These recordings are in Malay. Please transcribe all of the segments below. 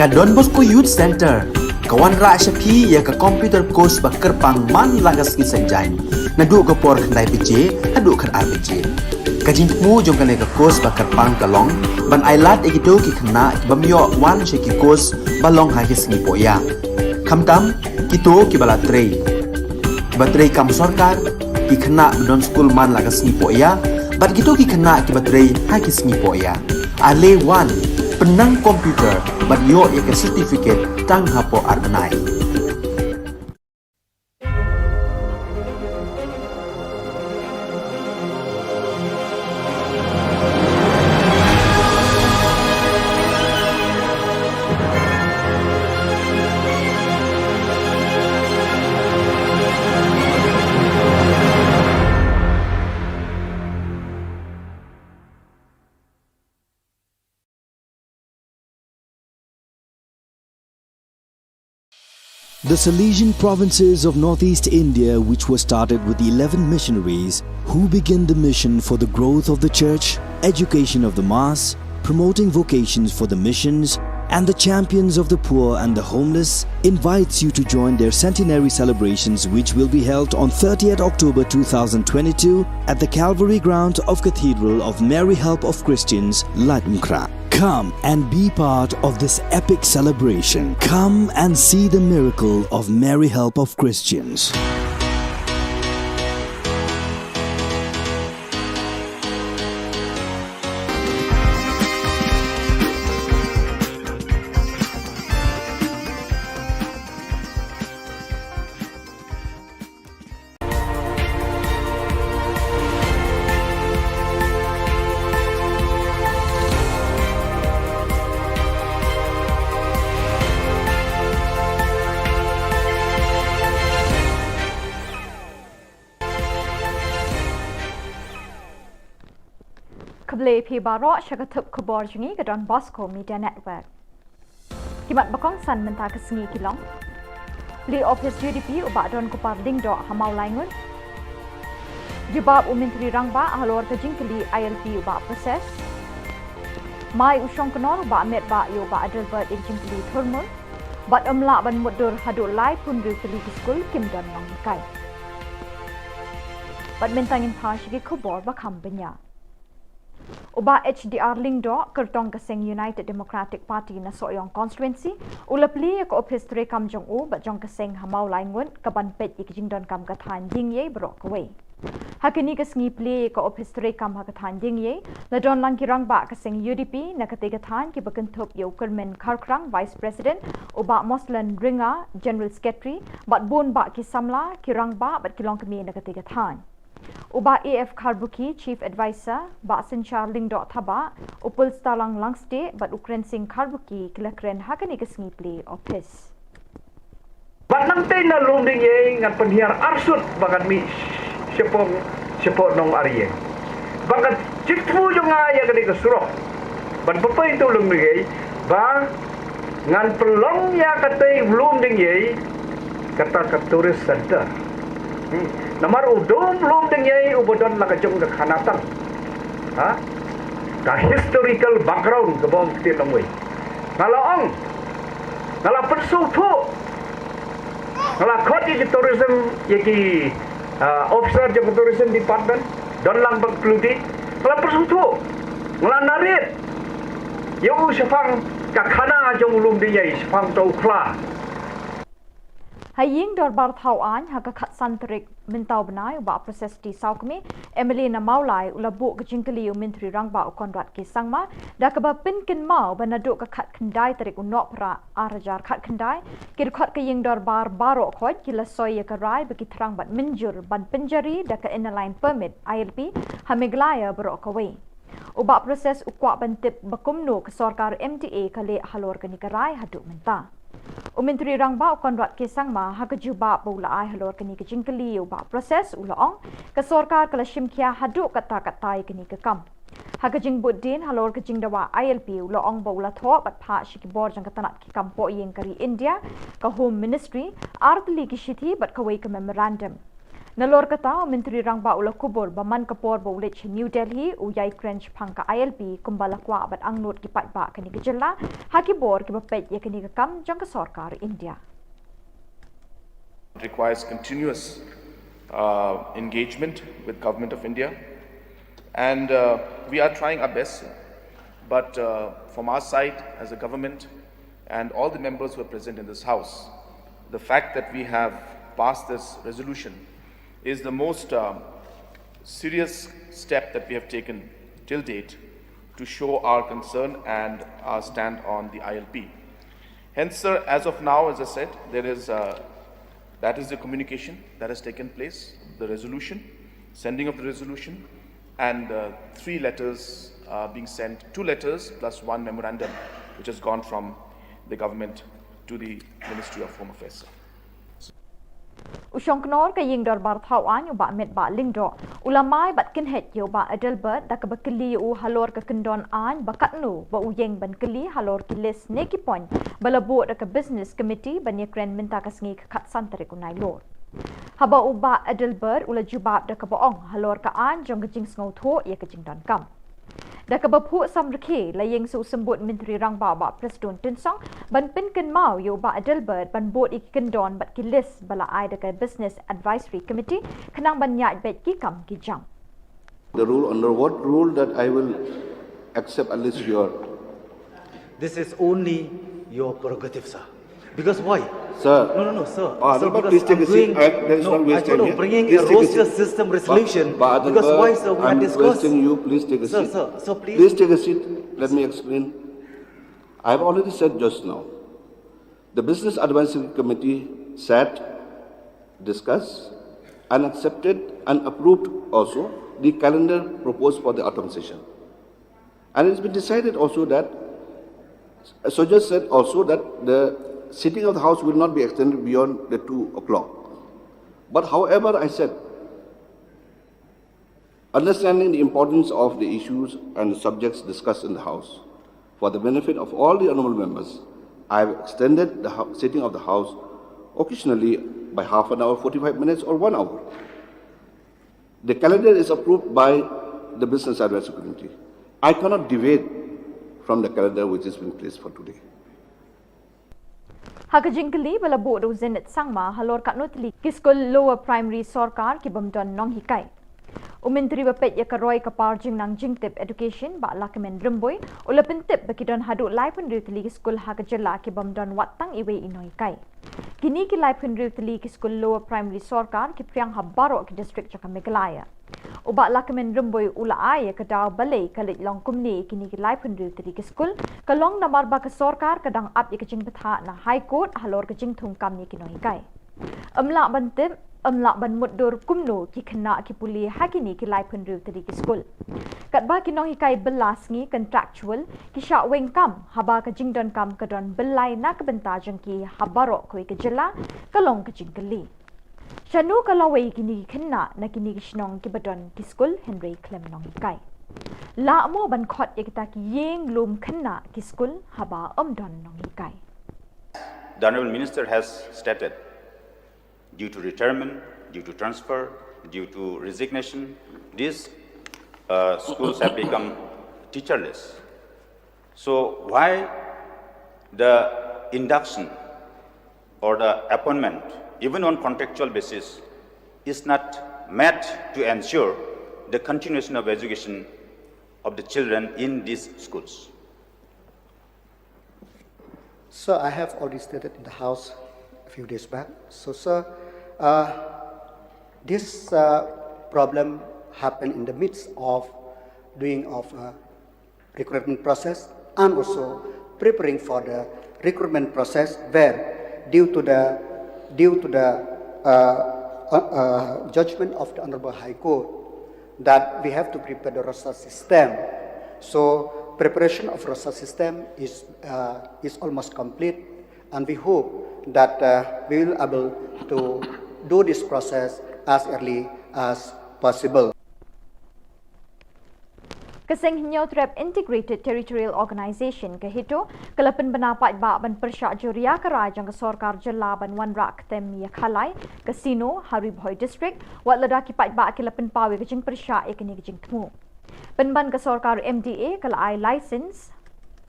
Ka Don Bosco Youth Center, kawan ra syapi ya ka computer course bakar pang man lagas ki sanjai. Nadu ka por khandai PJ, adu kan RPG. Kajin mu jong kan ka course bakar pang kalong, ban ailat egito ki khna bamyo wan she ki course balong ha ki sngi poya. Khamtam kito ki bala trei. Batrei kam sarkar ki khna don school man lagas sngi poya, bat kito ki khna ki batrei ha ki sngi poya. Ale wan penang komputer bat yo ya ke certificate tang hapo arnai. The Salesian provinces of northeast India, which were started with 11 missionaries who began the mission for the growth of the church, education of the mass, promoting vocations for the missions, and the champions of the poor and the homeless, invites you to join their centenary celebrations, which will be held on 30th October 2022 at the Calvary Ground of Cathedral of Mary Help of Christians, Latmkra. Come and be part of this epic celebration. Come and see the miracle of Mary Help of Christians. Kable pi baro syakatup Khubor jungi ke Don Bosco Media Network. Kimat bakong san mentah kesengi kilong. Li office UDP ubak Don Kupar Dingdo hamau laingun. Jubab Menteri Rangba halor kejing keli ILP ubak proses. Mai usong kenor ubak met ba yo ubak Adelbert kejing keli thurmul. Bat umlak ban mudur haduk lai pun ru keli skul Kim Don Long kai. Bat mentangin pa syaki Khubor bakam benya. Uba HDR Lingdo kertong keseng United Democratic Party na Soyong constituency ulapli ko office tre kam jong u ba jong keseng hamau laingun kaban pet ikjing don kam kathan jing ye bro kwe hakini kesngi pli ko office tre kam hakathan jing ye la don lang kirang ba keseng UDP na kategathan ki bakentup yo kermen kharkrang vice president uba Moslan Ringa general secretary bat bun ba ki samla kirang ba bat kilong kemi na kategathan Uba AF Karbuki Chief Advisor Ba Sinchar Lingdo Thaba Upul Stalang Langste Bat Ukren Singh Karbuki Kilakren Hakani Kesngi Play Office. Bat nangtay na lumding ye ngan penhiar arsut bagat mi sepong nong ariye. Bagat cikfu jo ngaya kani kesuruh. Bat bapa itu lumding ye ba ngan pelong ya katay lumding ye kata ke tourist center. Namar udum belum dengai ubodon la kajong ke khanatan. Ha? Ka historical background ke bawang kita nongwe. Ngalaong. Ngala persutu. Ngala khoti ke tourism yaki officer je tourism department don lang bagkludi. Ngala persutu. Ngala narit. Yo syafang ka khana jong ulum dengai syafang tau kla. Haying dorbar thauan haka khat santrik mentau benai uba proses di saukmi Emily na maulai ulabu ke jingkeli Menteri Rangba ukondrat ki sangma da keba pinkin mau banaduk ke khat kendai tarik unok pra arajar khat kendai kir khat ke ying dorbar baro khot kila soy ke rai bagi terang bat menjur ban penjari da ke inline permit ILP hameglaya bro kawe uba proses ukwa bantip bakumno ke sarkar MTA kale halor ke nikarai haduk menta Menteri Rangba konrat kisang ma ha kejuba pula ai halor kini ke jingkeli uba proses ulang ke sarkar kala shimkia haduk kata-katai kini ke kam ha ke jing buddin halor ke jing dawa ILP ulang baula tho bat pha shikibor jang katanat ki kampo yeng kari India ke Home Ministry artli ki shithi bat kawai ke memorandum Nalor kata Menteri Rangba ula Khubor baman kapor baulich New Delhi uyai crench pangka ILP kumbala kwa bat angnot ki patba kani ka Jylla haki bor ki bapet ya kani ka kam jang ka sarkar India. It requires continuous engagement with Government of India, and we are trying our best. But from our side, as a government, and all the members who are present in this House, the fact that we have passed this resolution is the most serious step that we have taken till date to show our concern and our stand on the ILP. Hence, sir, as of now, as I said, there is that is the communication that has taken place, the resolution, sending of the resolution, and 3 letters being sent, 2 letters plus 1 memorandum, which has gone from the government to the Ministry of Home Affairs. Usyong knor ka ying darbar thawan yu ba met ba lingdo ulamai bat kin het yu ba Adelbert da ka bakli u halor ka kendon an bakat nu ba uyeng ban kli halor ki list neki point balabo da ka business committee ban ye kren minta ka sngi ka khat santere ku nai lor haba u ba Adelbert ula jubab da ka baong halor ka an jong ka jing sngo tho ye ka jing don kam da ka bapu samrke la yeng su sembut Menteri Rangba ba Presiden Tinsong ban pin ken mau yu ba Adelbert ban bot ik kendon bat ki list bala ai da ka business advisory committee kanang ban nyai bet ki kam ki jang. The rule, under what rule that I will accept unless your... This is only your prerogative, sir. Because why? Sir. No, sir. Sir, because please take I'm a seat. doing, There is one waste time here. bringing Please a take a roster seat. system resolution. But Because why, sir? We I'm had discussed. requesting you, please take a Sir, seat. sir, please. Please take a seat. Let me explain. I have already said just now. The Business Advisory Committee sat, discussed, and accepted and approved also the calendar proposed for the autumn session. And it's been decided also that, so just said also that the sitting of the House will not be extended beyond the 2 o'clock. But however, I said, understanding the importance of the issues and the subjects discussed in the House, for the benefit of all the honourable members, I have extended the sitting of the House occasionally by half an hour, 45 minutes or 1 hour. The calendar is approved by the Business Advisory Committee. I cannot deviate from the calendar which has been placed for today. Haka jingkali bala bo do zenit sangma halor katnotli kiskol lower primary sarkar ki bamdon nong hikai. Menteri bapet ya karoi kapar jing nang jingtip education ba lakamen remboy ula pentip bakidon hadu lai penriu tli kiskol Haka Jylla ki bamdon watang iwe inoi kai. Kini ki lai penriu tli kiskol lower primary sarkar ki priang habaro ki district Jaka Meghalaya. Uba lakamen remboy ula ay kadaw balay kalit long kumni kini ki lai penriu tli kiskol kalong namar ba ka sarkar kadang ap ya kajing betha na high court halor kajing thung kam ni kinoi kai. Amla bantip amla ban muddur kumno ki khna ki puli hakini ki lai phunriu tadi ki school kat ba ki no hi kai belas ngi contractual ki sha weng kam haba ka jingdon kam ka don belai na ka benta jang ki habaro koi ka Jylla kalong ka jingkali shanu kalawai kini khna na kini ki shnong ki badon ki school Henry Clem nong hi kai la mo ban khot ekta ki yeng lum khna ki school haba don nong hi kai. The Honourable Minister has stated, due to retirement, due to transfer, due to resignation, these schools have become teacherless. So why the induction or the appointment, even on contractual basis, is not met to ensure the continuation of education of the children in these schools? Sir, I have already stated in the House a few days back. So, sir, this problem happened in the midst of doing of recruitment process and also preparing for the recruitment process, where due to the judgment of the Honorable High Court that we have to prepare the roster system. So preparation of roster system is almost complete, and we hope that we will be able to do this process as early as possible. Keseng hinyau trap Integrated Territorial Organisation ke hito kelapen benapat ba ban persyak juria kerai jang ke Sorkar Jylla ban wan rak tem ya khalai Casino Haribhoi District wat ledaki pat ba kelapen pawe ke jing persyak ekni ke jing temu. Penban ke Sorkar MDA kelai license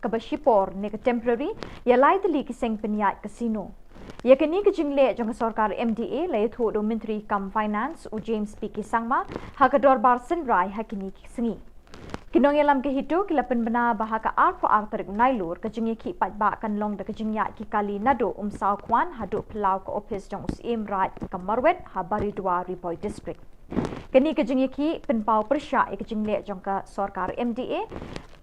ke Bashipor ne ke temporary ya lai teli keseng penyat Casino. Ya kini ke jingle jang ke Sorkar MDA lai thu do Menteri Kam Finance u James P. Kisangma ha ke dorbar senrai ha kini sengi. Kinong yalam ke hito kilapen bena bahaka arpo arterik nailur ke jingi ki pat ba kan long de ke jingya ki kali nado saw kwan hadu pelau ke office jong usim right ke Marwet ha Baridua Riboi District. Kini ke jingi ki penpau persya ke jingle jong ke Sorkar MDA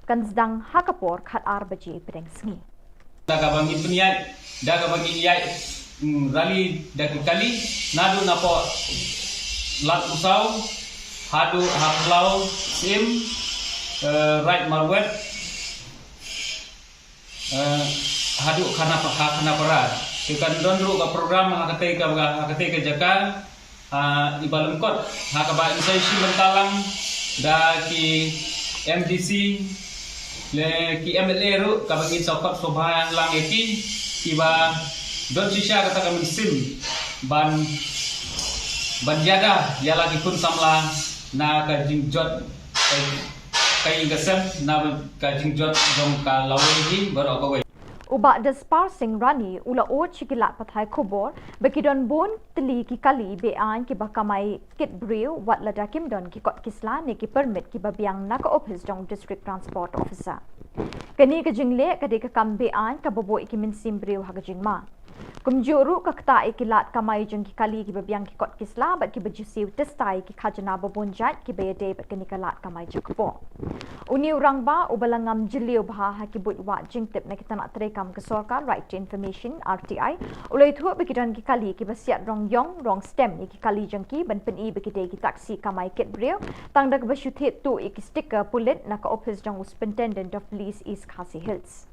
kan sedang hakapor khat ar baji pedeng sengi. Daga bangi peniat, daga bangi iai rali dak kali nado napo lat usau hadu haplau sim right Marwet hadu kana para kan don ru ka program hakate ka jaka ibalengkot hakaba inisiasi bentalang da ki MDC le ki MLA ru ka bagi sokot sobha lang eki kiba don sisya kata kami sim ban jaga ya lagi pun samla na ka jingjot kay gasem na kajingjot jong ka lawi baru ka Ubak despar sing rani ula o chikilat pathai Khubor bekidon bon teli ki kali bean ki bakamai kit brew wat ladakim don ki kot kisla ne ki permit ki babiang na ka office jong district transport officer. Kani ka jingle ka de ka kam bean ka bobo ki min sim brew ha ka jingma. Kumjuru ka kta ikilat kamai jong ki kali ki babiang ki kot kisla bat ki bajusiu testai ki khajana babonjat ki bayade bat kani kalat kamai jakpo. Uni urang ba ubalangam jiliu bah ha ki but wa jingtip na kita nak terekam ke Sorkar Right to Information RTI ulai thu bekidan ki kali ki basiat rong yong rong stem ni ki kali jengki ban peni bekidai ki taksi kamai kit breu tang dak basyuthit tu iki sticker pulit na ka office jong superintendent of police East Khasi Hills.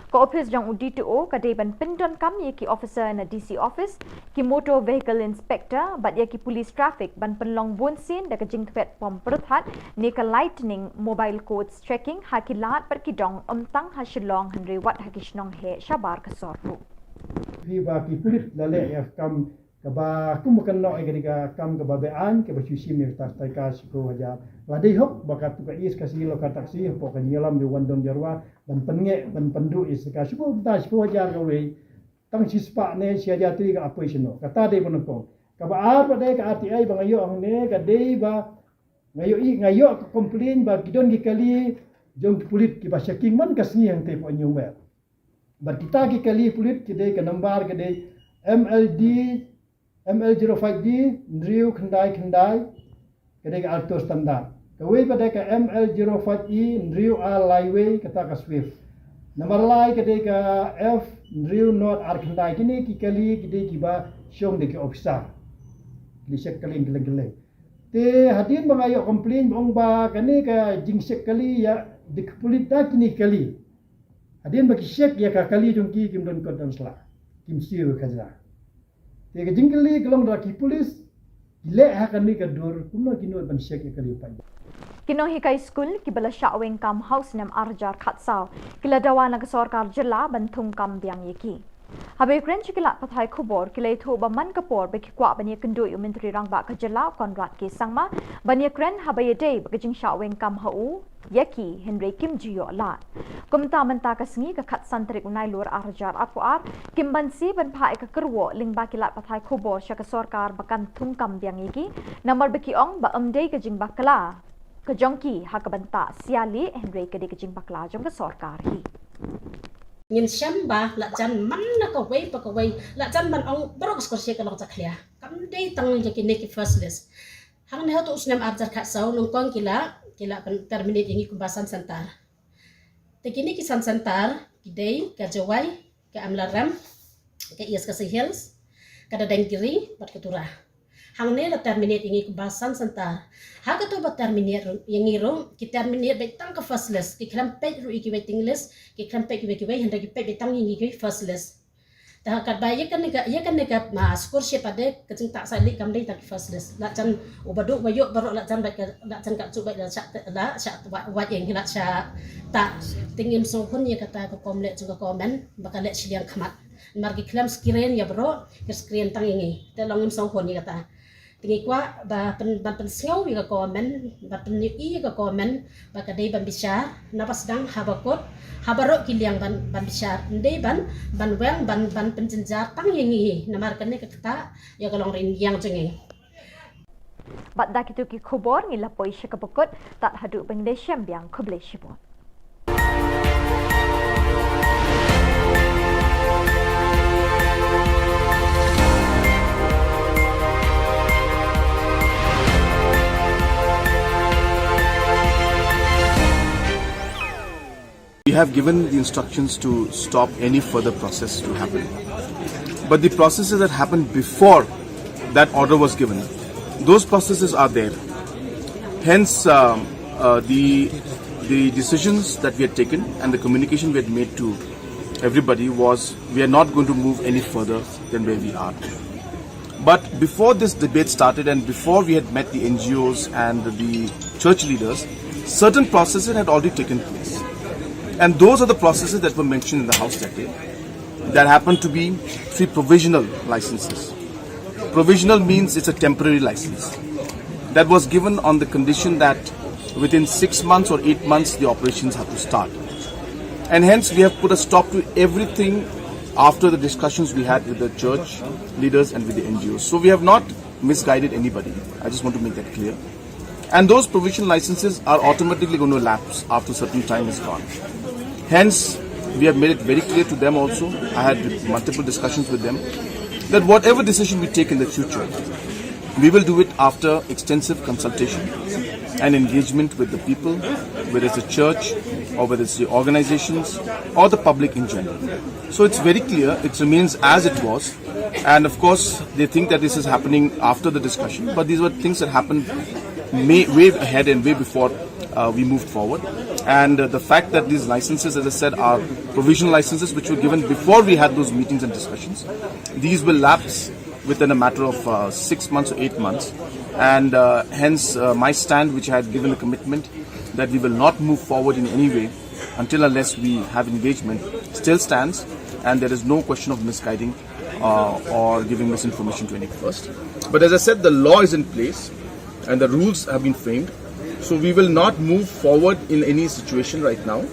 Ka office jong UDTO kadai ban pendon kam ye ki officer na DC office ki motor vehicle inspector bat ye ki police traffic ban penlong bonsin dak jingtpet pom perthat ni ka lightning mobile codes checking hakilat perkidong omtang ha Shillong Henry Wat hakishnong he shabar ka sorru. Viva ki pulit lale ya kam kaba kumukan no egeriga kam kaba bean ke basusi mir tastai ka siku haja ladai hok bakat tu ka is kasi lo ka taksi po ka nyelam di wandon jarwa dan penge ban pendu is ka siku ta siku haja ka we tang sispa ne sia jatri ka apoisno kata de bonopong kaba ar ba de ka RTI bang ayo ang ne ka de ba ngayo ka complain ba kidon gi kali jong pulit ki ba checking man kasni yang te po nyumer ba kita ki kali pulit ki de ka number ke de ML05D Ndriu Khandai kadai alto standard kawai pada ka ML05E Ndriu A Highway kata ka Swift nomor lai kadai ka F Ndriu North R Khandai kini ki kali kadai ki ba syong de ki officer lisek kali geleng te hadin bang ayo complain bang ba kani ka jingsek kali ya dikpulit da kini kali hadin bagi syek ya ka kali jongki kim don kod dan sela kim siu kaza te ka jingkali kelong da ki polis le ha kani ka dur kumno kino ban syek ya kali pa Kino hikai school ki bala syaweng kam house nam arjar khatsau kila dawana ka Sorkar Jylla bantung kam biang yeki Habe kren chikilat pathai Khubor kilai thu baman kapor beki kwa bani kendui Menteri Rangba ka Jylla Konrad ke sangma bani kren habai day bagajing syaweng kam hau yaki Henry Kim Jiyo la kumta menta ka sengi ka khat santrik unai lur arjar apuar kim bansi ban phai ka kerwo lingba kilat pathai Khubor sya ka Sorkar bakan thungkam biang yeki namar beki ong ba amdei ka jing bakla ka jongki ha ka banta siali Henry ka de ka jing bakla jong ka Sorkar hi ngin syamba la jan man na ka wei pa ka wei la jan man ong brok sko se ka long chaklia kam dei tang je ki neki first list hang ne hotu usnam arjar kha sau nong kong kila terminate ingi kumbasan santar te kini ki santar ki dei ka jawai ka amlaram ka East Khasi Hills ka dadang kiri bat ketura hang ne la terminate ingi kumbasan santar ha ka to bat terminate ingi ro ki terminate be tang ka first list ki kram pe ru iki waiting list ki kram pe ki wai handa ki pe be tang ingi ki first list dah kat bayi kan nega skor siapa deh kecing tak salik kam deh tak first list la chan ubaduk bayuk baru la chan baik la chan kat cubai la syak wat yang la syak tak tingin songkun ya kata ko komlet juga komen bakal lek Shillong khamat margi klam screen ya bro ke screen tang ini te longim songkun ya kata tingi kwa ba pen sengau ya komen ba pen i ya komen ba kadai ban bisyar napas dang habakot habarok kiliang ban bisyar ndai ban weng ban penjenjar tang yengi namar kan kata ya kalong rin yang jenge Bat dak itu ki khubor ngila poi syakapokot tak hadu Bangladesh biang khuble shibot. We have given the instructions to stop any further process to happen. But the processes that happened before that order was given, those processes are there. Hence, the decisions that we had taken and the communication we had made to everybody was we are not going to move any further than where we are. But before this debate started and before we had met the NGOs and the church leaders, certain processes had already taken place. And those are the processes that were mentioned in the House that day. That happened to be 3 provisional licenses. Provisional means it's a temporary license. That was given on the condition that within 6 months or 8 months the operations have to start. And hence we have put a stop to everything after the discussions we had with the church leaders and with the NGOs. So we have not misguided anybody. I just want to make that clear. And those provisional licenses are automatically going to lapse after certain time is gone. Hence, we have made it very clear to them also, I had multiple discussions with them, that whatever decision we take in the future, we will do it after extensive consultation and engagement with the people, whether it's the church or whether it's the organizations or the public in general. So it's very clear, it remains as it was. And of course, they think that this is happening after the discussion, but these were things that happened way ahead and way before we moved forward. And the fact that these licenses, as I said, are provisional licenses which were given before we had those meetings and discussions. These will lapse within a matter of 6 months or 8 months. And hence my stand, which I had given a commitment that we will not move forward in any way until unless we have engagement, still stands. And there is no question of misguiding or giving misinformation to any first. But as I said, the law is in place and the rules have been framed. So we will not move forward in any situation right now.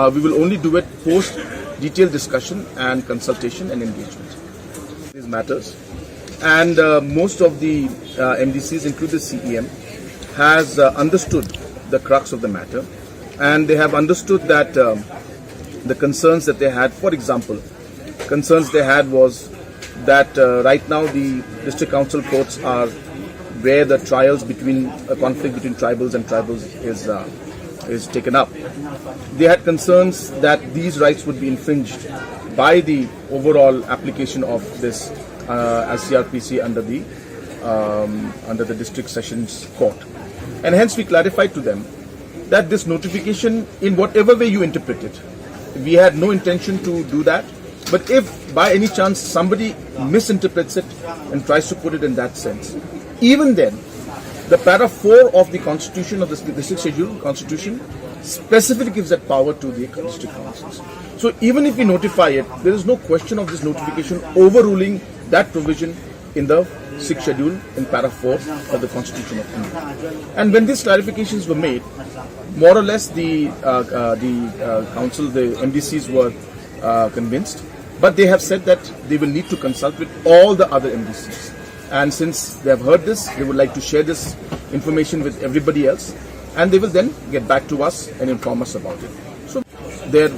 We will only do it post detailed discussion and consultation and engagement. These matters. And most of the MDCs, including the CEM, has understood the crux of the matter. And they have understood that the concerns that they had, for example, concerns they had was that right now the district council courts are where the trials between a conflict between tribals and tribals is taken up. They had concerns that these rights would be infringed by the overall application of this as CRPC under the district sessions court. And hence we clarified to them that this notification, in whatever way you interpret it, we had no intention to do that. But if by any chance somebody misinterprets it and tries to put it in that sense, even then, the para 4 of the constitution of the district schedule constitution specifically gives that power to the district councils. So even if we notify it, there is no question of this notification overruling that provision in the 6th schedule in para 4 of the constitution of India. And when these clarifications were made, more or less the council, the MDCs were convinced, but they have said that they will need to consult with all the other MDCs. And since they have heard this, they would like to share this information with everybody else, and they will then get back to us and inform us about it. So their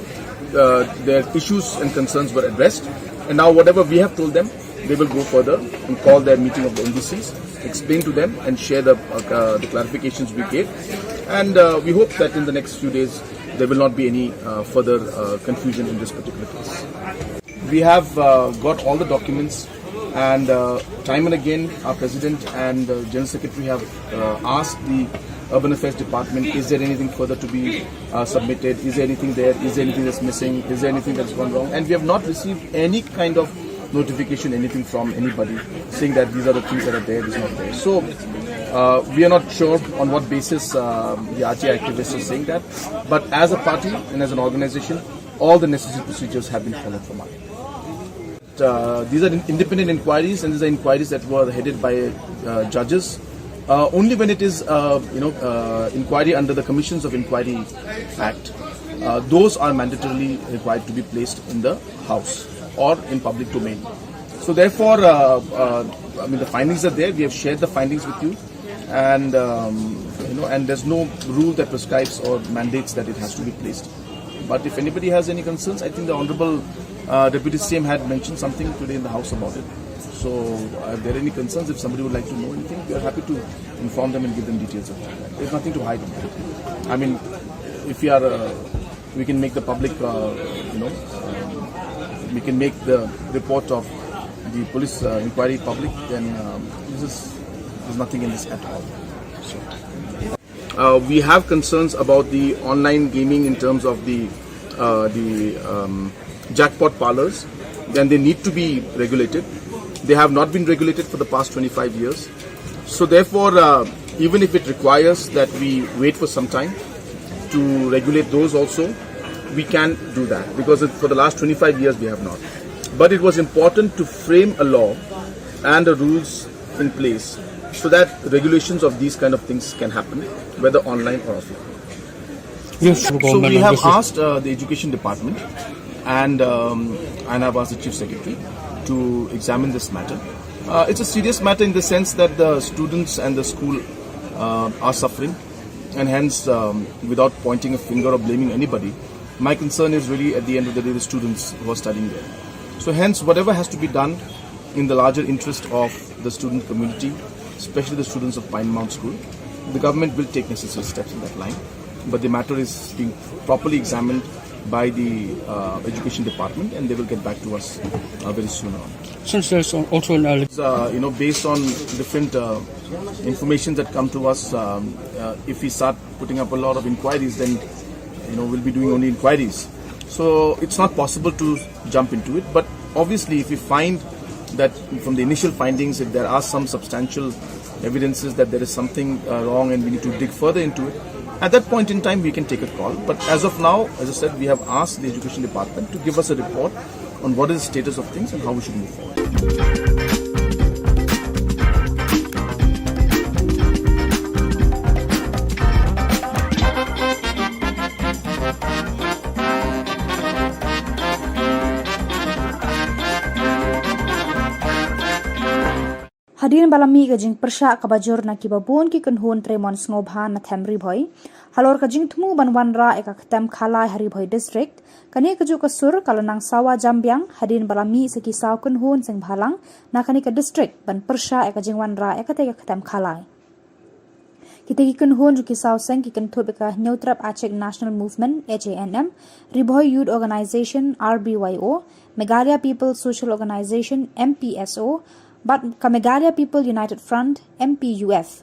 issues and concerns were addressed, and now whatever we have told them, they will go further and call their meeting of the MDCs, explain to them and share the clarifications we gave. And we hope that in the next few days, there will not be any further confusion in this particular case. We have got all the documents, and time and again our President and General Secretary have asked the Urban Affairs Department, is there anything further to be submitted, is there anything there, is there anything that's missing, is there anything that's gone wrong, and we have not received any kind of notification, anything from anybody saying that these are the things that are there, this is not there. So we are not sure on what basis the RTI activists are saying that, but as a party and as an organization, all the necessary procedures have been followed from our end. These are independent inquiries, and these are inquiries that were headed by judges. Only when it is, inquiry under the Commissions of Inquiry Act, those are mandatorily required to be placed in the House or in public domain. So therefore, the findings are there. We have shared the findings with you, and and there's no rule that prescribes or mandates that it has to be placed. But if anybody has any concerns, I think the Honourable Deputy CM had mentioned something today in the House about it. So if there are any concerns, if somebody would like to know anything, we are happy to inform them and give them details of that. There's nothing to hide. I mean, if we are, we can make the public, we can make the report of the police inquiry public, then there's nothing in this at all. So, we have concerns about the online gaming in terms of the jackpot parlors. Then they need to be regulated. They have not been regulated for the past 25 years. So therefore, even if it requires that we wait for some time to regulate those also, we can do that, because for the last 25 years we have not. But it was important to frame a law and the rules in place so that regulations of these kind of things can happen, whether online or offline. Yes. So we have asked the Education Department and I've asked the Chief Secretary to examine this matter. It's a serious matter in the sense that the students and the school are suffering, and hence, without pointing a finger or blaming anybody, my concern is really at the end of the day the students who are studying there. So hence, whatever has to be done in the larger interest of the student community, especially the students of Pine Mount School, the government will take necessary steps in that line. But the matter is being properly examined by the Education Department, and they will get back to us very soon on. Since there's also an based on different information that come to us, if we start putting up a lot of inquiries, then we'll be doing only inquiries. So it's not possible to jump into it. But obviously, if we find that from the initial findings, if there are some substantial evidences that there is something wrong and we need to dig further into it, at that point in time we can take a call. But as of now, as I said, we have asked the Education Department to give us a report on what is the status of things and how we should move forward. Hadirin balami kajing persya kabajur na kibabun ki kunhun tremon ngobha na thamri bhoi halor kajing thumu banwanra eka khatam khalai hari bhoi district kani kaju kasur kalanang sawa jambyang hadirin balami seki saw kunhun sing bhalang na kani ka district ban persya eka jingwanra eka te khatam khalai kitegi kunhun ju ki saw seng ki kan thub eka neutrap achek national movement HANM ribhoi youth organization RBYO Meghalaya people social organization MPSO but Meghalaya People United Front MPUF.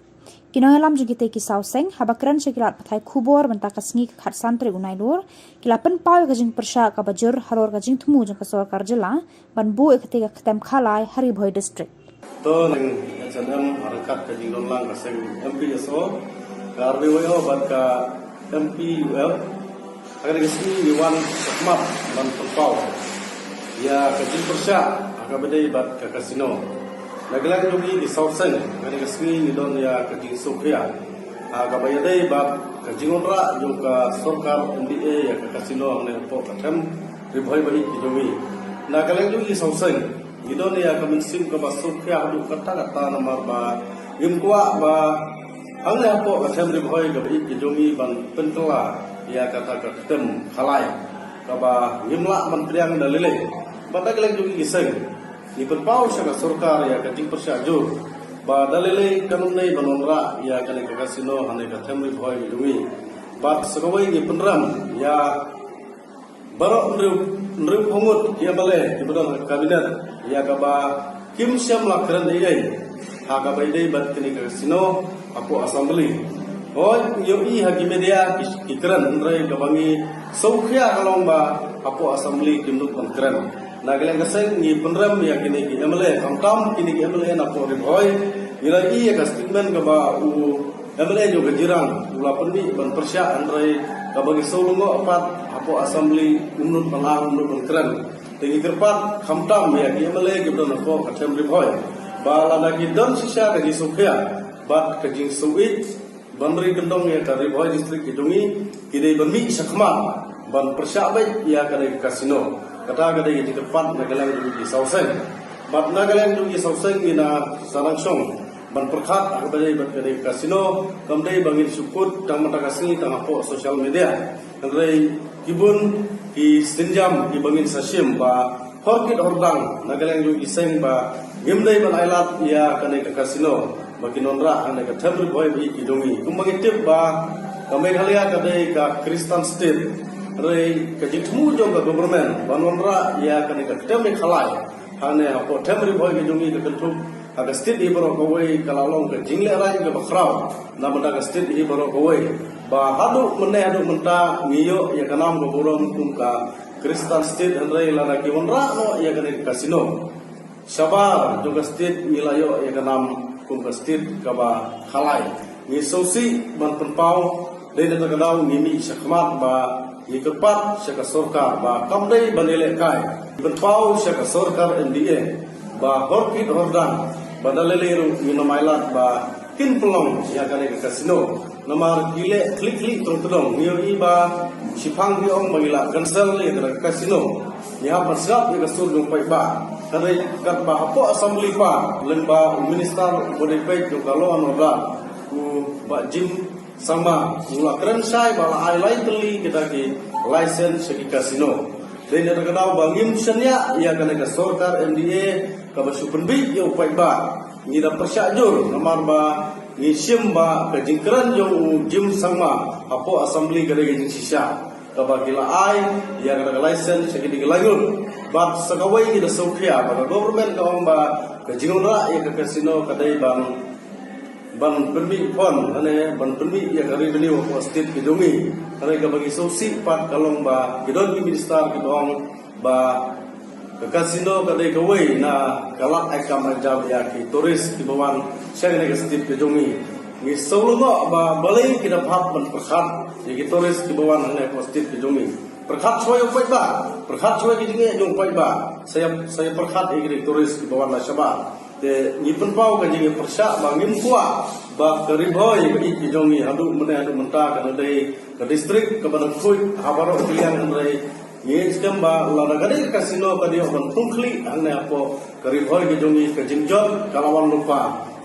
Kinoyalam jugite ki sauseng habakran sekilat pathai khubor banta kasngi khat santre unailur kilapan paw kajing persya ka bajur halor kajing thumu jang kasor karjela ban bu ekate ka khatam khalai hari bhoi district. To nang HNM harakat kajing lonlang kaseng MPSO RBYO bat ka MPUF agar kasngi wan sakmap ban paw ya kajing persya akabadai bat ka kasino Naglag jogi di Southsen, kani kasmi ni don ya kajing Sofia. Kabayadai bab kajing onra juga sorkar NDA ya kasino ang nepo katem ribhoi bahi kijomi. Naglag jogi Southsen, ni don ya kaminsim ka Sofia hadu kata namar ba gimkwa ba ang nepo katem ribhoi bahi kijomi ban pentela ya kata katem khalai. Kaba gimla mentriang dalile. Naglag jogi iseng ni perpau sa sarkar ya kajing persya jur ba dalile kanunai banonra ya kani kasino hane ka thamri bhoi dumi bat sagawai ni penram ya barok nru phongut ya bale di badan kabinet ya kaba kim syam lakran dei ha ka bai dei bat kani kasino apo assembly oi yo i ha ki media ikran ndrai ka bangi saukhya kalong ba apo assembly kimnuk ban kran Nagalang kaseng ni penrem ya kini ki MLA kamtam kini ki MLA na po riboy ila i ka statement ka ba u MLA juga jirang ula pendi ban persya andrai ka bagi solongo apat apo assembly unut palang unut bangkran tingi kerpat kamtam ya ki MLA ki don ko ka tem riboy ba la lagi don sisa ka gisukya bat ka jing suit banri gendong ya ka riboy distrik kidungi kini banmi sakmat ban persya bai ya ka kasino kata kada yang cepat nagalang di sauseng, bat nagalang di sauseng ina sarangsong, ban perkat aku badai bat kada kasino, kamdai bangin sukut tang mata kasih tang apa sosial media, kamdai kibun di senjam di bangin sasim ba horkit hordang nagalang di seng ba gimdai ban ailat ia kada kasino, bagi nonra anda katamri boy bi kidungi, kumbangin tip ba kami kalian kada ka Kristen state. Rai kajitmu jong ka government banonra ya kan ka tem khalai hane apo temri boy ke jungi ke kentu aga state di baro kowai kalalong ke jingle rai ke bakrau na banda ka state di baro kowai ba hadu menne hadu menta ngiyo ya kanam go borom kum ka Kristen state rai lana ki onra no ya kan kasino sabar juga state milayo ya kanam kum ka state ka ba khalai ni sosi ban penpau dei na kadau ngimi sakmat ba ni kepat syaka sorkar ba kamdai banele kai berpau syaka sorkar NDA ba horkit hordang badaleleru minamailat ba kin pelong ya kane ke kasino namar gile klik tong ni ba sipang biong magila cancel ya ke kasino ni ha pasap ya kasur jong pai ba kare kat ba apo assembly pa lemba minister bode pai jo kalo anoda ku ba jim sama mula keren sai bala ai lain teli kita ki license segi kasino dan yang terkenal bangim senya ia kena ke sorkar MDA ke basupen bi yo pai ba ni da persyajur namar ba ni sim ba ke jingkran yo jim sama apo assembly gede jing sisa ke bagila ai ia kena ke license segi digelayun bat sakawai ni da sokya ba government ka ba ke jingonra ia ke kasino kadai bang ban permi pon ane ban permi ya kari beni wa state kidungi ane ka bagi sosi pat kalong ba kidon ki minister kidong ba ke kasino kadai kawai na kalak akam ajab ya ki turis ki bawan syang ne ka state kidungi ni solo ba balai ki dapat ban perkhat ya ki turis ki bawan ane ka state kidungi perkhat soy pai ba perkhat soy ki dinge jong pai ba saya perkhat ki turis ki bawan la syabab te ni penpau ka jinge persya bangim kuat ba keriboy ki jongi hadu mene hadu menta ka dei ke distrik ke badan fui habaro klian andrai ni skam ba la gade kasino ka dio ban tungkli anne apo keriboy ki jongi ke jingjot kalawan lupa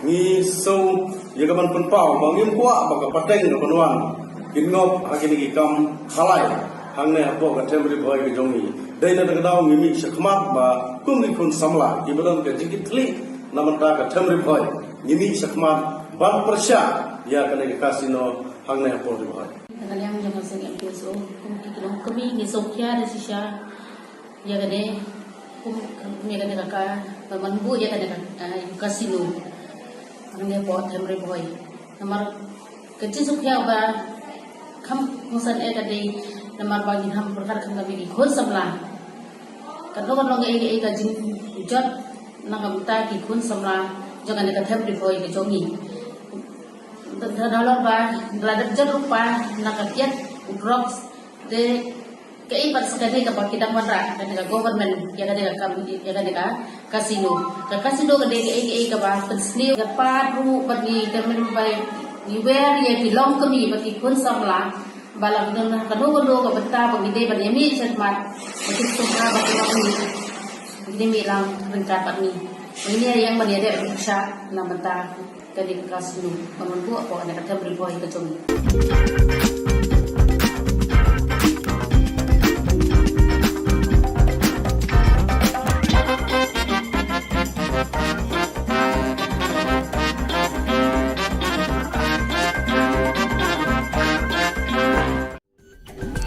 ni so ye ka ban penpau bangim kuat ba ka pateng ka banwan kinngop agini ki kam khalai hangne apo ka temri boy ki jongi dei na ka daw mimi sakmat ba kumni kun samla ki badan ka jingitli namanta ka temri boy mimi sakmat ban persya ya kena ke kasino hang na por diboy kalian jangan sing MPSO kum kami ni sokya de sisya ya gade kum ni gade ka manbu ya gade kasino hang ne po temre boy namar kecil sokya ba kam musan gade namar bagi ham perkara kam kami khon samla kadang long ai ka jin jot nangam ta ki khon samla jangan de ka temre boy ke jongi dalam bah berada jauh pa nakakiat uprox de keipat sekali ke kita mandra ketika government yang ada kasino ke bah pensni ke paru bagi kemen baik niwer ya dilong kami bagi pun samla balang dengan kado ke beta bagi de bagi mi setmat bagi sumpah bagi kami ini milang rengkat ni ini yang menjadi rusak namanya kali kasino menunggu apa nak kata beriboy ke jongi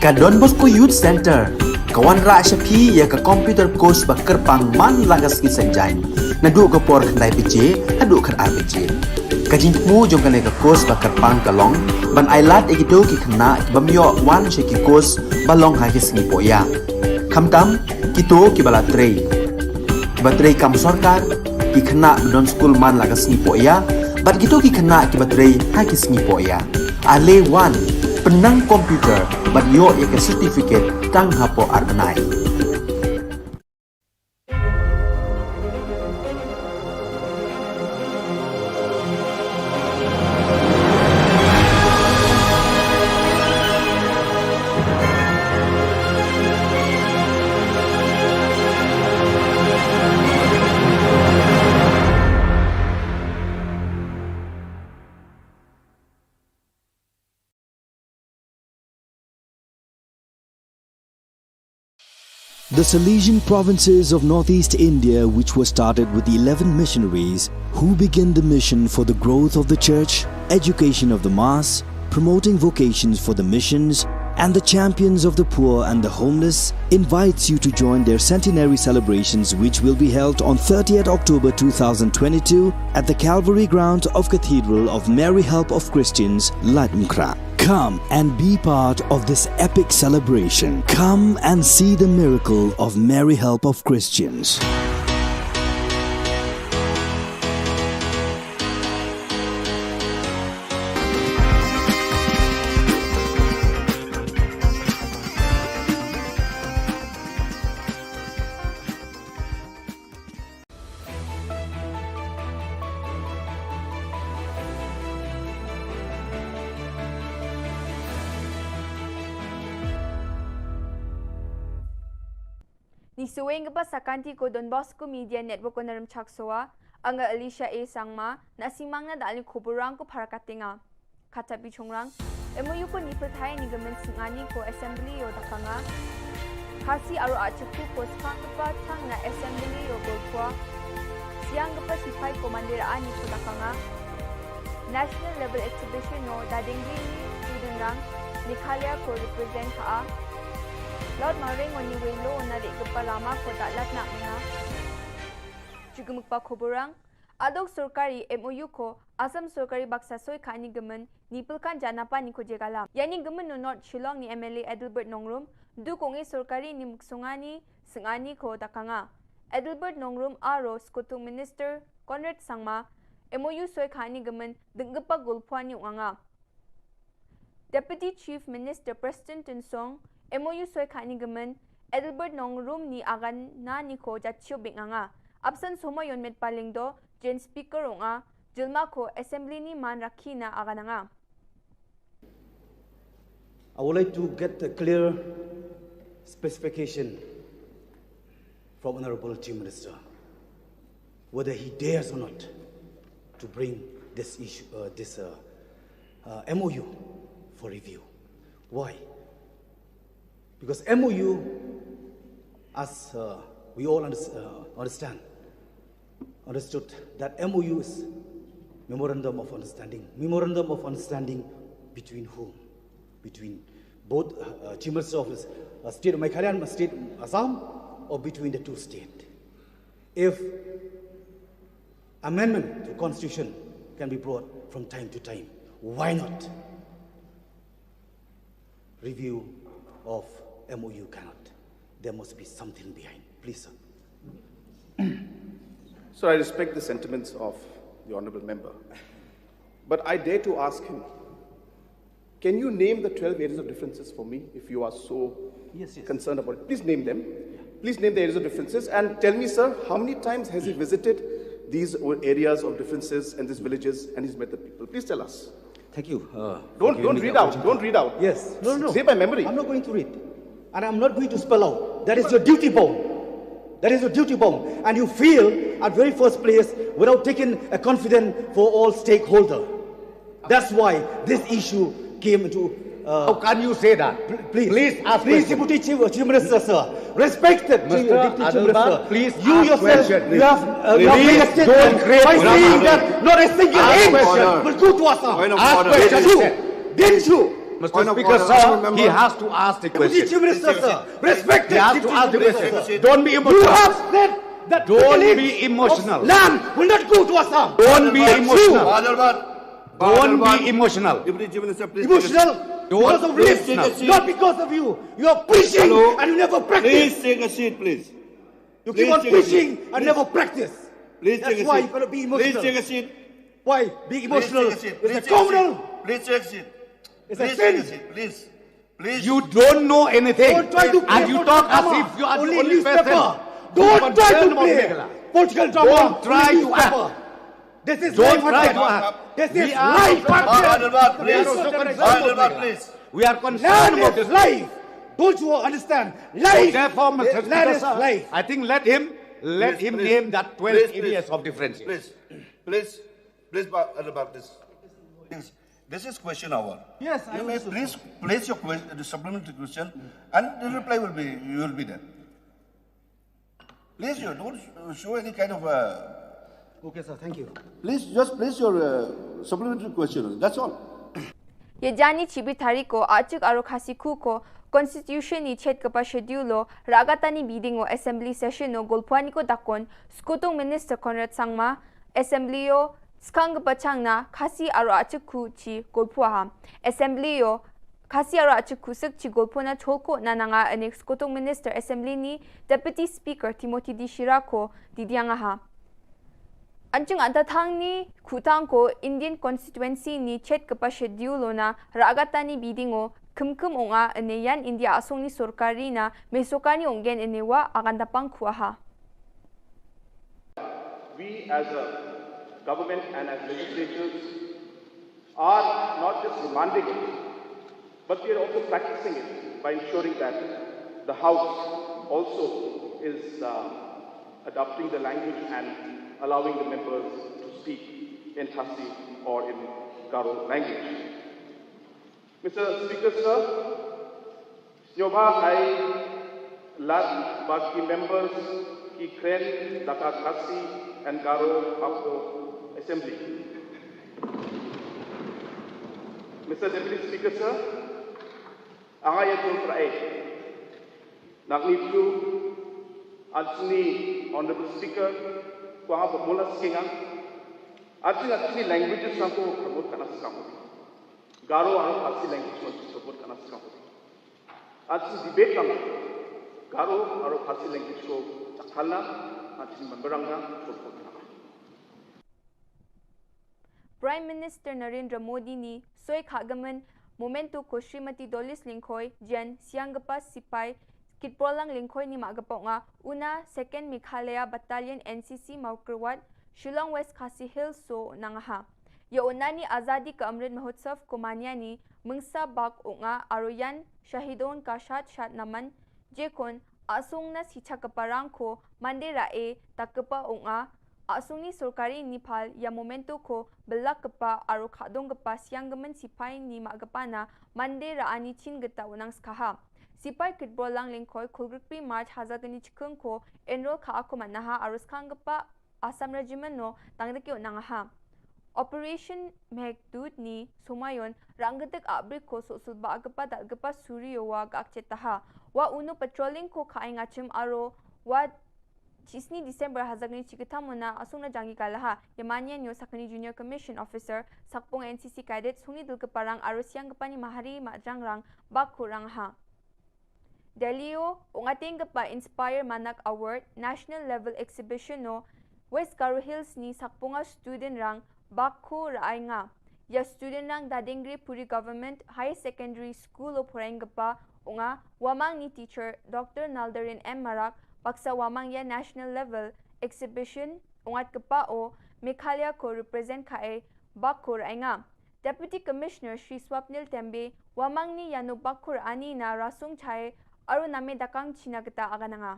Ka Don Bosco Youth Center kawan ra syapi ya ka computer course ba kerpang man lagas ki senjai nadu ka por khnai pije adu khar RPG kajingmu jong kane ka course ba kerpang kalong ban ailat egido ki khna bamyo wan she ki course balong ha ki singi poya Kamtam, kito kibala trei. Batrei kam sorkar, ki kena non school man laga sni poya, bat kito ki kena ki batrei ha ki sni poya. Ale one, penang komputer, bat yo ya ke certificate tang hapo arbenai. The Salesian provinces of northeast India, which were started with the 11 missionaries who began the mission for the growth of the church, education of the mass, promoting vocations for the missions, and the champions of the poor and the homeless, invites you to join their centenary celebrations, which will be held on 30th October 2022 at the Calvary Ground of Cathedral of Mary Help of Christians, Latmkra. Come and be part of this epic celebration. Come and see the miracle of Mary Help of Christians. Ni suweng ba sakanti ko Don Bosco Media Network ko naram chaksoa anga Alicia A sangma na simang na dalin kuburang ko para katinga kata bichongrang MOU ko ni perthai ni gamen singani ko assembly yo takanga kasi aro achuku ko spang pa tang na assembly yo golkwa siang pa sipai ko mandira ani ko takanga national level exhibition no dadingli student rang nikhalia ko represent ka Lord Maring wani welo na di kepalama ko dalat na nga. Juga mukpa kuburang adok sorkari MOU ko Asam sorkari baksa soy kani gemen nipulkan janapa ni ko jegala. Yani gemen no North Shillong ni MLA Adelbert Nongrum du kongi sorkari ni muksungani sengani ko takanga. Adelbert Nongrum aro skutung minister Conrad Sangma MOU soy kani gemen denggepa gulpuan ni uanga. Deputy Chief Minister Preston Tinsong MOU soy khani gamen Adelbert Nongrum ni agan na ni ko jatcho binganga absent soma yon met palingdo gen speaker onga jilma ko assembly ni man rakhina agananga. I would like to get a clear specification from Honorable Chief Minister whether he dares or not to bring this issue, MOU for review. Why? Because MOU, as we all understood that MOU is Memorandum of Understanding. Memorandum of Understanding between whom? Between both Chief Minister of the State of Meghalaya and State Assam, or between the two states? If amendment to Constitution can be brought from time to time, why not review of MOU cannot? There must be something behind. Please, sir. Sir, I respect the sentiments of the Honourable Member. But I dare to ask him, can you name the 12 areas of differences for me if you are so concerned about it? Please name them. Please name the areas of differences and tell me, sir, how many times has he visited these areas of differences and these villages and he's met the people? Please tell us. Thank you. Don't read out. Don't read out. Yes. No. Say by memory. I'm not going to read. And I'm not going to spell out. That is your duty bound. That is your duty bound. And you feel at very first place without taking a confidence for all stakeholders. That's why this issue came into... How can you say that? Please ask Please, Deputy Chief Minister, sir. Respected Mr. Deputy Chief Minister. Please you ask yourself, question. you have Please don't create by saying that not a single ask aim will go to Assam. Ask question. Didn't you? Mr. Speaker, sir, he has to ask the question. Deputy Chief Minister, sir. Respected He has to ask the question. Don't be emotional. You have said that Don't be emotional. Land will not go to Assam. Don't be emotional. Don't be emotional. Deputy Chief Minister, please. Emotional? Because of lists, not because of you. You are preaching and you never practice. Please take a seat, please. You keep on preaching and never practice. That's why you cannot be emotional. Please take a seat. Why? Being emotional is a Please criminal. Please take a seat. It's a sin. Please. Please. You don't know anything. Don't try to play and you talk as if you are the only person. Don't try to play political drama. Don't try to act. This is Don't life try and to death. act. This is We are life and death. Please. We are concerned Land about is this. life. Don't you understand? So Life. therefore, Mr. Land Speaker, is sir, life. I think let him name that 12 areas of difference. Please, about this. This is question hour. Yes, you may please place your question, the supplementary question, and the reply will be there. Please, you don't show any kind of. Okay, sir. Thank you. Please just place your supplementary question. That's all. Ye jani chibi thari ko achuk aro khasi khu ko constitution ni chet kapa schedule lo ragatani meeting o assembly session no golpwani ko dakon skutung minister Conrad Sangma assembly yo skang pachangna khasi aro achuk khu chi golpwa ha assembly yo khasi aro achuk khu sik chi golpona cholko nananga anex skutung minister assembly ni deputy speaker Timothy Dishira ko didianga ha Anjung adathang ni khutang ko Indian constituency ni chet kapa schedule na ragatani bidding o kumkum onga ane yan India asong ni sorkari na mesokani ongen ane wa agandapang kuaha. We as a government and as legislators are not just demanding it, but we are also practicing it by ensuring that the House also is adopting the language and allowing the members to speak in Khasi or in Garo language. Mr. Speaker, sir, Nyoba I last Baki members ki Kren, Daka Khasi and Garo Hako Assembly. Mr. Deputy Speaker, sir, Angayatul Prae, Nagnitu, Ajni, Honorable Speaker, Kuanga Pamula Singang, Ajni languages Sanko promote Kanaskango. Garo aro Khasi language must support Kanaskango. Ajni debate lang, Garo aro Khasi language ko Chakhalna, Ajni Memberanga, support Kanaskango. Prime Minister Narendra Modi ni soy khagaman momento ko Srimati Dolis Lingkhoi Jan Sianggapa Sipai Kitprolang Lingkhoi ni magapo nga una 2nd Meghalaya Battalion NCC Maukerwat Shillong West Khasi Hills so nangaha. Ya una ni Azadi ka Amrit Mahotsav Kumanya ni mengsa bak nga aroyan Shahidon ka shat naman jekon asung na sicha kaparang ko mandera takapa nga asung ni sorkari Nepal ya momento ko belak kapa aro khadong kapa sianggaman sipai ni magapana mandera ani chin gata unang skaha. Sipai kitbrolang lingkoi kulgrikpi March hazagani chikung ko enroll ka ako manaha arus kangapa Assam Regiment no tangdaki nangaha. Operation Megdut ni sumayon ranggadak abrik ko sosulba agapa dalgapa suryo wa gakchetaha. Wa uno patrolling ko kaing achim aro wa Chisni December hazagani chikatamuna asung na jangi kalaha yamanyan yo sakani Junior Commission Officer sakpong NCC cadet suni dulkaparang aro siyang kapani mahari majangrang bakurang ha. Delio ungating pa Inspire Manak Award National Level Exhibition no West Garo Hills ni sakpunga student rang bakko raay nga. Ya student rang Dadingri Puri Government High Secondary School o Purengapa unga wamang ni teacher Dr. Naldarin M. Marak paksa wamang ya National Level Exhibition ungat kapa o Meghalaya ko represent kae bakko raay nga. Deputy Commissioner Shri Swapnil Tembe wamang ni yano bakko ani na rasung chae Aru name dakang chinagata agananga.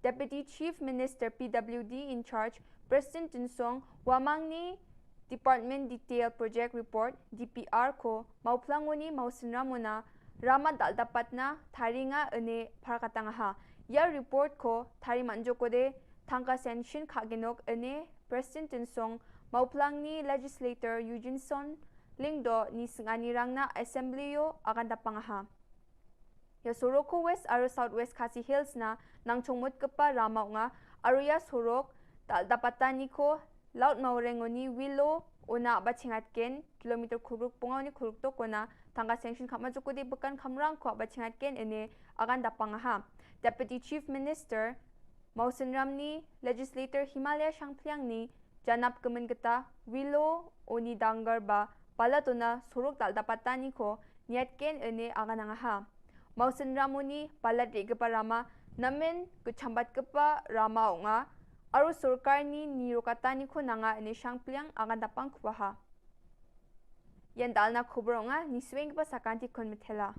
Deputy Chief Minister PWD in charge President Tinsong wamang ni Department Detail Project Report DPR ko mauplangoni mausinramona rama daldapat na tharinga ane parakatangaha. Ya report ko thari manjokode thangka sanction kagenok ane President Tinsong mauplang ni legislator Eugene Lingdo ni singanirang na assembly yo agandapangaha. Ya Soroko West aro Southwest Khasi Hills na nang chongmot kapa rama nga aro ya Sorok dapatan ni ko laut maurengoni Willow una bachingatken kilometer khuruk pungaw ni khuruk to kona tangga sanction khama jukudi bukan khamrang ko bachingatken ene agan dapangaha. Deputy Chief Minister Mausen Ramni Legislator Himalaya Shangpliang ni janap kemen geta Willow oni dangar ba palatuna suruk dal dapatani ko niatken ene aganangaha. Mausen Ramuni palat regeparama namen kuchambat kepa rama onga aru surkar ni nirokatani ko nanga ene Shangpliang agan dapang kubaha. Yan dalna khubor onga ni swing pa sakanti kon mithela.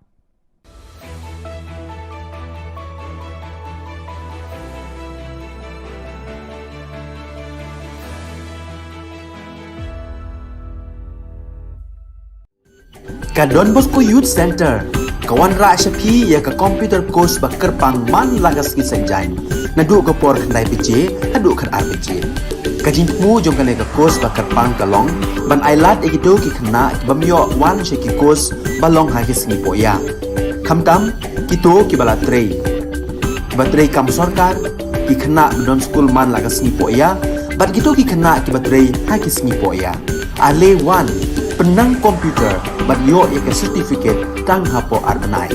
Ka Don Bosco Youth Center, kawan ra syapi ya ka computer course bakar pang man lagas ki sanjai. Nadu ka por khandai PJ, nadu khan RPG. Ka jingmu jong ka course bakar pang kalong, ban ailat egito ki khna bamyo wan sheki course balong ha ki singi poya. Khamtam kito ki bala trei. Batrei kam sarkar ki khna don school man lagas singi poya, ban kito ki khna ki batrei ha ki singi poya. Ale wan penang komputer ban yo ya certificate tang hapo arnai.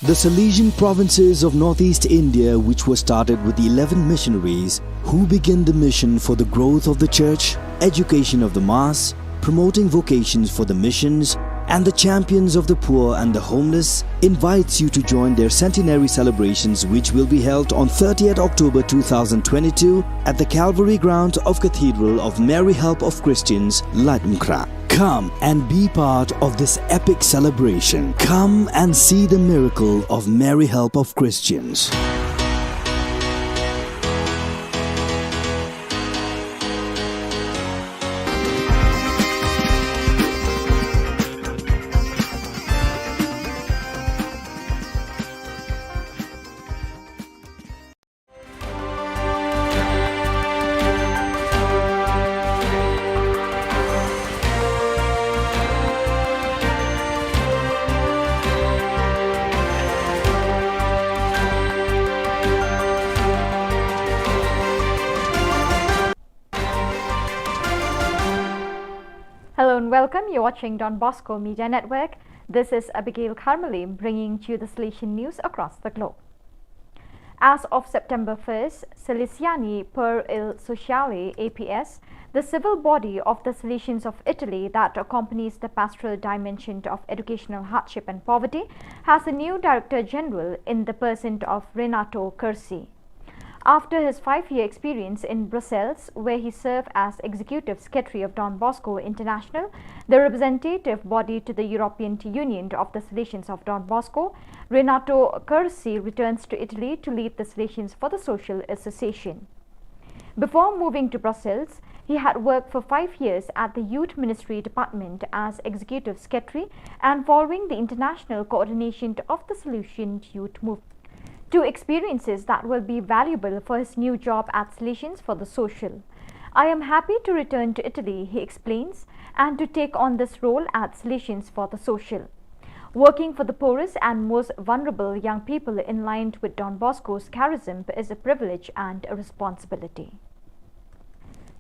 The Salesian provinces of northeast India, which were started with the 11 missionaries who began the mission for the growth of the church, education of the mass, promoting vocations for the missions, and the champions of the poor and the homeless, invites you to join their centenary celebrations, which will be held on 30th October 2022 at the Calvary ground of Cathedral of Mary Help of Christians, Latmkra. Come and be part of this epic celebration. Come and see the miracle of Mary Help of Christians. Hello and welcome. You're watching Don Bosco Media Network. This is Abigail Carmeli bringing to you the Salesian news across the globe. As of September 1st, Salesiani per il Sociale APS, the civil body of the Salesians of Italy that accompanies the pastoral dimension of educational hardship and poverty, has a new Director General in the person of Renato Cursi. After his 5-year experience in Brussels, where he served as Executive Secretary of Don Bosco International, the representative body to the European Union of the Salesians of Don Bosco, Renato Cursi returns to Italy to lead the Salesians for the Social Association. Before moving to Brussels, he had worked for 5 years at the Youth Ministry Department as Executive Secretary and following the international coordination of the Salesian Youth Movement. Two experiences that will be valuable for his new job at Salesians for the Social. I am happy to return to Italy, he explains, and to take on this role at Salesians for the Social. Working for the poorest and most vulnerable young people in line with Don Bosco's charism is a privilege and a responsibility.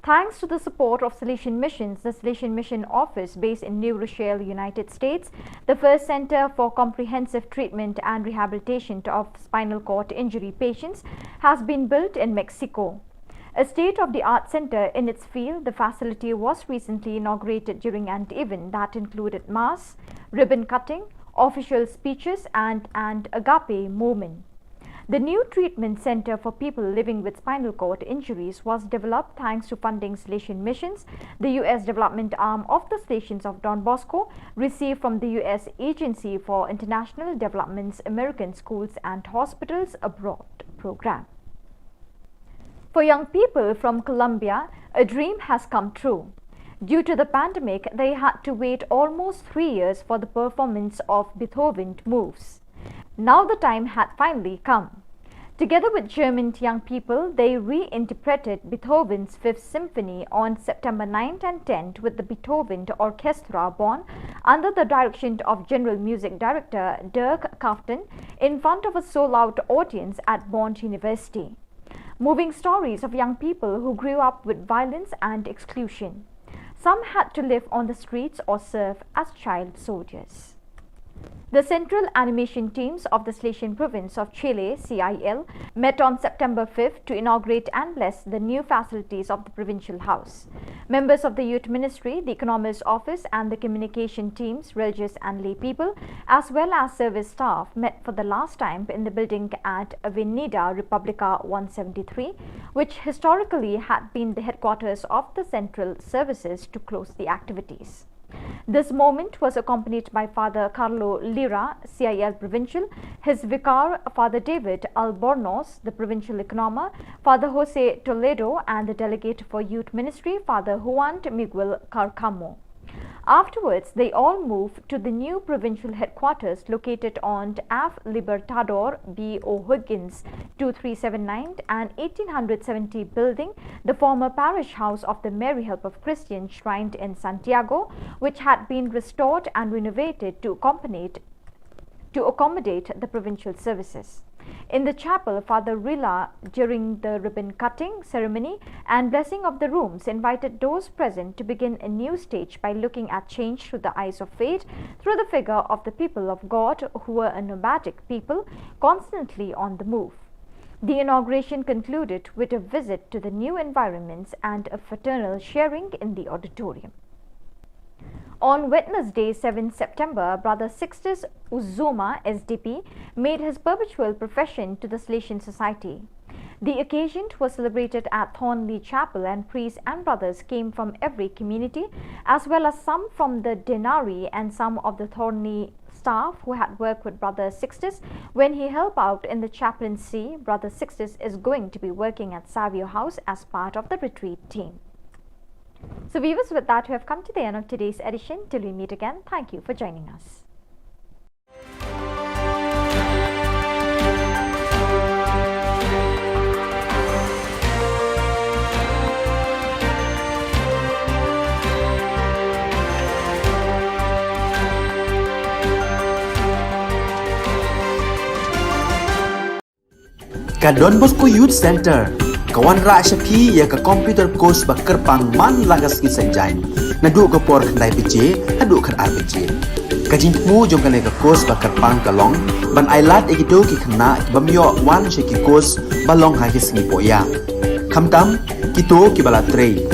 Thanks to the support of Salesian Missions, the Salesian Mission Office based in New Rochelle, United States, the first center for comprehensive treatment and rehabilitation of spinal cord injury patients, has been built in Mexico. A state-of-the-art center in its field, the facility was recently inaugurated during an event that included mass, ribbon cutting, official speeches, and an agape moment. The new treatment center for people living with spinal cord injuries was developed thanks to funding Salesian Missions, the U.S. development arm of the Salesians of Don Bosco, received from the U.S. Agency for International Development's American Schools and Hospitals Abroad program. For young people from Colombia, a dream has come true. Due to the pandemic, they had to wait almost 3 years for the performance of Beethoven's moves. Now the time had finally come. Together with German young people, they reinterpreted Beethoven's Fifth Symphony on September 9th and 10th with the Beethoven Orchestra Bonn under the direction of General Music Director Dirk Kaften in front of a sold-out audience at Bonn University. Moving stories of young people who grew up with violence and exclusion. Some had to live on the streets or serve as child soldiers. The central animation teams of the Silesian province of Chile, CIL, met on September 5th to inaugurate and bless the new facilities of the provincial house. Members of the Youth Ministry, the Economist Office and the communication teams, religious and lay people, as well as service staff, met for the last time in the building at Avenida Republica 173, which historically had been the headquarters of the central services to close the activities. This moment was accompanied by Father Carlo Lira, CIL Provincial, his vicar, Father David Albornoz, the Provincial Economer, Father Jose Toledo, and the Delegate for Youth Ministry, Father Juan Miguel Carcamo. Afterwards, they all moved to the new provincial headquarters located on F. Libertador B. O'Higgins 2379 and 1870 building, the former parish house of the Mary Help of Christians shrined in Santiago, which had been restored and renovated to accommodate the provincial services. In the chapel, Father Rilla, during the ribbon cutting ceremony and blessing of the rooms, invited those present to begin a new stage by looking at change through the eyes of faith, through the figure of the people of God, who were a nomadic people, constantly on the move. The inauguration concluded with a visit to the new environments and a fraternal sharing in the auditorium. On Wednesday, 7 September, Brother Sixtus Uzuma, SDP, made his perpetual profession to the Silesian Society. The occasion was celebrated at Thornley Chapel, and priests and brothers came from every community, as well as some from the Denari and some of the Thornley staff who had worked with Brother Sixtus when he helped out in the chaplaincy. Brother Sixtus is going to be working at Savio House as part of the retreat team. So viewers, with that, we have come to the end of today's edition. Till we meet again, thank you for joining us. Ka Don Bosco Youth Center, kawan rak syapi ya ka computer course bakar pang man lagas ki senjai. Nadu ka por kandai PJ, hadu kan RPG. Kajin mu jom kan ka course bakar pang kalong, ban ailat egido ki khna ki bamyo wan she ki course balong ha ki singi poya. Khamtam kito ki bala trei.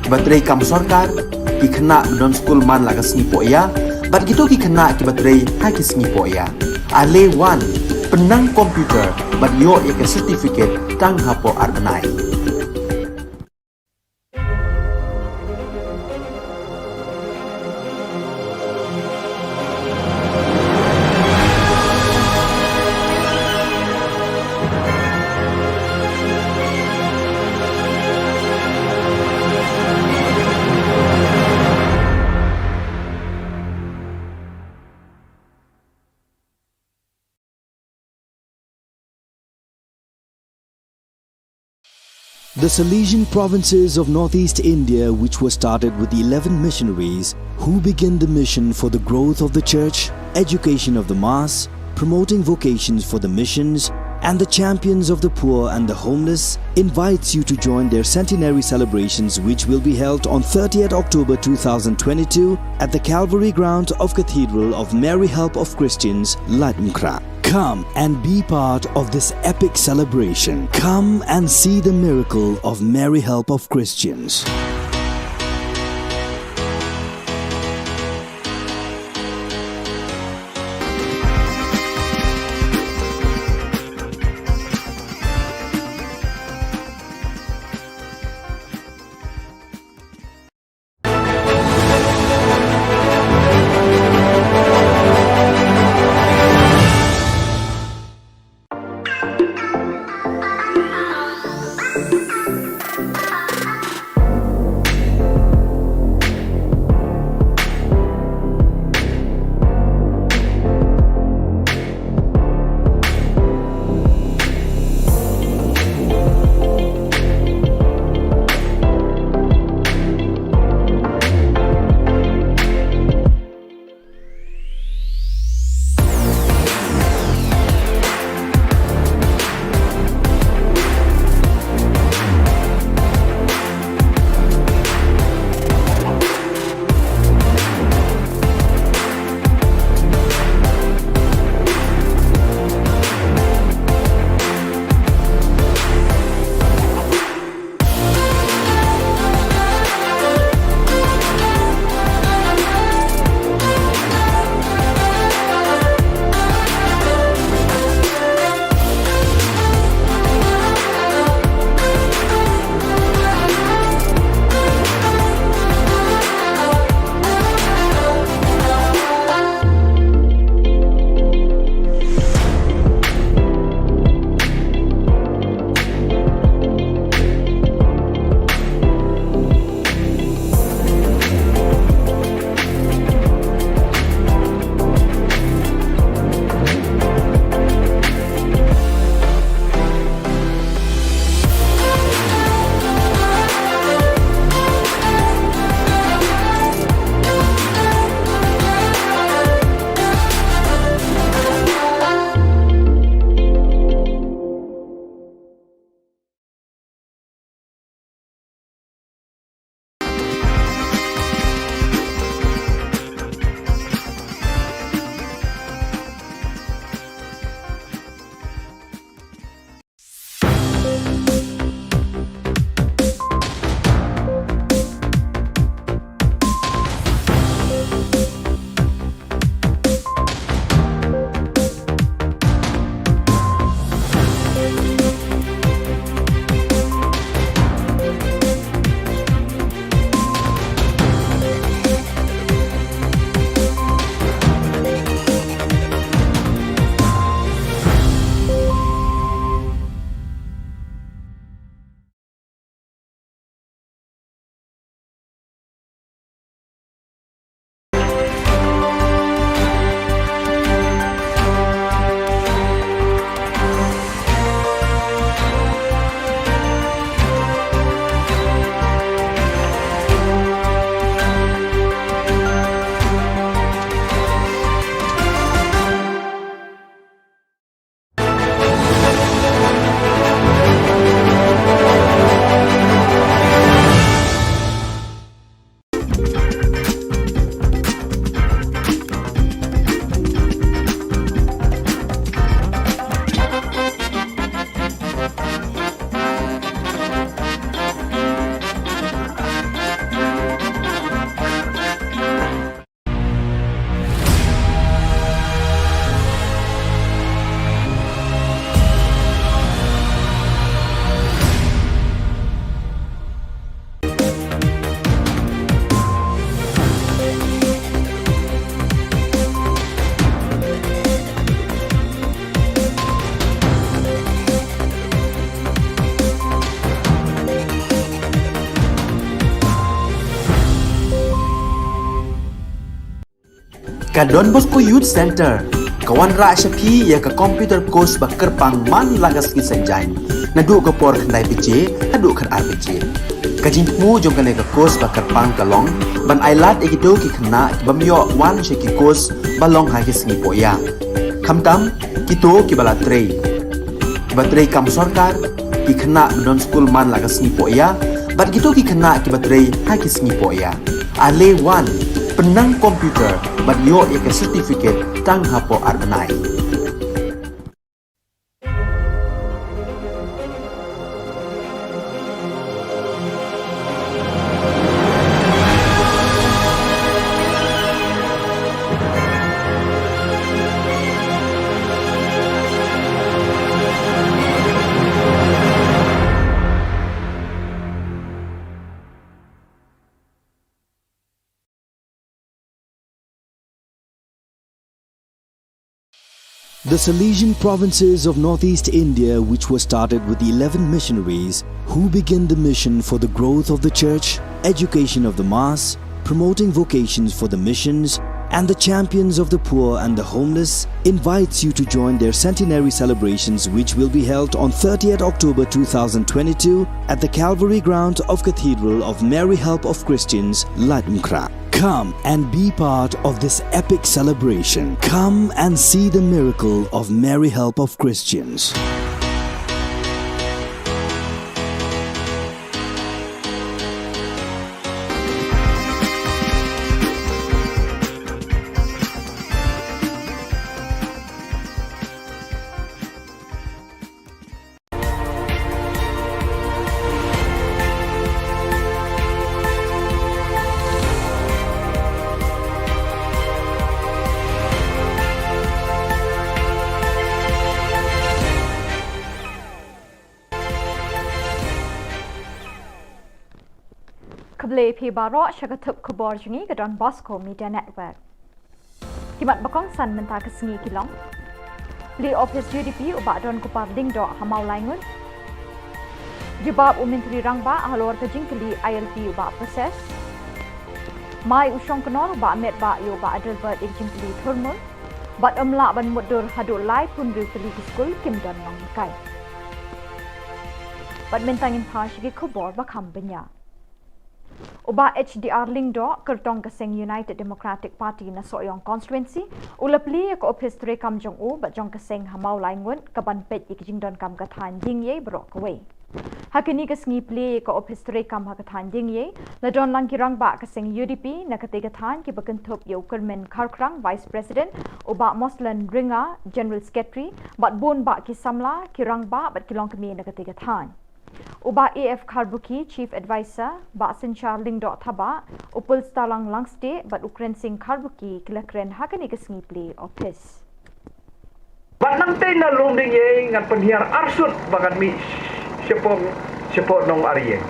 Batrei kam sarkar ki khna don school man lagas singi poya, bat kito ki khna ki batrei ha ki singi poya. Ale wan penang komputer bat yo ke certificate tang hapo arnai. The Silesian provinces of northeast India, which were started with the 11 missionaries who began the mission for the growth of the church, education of the mass, promoting vocations for the missions, and the champions of the poor and the homeless, invites you to join their centenary celebrations, which will be held on 30th October 2022 at the Calvary ground of Cathedral of Mary Help of Christians, Latumkra. Come and be part of this epic celebration. Come and see the miracle of Mary Help of Christians. Ka Don Bosco Youth Center, kawan ra syapi ya ka computer course ba kerpang man lagas ki senjain. Nadu ka por kandai PJ, hadu kan RPG. Kajin mu jom kan ka course ba kerpang kalong, ban ailat egido ki kena ki bamyo wan syaki course balong ha ki sngi poya. Kamtam kito ki bala trei. Ba trei kam sarkar ki kena don school man lagas sngi poya, bat kito ki kena ki batrei ha ki sngi poya. Ale wan penang komputer bat yo ya ka certificate tang hapo arbenai. The Salesian provinces of northeast India, which were started with 11 missionaries who began the mission for the growth of the church, education of the mass, promoting vocations for the missions, and the champions of the poor and the homeless, invites you to join their centenary celebrations, which will be held on 30th October 2022 at the Calvary ground of Cathedral of Mary Help of Christians, Ladumkra. Come and be part of this epic celebration. Come and see the miracle of Mary Help of Christians. Keble pi baro syakatup Khubor jungi ke Don Bosco Media Network. Kimat bakong san menta kesengi kilong. Li office UDP ubak Don Kupar Dingdo hamau laingun. Jubab Menteri Rangba halor kejing keli ILP ubak proses. Mai usong kenor ubak met ba yo ubak Adelbert kejing keli thurmul. Bat umlak ban mudur haduk lai pun riu keli ke skul Kim Don Long Kai. Bat mentangin pa syaki Khubor bakam benya. Uba HDR Lingdo kertong keseng United Democratic Party na Soyong constituency ulapli ko office tre kam jong u ba jong keseng hamau laingun kaban pet ikjing don kam kathan ding ye bro kwe hakini kesngi pli ko office tre kam hakathan ding ye la don lang kirang ba keseng UDP na kategathan ki bakentup yo kermen kharkrang vice president uba Moslan Ringa general secretary bat bun ba ki samla kirang ba bat kilong kemi na kategathan Uba AF Karbuki, Chief Advisor, Ba Sinchar Lingdo Thaba, Upul Stalang Langste, Bat Ukren Singh Karbuki, Kilakren Hakani Kesngi Play Office. Bat nang tay na lunding ye ngan penhiar arsut bagan mi sepong nong ariye.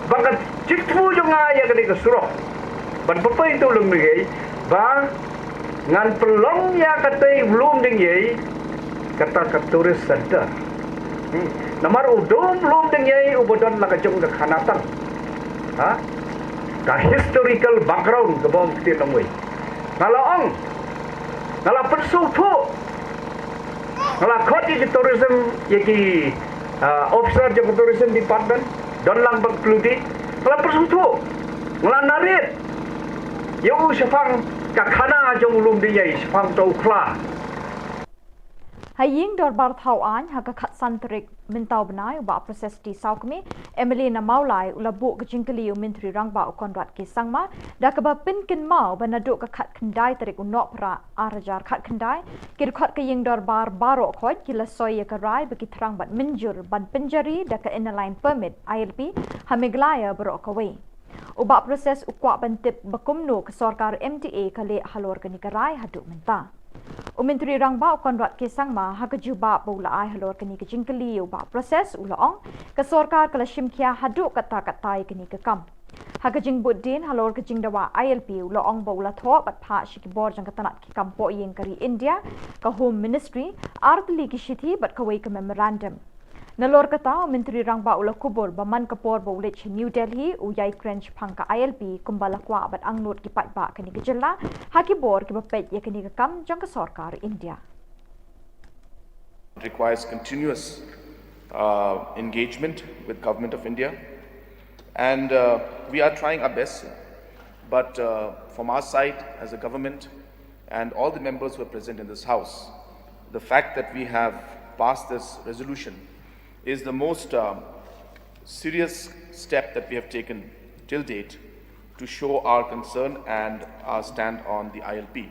Bagat cikfu jo ngaya kani kesuroh. Ban papa itu lunding ye ba ngan pelong ya katay lunding ye kata ka tourist center. Namar udom belum dengai ubodon la kajong ke khanatan. Ha? Ka historical background ke bawang kita nongwe. Ngalaong. Ngala persutu. Ngala khoti ke tourism yaki officer je tourism department don lang bagkludi. Ngala persutu. Ngala narit. Yo syafang ka khana jong ulum dia syafang tau kla. Haying dorbar thauan haka khat santrik mintau benai ba proses di saukmi Emily na maulai ulabu kejingkeli Menteri Rangba Konrad ki sangma da kaba pinkin mau banaduk ka khat kendai tarik unok pra arajar khat kendai kir khat ke ying dorbar baro khoj kila soy ka rai bagi terang bat menjur ban penjari da ka inline permit ILP hamiglaya baro kawe uba proses ukwa bantip bakumno ke sarkar MTA kale halor ka nikarai haduk menta Menteri Rangba Konrad ke sangma ha kejuba bola ai halor kini ke jingkeli uba proses ulaong ke sarkar kala shimkia haduk kata-katai kini ke kam ha ke jing buddin halor ke jing dawa ILP ulaong bola tho bat pha shikibor jang katanat ki kampo yeng kari India ka Home Ministry artli ki shithi bat kawai ke memorandum Nalor kata Menteri Rangba ula Khubor baman kapor baulich New Delhi uyai crench pangka ILP kumbala kwa bat angnut ki patba kani Ka Jylla haki bor ki bapet ya kani kam jang ka sarkar India. It requires continuous engagement with Government of India, and we are trying our best. But from our side, as a government, and all the members who are present in this House, the fact that we have passed this resolution is the most serious step that we have taken till date to show our concern and our stand on the ILP.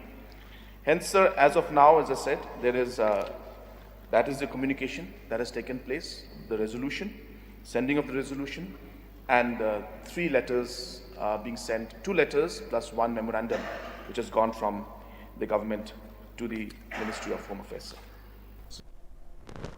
Hence, sir, as of now, as I said, there is that is the communication that has taken place, the resolution, sending of the resolution, and 3 letters being sent, 2 letters plus 1 memorandum, which has gone from the government to the Ministry of Home Affairs.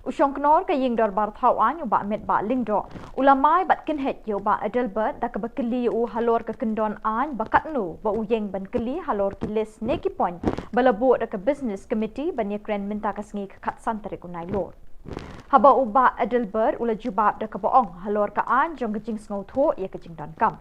Usyong knor ka ying dor bar thau an ba met ba lingdo ulamai bat kin het yo ba adelbert da ka bakli u halor ka kendon an bakat nu ba uyeng ban kli halor ki les neki point balabo da ka business committee ban ye kren minta ka sngi ka khat santre ku nai lor haba u ba adelbert ula jubab da ka baong halor ka an jong ka jing sngo tho ye ka jing don kam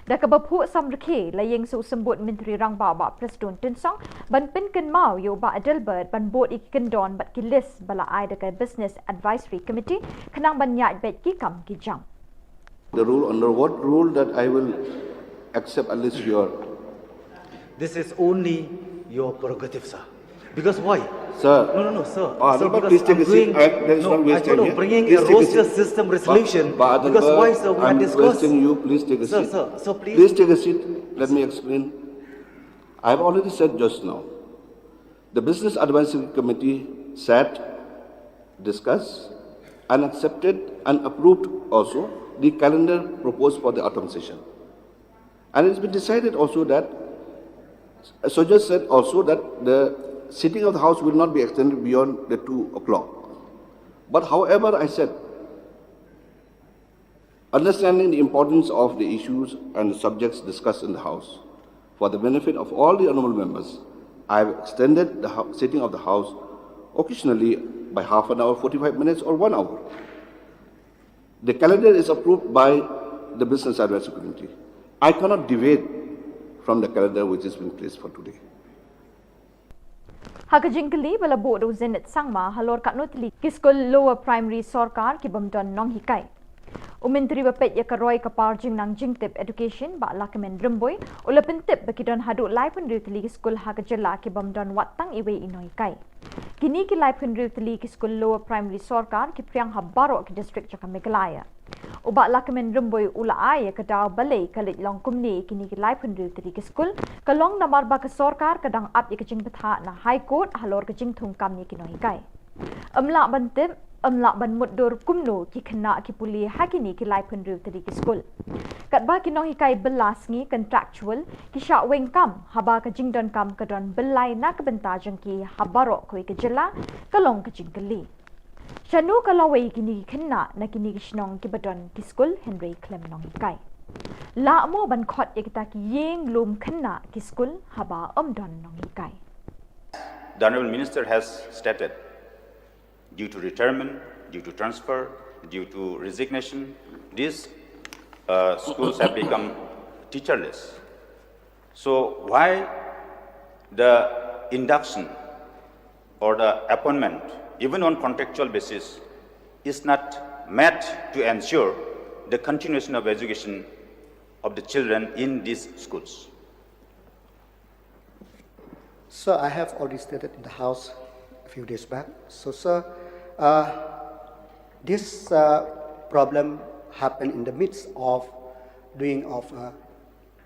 da ka bapu samrkhe la yeng su sembut Menteri Rangba ba Preston Tinsong ban pin ken mau yo ba adelbert ban bot ik kendon bat ki les bala ai da ka business advisory committee khanang ban nyai bet ki kam ki jang. The rule, under what rule that I will accept unless your... This is only your prerogative, sir. Because why? Sir. No, sir. Sir, Because please take I'm a seat. doing, There is no waste time here. bringing Please a take a roster seat. system resolution. But Because why, sir? We I'm had discussed. requesting you, please take a Sir, seat. sir, please. Please take a seat. Let me explain. I have already said just now. The Business Advisory Committee sat, discussed, and accepted and approved also the calendar proposed for the autumn session. And it's been decided also that, so just said also that the sitting of the House will not be extended beyond the 2 o'clock. But however, I said, understanding the importance of the issues and the subjects discussed in the House, for the benefit of all the honourable members, I have extended the sitting of the House occasionally by half an hour, 45 minutes or 1 hour. The calendar is approved by the Business Advisory Committee. I cannot deviate from the calendar which has been placed for today. Hakajingkali balabo do zenit sangma halor katnutli kiskol lower primary sarkar ki bamdon nong hikai. Menteri Bapet ya karoi kapar jing nang jingtip education ba lakamen remboy ula pentip bakidon hadu lai pun ritli kiskol Ha Ka Jylla ki bamdon watang iwe inoi kai. Kini ki lai pun ritli kiskol lower primary sarkar ki priang habaro ki district Jaka Meghalaya. Uba lakamen remboy ula ay kadaw balay kalit long kumni kini ki lai pun ritli kiskol kalong namar ba ka sarkar kadang ap ya kajing betha na high court halor kajing thung kam ni kinoi kai. Amla bantip amla ban muddur kumno ki khna ki puli hakini ki lai pun riu tadi ki skul kat ba ki nong hikai belas ngi contractual ki sha weng kam haba ka jingdon kam ka don belai na ka benta jang ki habaro koi Ka Jylla kalong ka jingkali shanu kalawai kini khna na kini ki shnong ki badon ki skul Henry Clem nong hikai la mo ban khot ekta ki yeng lum khna ki skul haba don nong hikai. The Honourable Minister has stated, due to retirement, due to transfer, due to resignation, these schools have become teacherless. So why the induction or the appointment, even on contractual basis, is not met to ensure the continuation of education of the children in these schools? So I have already stated in the House a few days back. So, sir, this problem happened in the midst of doing of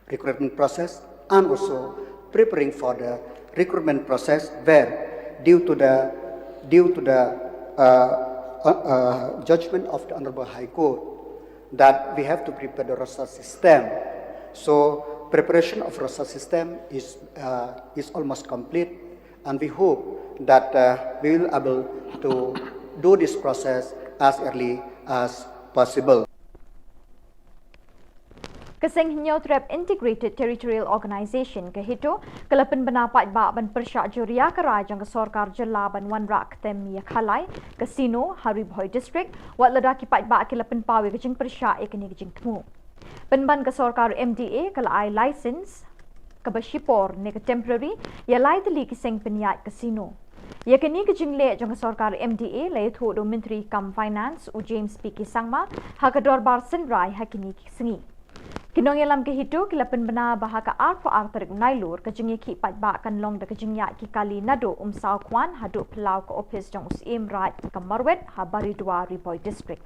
recruitment process and also preparing for the recruitment process, where due to the judgment of the Honorable High Court that we have to prepare the roster system. So preparation of roster system is almost complete, and we hope that we will be able to do this process as early as possible. Keseng hinyau trap Integrated Territorial Organisation ke hito kelapen benapat ba ban persyak juria kerai jang ke sorkar jela ban wan rak tem ya khalai kasino Haribhoi district wat ledaki pat ba kelapen pawe ke jing persyak ekni ke jing temu. Penban ke sorkar MDA kalai license ke bashipor ne ke temporary ya lai teli keseng penyat kasino. Ya kini ke jing le jang ke sorkar MDA lai thu do menteri kam finance u James P. Kisangma ha ke dorbar senrai hakini sengi. Kinong yalam ke hito kilapan bena bahaka arpo arterik nailur ke jengi ki pat ba kan long de ke jingya ki kali nado saw kwan hadu pelau ke office jong usim right ke marwet habari dua Riboi district.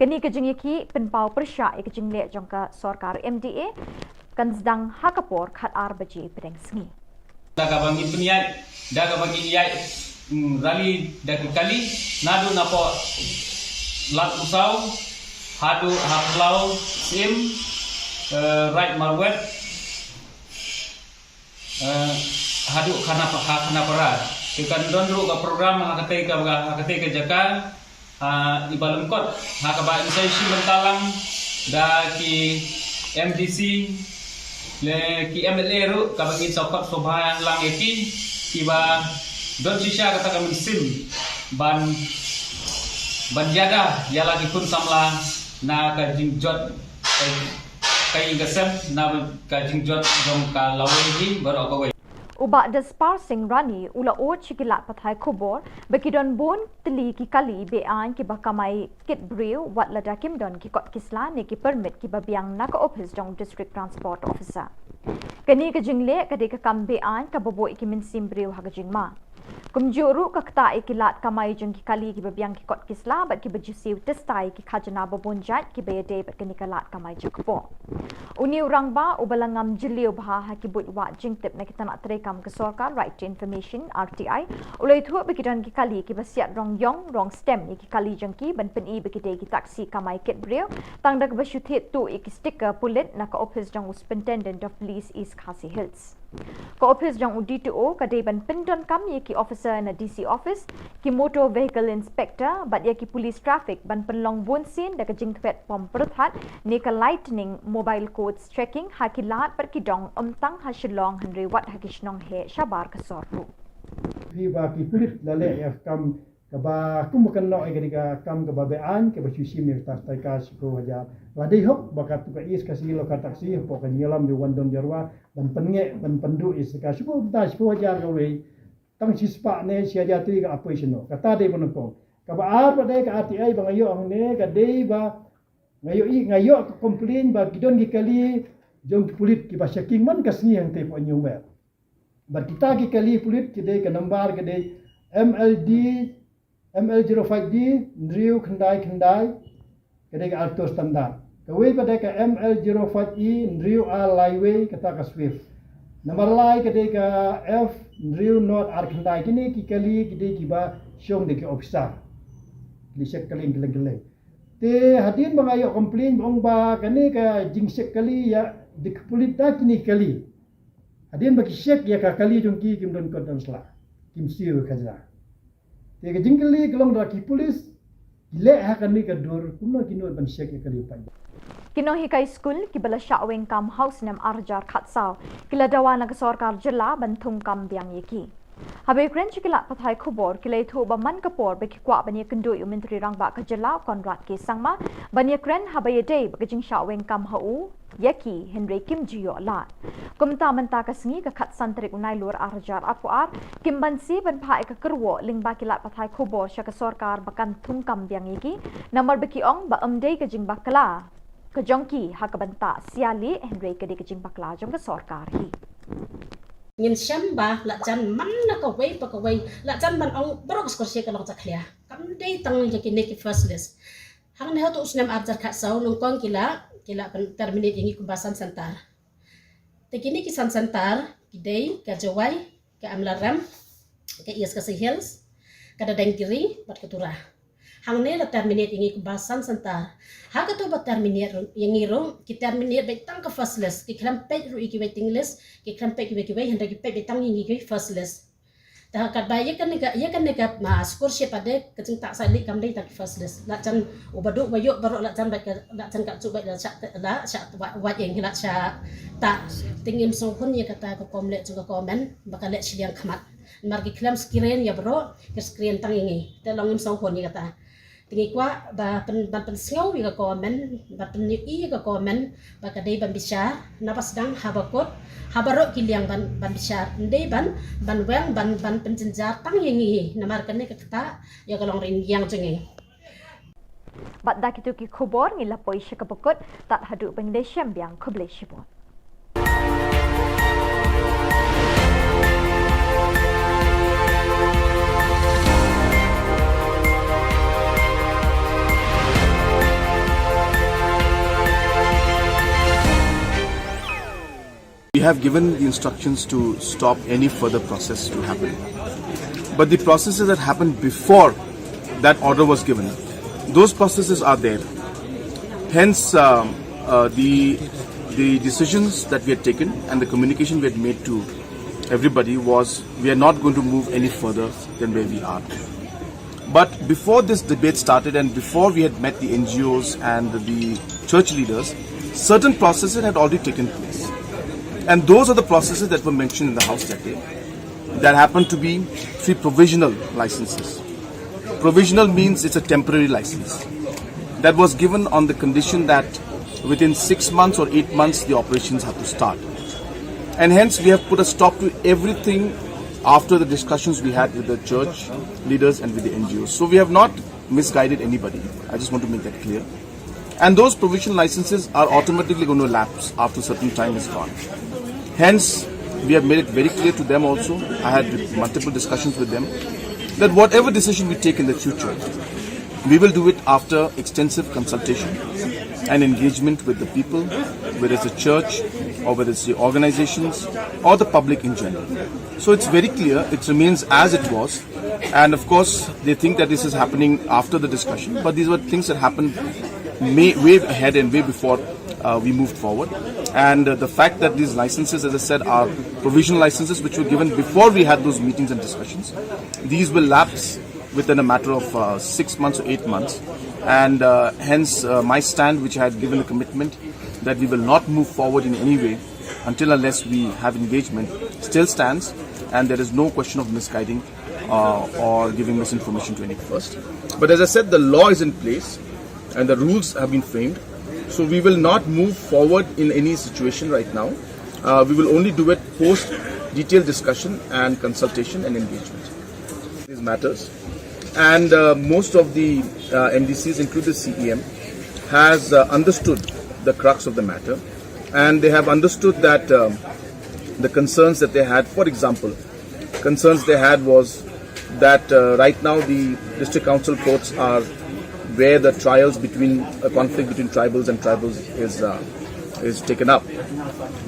Kini ke jengi ki penpau persya ke jingle jong ke sorkar MDA kan sedang hakapor khat ar baji pedeng sengi. Daga bangi peniat daga bangi liai rali daga kali nado napo lat usaw hadu haplau sim right marwet hadu kana para ikan dondru ka program hakate ka jaka ibalum kot hakaba insai si bentalang da ki MDC le ki MLA ru ka bagi sokot sobha lang eki kiba don sisha kata kami sim ban jaga ya lagi pun samla na ka jingjot kai gasam na ka jingjot jong ka lawi baru ka wei Ubak despar sing rani ula o chikilat pathai Khubor bekidon bon teli ki kali bean ki bakamai kit brew wat ladakim don ki kot kisla ne ki permit ki babiang na ka office jong district transport officer. Kani ka jingle ka de ka kam bean ka bobo ki min sim brew ha ka jingma. Kumjuru ka kta ikilat kamai jong ki kali ki babiang ki kot kisla bat ki bajusiu testai ki khajana babonjat ki bayade bat kani kalat kamai jokpo. Uni urang ba ubalangam jiliu bah ha ki but wa jingtip na kita nak terekam ke sorkar right to information RTI ulai thu bekidan ki kali ki basiat rong yong rong stem ni ki kali jong ki ban peni bekide ki taksi kamai kit breu tang dak basyuthit tu ik sticker pulit na ka office jong superintendent of police East Khasi Hills. Ka office jong UDTO ka de ban pendon kam ye ki officer na DC office ki motor vehicle inspector bat ye ki police traffic ban penlong bonsin dak jing thwet pom perthat ne ka lightning mobile codes checking hakilat per ki dong tang ha Shillong Henry wat ha ki shnong he shabar ka sorru fi ba ki pulit lale ya kam ka ba kum kan no e ga kam ka ba bean ke ba susi mir tas tai ka ko haja wadai hok bakat ka is kasi lo ka taksi po ka nyelam di wandon jarwa dan penge dan pendu is ka suko ta suko haja ka we tang sispa ne sia ja tri ka apoisino kata de pon ko ka ba ar ba de ka RTI ba ngayo ang ne ka de ba ngayo ka complain ba gidon gi kali jong pulit ki ba checking man kasni yang te po nyumer ba kita ki kali pulit ki de ka number ke de ML05D Ndriu Khandai kadai ka alto standard kawai pada ka ML05E Ndriu A Liway kata ka Swift nomor lai kadai ka F Ndriu North R Khandai kini ki kali kadai ki ba syong de ki officer lisek kali geleng te hadin bangayo complain bong ba kani ka jingsek kali ya dikpulit da kini kali hadin ba kisek ya ka kali jongki kim don kodon sla kim siu kaza te ka jingkali kelong raki polis le ha kani ka dur kuno kino ban syek kali pa Kino hikai school ki bala syaweng kam house nam arjar khatsau kila dawana ka sorkar jela bantung kam biang yeki Habe kren chikila pathai Khubor kilai thu ba man kapor be ki kwa bani kendui menteri rangba ka jela konrat ke sangma bani kren habe day ba jing syaweng kam hau yaki Henry Kim Jio la kumta menta ka sngi ka khat santrik unai lur arjar apuar kim bansi ban phai ka kerwo lingba kilat pathai Khubor sya ka sorkar bakan thung kam biang yeki namar be ki ong ba amdei ka jing bakla ka jongki ha ka banta siali Henry ka de ka jing bakla jong ka sorkar hi ngin shamba la jan man na ka wei pa ka wei la jan man ong brok skor se ka long chaklia kam dei tang je ki neki first list hang ne hotu usnam arjar kha sau nong kong kila terminate ingi kubasan santar te kini ki santar ki dei ka jawai ka amlaram ka ias ka hills ka dadang kiri bat ketura hang ne la terminate ingi kubasan santar ha ka to bat terminate ingi ro ki terminate be tang ka first list ki kram pe ru ki waiting list ki kram pe ki wai handa ki pe be tang ingi ki first list dah kat bayi kan nega scholarship ada kecing tak salik kam dai tak first list la chan ubaduk bayuk barok la chan kat cubai la syak wat yang la syak tak tingin songkun ya kata ko komlet juga komen bakal lek Shillong khamat margi klam screen ya bro ke screen tang ini te longim songkun ya kata tingi kwa ba pen sngau ya komen ba pen i ya komen ba ka dai ban bisyar napas dang habakot habarok kiliang ban bisyar ndai ban weng ban penjenjar tang yengi namar kan kata ya kalong rin yang jenge Bat dak itu ki khubor ngila poi syakapokot tak hadu pengdesiam biang khoble shibon. We have given the instructions to stop any further process to happen. But the processes that happened before that order was given, those processes are there. Hence, the decisions that we had taken and the communication we had made to everybody was we are not going to move any further than where we are. But before this debate started and before we had met the NGOs and the church leaders, certain processes had already taken place. And those are the processes that were mentioned in the House that day. That happened to be 3 provisional licenses. Provisional means it's a temporary license. That was given on the condition that within 6 months or 8 months the operations have to start. And hence we have put a stop to everything after the discussions we had with the church leaders and with the NGOs. So we have not misguided anybody. I just want to make that clear. And those provisional licenses are automatically going to lapse after certain time is gone. Hence, we have made it very clear to them also. I had multiple discussions with them that whatever decision we take in the future, we will do it after extensive consultation and engagement with the people, whether it's the church or whether it's the organizations or the public in general. So it's very clear, it remains as it was. And of course, they think that this is happening after the discussion, but these were things that happened way ahead and way before we moved forward. And the fact that these licenses, as I said, are provisional licenses which were given before we had those meetings and discussions. These will lapse within a matter of 6 months or 8 months. And hence my stand, which I had given a commitment that we will not move forward in any way until unless we have engagement, still stands. And there is no question of misguiding or giving misinformation to any first. But as I said, the law is in place and the rules have been framed. So we will not move forward in any situation right now. We will only do it post detailed discussion and consultation and engagement. These matters. And most of the MDCs, including the CEM, has understood the crux of the matter. And they have understood that the concerns that they had, for example, concerns they had was that right now the district council courts are where the trials between a conflict between tribals and tribals is taken up.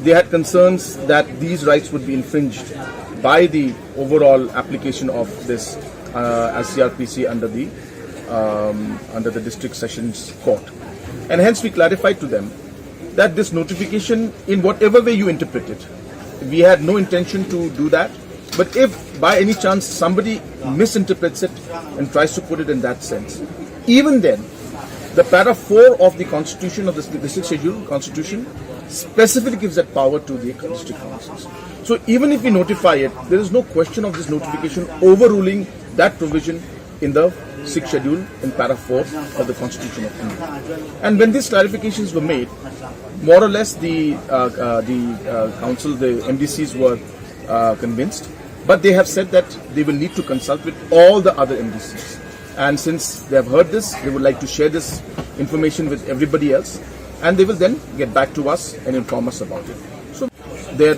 They had concerns that these rights would be infringed by the overall application of this as CRPC under the district sessions court. And hence we clarified to them that this notification, in whatever way you interpret it, we had no intention to do that. But if by any chance somebody misinterprets it and tries to put it in that sense, even then, the para 4 of the constitution of the district schedule constitution specifically gives that power to the district councils. So even if we notify it, there is no question of this notification overruling that provision in the 6th schedule in para 4 of the constitution of India. And when these clarifications were made, more or less the council, the MDCs were convinced, but they have said that they will need to consult with all the other MDCs. And since they have heard this, they would like to share this information with everybody else, and they will then get back to us and inform us about it. So their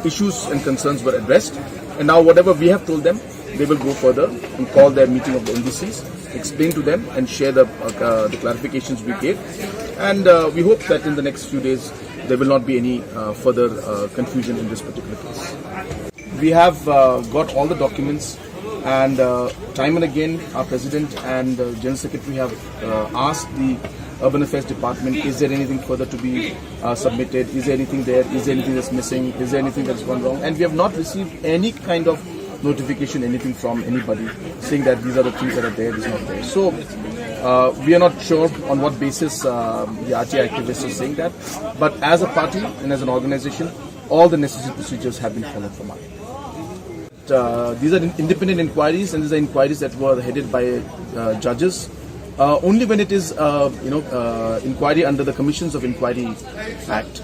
issues and concerns were addressed, and now whatever we have told them, they will go further and call their meeting of the MDCs, explain to them and share the clarifications we gave. And we hope that in the next few days, there will not be any further confusion in this particular case. We have got all the documents. And time and again, our President and General Secretary have asked the Urban Affairs Department, is there anything further to be submitted? Is there anything there? Is there anything that's missing? Is there anything that's gone wrong? And we have not received any kind of notification, anything from anybody saying that these are the things that are there, this is not there. So we are not sure on what basis the RTI activists are saying that, but as a party and as an organization, all the necessary procedures have been followed from our. These are independent inquiries, and these are inquiries that were headed by judges. Only when it is, inquiry under the Commissions of Inquiry Act,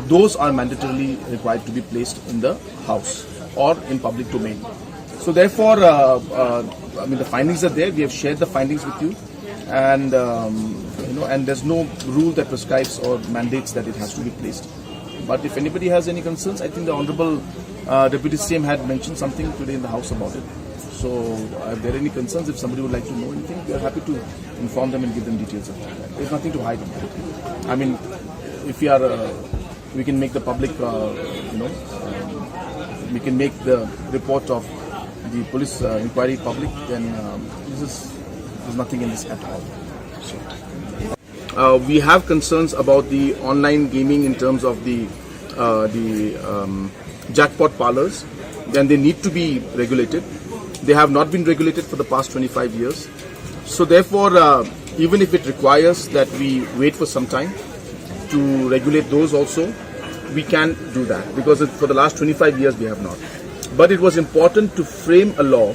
those are mandatorily required to be placed in the House or in public domain. So therefore, the findings are there. We have shared the findings with you, and and there's no rule that prescribes or mandates that it has to be placed. But if anybody has any concerns, I think the Honourable Deputy CM had mentioned something today in the House about it. So if there are any concerns, if somebody would like to know anything, we are happy to inform them and give them details of that. There's nothing to hide. I mean, if we are, we can make the public, we can make the report of the police inquiry public, then there's nothing in this at all. So, we have concerns about the online gaming in terms of the jackpot parlors, then they need to be regulated. They have not been regulated for the past 25 years. So therefore, even if it requires that we wait for some time to regulate those also, we can do that, because for the last 25 years we have not. But it was important to frame a law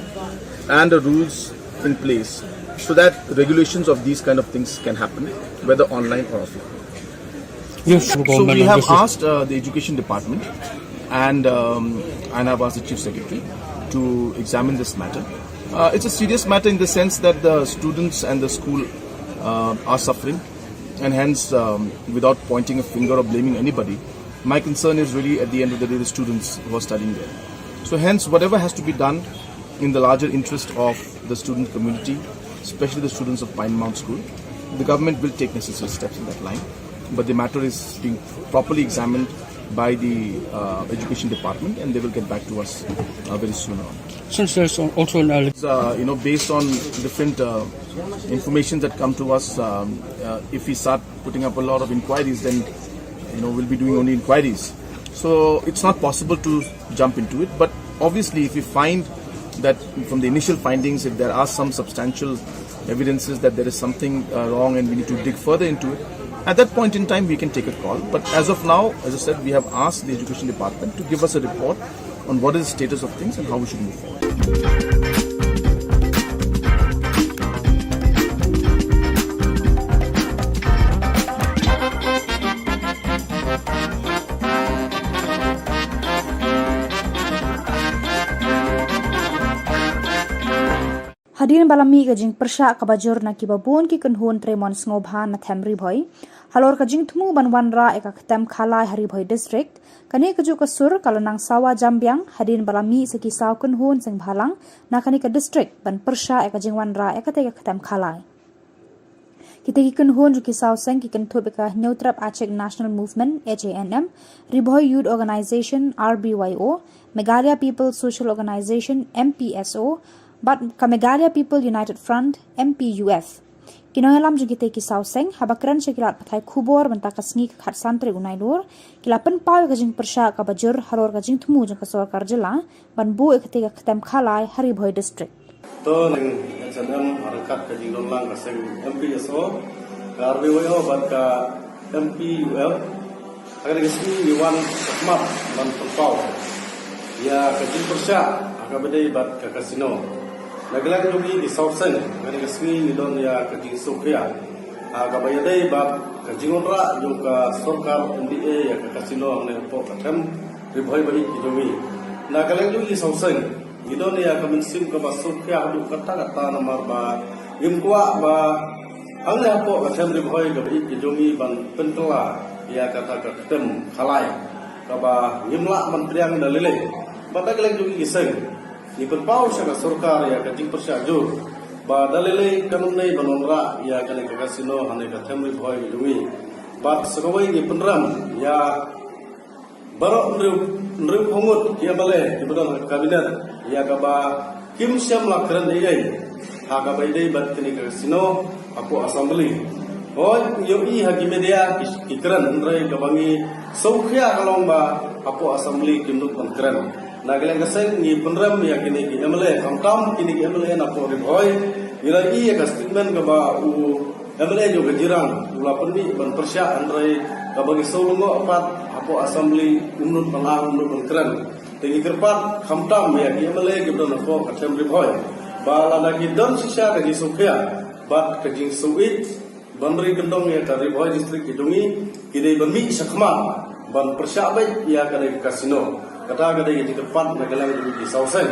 and the rules in place so that regulations of these kind of things can happen, whether online or offline. Yes, so we have asked the Education Department and I've asked the Chief Secretary to examine this matter. It's a serious matter in the sense that the students and the school are suffering, and hence, without pointing a finger or blaming anybody, my concern is really at the end of the day the students who are studying there. So hence, whatever has to be done in the larger interest of the student community, especially the students of Pine Mount School, the government will take necessary steps in that line. But the matter is being properly examined by the Education Department, and they will get back to us very soon on. Since there's also an based on different information that come to us, if we start putting up a lot of inquiries, then we'll be doing only inquiries. So it's not possible to jump into it. But obviously, if we find that from the initial findings, if there are some substantial evidences that there is something wrong and we need to dig further into it, at that point in time we can take a call. But as of now, as I said, we have asked the Education Department to give us a report on what is the status of things and how we should move forward. Hadirin balami ka jing persya ka bajur na kibabon ki kunhun tremon snobhan na temri bhoi halor ka jing thumu banwan ra eka ktem khalai hari bhoi district kani ka ju ka sur kalanang sawa jambyang hadirin balami se ki saw kunhun sing bhalang na kani ka district ban persya eka jing wan ra eka te ka ktem khalai kita ki kunhun ju ki saw sing ki kan thobe ka neutrap achek national movement HANM ribhoi youth organization RBYO Meghalaya people social organization MPSO but Meghalaya People United Front MPUF. Kinoyalam jeng kita ki sauseng habakran sekilat pathai Khubor Na Ka Jylla khat santre unailur kilapan pau ka jeng persya ka bajur haror ka jeng thumu jeng ka Khubor Jylla ban bu ekte ka khatam khalai hari bhoi district. To nang SNM harakat ka jeng lang ka seng MPSO ka RBYO ban ka MPUF agar gesmi diwan sakmat ban pau ya ka jeng persya ka bedai bat ka kasino naglag lugi di sausen ngani gesmi ni don ya kajing sokya aga bayadai ba kajing onra jo ka sarkar NDA ya ka kasino ne po katam ribhoi bari ki jomi naglag lugi sausen ni don ya ka minsim ka ba sokya hadu kata namar ba imkwa ba ang ne po katam ribhoi ka bari ki jomi ban pentla ya kata katam khalai ka ba imla man priang dalile bataglag lugi iseng ni perpau sa sarkar ya kajing persya jo ba dalile kanun nei banonra ya kane ka kasino hane ka thamri bhoi dumi ba sagawai ni penram ya baro nru khomut ya bale ibadon kabinet ya ka ba kim syam lakran dei ha ka bai dei bat kane ka kasino apo assembly hoi yoi hagi media kikran ndrai ka bangi saukhya kalong ba apo assembly kimnuk pankran Nagalang kaseng ni penrem ya kini ki MLA kamtam kini ki MLA na po riboy ila i ka statement ka ba u MLA jo gajirang ula permi ban persya andrai ka bagi solongo apat apo assembly unut malang unut keren tingi kerpat kamtam ya ki MLA ki don po ka tem riboy ba la na ki don sisa ka ji sukya bat ka jing suit banri kendong ya ka riboy district ki dungi kini banmi sakma ban persya baik ya ka kasino kata kada yang cepat nagalang dugi sauseng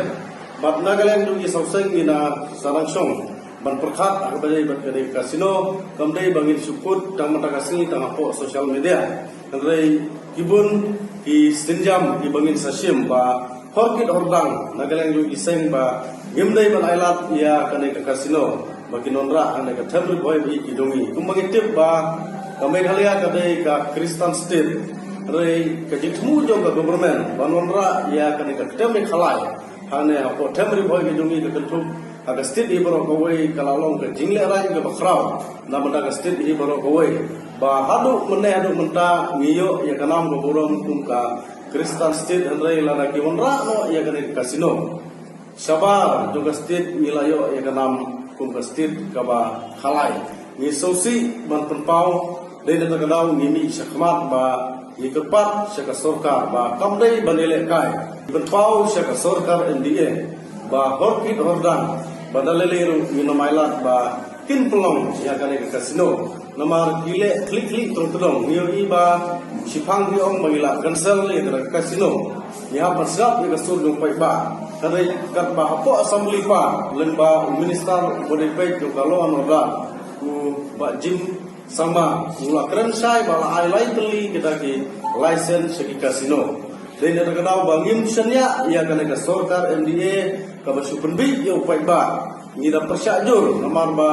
bat nagalang dugi sauseng ina sarangsong ban perkat akbadai ban kada kasino kamdai bangin sukut tang mata kasih tang apo social media kamdai kibun ki sinjam ki bangin sasim ba horkit hordang nagalang dugi seng ba ngimdai ban ailat ya kada kasino bagi nonra anda ka thamri boy bi ki dongi kumbang tip ba kamai halia kada ka Kristen state Rai kejitmu juga government banonra ya kan ikatemi khalai hane apo temri boy ke jungi ke kentuk aga state ibro kowai kalalong ke jingle rai ke bakrau namada ke state ibro kowai ba hadu menne hadu menta ngiyo ya kanam go borong kumka Kristen state rai lana ki onra no ya kan kasino sabar juga state milayo ya kanam kumka state kaba khalai ni sosi ban penpau dai da kadau ngimi sakmat ba Ikepat syaka sorkar ba kamdai banile kai benpau syaka sorkar NDA ba horkit hordang badaleleru minamailat ba kin pelong ya kane kasino namar gile klik tong niyo iba sipang diong bagila cancel ya kasino ya pasap ya kasur dong pai ba kare kat ba apo assembly pa lemba minister bode pai to kalo anoda ku ba jim sama mula keren sai bala ai lain teli kita ki license segi kasino dan ada kenal bangim senya ia kena ke sorkar MDA ka basu penbi yo pai ba ni da persyajur namar ba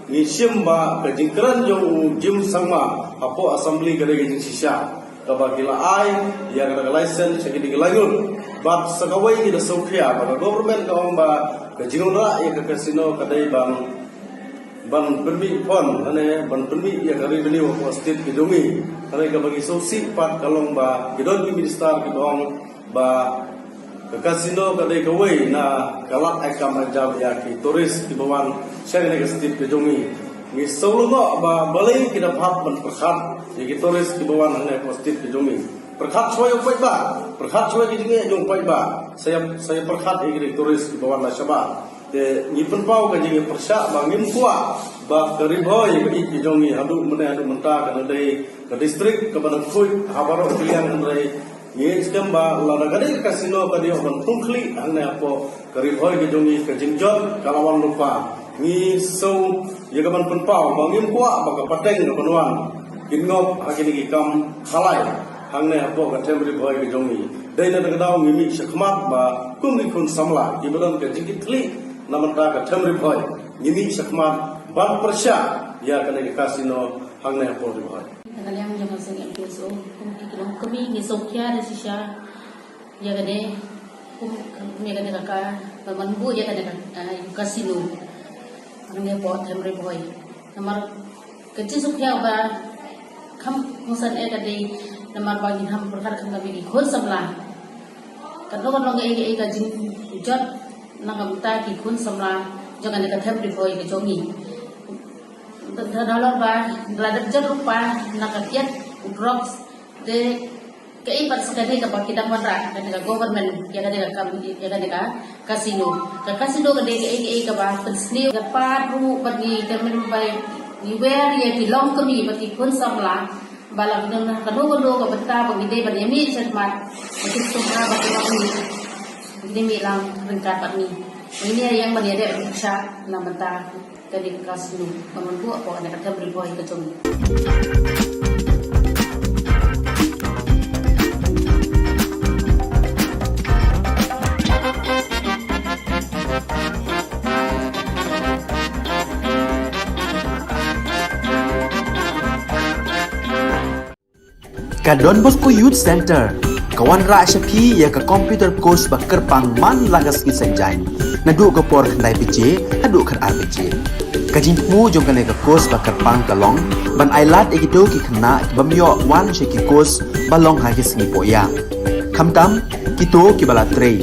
ni sim ba ke jingkran yo jim sama apo assembly ka de sisa ka ba gila ai ia kena ke license segi di langun ba sagawai ni da sokhia ba government ka ba ke jingra ia ke kasino ka dai bang ban permi pon ane ban permi ya kari beni wa state ki dongi ane ka bagi sosi pat kalong ba kidon ki minister ki dong ba ka kasino ka dai ka wei na kalak akam ajam ya ki turis ki bawan share ne ka state ki dongi ni solo ba balai ki da phat ban perkhat ya ki turis ki bawan ane ko state ki dongi perkhat choi pai ba perkhat choi ki jinge jong pai ba saya perkhat ki turis ki bawan la shaba de ni penpau ka jinge persya bangim kuat ba keriboy ki jongi hadu mene hadu menta kana dei ke distrik ke badan kui habaro kilian andrai ni skam ba la gade kasino ka dio ban tungkli anne apo keriboy ki jongi ke jingjot kalawan lupa ni so ye ka ban penpau bangim kuat ba ka pateng ka panuan kingop hakini ki kam khalai hangne apo ka temri boy ki jongi dei na dau ngimi sakmat ba kumri kun samla ki badan ke jingitli namanta ka temri boy ngimi sakmat ban persya ya kena kasino hangne apo di boy Kalian jangan sengit beso, kami ni sokya de sisa, ya kene, kami kene kakak, manbu ya kene kasino, hangne pot hamre boy, namar kecil sokya ba, kam musan kade, namar bagi ham perkara kami bagi khon samla, kadang orang ege jin jot, nangam ta ki khon samla, jangan dekat hamre boy ke jongi. Dalam bah, dalam jeruk bah, nak kiat drops de keipat sekali kepada kita mana, kepada government, yang ada kasino, kasino kade kei kepada pensliu, kepada ru bagi temen baik, ni where ye belong to me, bagi pun samla, balang dengan kado kepada bagi dia bagi mi cermat, bagi semua bagi kami, ini milang ringkat ni, ini yang menjadi rusak nama tak. Jadi kasino, menunggu apa ada kata beriboy ke jongi. Ka Don Bosco Youth Center kawan ra syapi ya ka computer course bakar pang man lagas ki sanjain nadu ka por khandai pije adu khar RPG kajin mu jong kane ka course bakar pang kalong ban ailat egido ki khna bamyo wan she ki course balong ha ki singi poya khamtam Kito kibala trei.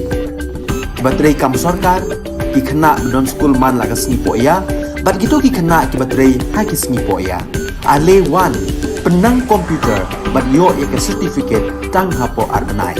Batrei kam sorkar ki khana non school man lagas ni poya, bat gitu ki khana ki batrei ha ki sni poya. Ale 1 penang komputer bat yo ek certificate tang hapo arbanai.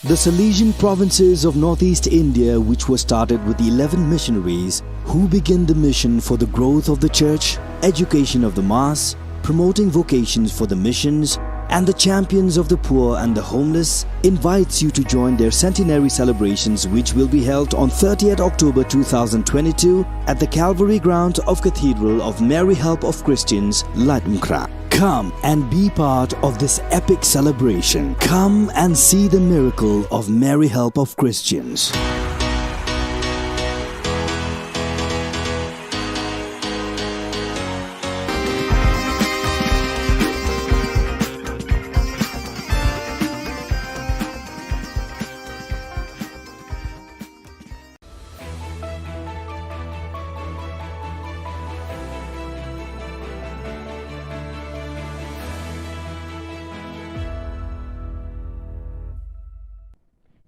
The Salesian provinces of northeast India, which were started with the 11 missionaries who began the mission for the growth of the church, education of the mass, promoting vocations for the missions, and the champions of the poor and the homeless, invites you to join their centenary celebrations, which will be held on 30th October 2022 at the Calvary ground of Cathedral of Mary Help of Christians, Ladumkra. Come and be part of this epic celebration. Come and see the miracle of Mary Help of Christians.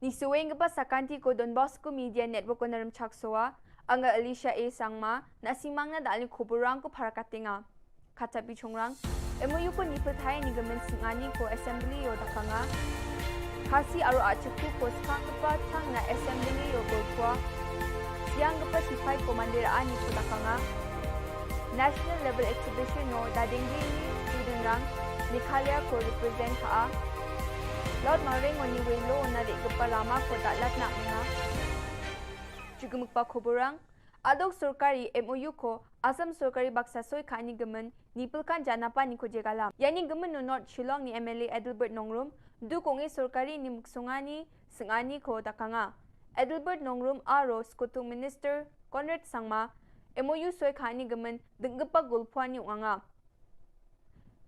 Ni suweng pa sa kanti ko Don Bosco Media Network ko naram chaksoa anga Alicia A sangma na simang na dali kuburang ko para katinga kata bichongrang MOU ko ni perthaya ni gamen singani ko assembly yo dakanga kasi aro achaku ko skang pa tang na assembly yo golpwa siang pa sifai commander ani ko dakanga national level exhibition no dadengli student rang Nikhalia ko represent ka Lord Maring wani welo na de kapalama ko dalat na nga. Chugumukpa Khuborang adok सरकारी MOU ko Assam सरकारी baksa soy khani gaman nipulkan janapa ni ko jegala. Yani gaman no North Shillong ni MLA Adelbert Nongrum du kongi सरकारी ni muksungani singani ko dakanga. Adelbert Nongrum aro skutung minister Conrad Sangma MOU soy khani gaman dengpa gulpwani anga.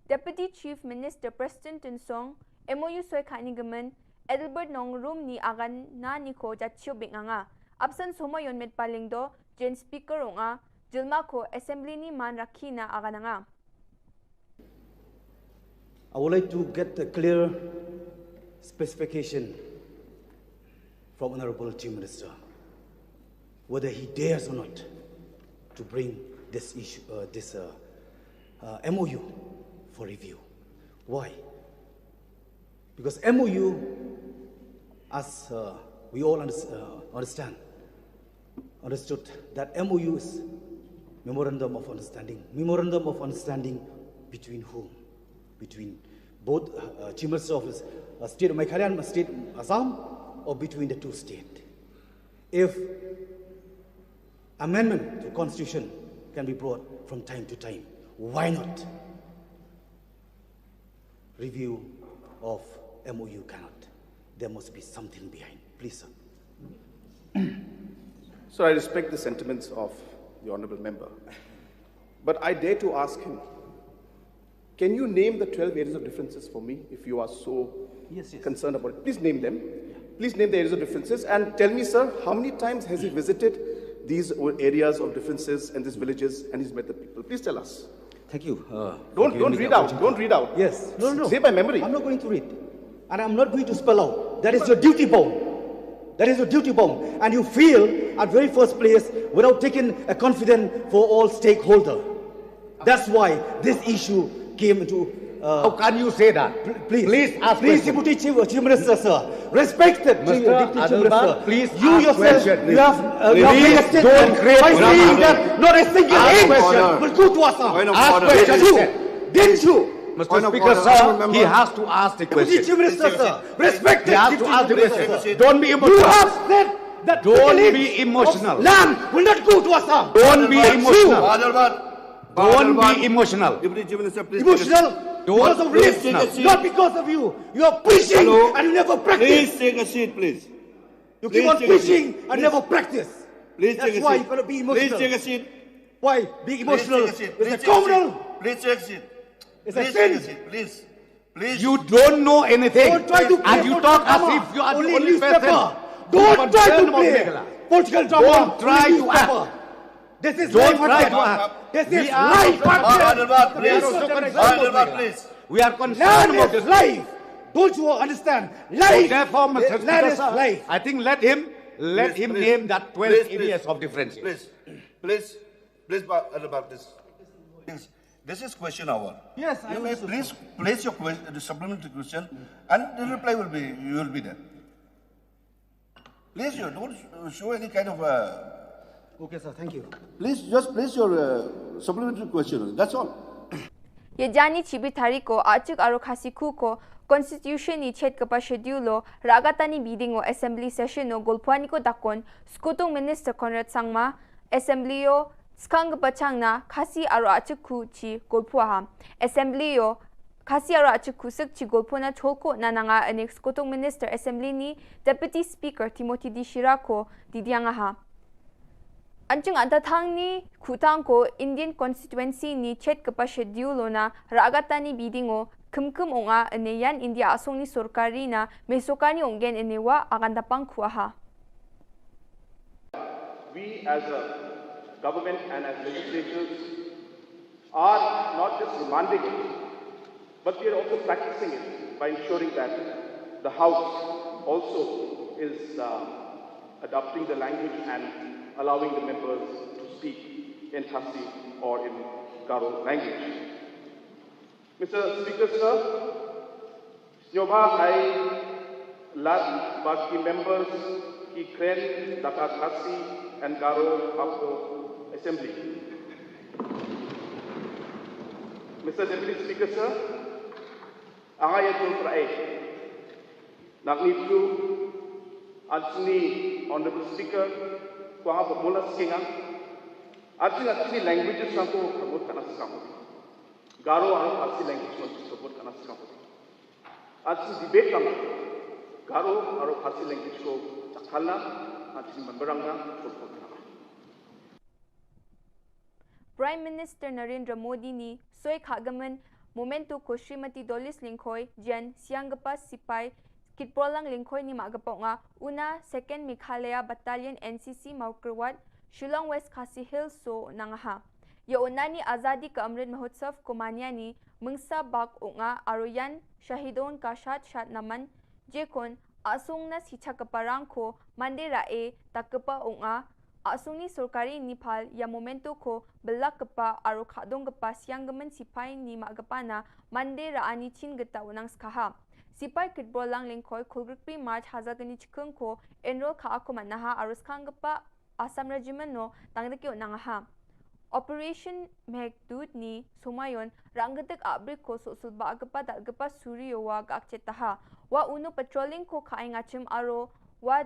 Deputy Chief Minister Preston Tinsong MOU soy khani gaman Adelbert Nongrum ni agan na ni ko jatchyo binganga absent soma yon met palingdo gen speaker onga jilma ko assembly ni man rakhina agananga. I would like to get a clear specification from Honorable Chief Minister whether he dares or not to bring this issue, MOU for review. Why? Because MOU, as we all understood that MOU is Memorandum of Understanding. Memorandum of Understanding between whom? Between both Chief Minister of State of Meghalaya and State Assam, or between the two states? If amendment to Constitution can be brought from time to time, why not review of MOU cannot? There must be something behind. Please, sir. So I respect the sentiments of the Honourable Member. But I dare to ask him, can you name the 12 areas of differences for me if you are so concerned about it? Please name them. Please name the areas of differences and tell me, sir, how many times has he visited these areas of differences and these villages and he's met the people? Please tell us. Thank you. Don't read out. Don't read out. Yes. No. Say by memory. I'm not going to read. And I'm not going to spell out. That is your duty bound. That is your duty bound. And you feel at very first place without taking a confidence for all stakeholders. That's why this issue came into... How can you say that? Please ask Deputy Chief Minister, sir. Respected Deputy Chief Minister. Please you ask yourself, question. you have don't create by saying that not a single aid will go to Assam. Ask question. Didn't you? Mr. Speaker, sir, he has to ask the question. Deputy Chief Minister, sir. Respected He has to ask the question. Don't be emotional. You have said that Don't be emotional. Land will not go to Assam. Don't be emotional. Don't be emotional. Deputy Chief Minister, please. Emotional? Because of Please race, take a seat. not because of you. You are preaching and you never practice. Please take a seat, please. You Please keep on take a seat. preaching and Please. never practice. Please That's take a why seat. you cannot be emotional. Please take a seat. Why? Being emotional Please take a seat. is Please a take a seat. criminal. Please take a seat. It's a Please take a sin. seat. Please. Please. You don't know anything. Don't try to play And you political talk as drama. if you are the Only only newspaper. person. Don't try to play Meghalaya. political drama. Don't try Only to newspaper. act. This is Don't life try and to death. act. This is We are life also and concerned. death. We are also concerned about Meghalaya. Please. We are concerned Land about is this. life. Don't you understand? So Life. therefore, Mr. Land Speaker, is sir, life. I think let him Please, name that 12 please, areas please. of difference. Please, about this. This is question hour. Yes, I You may understood. please place your question, the supplementary question, and the reply will be, you will be there. Please, you don't show any kind of. Okay, sir. Thank you. Please, just place your supplementary question. That's all. Ye jani chibi tariko achuk aro khasiku ko constitution ni chet kapa schedule lo ragatani meeting o assembly session no golpwani ko dakon skutung minister Conrad Sangma assembly o skang pachangna khasi aro achuk chi golpwa ha assembly o khasi aro achuk sik chi golpona cholko nananga anex skutung minister assembly ni deputy speaker Timothy Dishira ko didianga ha Anjung antatang ni kutang ko Indian constituency ni chet kapa schedule na ragatani bidding o kumkum onga aneyan India asong ni sorkari na mesokani ongen enewa agandapang kuaha. We as a government and as legislators are not just demanding it, but we are also practicing it by ensuring that the House also is adopting the language and allowing the members to speak in Khasi or in Garo language. Mr. Speaker, sir, Nyoba I last baki members ki kren daka Khasi and Garo Apo Assembly. Mr. Deputy Speaker, sir, angayatul prae nagnitu Ajni Honorable Speaker kuanga pemula skinga Ajni languages sangko promote kana sakamu Garo aro Khasi language sangko support kana sakamu Ajni debate kama Garo aro Khasi language ko chakhalna Ajni memberangna support kana Prime Minister Narendra Modi ni soy khagaman momento ko Srimati Dolis Lingkhoi jan sianggapa sipai kitprolang Lingkhoi ni magapa nga una 2nd Meghalaya Battalion NCC Maukerwat Shillong West Khasi Hills so nangaha ya unani Azadi ka Amrit Mahotsav ko manya ni mengsa bak nga aroyan shahidon ka shat naman jekon asung na sicha kaparang ko mandera e takapa nga asung ni sorkari Nepal ya momento ko belak kepa aro khadong kepa sianggaman sipai ni magapana mandera ani chin geta unang skaha sipai kitbolang Lingkhoi khulgrikpi March hazagani chikung ko enroll ka ako manaha aro skangapa Assam Regiment no tangdaki unangaha Operation Meghdut ni sumayon ranggatek abrik ko susulba agapa dalgapa Suryo wa gakchetaha wa uno patrolling ko kaingachim aro wa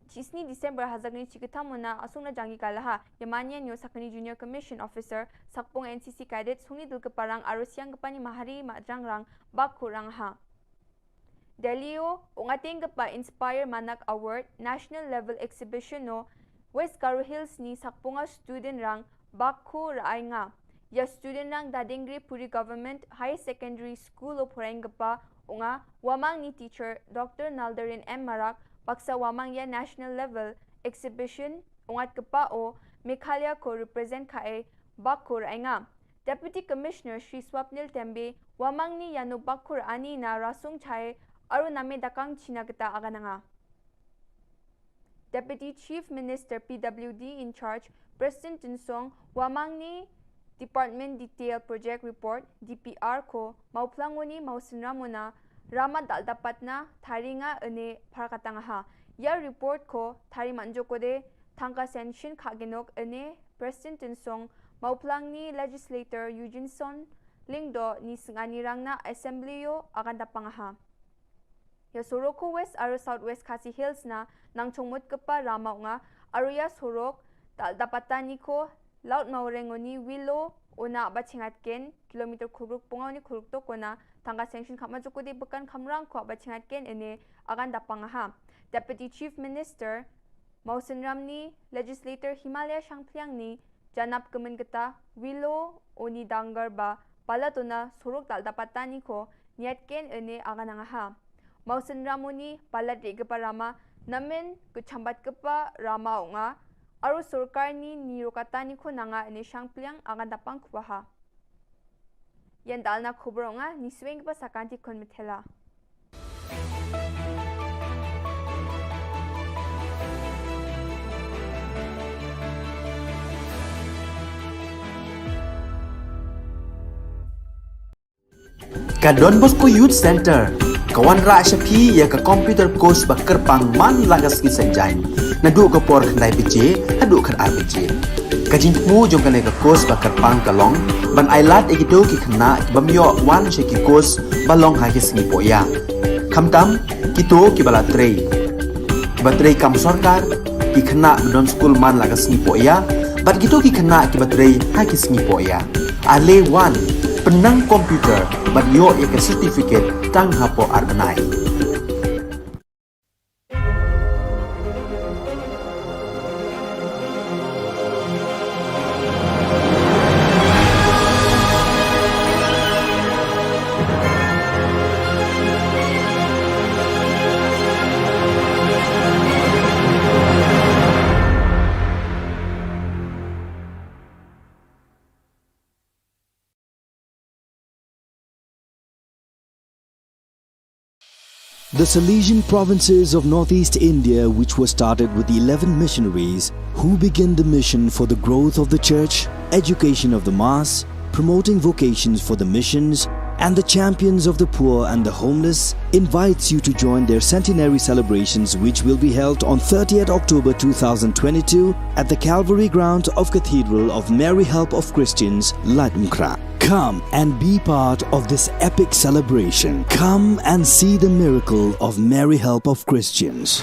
Chisni December hazagni chikatamuna asungna jangi kalaha yamanya nyo sakani Junior Commission Officer sakpong NCC cadet suni dulkeparang aro siang gapani mahari majangrang bakurang ha Delio ungating gapa Inspire Manak Award National Level Exhibition no West Garo Hills ni sakponga student rang bakku raay nga ya student rang Dadingri Puri Government High Secondary School of Porengapa unga wamang ni teacher Dr. Naldarin M. Marak paksa wamang ya national level exhibition ungat kepa o Meghalaya ko represent kae bakur ainga Deputy Commissioner Shri Swapnil Tembe wamang ni yano bakur ani na rasung chae aru name dakang chinagata agananga Deputy Chief Minister PWD in charge President Tinsong wamang ni Department Detail Project Report DPR ko mauplangoni mausinramona Rama daldapat na tharinga ane parakatanga ya report ko thari manjoko de thangka sanction khagenok ane President Tinsong mauplang ni legislator Eugene Lingdo ni singani rangna assembly yo agandapanga ya soroko west aro southwest Khasi Hills na nang chongmot kepa rama nga aro ya sorok daldapatani ko laut maurengoni wilo una bachingatken kilometer kubruk pungawni kuruk tokona tangga sanction khamajukudi bekan khamrang ko bachingatken ene agan dapangaha. Deputy Chief Minister Mausen Ramni Legislator Himalaya Shangpliang ni janap kemenketa wilo oni dangarba palatuna suruk dal dapatani ko niatken ene aganangaha. Mausen Ramoni palat regeparama namen kechambat kepa rama unga aru surkar ni nirokatani ko nanga ene Shangpliang agan dapang kubaha. Yan dalna khubor nga ni swing pa sakanti kon mithela. Ka Don Bosco Youth Center, kawan ra syapi ya ka computer course bakar pangman lagas ki senjain. Nadu ka por khandai PJ, hadu kan RPG. Kajin mu jong kan ka course bakar pang kalong, ban ailat egido ki khna bamyo wan she ki course balong ha ki sngi poya. Khamtam kito ki bala trei. Batrei kam sarkar ki khna don school man lagas sngi poya, bat kito ki khna ki batrei ha ki sngi poya. Ale wan penang komputer bat yo ek certificate tang hapo arbanai. The Salesian provinces of northeast India, which were started with 11 missionaries who began the mission for the growth of the church, education of the mass, promoting vocations for the missions, and the champions of the poor and the homeless, invites you to join their centenary celebrations, which will be held on 30th October 2022 at the Calvary ground of Cathedral of Mary Help of Christians, Ladmkra. Come and be part of this epic celebration. Come and see the miracle of Mary Help of Christians.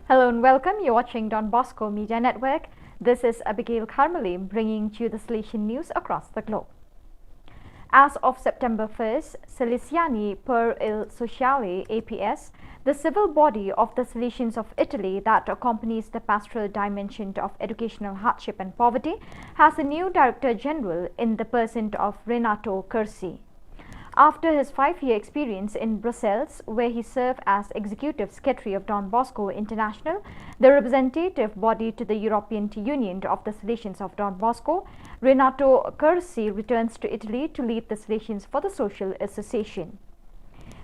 Hello and welcome. You're watching Don Bosco Media Network. This is Abigail Carmeli bringing to you the Salesian news across the globe. As of September 1st, Salesiani per il Sociale APS, the civil body of the Salesians of Italy that accompanies the pastoral dimension of educational hardship and poverty, has a new Director General in the person of Renato Cursi. After his 5-year experience in Brussels, where he served as Executive Secretary of Don Bosco International, the representative body to the European Union of the Salesians of Don Bosco, Renato Cursi returns to Italy to lead the Salesians for the Social Association.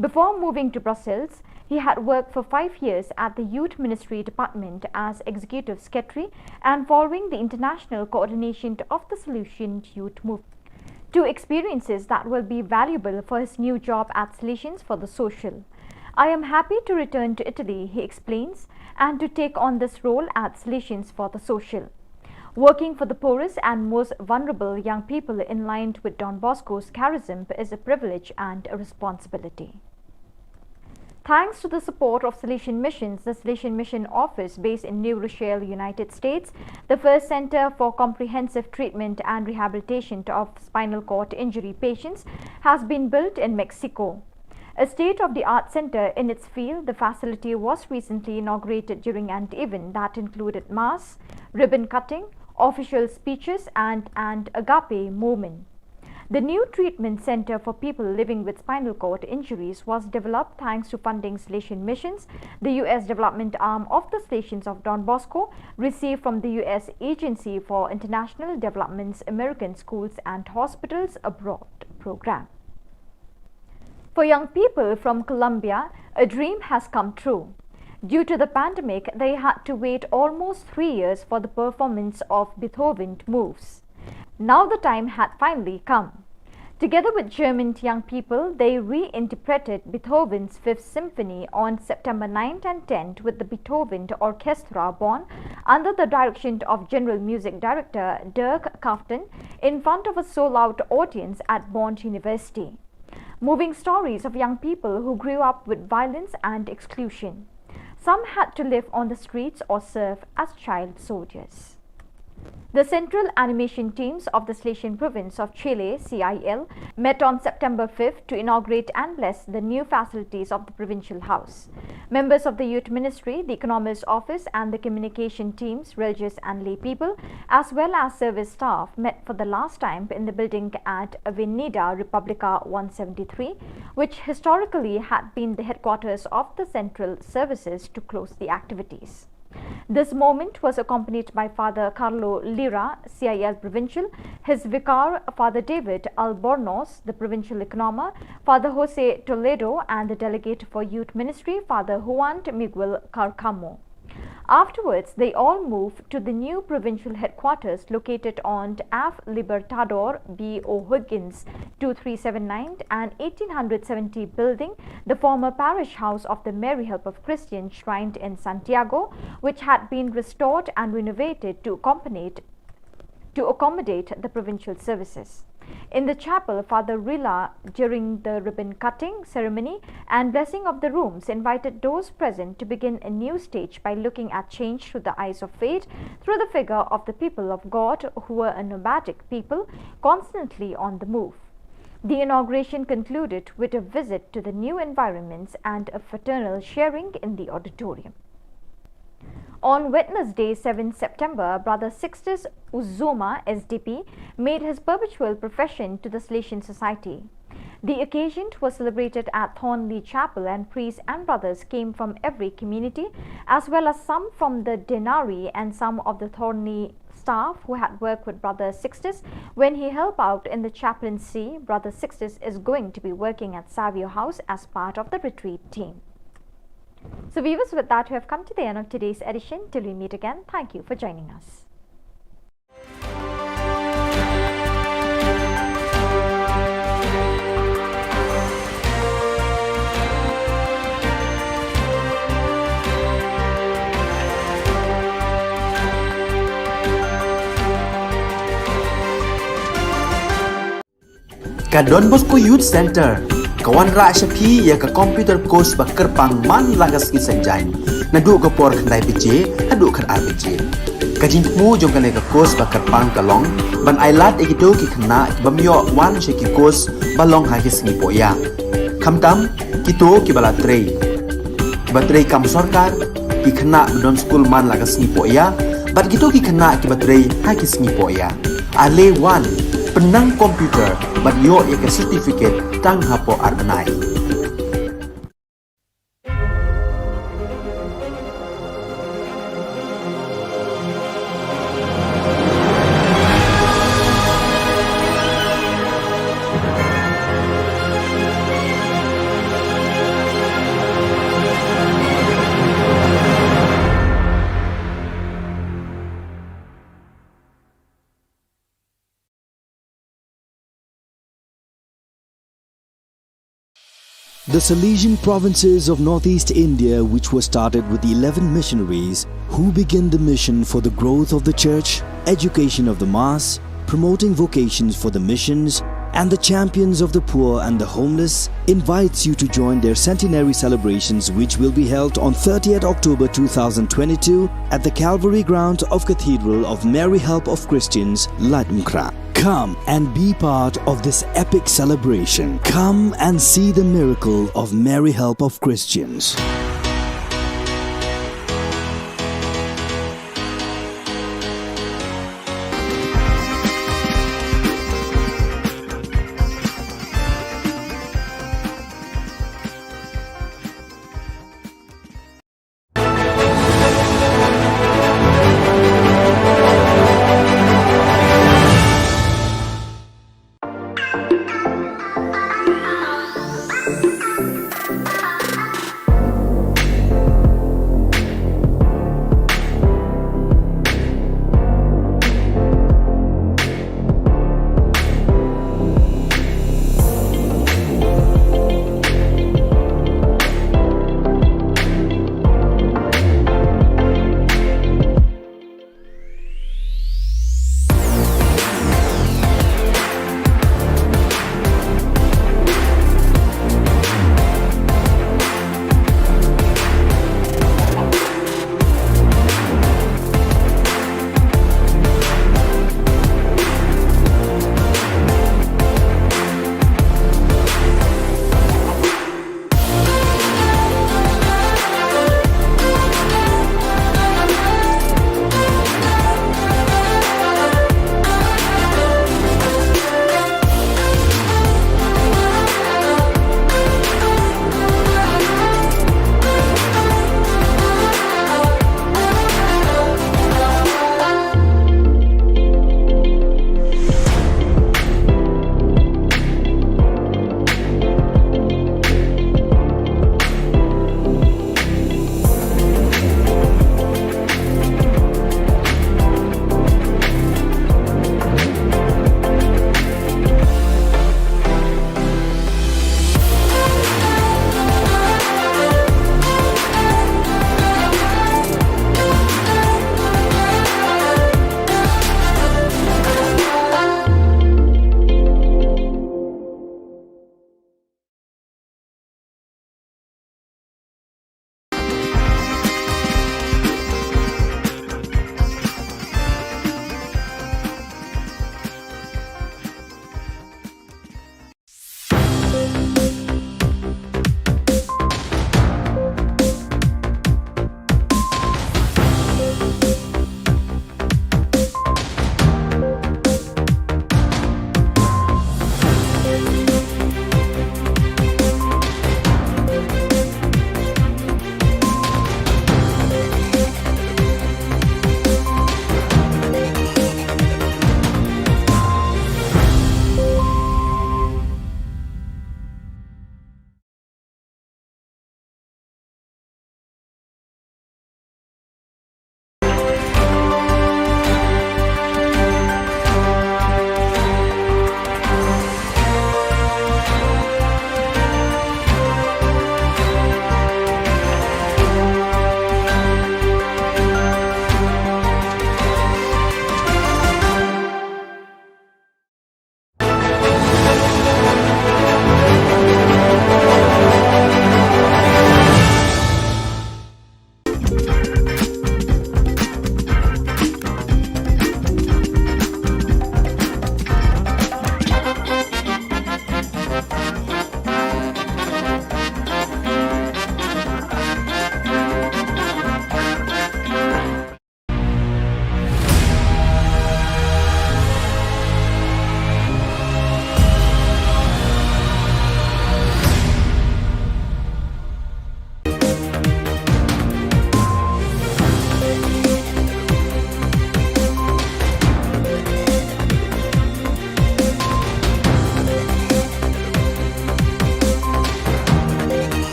Before moving to Brussels, he had worked for 5 years at the Youth Ministry Department as Executive Secretary and following the international coordination of the Salesian Youth Movement. Two experiences that will be valuable for his new job at Salesians for the Social. I am happy to return to Italy, he explains, and to take on this role at Salesians for the Social. Working for the poorest and most vulnerable young people in line with Don Bosco's charism is a privilege and a responsibility. Thanks to the support of Salesian Missions, the Salesian Mission Office based in New Rochelle, United States, the first center for comprehensive treatment and rehabilitation of spinal cord injury patients, has been built in Mexico. A state-of-the-art center in its field, the facility was recently inaugurated during an event that included mass, ribbon cutting, official speeches, and an agape movement. The new treatment center for people living with spinal cord injuries was developed thanks to funding Salesian Missions, the U.S. development arm of the Salesians of Don Bosco, received from the U.S. Agency for International Development's American Schools and Hospitals Abroad program. For young people from Colombia, A dream has come true. Due to the pandemic, they had to wait almost 3 years for the performance of Beethoven's moves. Now the time had finally come. Together with German young people, they reinterpreted Beethoven's Fifth Symphony on September 9th and 10th with the Beethoven Orchestra Bonn under the direction of General Music Director Dirk Kaften in front of a sold-out audience at Bonn University. Moving stories of young people who grew up with violence and exclusion. Some had to live on the streets or serve as child soldiers. The central animation teams of the Silesian province of Chile, CIL, met on September 5th to inaugurate and bless the new facilities of the provincial house. Members of the Youth Ministry, the Economist Office and the communication teams, religious and lay people, as well as service staff met for the last time in the building at Avenida Republica 173, which historically had been the headquarters of the central services to close the activities. This moment was accompanied by Father Carlo Lira, CIL Provincial, his vicar, Father David Albornoz, the Provincial Economer, Father Jose Toledo, and the Delegate for Youth Ministry, Father Juan Miguel Carcamo. Afterwards, they all moved to the new provincial headquarters located on F. Libertador B. O'Higgins 2379 and 1870 building, the former parish house of the Mary Help of Christians shrined in Santiago, which had been restored and renovated to accommodate the provincial services. In the chapel, Father Rilla, during the ribbon cutting ceremony and blessing of the rooms, invited those present to begin a new stage by looking at change through the eyes of faith, through the figure of the people of God, who were a nomadic people, constantly on the move. The inauguration concluded with a visit to the new environments and a fraternal sharing in the auditorium. On Wednesday, 7 September, Brother Sixtus Uzuma, SDP, made his perpetual profession to the Silesian Society. The occasion was celebrated at Thornley Chapel, and priests and brothers came from every community, as well as some from the Denari and some of the Thornley staff who had worked with Brother Sixtus when he helped out in the chaplaincy. Brother Sixtus is going to be working at Savio House as part of the retreat team. So viewers, with that we have come to the end of today's edition. Till we meet again, thank you for joining us. Ka Don Bosco Youth Center kawan ra syapi ya ka computer course bakar pang man lagas ki sanjain nadu ka por khandai pije hadu khar RPG kajin mu jong ka ka course bakar pang kalong ban ailat egido ki khna bamyo wan she ki course balong ha ki sngi poya khamtam kito ki bala trei batrei kam sarkar ki khna don school man lagas sngi poya bat kito ki khna ki batrei ha ki sngi poya ale wan penang komputer bat yo ya ka certificate tang hapo arbanai. The Silesian provinces of northeast India, which were started with 11 missionaries who began the mission for the growth of the church, education of the mass, promoting vocations for the missions, and the champions of the poor and the homeless, invites you to join their centenary celebrations, which will be held on 30th October 2022 at the Calvary Ground of Cathedral of Mary Help of Christians, Latmkra. Come and be part of this epic celebration. Come and see the miracle of Mary Help of Christians.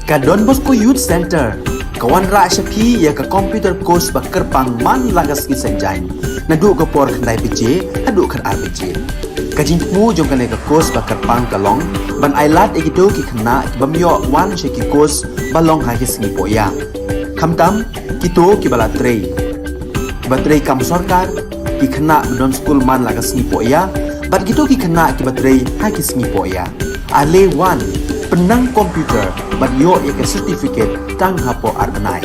Ka Don Bosco Youth Center, kawan rak syapi ya ka computer course bakar pangman lagas ki senjain. Naduk ke por kendai PJ, haduk kan RPG. Kajin mu jom kan ka course bakar pang kalong, ban ailat ikido ki kena bamyo wan syaki course balong ha ki sengi poya. Kamtam kito ki balatrei. Batrei kam sorkar ki kena don school man lagas sengi poya, bat kito ki kena ki batrei ha ki sengi poya. Ale wan penang komputer bat yo ya ke certificate tang hapo arbenai.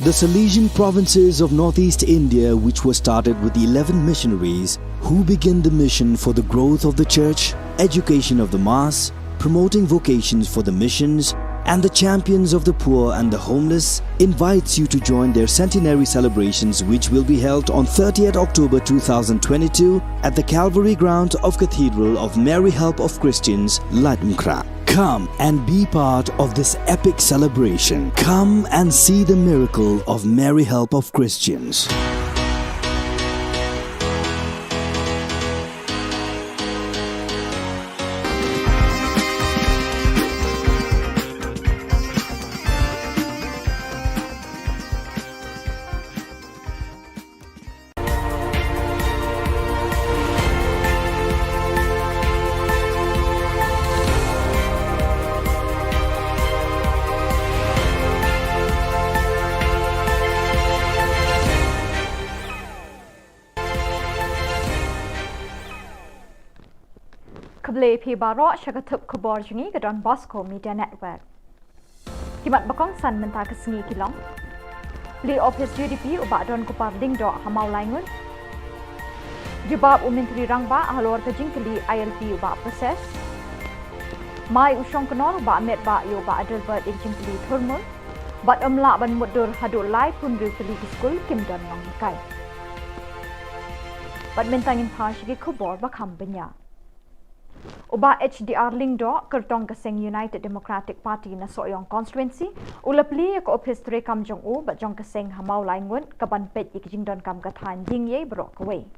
The Salesian provinces of northeast India, which were started with 11 missionaries who began the mission for the growth of the church, education of the mass, promoting vocations for the missions, and the champions of the poor and the homeless, invites you to join their centenary celebrations, which will be held on 30th October 2022 at the Calvary Ground of Cathedral of Mary Help of Christians, Ladmkra. Come and be part of this epic celebration. Come and see the miracle of Mary Help of Christians. Kable pi baro syakatup Khubor jungi ke Don Bosco Media Network. Kimat bakong san mentah kesengi kilong. Li office UDP ubak Don Kupar Dingdo hamau laingun. Jebab Menteri Rangba halor kejing keli ILP ubak proses. Mai usong kenol ubak met ba yo ubak Adelbert kejing keli turmul. Bat emlak ban mudur haduk lai pun ru keli ki skul Kim Don Long Kai. Bat mentangin pa syaki Khubor bakam benya. Uba HDR Lingdo kertong keseng United Democratic Party na Soyong constituency ulapli ko office tre kam jong u ba jong keseng hamau laingun kaban pet ikjing don kam kathan jing ye bro kwe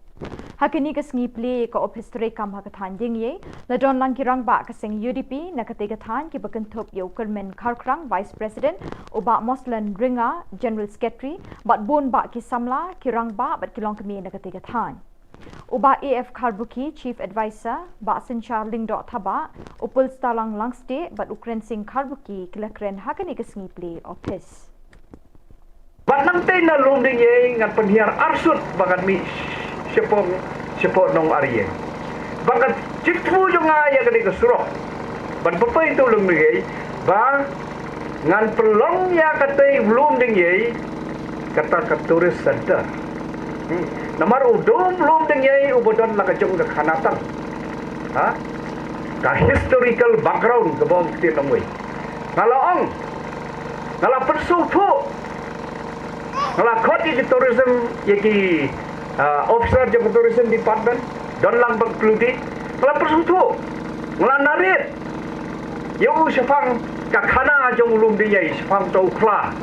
hakini kesngi pli ko office tre kam hakathan jing ye la don lang kirang ba keseng UDP na katiga than ki bakentup yo kermen karkrang vice president uba Moslan Ringa general secretary bat bun ba ki samla kirang ba bat kilong kemi na katiga than Uba AF Karbuki, Chief Advisor, Ba Sinchar Lingdo Thaba, Upul Stalang Langste, Bat Ukren Singh Karbuki, Kilakren Hakani Kesngi Play Office. Bat nangte na lumding ye ngan penhiar arsut bagan mi sepong nong ariye. Bagat cikfu jo ngaya kani kesuro. Ban papa itu lumding ye ba ngan pelong ya kate lumding ye kata ke tourist center. Namar udum belum dengai ubodon la kajong ke khanatan. Ha? Ka historical background ke bawah kita nongoi. Ngalaong. Ngala persufu. Ngala khoti di tourism yaki officer di tourism department don lang bagkludi. Ngala persufu. Ngala narit. Yo syafang ka khana jong ulum dengai syafang tau khla.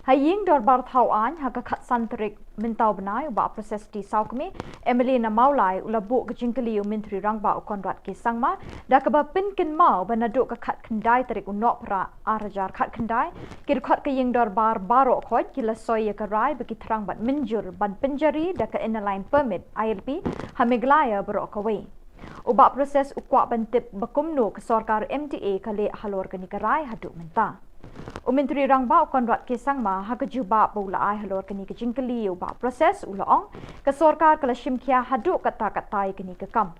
Haying dorbar thauan haka khat santrik mintau benai uba proses di saukmi Emily na maulai ulabu kejingkeli Menteri Rangba ukonrat ki sangma da keba pinkin mau banaduk ka khat kendai tarik unok pra arajar khat kendai kir khat ke ying dorbar baro khoj kila soy ka rai bagi terang bat menjur ban penjari da ka inline permit ILP hameglaya bro kawe uba proses ukwa bantip bakumno ke sarkar MTA kale halor ka nikarai haduk menta Menteri Rangba konrat kisang ma ha kejuba pula ai halor kini kejingkeli uba proses ulaong ke sarkar kala shimkia haduk kata-katai kini kekam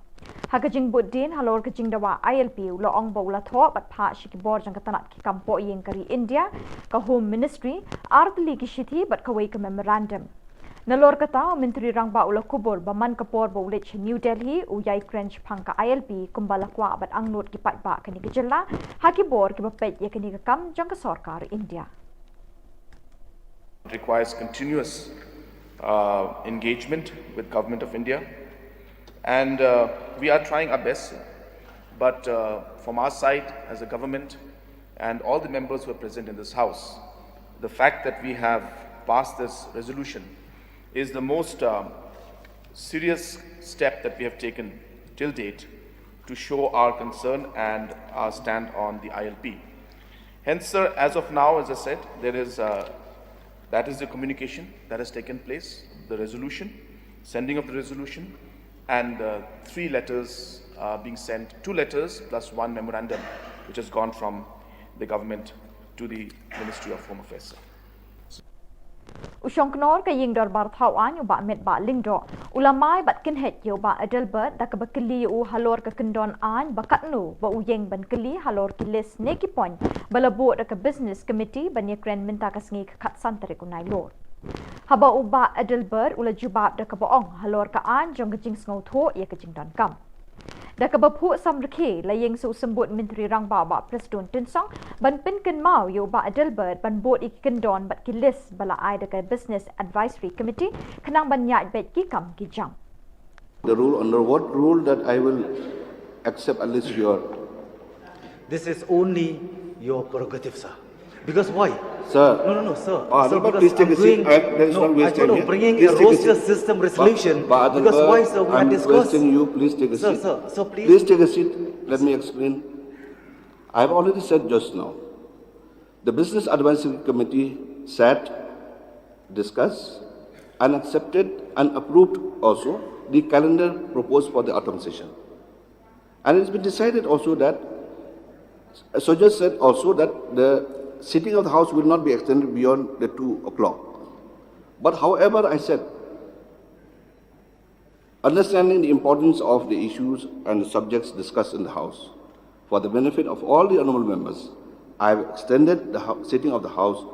ha kejing buddin halor kejing dawa ILP ulaong baula tho bat pha shikibor jang katanat ki kampo yeng kari India ka Home Ministry artli ki shithi bat kawai ke memorandum Nalor kata Menteri Rangba ula Khubor baman kapor baulich New Delhi uyai Crench pangka ILP kumbala kwa bat angnut ki patba kani ka Jylla haki bor ki bapet ya kani ka kam jang ka sarkar India. It requires continuous engagement with Government of India, and we are trying our best, but from our side as a government and all the members who are present in this house, the fact that we have passed this resolution is the most serious step that we have taken till date to show our concern and our stand on the ILP. Hence, sir, as of now, as I said, there is that is the communication that has taken place, the resolution, sending of the resolution, and 3 letters being sent, 2 letters plus 1 memorandum, which has gone from the government to the Ministry of Home Affairs. Usyong knor ka ying dor bar thau an ba met ba lingdo ulamai bat kin het yo ba Adelbert da ka bakili u halor ka kendon an bakat nu ba uyeng ban kili halor ki list neki point balabo da ka business committee ban ye kren minta ka sngi ka khat santere ku nai lor haba u ba Adelbert ula jubab da ka boong halor ka an jong ka jing sngo tho ye ka jing don kam da ka bapu samrke la yeng su sembut Menteri Rangba ba Presiden Tinsong ban pin ken mau yo ba Adelbert ban bot ik kendon bat ki list bala ai da ka business advisory committee kanang ban nyai bet ki kam ki jam. The rule, under what rule that I will accept at least your... This is only your prerogative, sir. Because why? Sir. No, sir. Sir, because please take a seat. There is no wasting here. Bringing Please a take roster seat. system resolution. Because why, sir? We I'm had discussed. requesting you, please take a seat. Sir, please. Please take a seat. Let me explain. I have already said just now. The Business Advisory Committee sat, discussed, and accepted and approved also the calendar proposed for the autumn session. And it's been decided also that, so just said also that the sitting of the House will not be extended beyond the 2 o'clock. But however, I said, understanding the importance of the issues and the subjects discussed in the House, for the benefit of all the honourable members, I have extended the sitting of the House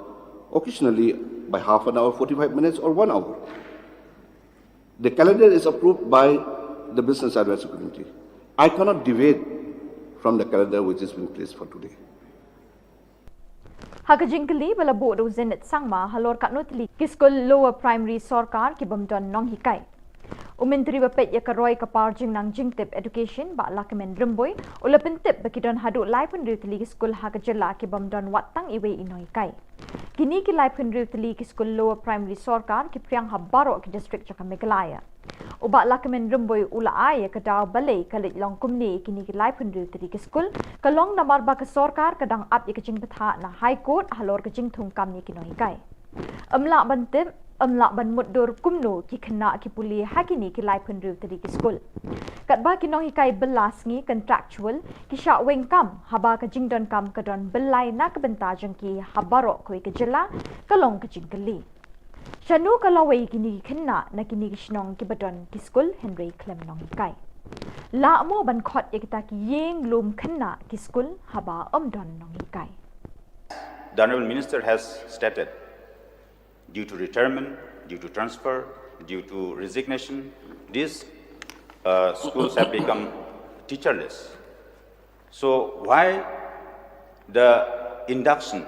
occasionally by half an hour, 45 minutes or 1 hour. The calendar is approved by the Business Advisory Committee. I cannot deviate from the calendar which has been placed for today. Haka jingkali bala bo do zenit sangma halor kat notli kiskol lower primary sarkar ki bamdon nong hikai. Menteri bapet ya karoi kapar jing nang jingtip education ba lakamen remboy ula pentip bakidon hadu lai pendri tli kiskol Haka Jylla ki bamdon watang iwe inoi kai. Kini ki lai pendri tli kiskol lower primary sarkar ki priang habaro ki district Jaka Meghalaya. Uba lakamen remboy ula ai ka daw balai kalit long kumni kini ki lai pendri tli kiskol kalong namar ba ka sarkar kadang ap ya kajing betha na high court halor kajing thung kam ni kinoi kai. Amla bantip amla ban muddur kumno ki khna ki puli hakini ki lai pendru tadi ki skul kat ba ki no hikai belas ngi contractual ki sha weng kam haba ka jingdon kam ka don belai na ka benta jang ki habaro koi ka Jylla kalong ka jingkali shanu kalawai kini khna na kini ki shnong ki badon ki skul Henry Clem nong hikai la mo ban khot ekta ki yeng lum khna ki skul haba don nong hikai. The Honourable Minister has stated, due to retirement, due to transfer, due to resignation, these schools have become teacherless. So why the induction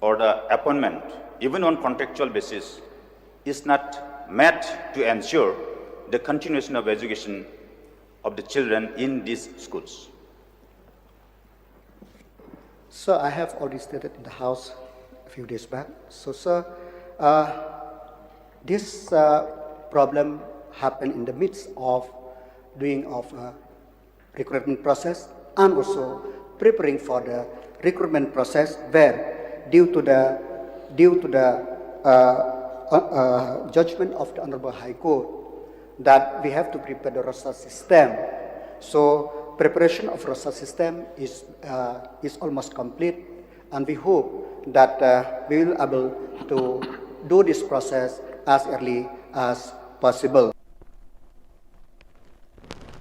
or the appointment, even on contractual basis, is not met to ensure the continuation of education of the children in these schools? So I have already stated in the House a few days back. So, sir, this problem happened in the midst of doing of recruitment process and also preparing for the recruitment process, where due to the judgment of the Honorable High Court that we have to prepare the roster system. So preparation of roster system is almost complete, and we hope that we will be able to do this process as early as possible.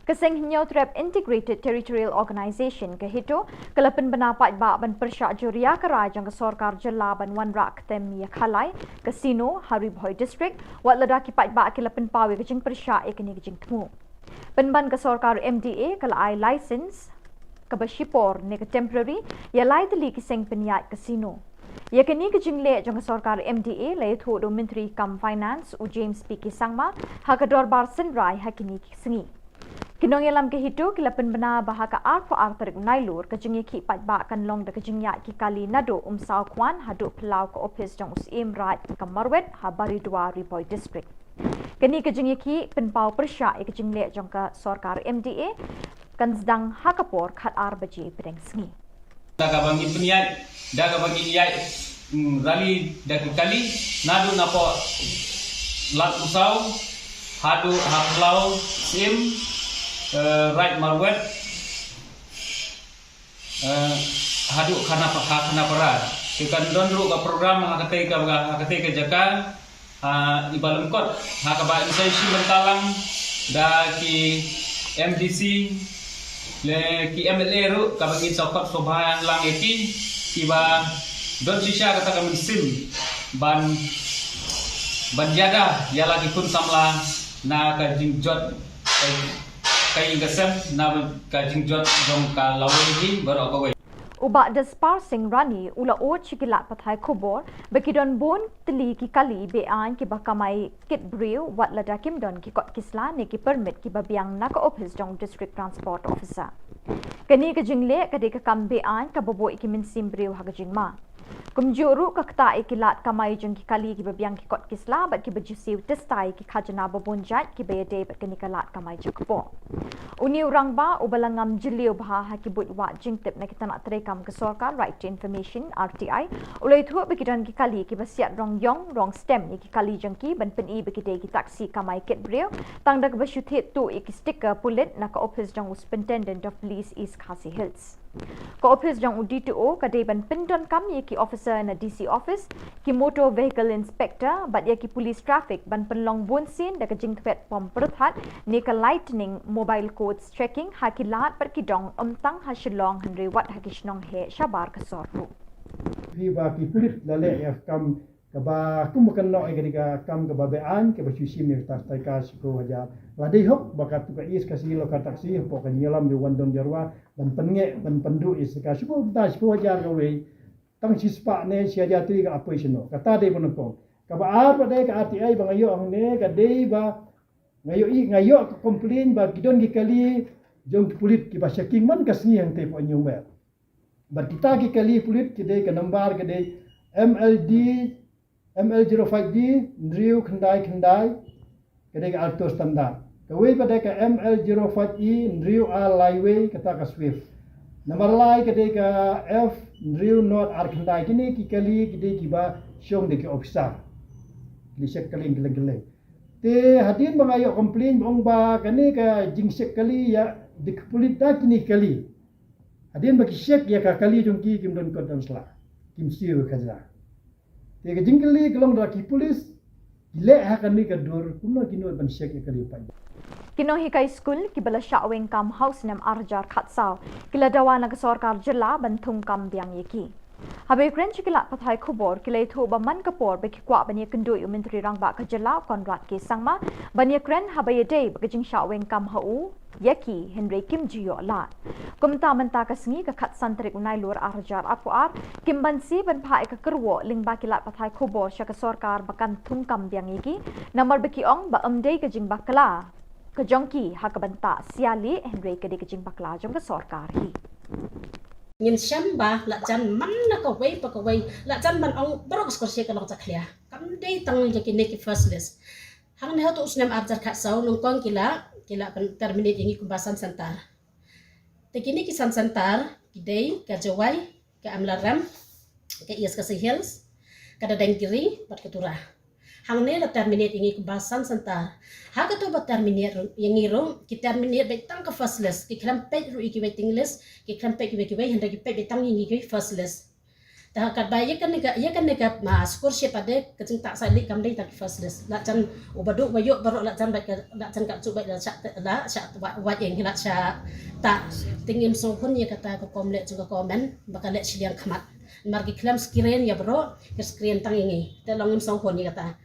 Keseng hinyau trap Integrated Territorial Organisation ke hito kelapen benapat ba ban persyak juria kerai jang ke Sorkar Jylla ban wan rak tem ya khalai Casino Haribhoi District wat ledaki pat ba kelapen pawi ke jing persyak ekni ke jing temu. Penban ke Sorkar MDA kelai license ke Bashipor ne ke temporary ya lai teli keseng peniat Casino. Ya kini ke jing le jang ke Sorkar MDA lai thu do Menteri Kam Finance u James P. Kisangma ha ke dorbar senrai ha kini sengi. Kinong yalam ke hitu kilapen bena bahaka arpo artarik nailur ke jengi ki pat ba kan long de ke jingya ki kali nado saw kwan hadu pelau ke office jong usim rat ke marwet ha bari dua Riboi district. Kini ke jengi ki penpau persya ke jingle jong ke Sorkar MDA kan sedang hakapor khat ar baji pedeng sengi. Daga bagi peniat, daga bagi iai rali dak kali nado napo lat usau hadu haplau sim right marwet hadu kana para kan dondru ka program hakate ka jaka ibalum kot hakaba inisiasi bentalang da ki MDC le ki MLA ru ka bagi sokot sobha lang eki kiba don sisha kata kami sim ban jaga ya lagi pun samla na ka jingjot kay gasem na kajingjot jong ka lawi baro ka way Uba desparsing rani ula o chikilat pathai Khubor bekidon bon teli ki kali bean ki bakamai kit brew wat lada kim don ki kot kisla ne ki permit ki babiang na ka office jong district transport officer kani ka jingle ka de ka kam bean ka bobo ki min sim brew ha ka jingma kumjuru ka kta ikilat kamai jong ki kali ki babiang ki kot kisla bat ki bajusiu testai ki khajana babonjat ki bayade bat kani kalat kamai jakpo uni urang ba ubalangam jiliu bha ha ki but wa jingtep na kita nak terekam ke Sorkar right to information RTI ulai thu bekidan ki kali ki basiat rong yong rong stem ni ki kali jangki ban pen i bekide ki taksi kamai ket breu tang dak basyuthet tu ik sticker pulit na ka office jang superintendent of police East Khasi Hills ko office jang UDTO kade ban pendon kam ye ki officer na DC office ki motor vehicle inspector bat ye ki police traffic ban penlong bonsin dak jing thwet pom perthat ne ka lightning mobile codes checking hakilat per ki dong tang ha Shillong henry wat ha kishnong he shabar ka sorru fi ba ki pulit dale ya kam ka ba kum kan no e ga kam ka ba bean ke ba susi mir ta ta ka ko haja la dei hok ba ka tu ka is ka si lo ka taksi po ka nyelam di wandon jarwa ban penge ban pandu is ka su ta ko haja ka we tang si spa ne si haja tri ka operation ka ta dei bon ko ka ba ar ba dei ka RTI ba ngayo ang ne ka dei ba ngayo ka complain ba gidon gi kali jong pulit ki ba checking man ka sni ang te po nyumer ba kita ki kali pulit ki dei ka number ka dei ML05D Ndriu Khandai kadai alto standard kawai pada ka ML05E Ndriu A Liway kata ka Swift nomor lai kadai ka F Ndriu North R Khandai kini ki kali kadai ki ba syong de ki officer lisek kali geleng te hadin bangayo complain bong ba kani ka jingsek kali ya dik polita kini kali hadin baki syek ya ka kali jongki kim don kon sla kim siu kaza te jingkali kelong raki polis le ha kan ni ka dur kuno kino ban syek ya kali pa Kino hikai school ki bala shaweng kam house nam arjar khatsau kila dawana ka Sorkar Jylla banthum kam biang yeki habe kren chikila pathai Khubor kilai thu ba man kapor be kwa bani kendui Menteri Rangba ka Jylla Konrad ke sangma bani kren habe yede ba jing shaweng kam hau yaki Henry Kim Jiyo la kumta menta ka sngi ka khat santrik unai lur arjar apuar kim bansi ban phai ka kerwo lingba kilat pathai Khubor sha ka Sorkar bakan thum kam biang yeki number beki ong ba amdei ka jing bakla ka jongki ha ka banta siali Henry ka de ka jing bakla jong ka Sorkar hi ngin shamba la jan man na ka wei pa ka wei la jan ban ong brok ko se ka long chaklia kam dei tang je ki neki first list hang ne to usnam arjar kha sau nong kong kila ban terminate ingi kumbasan santar te kini ki santar ki dei ka jawai ka amlaram ka ias ka hills ka dadang kiri pat ketura hang ne la terminate ingi kumbasan santar ha ka to ba terminate yang iro ki terminate be tang ka first list ki kram pe ru ki waiting list ki kram pe ki wai handa ki pe be tang ingi ki first list dah kat bayi kan nega scholarship ade kecing tak salik kam dai tak first list la chan ubaduk bayuk baru la chan baik la chan kat cubai la syak wat yang la syak tak tingin song pun ya kata ko komlet juga komen bakal lek siliang khamat margi klam screen ya bro ke screen tangingi te longim song pun ya kata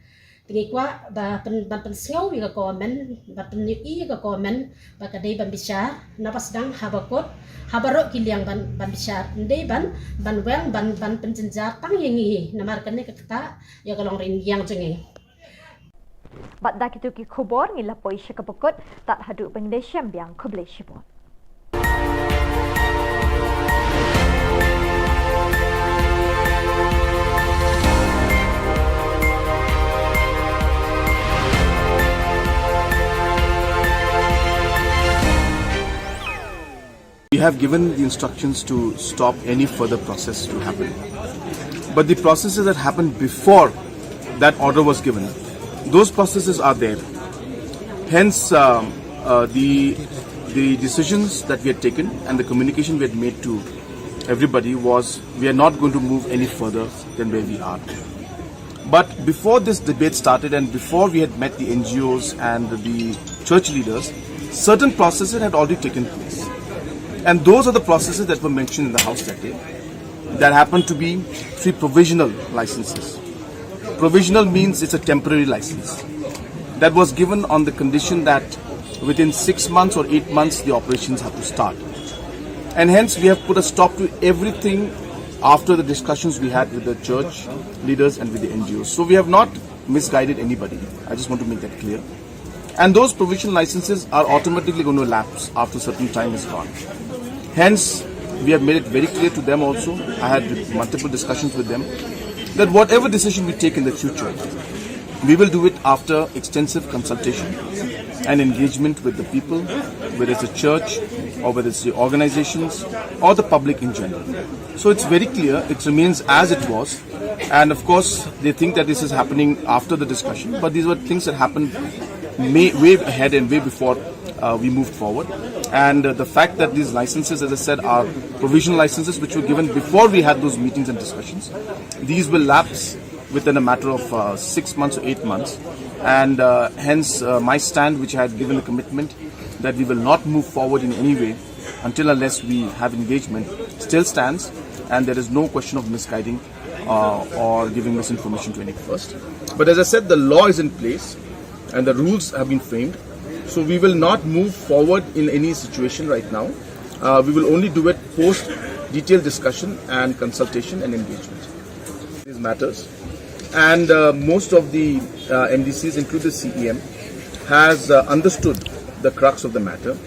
tingi kwa ba pen sngau ya komen ba pen i ya komen ba kadai ban bisyar napas dang habakot habarok kiliang ban bisyar ndai ban weng ban penjenjar tangingi namar kan kata ya kalong ring yang jengi Bat dak itu ki khubor ngila poisha kapokot tat hadu pengdesham biang khuble shibon. We have given the instructions to stop any further process to happen. But the processes that happened before that order was given, those processes are there. Hence, the decisions that we had taken and the communication we had made to everybody was we are not going to move any further than where we are. But before this debate started and before we had met the NGOs and the church leaders, certain processes had already taken place. And those are the processes that were mentioned in the House that day. That happened to be 3 provisional licenses. Provisional means it's a temporary license. That was given on the condition that within 6 months or 8 months the operations have to start. And hence we have put a stop to everything after the discussions we had with the church leaders and with the NGOs. So we have not misguided anybody. I just want to make that clear. And those provisional licenses are automatically going to lapse after a certain time is gone. Hence, we have made it very clear to them also. I had multiple discussions with them that whatever decision we take in the future, we will do it after extensive consultation and engagement with the people, whether it's the church or whether it's the organizations or the public in general. So it's very clear, it remains as it was. And of course, they think that this is happening after the discussion, but these were things that happened way ahead and way before we moved forward. And the fact that these licenses, as I said, are provisional licenses which were given before we had those meetings and discussions. These will lapse within a matter of 6 months or 8 months. And hence my stand, which I had given a commitment that we will not move forward in any way until unless we have engagement, still stands. And there is no question of misguiding or giving misinformation to any first. But as I said, the law is in place and the rules have been framed. So we will not move forward in any situation right now. We will only do it post detailed discussion and consultation and engagement. These matters. And most of the MDCs, including the CEM, has understood the crux of the matter.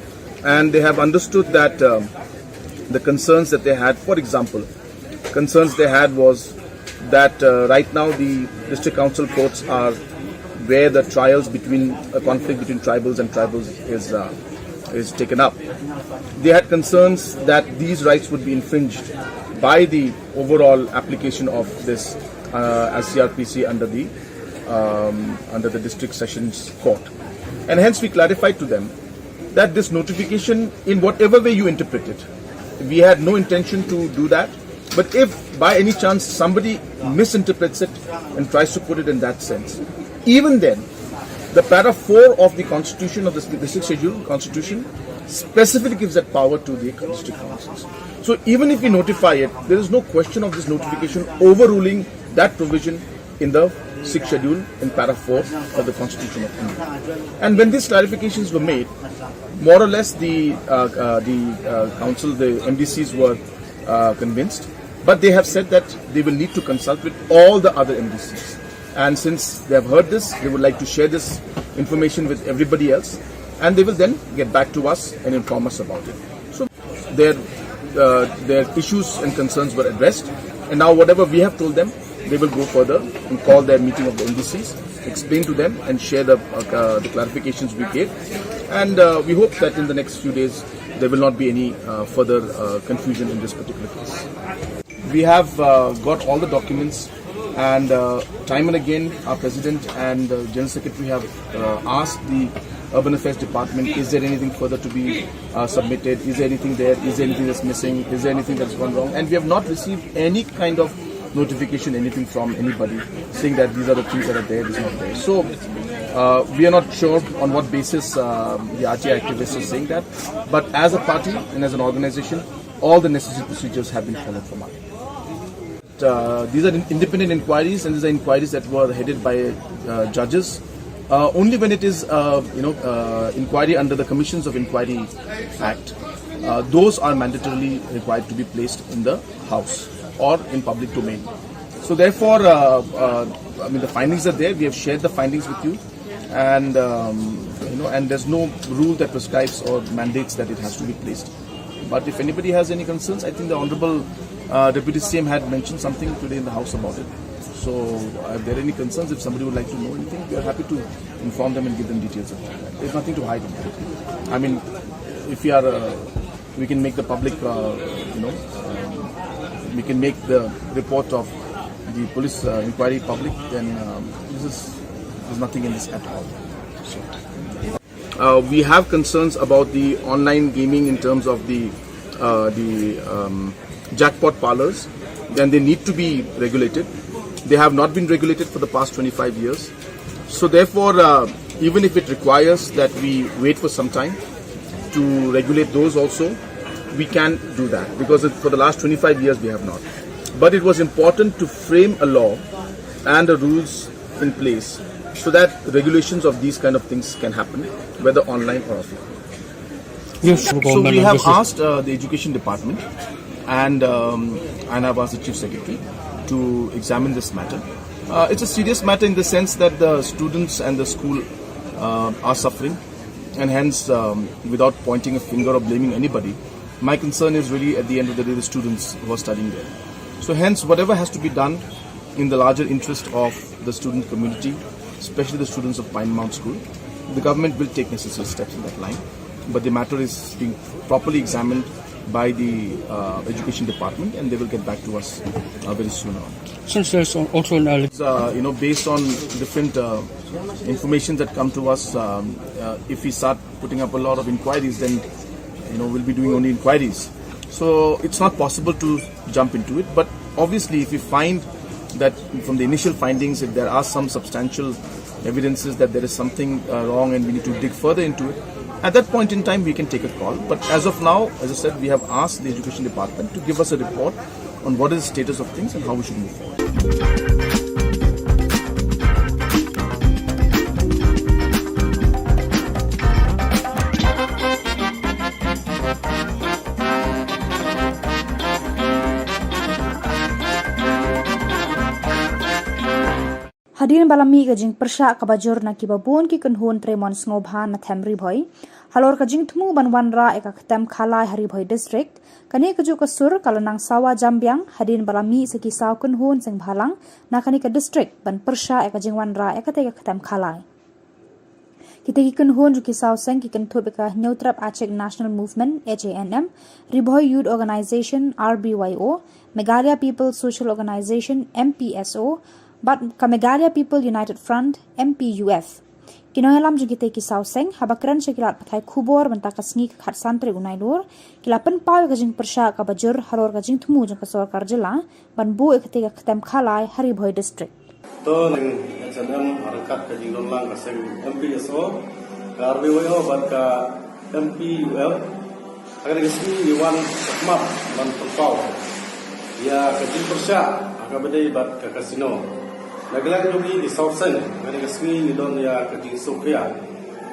And they have understood that the concerns that they had, for example, concerns they had was that right now the district council courts are where the trials between a conflict between tribals and tribals is taken up. They had concerns that these rights would be infringed by the overall application of this as CRPC under the district sessions court. And hence we clarified to them that this notification, in whatever way you interpret it, we had no intention to do that. But if by any chance somebody misinterprets it and tries to put it in that sense, even then, the para 4 of the constitution of the district schedule constitution specifically gives that power to the district councils. So even if we notify it, there is no question of this notification overruling that provision in the 6th schedule in para 4 of the constitution of India. And when these clarifications were made, more or less the council, the MDCs were convinced, but they have said that they will need to consult with all the other MDCs. And since they have heard this, they would like to share this information with everybody else, and they will then get back to us and inform us about it. So their issues and concerns were addressed, and now whatever we have told them, they will go further and call their meeting of the NDCs, explain to them and share the clarifications we gave. And we hope that in the next few days, there will not be any further confusion in this particular case. We have got all the documents, and time and again our President and General Secretary have asked the Urban Affairs Department, is there anything further to be submitted, is there anything there, is there anything that's missing, is there anything that's gone wrong, and we have not received any kind of notification, anything from anybody saying that these are the things that are there, this is not there. So we are not sure on what basis the RTI activists are saying that, but as a party and as an organization, all the necessary procedures have been followed from our. These are independent inquiries, and these are inquiries that were headed by judges. Only when it is, inquiry under the Commissions of Inquiry Act, those are mandatorily required to be placed in the House or in public domain. So therefore, the findings are there. We have shared the findings with you, and and there's no rule that prescribes or mandates that it has to be placed. But if anybody has any concerns, I think the Honourable Deputy CM had mentioned something today in the House about it. So if there are any concerns, if somebody would like to know anything, we are happy to inform them and give them details of that. There's nothing to hide. I mean, if we can make the public, we can make the report of the police inquiry public, then there's nothing in this at all. So, we have concerns about the online gaming in terms of the jackpot parlors. Then they need to be regulated. They have not been regulated for the past 25 years. So therefore, even if it requires that we wait for some time to regulate those also, we can do that, because for the last 25 years we have not. But it was important to frame a law and the rules in place so that regulations of these kind of things can happen, whether online or offline. Yes. So we have asked the Education Department and I've asked the Chief Secretary to examine this matter. It's a serious matter in the sense that the students and the school are suffering, and hence, without pointing a finger or blaming anybody, my concern is really at the end of the day the students who are studying there. So hence, whatever has to be done in the larger interest of the student community, especially the students of Pine Mount School, the government will take necessary steps in that line. But the matter is being properly examined by the Education Department, and they will get back to us very soon on. Since there's also an based on different information that come to us, if we start putting up a lot of inquiries, then we'll be doing only inquiries. So it's not possible to jump into it. But obviously, if we find that from the initial findings, if there are some substantial evidences that there is something wrong and we need to dig further into it, at that point in time we can take a call. But as of now, as I said, we have asked the Education Department to give us a report on what is the status of things and how we should move forward. Hadirin balami ka jing persya ka bajur na kibabun ki kunhun tremon snobhan na temri bhoi halor ka jing thmu banwan ra eka ktem khalai hari bhoi district kani ka ju ka sur kalanang sawa jambyang hadirin balami se ki saw kunhun sing bhalang na kani ka district ban persya eka jing wan ra eka te ka ktem khalai kita ki kunhun ju ki saw sing ki kan thobe ka neutrap achek national movement HANM ribhoi youth organization RBYO Meghalaya people social organization MPSO but Meghalaya People United Front MPUF. Kinohelam juga kita kisau seng habakran sekilat pakai Khubor Na Ka Jylla khat santri unai lur kilapan pau kajing persya ka bajur halor kajing tumu jang ka Khubor Jylla ban bu ketika ketem khalai hari bhoi district. To nang SNM harakat kajing long ka seng MPSO ka RBYO ban ka MPUF agar gesmi diwan sakmap ban pau ya kajing persya akabadai bat ka kasino naglag jogi di sausen ngani gasmi ni don ya kajing sokya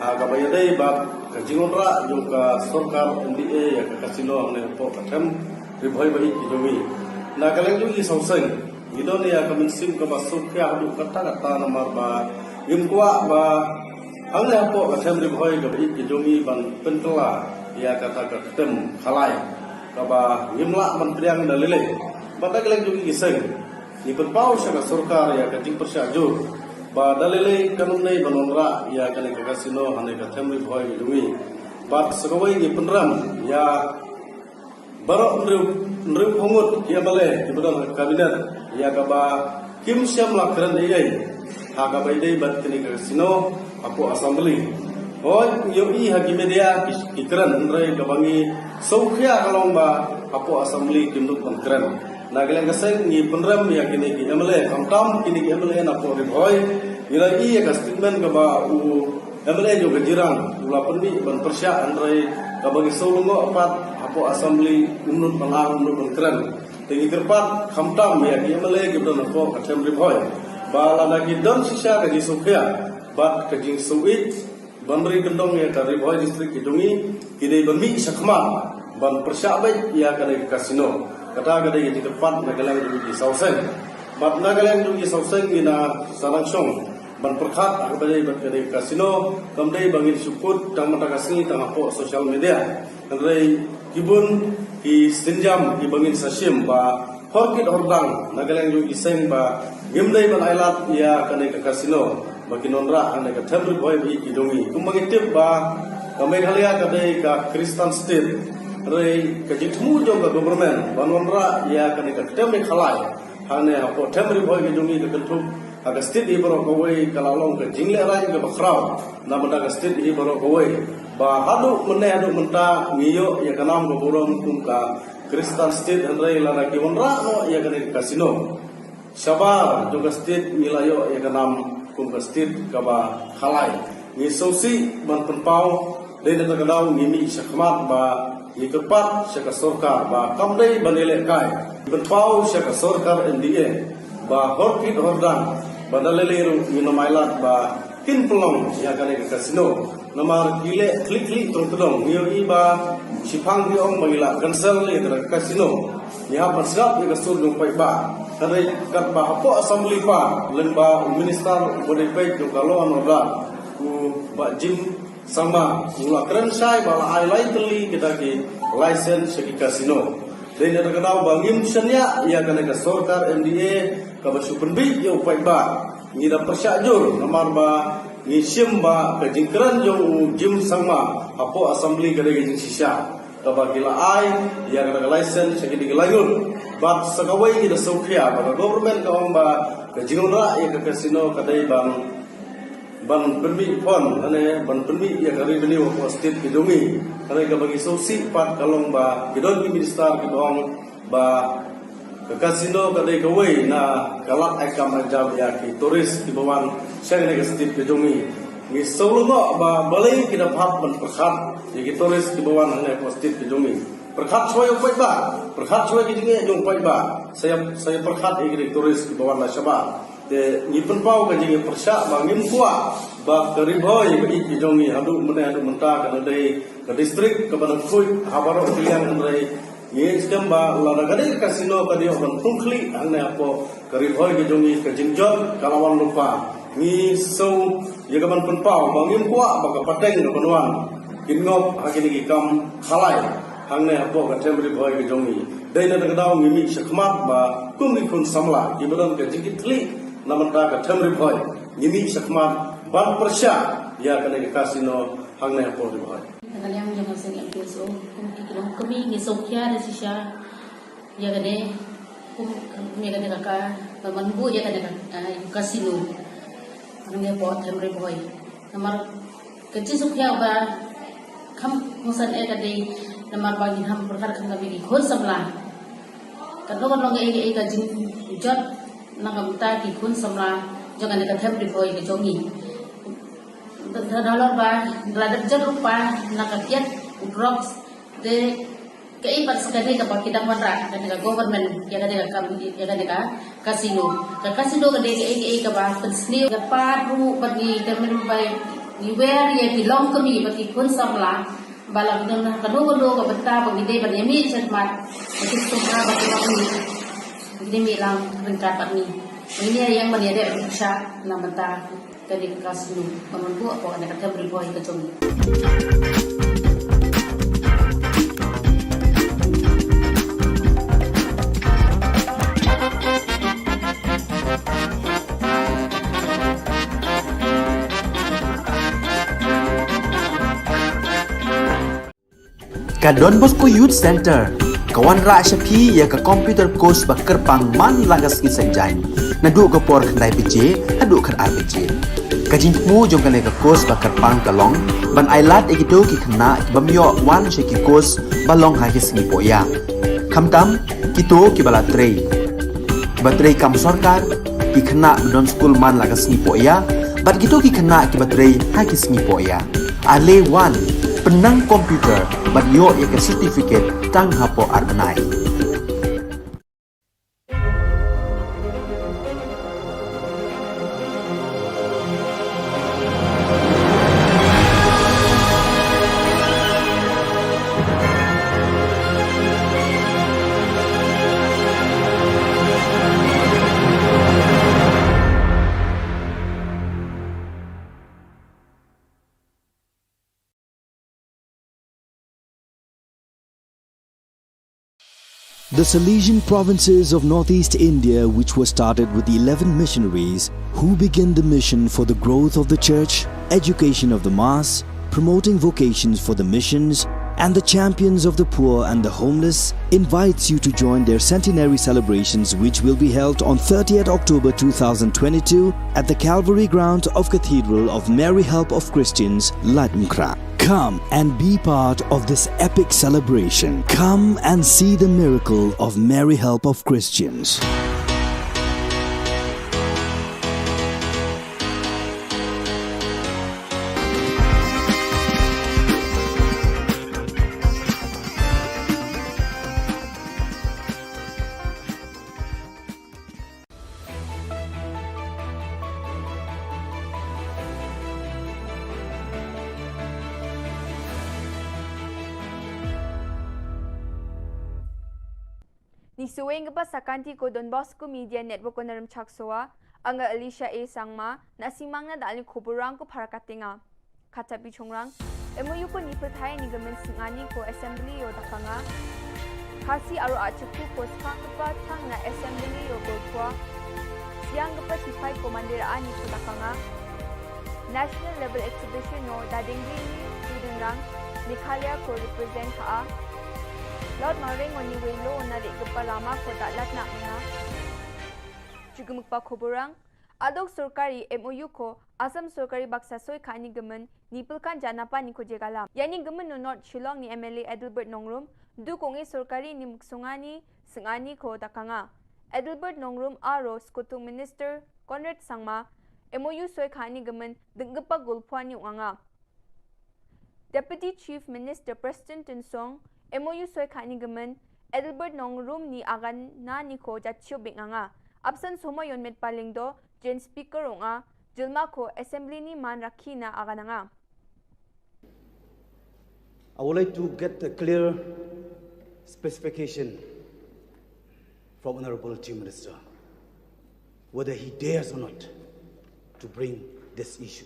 agabayadai bab kajing onra jo ka sarkar NDA ya ka kasino ne po katham ribhoi bai ki jogi naglag jogi sausen ni don ya kaminsim ka basokya hadu kata namar ba imkwa ba angle po katham ribhoi ga bai ki jogi ban pentla ya kata katem khalai ka ba imla man priang dalile bataglag jogi iseng ni berpau sama surkar ya kajing persyajo ba dalilai kanunai banonra ya kali ka kasino hane ka thamri bhoi dumi ba sagawai ni penram ya barok nru pungut ya bale di badan kabinet ya ka ba kim syam lakran dei ha ka bai dei bat kini ka kasino apo assembly hoi yo i ha ki media ki kran nrai ka bangi saukhya kalong ba apo assembly kimduk ban kran Nagalang kaseng ni penrem ya kini ki MLA kamtam kini ki MLA na po riboy ira i ka statement ka ba u MLA jo gajirang ula permi ban persya andrai ka bagi solongo apat apo assembly unut malang unut bengkran tingi kerpat kamtam ya ki MLA ki don po ka tem riboy ba la gi don sisa ka ji sukya bat ka jing suit banri kendong ya ka riboy district ki dungi kini bermi sakma ban persya baik ya ka kasino kata kada yang cepat nagalang dugi sauseng bat nagalang dugi sauseng ina sarangsong ban perkhat akbadai bat kada kasino kamdai bangin sukut tang mata kasni tang apo social media ngrai kibun ki sinjam ki bangin sasim ba horkit hordang nagalang dugi seng ba gimdai ban ailat ya kada kasino bagi nonra ane ka thamri boy bi ki dongi kumbang tip ba kameghalaya kada ka Kristen state Rai kajitmu juga government banwanra ya kan ikatemi khalai hane apo temri boy ke jungi ke kentuk aga state ibro kowai kalalong ke jingle rai ke bakrau namada ke state ibro kowai ba hadu menta ngiyo ya kanam go borom kumka Kristen state rai lana ki wanra no ya kan kasino sabar juga state milayo ya kanam kumka state ka ba khalai ni sosi ban penpau dai na kadau ngimi sakmat ba ikepat syaka sorkar ba kamdai banile kai benpau syaka sorkar NDA ba horkit hordang badaleleru minamailat ba kin pelong ya kane kasino namar gile klik tong niyo iba sipang di ong magila cancel ya kasino ya pasgap ya kasur dong pai ba kare kat ba hapo assembly pa lemba minister bodai pai do kalon orda ku ba jim sama mula keren sai bala highlight teli kita ki license segi kasino dan yang terkenal bangim senya ia kena ke sorkar MDA ke basupenbi ya upai ba ngira persyajur namar ba ngisim ba ke jingkran jo jim sama apo assembly ke jing sisa ke bagila ai ia kena ke license segi digelayun ba sagawai kita sofia ba government ka ba ke jingra ia ke kasino kadai bang ban permi pon ane ban permi ya kari beni wa state kidungi ane ka bagi sosi pat kalong ba kidon ki minister kidong ba ke kasino kadai kawai na kalak akam ajam ya ki turis ki bawan syang ne state kidungi ni solo ba balai kita phat ban perkhat ya ki turis ki bawan ane ko state kidungi perkhat choi upai ba perkhat choi ki dinge jong pai ba saya perkhat ki turis ki bawan la syaba de ni penpau ka jingi persya bangim kuat ba keriboy ba iki jongi hadu mena hadu menta ka dei ke distrik ke badan kui habaro kilian andrai ni skam ba la gade kasino ka dio ban tungkli anne apo keriboy ke jongi ke jingjot kalawan lupa ni so ye ka ban penpau bangim kuat ba ka pateng ka banwan kingop hakini ki kam khalai hangne apo ka temri boy ke jongi dei na dau ngimi sakmat ba kumi kun samla di badan ke jingitli namanta ka temri boy ngimi sakmat ban persya ya kena ke kasino hangne apo di boy Kalian jangan sengit peso, kami ni sokya de sisa, ya kene, kami kene kaka, manbu ya kene kasino, hangne pot hamre boy, namar kecil sokya ba, kam musan kade, namar bagi ham perkara kami di khon samla, kalau kan longe ega jin jot, nangam ta di khon samla, jangan dekat hamre boy ke jongi. Dalam bah, dalam jeruk bah, nakatiat drops de keipat sekali kepada kita mana, dan government yang ada kasino, kasino kade kei bah pensni keparu bagi temen by where ye belong to me bagi pun samla, balang dengan kado ke betah bagi dia bagi mi cermat, bagi semua bagi kami, bagi mi lang rencat ni, ini yang menjadi rusak nama betah. Dari kasino, menunggu apa ada kata beriboy ke jongi. Ka Don Bosco Youth Center kawan ra syapi ya ka computer course bakar pangman lagas ki senjain nadu ka por khnai pije adu khar RPG kajinmu jong kane ka course bakar pang kalong ban ailat egido ki khna bamyo wan she ki course balong ha ki sni poya khamtam Kito ki balatrei. Batrei kam sarkar ki khana non school man lagas ni poya. Bat kito ki khana ki batrei ha ki sni poya. Ale one penang komputer bat yo ya ke certificate tang hapo arbanai. The Salesian provinces of northeast India, which were started with the 11 missionaries who began the mission for the growth of the church, education of the mass, promoting vocations for the missions, and the champions of the poor and the homeless, invites you to join their centenary celebrations, which will be held on 30th October 2022 at the Calvary ground of Cathedral of Mary Help of Christians, Ladmkra. Come and be part of this epic celebration. Come and see the miracle of Mary Help of Christians. Ni suweng pa sa kanti ko Don Bosco Media Network ko naram chaksoa anga Alicia A sangma na simang na dalin kuburang ko para katinga katabi chongrang MOU ko ni perthai ni gamen singani ko assembly o dakanga kasi aro achuku ko spang pa thang na assembly o golkwa siang pa sifai commander ani ko dakanga national level exhibition no dadingli student rang Mikhalia ko represent ka Laut maring oni welo nari kepalama ko dalat nak nga. Juga mukpa kuburang adok सरकारी MOU ko Assam सरकारी baksa soy khani gemen nipulkan janapa ni ko jegala. Yani gemen no North Shillong ni MLA Adelbert Nongrum du kongi सरकारी ni muksungani sengani ko dakanga. Adelbert Nongrum aro skutung minister Conrad Sangma MOU soy khani gemen denggepa gulpwani unganga. Deputy Chief Minister Preston Tinsong MOU soy khani gemen Adelbert Nongrum ni agan na ni ko jatchio binganga absan soma yon met palingdo gen speaker onga jilma ko assembly ni man rakhina agananga. I would like to get a clear specification from Honorable Chief Minister whether he dares or not to bring this issue,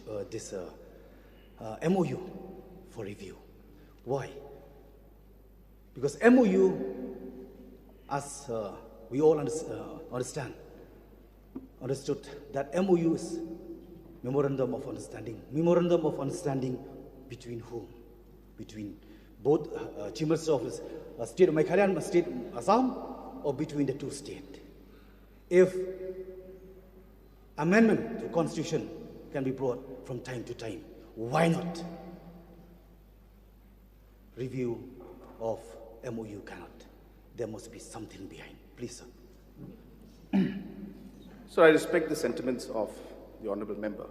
MOU for review. Why? Because MOU, as we all understood that MOU is Memorandum of Understanding. Memorandum of Understanding between whom? Between both Chief Minister of State of Meghalaya and State Assam, or between the two states? If amendment to the Constitution can be brought from time to time, why not review of MOU cannot? There must be something behind. Please, sir. Sir, I respect the sentiments of the Honourable Member.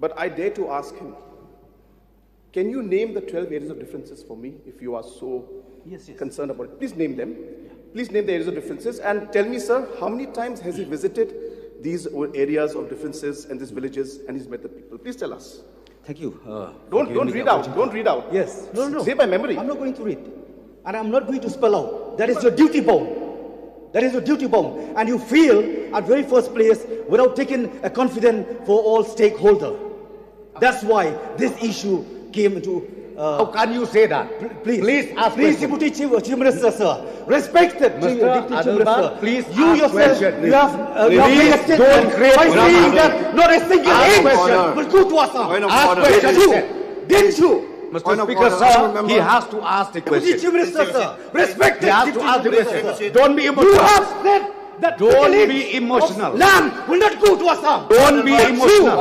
But I dare to ask him, can you name the 12 areas of differences for me if you are so concerned about it? Please name them. Please name the areas of differences and tell me, sir, how many times has he visited these areas of differences and these villages and he's met the people? Please tell us. Thank you. Don't read out. Don't read out. Yes. No. Say by memory. I'm not going to read. And I'm not going to spell out. That is your duty bound. That is your duty bound. And you feel at very first place without taking a confidence for all stakeholders. That's why this issue came into... How can you say that? Please ask Deputy Chief Minister, sir. Respected Mr. Deputy Chief Minister. Please you ask yourself, question. you have Please don't create by saying that not a single inch will go to Assam. Ask question. Didn't you? Mr. Speaker, sir, he has to ask the question. Deputy Chief Minister, sir. Respected He has to ask the question. Don't be emotional. You have said that don't be emotional. Land will not go to Assam. Don't be emotional.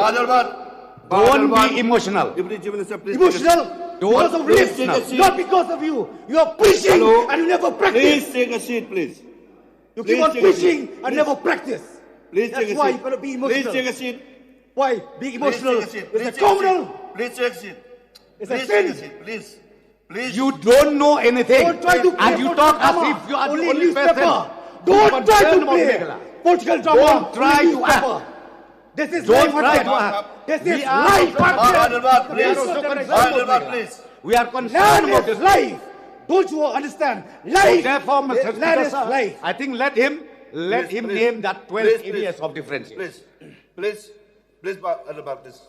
Don't be emotional. Deputy Chief Minister, please. Emotional? Because of please lips, take a seat. not because of you. You are preaching Hello. and you never practice. Please take a seat, please. You Please keep on take a seat. preaching and Please. never practice. Please That's take a why seat. you gotta be emotional. Please take a seat. Why? Being emotional Please take a seat. is Please a take a seat. criminal. Please take a seat. It's a Please take a sin. seat. Please. Please. You don't know anything. Don't try to play And you political talk as drama. if you are the Only only newspaper. person. Don't try to play Meghalaya. political drama. Don't try Only to newspaper. act. This is Don't life try and to death. act. This We is are life also and concerned. death. We are also concerned about Meghalaya. We are concerned Land about is this. life. Don't you understand? So Life. therefore, Mr. Land Speaker, is sir, life. I think let him Please, name that 12 please, areas please. of difference. Please. About this.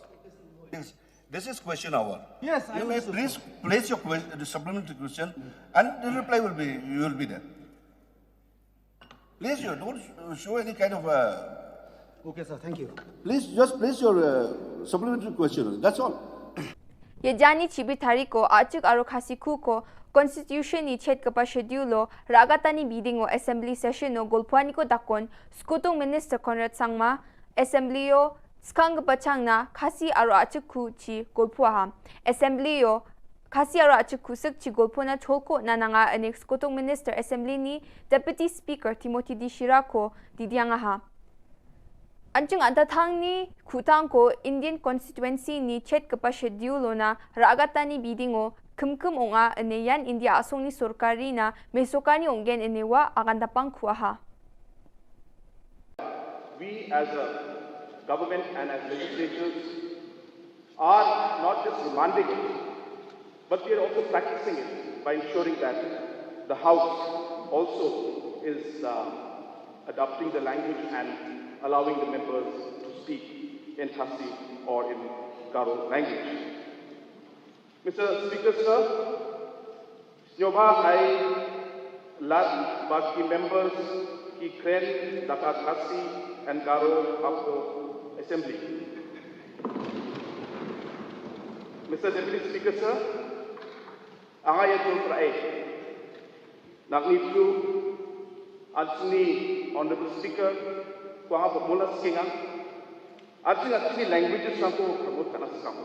This is question hour. Yes, You may please place your question, the supplementary question, and the reply will be, you will be there. Please, you don't show any kind of. Okay, sir. Thank you. Please, just place your supplementary question. That's all. Ye jani chibi tariko achuk aro khasi khu ko constitution ni chet kapa schedule lo ragatani meeting o assembly session o golpwani ko dakon skutung minister Conrad Sangma assembly o skang pachangna khasi aro achuk khu chi golpwa ha assembly o khasi aro achuk khu sik chi golpona cholko nananga anek skutung minister assembly ni deputy speaker Timothy Dishira ko didianga ha Anjung antathang ni khutang ko Indian constituency ni chet kapa schedule na ragatani bidding o kumkum onga aneyan India asong ni sorkari na mesokani ongen enewa agandapang khuaha. We as a government and as legislators are not just demanding it, but we are also practicing it by ensuring that the House also is adopting the language and allowing the members to speak in Khasi or in Garo language. Mr. Speaker, sir, Nyoba I last Baki members ki kren Daka Khasi and Garo Apko Assembly. Mr. Deputy Speaker, sir, Angayatul Prae, Nagnitu, Adsni, Honorable Speaker, Kuanga Pamula Skinga, Adsni languages Sanko promote Kanaskamu.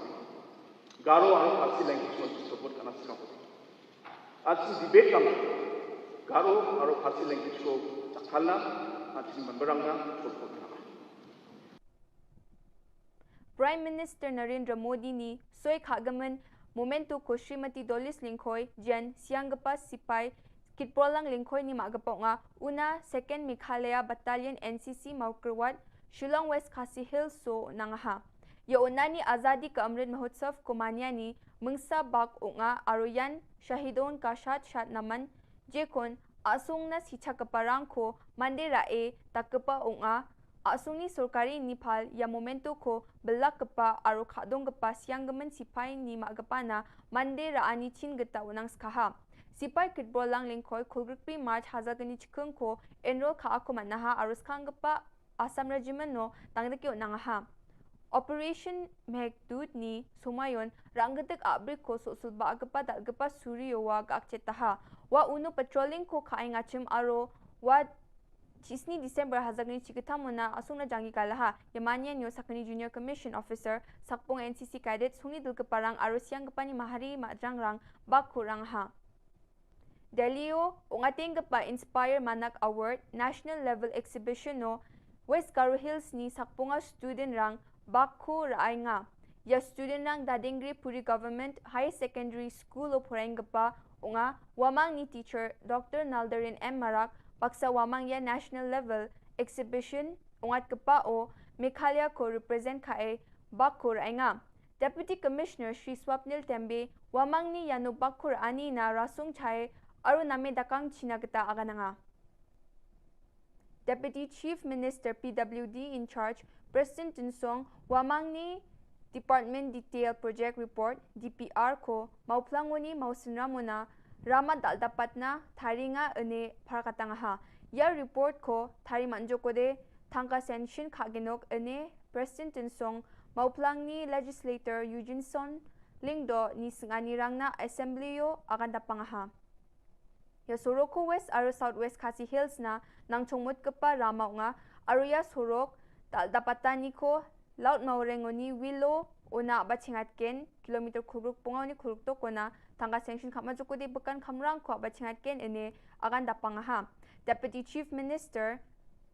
Garo and Khasi language to support Kanaskamu. Adsni debate Kama, Garo or Khasi language ko Chakalna, Adsni Mambaranga, support Kama. Prime Minister Narendra Modi ni soy khagaman momento ko Srimati Dolis Lingkhoi jan sianggapa sipai kitprolang Lingkhoi ni magapo nga una 2nd Meghalaya Battalion NCC Maukerwat Shillong West Khasi Hills so nangaha ya unani Azadi ka Amrit Mahotsav kumanya ni mungsa bak nga aroyan shahidon ka shat naman jekon asung na sicha kaparang ko mandera takapa nga Asuni sorkari Nepal ya momento ko belak kepa aro khadong kepa sianggaman sipai ni magapana mande raani chin geta unang skaha. Sipai kitbolang lingkoi kulgrikpi March hazagani chikung ko enroll ka ako manaha aro skang kepa Assam Regiment no tangdaki unangaha. Operation Meghdut ni sumayon ranggatek abrik ko susulba agapa dalgapa suriyo wa gakchetaha. Wa uno patrolling ko kaingachim aro wa Chisni December hazagni chikatamuna asungna jangi kalaha Yamanya nyo sakani Junior Commission Officer sakpong NCC cadet suni dulkeparang arusyang gepani mahari majangrang bakurang ha. Delio ungating gepa Inspire Manak Award National Level Exhibition no West Garo Hills ni sakpunga student rang baku raay nga. Ya student rang dadingri Puri Government High Secondary School o poreng gepa unga wamang ni teacher Dr. Naldarin M. Marak Paksa wamang ya national level exhibition ungat kepa o Meghalaya ko represent kae bakur nga. Deputy Commissioner Shri Swapnil Tembe wamang ni yano bakur ani na rasung chae aro name dakang chinagata agananga. Deputy Chief Minister PWD in charge President Tinsong wamang ni Department Detail Project Report DPR ko mauplangoni mausinramona Rama dapat na thari nga ane parakatanga ha. Ya report ko thari manjo ko de thangka sanction khagenok ane President Tinsong mauplang ni legislator Eugene Son lingdo ni singani rang na assembly yo akan dapanga ha. Ya Soroko West aro Southwest Khasi Hills na nang chongmot kepa Rama nga aro ya Sorok dapatan ni ko laut maurengoni Willow una bachingatken kilometer khuluk pungaw ni khuluk to kona tangga sanction khamajuko de bekan khamrang ko bachingatken ene agan dapangaha. Deputy Chief Minister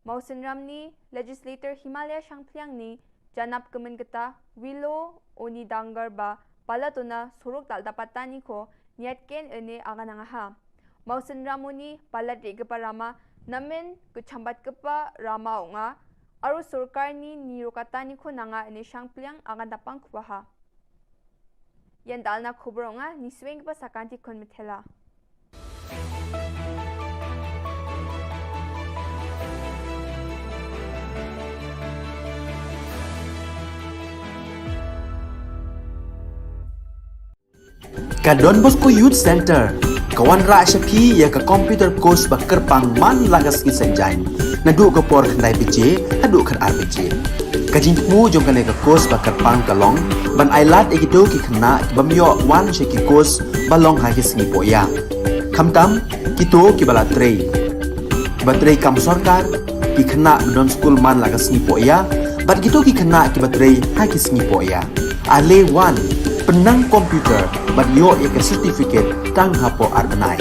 Mausen Ramni Legislator Himalaya Shangpliang ni janap kemen geta Wilo oni dangar ba palatuna suruk dal dapatani ko niatken ene agan angaha. Mausen Ramuni palat regeparama namen kechambat kepa rama nga aru surkar ni nirokatani ko nanga ene Shangpliang agan dapang kubaha. Yan dal na khubor nga ni swing pa sakanti kon mithela. Ka Don Bosco Youth Center, kawan ra syapi ya ka computer course bakar pangman lagas ki senjain. Nadu ka por kandai PJ, adu kan RPG. Kajin mu jom kan ka course bakar pang kalong, ban ailat egido ki kena bamyo wan syaki course balong hagis ni poya. Kamtam kito ki bala trei. Batrei kam sorkar ki kena don school man lagas ni poya, bat kito ki kena ki batrei hagis ni poya. Ale wan penang komputer bat yo ek certificate tang hapo arbenai.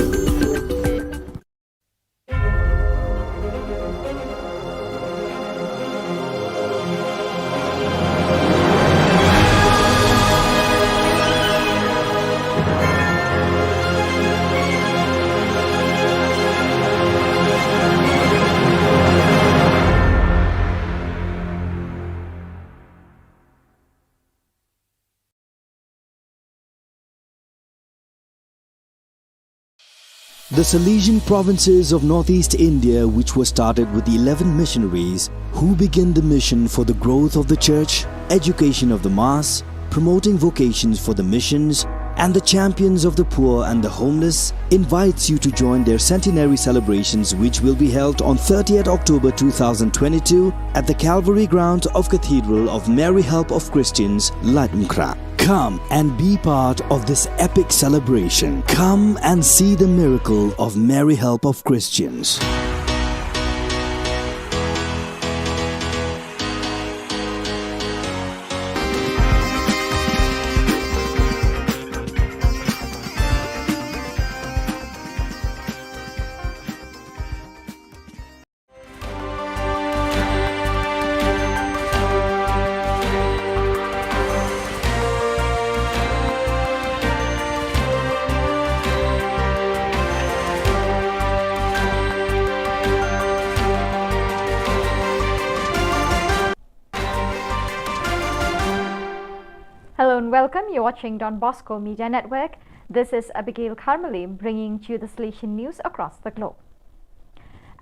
The Salesian provinces of northeast India, which were started with 11 missionaries who began the mission for the growth of the church, education of the mass, promoting vocations for the missions, and the champions of the poor and the homeless, invites you to join their centenary celebrations, which will be held on 30th October 2022 at the Calvary Ground of Cathedral of Mary Help of Christians, Ladmkra. Come and be part of this epic celebration. Come and see the miracle of Mary Help of Christians. Hello and welcome. You're watching Don Bosco Media Network. This is Abigail Carmeli bringing to you the Salesian news across the globe.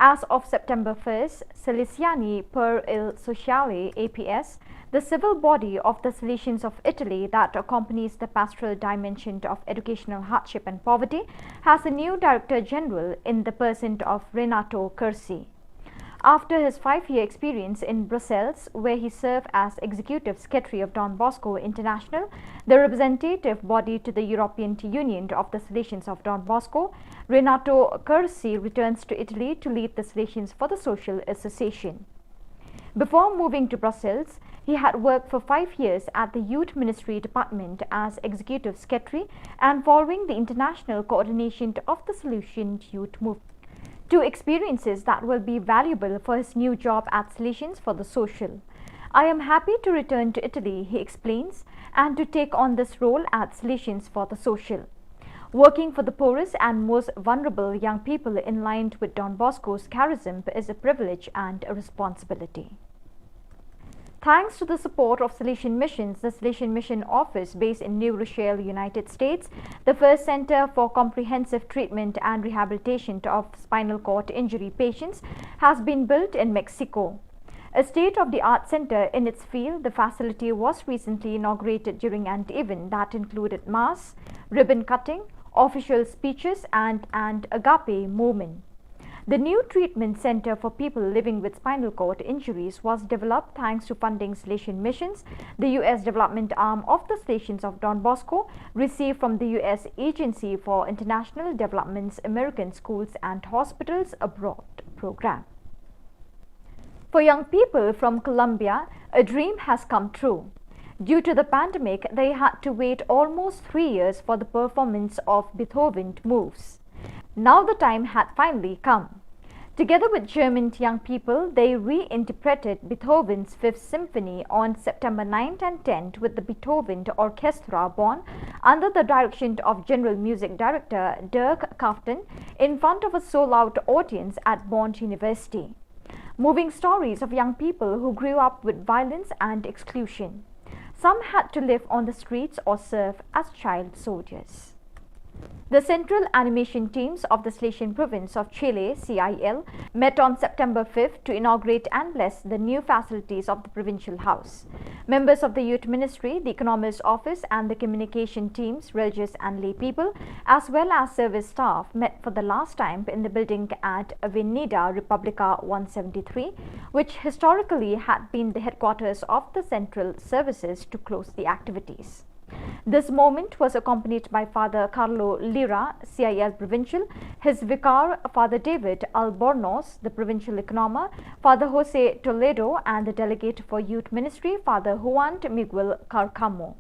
As of September 1st, Salesiani per il Sociale APS, the civil body of the Salesians of Italy that accompanies the pastoral dimension of educational hardship and poverty, has a new Director General in the person of Renato Cursi. After his 5-year experience in Brussels, where he served as Executive Secretary of Don Bosco International, the representative body to the European Union of the Salesians of Don Bosco, Renato Cursi returns to Italy to lead the Salesians for the Social Association. Before moving to Brussels, he had worked for 5 years at the Youth Ministry Department as Executive Secretary and following the international coordination of the Salesian Youth Movement. Two experiences that will be valuable for his new job at Salesians for the Social. I am happy to return to Italy, he explains, and to take on this role at Salesians for the Social. Working for the poorest and most vulnerable young people in line with Don Bosco's charism is a privilege and a responsibility. Thanks to the support of Salesian Missions, the Salesian Mission Office based in New Rochelle, United States, the first center for comprehensive treatment and rehabilitation of spinal cord injury patients, has been built in Mexico. A state-of-the-art center in its field, the facility was recently inaugurated during an event that included mass, ribbon cutting, official speeches, and an agape moment. The new treatment center for people living with spinal cord injuries was developed thanks to funding Salesian Missions, the U.S. development arm of the Salesians of Don Bosco, received from the U.S. Agency for International Development's American Schools and Hospitals Abroad program. For young people from Colombia, a dream has come true. Due to the pandemic, they had to wait almost 3 years for the performance of Beethoven's moves. Now the time had finally come. Together with German young people, they reinterpreted Beethoven's Fifth Symphony on September 9th and 10th with the Beethoven Orchestra Bonn under the direction of General Music Director Dirk Kaften in front of a sold-out audience at Bonn University. Moving stories of young people who grew up with violence and exclusion. Some had to live on the streets or serve as child soldiers. The Central Animation Teams of the Silesian Province of Chile, CIL, met on September 5th to inaugurate and bless the new facilities of the Provincial House. Members of the Youth Ministry, the Economist Office and the communication teams, religious and lay people, as well as service staff, met for the last time in the building at Avenida Republica 173, which historically had been the headquarters of the Central Services to close the activities. This moment was accompanied by Father Carlo Lira, CIL Provincial, his vicar Father David Albornoz, the Provincial Economer, Father Jose Toledo and the Delegate for Youth Ministry, Father Juan Miguel Carcamo.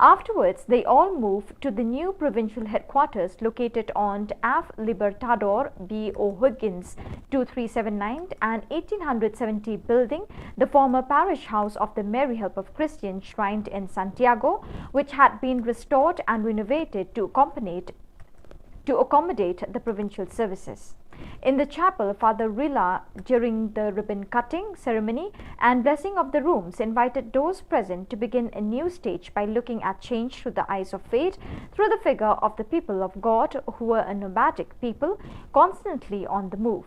Afterwards, they all moved to the new provincial headquarters located on F. Libertador B. O'Higgins 2379 and 1870 building, the former parish house of the Mary Help of Christians shrined in Santiago, which had been restored and renovated to accommodate the provincial services. In the chapel, Father Rilla, during the ribbon cutting ceremony and blessing of the rooms, invited those present to begin a new stage by looking at change through the eyes of faith, through the figure of the people of God, who were a nomadic people, constantly on the move.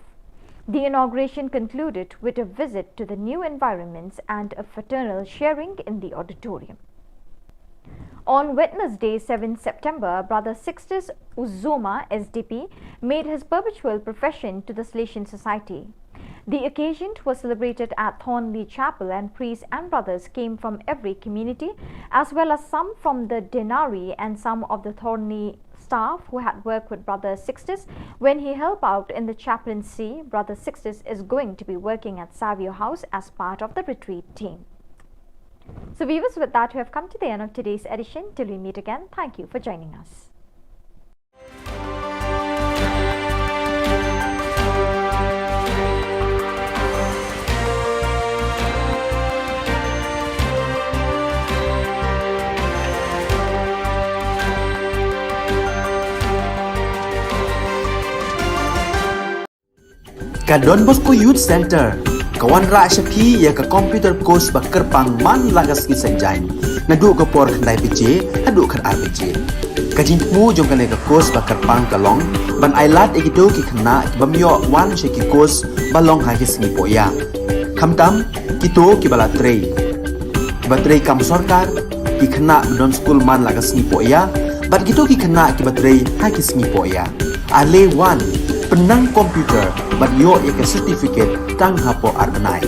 The inauguration concluded with a visit to the new environments and a fraternal sharing in the auditorium. On Wednesday, 7 September, Brother Sixtus Uzuma, SDP, made his perpetual profession to the Silesian Society. The occasion was celebrated at Thornley Chapel, and priests and brothers came from every community, as well as some from the Denari and some of the Thornley staff who had worked with Brother Sixtus when he helped out in the chaplaincy. Brother Sixtus is going to be working at Savio House as part of the retreat team. So viewers, with that we have come to the end of today's edition. Till we meet again, thank you for joining us. Ka Don Bosco Youth Center, kawan rak syapi ya ka komputer course bakar pang man lagas ki senjain. Nadu ka por kandai PJ, nadu kan RPG. Kajin mu jom kan ka course bakar pang kalong, ban ailat ikido ki kena ki bamyo wan syaki course balong hagis ni poya. Kamtam kito ki bala trei. Ki batrei kam sorkar ki kena don school man lagas ni poya, bat kito ki kena ki batrei hagis ni poya. Ale wan penang komputer bat yo ya ke certificate tang hapo arbenai.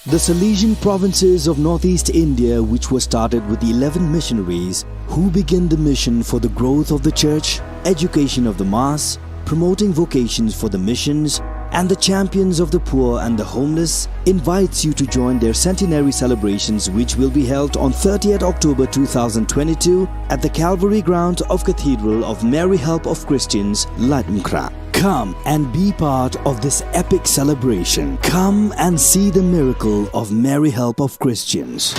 The Silesian provinces of northeast India, which were started with the 11 missionaries who began the mission for the growth of the church, education of the mass, promoting vocations for the missions, and the champions of the poor and the homeless, invites you to join their centenary celebrations, which will be held on 30th October 2022 at the Calvary Ground of Cathedral of Mary Help of Christians, Latmkra. Come and be part of this epic celebration. Come and see the miracle of Mary Help of Christians.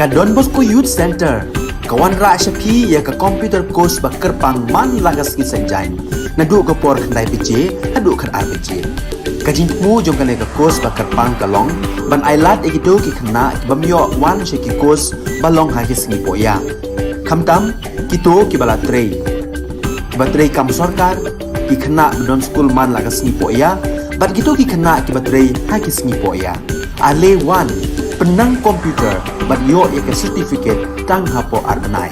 ka Don Bosco Youth Center kawan ra syapi ya ka computer course ba kerpang man lagas ki senjain nadu ka por khandai pije hadu khan RPG kajin mu jong kan ka course ba kerpang kalong ban ailat egido ki khna bamyo wan sheki course balong ha ki singi poya khamtam kito ki bala trei batrei kam sarkar ki khna don school man lagas ni poya bat gitu ki khna ki batrei ha ki singi poya ale wan penang komputer bat yo ya ke certificate tang hapo arnai.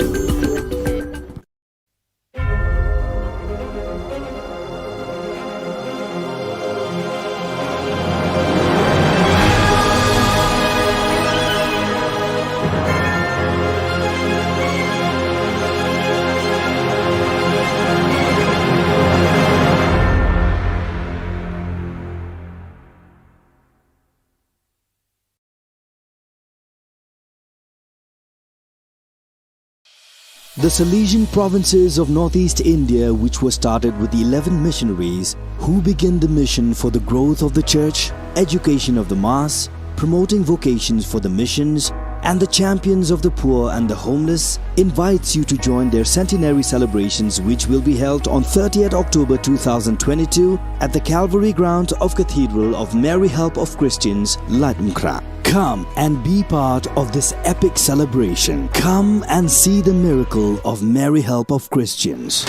The Salesian provinces of northeast India, which were started with the 11 missionaries who began the mission for the growth of the church, education of the mass, promoting vocations for the missions, and the champions of the poor and the homeless, invites you to join their centenary celebrations, which will be held on 30th October 2022 at the Calvary ground of Cathedral of Mary Help of Christians, Ladmkra. Come and be part of this epic celebration. Come and see the miracle of Mary Help of Christians.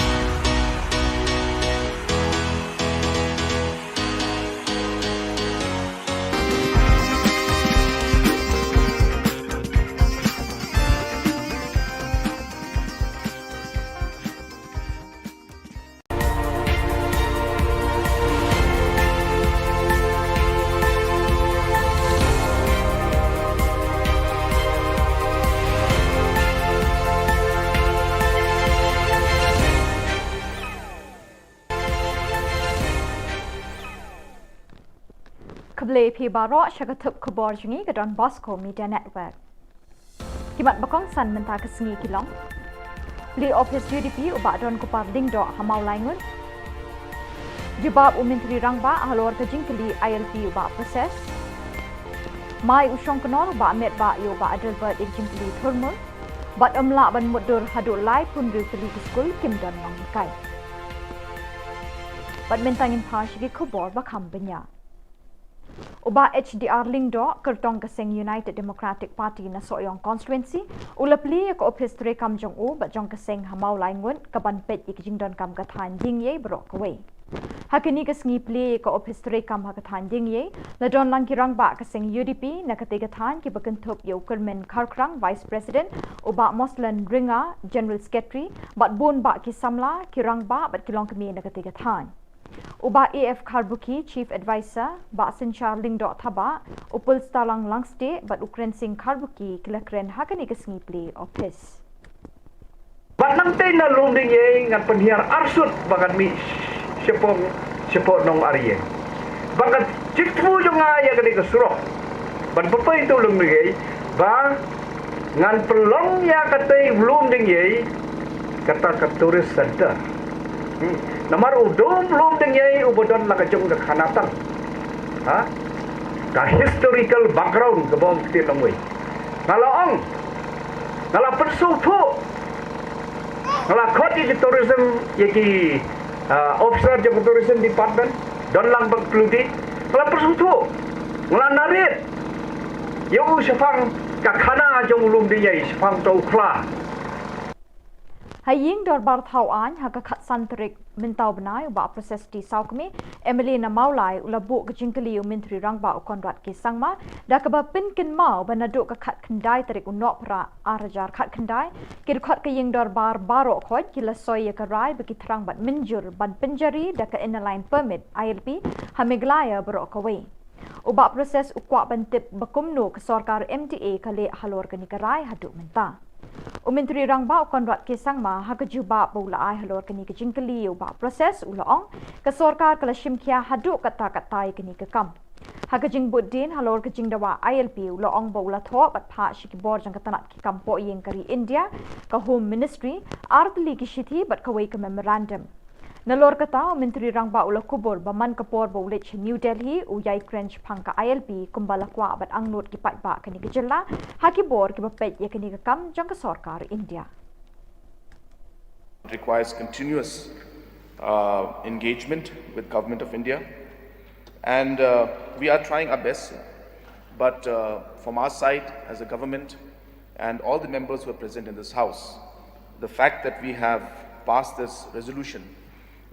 Kable pi baro syakatup Khubor jungi ke Don Bosco Media Network. Kimat bakong san mentah kesengi kilong. Li office UDP ubak Don Kupar Dingdo hamau laingun. Jibab Menteri Rangba halor kejing keli ILP ubak proses. Mai usong kenor ubak met ba yo ubak Adelbert kejing keli thurmul. Bat amla ban mudur hadu lai pun ril keli ke skul Kim Don Long Kai. Bat mentangin pa syagi Khubor bakam benya. Uba HDR Lingdo kertong keseng United Democratic Party na Soyong constituency ulapli ko office tre kam jong u ba jong keseng hamau laingun kaban pet ikjing don kam kathan ding ye brok away hakini kesngi pli ko office tre kam hakathan ding ye la don lang kirang ba keseng UDP na katiga than ki bakentup yo kermen karkrang vice president uba Moslan Ringa general secretary bat bun ba ki samla kirang ba bat kilong kemi na katiga than Uba AF Karbuki, Chief Advisor, Ba Sinchar Lingdo Thaba, Upul Stalang Langste, Bat Ukren Singh Karbuki, Kilakren Hakani Kesngi Play Office. Bat nang tay na lumding ye ngan penhiar arsut bagan mi sepong nong ariye. Bagat cikmu jo ngaya kani kesuroh. Ban pepai tu lumding ye, ba ngan pelong ya katay lumding ye kata ka tourist center. Namar udom belum dengai ubodon la kajong ke khanatan. Ha? Ka historical background ke bawah kita longway. Ngalaong. Ngala persupu. Ngala kodi di tourism yaki officer di tourism department don lang bagkludi. Ngala persupu. Ngala narit. Yung sefang ka khana jong ulum dengai sefang tau kla. Haying dorbar thau an haka khat santrik mintau benai uba proses di saukmi Emily na maulai ulabu kejingkeli Menteri Rangba ukondrat ki sangma da kaba pinkin mau banaduk ka khat kendai tarik unok pra arajar khat kendai kir khat kaying dorbar baro khoj kila soy ka rai bagi terang bat minjur ban penjari da ka inline permit ILP hamiglaya bro kawe uba proses ukwa bantip bakumno ke sarkar MTA kale halor kani karai hadu menta Menteri Rangba ukondrat ki sangma hakajuba bula ai halor kani kejingkeli uba proses ulaong ke sarkar kala shimkia hadu kata-katai kani kekam hakajing buddin halor kejing dawa ILP ulaong bula tho bat pha shikibor jang katanat ki kampo yeng kari India ka Home Ministry artli ki shithi bat kawai ke memorandum Nalor kata Menteri Rangba ula Khubor baman kapor ba ulit New Delhi uyai crench pangka ILP kumbala kwa bat angnut ki patba kani Ka Jylla hakibor ki bapet ya kani kam jang ka sarkar India. It requires continuous engagement with Government of India, and we are trying our best, but from our side as a government and all the members who are present in this house, the fact that we have passed this resolution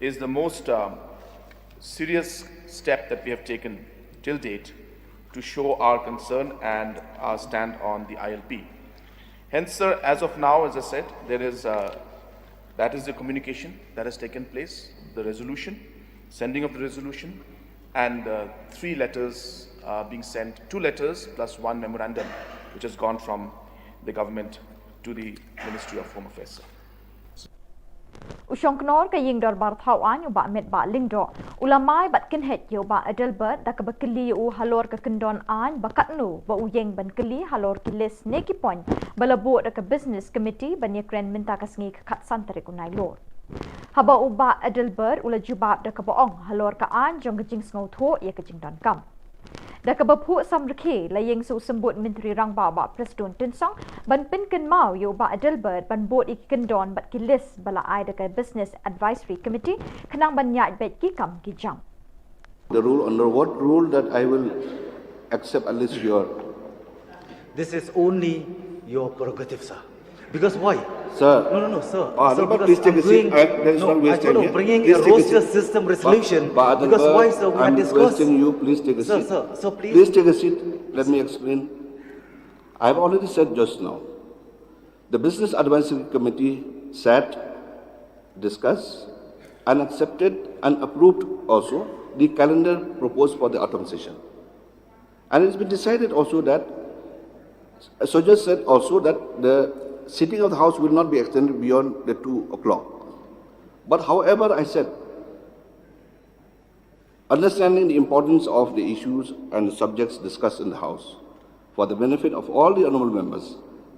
is the most serious step that we have taken till date to show our concern and our stand on the ILP. Hence, sir, as of now, as I said, that is the communication that has taken place, the resolution, sending of the resolution, and 3 letters being sent, 2 letters plus 1 memorandum, which has gone from the government to the Ministry of Home Affairs. Usyong knor ka ying dor bar thawan ba met ba lingdo ulamai bat kin het yo ba adelbert da ka bakili u halor ka kendon an bakatnu ba uyeng ban kili halor kilis neki point balabo da ka business committee ban yakren minta ka sngi khat santre kunai lor haba u ba adelbert ula jubab da ka boong halor ka an jong ka jing sngo tho ya ka jing don kam da ka bapu samrkhe la yeng su sembut Menteri Rangba ba Presiden Tinsong ban pin ken mau yo ba Adelbert ban bot ikin don bat ki list bala ai da ka Business Advisory Committee kanang ban nyat bet ki kam ki jam. The rule, under what rule that I will accept at least your... This is only your prerogative, sir. Because why? Sir. No, sir. Sir, please take a seat. There is no waste time here. Bringing a roster system resolution. Because why, sir? We had discussed. I'm requesting you, please take a seat. Sir, please. Please take a seat. Let me explain. I have already said just now. The Business Advisory Committee sat, discussed, and accepted and approved also the calendar proposed for the autumn session. And it's been decided also that, so just said also that the sitting of the House will not be extended beyond the 2 o'clock. But however, I said, understanding the importance of the issues and the subjects discussed in the House, for the benefit of all the honourable members,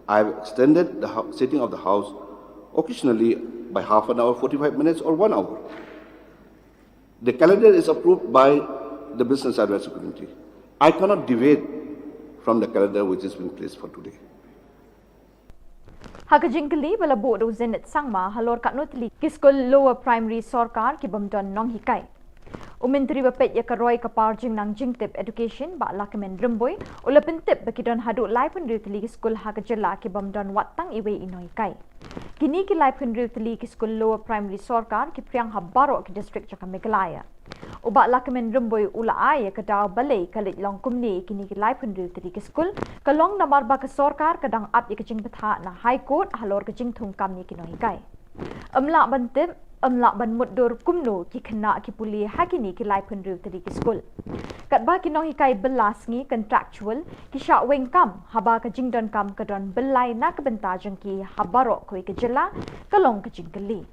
I have extended the sitting of the House occasionally by half an hour, 45 minutes or 1 hour. The calendar is approved by the Business Advisory Committee. I cannot deviate from the calendar which has been placed for today. Hakajingkali bala bodo zenit sangma halor katnotli kiskol lower primary sarkar ki bamdon nong hikai. Menteri bapet ya karoi kapar jing nang jingtip education ba lakamen remboy ula pentip bakidon haduk lai pendri tli kiskol ha Ka Jylla ki bamdon watang iwe inoi kai. Kini ki lai pendri tli kiskol lower primary sarkar ki priang habaro ki district Jaka Meghalaya. Uba lakamen remboy ula ay ka daw balay kalit long kumni kini ki lai pendri tli kiskol kalong namar ba ka sarkar kadang ap ya kajing betha na high court halor kajing thungkam ni kinoi kai. Amla bantip amla ban muddur kumno ki khna ki puli hakini ki lai pendru tadi ki skul kat ba ki nong hikai belas ngi contractual ki sha weng kam haba ka jingdon kam ka don belai na ka benta jang ki habaro koi Ka Jylla kalong ka jingkali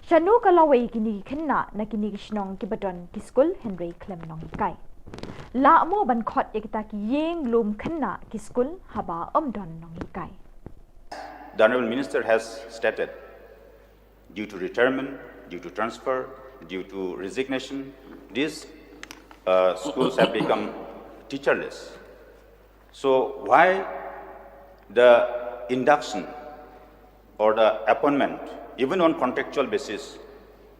shanu kalawai kini khna na kini ki shnong ki badon ki skul Henry Clem nong hikai la mo ban khot ekta ki yeng lum khna ki skul haba don nong hikai. The Honourable Minister has stated, due to retirement, due to transfer, due to resignation, these schools have become teacherless. So why the induction or the appointment, even on contractual basis,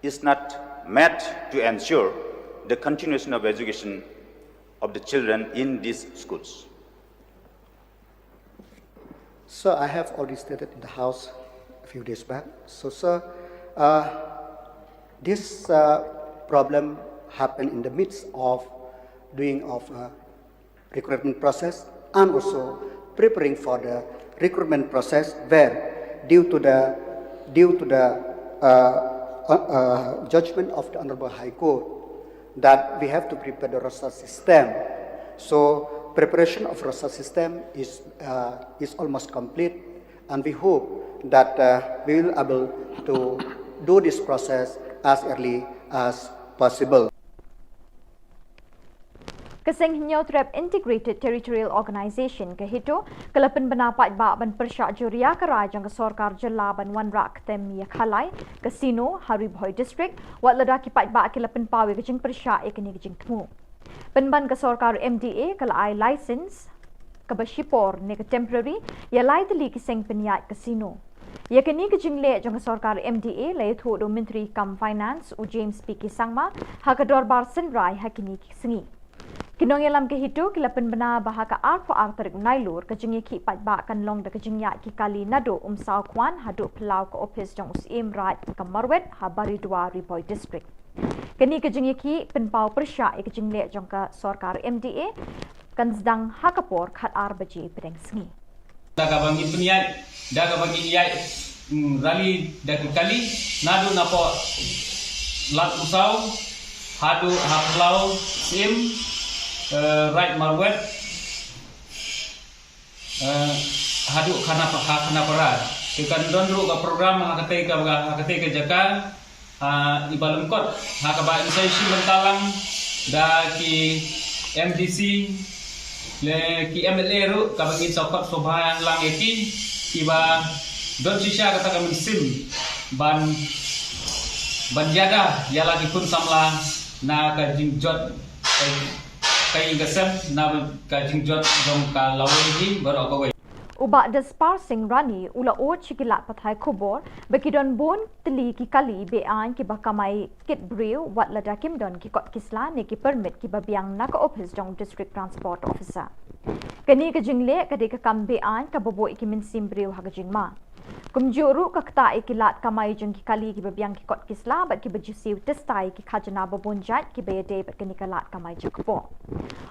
is not met to ensure the continuation of education of the children in these schools? Sir, I have already stated in the House a few days back. So, sir, this problem happened in the midst of doing of recruitment process and also preparing for the recruitment process, where due to the judgment of the Honorable High Court that we have to prepare the roster system. So preparation of roster system is almost complete, and we hope that we will be able to do this process as early as possible. Keseng Hinyau Trap Integrated Territorial Organisation ke hito kelapen benapat ba ban persyak juria kerai jang ke Sorkar Jylla ban Wan Rak tem ya khalai Casino Haribhoi District wat ledaki pat ba kelapen pawe ke jing persyak ekeni ke jing temu. Penban ke Sorkar MDA kelai license ke Bashipor ne ke temporary ya lai teli keseng peniat casino. Ya kini ke jing le jang ke Sorkar MDA lai thu do Menteri Kam Finance u James P. Kisangma ha ke dorbar senrai hakini sengi. Kinong yalam ke hito kilapen bena bahaka arpo artarik nailur ke jengi ki pat ba kan long de ke jingya ki kali nado saw kwan hadu pelau ke office jong usim right ke Marwet habari 2 Riboi district. Kini ke jengi ki penpau persya ke jingle jong ke Sorkar MDA kan sedang hakapor khat ar baji pedeng sengi. Daga bangi peniat, daga bangi yai rali daga kali nado napo lat usau hadu haplau sim right Marwet hadu kana parat ikan dondru ka program hakate ka jaka ibalum kot hakaba inisiasi mentalang da ki MDC le ki MLA ru ka bagi sokot sobhan lang eki kiba don sisha kata kami sim ban jaga ya lagi pun samla na ka jingjot kay gasem na kajing jot jong ka lawi baro ko. Uba despar sing rani ula o chikilat pathai Khubor bekidon bon teli ki kali bean ki bakamai kit brew wat lada kim don ki kot kisla ne ki permit ki babiang na ka office jong district transport officer. Kani ka jingle ka de ka kam bean ka bobo ki min sim brew ha ka jingma. Kumjuru ka kta ikilat kamai jong ki kali ki babiang ki kot kisla bat ki bajusiu testai ki khajana babonjat ki bayade bat kani kalat kamai jakpo.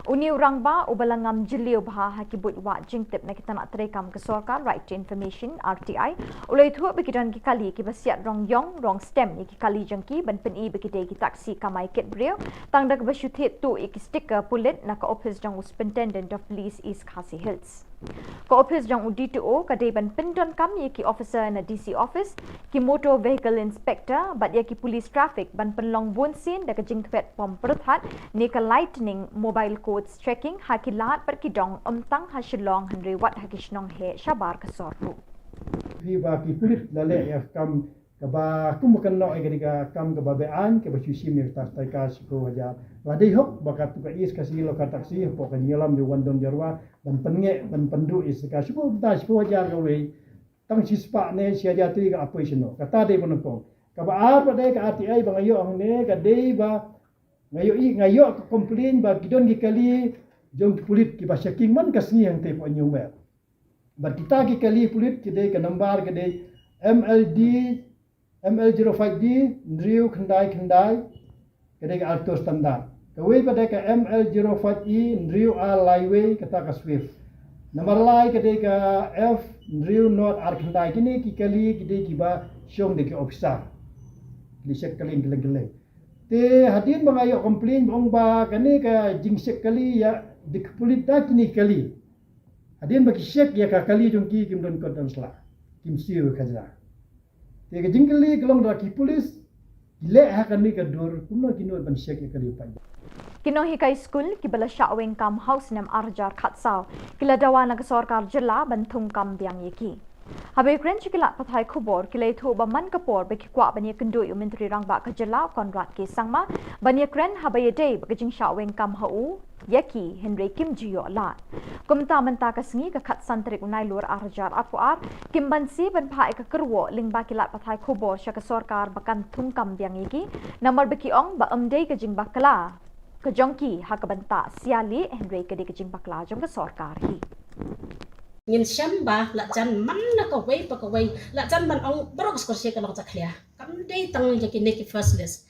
Uni urang ba ubalangam jiliu bha ha ki but wa jingtip na kita nak terekam ke Sorkar right to information RTI ulai thu bekidan ki kali ki basiat rong yong rong stem ki kali jengki ban pen i bekide ki taksi kamai kit breu tang dak basyuthit tu ki sticker pulit na ka office jang superintendent of police East Khasi Hills. Ka office jang UDTO ka de ban pendon kam ye ki officer na DC office ki motor vehicle inspector bat ye ki police traffic ban penlong bonsin dak jing thwet pom perthat ne ka lightning mobile codes checking hakilat per ki dong tang ha Shillong Henry wat ha ki shnong he shabar ka sorru Viva ki pulit lale ya kam kaba kumukan no egeriga kam kaba bean ke basyusi mir tastai ka siko haja ladai hok bakat tuka is kasi lo ka taksi po kan yelam di wandon jarwa dan penge dan pendu is ka siko ta siko haja ka we tang sispa ne sia jati ka apoisno kata de bonko kaba ar pada ka RTI bangayo ang ne ka de ba ngayo ka complain ba kidon ki kali jong pulit ki ba checking man kasni yang te po nyumer ba kita ki kali pulit ki de ka number ki de ML05D Ndriu Khandai kadang alto standar. Kawai pada ke ML05E Ndriu A Liway kata ka Swift. Nomor lai kadang ke F Ndriu North R Khandai kini kikali kide kiba syong de ke officer. Lisek kali geleng-geleng. Te hadin bangayo komplain bong ba kani ka jingsek kali ya dikpulit da kini kali. Hadin bagi syek ya ka kali jongki kim don kodon sla. Kim siu kajra. Tiga jingkali kelong daki polis le hakan ni ka dur kuno kino ban syek kali pan. Kino hikai school ki bala syaweng kam house nam arjar khatsau kila dawana ka Sorkar Jylla ban thum kam biang yeki. Habe kren chikilat pathai Khubor kilai thu ba man kapor be kwa ban ye kendu yu menteri rangba ka Jylla konrat ki sangma ban ye kren habe ye day ba jing syaweng kam hau yeki Henry Kim Jiyo la. Kumta menta ka sengi ka khat santrik unai lur arjar apuar Kim bansi ban phai ka kerwo ling ba kilat pathai Khubor sya ka Sorkar bakan thum kam biang yeki namar be ki ong ba amdei ka jing bakla ka jongki ha ka banta siali Henry ka de ka jing bakla jong ka Sorkar hi. Ngin syamba la jan man na ka wei pa ka wei la jan man ong brok skor se ka long zaklia kam dei tang jaki neki first list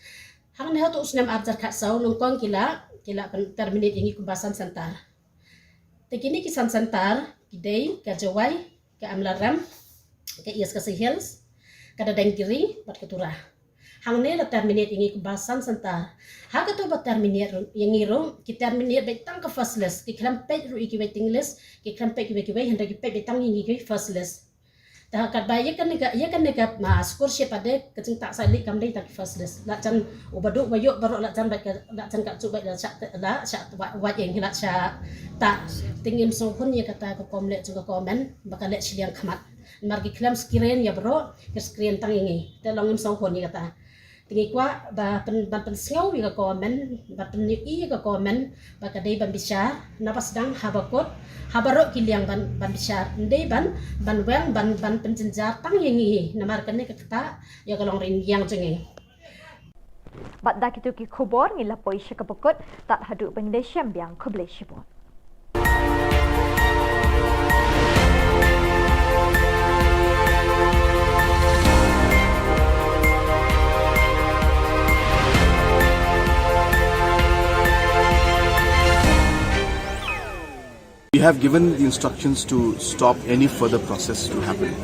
hang ne hatu usnam arjar kha sau nong kong kila pan terminate ingi kumbasan santar tekini ki santar kidei ka jawai ka amlaram ka East Khasi Hills ka dadang kiri pat ketura hang ne la terminate ingi kumbasan santar ha ka to ba terminate yang iro ki terminate be tang ka first list ki kram pe ru iki waiting list ki kram pe ki wai handa ki pe be tang ingi ki first list dah kat bayi kan nega scholarship ade kecing tak salik kam dei tak first list la chan ubaduk bayuk baru la chan baik la chan kat cubai la syak wat yang la syak tak tingin song pun ya kata ko komlet juga komen bakal lek Shillong khamat margi klam screen ya bro ke screen tang ini te longim song pun ya kata tingi kwa ba pen sngau ya komen ba pen i ya komen ba kadai ban bisyar napas dang habakot habarok kiliang ban bisyar ndei ban weng ban penjenjar tang yengi namar kene kata ya kalong rin yang jengi Bat dak itu ki khubor ngila poi shakapakot tat hadu Bangladesh biang khuble shibon. We have given the instructions to stop any further process to happen.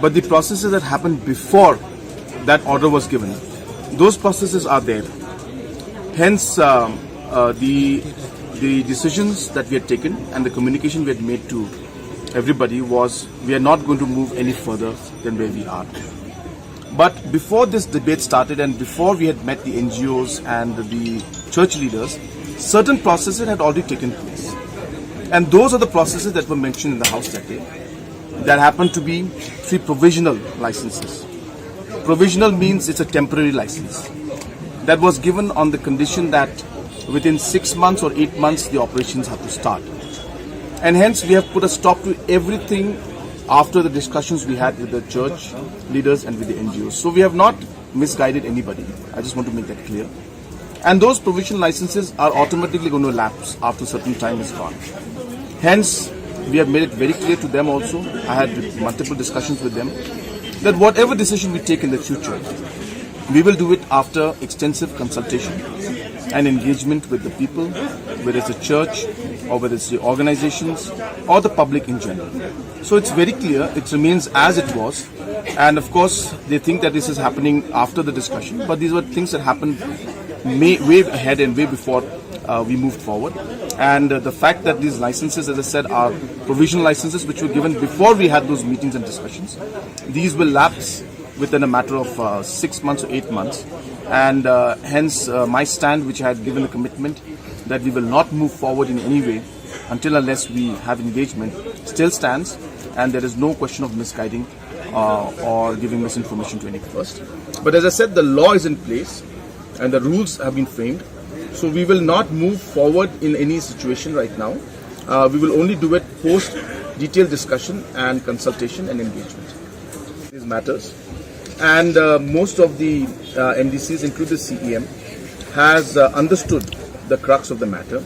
But the processes that happened before that order was given, those processes are there. Hence, the decisions that we had taken and the communication we had made to everybody was we are not going to move any further than where we are. But before this debate started and before we had met the NGOs and the church leaders, certain processes had already taken place. And those are the processes that were mentioned in the House that day. That happened to be 3 provisional licenses. Provisional means it's a temporary license. That was given on the condition that within 6 months or 8 months the operations have to start. And hence we have put a stop to everything after the discussions we had with the church leaders and with the NGOs. So we have not misguided anybody. I just want to make that clear. And those provisional licenses are automatically going to lapse after a certain time is gone. Hence, we have made it very clear to them also. I had multiple discussions with them that whatever decision we take in the future, we will do it after extensive consultation and engagement with the people, whether it's the church or whether it's the organizations or the public in general. So it's very clear, it remains as it was. And of course, they think that this is happening after the discussion, but these were things that happened way ahead and way before we moved forward. And the fact that these licenses, as I said, are provisional licenses which were given before we had those meetings and discussions. These will lapse within a matter of 6 months or 8 months. And hence my stand, which I had given a commitment that we will not move forward in any way until unless we have engagement, still stands. And there is no question of misguiding or giving misinformation to any first. But as I said, the law is in place and the rules have been framed. So we will not move forward in any situation right now. We will only do it post detailed discussion and consultation and engagement. These matters. And most of the MDCs, including the CEM, has understood the crux of the matter.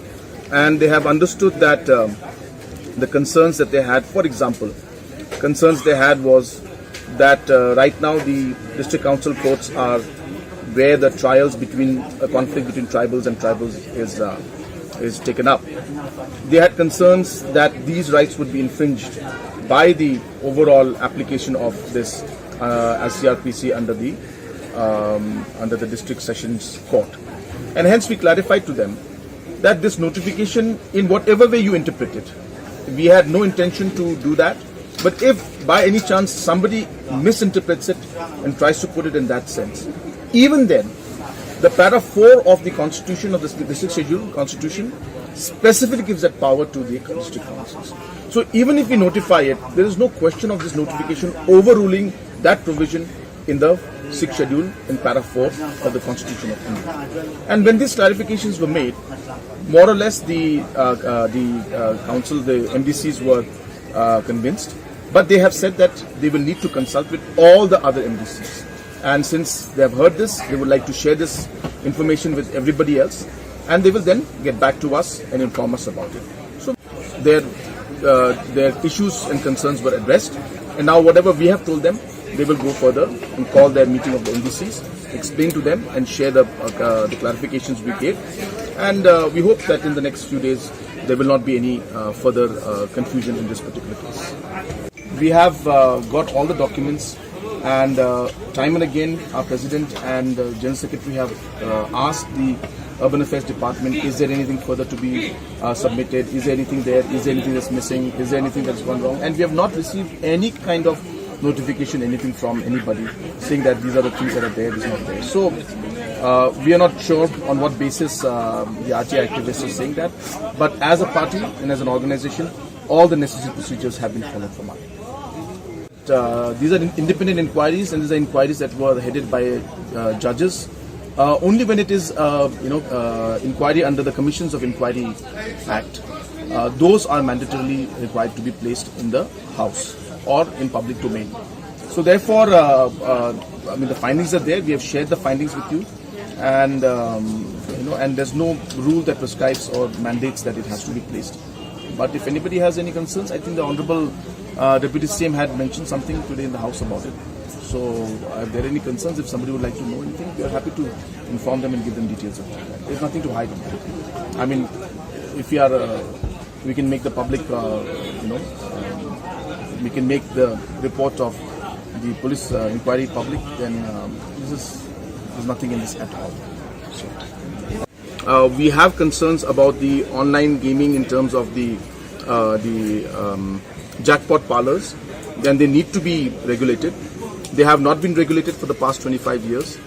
And they have understood that the concerns that they had, for example, concerns they had was that right now the district council courts are where the trials between a conflict between tribals and tribals is taken up. They had concerns that these rights would be infringed by the overall application of this as CRPC under the district sessions court. And hence we clarified to them that this notification, in whatever way you interpret it, we had no intention to do that. But if by any chance somebody misinterprets it and tries to put it in that sense, even then, the paragraph 4 of the constitution of the district schedule constitution specifically gives that power to the district councils. So even if we notify it, there is no question of this notification overruling that provision in the 6th schedule in paragraph 4 of the Constitution of India. And when these clarifications were made, more or less the council, the MDCs were convinced, but they have said that they will need to consult with all the other MDCs. And since they have heard this, they would like to share this information with everybody else, and they will then get back to us and inform us about it. So their issues and concerns were addressed, and now whatever we have told them, they will go further and call their meeting of the MDCs, explain to them and share the clarifications we gave. And we hope that in the next few days, there will not be any further confusion in this particular case. We have got all the documents, and time and again our President and General Secretary have asked the Urban Affairs Department, is there anything further to be submitted, is there anything there, is there anything that's missing, is there anything that's gone wrong, and we have not received any kind of notification, anything from anybody saying that these are the things that are there, this is not there. So we are not sure on what basis the RTI activists are saying that, but as a party and as an organization, all the necessary procedures have been followed from our end. These are independent inquiries, and these are inquiries that were headed by judges. Only when it is, inquiry under the Commissions of Inquiry Act, those are mandatorily required to be placed in the House or in public domain. So therefore, the findings are there. We have shared the findings with you, and and there's no rule that prescribes or mandates that it has to be placed. But if anybody has any concerns, I think the Honourable Deputy CM had mentioned something today in the House about it. So if there are any concerns, if somebody would like to know anything, we are happy to inform them and give them details of that. There's nothing to hide on that. I mean, if we can make the public, we can make the report of the police inquiry public, then there's nothing in this at all. So, we have concerns about the online gaming in terms of the jackpot parlors. Then they need to be regulated. They have not been regulated for the past 25 years.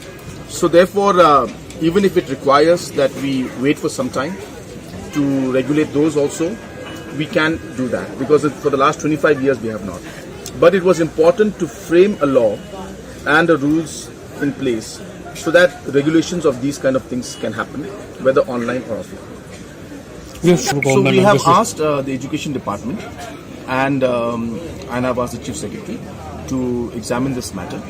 So therefore, even if it requires that we wait for some time to regulate those also, we can do that, because for the last 25 years we have not. But it was important to frame a law and the rules in place so that regulations of these kind of things can happen, whether online or offline. Yes, so we have asked the Education Department and I've asked the Chief Secretary to examine this matter.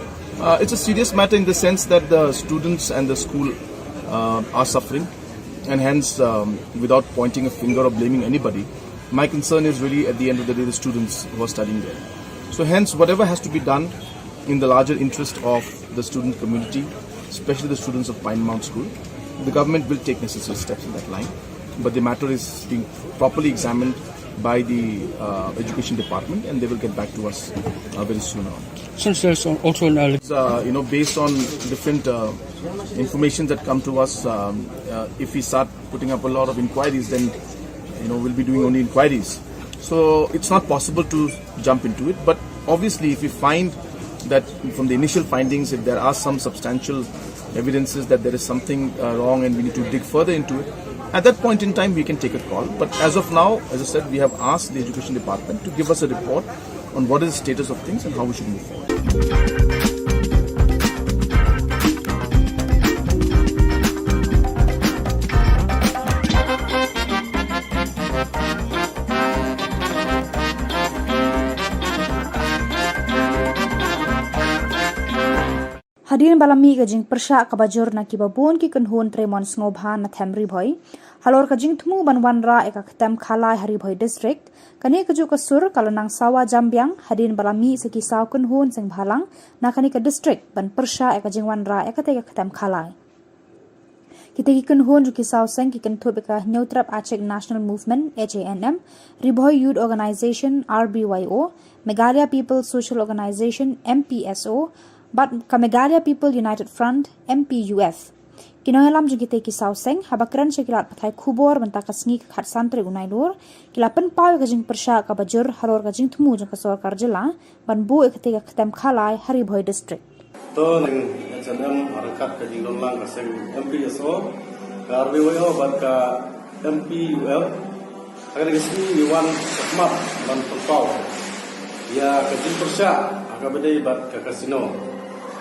It's a serious matter in the sense that the students and the school are suffering, and hence, without pointing a finger or blaming anybody, my concern is really at the end of the day the students who are studying there. So hence, whatever has to be done in the larger interest of the student community, especially the students of Pine Mount School, the government will take necessary steps in that line. But the matter is being properly examined by the Education Department, and they will get back to us very soon on. Since there's also an based on different information that come to us, if we start putting up a lot of inquiries, then we'll be doing only inquiries. So it's not possible to jump into it. But obviously, if we find that from the initial findings, if there are some substantial evidences that there is something wrong and we need to dig further into it, at that point in time we can take a call. But as of now, as I said, we have asked the Education Department to give us a report on what is the status of things and how we should move forward. Hadirin balami ka jing persya ka bajur na kibabun ki kenhun tremon snobha na thamri bhoi halor ka jing thmu banwanra eka ktem khalai hari bhoi district kani ka ju ka sur kalanang sawa jambyang hadirin balami se ki saw kenhun sing bhalang na kani ka district ban persya eka jing wanra eka te ka ktem khalai kita ki kenhun ju ki saw sing ki ken thobe ka neutrap achek national movement HANM ribhoi youth organization RBYO Meghalaya people social organization MPSO but Meghalaya People United Front MPUF. Kinohelam juga kita kisau seng habakran sekilat pakai Khubor Na Ka Jylla khat santre unai lur kilapen pau ka jing persya ka bajur halor ka jing thumu jang ka Khubor Jylla ban bu ketika ketem khalai hari bhoi district. To nang SNM harakat ka jing lang ka seng MPSO ka RBYO bat ka MPUF akan gesni diwan sakmat ban pau ya ka jing persya ka bedai bat ka kasino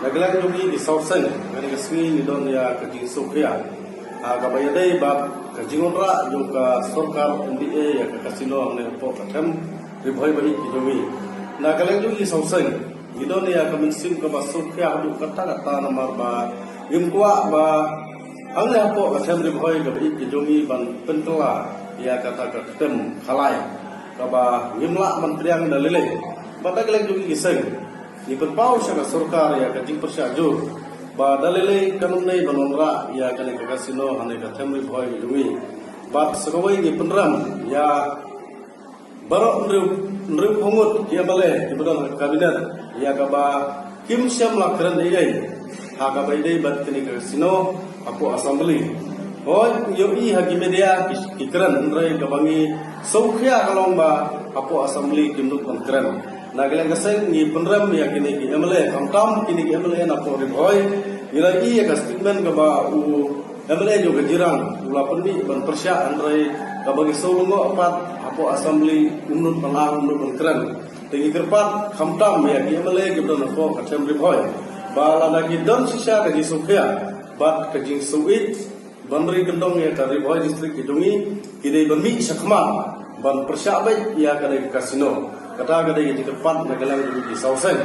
naglag lugi di sausen ngani kasmi ni don ya kajing sokya kabaya dai bab kajingon ra yung ka sarkar NDA ya ka kasino ang po katam ribhoy bani kijomi naglag lugi sausen ni don ya kaminsim ka basokya du kata namar ba imkwa ba ang ya po katam ribhoy ka bani kijomi ban pentela ya kata katem khalai ka ba ngimla man priang dalile bataglag lugi iseng ni berpau syaka surkar ya kajing persyajo ba dalile kanunai banonra ya kane ka kasino hane ka thamri bhoi dumi ba sagawai ni penram ya barok nru pungut ya bale di bedon kabinet ya ka ba kim syam lakran dei ha ka bai dei bat kane ka kasino apo assembly hoi yo i hagi media kikran nrai ka bangi saukhya kalong ba apo assembly kimduk pantran Nagalang kaseng ni penrem ya kini ki MLA kamtam kini ki MLA na po riboy ila i ka statement ka ba u MLA jo gajirang ula pendi ban persya andrai ka bagi solongo apat apo assembly unut palang unut bengkran tegi kerpat kamtam ya ki MLA gibdan na po ka tem riboy ba la gi don sisa ka ji sofia bat ka jing suit banri gendong ya ka riboy distrik kidungi kini bami sakma ban persya baik ya ka kasino kata kada yang cepat nagalang dugi sauseng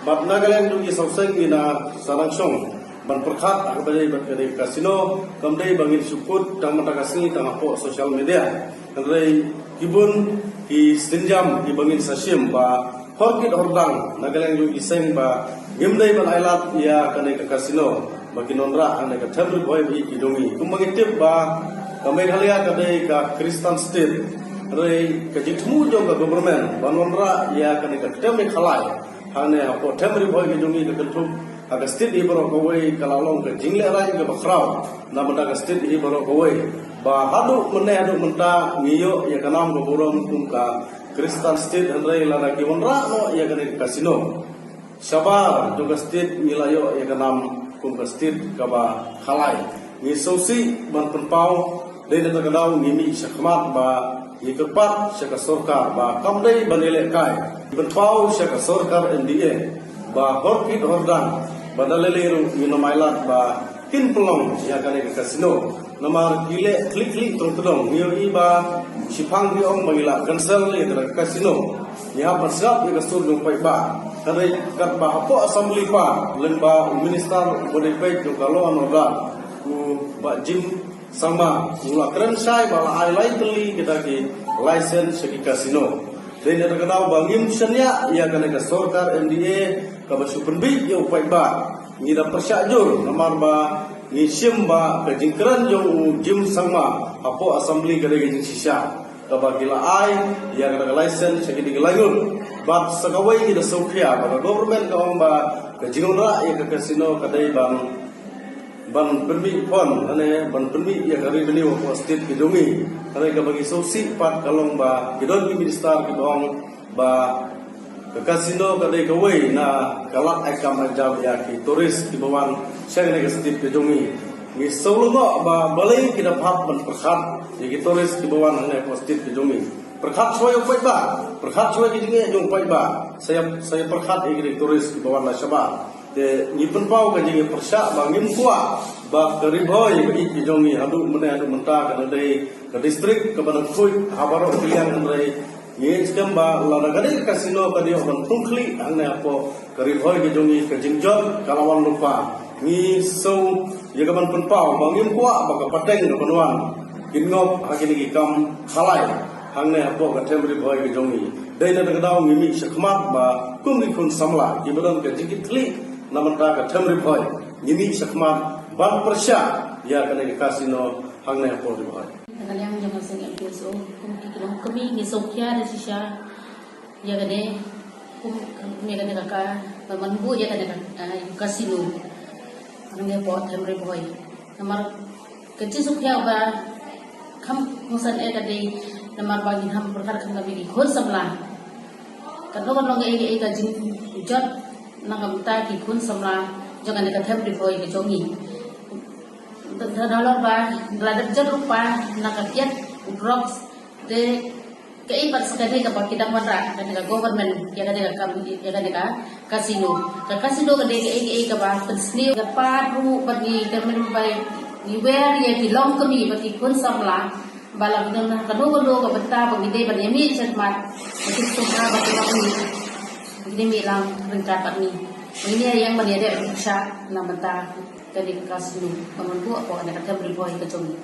bat nagalang dugi sauseng ina sarangsong ban perkhat akbade bat kada kasino kamdai bangin sukut tang mata kasni tang apo social media ngrai kibun ki sinjam ki bangin sasim ba horkit hordang nagalang dugi seng ba gimdai ban ailat ya kada kasino bagi nonra ane ka thamri boy bi kidongi kumbangitip ba kamai halia kada ka Kristen state Rai kejitmu juga government banonra ya kan ikatemi khalai hane apo temri boy ke jungi ke kentuk aga state ibro kowai kalalong ke jingle rai ke bakrau na benda ke state ibro kowai ba hadu menne hadu menta ngiyo ya kanam go borom kumka Kristen state rai lana ki wonra no ya kan kasino sabar juga state milayo ya kanam kumka state ka ba khalai ni sosi ban penpau dei na kadau ngimi sakmat ba Ikepat syaka sorkar ba kamdai banile kai benpau syaka sorkar NDA ba horkit hordang badaleleru minomailat ba kin pelong ya kane kasino namar gile klik tong niyo iba sipang di ong bagila cancel le kasino ya pasap ya kasur dong pai ba kare kat ba apo assembly pa lemba minister bodepay do kalo anoda ku ba jim sama mula keren sai bala ai lai teli kita ki license segi kasino dan ada kenal bangim senya ia kena ke sorkar NDA ka basu penbi yo pai ba ni da persyajur namar ba ni sim ba ke jingkran yo jim sama apo assembly ka de sisa ka ba gila ai ia kena license segi digelayun ba sakawai ki da sofia ba government ka ba ke jingra ia ke kasino ka dai bang ban permi pon ane ban permi ya kari beliau ko state kidungi ane ka bagi sosi pat kalong ba kidon ki minister kidong ba ke kasino ka dei kawai na kalak akam ajam ya ki turis ki bawan sang ne ka state kidungi ni solo ba balai ki da phat ban perkhat ki turis ki bawan ane ko state kidungi perkhat soy pai ba perkhat soy ki jinge jong pai ba saya perkhat ki turis ki bawan la syaba de ni penpau ka jinge persya bangim kuat ba keriboy bi jongi hadu mene hadu menta ka dei ka distrik ka banan kui habaro kilian andrai ye skamba la da gade kasino ka dio ban tungkli anne apo keriboy ki jongi ka jingjot kalawan lupa ni so ye ka ban penpau bangim kuat ba ka pateng ka banwan kinngop akini ki kam khalai hangne apo ka temri boy ki jongi dei na da daw ngimi sakmat ba kumri kun samla ki badan ka jingitli namanta ka temri boy ngimi sakmat ban persya ya kena kasino hangne apo di bawah. Dengan yang jangan sengit biasa, kumikilong kami ngisokya di sisa ya kene kumi kene kaka manbu ya kene kasino hangne apo temre boy. Namar kecil sokya ba kam musan kade namar bagi ham perkara kam bagi khon samla. Kadang long ka jin jot nangam ta ki khon samla jangan ka temre boy ke jongi. Dalam bah belajar jerupa nakakiat drops de keibat sekali kepada kita mana dan government yang ada kami yang ada kasino kasino kade ke bah pensni dapat ru bagi temen baik niwer ya dilong kami bagi kun samla balang dengan kanu ke beta bagi de bagi mi cermat bagi semua bagi kami ini milang rencana ni ini yang menjadi rusak namanya dari kasino menunggu apa ada kata beriboy ke jongi.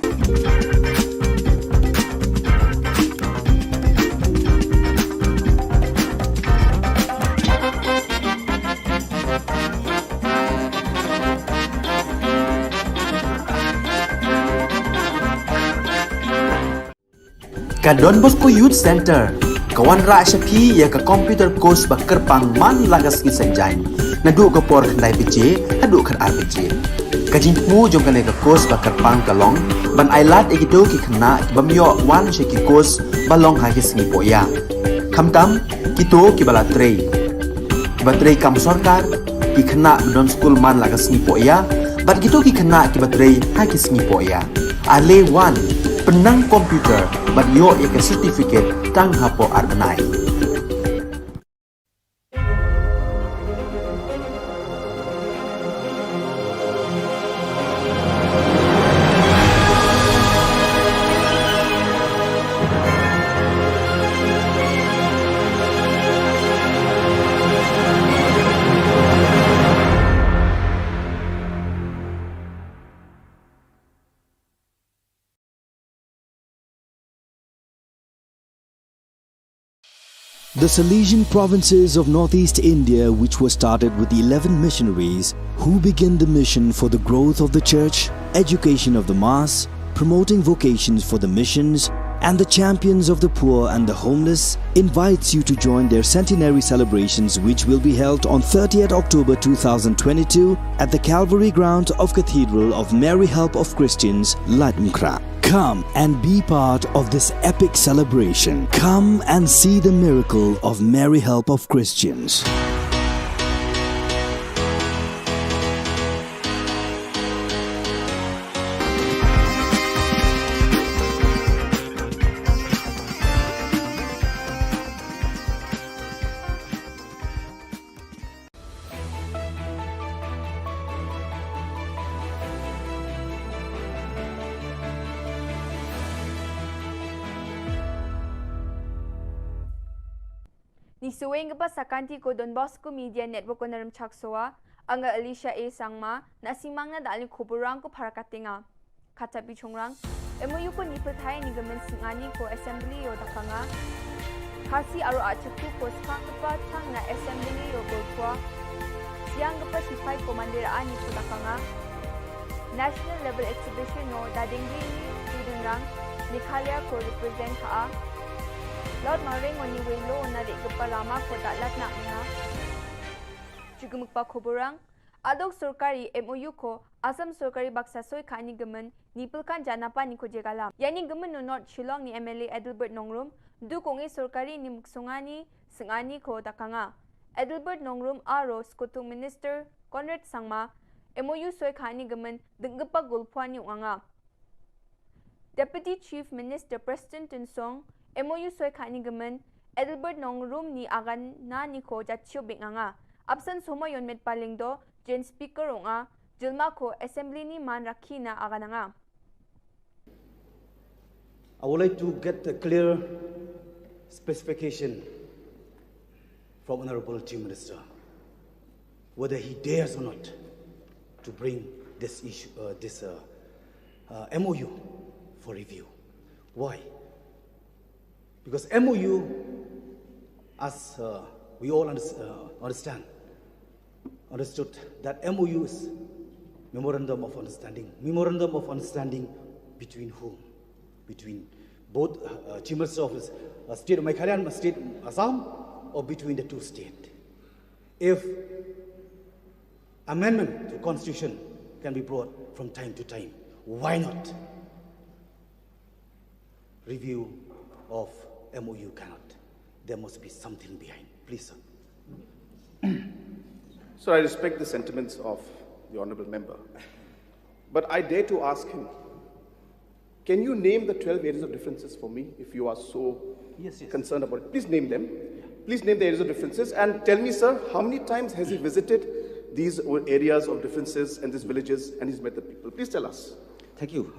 Ka Don Bosco Youth Center kawan ra syapi ya ka computer course bakar pangman lagas ki sanjain nadu ka por khandai pije adu khar RPG kajingmu jong kane ka course bakar pang kalong ban ailat egido ki khna bamyo wan sheki course balong ha ki sngi poya Khamtam kito kibala trei. Batrei kam sarkar ki khana don school man laga sni poya, bat kito ki khana ki batrei ha ki sni poya. Ale one penang komputer bat yo ek certificate tang hapo arbanai. The Salesian provinces of northeast India, which were started with 11 missionaries who began the mission for the growth of the church, education of the mass, promoting vocations for the missions, and the champions of the poor and the homeless, invites you to join their centenary celebrations, which will be held on 30th October 2022 at the Calvary ground of Cathedral of Mary Help of Christians, Latmkra. Come and be part of this epic celebration. Come and see the miracle of Mary Help of Christians. Ni suweng pa sa kanti ko Don Bosco Media Network ko naram chaksoa ang Alicia A sangma na simang na daling kuburang ko para katinga katabi chongrang MOU ko ni perthai ni gamen singani ko assembly o dakanga kasi aro achatu ko skang pa thang na assembly o golkwa siang pa si fight commander ani ko dakanga national level exhibition no dadingli student rang Nikhalia ko represent ka Lord Maring oni welo na di keparama ko dalat na nga. Juga mukpa kuburang adok सरकारी MOU ko Assam सरकारी baksa soy khani gamen nipulkan janapa ni ko jegala. Yani gamen no North Shillong ni MLA Adelbert Nongrum du kongi सरकारी ni muksungani singani ko dakanga. Adelbert Nongrum aro skutung minister Conrad Sangma MOU soy khani gamen denggepa gulpwani anga. Deputy Chief Minister Preston Tinsong MOU soy khani gamen Adelbert Nongrum ni agan na ni ko jatcho binganga absent soma yon met palingdo gen speaker onga jilma ko assembly ni man rakhina agananga. I would like to get a clear specification from Honorable Chief Minister whether he dares or not to bring this issue, MOU for review. Why? Because MOU, as we all understood that MOU is Memorandum of Understanding. Memorandum of Understanding between whom? Between both Chief Minister of State of Meghalaya and State Assam, or between the two states? If amendment to the Constitution can be brought from time to time, why not review of MOU cannot? There must be something behind. Please, sir. Sir, I respect the sentiments of the Honourable Member. But I dare to ask him, can you name the 12 areas of differences for me if you are so concerned about it? Please name them. Please name the areas of differences and tell me, sir, how many times has he visited these areas of differences and these villages and he's met the people? Please tell us. Thank you.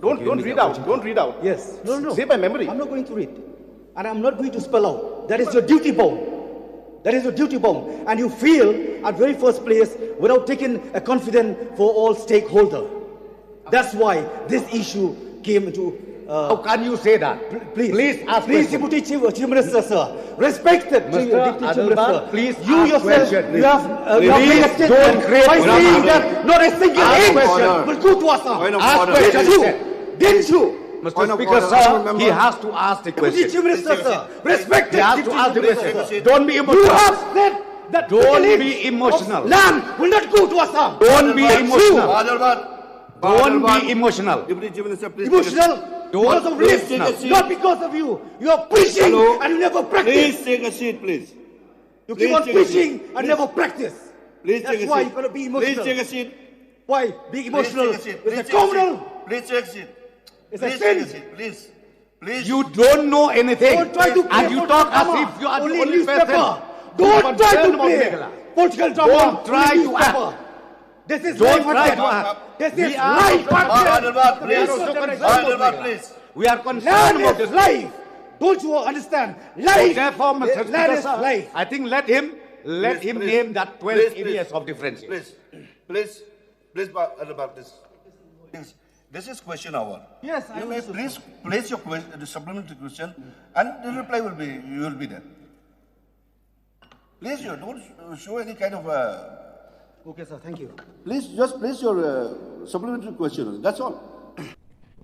Don't read out. Don't read out. Yes. No. Say by memory. I'm not going to read. And I'm not going to spell out. That is your duty bound. That is your duty bound. And you feel at very first place without taking a confidence for all stakeholders. That's why this issue came into... How can you say that? Please ask Please, Deputy Chief Minister, sir. Respected Deputy Chief Minister. Please you ask yourself, question. you have elected don't create by saying that not a single inch will go to Assam. Ask question. Didn't you? Mr. Speaker, sir, he has to ask the question. Deputy Chief Minister, sir. Respected He has to ask the question. Don't be emotional. You have said that Don't be emotional. Land will not go to Assam. Don't be emotional. Don't Don't be emotional. Deputy Chief Minister, please. Emotional? Because of please lips, take a seat. not because of you. You are preaching and you never practice. Please take a seat, please. You Please keep on take a seat. preaching and Please. never practice. Please That's take a why seat. you're going to be emotional. Please take a seat. Why? Being emotional Please take a seat. is Please a take a seat. criminal. Please take a seat. It's a Please take a sin. seat. Please. Please. You don't know anything. Don't try to play and you political talk as drama. if you are the Only only newspaper. person. Don't try to play Meghalaya. political drama. Don't try Only to newspaper. act. This is Don't live try to content. act. This We is are live concerned. content. We are also concerned about Meghalaya. We are concerned Land about is this. life. Don't you understand? So Life. therefore, Mr. Land Speaker, is sir, life. I think let him name that 12 areas of difference. Please, about this. This is question hour. Yes, you may please place your question, the supplementary question, and the reply you will be there. Please, you don't show any kind of. Okay, sir. Thank you. Please just place your supplementary question. That's all.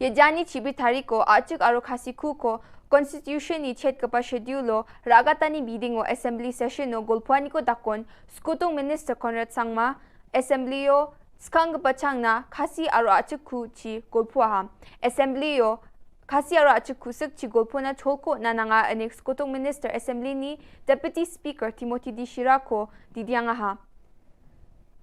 Ye jani chibi tariko achuk aro khasiku ko constitution ni chet kapa schedule lo ragatani meeting o assembly session no golpwani ko dakon skutung minister Conrad Sangma assembly o skang pachangna khasi aro achuk khu chi golpwa ha assembly o khasi aro achuk khu sik chi golpona cholko nananga anex skutung minister assembly ni deputy speaker Timothy Dishira ko didianga ha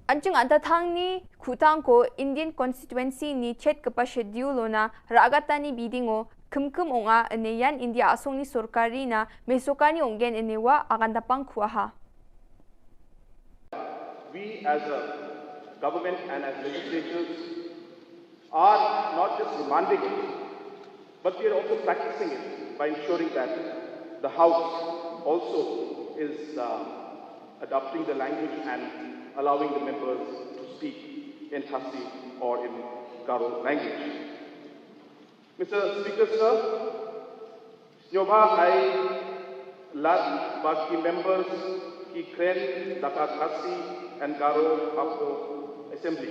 Anjung antathang ni khutang ko Indian constituency ni chet kapa schedule na ragatani bidding o kumkum onga aneyan India asong ni sorkari na mesokani ongen enewa agandapang khuaha. We as a government and as legislators are not just demanding it, but we are also practicing it by ensuring that the House also is adopting the language and allowing the members to speak in Khasi or in Garo language. Mr. Speaker, sir, Nyoba I last baki members ki kren daka Khasi and Garo Apko Assembly.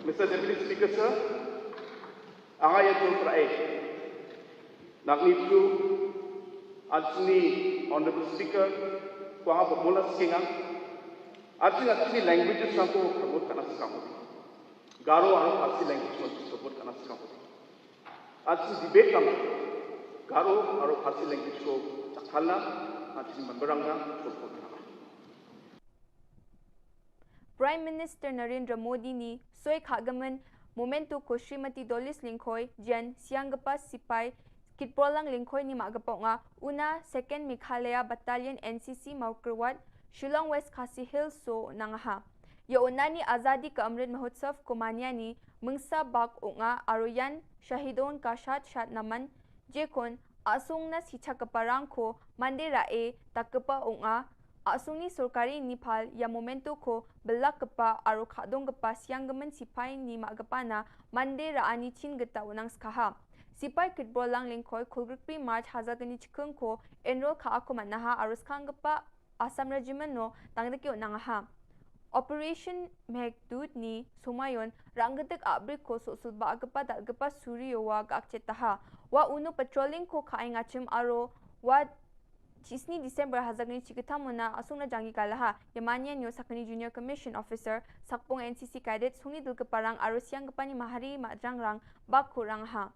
Mr. Deputy Speaker, sir, Angayatul Prae, Nagnitu, Adsni, Honorable Speaker, Kuanga Pamula Skinga, Adsni languages Sanko promote Kanaskamu. Garo aro Khasi language ko support Kanaskamu. Adsni debate kama, Garo aro Khasi language ko Chakhala, Adsni Memberanga, support kama. Prime Minister Narendra Modi ni soy khagaman momento ko Srimati Dolis Lingkhoi jan sianggapa sipai kitprolang Lingkhoi ni magapo nga una 2nd Meghalaya Battalion NCC Maukerwat Shillong West Khasi Hills so nangaha ya unani Azadi ka Amrit Mahotsav ko manya ni mungsa bak nga aroyan shahidon ka shat naman jekon asung na sicha kaparang ko mandera e takapa nga asung ni sorkari Nepal ya momento ko belak kapa aro khadong kapa sianggaman sipai ni magapana mandera ani chin gata unang skaha sipai kitbolang lingkoi khulgrikpi March hazagani chikung ko enroll ka ako manaha aro skangapa Assam Regiment no tangdaki unangaha Operation Meghdut ni sumayon ranggatek abrik ko susulba agapa dalgapa suryo wa gakchetaha wa uno patrolling ko kaingachim aro wa Chisni December hazagni chikatamuna asungna jangi kalaha Yamanya nyo sakani Junior Commission Officer sakpong NCC cadet sungi dulkeparang arusyang gapani mahari majangrang bakurang ha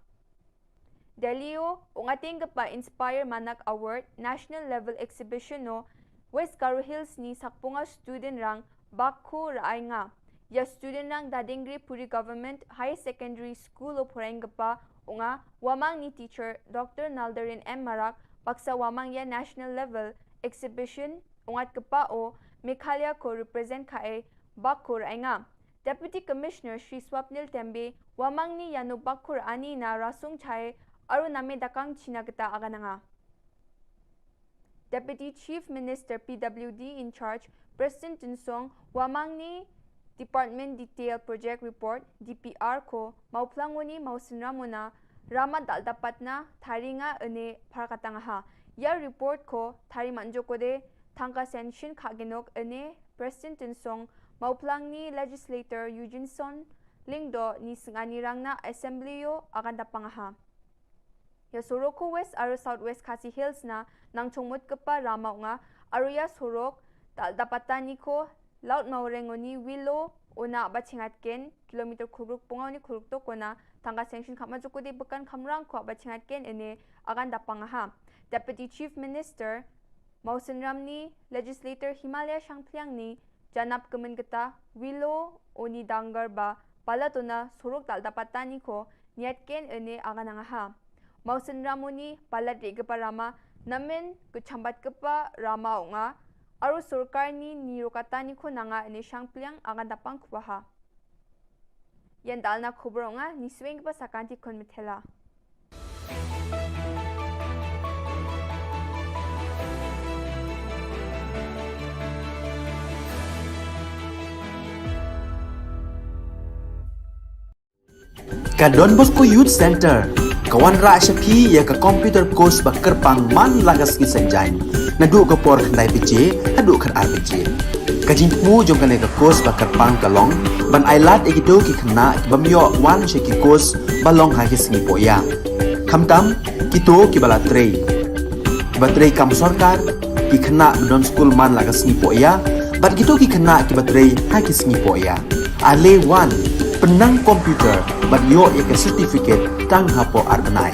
Delio ungating gapa Inspire Manak Award National Level Exhibition no West Garo Hills ni sakpunga student rang bakku raay nga ya student rang Dadingri Puri Government High Secondary School o Purang gapa unga wamang ni teacher Dr. Naldarin M. Marak Paksa wamang ya national level exhibition ungat kapao Meghalaya ko represent kae bakur ainga Deputy Commissioner Shri Swapnil Tembe wamang ni yano bakur ani na rasung chae aru name dakang chinagata agananga Deputy Chief Minister PWD in charge President Tinsong wamang ni Department Detailed Project Report DPR ko mauplangoni mausinramona Rama daldapat na tharinga ane parakatanga ya report ko thari manjoko de thangka sanction khagenok ane President Tinsong mauplang ni legislator Eugene Lingdo ni singani rangna assembly yo agandapanga ya Soroko West aro Southwest Khasi Hills na nang chongmot kapa rama nga aro ya sorok daldapatani ko laut maurengoni Willow una bachingatken kilometer khuluk pungaw ni khuluk to kona tangga sanction khama jukudi bukan khamrang ko bachingatken ene agan dapangaha. Deputy Chief Minister Mausen Ramni Legislator Himalaya Shangpliang ni janap kemen geta Wilo oni dangar ba palatuna suruk dal dapatani ko niatken ene agan angaha. Mausen Ramuni palat regeparama namen kechambat kepa rama nga aru surkar ni nirokatani ko nanga ene Shangpliang agan dapang kubaha. Yan dal na khubor nga ni swing pa sakanti kon mithela. Ka Don Bosco Youth Center kawan ra shapi ya ka computer course bakar pang man lagas ki sanjain nadu ka por khandai pije adu khar RPG kajin mu jong kane ka course bakar pang kalong ban ailat egido ki khna bamyo wan she ki course balong ha ki singi poya khamtam kito ki bala trei batrei kam sarkar ki khna don school man lagas ni poya bat kito ki khna ki batrei ha ki singi poya ale wan penang komputer bat yo ya ke certificate tang hapo arganai.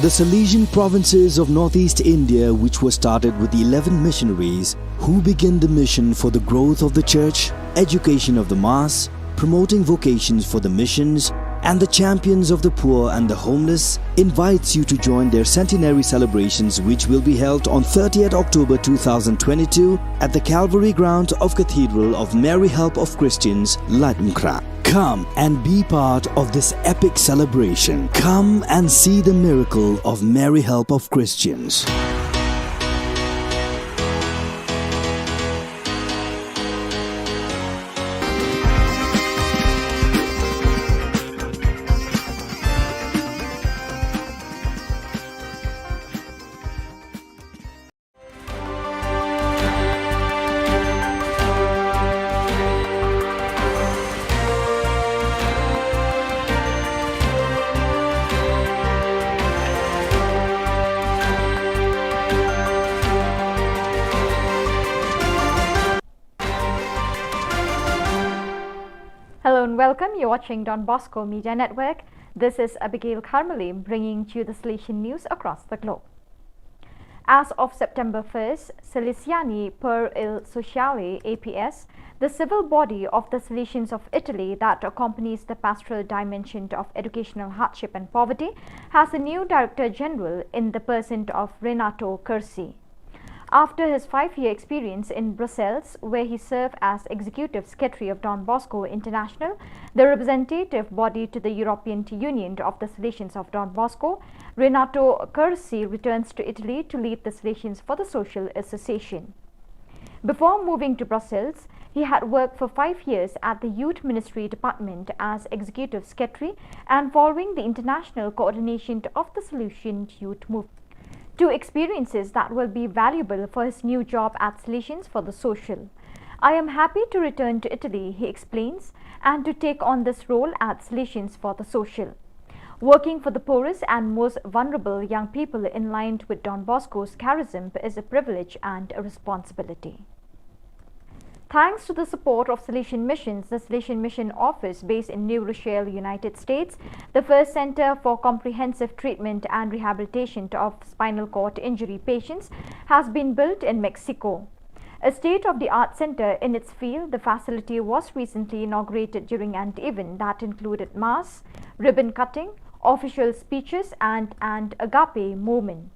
The Salesian provinces of northeast India, which were started with the 11 missionaries who began the mission for the growth of the church, education of the mass, promoting vocations for the missions, and the champions of the poor and the homeless, invites you to join their centenary celebrations, which will be held on 30th October 2022 at the Calvary Ground of Cathedral of Mary Help of Christians, Ladmkra. Come and be part of this epic celebration. Come and see the miracle of Mary Help of Christians. Hello and welcome. You're watching Don Bosco Media Network. This is Abigail Carmeli bringing to you the Salesian news across the globe. As of September 1st, Salesiani per il Sociale APS, the civil body of the Salesians of Italy that accompanies the pastoral dimension of educational hardship and poverty, has a new Director General in the person of Renato Cursi. After his 5-year experience in Brussels, where he served as Executive Secretary of Don Bosco International, the representative body to the European Union of the Salesians of Don Bosco, Renato Cursi returns to Italy to lead the Salesians for the Social Association. Before moving to Brussels, he had worked for 5 years at the Youth Ministry Department as Executive Secretary and following the international coordination of the Salesian Youth Movement. Two experiences that will be valuable for his new job at Salesians for the Social. I am happy to return to Italy, he explains, and to take on this role at Salesians for the Social. Working for the poorest and most vulnerable young people in line with Don Bosco's charism is a privilege and a responsibility. Thanks to the support of Salesian Missions, the Salesian Mission Office based in New Rochelle, United States, the first center for comprehensive treatment and rehabilitation of spinal cord injury patients, has been built in Mexico. A state-of-the-art center in its field, the facility was recently inaugurated during an event that included mass, ribbon cutting, official speeches, and an agape movement.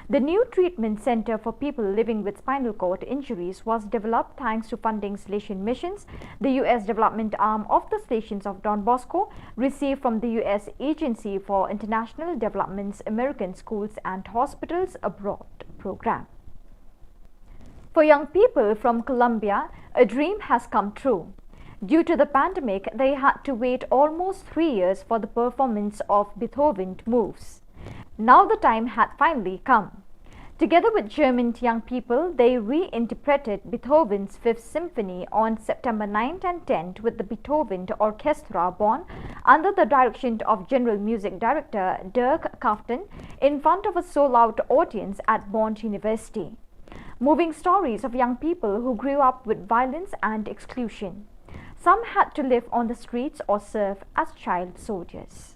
The new treatment center for people living with spinal cord injuries was developed thanks to funding Salesian Missions, the U.S. development arm of the Salesians of Don Bosco, received from the U.S. Agency for International Development's American Schools and Hospitals Abroad program. For young people from Colombia, a dream has come true. Due to the pandemic, they had to wait almost 3 years for the performance of Beethoven's moves. Now the time had finally come. Together with German young people, they reinterpreted Beethoven's Fifth Symphony on September 9th and 10th with the Beethoven Orchestra Bonn under the direction of General Music Director Dirk Kaften in front of a sold-out audience at Bonn University. Moving stories of young people who grew up with violence and exclusion. Some had to live on the streets or serve as child soldiers.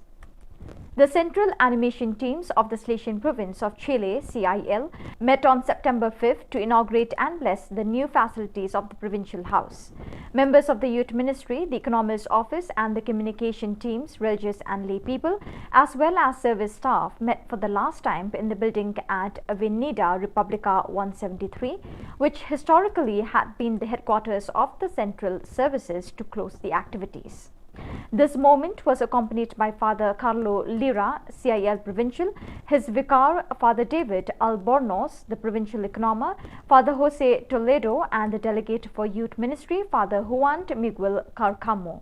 The Central Animation Teams of the Silesian Province of Chile, CIL, met on September 5th to inaugurate and bless the new facilities of the Provincial House. Members of the Youth Ministry, the Economist Office and the communication teams, religious and lay people, as well as service staff, met for the last time in the building at Avenida Republica 173, which historically had been the headquarters of the Central Services to close the activities. This moment was accompanied by Father Carlo Lira, CIL Provincial, his vicar Father David Albornoz, the Provincial Economer, Father Jose Toledo and the Delegate for Youth Ministry, Father Juan Miguel Carcamo.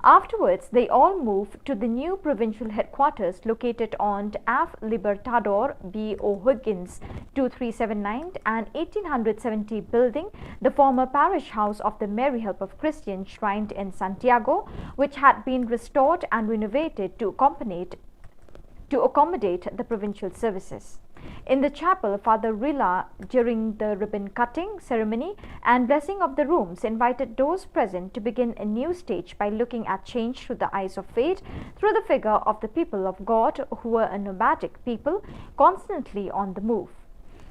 Afterwards, they all moved to the new provincial headquarters located on F. Libertador B. O'Higgins 2379 and 1870 building, the former parish house of the Mary Help of Christians shrined in Santiago, which had been restored and renovated to accommodate the provincial services. In the chapel, Father Rilla, during the ribbon-cutting ceremony and blessing of the rooms, invited those present to begin a new stage by looking at change through the eyes of faith, through the figure of the people of God, who were a nomadic people, constantly on the move.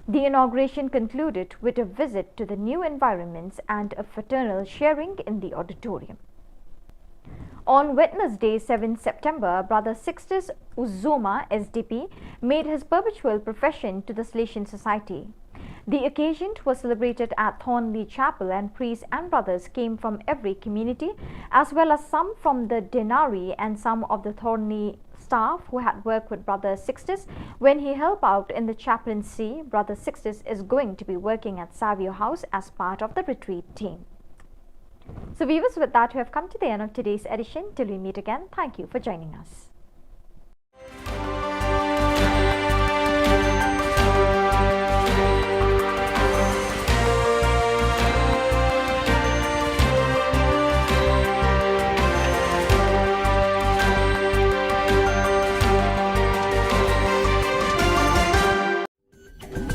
The inauguration concluded with a visit to the new environments and a fraternal sharing in the auditorium. On Wednesday, 7 September, Brother Sixtus Uzuma, SDP, made his perpetual profession to the Silesian Society. The occasion was celebrated at Thornley Chapel, and priests and brothers came from every community, as well as some from the Denari and some of the Thornley staff who had worked with Brother Sixtus when he helped out in the chaplaincy. Brother Sixtus is going to be working at Savio House as part of the retreat team. So viewers, with that, we have come to the end of today's edition. Till we meet again, thank you for joining us.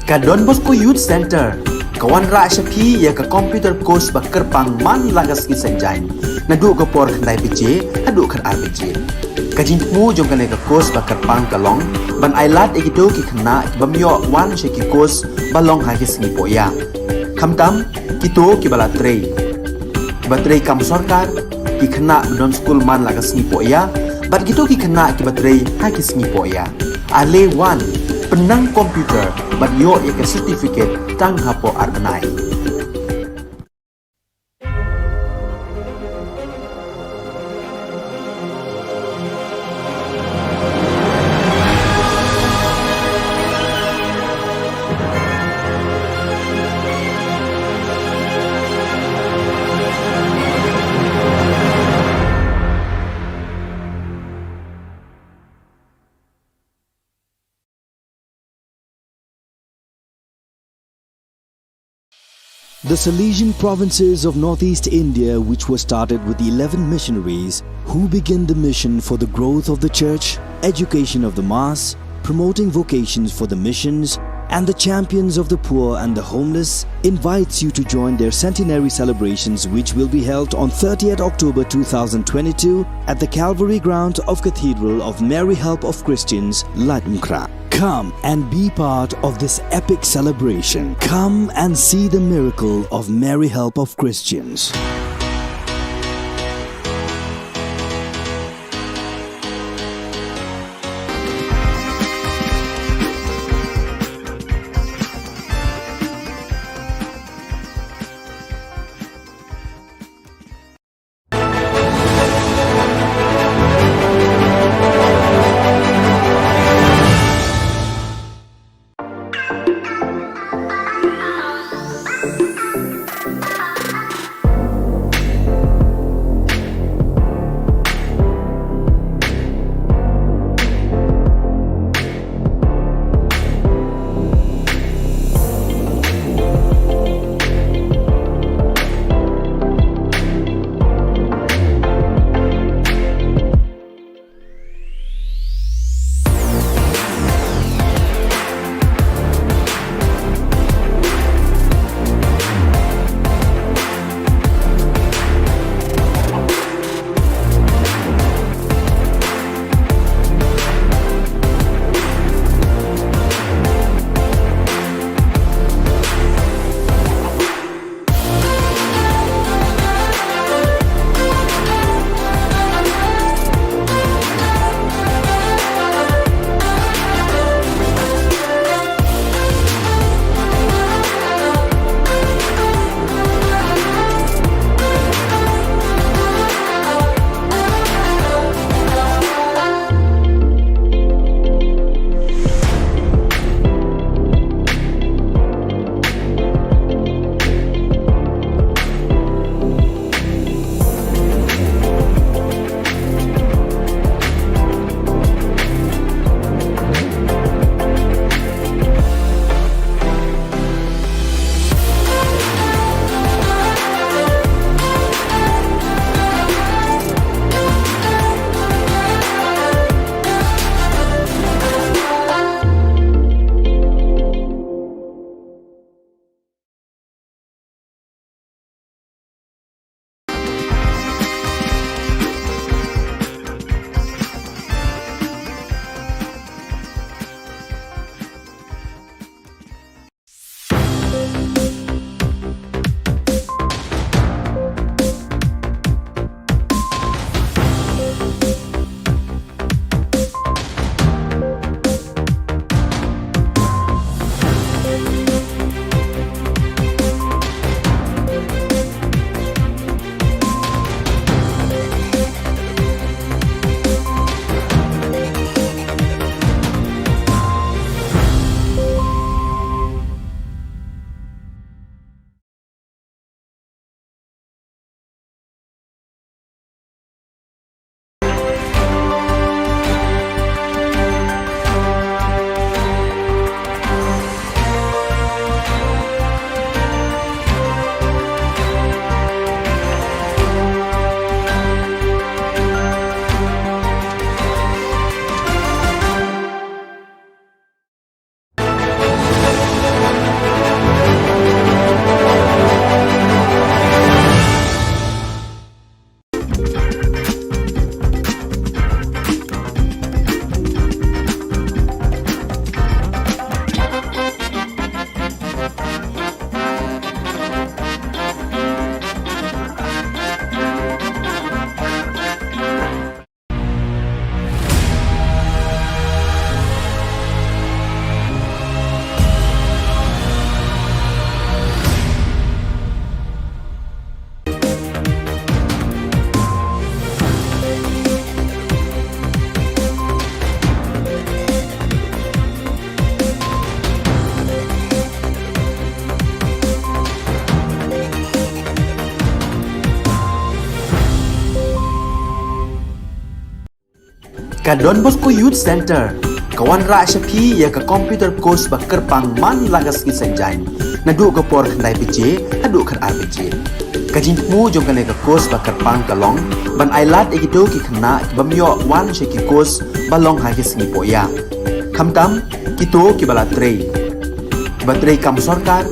Ka Don Bosco Youth Center kawan ra syapi ya ka computer course bakar pang man lagas ki sanjang nadu ka por khandai pije adu khan RPG kajin mu jong kan ka course bakar pang kalong ban ailat egido ki khna bamyo wan she ki course balong ha ki sni poya khamtam kito ki bala trei batrei kam sarkar ki khna don school man lagas ni poya bat gitu ki khna ki batrei ha ki sni poya ale wan penang komputer bat yo ya ka certificate tang hapo arbenai. The Silesian provinces of northeast India, which were started with the 11 missionaries who began the mission for the growth of the church, education of the mass, promoting vocations for the missions, and the champions of the poor and the homeless, invites you to join their centenary celebrations, which will be held on 30th October 2022 at the Calvary Ground of Cathedral of Mary Help of Christians, Latmkra. Come and be part of this epic celebration. Come and see the miracle of Mary Help of Christians. Ka Don Bosco Youth Center, kawan rak syapi ya ka computer course bakar pangman lagas ki senjain. Naduk ke por kendai PJ, haduk kan RPG. Kajin mu jom kan ka course bakar pang kalong, ban ailat egido ki kena ki bamyo wan syaki course balong ha ki sengi poya. Kamtam kito ki balatrei. Baterai kam sorkar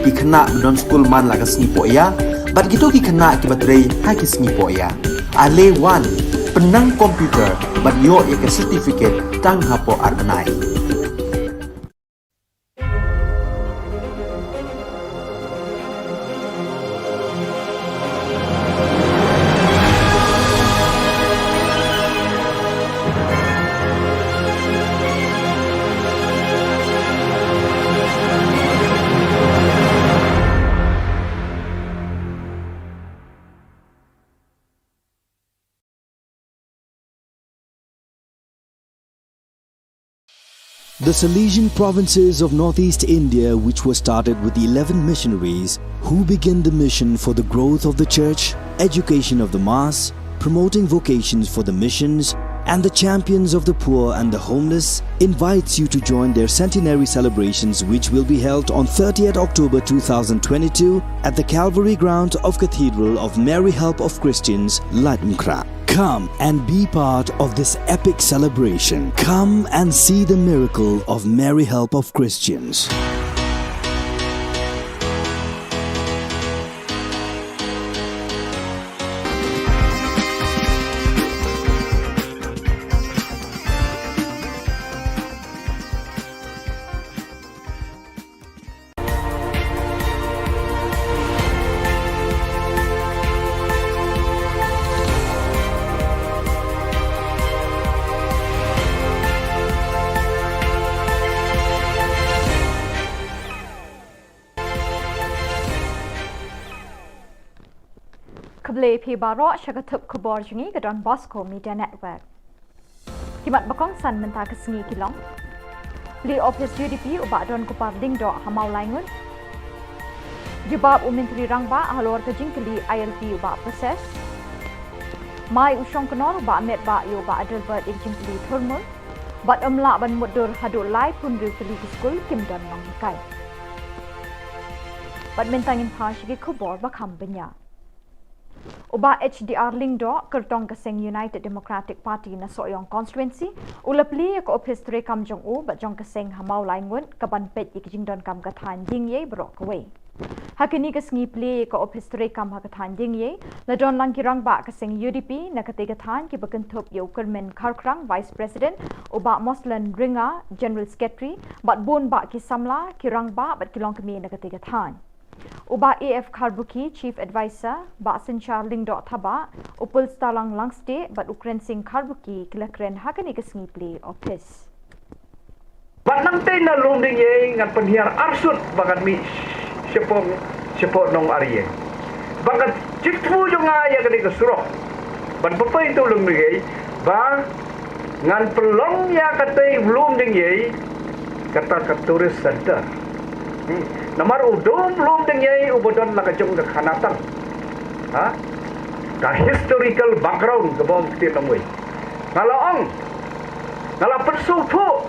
ki kena don school man lagas sengi poya, bat kito ki kena ki baterai ha ki sengi poya. Ale wan penang komputer bat yo ya ke certificate tang hapo arbenai. The Salesian provinces of northeast India, which were started with the 11 missionaries who began the mission for the growth of the church, education of the mass, promoting vocations for the missions, and the champions of the poor and the homeless, invites you to join their centenary celebrations, which will be held on 30th October 2022 at the Calvary Ground of Cathedral of Mary Help of Christians, Latmkra. Come and be part of this epic celebration. Come and see the miracle of Mary Help of Christians. Kable pi baro syakatup Khubor jungi ke Don Bosco Media Network. Kimat bakong san mentah kesengi kilong. Li office UDP ubak Don Kupar Dingdo hamau laingun. Jebab Menteri Rangba halor ke jingkeli ILP ubak proses. Mai usong kenor ubak met ba yo ubak Adelbert jingkeli turmul. Bat emlak ban mudur haduk lai pun keli ke skul Kim Don Nong Kai. Bat mentangin pa syaki Khubor bakam benya. Uba HDR Lingdo kertong keseng United Democratic Party na Soyong constituency ulapli ko office tre kam jong u ba jong keseng hamau laingun kaban pet ik jingdon kam kathan ding ye brok away. Hakini kesengi pli ko office tre kam hakathan ding ye la don lang kirang ba keseng UDP na katigatan ki bakentup yo kermen karkrang vice president uba Moslan Ringa general secretary bat bun ba ki samla kirang ba bat kilong kemi na katigatan. Uba AF Karbuki Chief Advisor Ba Sinchar Lingdo Thaba Upul Stalang Langste Bat Ukren Singh Karbuki Kilakren Hakani Kesengi Play Office. Bat nangte na lumding ye ngan penhiar arsut bagan mi sepong nong ariye. Bagat cikfu jo ngaya kani kesuro. Ban pepai itu lumding ye ba ngan pelong ya katai lumding ye kata ke tourist center. Namar udum belum dengai ubodon la kajong ke khanatan. Ha? Ka historical background ke bawah kita nongoi. Ngalaong. Ngala persutu.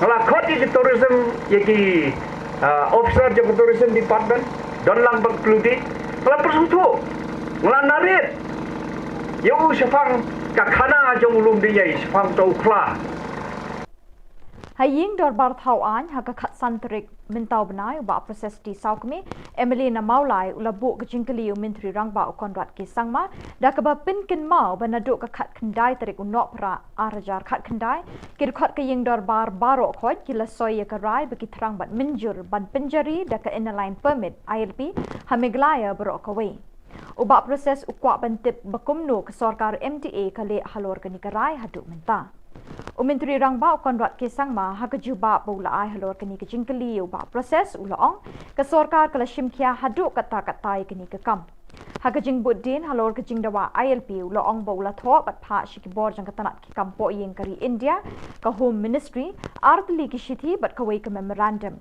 Ngala kodi di tourism yaki officer di tourism department don lang bagkludi. Ngala persutu. Ngala narit. Yo syafang ka khana jong ulum dengai syafang tau kla. Haying dorbar thauan haka khat santrik mintau benai uba proses di saukmi Emily na maulai ulabu ke jingkeli Menteri Rangba konrat ki sangma da ke bapin kin mau banaduk ke khat kendai tarik unok pra arajar khat kendai kir khat ke ying dorbar baro khoj kila soy ke rai bagi terang bat menjur ban penjari da ke inline permit ILP hameglaya bro kawe uba proses ukwa bantip bakumno ke sarkar MTA kale halor ke nikarai haduk menta Menteri Rangba konrat ke sangma haka juba pula ai halor kini ke jingkeli uba proses ulong ke sarkar kala shimkia haduk kata-kata kini ke kam haka jingbuddin halor ke jingdawa ILP ulong bawla tho bat pha shikibor jang katanat ki kampo yeng kari India ka Home Ministry artli ki shithi bat kawai ke memorandum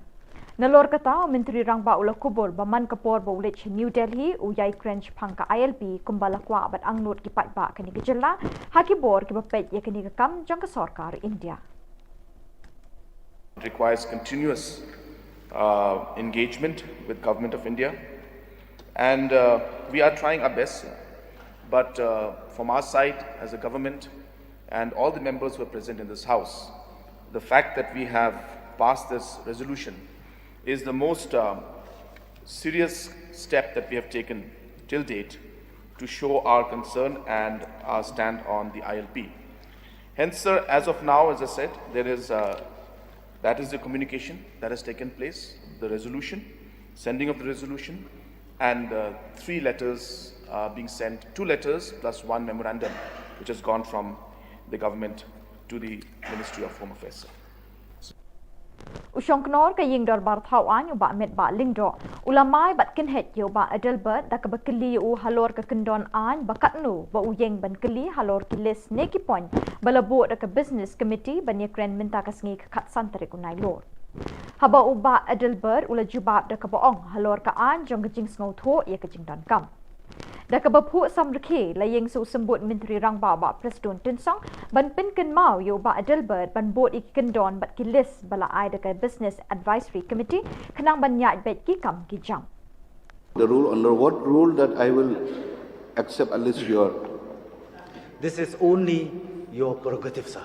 Nalor kata Menteri Rangba ula Khubor baman kapor ba ulit New Delhi uyai crench pangka ILP kumbala kwa bat angnut ki patba kani Ka Jylla hakibor ki bapet ya kani kam jang ka sarkar India. It requires continuous engagement with Government of India, and we are trying our best. But from our side, as a government, and all the members who are present in this House, the fact that we have passed this resolution is the most serious step that we have taken till date to show our concern and our stand on the ILP. Hence, sir, as of now, as I said, there is that is the communication that has taken place, the resolution, sending of the resolution, and 3 letters being sent, 2 letters plus 1 memorandum, which has gone from the government to the Ministry of Home Affairs. Usyong knor ka ying dor bar thau an ba met ba lingdo ulamai bat kin het yo ba adelbert da ka bakli u halor ka kendon an bakat nu ba uyeng ban kli halor ki les neki pon balabo da ka business committee ban ye kren minta ka sngi ka khat santere ku nai lor haba u ba adelbert ula jubab da ka boong halor ka an jong ka jing sngo tho ye ka jing don kam da ka bapu samrkhe la yeng su sembut menteri rangba ba presiden tinsong ban pin ken mau yo ba adelbert ban bot ik kendon bat ki list bala ai da ka business advisory committee khanang ban nya bet ki kam ki jam The rule, under what rule that I will accept at least your... This is only your prerogative, sir.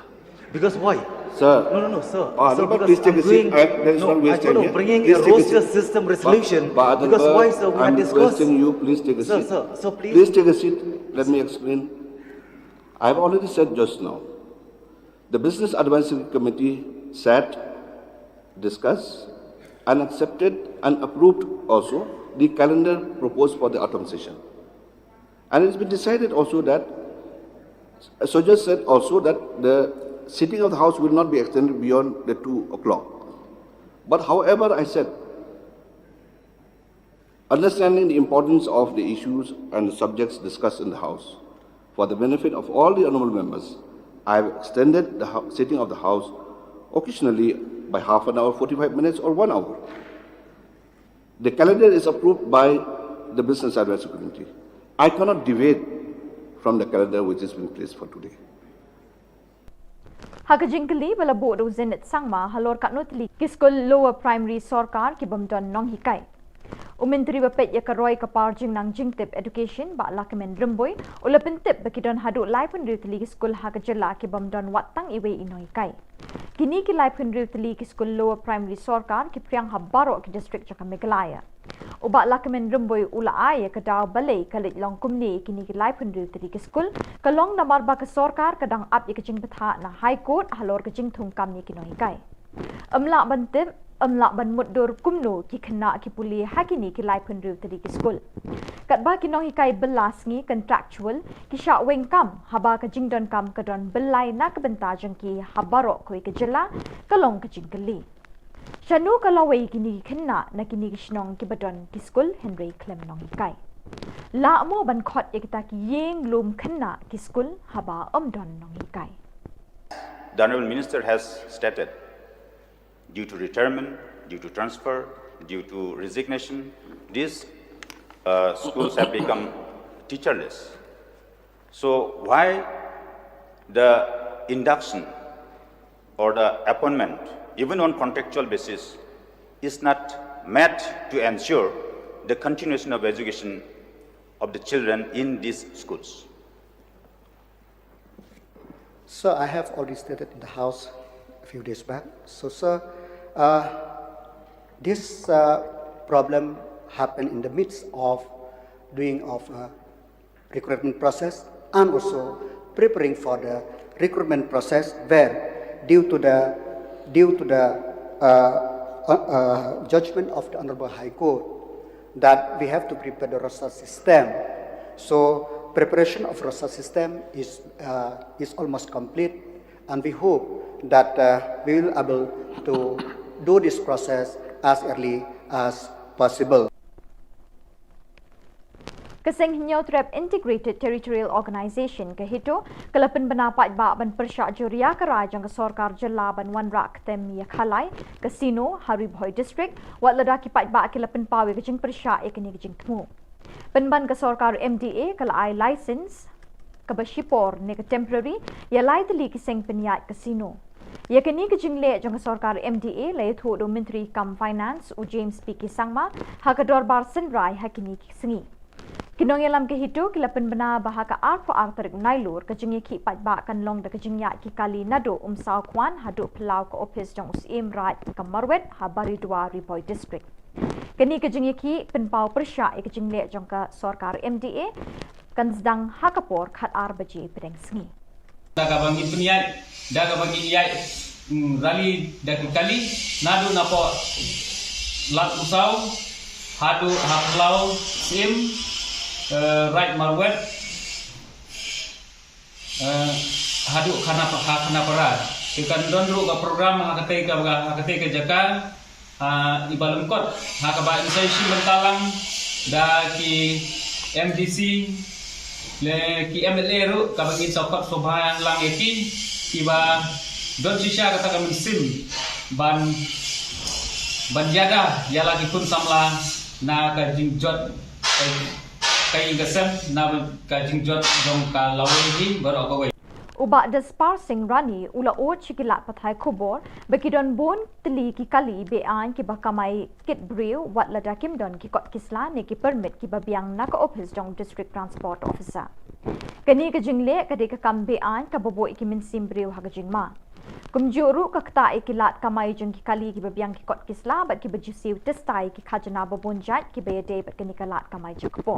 Because why? Sir. No, sir. Sir, because please take a seat. There is no wasting here. Bringing Please a take roster seat. system resolution. Because why, sir? We I'm had discussed. requesting you, please take a seat. Sir, please. Please take a seat. Let me explain. I've already said just now. The Business Advisory Committee sat, discussed, and accepted and approved also the calendar proposed for the autumn session. And it's been decided also that, so just said also that the sitting of the House will not be extended beyond the 2 o'clock. But however, I said, understanding the importance of the issues and the subjects discussed in the House, for the benefit of all the honourable members, I have extended the sitting of the House occasionally by half an hour, 45 minutes or 1 hour. The calendar is approved by the Business Advisory Committee. I cannot deviate from the calendar which has been placed for today. Hakajingkali bala bodo zenit sangma halor katnotli kiskol lower primary sarkar ki bamdon nong hikai. Menteri bapet ya karoi kapar jing nang jingtip education ba lakamen remboy ula pentip bakidon hadu lai pendri tli skul ha Ka Jylla ki bamdon watang iwe inoi kai kini ki lai pendri tli ki skul lower primary sarkar ki priang habaro ki district Jaka Meghalaya uba lakamen remboy ula ai ka daw balai kalit long kumni kini ki lai pendri tli ki skul kalong namar ba ka sarkar kadang ap ya jing betha na high court halor ka jing thung kam ni ki noi kai amla bantip amla ban muddur kumno ki khna ki puli hakini ki lai phunru tadi ki skul kat ba ki no hi kai belas ngi contractual ki sha weng kam haba ka jingdon kam ka don belai na ka benta jang ki habaro koi Ka Jylla kalong ka jingkali shanu kalawai kini khna na kini ki shnong ki badon ki skul Henry Clem nong hi kai la mo ban khot ekta ki yeng lum khna ki skul haba don nong hi kai. The Honourable Minister has stated, due to retirement, due to transfer, due to resignation, these schools have become teacherless. So why the induction or the appointment, even on contractual basis, is not met to ensure the continuation of education of the children in these schools? So I have already stated in the House a few days back. So, sir, this problem happened in the midst of doing of recruitment process and also preparing for the recruitment process, where due to the judgment of the Honorable High Court that we have to prepare the roster system. So preparation of roster system is almost complete, and we hope that we will be able to do this process as early as possible. Keseng Hinyau Trap Integrated Territorial Organisation ke hito kelapen benapat ba ban persyak juria kerai jang ke Sorkar Jylla ban Wan Rak tem ya khalai Casino Haribhoi District wat ledaki pat ba kelapen pawi ke jing persyak ya kini ke jing temu. Penban ke Sorkar MDA kelai license ke Bashipor ne ke temporary ya lai teli keseng peniat casino. Ya kini ke jing le jang ke Sorkar MDA lai thu do Menteri Kam Finance u James P. Kisangma ha ke dorbar senrai ha kini sengi. Kinong yalam ke hitu kilapen bena bahaka arpo artarik nailur ke jengi ki pat ba kan long de ke jingya ki kali nado saw kwan hadu pelau ke office jong usim rat ke marwet habari dua Riboi district. Kini ke jengi ki penpau persya ke jingle jong ke Sorkar MDA kan sedang hakapor khat ar baji pedeng sengi. Daga bagi peniat, daga bagi iai rali dak kali nado napo lat usau hadu haplau sim right marwet hadu kana para ikan dondru ka program hakate ka jaka ibalem kot hakaba inisiasi bentalang da ki MDC le ki MLA ru ka bagi sokot sobha lang eki kiba don sisha kata kami sim ban jaga yala ki kun samla na ka jingjot kay gasem na kajingjot jong ka lawi baro ko Uba despar sing rani ula o chikilat pathai Khubor bekidon bon teli ki kali bean ki bakamai kit brew wat lada kim don ki kot kisla ne ki permit ki babiang na ka office jong district transport officer. Kani ka jingle ka de ka kam bean ka bobo ki min sim brew ha ka jingma. Kumjuru ka kta ikilat kamai jong ki kali ki babiang ki kot kisla bat ki bajusiu testai ki khajana babonjat ki bayade bat kani kalat kamai jakpo.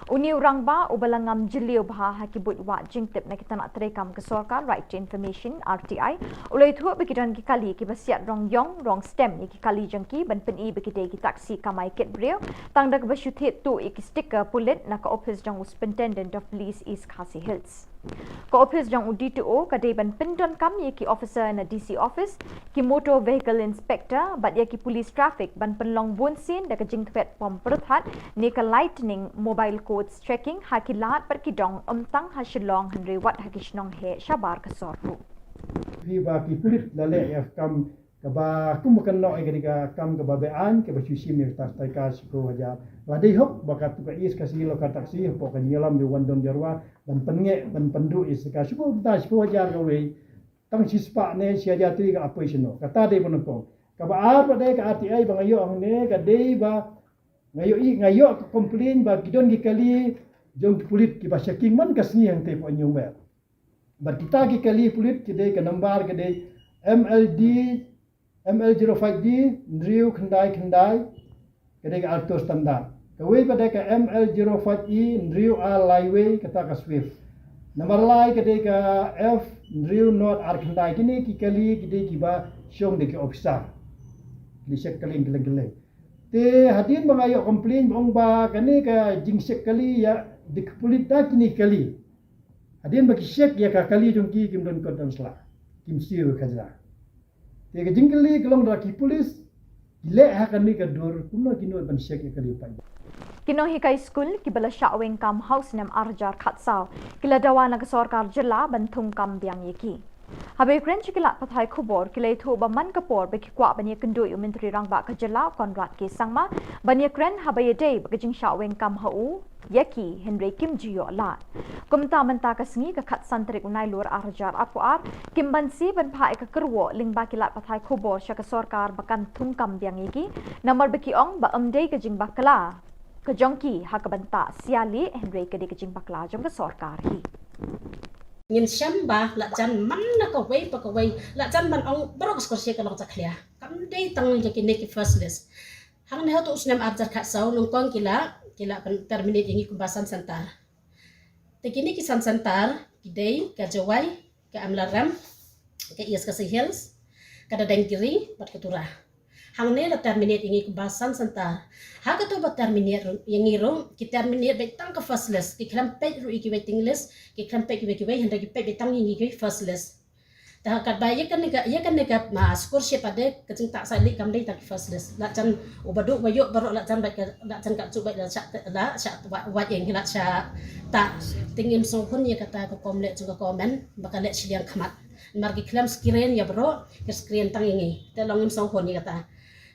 Uni urang ba ubalangam jiliu bah ha ki but wa jingtip na kita nak terekam ke Sorkar Right to Information RTI ulai thu bekidan ki kali ki basiat rong yong rong stem ki kali jangki ban peni bekide ki taksi kamai kit brew tang dak basyuthit tu ki sticker pulit na ka office jang superintendent of police East Khasi Hills. Ko office jang UDTO kadai ban pindon kam ye ki officer na DC office ki motor vehicle inspector bat ye ki police traffic ban penlong bonsin da ka jing thwet pom perthat ne ka lightning mobile codes checking hakilat per ki dong tang ha Shillong henry wat ha ki Shnong he shabar ka sorru fi ba ki pulit dale ya kam ka ba kumukan no ai ga kam ka ba bean ke ba susi mir tas tai ka ko haja la dei hok ba ka tu ka is ka si lo ka taksi po ka nyelam di wandon jarwa ban penge ban pandu is ka suko ta suko haja ka we tang si spa ne si haja tri ka operation no ka ta dei bon ko ka ba ar ba dei ka RTI ba ngayo ang ne ka dei ba ngayo ka complain ba gidon gi kali jong pulit ki ba checking man ka sni ang te po nyumer ba kita ki kali pulit ki dei ka number ka dei ML05D Ndriu Khandai kadai ka alto standard kawai pada ka ML05E Ndriu A Liway kata ka Swift nomor lai kadai ka F Ndriu North R Khandai kini ki kali kadai ki ba syong de ki officer lisek kaling te hadin bangayo complain bong ba kani ka jingsek kali ya dik pulita kini kali hadin ba ki shek ya ka kali jong ki kim don kodon sla kim siu khajra te ke jingli kelong raki polis le ha kan ni ka dur kumno kino ban shek ya kali pa Kino hikai school ki bala shaweng kam house nam arjar khatsau kila dawana ka Sorkar Jylla banthum kam biang yeki Habe kren chikila pathai Khubor kilai thu ba man kapor be kwa bani kendu yu menteri rangba ka Jylla konrat ki sangma bani kren habe day ba jing shaweng kam hau yaki Henry Kim Jiyo la kumta menta ka sngi ka khat santrik unai lur arjar apuar kim bansi ban pha ka kerwo lingba kilat pathai Khubor sha ka Sorkar bakan thum kam biang yeki number be ki ong ba amdei ka jing bakla ka jongki ha ka banta siali Henry ka de ka jing bakla jong ka Sorkar hi ngin shamba la jan man na ka wei pa ka wei la jan man ong brok ko se ka long zaklia kam dei tang je ki neki first list hang ne to usnam arjar kha sau nong kong kila pan terminate ingi kumbasan santar te kini ki santar ki dei ka jawai ka amlaram ka ias ka hills ka dadang kiri pat ketura hang ne la terminate ingi kumbasan santar ha ka to ba terminate yang iro ki terminate be tang ka first list ki kram pe ru ki waiting list ki kram pe ki wai handa ki pe be tang ingi ki first list dah kat bayi kan nega scholarship ada kecing tak salik kam dai tak first list la chan ubaduk bayuk baru la chan baik la chan kat cubai la syak wat yang la syak tak tingin song hun ya kata ko komlet juga komen bakal lek sidiang khamat margi klam screen ya bro ke screen tangingi te longim song hun ya kata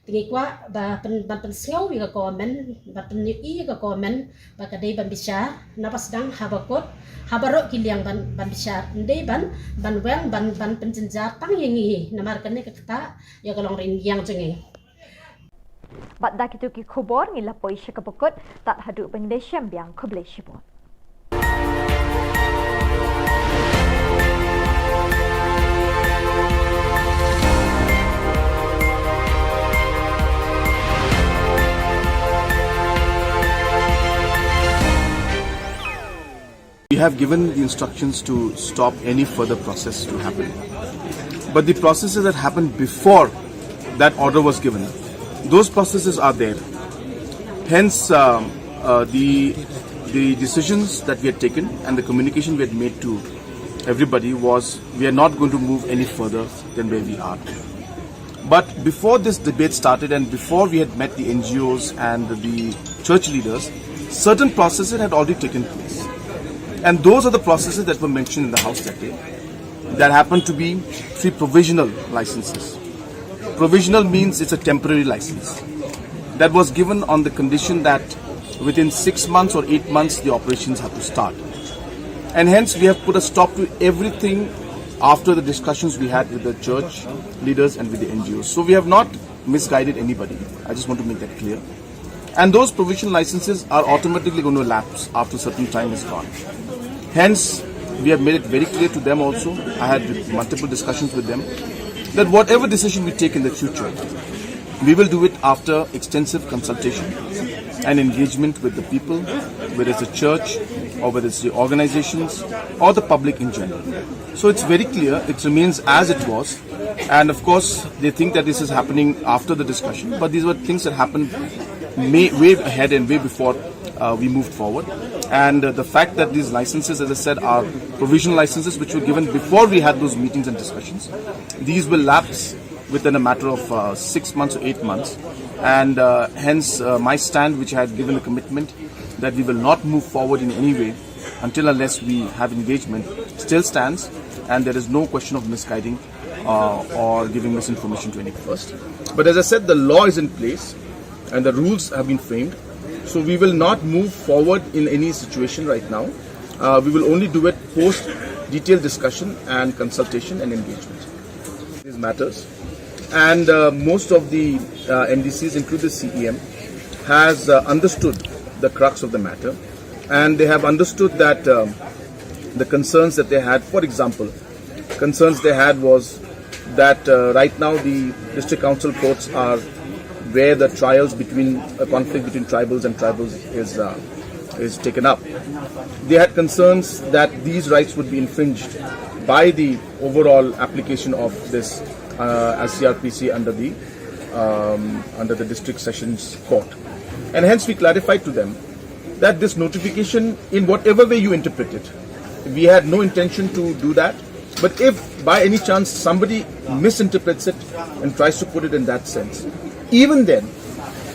tingi kwa ba pen sngau ya komen ba pen i ya komen ba kadai ban bisyar napas dang habakot habarok kiliang ban bisyar ndai ban weng ban penjenjar tangingi namar kene kata ya kalong ring yang jengi Bat dak itu ki khubor ngila poisha kapokot tat hadu Bangladesh biang khuble shibon. We have given the instructions to stop any further process to happen. But the processes that happened before that order was given, those processes are there. Hence, the decisions that we had taken and the communication we had made to everybody was we are not going to move any further than where we are. But before this debate started and before we had met the NGOs and the church leaders, certain processes had already taken place. And those are the processes that were mentioned in the House that day. That happened to be 3 provisional licenses. Provisional means it's a temporary license. That was given on the condition that within 6 months or 8 months the operations have to start. And hence we have put a stop to everything after the discussions we had with the church leaders and with the NGOs. So we have not misguided anybody. I just want to make that clear. And those provisional licenses are automatically going to lapse after a certain time is gone. Hence, we have made it very clear to them also. I had multiple discussions with them that whatever decision we take in the future, we will do it after extensive consultation and engagement with the people, whether it's the church or whether it's the organizations or the public in general. So it's very clear, it remains as it was. And of course, they think that this is happening after the discussion, but these were things that happened way ahead and way before we moved forward. And the fact that these licenses, as I said, are provisional licenses which were given before we had those meetings and discussions. These will lapse within a matter of 6 months or 8 months. And hence my stand, which I had given a commitment that we will not move forward in any way until unless we have engagement, still stands. And there is no question of misguiding or giving misinformation to any first. But as I said, the law is in place and the rules have been framed. So we will not move forward in any situation right now. We will only do it post detailed discussion and consultation and engagement. These matters. And most of the NDCs, including the CEM, has understood the crux of the matter. And they have understood that the concerns that they had, for example, concerns they had was that right now the district council courts are where the trials between a conflict between tribals and tribals is taken up. They had concerns that these rights would be infringed by the overall application of this CRPC under the district sessions court. And hence we clarified to them that this notification, in whatever way you interpret it, we had no intention to do that. But if by any chance somebody misinterprets it and tries to put it in that sense, even then,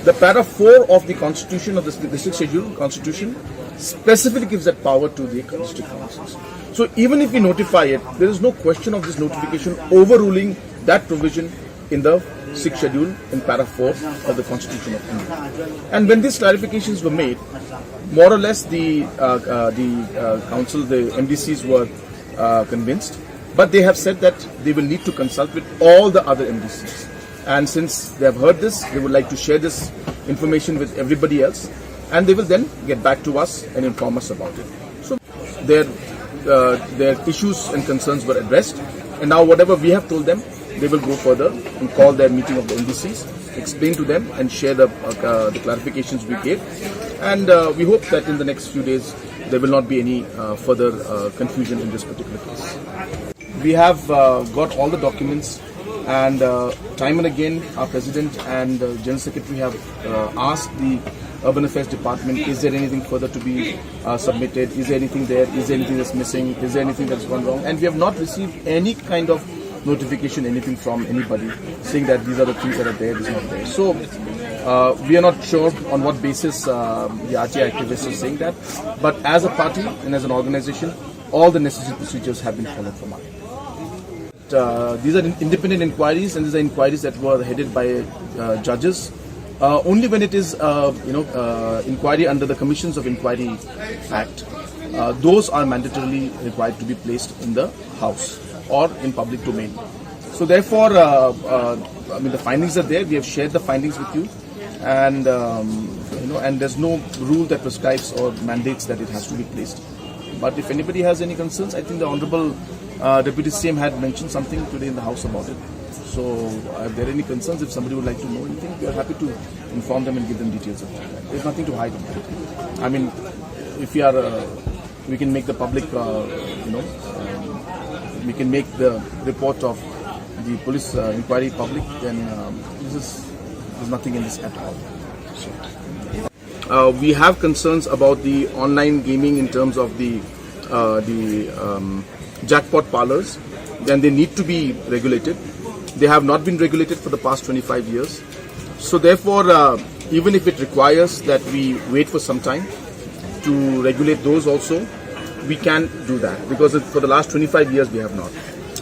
the para 4 of the constitution of the district schedule constitution specifically gives that power to the district councils. So even if we notify it, there is no question of this notification overruling that provision in the 6th schedule in para 4 of the constitution of India. And when these clarifications were made, more or less the council, the MDCs were convinced, but they have said that they will need to consult with all the other MDCs. And since they have heard this, they would like to share this information with everybody else, and they will then get back to us and inform us about it. So their issues and concerns were addressed, and now whatever we have told them, they will go further and call their meeting of the NDCs, explain to them and share the clarifications we gave. And we hope that in the next few days, there will not be any further confusion in this particular case. We have got all the documents, and time and again our President and General Secretary have asked the Urban Affairs Department, is there anything further to be submitted, is there anything there, is there anything that's missing, is there anything that's gone wrong, and we have not received any kind of notification, anything from anybody saying that these are the things that are there, this is not there. So we are not sure on what basis the RTI activists are saying that, but as a party and as an organization, all the necessary procedures have been followed from our end. These are independent inquiries, and these are inquiries that were headed by judges. Only when it is, inquiry under the Commissions of Inquiry Act, those are mandatorily required to be placed in the House or in public domain. So therefore, the findings are there. We have shared the findings with you, and and there's no rule that prescribes or mandates that it has to be placed. But if anybody has any concerns, I think the Honourable Deputy CM had mentioned something today in the House about it. So if there are any concerns, if somebody would like to know anything, we are happy to inform them and give them details of that. There's nothing to hide on that. I mean, if we can make the public, we can make the report of the police inquiry public, then there's nothing in this at all. So, we have concerns about the online gaming in terms of the jackpot parlors, then they need to be regulated. They have not been regulated for the past 25 years. So therefore, even if it requires that we wait for some time to regulate those also, we can do that, because for the last 25 years we have not.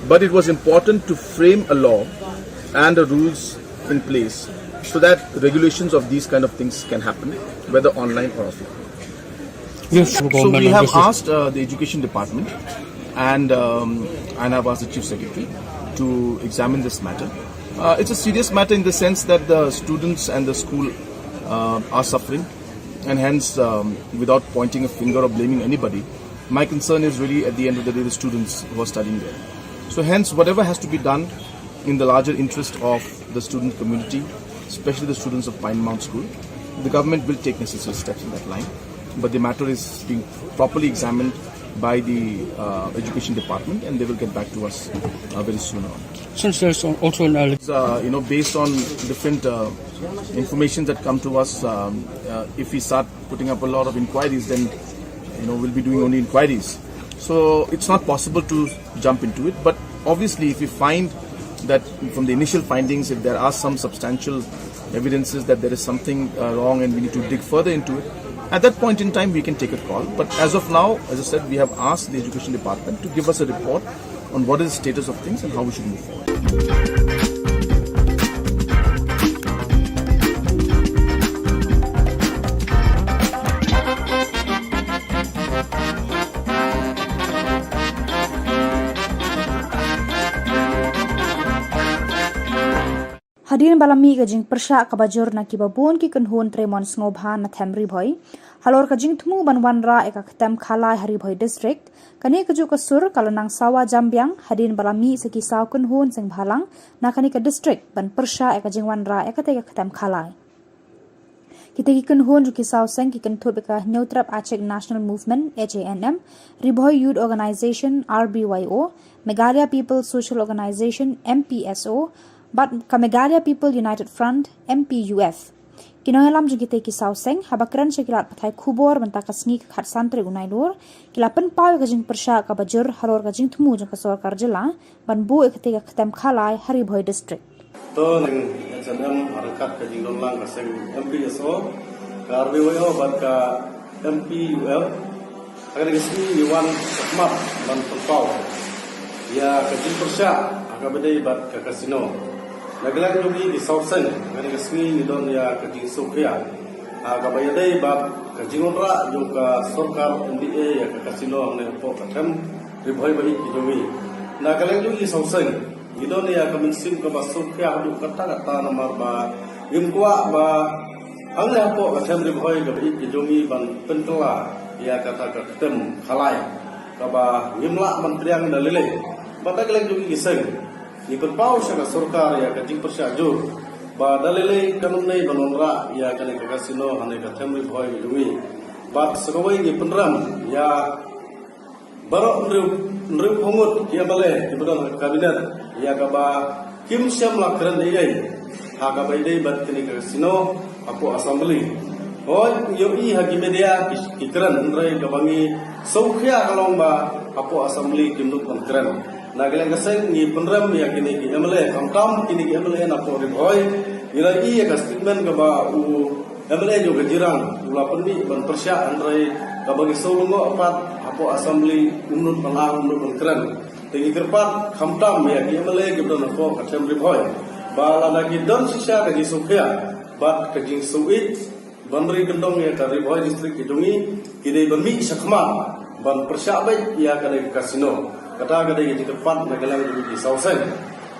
But it was important to frame a law and the rules in place so that regulations of these kind of things can happen, whether online or offline. Yes. So we have asked the Education Department and I've asked the Chief Secretary to examine this matter. It's a serious matter in the sense that the students and the school are suffering, and hence, without pointing a finger or blaming anybody, my concern is really at the end of the day the students who are studying there. So hence, whatever has to be done in the larger interest of the student community, especially the students of Pine Mount School, the government will take necessary steps in that line. But the matter is being properly examined by the Education Department, and they will get back to us very soon on. Since there's also an based on different information that come to us, if we start putting up a lot of inquiries, then we'll be doing only inquiries. So it's not possible to jump into it. But obviously, if we find that from the initial findings, if there are some substantial evidences that there is something wrong and we need to dig further into it, at that point in time we can take a call. But as of now, as I said, we have asked the Education Department to give us a report on what is the status of things and how we should move forward. Hadirin balami ka jing persya ka bajur na kibabon ki kenhun tremon snobha na thamri bhoi halor ka jing thmu banwan ra eka ktem khalai hari bhoi district kani ka ju ka sur kalanang sawa jambyang hadirin balami se ki saw kenhun seng bhalang na kani ka district ban persya eka jing wan ra eka te ka ktem khalai kita ki kenhun ju ki saw seng ki kenthu beka neutrap achek national movement HANM ribhoi youth organization RBYO Meghalaya people social organization MPSO but Meghalaya People United Front MPUF. Kinohelam jeng kita ki sauseng habakran sekilat pathai khubor banta kasngi khat santre gunai lor kilapan pau ka jeng persya ka bajur haror ka jeng thumu jeng ka sarkar jilla ban bu ekte ka khatam khalai hari bhoi district. To nang SNM harakat ka jeng lang ka seng MPSO ka RBYO ban ka MPUF agar gesni diwan sakmat ban pau ya ka jeng persya aga bedai bat ka kasino naglag jogi di sausen ngani gesmi ni don ya kajing sokya aga bayadai bab kajing onra jo ka sarkar NDA ya ka kasino ne po katam ribhoi bai ki jogi naglag jogi sausen ni don ya kaminsim ka basokya hadu kata kata namar ba imkwa ba angle po katam ribhoi ka bai ki jogi ban pentla ya kata katam khalai ka ba imla mentriang dalile bataglag jogi iseng ni berpau sa sarkar ya kajing persya jur ba dalile kanunai banonra ya kane ka kasino hane ka thamri bhoi jumi ba sagawai ni penram ya barok nru homut ya bale di badan kabinet ya ka ba kim syam lakran dei ha ka bai dei bat kane ka kasino apo assembly hoi yoi hagi media kikran nrai ka bangi saukhya kalong ba apo assembly kimnuk kran Nagalang kaseng ni penrem ya kini ki MLA kamtam kini ki MLA na po riboy ila iya ka statement ka ba u MLA jo gajirang ula permi ban persya andrai ka bagi solongo apat apo assembly unut malang unut keren tingi kerpat kamtam ya ki MLA ki don po ka tem riboy bala lagi don sisa ka ji sukya bat ka jing suit banri kendong ya ka riboy distrik kidungi kini bermi sakma ban persya baik ya ka kasino kata kadai di tempat nagalang di Sauseng,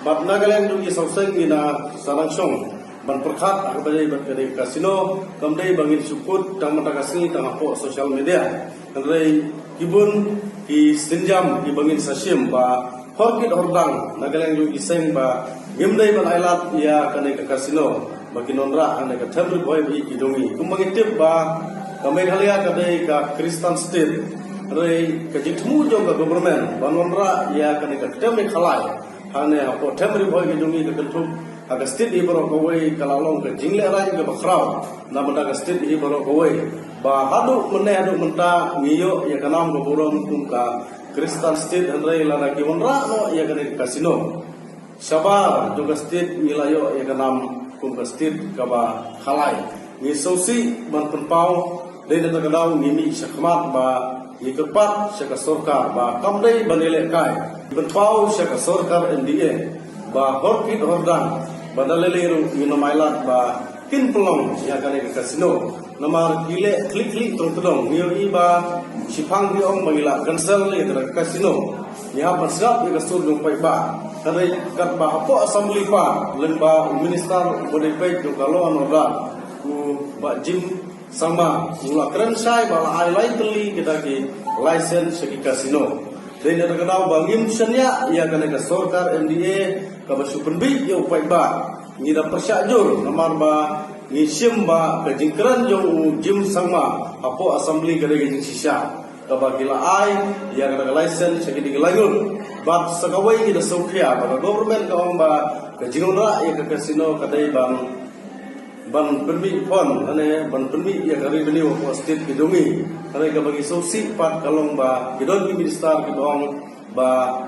bab nagalang di Sauseng ina Sarangsong, ban perkat akbadai ban kadai kasino, kamdai bangin sukut tang mata kasih tang apa sosial media, kadai kibun di senjam di bangin sasim ba horkit hordang nagalang di Seng ba ngimdai ban ailat ia kadai kasino, bagi nonra anda katamri boy bi kidungi, kumangitip ba kamai halia kadai ka Kristen State. Rai kajitmu jong ka government banonra ya kan ka temi khalai hane apo temri boy ke jungi ke kentuk aga state ibro ko wei kalalong ke jingle rai ke bakrau na benda ka state ibro ko wei ba hadu menne hadu menta ngiyo ya kanam go burom kum ka Kristen state rai la ki onra no ya kan kasino sabar juga state milayo ya kanam kum ka state ka ba khalai ni sosi ban penpau dei na kadau ngimi sakmat ba ikepat syaka sorkar ba kamdai banile kai benpau syaka sorkar NDA ba horkit hordang badaleleru minamailat ba kin pelong ya kane kasino namar gile klik tong nio iba sipang diong mangila cancel le tra kasino ya pasap ya kasur jong pai ba kare kat ba apo assembly pa lemba minister bode pai jo kalo anoda ku ba jim sama mula keren sai bala ai lain teli kita ki license segi kasino dan ada kenal bangim senya ia kena ke sorkar MDA ka basu penbi yo pai ba ni da persyajur namar ba ni sim ba ke jingkran yo jim sama apo assembly ka de sisa ka ba gila ai ia kena ke license segi dilangun bat sakawai kita sokhia ba government ka ba ke jingra ia ke kasino ka dai bang ban permi pon ane ban permi ya kari beni wa state kidungi ane ka bagi sosi pat kalong ba kidon ki minister kidong ba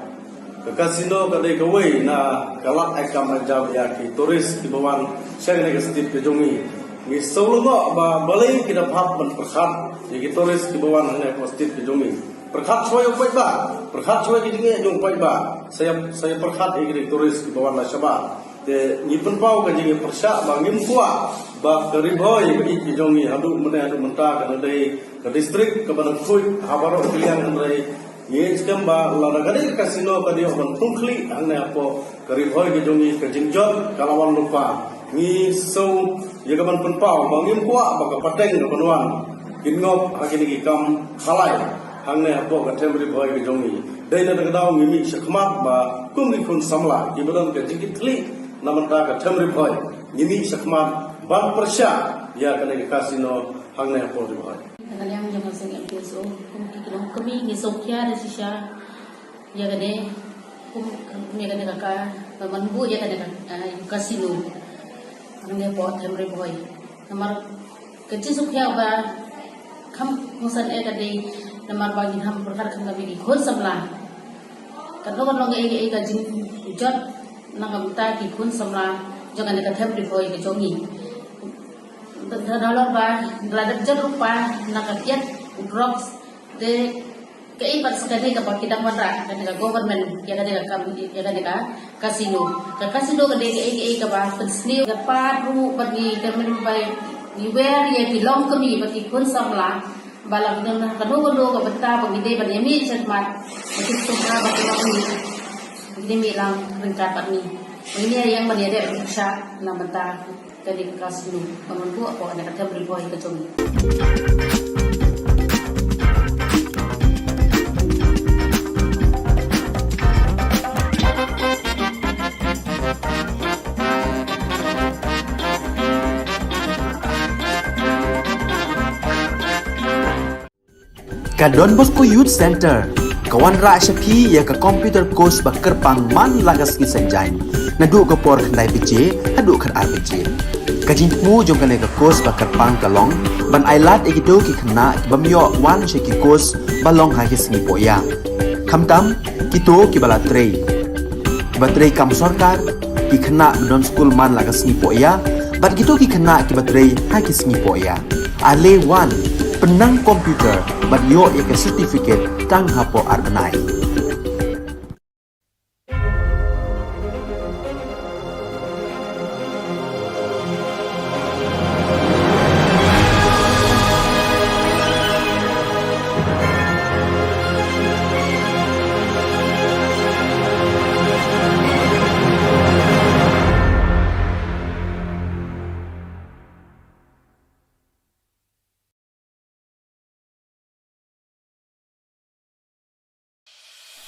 ke kasino ka dei ka wei na kalak akam ajab ya ki turis ki bawan syang ne ka state kidungi ni solo ba balai ki dapat ban perkhat ya ki turis ki bawan ane ka state kidungi perkhat soy pai ba perkhat soy ki dinge jong pai ba saya perkhat ki turis ki bawan la syaba de ni penpau ka jinge persya bangim kuat ba keriboy ki jongi hadu mene hadu menta ka dei ke distrik ke banang kui habaro kiliang andrai ni skam ba la gade kasino ka dio ban tungkli angne apo keriboy ki jongi ke jingjot kalawan lupa ni so ye ka ban penpau bangim kuat ba ka pateng ka panuan kinngop akini ki kam khalai angne apo ka temri boy ki jongi dei na dau ngimi sakmat ba kum ni kun samla ki badan ke jingitli namanta ka temri boy ngimi sakmat ban persya ya kena kasino hangne apo di boy Kalian jangan sengit keso, kami ni sokya de sisa, ya kene, kami kene kakak, manbu ya kene kasino, hangne pot hamre boy, namar kecil sokya ba, kam musan kade, namar bagi ham perkara kami bagi khod samla, kalau orang ega jin jot, nangamta ki khod samla, jangan dekat hamre boy kejongi. Dalam bah, dalam jeruk bah, nak kiat drops de keipat sekali kapag kita mara ketika government yang ada kasino kada ke bah pensni paru bagi kemen bay ni where ye belong to me bagi kun samla balang dengan kado ka beta bagi de bagi mi setmat bagi sumra bagi ini mi lang rengkat ni ini yang bagi de syak na beta dari kasino menunggu apa ada kata beriboy ke jongi Ka Don Bosco Youth Center kawan ra syapi ya ka computer course bakar pang man lagas ki sanjain nadu ka por khnai pije hadu khan RPG kajin mu jong kane ka course bakar pang kalong ban ailat egido ki khna bamyo wan she ki course balong ha ki sni poya khamtam Kito kibala trei. Batrei kam sorkar ki khana don school man laga sni poya, bat gitu ki khana ki batrei ha ki sni poya. Ale wan penang komputer bat yo ek certificate tang hapo arbenai.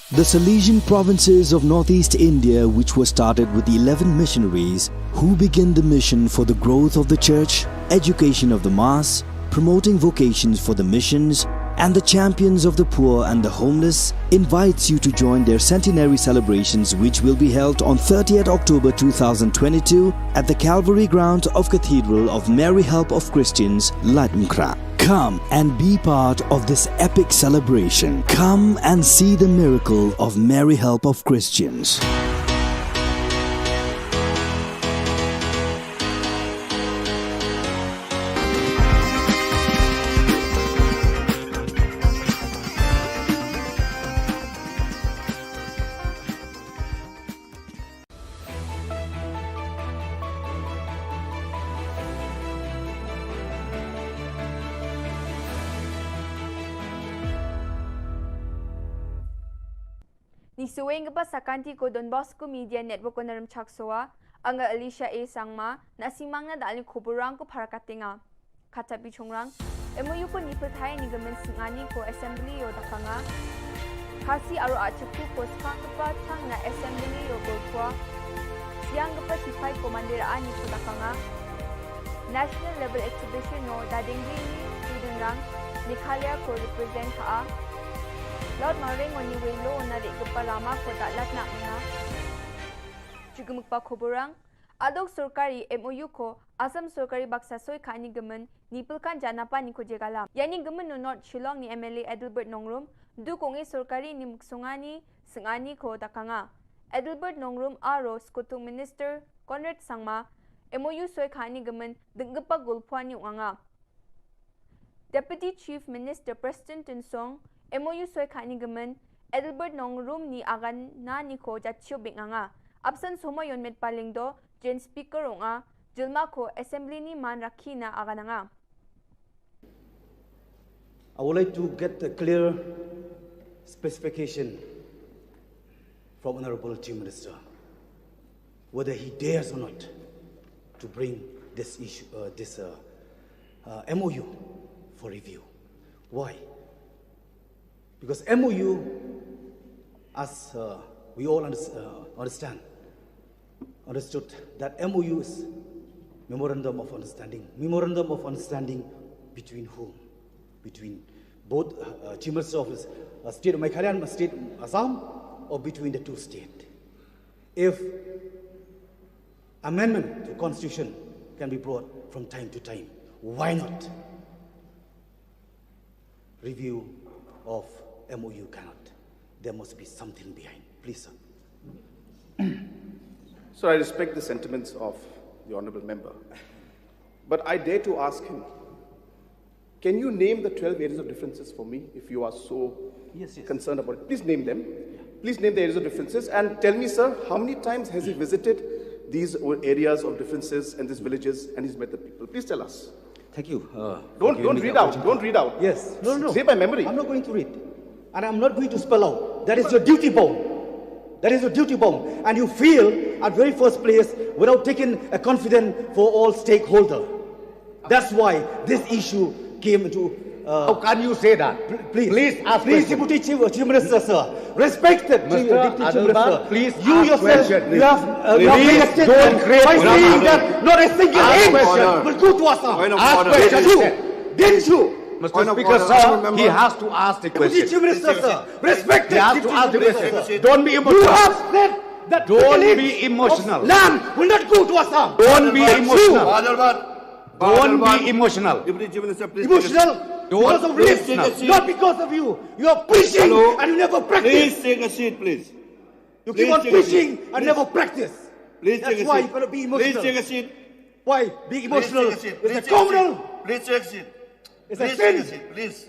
The Salesian provinces of northeast India, which were started with the 11 missionaries who began the mission for the growth of the church, education of the mass, promoting vocations for the missions, and the champions of the poor and the homeless, invites you to join their centenary celebrations, which will be held on 30th October 2022 at the Calvary ground of Cathedral of Mary Help of Christians, Ladmkra. Come and be part of this epic celebration. Come and see the miracle of Mary Help of Christians. Nisuwing pa sa kanti ko Don Bosco Media Network ko naram chaksoa ang Alicia A Sangma na simang na daling kuburang ko para katinga. Katabi chungrang, emoyu ko ni pertaya ni gamen singani ko assembly o takanga. Kasi aro achapu ko skang pa tang na assembly o golpwa. Siyang pa sipay komandiraan ni ko takanga. National level exhibition no dadingli student rang ni Khalya ko represent ka. Laut maring wani welo na ri keparama ko dalat na nga. Juga mukpa kuburang adok सरकारी MOU ko Assam सरकारी baksa soy khani gamen nipulkan janapa ni ko jegala. Yani gamen no North Shillong ni MLA Adelbert Nongrum du kongi सरकारी ni muksungani singani ko takanga. Adelbert Nongrum aro skutung minister Conrad Sangma MOU soy khani gamen denggapa gulpwani anga. Deputy Chief Minister Preston Tinsong MOU soy khani gamen Adelbert Nongrum ni agan na ni ko jatcho binganga. Absent somo yon met palingdo Jen Speaker onga Jilma ko assembly ni man rakina agananga. I would like to get a clear specification from Honorable Chief Minister whether he dares or not to bring this issue, MOU for review. Why? Because MOU, as we all understood that MOU is Memorandum of Understanding. Memorandum of Understanding between whom? Between both Chief Minister of State of Meghalaya and State Assam, or between the two states? If amendment to Constitution can be brought from time to time, why not review of MOU cannot? There must be something behind. Please, sir. So I respect the sentiments of the Honourable Member. But I dare to ask him, can you name the 12 areas of differences for me if you are so concerned about it? Please name them. Please name the areas of differences and tell me, sir, how many times has he visited these areas of differences and these villages and he's met the people? Please tell us. Thank you. Don't read out. Don't read out. Yes. No. Say by memory. I'm not going to read. And I'm not going to spell out. That is your duty bound. That is your duty bound. And you feel at very first place without taking a confidence for all stakeholders. That's why this issue came into... How can you say that? Please ask Please, Deputy Chief Minister, sir. Respected Deputy Chief Minister. Please you ask yourself, question. you have elected don't create by saying that not a single aim will go to Assam. Ask question. Didn't you? Mr. Speaker, sir, he has to ask the question. Deputy Chief Minister, sir. Respected He has to ask the question. Don't be You emotional. have said that Don't people be emotional. Land will not go to Assam. Don't be emotional. Don't be emotional. Deputy Chief Minister, please. Emotional because of Please race, take a seat. not because of you. You are preaching and you never practice. Please take a seat, please. You Please keep on take a preaching seat. and Please. never practice. Please That's take a why seat. you cannot be emotional. Please take a seat. Why? Being emotional Please take a seat. is Please a take a seat. criminal. Please take a seat. It's a Please take a sin. seat. Please.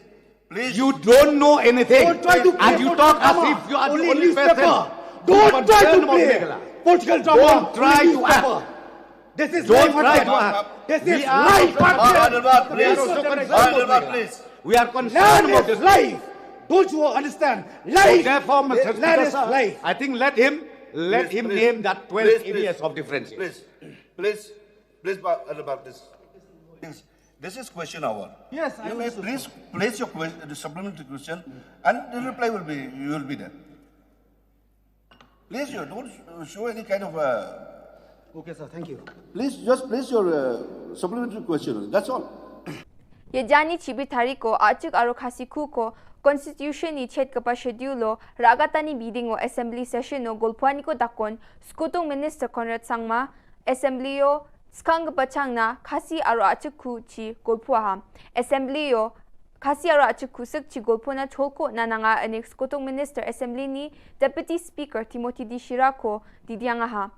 Please. You don't know anything. Don't try to play And you political talk as drama. if you are the Only only newspaper. person. Don't try to play Meghalaya. political drama. Don't try Only to newspaper. act. This is Don't life try and to death. act. This We is are life and also death. concerned. We are Please. also concerned Please. about Meghalaya. Please. We are concerned Land about is this. life. Don't you understand? So Life. therefore, Mr. Land Speaker, is sir, life. I think let him Please. name that 12 Please, areas please. of difference. Please, about this. This is question hour. Yes, I You may understood. please place your question, the supplementary question, and the reply will be, you will be there. Please, you don't show any kind of. Okay, sir. Thank you. Please, just place your supplementary question. That's all. Ye jani chibi tariko achuk aro khasiku ko constitution ni chet kapa schedule lo ragatani meeting o assembly session no golpwani ko dakon skutung minister Conrad Sangma assembly o skang pachangna khasi aro achuk chi golpwa ha assembly o khasi aro achuk sik chi golpona cholko nananga anek skutung minister assembly ni deputy speaker Timothy Dishira ko didianga ha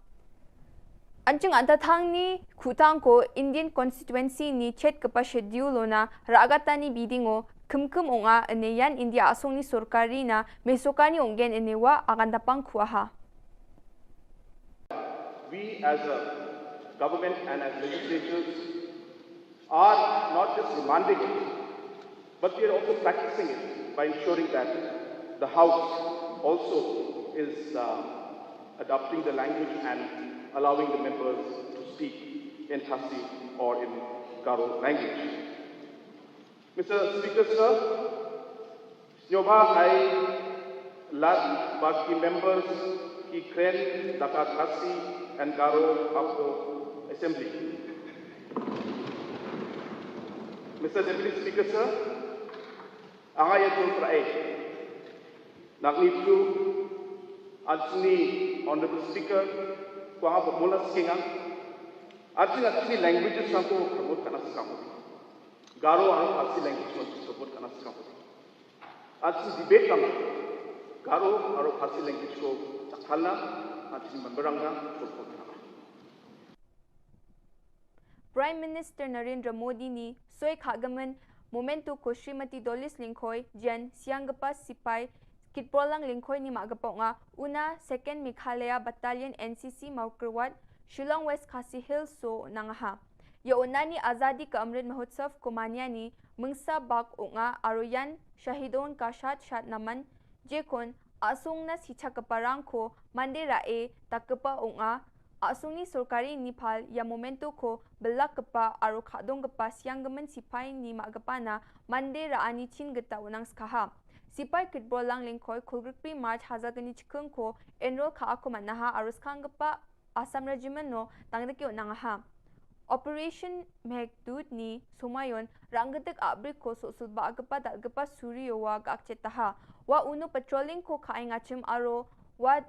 Anjung antathang ni khutang ko Indian constituency ni chet kapa schedule na ragatani bidding o kumkum onga aneyan India asong ni sorkari na mesokani ongen enewa agandapang kuaha. We as a government and as legislators are not just demanding it, but we are also practicing it by ensuring that the House also is adopting the language and allowing the members to speak in Khasi or in Garo language. Mr. Speaker, sir, Nyoba I last Baki members ki kren Daka Khasi and Garo Apo Assembly. Mr. Deputy Speaker, sir, Angayatul Prae, Nagnitu, Ajni, Honorable Speaker, Kuha Bomola Skinga, Ajni languages Sanko promote Kanaskamu. Garo aro Khasi language ko support Kanaskamu. Ajni debate kama, Garo aro Khasi language ko Chakhalna, Ajni Memberanga, support kama. Prime Minister Narendra Modi ni soy khagaman momento ko Srimati Dolis Lingkhoi jan sianggapa sipai kitprolang Lingkhoi ni magapa nga una 2nd Meghalaya Battalion NCC Maukerwat Shillong West Khasi Hills so nangaha ya unani Azadi ka Amrit Mahotsav ko manya ni mungsa bak nga aroyan shahidon ka shat naman jekon asung na sicha kaparang ko mandera e takapa nga asung ni sorkari Nepal ya momento ko belak kepa aro khadong kepa sianggaman sipai ni magapa na mandera ani chin geta unang skaha sipai kitbolang lingkoi khulgrikpi march hazagani chikung ko enroll kha ako manaha aro skang kepa Assam regiment no tangdaki unangaha Operation Meghdut ni sumayon ranggatek abrik ko susulba agapa dalgapa suryo wa gakchetaha wa uno patrolling ko kaingachim aro wa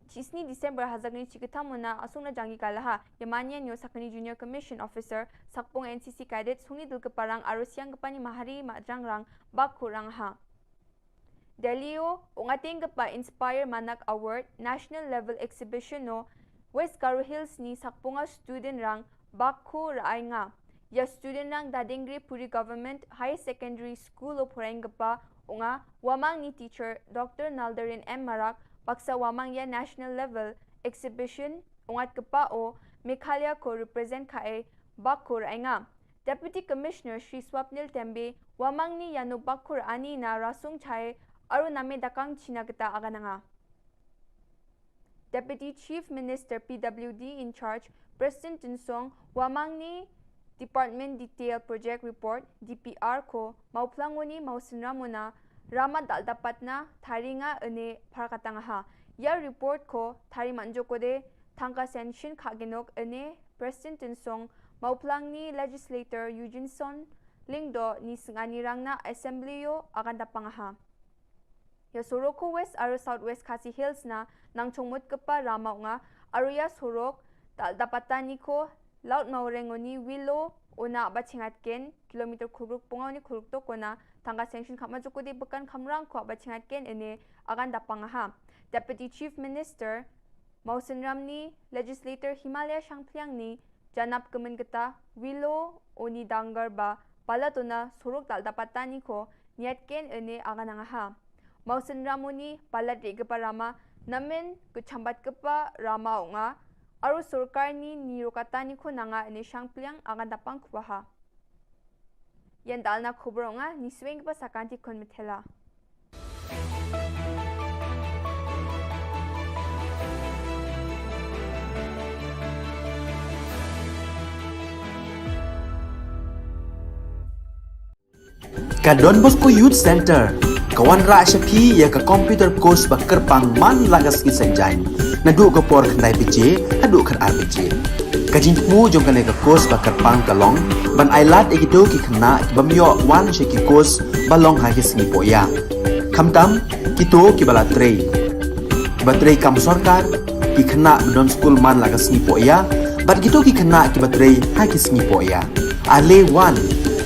Chisni December hazagni chikatamuna asungna jangi kalaha yamanya nyo sakani junior commission officer sakpong NCC cadet suni dulkeparang aro siang gapani mahari majangrang bakurang ha Delio ungating gapa Inspire Manak Award national level exhibition no West Garo Hills ni sakponga student rang bakku raay nga ya student rang dadingri Puri Government High Secondary School of Porengapa unga wamang ni teacher Dr. Naldarin M. Marak paksa wamang ya national level exhibition ungat kepa o Meghalaya ko represent kae bakkur ainga Deputy Commissioner Shri Swapnil Tembe wamang ni yano bakkur ani na rasung chae aru name dakang chinagata agananga Deputy Chief Minister PWD in charge President Tinsong wamang ni Department Detail Project Report DPR ko mauplangoni mausinramona Rama daldapat na tharinga ane parakatanga ya report ko thari manjoko de thangka sanction khagenok ane President Tinsong mauplang ni legislator Eugene Lingdo ni singani rangna assembly yo agandapanga ya soroko west aro southwest Khasi Hills na nang chongmot kepa rama nga aro ya sorok daldapatani ko laut maurengoni wilo una bachingatken kilometer khuruk pungawni khuruk to kona tangga sanction khama jukudi bekan khamrang ko bachingatken ene agan dapangaha. Deputy Chief Minister Mausen Ramni Legislator Himalaya Shangpliang ni janap kemenketa wilo oni dangar ba palatuna suruk dal dapatani ko niatken ene aganangaha. Mausen Ramoni palat regeparama namen kuchambat kepa rama nga aru surkar ni nirokatani ko nanga ene Shangpliang agan dapang kubaha. Yan dalna khubor nga ni swing ba sakanti kon mithela. Ka Don Bosco Youth Center, kawan ra syapi ya ka computer course bakar pang man lagas ki sanjang. Nadu ka por khnai PJ, adu kan RPG. Kajin mu jong kan ka course bakar pang kalong, ban ailat egido ki khna bamyo wan sheki course balong ha ki sni poya. Khamtam kito ki bala trei. Batrei kam sarkar ki khna don school man lagas ni poya, bat kito ki khna ki batrei ha ki sni poya. Ale wan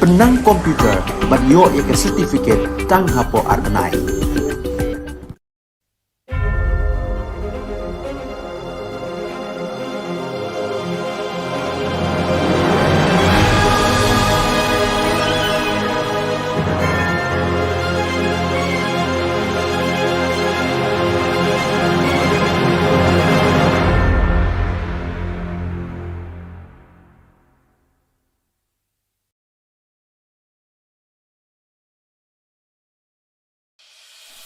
penang komputer bat yo ya ke certificate tang hapo arnai.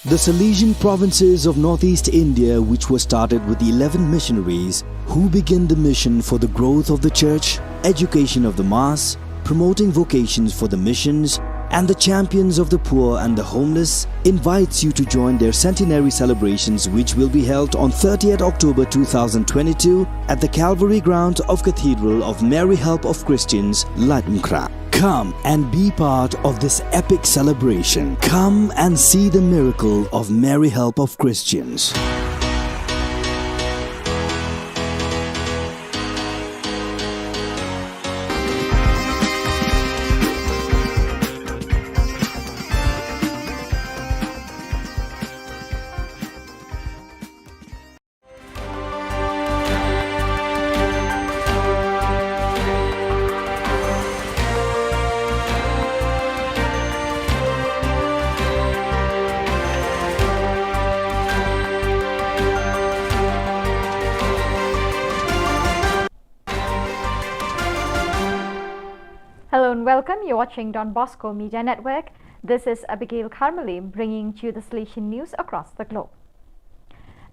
The Salesian provinces of northeast India, which were started with the 11 missionaries who began the mission for the growth of the church, education of the mass, promoting vocations for the missions, and the champions of the poor and the homeless, invites you to join their centenary celebrations, which will be held on 30th October 2022 at the Calvary Ground of Cathedral of Mary Help of Christians, Latmkra. Come and be part of this epic celebration. Come and see the miracle of Mary Help of Christians. Hello and welcome. You're watching Don Bosco Media Network. This is Abigail Carmeli bringing to you the Salesian news across the globe.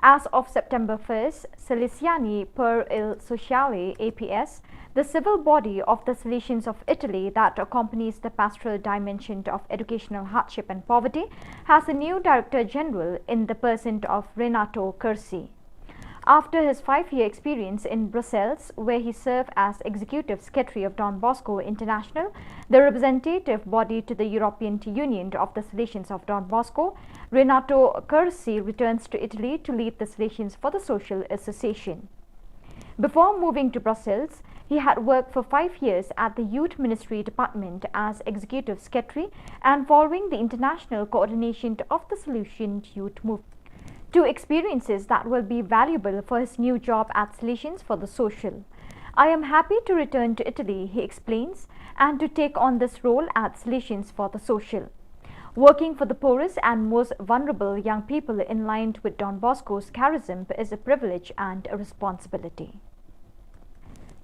As of September 1st, Salesiani per il Sociale APS, the civil body of the Salesians of Italy that accompanies the pastoral dimension of educational hardship and poverty, has a new Director General in the person of Renato Cursi. After his 5-year experience in Brussels, where he served as Executive Secretary of Don Bosco International, the representative body to the European Union of the Salesians of Don Bosco, Renato Cursi returns to Italy to lead the Salesians for the Social Association. Before moving to Brussels, he had worked for 5 years at the Youth Ministry Department as Executive Secretary and following the international coordination of the Salesian Youth Movement. Two experiences that will be valuable for his new job at Salesians for the Social. I am happy to return to Italy, he explains, and to take on this role at Salesians for the Social. Working for the poorest and most vulnerable young people in line with Don Bosco's charism is a privilege and a responsibility.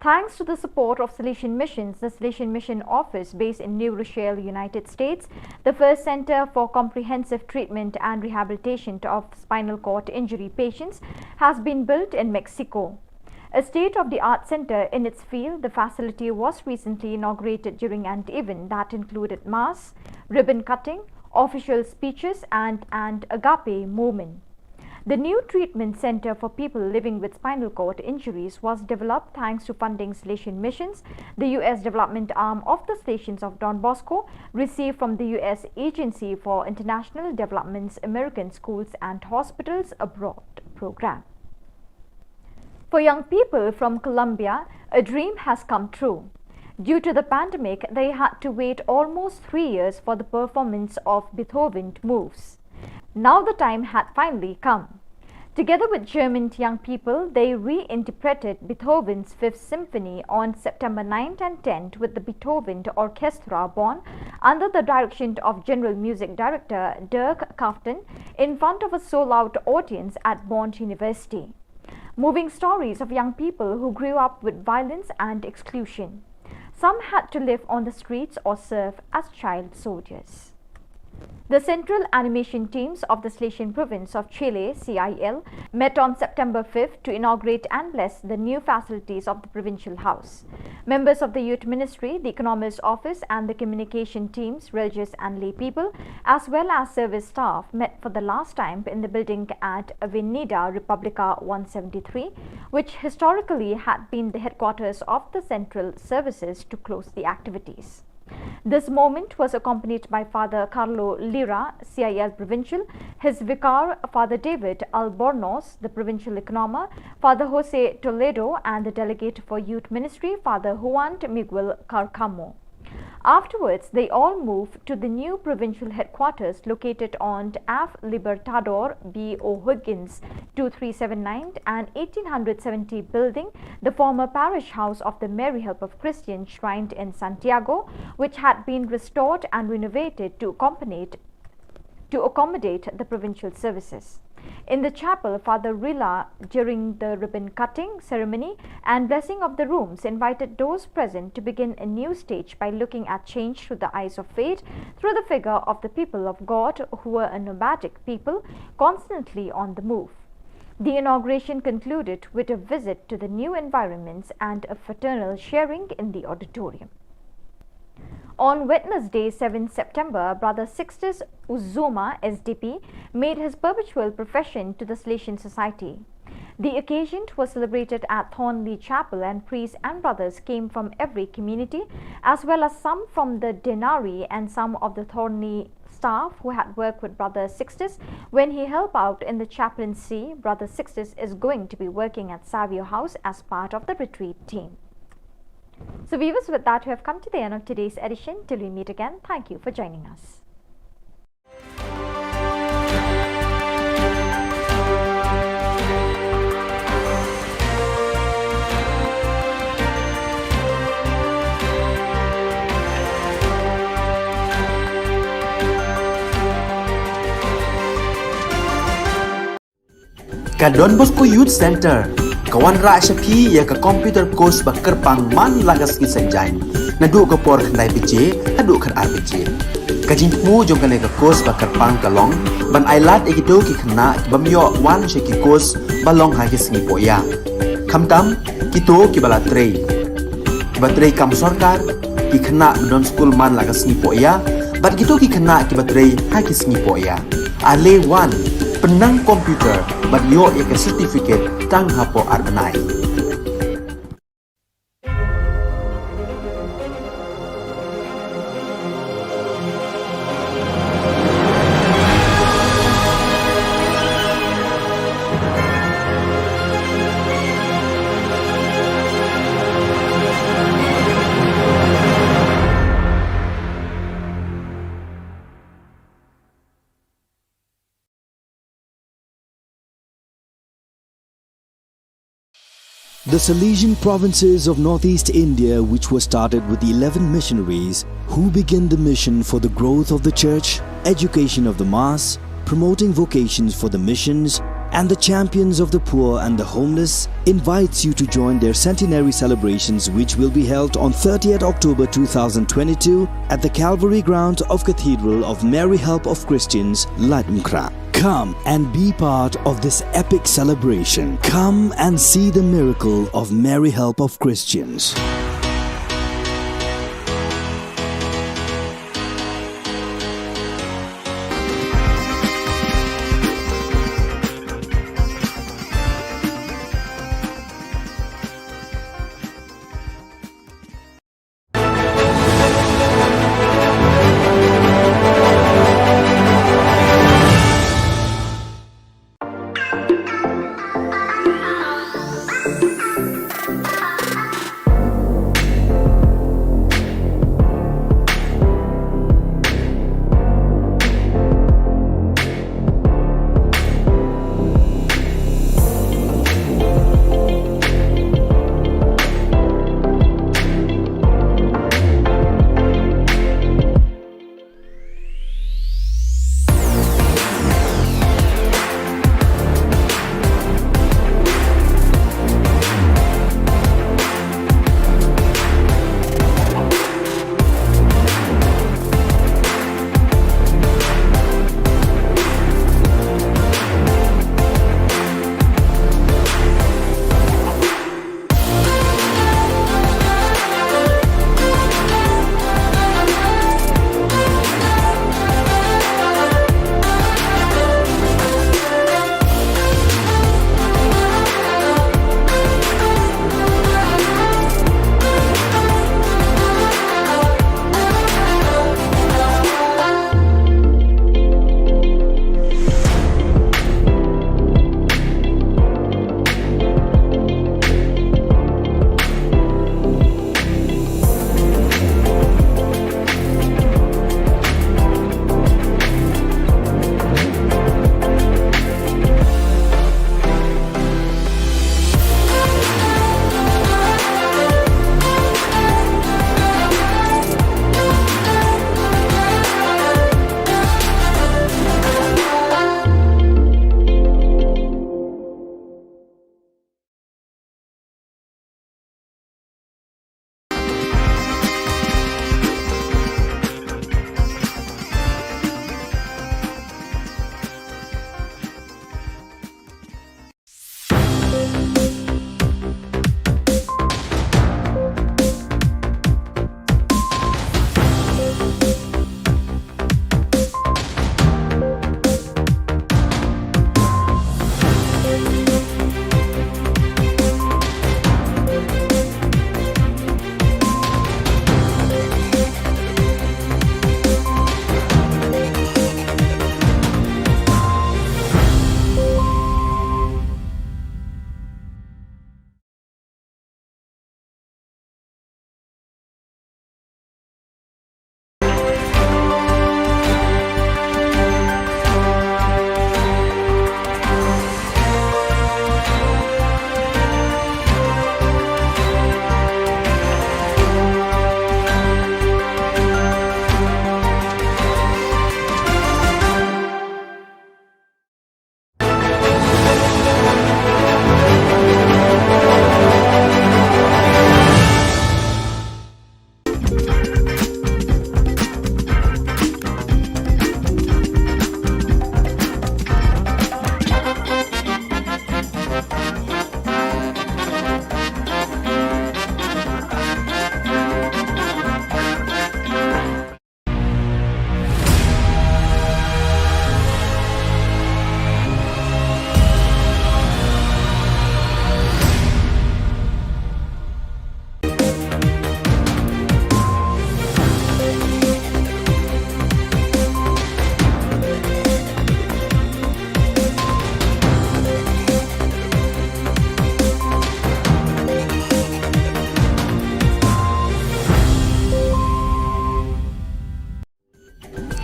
Thanks to the support of Salesian Missions, the Salesian Mission Office based in New Rochelle, United States, the first center for comprehensive treatment and rehabilitation of spinal cord injury patients, has been built in Mexico. A state-of-the-art center in its field, the facility was recently inaugurated during an event that included mass, ribbon cutting, official speeches, and an agape movement. The new treatment center for people living with spinal cord injuries was developed thanks to funding Salesian Missions, the U.S. development arm of the Salesians of Don Bosco, received from the U.S. Agency for International Development's American Schools and Hospitals Abroad program. For young people from Colombia, a dream has come true. Due to the pandemic, they had to wait almost 3 years for the performance of Beethoven's moves. Now the time had finally come. Together with German young people, they reinterpreted Beethoven's Fifth Symphony on September 9th and 10th with the Beethoven Orchestra Bonn under the direction of General Music Director Dirk Kaften in front of a sold-out audience at Bonn University. Moving stories of young people who grew up with violence and exclusion. Some had to live on the streets or serve as child soldiers. The central animation teams of the Silesian province of Chile, CIL, met on September 5th to inaugurate and bless the new facilities of the provincial house. Members of the Youth Ministry, the Economist Office and the communication teams, religious and lay people, as well as service staff, met for the last time in the building at Avenida Republica 173, which historically had been the headquarters of the central services to close the activities. This moment was accompanied by Father Carlo Lira, CIL Provincial, his vicar Father David Albornoz, the Provincial Economer, Father Jose Toledo and the Delegate for Youth Ministry, Father Juan Miguel Carcamo. Afterwards, they all moved to the new provincial headquarters located on F. Libertador B. O'Higgins 2379 and 1870 building, the former parish house of the Mary Help of Christians shrined in Santiago, which had been restored and renovated to accommodate the provincial services. In the chapel, Father Rilla, during the ribbon cutting ceremony and blessing of the rooms, invited those present to begin a new stage by looking at change through the eyes of faith, through the figure of the people of God, who were a nomadic people, constantly on the move. The inauguration concluded with a visit to the new environments and a fraternal sharing in the auditorium. On Wednesday, 7 September, Brother Sixtus Uzuma, SDP, made his perpetual profession to the Silesian Society. The occasion was celebrated at Thornley Chapel, and priests and brothers came from every community, as well as some from the Denari and some of the Thornley staff who had worked with Brother Sixtus when he helped out in the chaplaincy. Brother Sixtus is going to be working at Savio House as part of the retreat team. So viewers, with that we have come to the end of today's edition. Till we meet again, thank you for joining us. Ka Don Bosco Youth Center, kawan ra syapi ya ka computer course bakar pang man lagas ki sanjain. Nadu ka por kandai PJ, adu kan RPG. Kajin mu jong kan ka course bakar pang kalong, ban ailat ikido ki khna bamyo wan sheki course balong ha ki singi poya. Khamtam kito ki bala trei. Batrei kam sarkar ki khna don school man lagas singi poya, bat kito ki khna ki batrei ha ki singi poya. Ale wan penang komputer bat yo ya ke certificate tang hapo arbenai. The Silesian provinces of northeast India, which were started with the 11 missionaries who began the mission for the growth of the church, education of the mass, promoting vocations for the missions, and the champions of the poor and the homeless, invites you to join their centenary celebrations, which will be held on 30th October 2022 at the Calvary ground of Cathedral of Mary Help of Christians, Latumkra. Come and be part of this epic celebration. Come and see the miracle of Mary Help of Christians.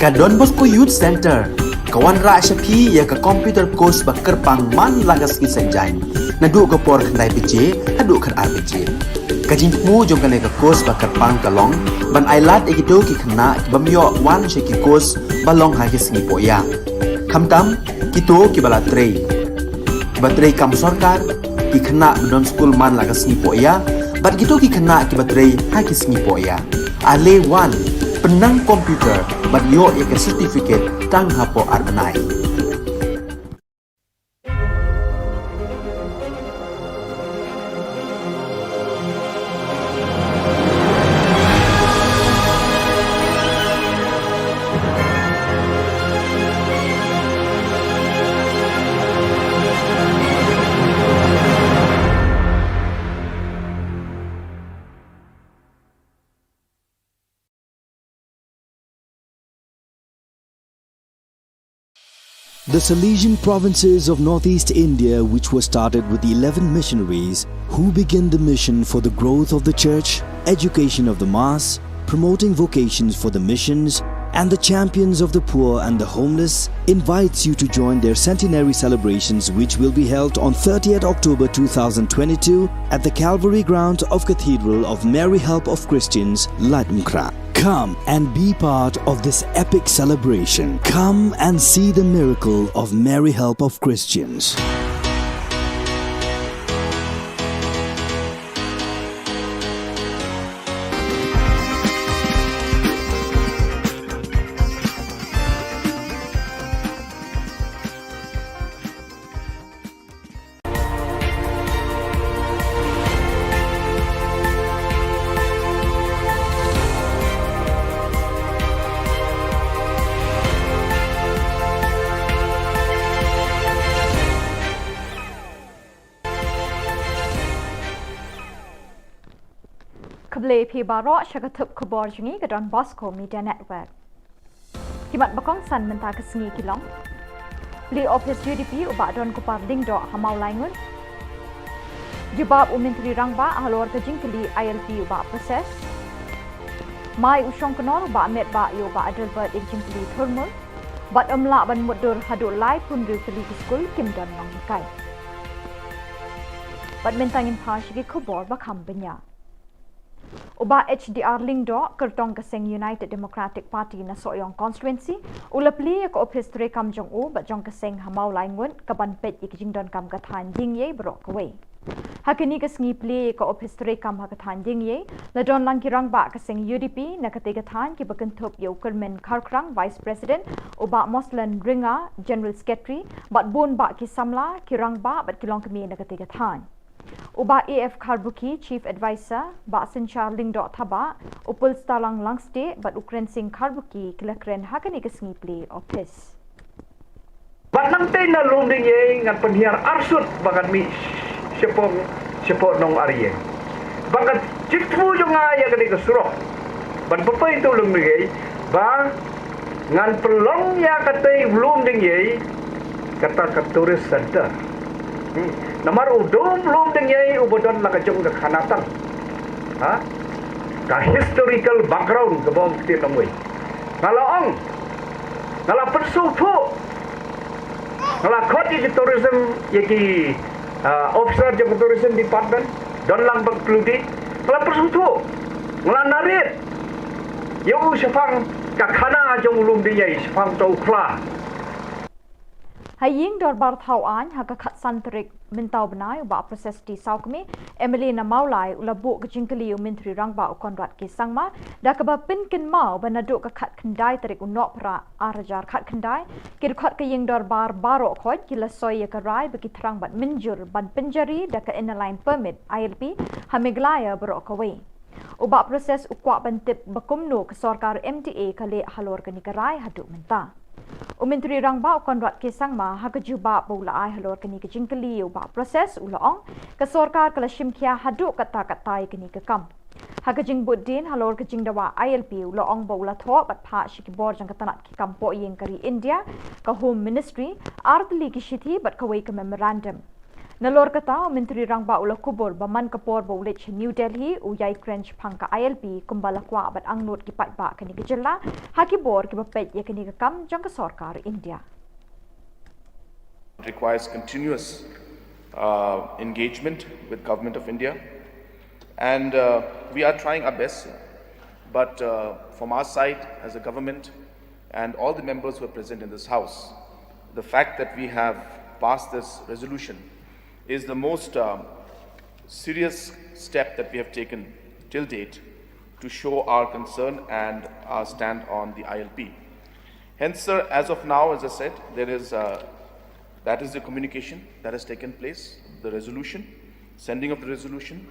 Ka Don Bosco Youth Center, kawan ra syapi ya ka computer course bakar pangman lagas ki senjain. Nadu ka por khnai PJ, hadu kan RPG. Kajin mu jong kan ka course bakar pang kalong, ban ailat egido ki khna bamyo wan sheki course balong ha ki sngi poya. Khamtam kito ki bala trei. Batrei kam sarkar ki khna don school man lagas sngi poya, bat gitu ki khna ki batrei ha ki sngi poya. Ale wan penang komputer bat yo ya ke certificate tang hapo arbenai. The Salesian provinces of northeast India, which were started with 11 missionaries who began the mission for the growth of the church, education of the mass, promoting vocations for the missions, and the champions of the poor and the homeless, invites you to join their centenary celebrations, which will be held on 30th October 2022 at the Calvary Ground of Cathedral of Mary Help of Christians, Latmkra. Come and be part of this epic celebration. Come and see the miracle of Mary Help of Christians. Kable pi baro syakatup Khubor jengi ke Don Bosco Media Network. Kimat bakong san mentah kesengi kilong. Li office UDP ubak Don Kupar Dingdo hamau laingun. Jubab Menteri Rangba halor kejing keli ILP ubak proses. Mai usong kenor ubak met ba yo ubak Adelbert kejing keli thurmul. Bat umlak ban mudur hadu lai pun ru keli skul Kim Don Long kai. Bat mentangin pa syaki Khubor bakam benya. Uba HDR Lingdo kertong keseng United Democratic Party na Soyong constituency ulapli ko office tre kam jong u ba jong keseng hamau laingun kaban pet ikjing don kam kathan ding ye bro kwe hakini kesngi pli ko office tre kam hakathan ding ye la don lang kirang ba keseng UDP na kategathan ki bakentup yo kermen kharkrang vice president uba Moslan Ringa general secretary bat bun ba ki samla kirang ba bat kilong kemi na kategathan Uba AF Karbuki Chief Advisor Ba Sinchar Lingdo Thaba Upul Stalang Langste Bat Ukren Singh Karbuki Kilakren Hakani Kesngi Play Office. Bat nangte na lumding ye ngan penhiar arsut bagat mi sepong nong ariye. Bagat cikfu jo ngaya kani kesuro. Ban papa itu lumding ye ba ngan pelong ya katai lumding ye kata ke tourist center. Namar udum belum dengai ubodon la kajong ke khanatan. Ha? Ka historical background ke bawah kita namui. Kalau ong, kalau persutu, kalau koti ke tourism, yaki officer je tourism department, don lang bagkludi, kalau persutu, kalau narit, yang usafang ka khana jong belum dengai, usafang tau kla. Haying dorbar thauan haka khat santrik mentau benai uba proses di saukmi Emily na maulai ulabu ke jingkeli Menteri Rangba konrat ki sangma da ka ba pin kin mau banadu ka khat kendai tarik unok pra arajar khat kendai kir khat ke ying dorbar baro khoj kila soy ka rai bagi terang bat menjur ban penjari da ka inline permit ILP hameglaya bro ka we uba proses ukwa bantip bakumno ke sarkar MTA kale halor ka nikarai hadu menta Menteri Rangba konrat kisang ma ha kejuba pula ai halor kini ke jingkeli uba proses ulaong ke sarkar kala shimkia hadu kata-katai kini ke kam ha ke jing buddin halor ke jing dawa ILP ulaong bola tho bat pha shikibor jang katanat ki kampo yeng kari India ka Home Ministry artli ki shithi bat kawai ke memorandum Nalor kata Menteri Rangba ula Khubor baman kapor baulich New Delhi uyai crench pangka ILP kumbala kwa bat angnot ki patba kani ka Jylla haki bor ki bapet ya kani ka kam jang ka sarkar India. It requires continuous engagement with Government of India, and we are trying our best, but from our side as a government and all the members who are present in this house, the fact that we have passed this resolution is the most serious step that we have taken till date to show our concern and our stand on the ILP. Hence, sir, as of now, as I said, there is that is the communication that has taken place, the resolution, sending of the resolution,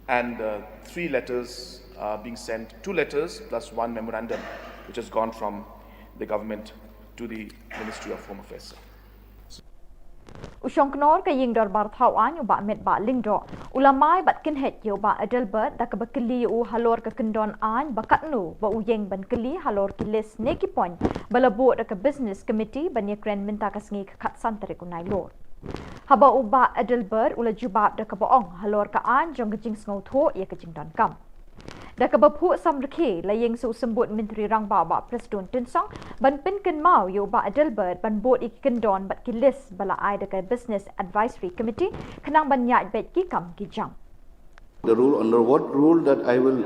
and 3 letters being sent, 2 letters plus 1 memorandum, which has gone from the government to the Ministry of Home Affairs, sir. Usyong knor ka ying dor bar thau an yu ba met ba lingdo ulamai bat kin het yu ba adelbert da ka ba kili u halor ka kendon an ba katnu ba u yeng ban kili halor ki list neki point balabo da ka business committee ban ye kren minta ka sngi ka khat santere ku nai lor haba u ba adelbert ula jubab da ka ba ong halor ka an jong ka jing sngo tho ye ka jing don kam da ka ba phu sam rkhe la yeng su sembut Menteri Rangba ba Presiden Tin Song ban pin ken mau yu ba adelbert ban bot ik kendon bat ki list bala ai da ka business advisory committee khnang ban nya bet ki kam ki jang. The rule, under what rule that I will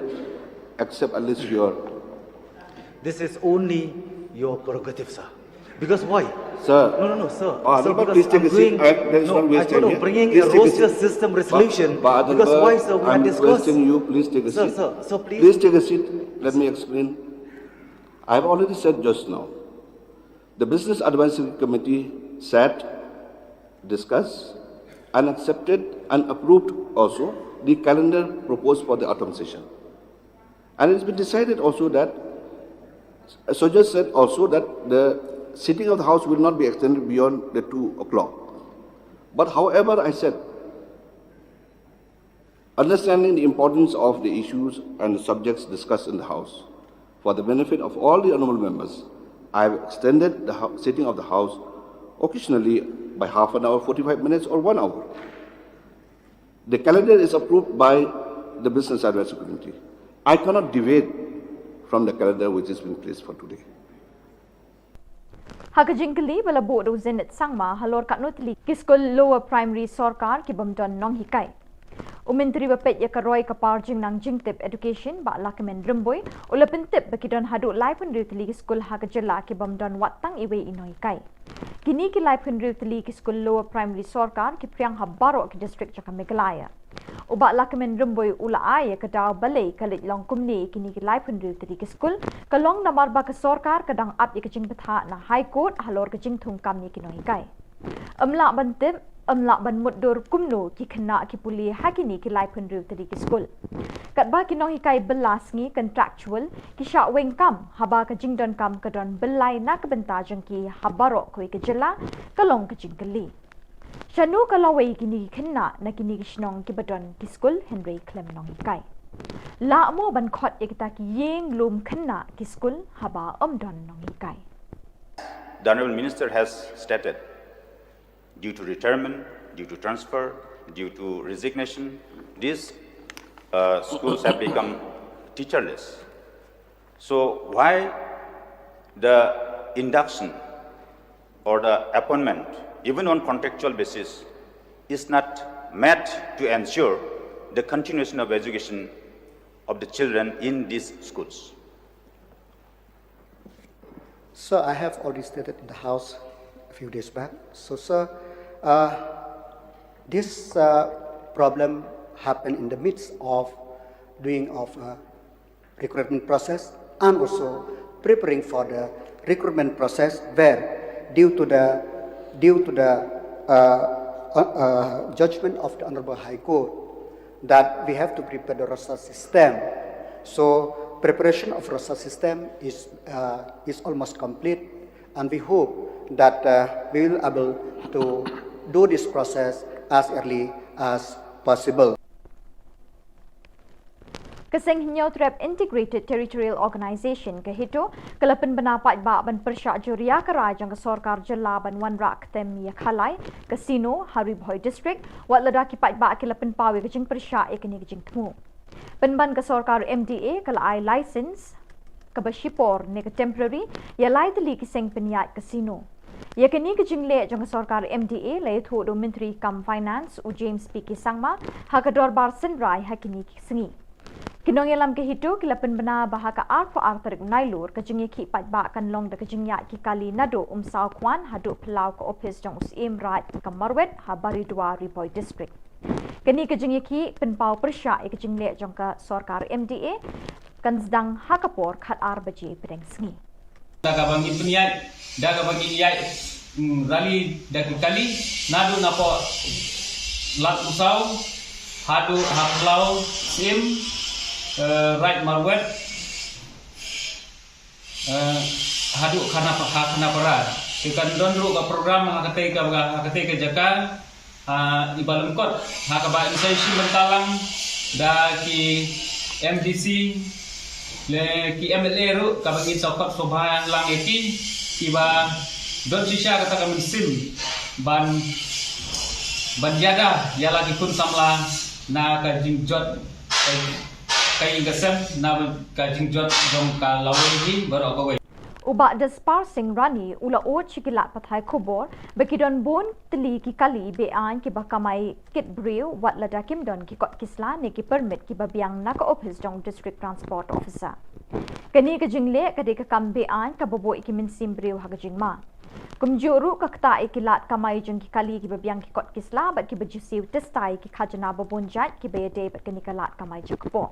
accept at least your... This is only your prerogative, sir. Because why? Sir. No, sir. Sir, because please take a seat. There is one waste time here. Bringing Please a take roster seat. system resolution. But Because why, sir? We I'm discussed. requesting you, please take a seat. Sir, please. Please take a seat. Let me explain. I have already said just now. The Business Advisory Committee sat, discussed, and accepted and approved also the calendar proposed for the autumn session. And it's been decided also that, so just said also that the sitting of the House will not be extended beyond the 2 o'clock. But however, I said, understanding the importance of the issues and the subjects discussed in the House, for the benefit of all the honourable members, I have extended the sitting of the House occasionally by half an hour, 45 minutes or 1 hour. The calendar is approved by the Business Advisory Committee. I cannot deviate from the calendar which has been placed for today. Hakajingkali bala bodo zenit sangma halor katnotli kiskol lower primary sarkar ki bamdon nong hikai. Menteri bapet ya karoi kapar jing nang jingtip education ba lakamen remboy ula pentip bakidon hadu lai pun riutli kiskol ha ka Jylla ki bamdon watang iwe inoi kai. Kini ki lai pun riutli kiskol lower primary sarkar ki priang habaro ki district Jaka Meghalaya. Uba lakamen remboy ula ay ka daw balay kalit long kumni kini ki lai pun riutli kiskol kalong namar ba ka sarkar kadang ap ya ka jing betha na high court halor ka jing thung kam ni kinoi kai. Amla bantip amla ban muddur kumno ki khna ki puli hakini ki lai phun riu tadi ki skul kat ba ki no hi kai belas ngi contractual ki sha weng kam haba ka jingdon kam ka don belai na ka benta jang ki habaro koi ka Jylla kalong ka jingkali shanu kalawai kini khna na kini ki shnong ki badon ki skul Henry Clem nong hi kai la mo ban khot ekta ki yeng lum khna ki skul haba don nong hi kai. The Honourable Minister has stated, due to retirement, due to transfer, due to resignation, these schools have become teacherless. So why the induction or the appointment, even on contractual basis, is not met to ensure the continuation of education of the children in these schools? Sir, I have already stated in the House a few days back. So, sir, this problem happened in the midst of doing of recruitment process and also preparing for the recruitment process, where due to the judgment of the Honorable High Court that we have to prepare the roster system. So preparation of roster system is almost complete, and we hope that we will be able to do this process as early as possible. Keseng hinyau trap Integrated Territorial Organisation ke hito kelapan benapat ba ban persyak juria kerai jang ke Sorkar Jylla ban Wan Rak tem ya khalai Casino Haribhoi District wat ledaki pat ba kelapan pawe ke jing persyak ekni ke jing temu. Penban ke Sorkar MDA kelai license ke Bashipor ne ke temporary ya lai teli keseng penyat Casino. Ya kini ke jingle jang ke Sorkar MDA lai thu do Menteri Kam Finance u James P. Kisangma ha ke dorbar senrai ha kini sengi. Kinong yalam ke hitu kilapan bena bahaka arpo artarik nailur ke jingi ki pat ba kan long de ke jingya ki kali nado saw kwan hadu pelau ke office jong usim rat ke Marwet habari dua Riboi District. Kini ke jingi ki penpau persya ke jingle jong ke Sorkar MDA kan sedang hakapor khat ar baje pedeng sengi. Daga bangi peniat, daga bangi iai rali daga kali nado napo lat usau hadu haplau sim right Marwet hadu kana para ikan dondru ka program hakate ka jaka ibalem kot hakaba insensi bentalang da ki MDC le ki MLA ru ka bagi sokot sobha lang eki kiba don sisha kata kami sim ban jaga ya lagi pun samla na ka jingjot kay gasem na kajingjot jong ka lawi baro ka we Ubak despar sing rani ula o chikilat pathai Khubor bekidon bon teli ki kali bean ki bakamai kit brew wat ladakim don ki kot kisla ne ki permit ki babiang na ka office jong district transport officer kani ka jingle ka de ka kam bean ka bobo ki min sim brew ha ka jingma kumjuru ka kta ikilat kamai jong ki kali ki babiang ki kot kisla bat ki bajusiu testai ki khajana babonjat ki bede bat kani kalat kamai jakpo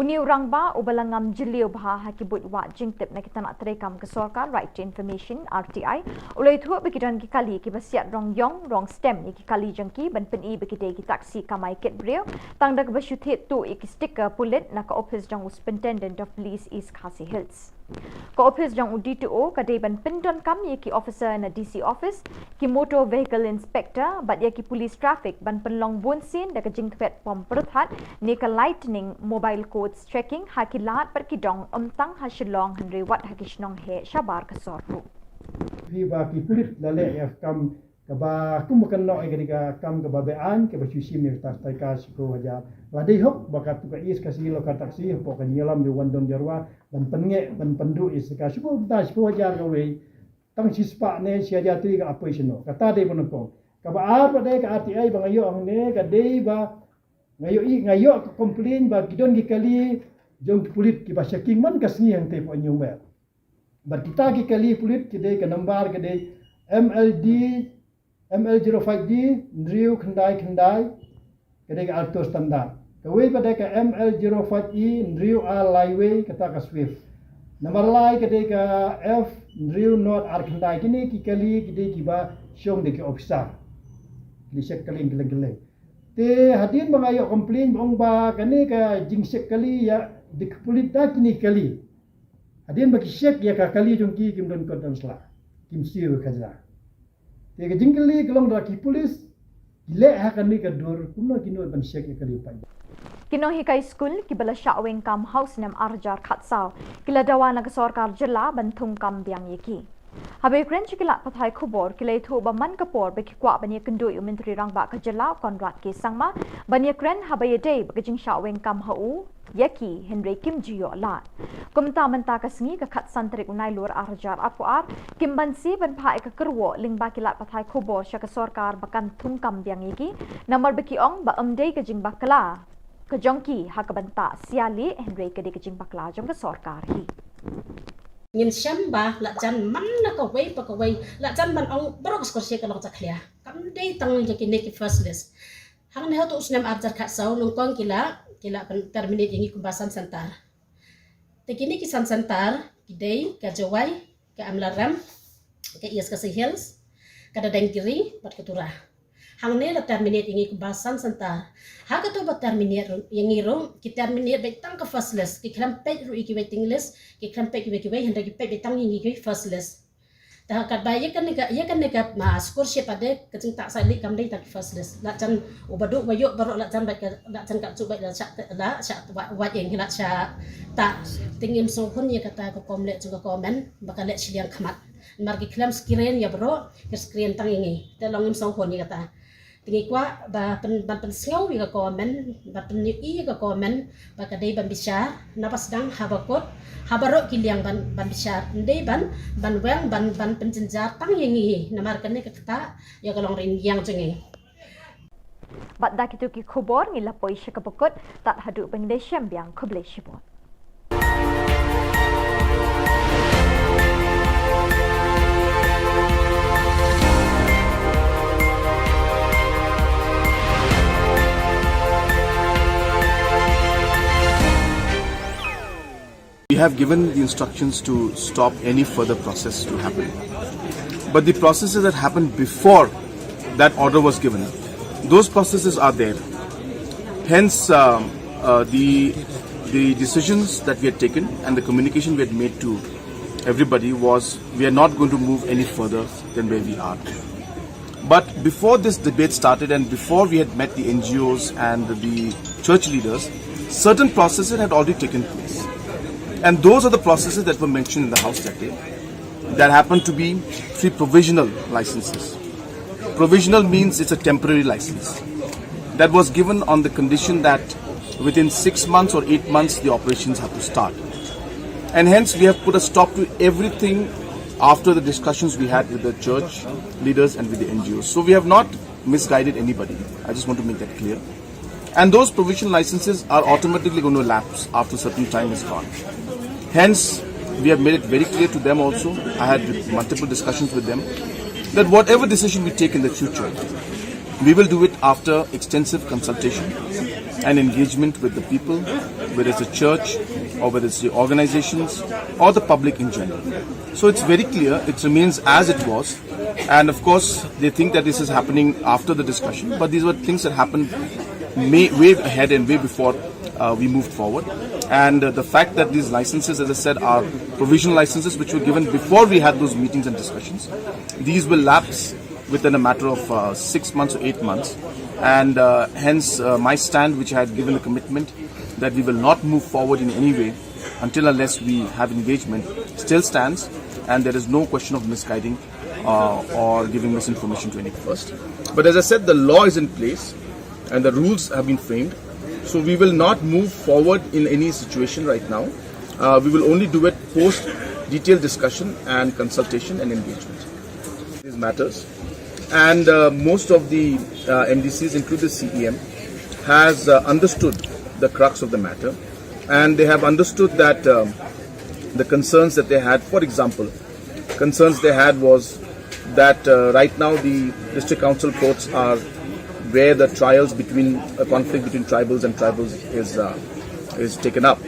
uni urang ba ubalangam jiliu bha ha ki but wa jingtip na kita nak terekam ke Sorkar Right to Information RTI ulai thu bekidan ki kali ki basiat rong yong rong stem ni ki kali jengki ban peni bekide ki taksi kamai kit breu tang dak basyuthit tu ik sticker pulit na ka office jong superintendent of police East Khasi Hills ko office jong UDTO ka de ban pindon kam ye ki officer na DC office ki motor vehicle inspector bat ye ki police traffic ban penlong bonsin dak jing pet pom perthat ni ka lightning mobile codes checking hakilat per ki dong tang ha Shillong Henry wat ha ki Shnong he shabar ka sorru fi ba ki pulit lale ya kam ka ba kumukan no ay ka kam ka babean ka ba susi mir tas tay ka ko haja ladai hok bakat ka is ka silo ka taksi po ka nyelam di wandon jarwa ban penge ban pandu is ka suko das ko haja ka we tang sispa ne sia jatri ka apoisino kata de bonpo ka ba ar ba de ka RTI ba ngayo ang ne ka de ba ngayo ka complain ba gidon gi kali jong pulit ki ba checking man ka sni ang te po nyumber ba kita ki kali pulit ki de ka number ka de ML05D Ndriu Khandai kadai alto standard kawai pada ka ML05E Ndriu A Highway kata ka Swift nomor lai kadai ka F Ndriu North R Khandai kini ki kali kadai ki ba syong de ki officer di sek kali geleng te hadin bangayo complain bong ba kani ka jingsek kali ya di pulit da kini kali hadin baki sek ya ka kali jongki kim don kon sla kim siu kaza te jingkali kelong daki polis gile akan ni kadur kuno kino ban syek kali pai Kinong hikai school kibala syaweng kam house nam arjar khatsau kila dawana ke Sorkar Jylla bantung kam biang yeki Habe kren chikila pathai Khubor kilai thu baman kapor beki kwa bani kendui Menteri Rangba ka Jylla Konrad ke sangma bani kren habe day bagajing syaweng kam hau yaki Henry Kim Jiyo la kumta menta ka sengi ka khat santrik unai lur arjar apuar kim bansi ban pha ka kerwo lingba kilat pathai Khubor sya ka Sorkar bakan thung kam biang yeki namar beki ong ba amdei ka jing bakla ka jongki ha ka banta siali Henry ka de ka jing bakla jong ka Sorkar hi ngin shamba la jan man na ka wei pa ka wei la jan ban ong brok skor se ka lo ta khlia kam dei tang je ki ne ki first list hang ne to usnam arjar kha sau nong kong kila pan terminate yangi kumbasan santar te kini ki santar ki dei ka jawai ka amlaram ka ias ka hills ka dadang kiri pat ketura hang ne la terminate yangi kumbasan santar ha ka to ba terminate yangi ro ki terminate be tang ka first list ki kram pe ru ki waiting list ki kram pe ki waiting handa ki pe be tang yangi ki first list dah kat bayi kan nega scholarship ade kecing tak salik kam dei tak first list la chan ubaduk bayuk baru la chan baik la chan kat cubai la syak wat yang la syak tak tingin so hun ya kata ko komle juga komen bakal lek siliang khamat margi klam screen ya bro ke screen tang ingi te longim so hun ya kata tingi kwa ba pen sngau ya komen ba pen i ya komen ba kadai ban bisyar napas dang habakot habarok kiliang ban bisyar ndei ban weng ban penjenjar tang yengi namar kene kata ya kalong rin yang jengi Bat dak itu ki khubor ngila poisha kapokot tat hadu Bangladesh biang khoble shibon. We have given the instructions to stop any further process to happen. But the processes that happened before that order was given, those processes are there. Hence, the decisions that we had taken and the communication we had made to everybody was we are not going to move any further than where we are. But before this debate started and before we had met the NGOs and the church leaders, certain processes had already taken place. And those are the processes that were mentioned in the House that day. That happened to be 3 provisional licenses. Provisional means it's a temporary license. That was given on the condition that within 6 months or 8 months the operations have to start. And hence we have put a stop to everything after the discussions we had with the church leaders and with the NGOs. So we have not misguided anybody. I just want to make that clear. And those provisional licenses are automatically going to lapse after a certain time is gone. Hence, we have made it very clear to them also. I had multiple discussions with them that whatever decision we take in the future, we will do it after extensive consultation and engagement with the people, whether it's the church or whether it's the organizations or the public in general. So it's very clear, it remains as it was. And of course, they think that this is happening after the discussion, but these were things that happened way ahead and way before we moved forward. And the fact that these licenses, as I said, are provisional licenses which were given before we had those meetings and discussions, these will lapse within a matter of 6 months or 8 months. And hence my stand, which I had given a commitment that we will not move forward in any way until unless we have engagement, still stands, and there is no question of misguiding or giving misinformation to any first. But as I said, the law is in place and the rules have been framed. So we will not move forward in any situation right now. We will only do it post detailed discussion and consultation and engagement. These matters. And most of the MDCs, including the CEM, has understood the crux of the matter. And they have understood that the concerns that they had, for example, concerns they had was that right now the district council courts are where the trials between a conflict between tribals and tribals is taken up.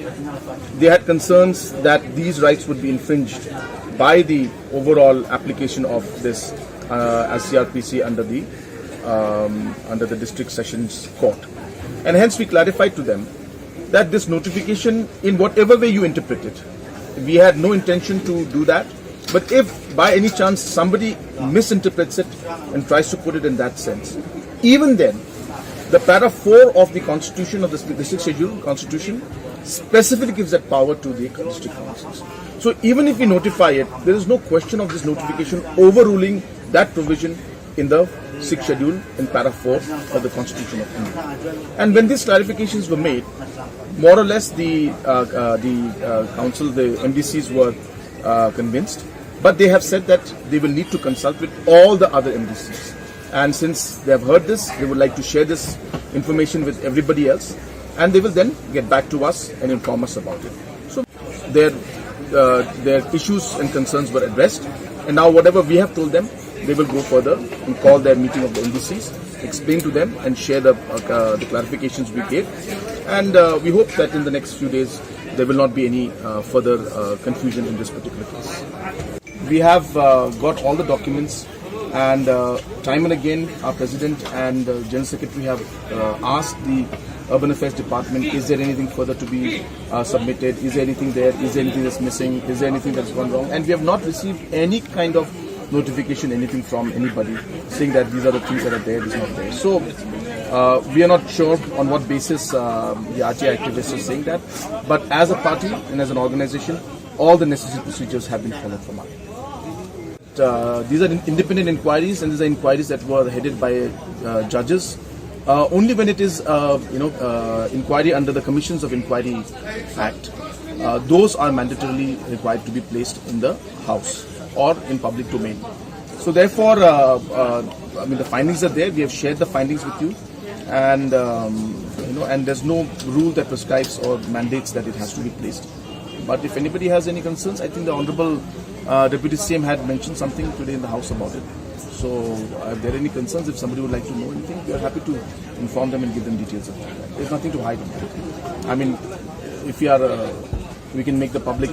They had concerns that these rights would be infringed by the overall application of this CRPC under the district sessions court. And hence we clarified to them that this notification, in whatever way you interpret it, we had no intention to do that. But if by any chance somebody misinterprets it and tries to put it in that sense, even then, the para 4 of the constitution of the district schedule constitution specifically gives that power to the district councils. So even if we notify it, there is no question of this notification overruling that provision in the 6th schedule in para 4 of the constitution of India. And when these clarifications were made, more or less the council, the MDCs were convinced, but they have said that they will need to consult with all the other MDCs. And since they have heard this, they would like to share this information with everybody else, and they will then get back to us and inform us about it. So their issues and concerns were addressed, and now whatever we have told them, they will go further and call their meeting of the MDCs, explain to them and share the clarifications we gave. And we hope that in the next few days there will not be any further confusion in this particular case. We have got all the documents, and time and again our President and General Secretary have asked the Urban Affairs Department, is there anything further to be submitted, is there anything there, is there anything that's missing, is there anything that's gone wrong, and we have not received any kind of notification, anything from anybody saying that these are the things that are there, this is not there. So we are not sure on what basis the RTI activists are saying that, but as a party and as an organization, all the necessary procedures have been followed from our. These are independent inquiries, and these are inquiries that were headed by judges. Only when it is, inquiry under the Commissions of Inquiry Act, those are mandatorily required to be placed in the House or in public domain. So therefore, the findings are there. We have shared the findings with you, and and there's no rule that prescribes or mandates that it has to be placed. But if anybody has any concerns, I think the Honourable Deputy CM had mentioned something today in the House about it. So if there are any concerns, if somebody would like to know anything, we are happy to inform them and give them details of that. There's nothing to hide. I mean, if we are, we can make the public,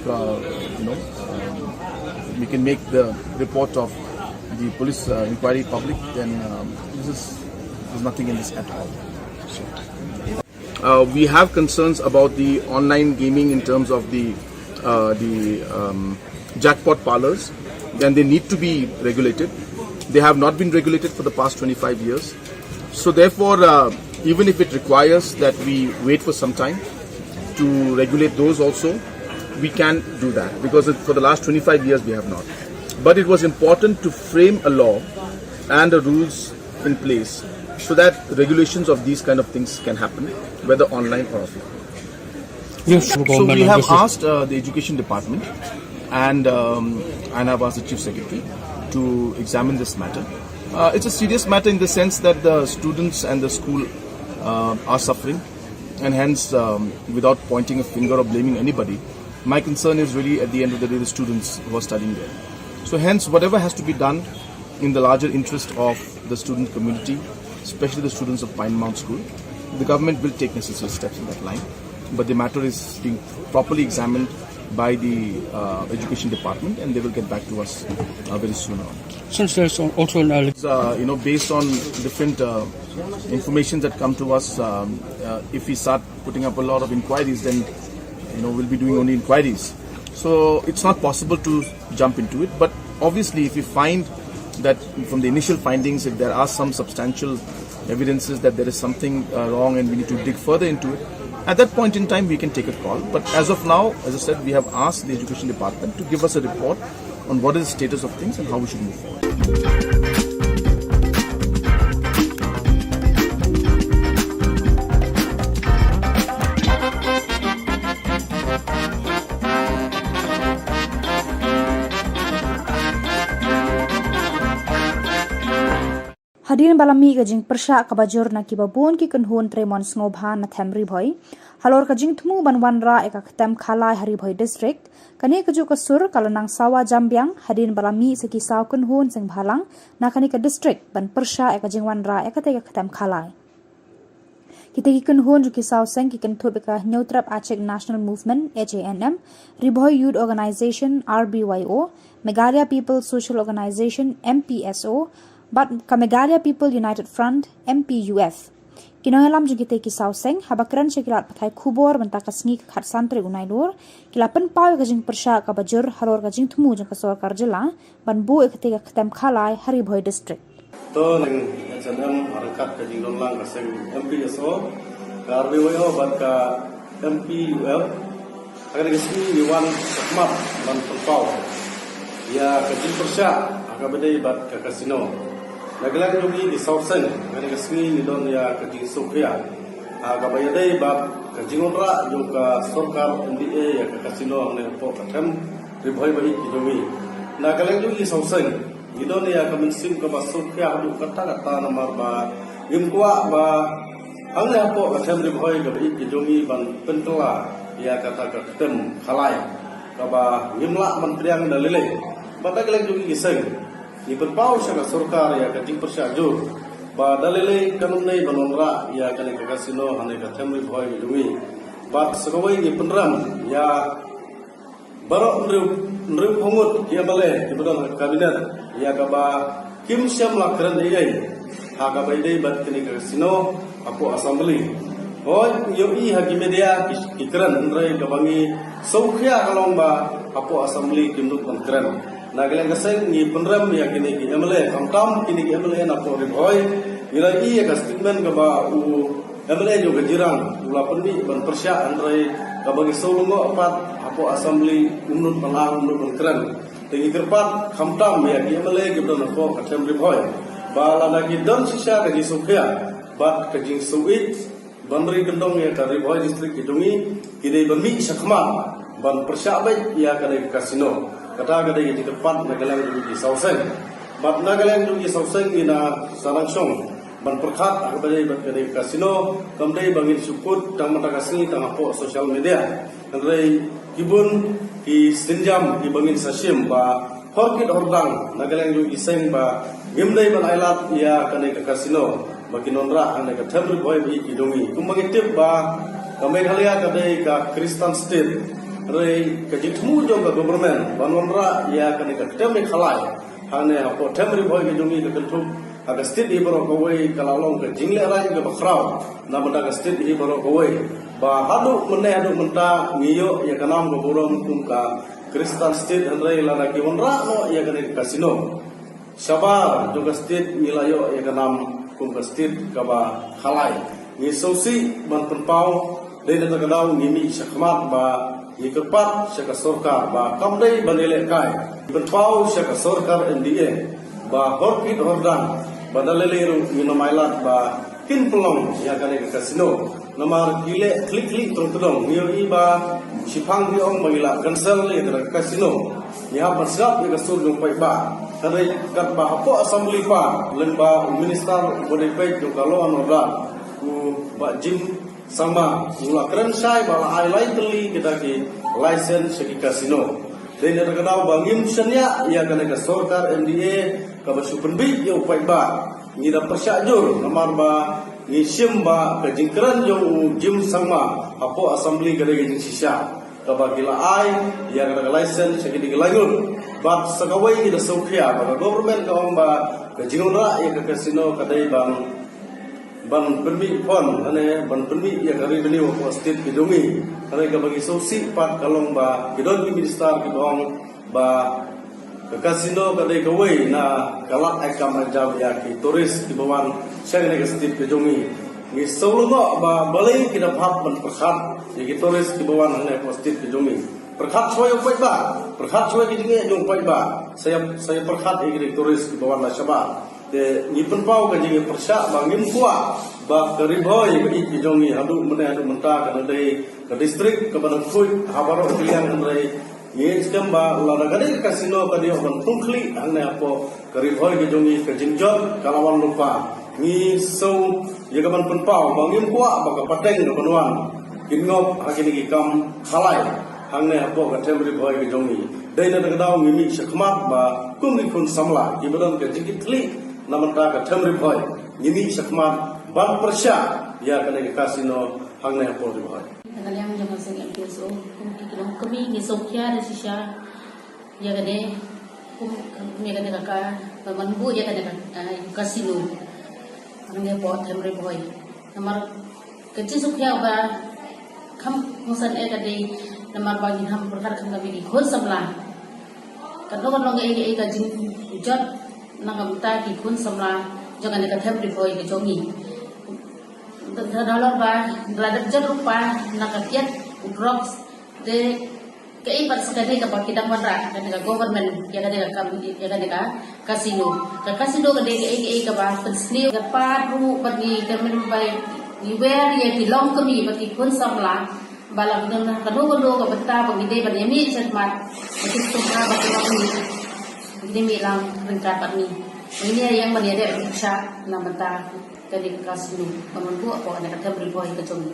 we can make the report of the police inquiry public, then there's nothing in this at all. So, we have concerns about the online gaming in terms of the jackpot parlors, and they need to be regulated. They have not been regulated for the past 25 years. So therefore, even if it requires that we wait for some time to regulate those also, we can do that, because for the last 25 years we have not. But it was important to frame a law and the rules in place so that regulations of these kind of things can happen, whether online or offline. Yes, so we have asked the Education Department and I've asked the Chief Secretary to examine this matter. It's a serious matter in the sense that the students and the school are suffering, and hence, without pointing a finger or blaming anybody, my concern is really at the end of the day the students who are studying there. So hence, whatever has to be done in the larger interest of the student community, especially the students of Pine Mount School, the government will take necessary steps in that line. But the matter is being properly examined by the Education Department, and they will get back to us very soon on. Since there's also an based on different information that come to us, if we start putting up a lot of inquiries, then we'll be doing only inquiries. So it's not possible to jump into it. But obviously, if we find that from the initial findings, if there are some substantial evidences that there is something wrong and we need to dig further into it, at that point in time we can take a call. But as of now, as I said, we have asked the Education Department to give us a report on what is the status of things and how we should move forward. Hadirin balami kajing persya kabajur na kibabun ki kunhun tremon snobha na temri bhoi. Halor kajing tumu banwanra eka ketem khalai hari bhoi district. Kani kaju kasur kalanang sawa jambiang hadirin balami seki saw kunhun sing bhalang na kani ka district ban persya eka jingwanra eka teka ketem khalai. Kita ki kunhun ju ki saw seng ki kan thub eka Neutrap Achek National Movement HANM, Ribhoi Youth Organization RBYO, Meghalaya People Social Organization MPSO, but Meghalaya People United Front MPUF. Kinohelam juga kita kisau seng habakran sekilat pakai Khubor Na Ka Jylla santri unailur kilapan pau kajing persya kabajur halor kajing tumu jeng Khubor Na Ka Jylla ban bu ketika ketem khalai hari bhoi district. To nang SNM harakat kajing lonlang kaseng MPSO RBYO bat ka MPUF akan kesini diwan sakmap dan terpau ya kajing persya akabadai bat ka kasino. Naglag jogi di Southsen, kani kesini ni don ya kajing Sofia. Agabaya dai bab kajing onra juga sorkar NDA ya kasino ang po katem ribhoi bai ki jogi. Naglag jogi Southsen, ni don ya kaminsim ka ba Sofia du kata nomor ba gimkwa ba ang ne po katem ribhoi ka bai ki jogi ban pentela ya kata katem khalai. Ka ba gimla mentriang dalile. Naglag jogi kiseng ni berpau sa sarkar ya kajing persya jur ba dalile kanun nei banonra ya kani kasino hane ka thamri bhoi dumi bat sagawai ni penram ya barok nriu phongut ya bale di badan kabinet ya ka ba kim syam lakran dei ha ka bai dei bat kani kasino apo assembly hoi yo i hagi media ikran nrai ka bangi saukhya kalong ba apo assembly kimduk ban kran Nagalang kaseng ni penrem ya kini ki MLA kamtam kini ki MLA na po riboy ila iya ka statement ka ba u MLA juga jirang ula pendi ban persya andrai ka bagi solongo apat apo assembly unut palang unut keren tingi kerpat kamtam ya ki MLA ki don ko ka tem riboy bala lagi don sisa ka jisukia bat ka jing suit banri gendong ya ka riboy distrik kidungi kini bami sakman ban persya baik ya ka kasino kata kada yang depan nagalang di Sauseng, bab nagalang di Sauseng ina sarangsong ban perkat kepada kada kasino kamdai bangin support tang mata kasih tang apo social media kadai kibun di senjam di bangin sasim ba horkit hordang nagalang di Seng ba gimdai ban ailat ia kada kasino bagi nonra ane ka thamri boy bi kidongi kumangitip ba kamai halia kadai ka Kristen state Rai kejitmu juga government bangunra ya kan ikat temri khalai hane apo temri boy gedungi ke kentu aga state di baro kawai kalalong ke jingle rai ke bakrau na benda state di baro kawai ba hadu menne hadu menta ngiyo ya kanam go borom kum ka Kristen state rai lana ki onra no ya kan kasino sabar juga state milayo ya kanam kum ka state ka ba khalai ni sosi ban penpau dei na kadau ngimi sakmat ba Ikerpat syaka sorkar ba kamdai banele kai berpau syaka sorkar NDA ba horkit hordang badaleleru minamailat ba kin pelong ya kane kasino nomor gile klik tong ngioi ba sipang diong mangila cancel le kasino ya pasap ya kasur jong pai ba kare kat ba apo assembly pa lemba minister bodepek jo kalo anoda ku ba jim sama mula keren sai bala ai lain teli kita ki license ki kasino dan ada kenal bangim senya ia kena ke sorkar NDA ka basupen bi yo pai ba ni da persyajur nomor ba ni sim ba ke jingkran yo jim sama apo assembly kare jing sisa ka ba gila ai ia kena license ki digelayun bat sakawai da sokhia ba government ka ba ke jingra ia ke kasino kadai bang ban permi pon ane ban permi ya kari beni wa state kidungi ane ka bagi sosi pat kalong ba kidon ki minister kidong ba ke kasino kadai kawai na kalak akam ajab ya ki turis ki bawan syang ne state kidungi ni solo ba balai ki dapat ban perkhat ya ki turis ki bawan ane state kidungi perkhat soy pai ba perkhat soy ki dinge jong pai ba saya perkhat ki turis ki bawan la syaba de ni penpau ka jinge persya bangim kuat ba keriboy ki jongi hadu mene hadu menta ka dei ke distrik ke badang fui habaro kliang andrai ye skam ba la ga dei kasino ka dio ban tungkli anne apo keriboy ki jongi ke jingjot kalawan lupa ni so ye ka ban penpau bangim kuat ba ka pateng ka banwan kinngop hakini ki kam khalai anne apo ka temri boy ki jongi dei na ka daw mimi sakmat ba kumi kun samla ki badang ke jingitli namanta ka temri boy ngimi sakmat ban persya ya kena kasino hang na po diboy nagalang jangan sing MPSO kami ni sokya de sisya ya gade kami gade ka manbu ya gade kasino ang po temre boy namar kecil sokya ba kam musan gade namar bagi ham perkara kami di khon samla kadang long ka jin jot nangam ta ki khon samla jangan ka temre boy ke jongi dalam bah belajar jerupa nakatiat drops de keipat sekali ke pakidang mandra ke government ya ka kasino ke ke bah pensni ke padu pergi ke menpai niwer ya dilong kami pergi pun samla balang dengan kado ke beta pengide banyami setmat itu sumpah bagi ini milang rengkat ni ini yang menjadi riksa namanya kali kasino menunggu apa ada kata beriboy ke jongi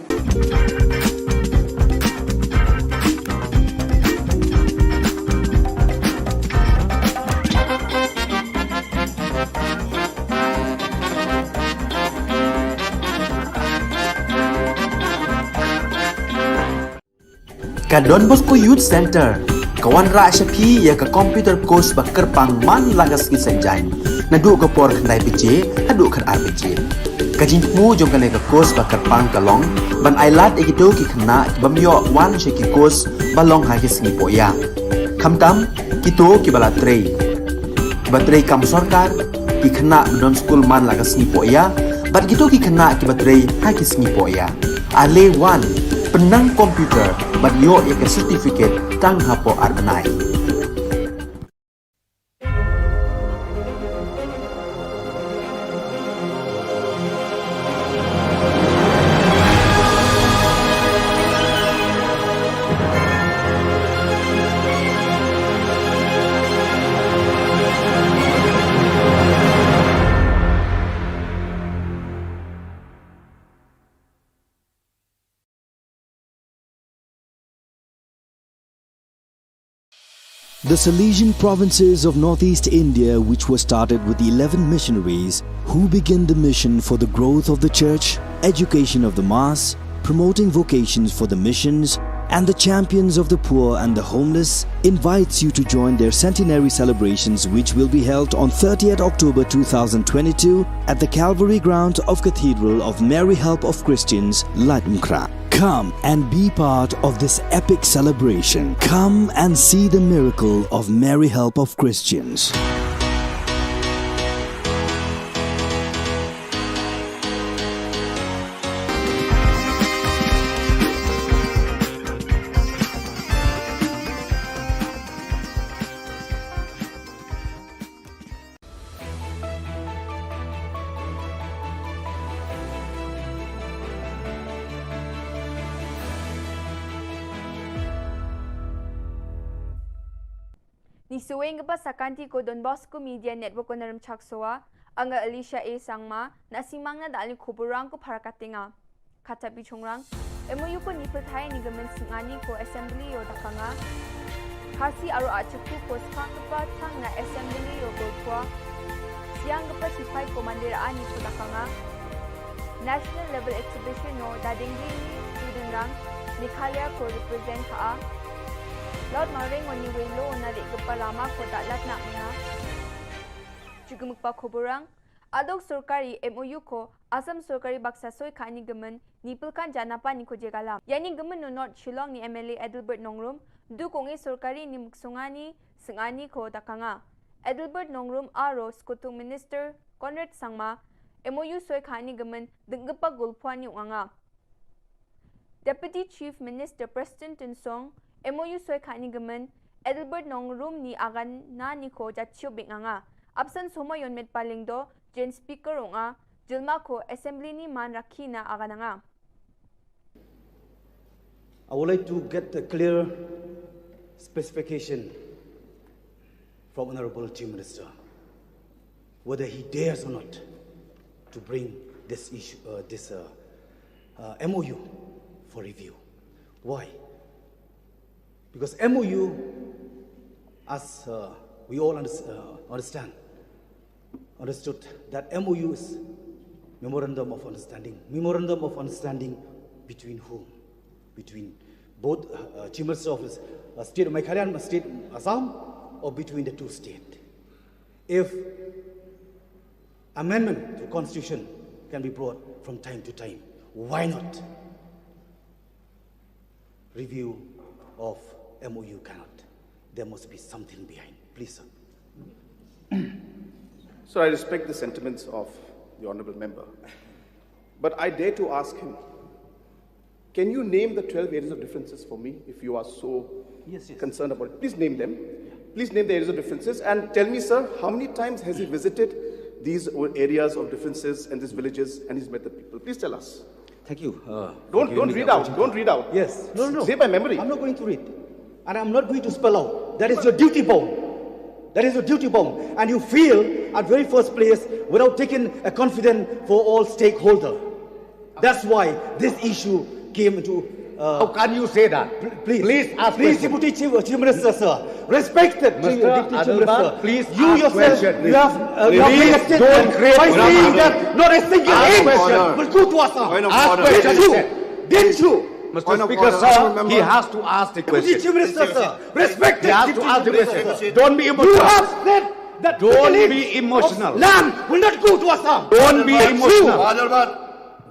Ka Don Bosco Youth Center kawan ra syapi ya ka computer course bakar pang man lagas ki senjain nadu ka por khnai pije adu khan RPG kajin mu jong kan ka course bakar pang kalong ban ailat egido ki khna bamyo wan she ki course balong ha ki singi poya khamtam Kito kibalatrei. Batrei kam sorkar, ki kena non school man lagas ni poya, bat kito ki kena ki batrei hakis ni poya. Ale one, penang komputer, bat yo ya ke certificate tang hapo arbenai. The Salesian provinces of northeast India, which were started with 11 missionaries who began the mission for the growth of the church, education of the mass, promoting vocations for the missions, and the champions of the poor and the homeless, invites you to join their centenary celebrations, which will be held on 30th October 2022 at the Calvary ground of Cathedral of Mary Help of Christians, Ladmkra. Come and be part of this epic celebration. Come and see the miracle of Mary Help of Christians. Ni suweng pa sa kanti ko Don Bosco Media Network ko naram chaksoa anga Alicia A sangma na simang na dalin kuburang ko para katinga katabi chongrang MOU ko ni perthai ni gamen singani ko assembly o dakanga kasi aro achaku ko spang pa tang na assembly o golkwa siang pa sifai commander ani ko dakanga national level exhibition no dadingli student rang nikaya ko represent ka Laut maring wani welo na di kepalama ko dalat nak mina. Juga mukpa kuburang, adok surkari MOU ko asam surkari baksa soy kani gemen nipilkan janapa ni ko jegalam. Yani gemen no North Shillong ni MLA Edelbert Nongrum du kongi surkari ni muksungani sengani ko dakanga. Edelbert Nongrum aro skutung minister Conrad Sangma MOU soy kani gemen denggepa gulpuan ni unganga. Deputy Chief Minister Preston Tinsong MOU soy kani gemen Edelbert Nongrum ni agan na ni ko jatchio binganga absan soma yon met palingdo gen speaker onga jilma ko assembly ni man rakhina agananga. I would like to get a clear specification from Honorable Chief Minister whether he dares or not to bring this issue, MOU for review. Why? Because MOU, as we all understood that MOU is Memorandum of Understanding. Memorandum of Understanding between whom? Between both Chief Minister of State of Meghalaya and State Assam, or between the two states? If amendment to the Constitution can be brought from time to time, why not review of MOU cannot? There must be something behind. Please, sir. Sir, I respect the sentiments of the Honourable Member. But I dare to ask him, can you name the 12 areas of differences for me if you are so concerned about it? Please name them. Please name the areas of differences and tell me, sir, how many times has he visited these areas of differences and these villages and he's met the people? Please tell us. Thank you. Don't read out. Don't read out. Yes. No. Say by memory. I'm not going to read. And I'm not going to spell out. That is your duty bound. That is your duty bound. And you feel at very first place without taking a confidence for all stakeholders. That's why this issue came into... How can you say that? Please ask Deputy Chief Minister, sir. Respected Deputy Chief Minister. Please you yourself, you have elected by saying that not a single aim will go to Assam. Ask question. Didn't you? Mr. Speaker, sir, he has to ask the question. Deputy Chief Minister, sir. Respected He has to ask the question. Don't be emotional. You have said that don't be emotional. Land will not go to Assam. Don't be emotional.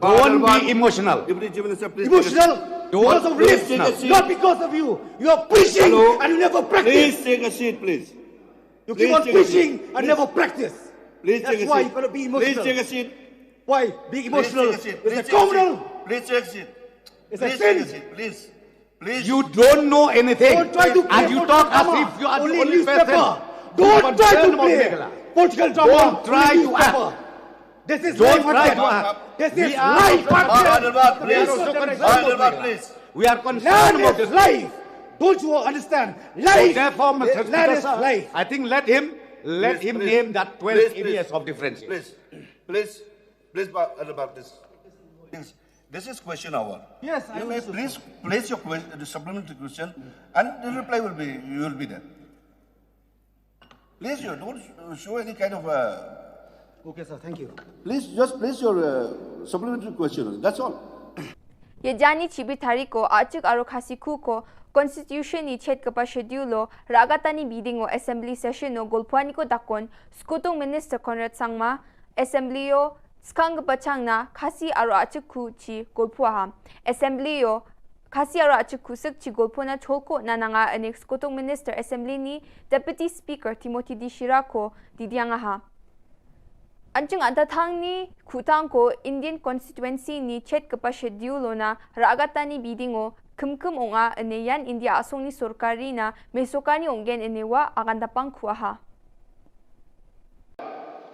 Don't be emotional. Deputy Minister, please. Emotional because of please this, take a seat. not because of you. You are preaching and you never practice. Please take a seat, please. You Please keep on take a preaching seat. and never practice. Please That's take a why seat. you cannot be emotional. Please take a seat. Why? Being emotional Please take a seat. is a Please take a criminal. seat. Please take a seat. It's a Please take a sin. seat. Please. Please. You don't know anything. Don't try to play And you political talk as drama. if you are the Only only newspaper. person. Don't try to concerned about play Meghalaya. political drama. Don't try Only to newspaper. act. This is Don't life try and to death. act. This We is are life also and concerned. death. please. We are also concerned about Hyderabad, Meghalaya. please. We are concerned Land about is this. life. Don't you understand? So Life. therefore, Mr. Land Speaker, is sir, life. I think let him Please, name that 12 please, areas please. of difference. Please, about this. This is question hour. Yes, You may please place your question, the supplementary question, and the reply will be there. Please, you don't show any kind of. Okay, sir. Thank you. Please, just place your supplementary question. That's all. Ye jani chibi tariko achuk aro khasiku ko constitution ni chet kapa schedule lo ragatani meeting o assembly session no golpwani ko dakon skutung minister Conrad Sangma assembly o skang pachangna khasi aro achuk khu chi golpwa ha assembly o khasi aro achuk khu sik chi golpona cholko nananga anek skutung minister assembly ni deputy speaker Timothy Dishira ko didianga ha Anjung antathang ni khutang ko Indian constituency ni chet kapa schedule na ragatani bidding o kumkum onga aneyan India asong ni sorkari na mesokani ongen enewa agandapang kuaha.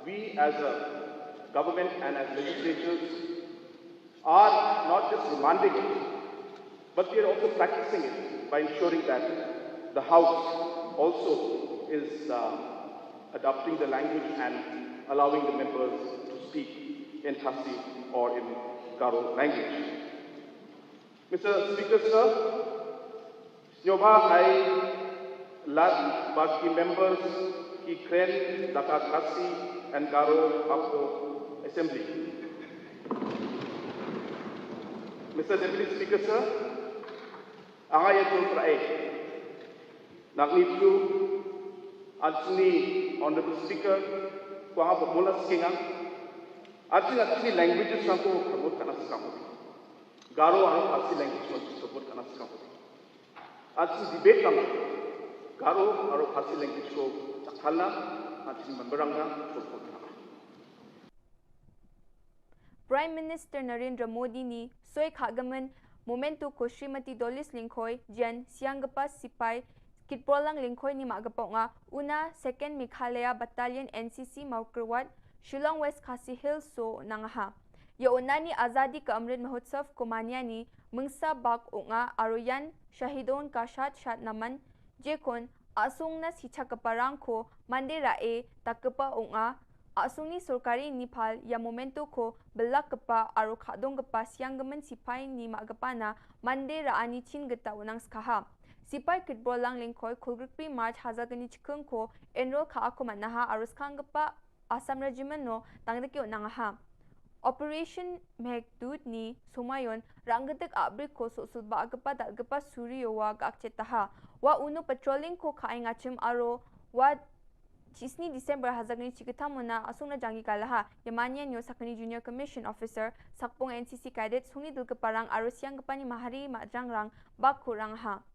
We as a government and as legislators are not just demanding it, but we are also practicing it by ensuring that the House also is adopting the language and allowing the members to speak in Khasi or in Garo language. Mr. Speaker, sir, Nyoba, I last Baki members ki kren Daka Khasi and Garo Akko Assembly. Mr. Deputy Speaker, sir, Angayatul Prae, Nagnitu, Adsni, Honorable Speaker, Kuanga Pamula Skinga, Adsni languages Sanko Kabut Kanaskamu. Garo aro Khasi language ko support kana sikamu. Adsni debate kama. Garo aro Khasi language ko chakhalna, adsni memberangna support kana. Prime Minister Narendra Modi ni soy khagaman momento ko Srimati Dolis Lingkhoi jan sianggapa sipai kitprolang Lingkhoi ni magapa nga una 2nd Meghalaya Battalion NCC Maukerwat Shillong West Khasi Hills so nangaha. Ya unani Azadi ka Amrit Mahotsav ko manyani mengsa bak onga aroyan Shahidon ka shat naman jekon asung na sicha kaparang ko mandera e takapa onga asung ni sorkari Nepal ya momento ko belak kapa aro khadong kapa sianggaman sipai ni magapa na mandera ani chin gata unang skaha. Sipai kitbrolang Lingkhoi kulgrikpi March hazagani chikung ko enroll ka ako manaha aro skangapa Assam Regiment no tangdaki unangaha. Operation Meghdut ni sumayon ranggatek abrik ko susulba agapa dalgapa Suryo wa gakchetaha wa uno patrolling ko kaingachim aro wa Chisni December hazagni chikatamuna asungna jangi kalaha yamanya nyo sakani Junior Commission Officer sakpong NCC cadet sungi dulkaparang aro siang gapani mahari majangrang bakurang ha.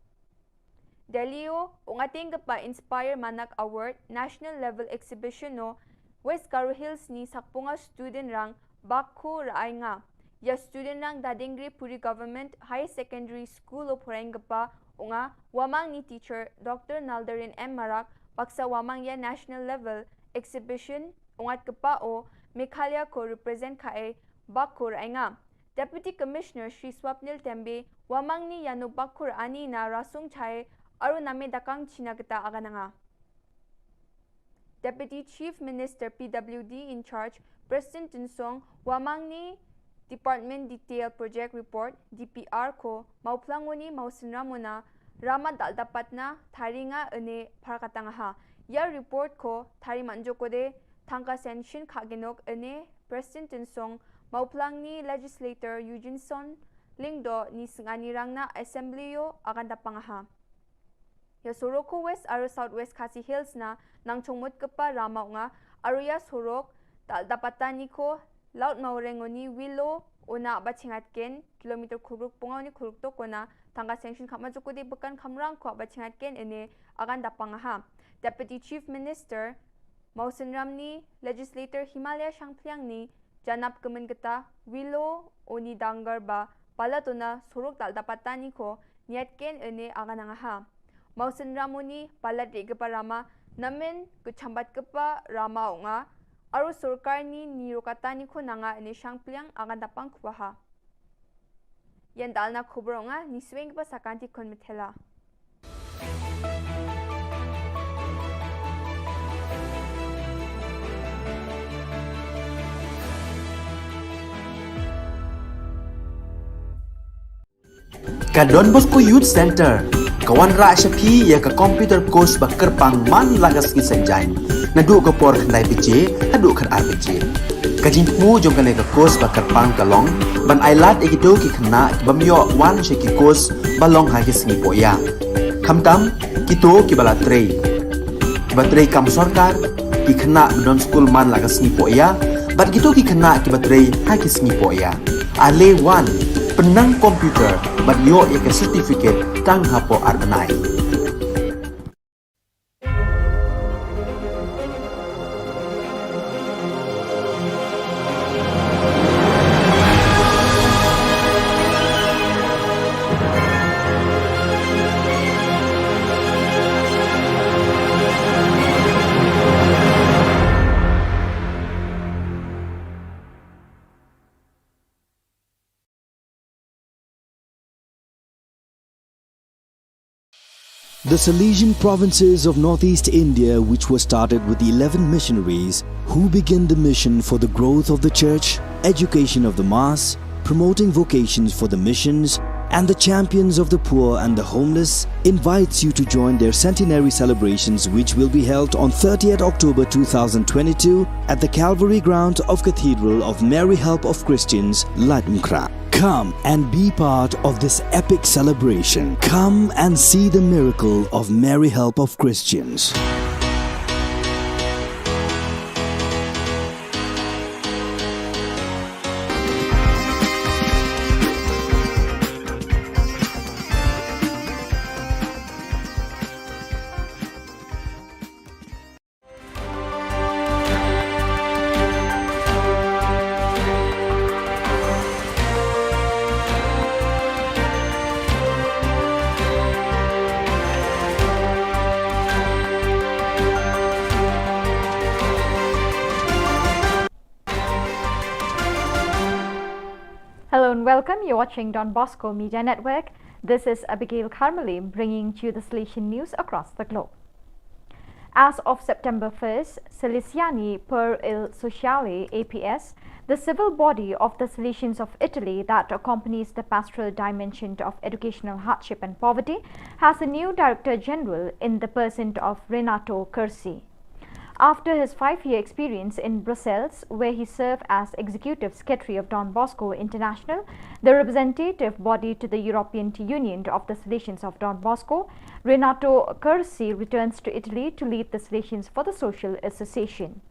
Delio ungating gapa Inspire Manak Award National Level Exhibition no West Garo Hills ni sakpunga student rang Baku raay nga. Ya student lang Dadingri Puri Government High Secondary School o Porengapa unga wamang ni teacher Dr. Naldarin M. Marak paksa wamang ya national level exhibition ungat kapa o Meghalaya ko represent kae Baku raay nga. Deputy Commissioner Shri Swapnil Tembe wamang ni yano Baku ani na rasung chae aro name dakang chinagata agananga. Deputy Chief Minister PWD in charge President Tinsong wamang ni Department Detail Project Report DPR ko mauplangoni mausinramona rama daldapat na tharinga ane parakatanga ya report ko thari manjokode thangka sanction khagenok ane President Tinsong mauplang ni legislator Eugene Son lingdo ni singani rangna assemblyo agandapanga ya Soroko West aro Southwest Khasi Hills na nang chongmot kapa rama nga aro ya sorok dapatani ko laut maurengoni Willow una bachingatken kilometer khuruk pungawni khuruk to kona tangga sanction khama jukudi bukan khamrang ko bachingatken ene agan dapangaha. Deputy Chief Minister Mausen Ramni Legislator Himalaya Shangpliang ni janap kemen keta Willow oni dangar ba palatuna suruk dal dapatani ko niatken ene agan angaha. Mausen Ramuni palat rama namen kuchambat kepa rama nga aru surkar ni nirokatani ko nanga ene Shangpliang agan dapang kubaha. Yan dalna khubor nga ni swing pa sakanti kon mithela. Ka Don Bosco Youth Center, kawan ra syapi ya ka computer course ba kerpang man lagas ki senjain. Nadu ka por khandai PJ, hadu kan RPG. Kajin mu jong kan ka course ba kerpang kalong, ban ailat egido ki khna ki bamyo wan she ki course balong ha ki sngi poya. Khamtam kito ki bala trei. Ba trei kam sarkar ki khna don school man lagas sngi poya, bat kito ki khna ki batrei ha ki sngi poya. Ale wan penang komputer bat yo ya ke certificate tang hapo arbanai. The Salesian provinces of northeast India, which were started with 11 missionaries who began the mission for the growth of the church, education of the mass, promoting vocations for the missions, and the champions of the poor and the homeless, invites you to join their centenary celebrations, which will be held on 30th October 2022 at the Calvary ground of Cathedral of Mary Help of Christians, Ladmkra. Come and be part of this epic celebration. Come and see the miracle of Mary Help of Christians. Hello and welcome. You're watching Don Bosco Media Network. This is Abigail Carmeli bringing to you the Salesian news across the globe. As of September 1st, Salesiani per il Sociale APS, the civil body of the Salesians of Italy that accompanies the pastoral dimension of educational hardship and poverty, has a new Director General in the person of Renato Cursi. After his 5-year experience in Brussels, where he served as Executive Secretary of Don Bosco International, the representative body to the European Union of the Salesians of Don Bosco, Renato Cursi returns to Italy to lead the Salesians for the Social Association.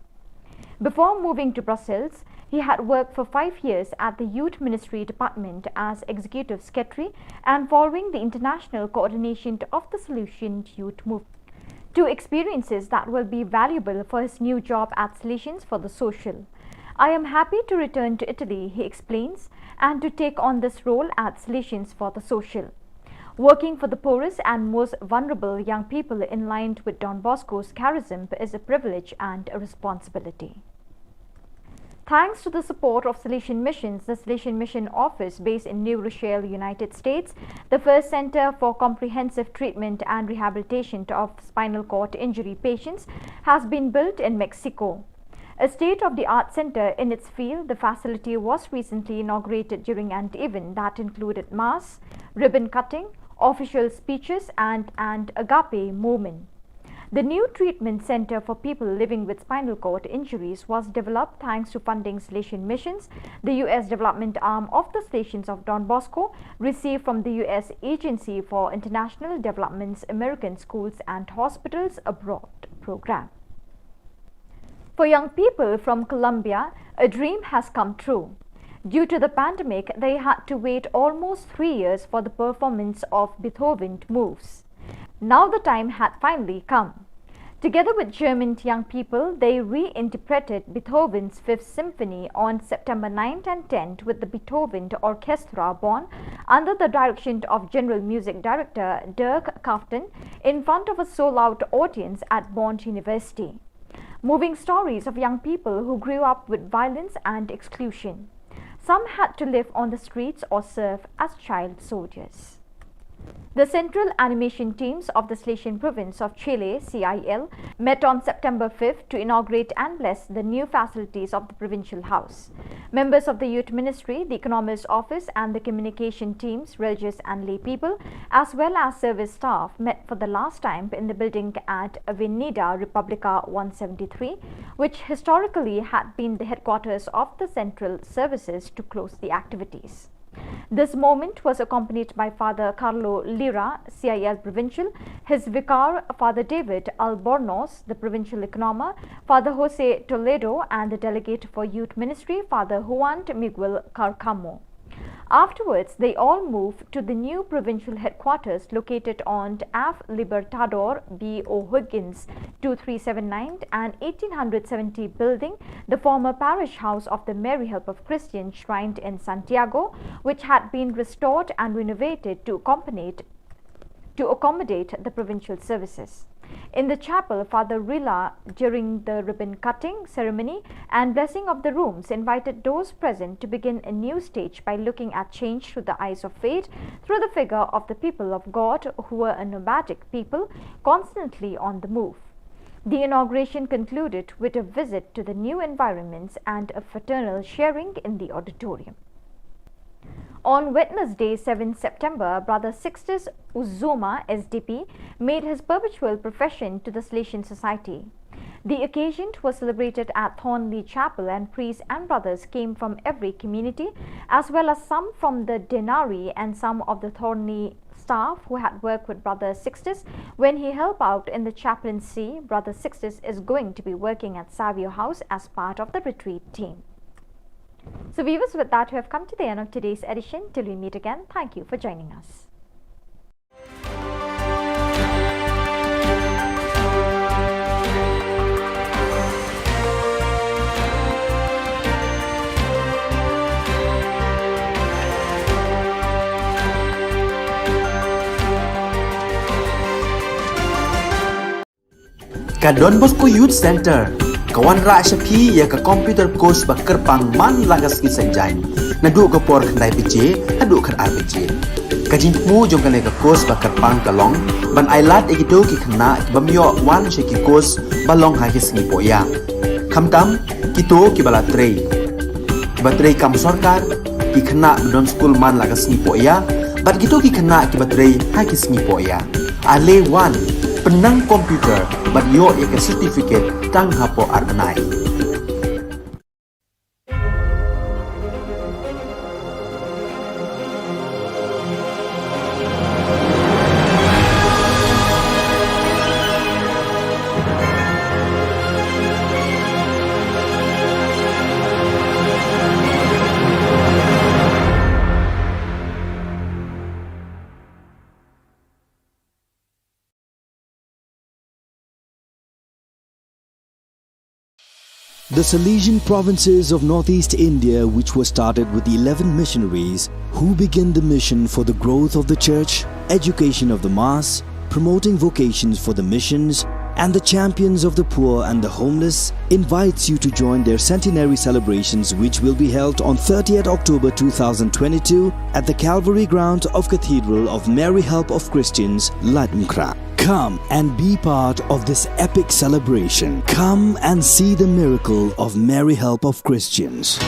Before moving to Brussels, he had worked for 5 years at the Youth Ministry Department as Executive Secretary and following the international coordination of the Salesian Youth Movement. Two experiences that will be valuable for his new job at Salesians for the Social. I am happy to return to Italy, he explains, and to take on this role at Salesians for the Social. Working for the poorest and most vulnerable young people in line with Don Bosco's charism is a privilege and a responsibility. Thanks to the support of Salesian Missions, the Salesian Mission Office based in New Rochelle, United States, the first center for comprehensive treatment and rehabilitation of spinal cord injury patients, has been built in Mexico. A state-of-the-art center in its field, the facility was recently inaugurated during an event that included mass, ribbon cutting, official speeches, and an agape movement. The new treatment center for people living with spinal cord injuries was developed thanks to funding Salesian Missions, the U.S. development arm of the Salesians of Don Bosco, received from the U.S. Agency for International Development's American Schools and Hospitals Abroad program. For young people from Colombia, a dream has come true. Due to the pandemic, they had to wait almost 3 years for the performance of Beethoven's moves. Now the time had finally come. Together with German young people, they reinterpreted Beethoven's Fifth Symphony on September 9th and 10th with the Beethoven Orchestra Bonn under the direction of General Music Director Dirk Kaften in front of a sold-out audience at Bonn University. Moving stories of young people who grew up with violence and exclusion. Some had to live on the streets or serve as child soldiers. The central animation teams of the Salesian province of Chile, CIL, met on September 5th to inaugurate and bless the new facilities of the provincial house. Members of the Youth Ministry, the Economist Office and the communication teams, religious and lay people, as well as service staff met for the last time in the building at Avenida Republica 173, which historically had been the headquarters of the central services to close the activities. This moment was accompanied by Father Carlo Lira, CIL Provincial, his vicar Father David Albornoz, the Provincial Economer, Father Jose Toledo and the Delegate for Youth Ministry, Father Juan Miguel Carcamo. Afterwards, they all moved to the new provincial headquarters located on F. Libertador B. O'Higgins 2379 and 1870 building, the former parish house of the Mary Help of Christians shrined in Santiago, which had been restored and renovated to accommodate the provincial services. In the chapel, Father Rilla, during the ribbon cutting ceremony and blessing of the rooms, invited those present to begin a new stage by looking at change through the eyes of faith, through the figure of the people of God, who were a nomadic people, constantly on the move. The inauguration concluded with a visit to the new environments and a fraternal sharing in the auditorium. On Wednesday, 7 September, Brother Sixtus Uzuma, SDP, made his perpetual profession to the Salesian Society. The occasion was celebrated at Thornley Chapel, and priests and brothers came from every community, as well as some from the Denari and some of the Thornley staff who had worked with Brother Sixtus when he helped out in the chaplaincy. Brother Sixtus is going to be working at Savio House as part of the retreat team. So viewers, with that we have come to the end of today's edition. Till we meet again, thank you for joining us. Ka Don Bosco Youth Center, kawan ra syapi ya ka computer course bakar pangman lagas ki senjain. Nadu ka por kandai PJ, adu kan RPG. Kajin mu jong kan ka course bakar pang kalong, ban ailat egido ki khna ki bamyo wan sheki course balong ha ki sngi poya. Khamtam kito ki bala trei. Batrei kam sarkar ki khna don school man lagas sngi poya, bat kito ki khna ki batrei ha ki sngi poya. Ale wan penang komputer bat yo ek certificate tang hapo arbanai. The Salesian provinces of northeast India, which were started with 11 missionaries who began the mission for the growth of the church, education of the mass, promoting vocations for the missions, and the champions of the poor and the homeless, invites you to join their centenary celebrations, which will be held on 30th October 2022 at the Calvary ground of Cathedral of Mary Help of Christians, Ladmkra. Come and be part of this epic celebration. Come and see the miracle of Mary Help of Christians.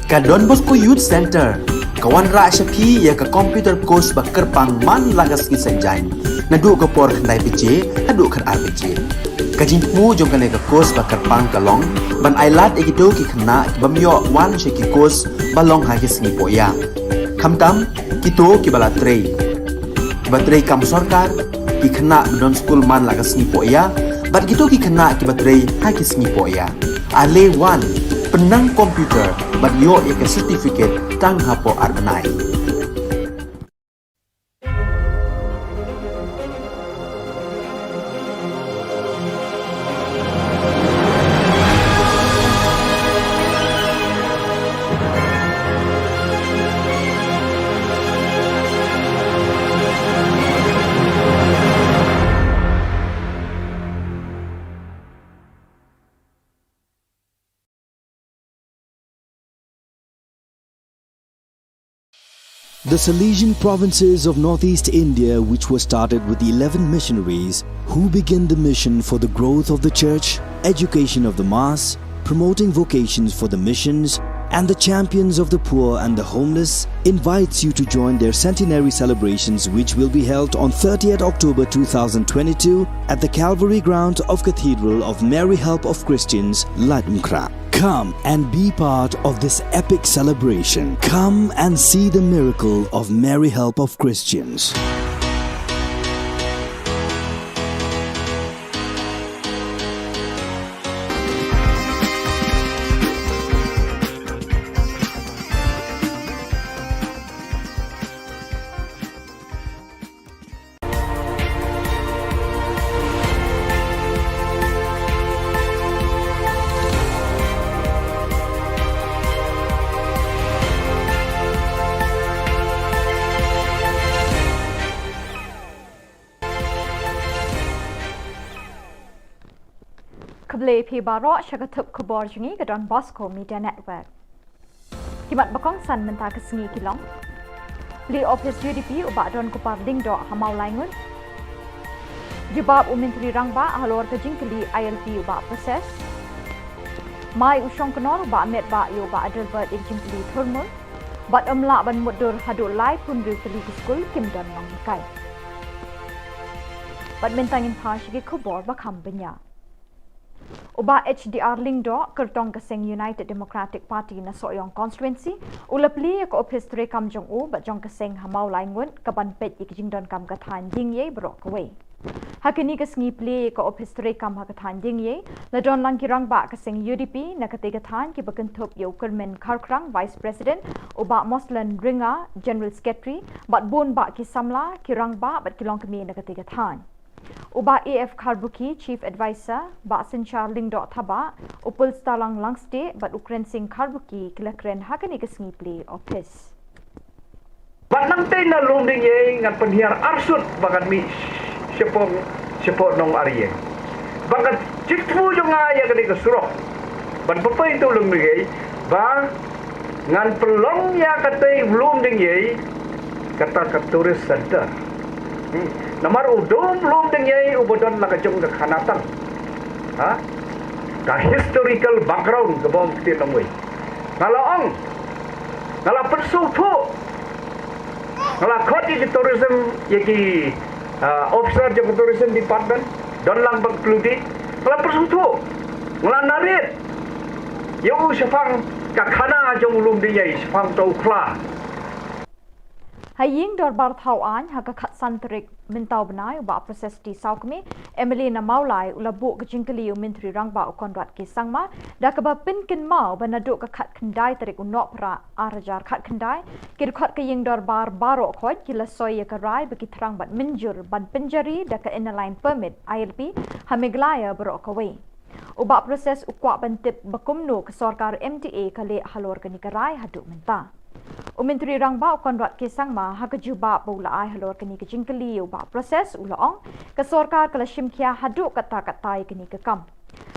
Ka Don Bosco Youth Center, kawan rak syapi ya ka komputer kos bakar pangman lagas ki senjain. Nadu ka por kandai PJ, hadu kan RPG. Kajin mu jom kan ka kos bakar pang kalong, ban ailat egido ki kena ki bamyo wan syaki kos balong hagis ni poya. Kamtam kito ki balatrei. Batrei kam sorkar ki kena don school man lagas ni poya, bat kito ki kena ki batrei hagis ni poya. Ale wan penang komputer bat yo ya ka certificate tang hapo arbenai. The Salesian provinces of northeast India, which were started with the 11 missionaries who began the mission for the growth of the church, education of the mass, promoting vocations for the missions, and the champions of the poor and the homeless, invites you to join their centenary celebrations, which will be held on 30th October 2022 at the Calvary Ground of Cathedral of Mary Help of Christians, Ladmkra. Come and be part of this epic celebration. Come and see the miracle of Mary Help of Christians. Kable pi baro syakatup Khubor jungi ke Don Bosco Media Network. Kimat bakong san mentah kesengi kilong. Li office UDP ubak Don Kupar Dingdo hamau laingun. Jebab Menteri Rangba halor ke jingkeli ILP ubak proses. Mai usong kenor ubak met ba yo ubak Adelbert jingkeli turmul. Bat emlak ban mudur haduk lai pun keli ke skul Kim Don Long Kai. Bat mentangin pa syaki Khubor bakam benya. Uba HDR Lingdo kertong keseng United Democratic Party na Soyong constituency ulapli ko office tre kam jong u ba jong keseng hamau laingun kaban pet ik jingdon kam kathan jing ye bro kwe hakini kesngi pli ko office tre kam hakathan jing ye la don lang kirang ba keseng UDP na katiga than ki bakentup yo kermen karkrang vice president uba Moslan Ringa general secretary bat bun ba ki samla kirang ba bat kilong kemi na katiga than Uba AF Karbuki Chief Advisor Ba Sinchar Lingdo Thaba Upul Stalang Langste Bat Ukren Singh Karbuki Kilakren Hakani Kesngi Play Office. Bat nang tay na lumding ye ngan penhiar arsut bagan mi sepong nong ariye. Bagat cikmu jo ngaya kani kesuruh. Ban pepai itu lumding ye ba ngan pelong ya katay lumding ye kata ke tourist center. Namar udum belum dengai ubodon la kajong ke khanatan. Ha? Ka historical background ke bawang kita longway. Ngalaong. Ngala persutu. Ngala kodi di tourism yaki officer di tourism department don lang bagkludi. Ngala persutu. Ngala narit. Yung sifang ka khana jong ulum dengai sifang tau kla. Haying dorbar tauan haka khat santrik mintau benai uba proses di saukmi Emily na maulai ulabu ke jingkeli Menteri Rangba ukondrat ki sangma da keba pinkin mau banaduk ke khat kendai tarik unok pra arajar khat kendai kir khat ke ying dorbar baro khoj kila soy ke rai bagi terang bat menjur ban penjari da ke inline permit ILP hameglaya bro kawe uba proses ukwa bantip bakumno ke sarkar MTA kale halor ke nikarai haduk menta Menteri Rangba konrat kisang ma haka juba pula ai halor kini ke jingkeli uba proses ulaong ke sarkar kala shimkia haduk kata-katai kini ke kam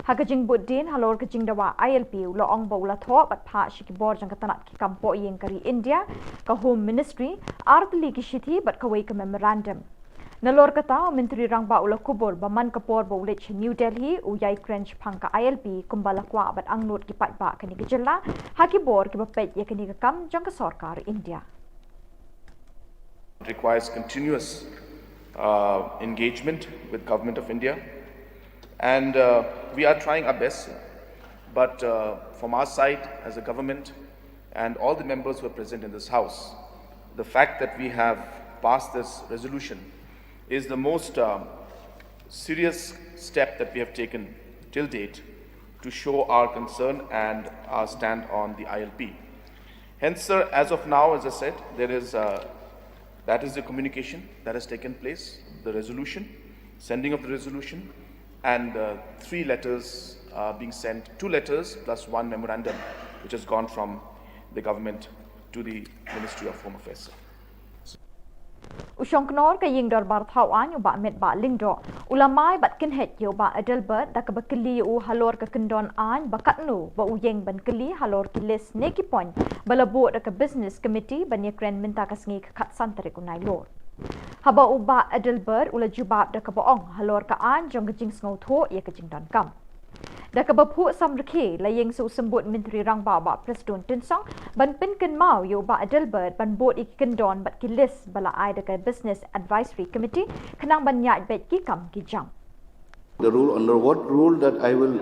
haka jingbut din halor ke jingdawa ILP ulaong baula tho bat pha shikibor jang katanat ki kampo yeng kari India ka Home Ministry artli ki shithi bat kawai ke memorandum Nalor kata Menteri Rangba ula Khubor baman kapor ba ulit New Delhi uyai crench pangka ILP kumbala kwa bat angnut ki patba kani Ka Jylla hakibor ki bapet ya kani kam jang ka sarkar India. It requires continuous engagement with Government of India, and we are trying our best. But from our side, as a government, and all the members who are present in this House, the fact that we have passed this resolution is the most serious step that we have taken till date to show our concern and our stand on the ILP. Hence, sir, as of now, as I said, there is that is the communication that has taken place, the resolution, sending of the resolution, and 3 letters being sent, 2 letters plus 1 memorandum, which has gone from the government to the Ministry of Home Affairs. Usyong knor ka ying dor bar thau an ba met ba lingdo ulamai bat kin het yo ba adelbert da ka bakili u halor ka kendon an bakat nu ba uyeng ban kili halor ki les neki pon balabo da ka business committee ban ye kren minta ka sngi ka khat santere ku nai lor haba u ba adelbert ula jubab da ka boong halor ka an jong ka jing sngo tho ye ka jing don kam da ka bapu samrkhe la yeng su sembut menteri rangba ba presiden tinsong ban pin ken mau yo ba adelbert ban bot ik kendon bat ki list bala ai da ka business advisory committee khanang ban nya bet ki kam ki jam The rule, under what rule that I will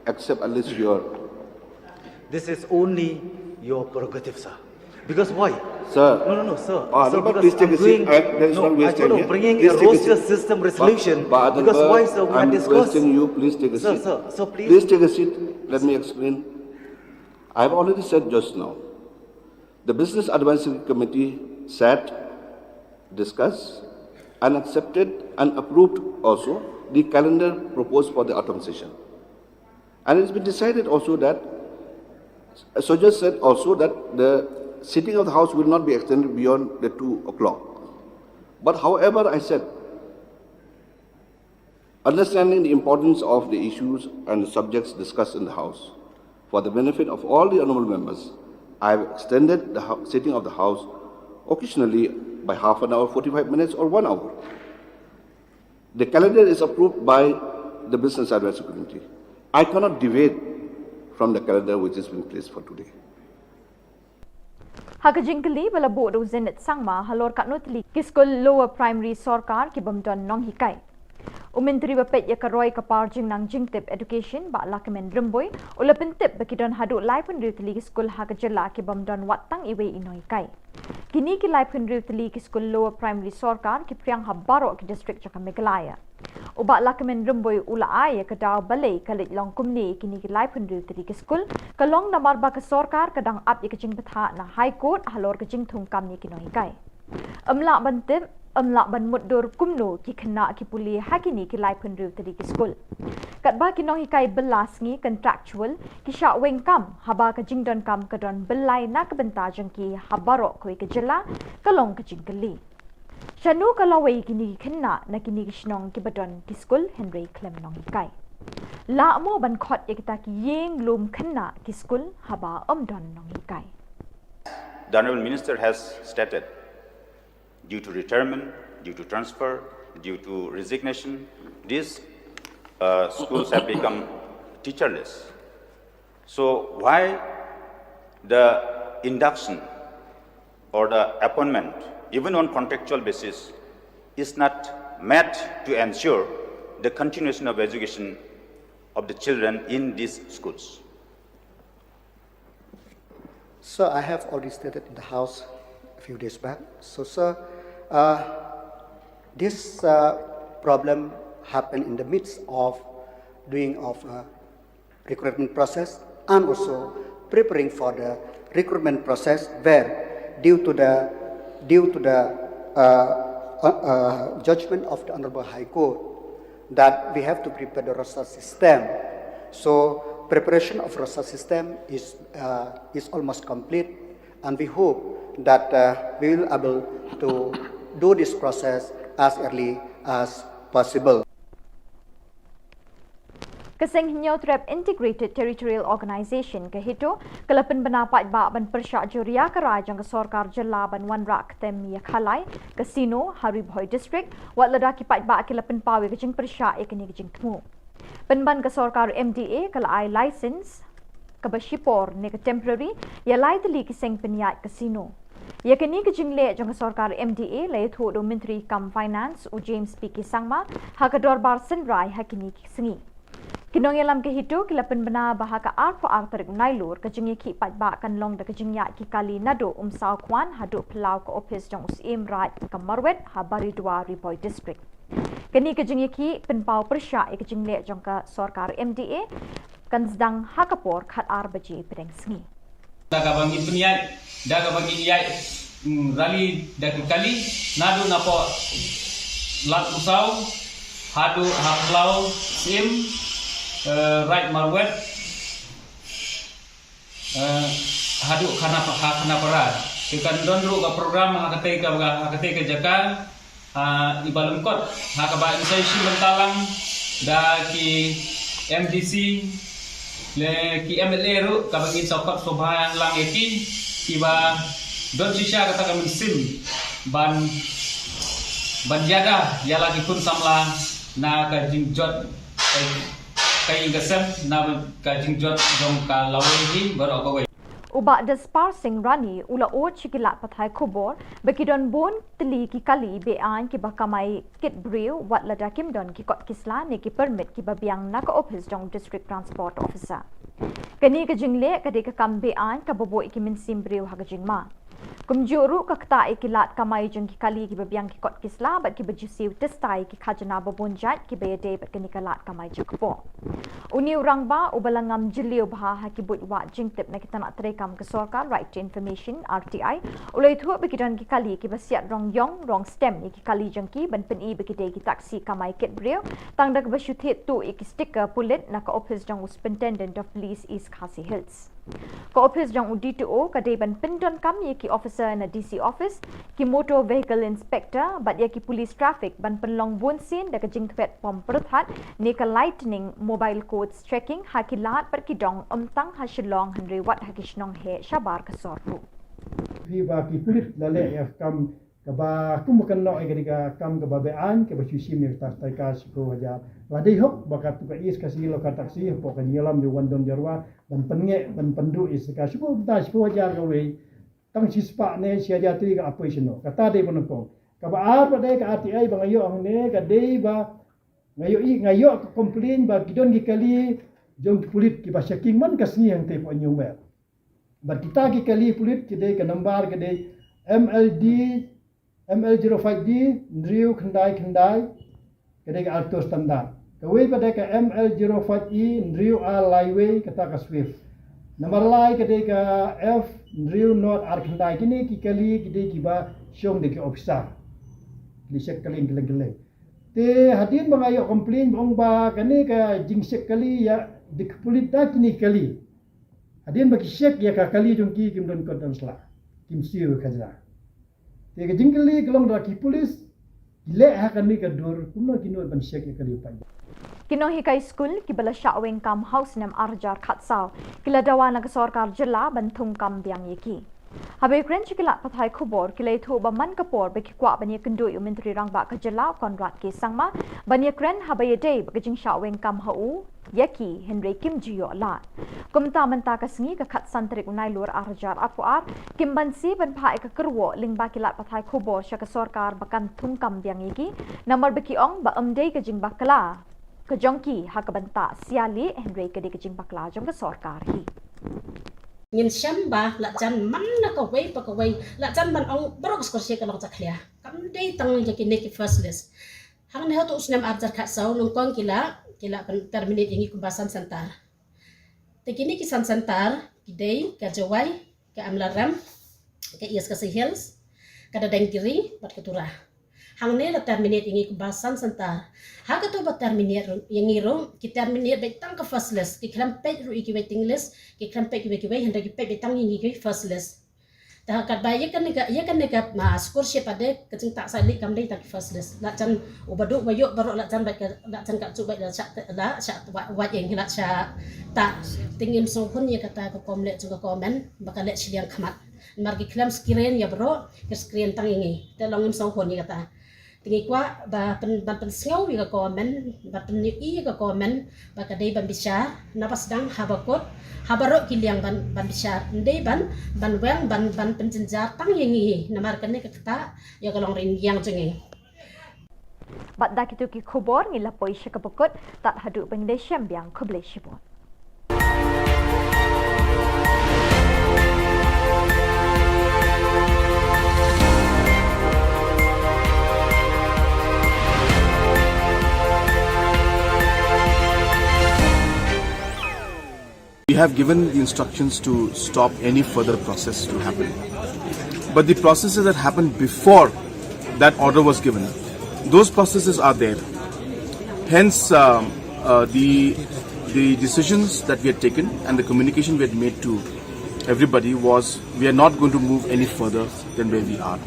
accept at least your... This is only your prerogative, sir. Because why? Sir. No, sir. Sir, because please take a seat. There is no I wasting thought here. of bringing Please a take roster seat. system resolution. But Because why, sir? We had I'm discussed. requesting you, please take a seat. Sir, please. Please take a seat. Let me explain. I have already said just now. The Business Advisory Committee sat, discussed, and accepted and approved also the calendar proposed for the autumn session. And it's been decided also that, so just said also that the sitting of the House will not be extended beyond the 2 o'clock. But however, I said, understanding the importance of the issues and the subjects discussed in the House, for the benefit of all the honourable members, I have extended the sitting of the House occasionally by half an hour, 45 minutes or 1 hour. The calendar is approved by the Business Advisory Committee. I cannot deviate from the calendar which has been placed for today. Hakajingkali bala bodo zenit sangma halor katnutli kiskol lower primary sarkar ki bamdon nong hikai. Menteri bapet ya karoi kapar jing nang jingtip education ba lakamen remboy ula pentip bakidon haduk lai pendri tli kiskol ha Ka Jylla ki bamdon watang iwe inoi kai. Kini ki lai pendri tli kiskol lower primary sarkar ki priang habaro ki district Jaka Meghalaya. Uba lakamen remboy ula ai ka daw balai kalit long kumni kini ki lai pendri tli kiskol kalong namar ba ka sarkar kadang ap ya kajing betha na high court halor kajing thung kam ni kinoi kai. Amla bantip amla ban muddur kumno ki khna ki puli hakini ki lai pendru tadi ki skul kat ba ki no hikai belas ngi contractual ki sha weng kam haba ka jingdon kam ka don belai na ka benta jang ki habaro koi Ka Jylla kalong ka jingkali shanu kalawai kini khna na kini ki shnong ki badon ki skul Henry Clem nong hikai la mo ban khot ekta ki yeng lum khna ki skul haba don nong hikai. The Honourable Minister has stated, due to retirement, due to transfer, due to resignation, these schools have become teacherless. So why the induction or the appointment, even on contractual basis, is not met to ensure the continuation of education of the children in these schools? So I have already stated in the House a few days back. So, sir, this problem happened in the midst of doing of recruitment process and also preparing for the recruitment process, where due to the judgment of the Honorable High Court that we have to prepare the roster system. So preparation of roster system is almost complete, and we hope that we will be able to do this process as early as possible. Keseng Hinyau Trap Integrated Territorial Organisation ke hito kelapen benapat ba ban persyak juria kerai jang ke Sorkar Jylla ban Wan Rak tem ya khalai Casino Haribhoi District wat ledaki pat ba kelapen pawe ke jing persyak ya kini ke jing temu. Penban ke Sorkar MDA kelai license ke Bashipor ne ke temporary ya lai teli keseng peniat casino. Ya kini ke jing le jang ke Sorkar MDA lai thu do Menteri Kam Finance u James P. Sangma ha ke dorbar senrai ha kini sengi. Kinong yalam ke hitu kilapen bena bahaka arpo artarik nailur ke jengi ki pat ba kan long de ke jingya ki kali nado saw kwan hadu pelau ke office jong usim rat ke marwet habari dua Riboi district. Kini ke jengi ki penpau persya ke jingle jong ke Sorkar MDA kan sedang hakapor khat ar baji pedeng sengi. Daga bangi peniat, daga bangi yai rali dak kali nado napo lat usau hadu haplau sim right marwet hadu kana parat kan dondru ka program hakate ka jaka ibalum kot hakaba inisiasi bentalang da ki MDC le ki MLA ru ka bagi sokot sobha lang eki kiba don sisha kata kami sim ban jaga yala ki kun samla na ka jingjot kay gasem na kajingjot jong ka lawi barokawe Uba despar sing rani ula o chikilat pathai Khubor bekidon bon teli ki kali bean ki bakamai kit brew wat lada kim don ki kot kisla ne ki permit ki babiang na ka office jong district transport officer kani ka jingle ka de ka kam bean ka bobo ki min sim brew ha ka jingma kumjuru ka kta ikilat kamai jong ki kali ki babiang ki kot kisla bat ki bajusiu testai ki khajana babonjat ki beyade bat kani kalat kamai jokpo uni urang ba ubalangam jiliu bha ha ki but wa jingtep na kita nak terekam ke Sorkar right to information RTI ulai thu bekidan ki kali ki basiat rong yong rong stem ki kali jengki ban pen i bekide ki taksi kamai ket breu tang dak basyuthit tu ki sticker pulit na ka office jong superintendent of police East Khasi Hills ko office jong UDTO ka de ban pindon kam ye ki officer na DC office ki motor vehicle inspector bat ye ki police traffic ban penlong bunsin da ka jingtpet pom perthat ne ka lightning mobile codes checking hakilat per ki dong omtang ha Shillong henry wat ha ki shnong he shabar ka sorru fi ba ki pulit lale ya kam ka ba kumukan no e ga kam ka ba bean ke ba susi mir ta ta ka ko haja la dei hok ba ka tu ka is ka si lo ka taksi po ka nyelam di wandon jarwa ban penge ban pandu is ka suko ta suko haja ka we tang si spa ne si haja tri ka operation no ka ta dei bon ko ka ba ar ba dei ka RTI ba ngayo ang ne ka dei ba ngayo ka complain ba kidon gi kali jong pulit ki ba checking man ka sni ang te po nyumer ba kita ki kali pulit ki dei ka number ka dei ML05D Ndriu Khandai kadai ka alto standard kawai pada ka ML05E Ndriu A Liway kata ka Swift nomor lai kadai ka F Ndriu North R Khandai kini ki kali kadai ki ba syong de ki officer lisek kali geleng te hadin bangayo complain bong ba kani ka jingsek kali ya dik polita kini kali hadin ba ki sek ya ka kali jongki kim don kodon sla kim siu kajra te ka jingkali kelong raki polis le ha kan ni ka dur kumno kino ban shek ya kali pa Kino hikai school ki bala shaweng kam house nam arjar khatsau kila dawana ka Sorkar Jylla banthum kam biang yeki habe kren chikila pathai Khubor kilai thu ba man kapor be kwa bani kendu yu menteri rangba ka Jylla konrat ki sangma bani kren habe day ba jing shaweng kam hau yaki Henry Kim Jiyo la kumta menta ka sngi ka khat santrik unai lur arjar apuar kim bansi ban phai ka kerwo lingba kilat pathai Khubor sha ka Sorkar bakan thum kam biang yeki number beki ong ba amdei ka jing bakla ka jongki ha ka banta siali Henry ka de ka jing bakla jong ka Sorkar hi ngin shamba la jan man na ka wei pa ka wei la jan man ong brok sko se ka long chaklia kam dei tang je ki neki first list hang ne to usnam arjar kha sau nong kong kila kan terminate ingi kumbasan santar te kini ki santar ki dei ka jawai ka amlaram ka East Khasi Hills ka dadang kiri pat ketura hang ne la terminate ingi kumbasan santar ha ka to ba terminate yang iro ki terminate be tang ka first list ki kram pe ru ki waiting list ki kram pe ki wai handa ki pe be tang ingi ki first list dah kat bayi kan nega scholarship ada kecing tak salik kam dei tak first list la chan ubaduk bayuk baru la chan baik la chan kat cubai la syak wat yang la syak tak tingin song pun ya kata ko komlet juga komen bakal lek siang khamat margi klam screen ya bro ke screen tangingi te longim song pun ya kata tingi kwa ba pen sngau ya komen ba pen i ya komen ba kadai ban bisa napas dang habakot habarok kiliang ban bisa ndei ban weng ban penjenja tangingi namar kene kata ya kalong ring yang jengi Bat dak itu ki khubor ngila poisha kapokot tat hadu pengdesham biang khuble shibon. We have given the instructions to stop any further process to happen. But the processes that happened before that order was given, those processes are there. Hence, the decisions that we had taken and the communication we had made to everybody was we are not going to move any further than where we are.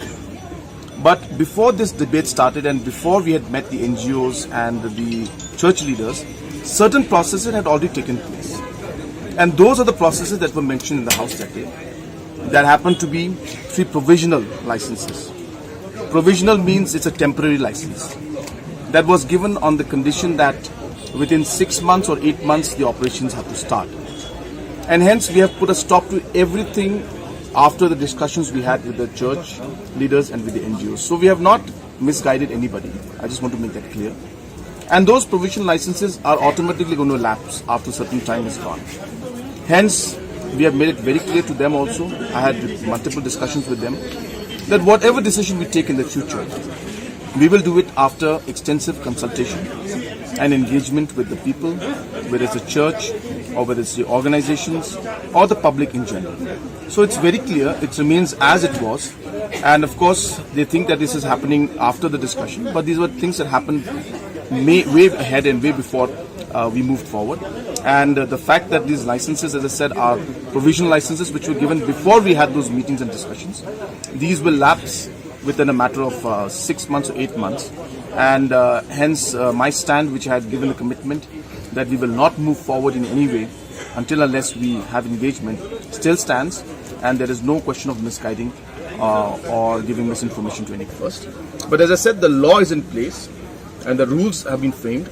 But before this debate started and before we had met the NGOs and the church leaders, certain processes had already taken place. And those are the processes that were mentioned in the House that day. That happened to be 3 provisional licenses. Provisional means it's a temporary license. That was given on the condition that within 6 months or 8 months the operations have to start. And hence we have put a stop to everything after the discussions we had with the church leaders and with the NGOs. So we have not misguided anybody. I just want to make that clear. And those provisional licenses are automatically going to lapse after certain time is gone. Hence, we have made it very clear to them also. I had multiple discussions with them that whatever decision we take in the future, we will do it after extensive consultation and engagement with the people, whether it's the church or whether it's the organizations or the public in general. So it's very clear, it remains as it was. And of course, they think that this is happening after the discussion, but these were things that happened way ahead and way before we moved forward. And the fact that these licenses, as I said, are provisional licenses which were given before we had those meetings and discussions, these will lapse within a matter of 6 months or 8 months. And hence my stand, which I had given a commitment that we will not move forward in any way until unless we have engagement, still stands, and there is no question of misguiding or giving misinformation to any first. But as I said, the law is in place and the rules have been framed.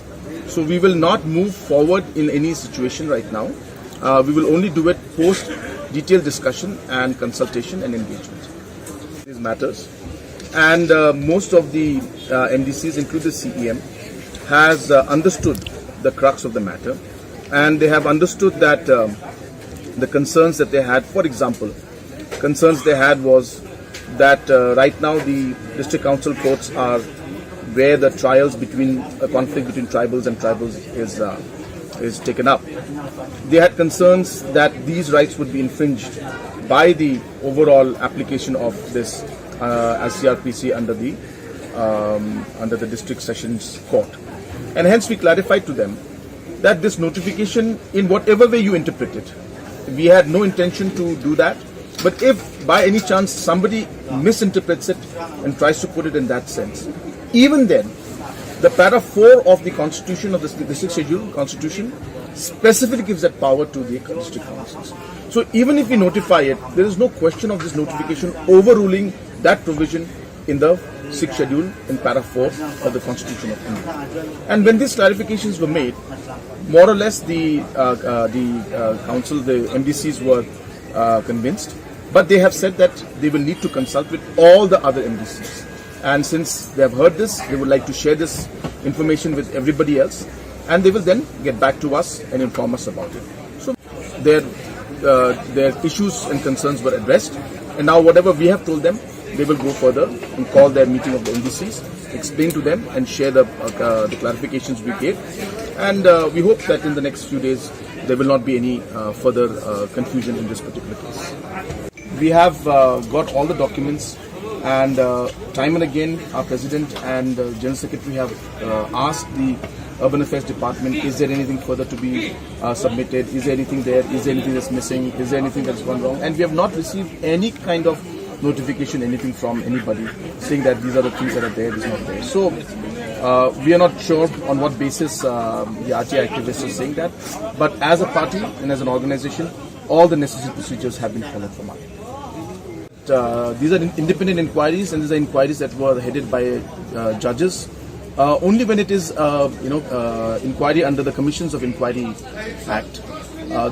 So we will not move forward in any situation right now. We will only do it post detailed discussion and consultation and engagement. These matters. And most of the MDCs, including the CEM, has understood the crux of the matter. And they have understood that the concerns that they had, for example, concerns they had was that right now the district council courts are where the trials between a conflict between tribals and tribals is taken up. They had concerns that these rights would be infringed by the overall application of this as CRPC under the district sessions court. And hence we clarified to them that this notification, in whatever way you interpret it, we had no intention to do that. But if by any chance somebody misinterprets it and tries to put it in that sense, even then, the para 4 of the constitution of the district schedule constitution specifically gives that power to the district councils. So even if we notify it, there is no question of this notification overruling that provision in the 6th schedule in para 4 of the constitution of India. And when these clarifications were made, more or less the council, the MDCs were convinced, but they have said that they will need to consult with all the other MDCs. And since they have heard this, they would like to share this information with everybody else, and they will then get back to us and inform us about it. So their issues and concerns were addressed, and now whatever we have told them, they will go further and call their meeting of the MDCs, explain to them and share the clarifications we gave. And we hope that in the next few days there will not be any further confusion in this particular case. We have got all the documents, and time and again our President and General Secretary have asked the Urban Affairs Department, is there anything further to be submitted, is there anything there, is there anything that's missing, is there anything that's gone wrong, and we have not received any kind of notification, anything from anybody saying that these are the things that are there, this is not there. So we are not sure on what basis the RTI activists are saying that, but as a party and as an organization, all the necessary procedures have been followed from our end. These are independent inquiries, and these are inquiries that were headed by judges. Only when it is, inquiry under the Commissions of Inquiry Act,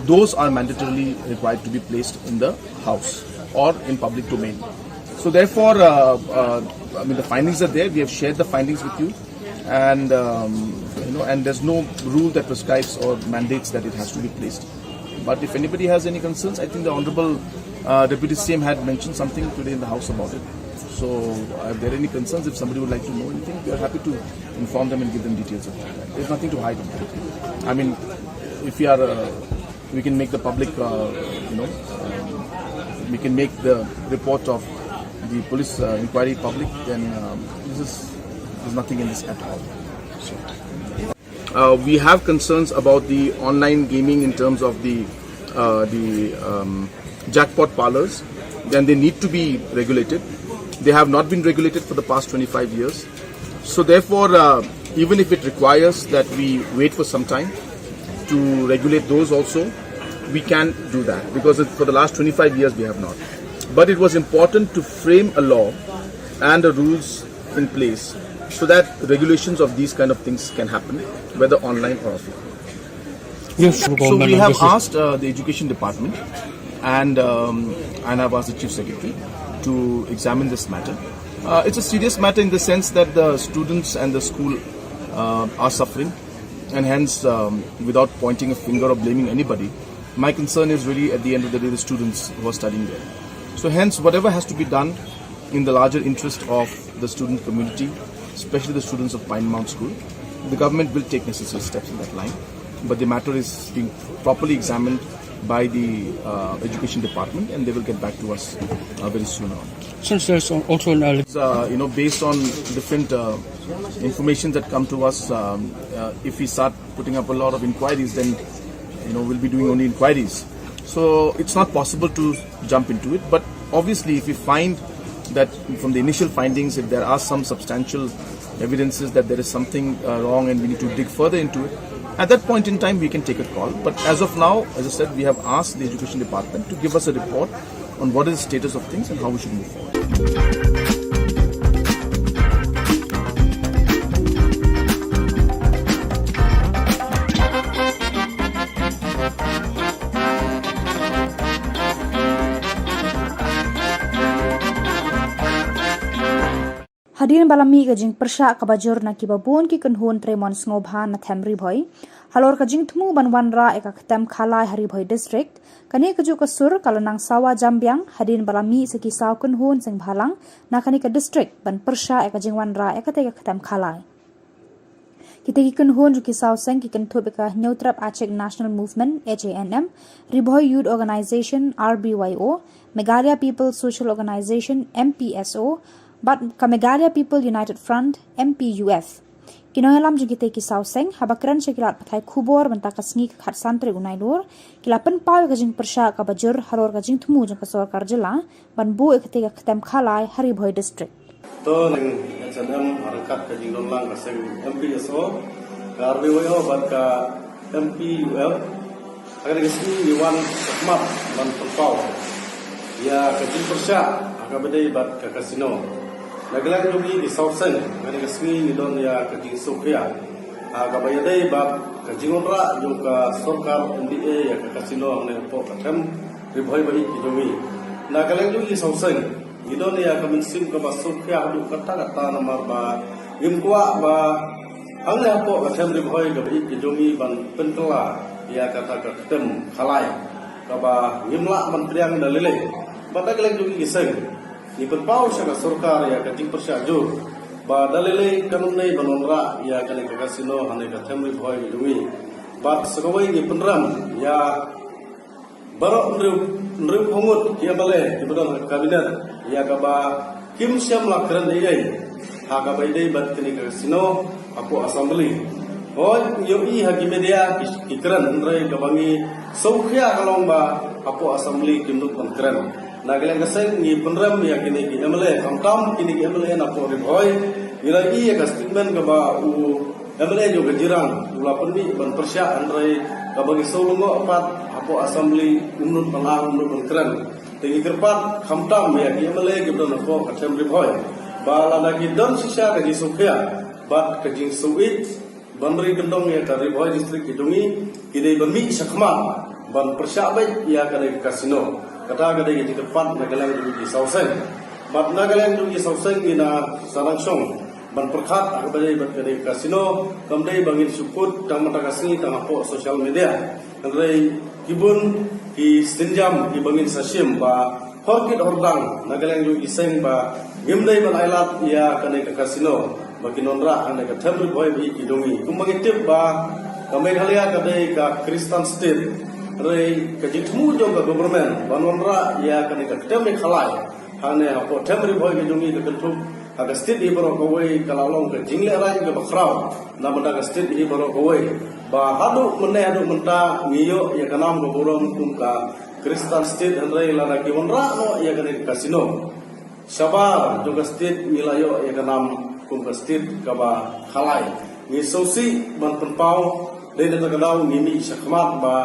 those are mandatorily required to be placed in the House or in public domain. So therefore, the findings are there. We have shared the findings with you, and and there's no rule that prescribes or mandates that it has to be placed. But if anybody has any concerns, I think the Honourable Deputy CM had mentioned something today in the House about it. So if there are any concerns, if somebody would like to know anything, we are happy to inform them and give them details of that. There's nothing to hide on that. I mean, if we are, we can make the public, we can make the report of the police inquiry public, then there's nothing in this at all. So, we have concerns about the online gaming in terms of the jackpot parlors. Then they need to be regulated. They have not been regulated for the past 25 years. So therefore, even if it requires that we wait for some time to regulate those also, we can do that, because for the last 25 years we have not. But it was important to frame a law and the rules in place so that regulations of these kind of things can happen, whether online or offline. Yes, so we have asked the Education Department and I've asked the Chief Secretary to examine this matter. It's a serious matter in the sense that the students and the school are suffering, and hence, without pointing a finger or blaming anybody, my concern is really at the end of the day the students who are studying there. So hence, whatever has to be done in the larger interest of the student community, especially the students of Pine Mount School, the government will take necessary steps in that line. But the matter is being properly examined by the Education Department, and they will get back to us very soon on. Since there's also an based on different information that come to us, if we start putting up a lot of inquiries, then we'll be doing only inquiries. So it's not possible to jump into it. But obviously, if we find that from the initial findings, if there are some substantial evidences that there is something wrong and we need to dig further into it, at that point in time we can take a call. But as of now, as I said, we have asked the Education Department to give us a report on what is the status of things and how we should move forward. Hadirin balami ka jing persya ka bajur na kibabun ki kunhun tremon ngobha na thamri bhoi halor ka jing thmu banwanra eka khatam khalai hari bhoi district kani ka ju ka sur kalanang sawa jambyang hadirin balami se ki saw kunhun sing bhalang na kani ka district ban persya eka jing wanra eka te ka khatam khalai kita ki kunhun ju ki saw sing ki kan thobe ka neutrap achek national movement HANM ribhoi youth organization RBYO Meghalaya people social organization MPSO but Meghalaya People United Front MPUF. Kinohelam jengkite ki sauseng habakran sekilat pathai khubor benta kasngi khat santre unailur kilapan paw ka jing persya ka bajur halor ka jing thmu jeng ka sarkar jilla ban bu ekte ka khatam khalai hari bhoi district. To nang SNM harakat ka jing long ka seng MPSO ka RBYO bat ka MPUF agar kasni yuwan sakmap ban paw ya ka jing persya ka bedai bat ka kasino Naglag lugi di Southsen, kani kasmi ni don ya kajing Sofia. Kabaya day bab kajing onra yung ka sorkar NDA ya ka kasino ang po katem ribhoy bahi kidomi. Naglag lugi Southsen, ni don ya kaminsim ka ba Sofia du kata namar ba gimkwa ba ang ya po katem ribhoy ka bahi kidomi ban pentela ya kata katem khalai. Kaba gimla man priang dalile. Naglag lugi giseng. Ni berpau siya sarkar ya kating persya jur ba dalile kanun nei banonra ya kani ka kasino hane ka thamri bhoi dumi ba sagawai ni penram ya baro nru khomut ya bale di badon kabinet ya ka ba kim syam lakran dei ha ka bai dei bat kani ka kasino apo assembly hoi yo i ha gi media ikran ndrai ka bangi saukhya kalong ba apo assembly kimduk ban kran Nagalang kaseng ni penrem ya kini ki MLA kamtam kini ki MLA na po riboy nilai iya ka statement ka ba u MLA jo gajirang ula penmi ban persya andrai ka bagi solongo apat apo assembly unut palang unut pengkeren tegi kerpat kamtam ya ki MLA ki don ko ka tem riboy ba la lagi don sisa ka ji sukya bat ka jing suit banri gendong ya ka riboy distrik kidungi kini bermi sakmat ban persya baik ya ka kasino kata kada yang cepat nagalang di Sauseng, bat nagalang di Sauseng ina sarangsong ban perkat kepada ibat kada kasino, kemudian bangin support tang mata kasih tang apa sosial media, kemudian kibun di senjam di bangin sasim ba horkit hordang nagalang di Seng ba gimdai ban ailat ia kada kasino bagi nonra anda katamri boy bi kidungi kumbangin tip ba kami halia kada ka Kristen state Rai kajitmu jong ka government banonra ya kan ka temne khalai hane apo temri boy ke jungi ke kentu aga state hi baro kowai kalalong ke jingle rai ke bakrau na banda ka state hi baro kowai ba hadu menne hadu menta ngiyo ya kanam go borom kum ka Kristen state rai lana ki wonra no ya kan ka kasino sabar juga state milayo ya kanam kum ka state ka ba khalai ni sosi ban penpau dene ta kadau ngimi sakmat ba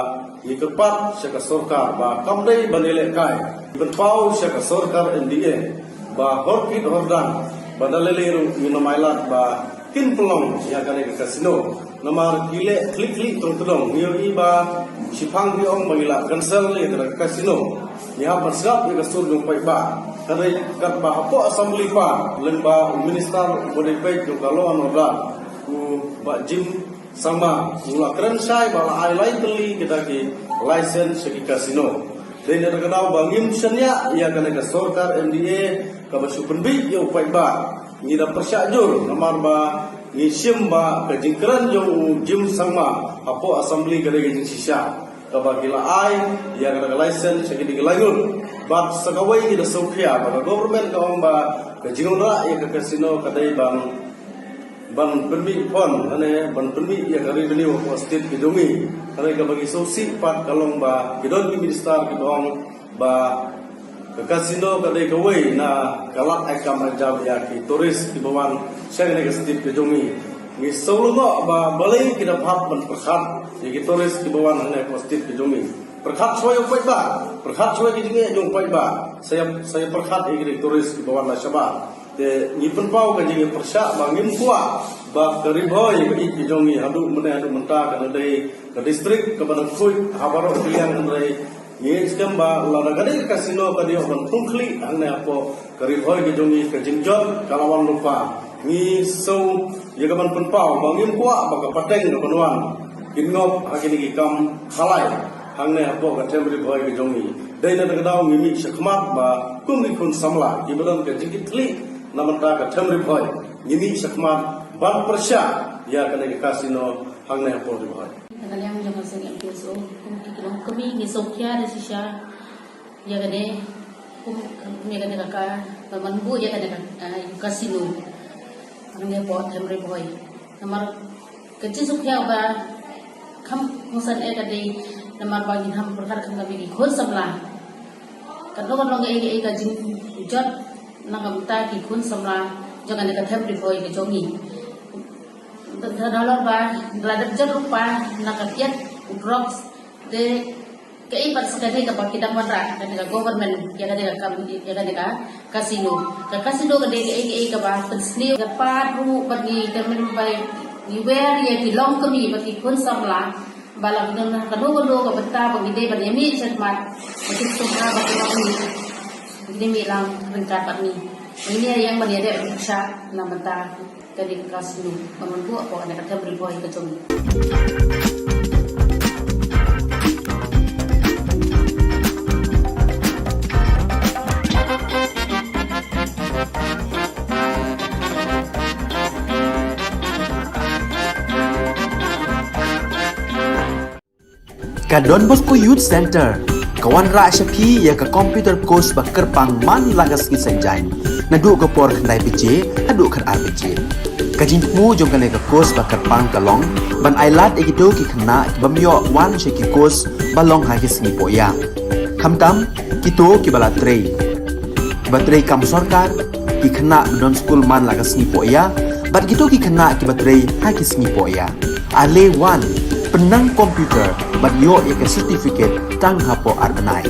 Ikepat syaka sorkar ba kamdai banele kai benpau syaka sorkar NDA ba horkit hordang badaleleru minamailat ba kin pelong ya kane ke kasino namar kile klik tong ngioi ba sipang biong bagila cancel ya ke kasino ya pasap ya kasur jong pai ba kare kat ba apo assembly pa lemba minister bode pai jong kalon orda ku ba jim sama mula keren sai bala ai lain beli kita ki license segi kasino dan ada kenal bangim senya ia kena ke sorkar MDA ke basu penbi yo pai ba ni da persyajur namar ba ni sim ba ke jingkran yo jim sama apo assembly ke jing sisa ke bagila ai ia kena ke license segi digelayun bat sakawai ida sokya ba government ka ba ke jingra ia ke kasino kadai bang ban permi pon ane ban permi ya kari beli wa state kidungi kare ka bagi sosi pat kalong ba kidon ki minister kidong ba ke kasino kadai kawai na kalak akam ajab ya ki turis ki bawan syang ne state kidungi ni solo ba balai ki dapat ban perkhat ki turis ki bawan ne state kidungi perkhat soy pai ba perkhat soy ki dinge jong pai ba saya perkhat ki turis ki bawan la syaba de ni penpau ka jinge persya bangim kuat ba keriboi ka iki jongi hadu mene hadu menta ka dei ka distrik ka badan kui habaro kliang andrai ni skam ba la ka dei kasino ka dio ban tungkli anne apo keriboi ka jongi ka jingjot kalawan lupa ni so ye ka ban penpau bangim kuat ba ka pateng ka banwan kinngop hakini ki kam khalai hangne apo ka temri boy ka jongi dei na ka daw mimi sakmat ba kumni kun samla ki badan ka jingitli namanta ka temri boy mimi sakmat ban persya ya kena ke kasino hangne apo di boy nagalang jangan sing MPSO kilong kami ni sokya de sisya ya gade ya gade ka manbu ya gade kasino hangne apo temri boy namar kecil sokya ba kam musan gade namar bagi ham perkara kan kami khon samla kadong e ka jing jot nangam ta ki khon samla jangan dekat temri boy ke jongi dalam bah belajar jerupa nakakiat drops de keipat sekali ke kita mandra dan ke government yang ada kami yang ada kasino ke ke bah pensni ke paru bagi temen baik niwer ya dilong kami bagi kun samla balang dengan kanu ke beta bagi de bagi mi cermat bagi semua bagi kami ini bilang rengkat ni ini yang menjadi riksa namanya dari kasino menunggu apa ada kata beriboy ke jongi Ka Don Bosco Youth Center kawan ra syapi ya ka computer course ba kerpang man lagas ki senjain nadu ka por khnai pije adu khat RPG kajinmu jong kane ka course ba kerpang kalong ban ailat egido ki khna bamyo wan she ki course balong ha ki sni poya Kamtam, kito kibala trey. Batrey kam sorkar, ki kena non school man lagas ni po ya, bat kito ki kena ki batrey hakis ni po ya. Ale 1, penang komputer, bat yo ya ke certificate tang hapo arbenai.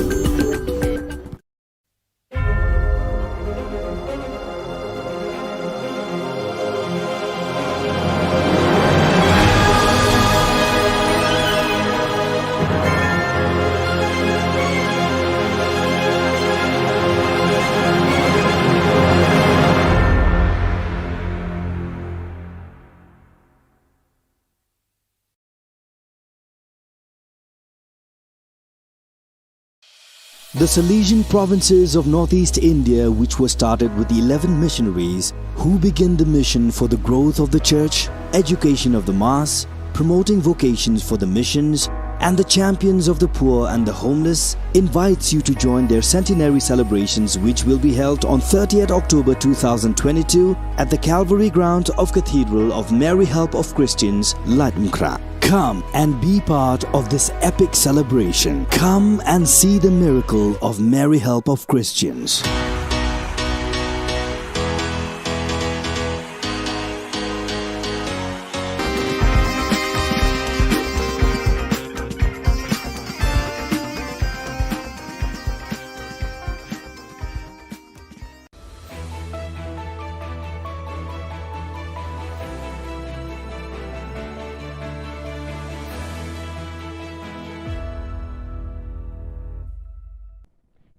The Salesian provinces of northeast India, which were started with 11 missionaries who began the mission for the growth of the church, education of the mass, promoting vocations for the missions, and the champions of the poor and the homeless, invites you to join their centenary celebrations, which will be held on 30th October 2022 at the Calvary ground of Cathedral of Mary Help of Christians, Latmkra. Come and be part of this epic celebration. Come and see the miracle of Mary Help of Christians.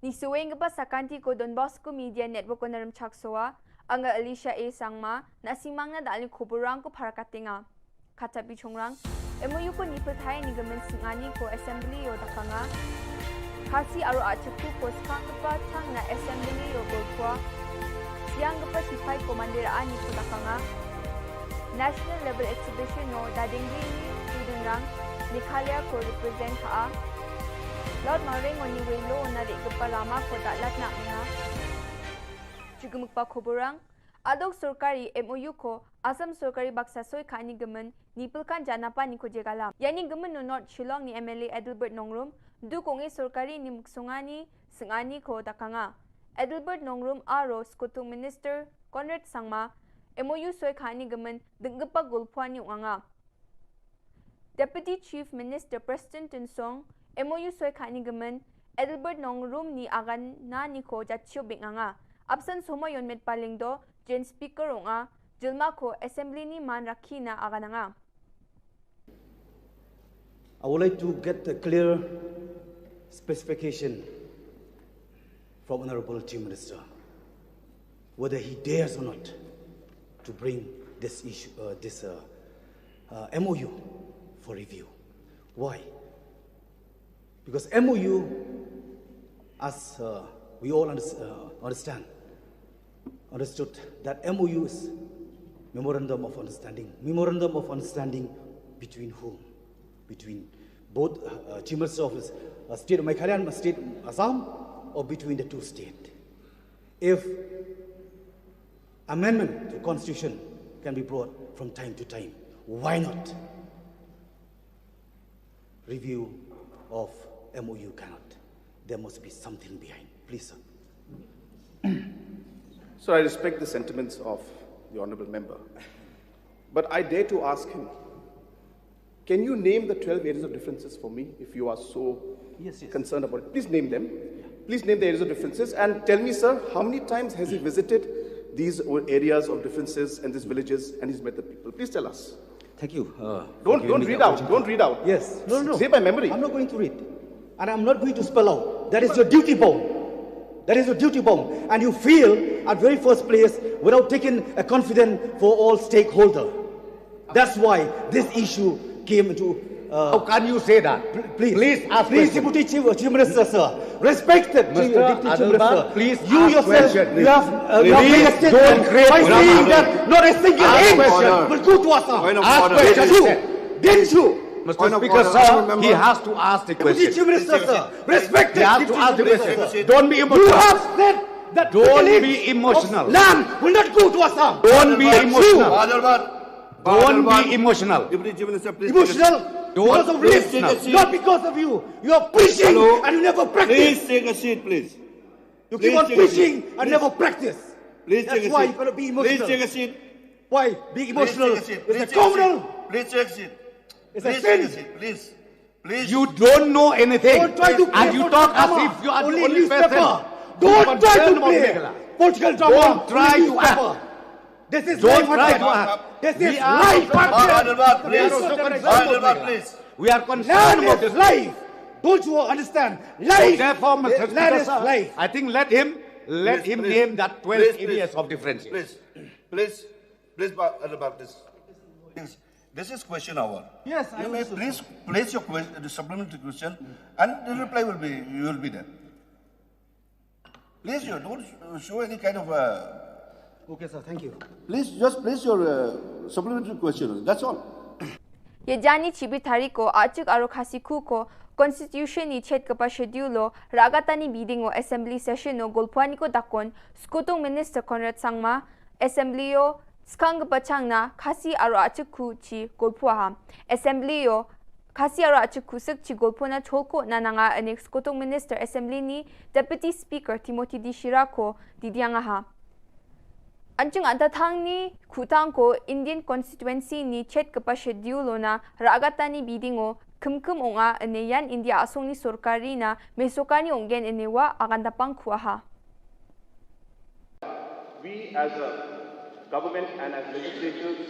Ni suweng pa sa kanti ko Don Bosco Media Network ko naram chaksoa anga Alicia A sangma na simang na dalin kuburang ko para katinga kata bichongrang MOU ko ni perthai ni gamen singani ko assembly o takanga kasi aro achatu ko skang pa tang na assembly o golkwa siang pa sifai commander ani ko takanga national level exhibition no dadingli student rang Nikhalia ko represent ka Laut Noreng oni welo na ri keparama ko dalat na nga. Juga mukpa khoborang adok सरकारी MOU ko Assam सरकारी baksa soi khani gemen nipulkan janapa ni ko jegala. Yani gemen no North Shillong ni MLA Adelbert Nongrum du konge सरकारी ni muksungani sengani ko takanga. Adelbert Nongrum aro skutung minister Conrad Sangma MOU soi khani gemen denggepa gulpwani anga. Deputy Chief Minister Preston Tinsong MOU soy khani gamen Adelbert Nongrum ni agan na ni ko jatcho binganga absent soma yon met paling do gen speaker onga jilma ko assembly ni man rakhina agananga. I would like to get a clear specification from Honorable Chief Minister whether he dares or not to bring this issue, MOU for review. Why? Because MOU, as we all understood that MOU is Memorandum of Understanding. Memorandum of Understanding between whom? Between both Chief Minister of State of Meghalaya and State Assam, or between the two states? If amendment to the Constitution can be brought from time to time, why not review of MOU cannot? There must be something behind. Please, sir. Sir, I respect the sentiments of the Honourable Member. But I dare to ask him, can you name the 12 areas of differences for me if you are so concerned about it? Please name them. Please name the areas of differences and tell me, sir, how many times has he visited these areas of differences and these villages and he's met the people? Please tell us. Thank you. Don't read out. Don't read out. Yes. No. Say by memory. I'm not going to read. And I'm not going to spell out. That is your duty bound. That is your duty bound. And you feel at very first place without taking a confidence for all stakeholders. That's why this issue came into... How can you say that? Please ask Deputy Chief Minister, sir. Respected Deputy Chief Minister. Please you ask yourself, question. you have don't create by saying that not a single inch will go to Assam. Ask question. Didn't you? Mr. Speaker, sir, he has to ask the question. Deputy Chief Minister, sir. Respected He has to ask the question. Don't be emotional. You have said that Don't be emotional. Land will not go to Assam. Don't be emotional. Don't be emotional. Deputy Chief Minister, please. Emotional? Because of please lips, take a seat. not because of you. You are preaching and you never practice. Please take a seat, please. You Please keep on take a seat. preaching and never practice. Please That's take a why seat. you're going to be emotional. Please take a seat. Why? Being emotional Please take a seat. is a Please take a seat. criminal. Please take a seat. It's a Please take a sin. seat. Please. Please. You don't know anything. Don't try to play and you political talk as drama. if you are the Only only newspaper. person. Don't try to play Meghalaya. political drama. Don't try Only to newspaper. act. This is Don't life try content. to act. This We is are life also content. please. Please. We are concerned Land about is this. life. Don't you understand? So Life. therefore, Mr. Land Speaker, is sir, life. I think let him Please. name that 12 Please, areas please. of difference. Please, about this. This is question hour. Yes, You may please place your question, the supplementary question, and the reply will be, you will be there. Please, you don't show any kind of. Okay, sir. Thank you. Please, just place your supplementary question. That's all. Ye jani chibi tariko achuk aro khasiku ko constitution ni chet kapa schedule lo ragatani meeting o assembly session no golpwani ko dakon skutung minister Conrad Sangma assembly o skang pachangna khasi aro achuk khu chi golpwa ha assembly o khasi aro achuk khu sik chi golpona cholko nananga anex skutung minister assembly ni deputy speaker Timothy Dishira ko didianga ha Anjung antathang ni khutang ko Indian constituency ni chet kapa schedule na ragatani bidding o kumkum onga aneyan India asong ni sorkari na mesokani ongen enewa agandapang kuaha. We as a government and as legislators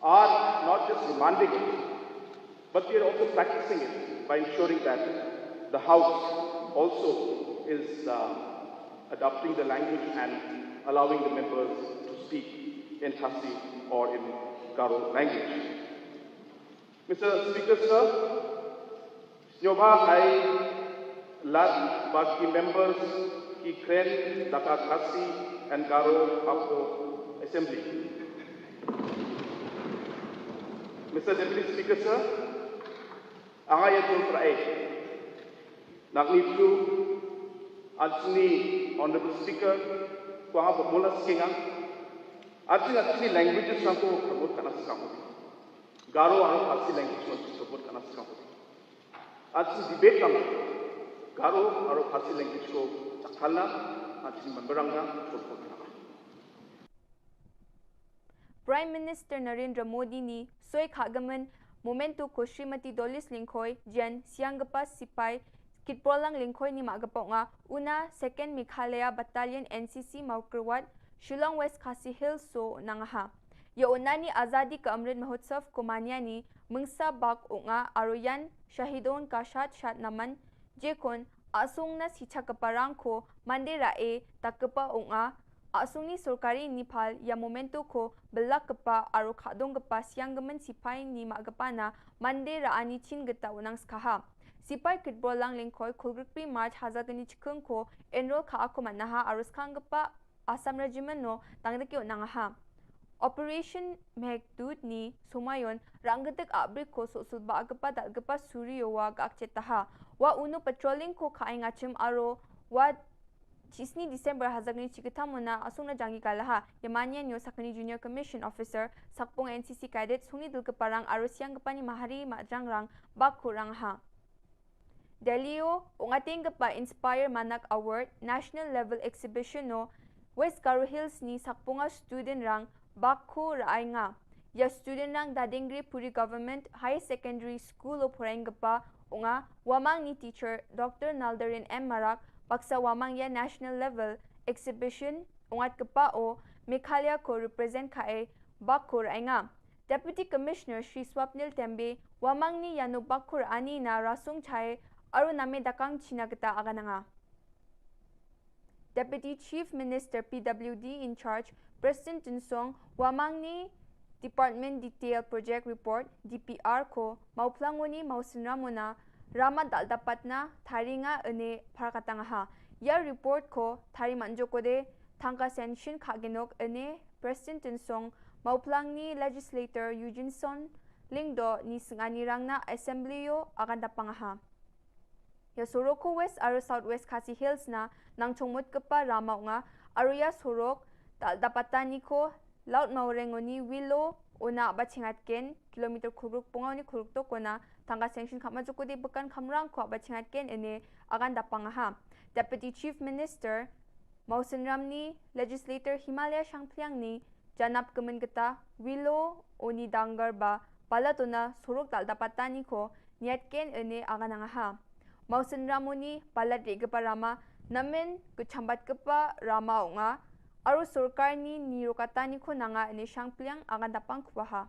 are not just demanding it, but we are also practicing it by ensuring that the House also is adopting the language and allowing the members to speak in Khasi or in Garo language. Mr. Speaker, sir, Snyoba, I last Baki members ki kren Daka Khasi and Garo Apko Assembly. Mr. Deputy Speaker, sir, Angayatul Prae, Nagnitu, Adsni, Honorable Speaker, Kuha Bomola Skinga, Adsni languages Sanko Kabut Kanaskamu, Garo and Khasi language Kabut Kanaskamu. Adsni debate Kama, Garo or Khasi language ko Chakala, Adsni Memberanga, Prime Minister Narendra Modi ni soy khagaman momento ko Srimati Dolis Lingkhoi Jan Siangapa Sipai Kitprolang Lingkhoi ni magaponga una 2nd Meghalaya Battalion NCC Maukerwat Shillong West Khasi Hills so nangaha ya unani Azadi ka Amrit Mahotsav ko manya ni mungsa bak onga aroyan Shahidon ka shat naman jekon asung na sicha kaparang ko mandera e takapa onga asung ni sorkari Nepal ya momento ko belak kapa aro khadong kapa sianggaman sipai ni magapana mandera ani chin gata unang skaha sipai kitbolang lingkoi khulgrikpi march hazagani chikung ko enroll kha ako manaha aro skangapa Assam regiment no tangdaki unangaha Operation Meghdut ni sumayon ranggatek abrik ko sosulba agapa dalgapa suryowa gakchetaha wa uno patrolling ko khaingachim aro wa Chisni December hazagni chikatamuna asungna jangi kalaha Yamania Nyo Sakani Junior Commission Officer Sakpong NCC Cadet Suni Dulkaparang Arusiang Gapani Mahari Majangrang Bakurang ha Delio ungating gapa Inspire Manak Award National Level Exhibition no West Garo Hills ni Sakponga student rang Baku Raay nga ya student rang Dadingri Puri Government High Secondary School of Porengapa unga wamang ni teacher Dr. Naldarin M. Marak Paksa wamang ya national level exhibition ungat kapao Meghalaya ko represent kae Bakur nga Deputy Commissioner Shri Swapnil Tembe wamang ni yano Bakur ani na rasung chae aro name dakang chinagata agananga Deputy Chief Minister PWD in charge President Tinsong wamang ni Department Detailed Project Report DPR ko mauplangoni mausinramona Rama daldapat na thari nga ane parakatanga ha. Ya report ko thari manjo ko de thangka sanction khaginok ane President Tinsong mauplang ni legislator Eugene Son lingdo ni singani rang na assembly yo agandapanga ha. Ya Soroko West aro Southwest Khasi Hills na nang chongmot kapa Rama nga aro ya Sorok daldapatani ko laut maurengoni Willow una bachingatken kilometer khuruk pungaw ni khuruk to kona tangga sanction khama jukudi bukan khamrang ko bachingatken ene agan dapangaha. Deputy Chief Minister Mausen Ramni Legislator Himalaya Shangpliang ni janap kemen geta Willow oni dangar ba palatuna suruk dal dapatani ko niatken ene agan angaha. Mausen Ramuni palat regeparama namen kuchambat kepa rama unga aru surkar ni nirokatani ko nanga ene Shangpliang agan dapang kubaha.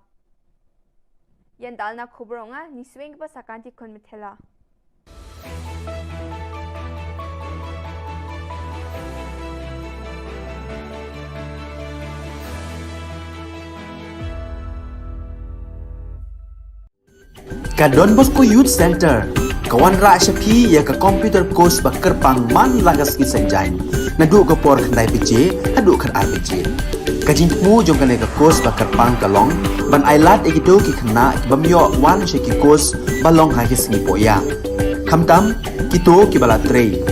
Yan dalna khubor nga ni swing pa sakanti kon mithela. Ka Don Bosco Youth Center kawan ra shapi ya ka computer course ba kerpang man lagas ki sanjain nadu ka por khnai pije adu khan RPG ka jingmu jong ka ka course ba kerpang kalong ban ailat egido ki khna bamyo wan she ki course balong ha ki sni poya khamtam kito ki bala trei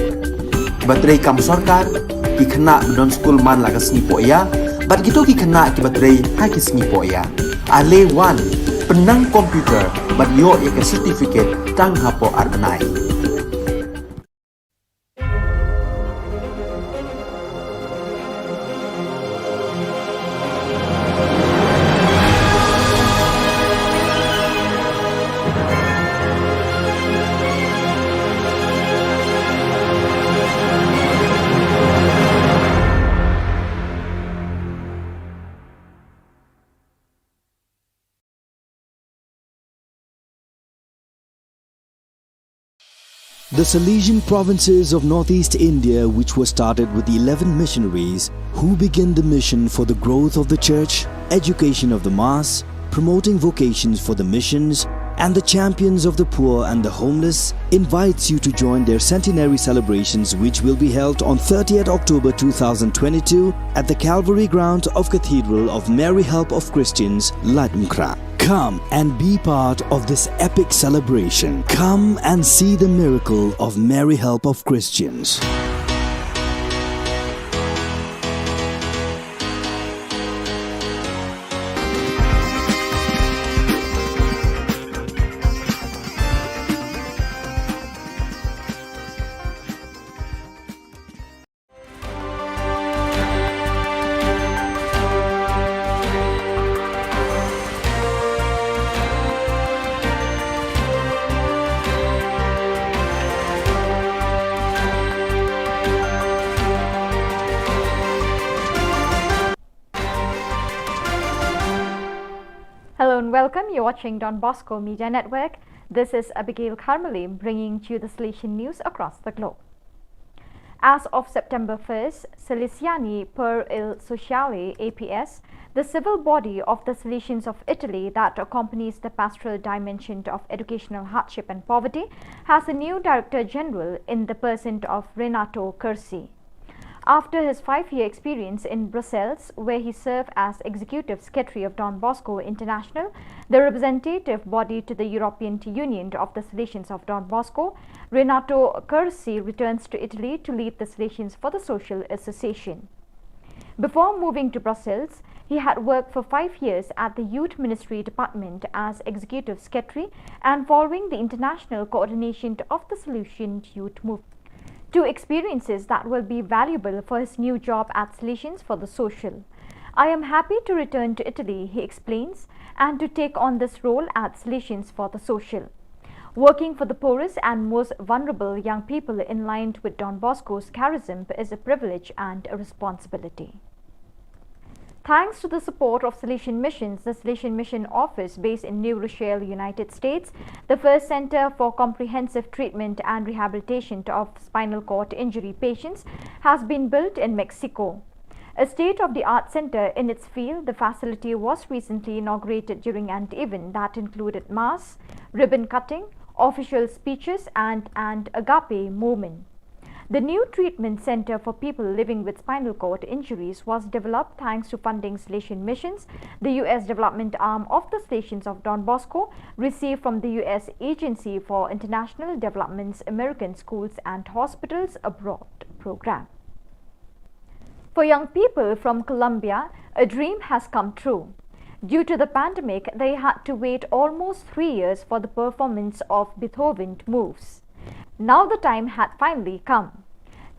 batrei kam sarkar ki khna don school man lagas ni poya bat gito ki khna ki batrei ha ki sni poya ale wan penang komputer bat yo ya ka certificate tang hapo arbanai. The Salesian provinces of northeast India, which were started with 11 missionaries who began the mission for the growth of the church, education of the mass, promoting vocations for the missions, and the champions of the poor and the homeless, invites you to join their centenary celebrations, which will be held on 30th October 2022 at the Calvary Ground of Cathedral of Mary Help of Christians, Ladmkra. Come and be part of this epic celebration. Come and see the miracle of Mary Help of Christians. Hello and welcome. You're watching Don Bosco Media Network. This is Abigail Carmeli bringing to you the Salesian news across the globe. As of September 1st, Salesiani per il Sociale APS, the civil body of the Salesians of Italy that accompanies the pastoral dimension of educational hardship and poverty, has a new Director General in the person of Renato Cursi. After his 5-year experience in Brussels, where he served as Executive Secretary of Don Bosco International, the representative body to the European Union of the Salesians of Don Bosco, Renato Cursi returns to Italy to lead the Salesians for the Social Association. Before moving to Brussels, he had worked for 5 years at the Youth Ministry Department as Executive Secretary and following the international coordination of the Salesian Youth Movement. Two experiences that will be valuable for his new job at Salesians for the Social. I am happy to return to Italy, he explains, and to take on this role at Salesians for the Social. Working for the poorest and most vulnerable young people in line with Don Bosco's charism is a privilege and a responsibility. Thanks to the support of Salesian Missions, the Salesian Mission Office based in New Rochelle, United States, the first center for comprehensive treatment and rehabilitation of spinal cord injury patients, has been built in Mexico. A state-of-the-art center in its field, the facility was recently inaugurated during an event that included mass, ribbon cutting, official speeches, and an agape movement. The new treatment center for people living with spinal cord injuries was developed thanks to funding Salesian Missions, the U.S. development arm of the Salesians of Don Bosco, received from the U.S. Agency for International Development's American Schools and Hospitals Abroad program. For young people from Colombia, a dream has come true. Due to the pandemic, they had to wait almost 3 years for the performance of Beethoven moves. Now the time had finally come.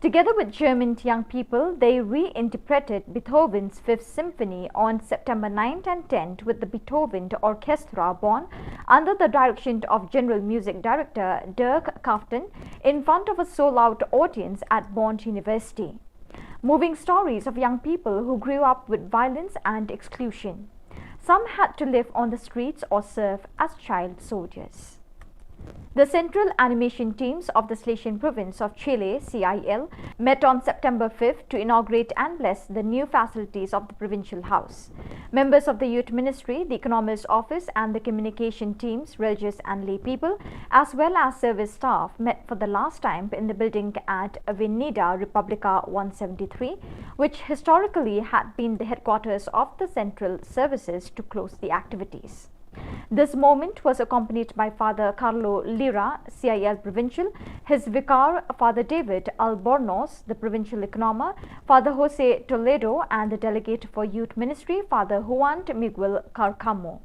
Together with German young people, they reinterpreted Beethoven's Fifth Symphony on September 9th and 10th with the Beethoven Orchestra Bonn under the direction of General Music Director Dirk Kaften in front of a sold-out audience at Bonn University. Moving stories of young people who grew up with violence and exclusion. Some had to live on the streets or serve as child soldiers. The Central Animation Teams of the Silesian Province of Chile, CIL, met on September 5th to inaugurate and bless the new facilities of the Provincial House. Members of the Youth Ministry, the Economist Office and the communication teams, religious and lay people, as well as service staff, met for the last time in the building at Avenida Republica 173, which historically had been the headquarters of the Central Services to close the activities. This moment was accompanied by Father Carlo Lira, CIL Provincial, his vicar, Father David Albornoz, the Provincial Economer, Father Jose Toledo, and the Delegate for Youth Ministry, Father Juan Miguel Carcamo.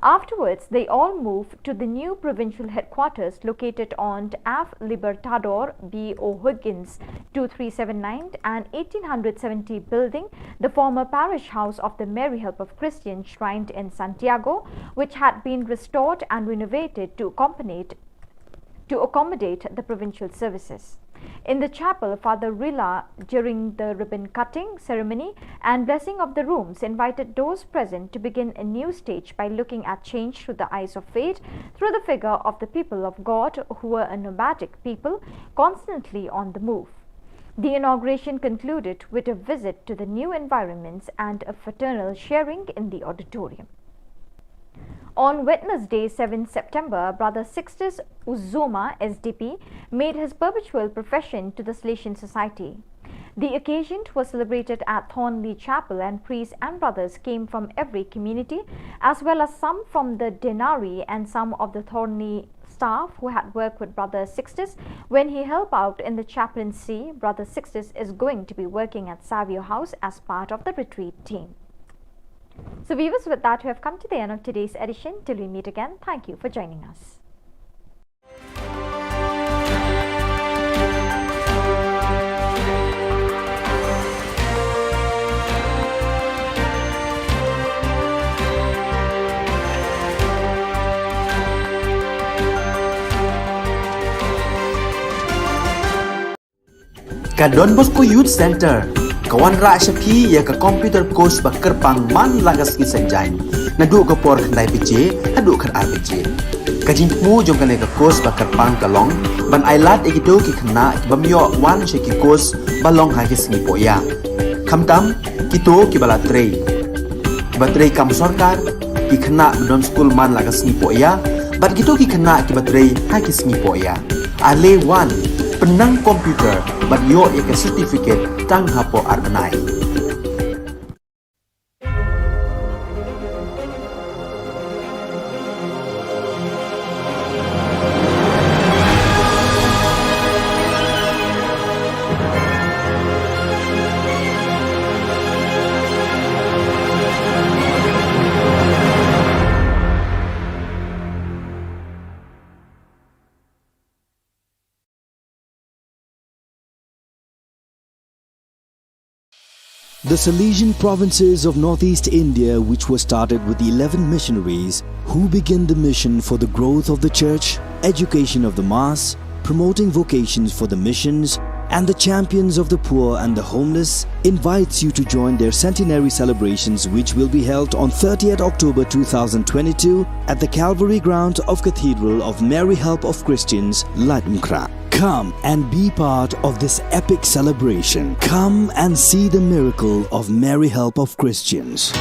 Afterwards, they all moved to the new provincial headquarters located on F. Libertador B. O'Higgins 2379 and 1870 building, the former parish house of the Mary Help of Christians shrined in Santiago, which had been restored and renovated to accommodate the provincial services. In the chapel, Father Rilla, during the ribbon cutting ceremony and blessing of the rooms, invited those present to begin a new stage by looking at change through the eyes of faith, through the figure of the people of God, who were a nomadic people, constantly on the move. The inauguration concluded with a visit to the new environments and a fraternal sharing in the auditorium. On Wednesday, 7 September, Brother Sixtus Uzuma, SDP, made his perpetual profession to the Silesian Society. The occasion was celebrated at Thornley Chapel, and priests and brothers came from every community, as well as some from the Denari and some of the Thornley staff who had worked with Brother Sixtus when he helped out in the chaplaincy. Brother Sixtus is going to be working at Savio House as part of the retreat team. So viewers, with that we have come to the end of today's edition. Till we meet again, thank you for joining us. Ka Don Bosco Youth Center, kawan rak syapi ya ka komputer course bakar pangman lagas ki senjain. Naduk ke por kendai PJ, naduk kan RPG. Kajin mu jom kan ka course bakar pang kalong, ban ailat egido ki kena ki bamyo wan syaki course balong ha ki sengi poya. Kamtam kito ki balatrei. Batrei kam sorkar ki kena bedon school man lagas sengi poya, bat kito ki kena ki batrei ha ki sengi poya. Ale wan penang komputer bat yo ya ke certificate tang hapo arbenai. The Silesian provinces of northeast India, which were started with 11 missionaries who began the mission for the growth of the church, education of the mass, promoting vocations for the missions, and the champions of the poor and the homeless, invites you to join their centenary celebrations, which will be held on 30th October 2022 at the Calvary Ground of Cathedral of Mary Help of Christians, Leitmenkra. Come and be part of this epic celebration. Come and see the miracle of Mary Help of Christians.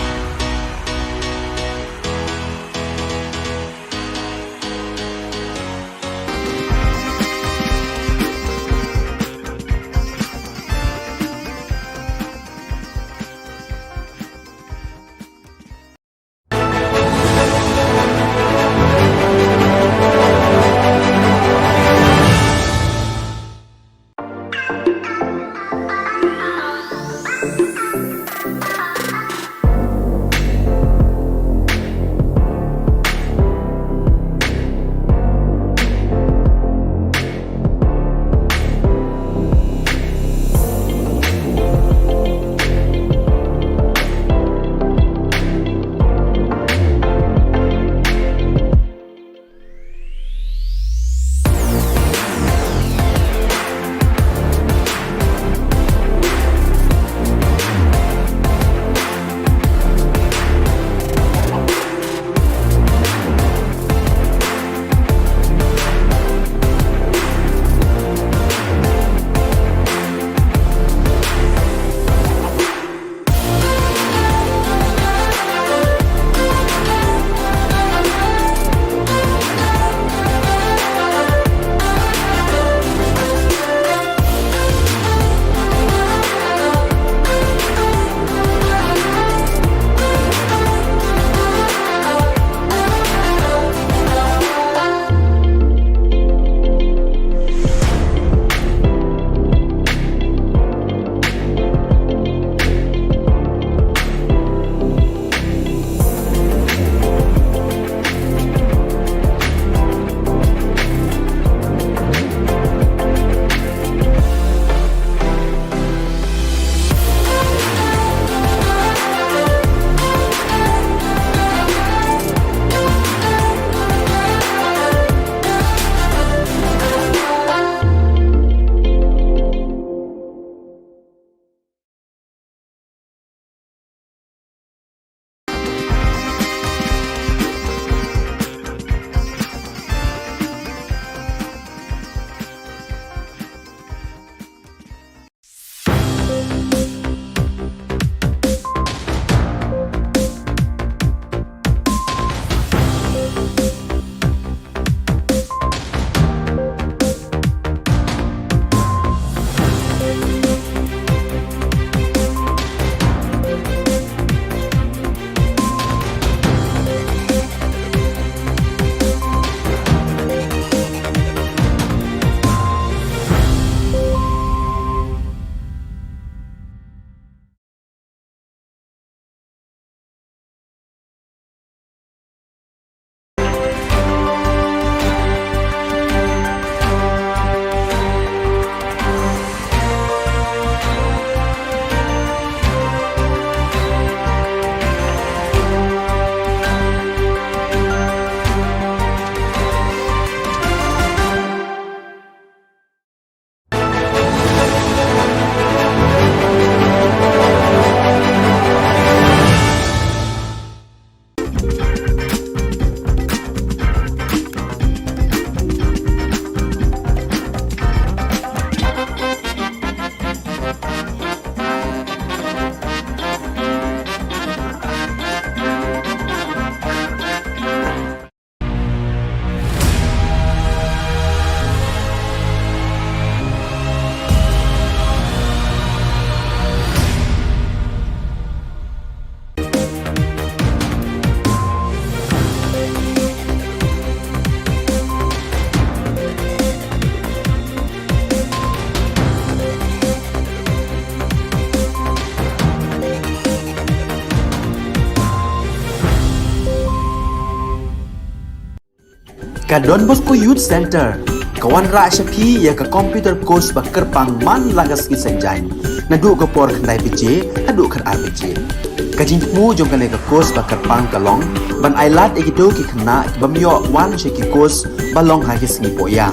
Ka Don Bosco Youth Center, kawan rak syapi ya ka komputer kos bakar pangman lagas ki senjai. Nadu ka por kandai PJ, adu kan RPG. Kajin mu jong kane ka kos bakar pang kalong, ban ailat egido ki kena ki bamyo wan ki kos balong hagis ni poya.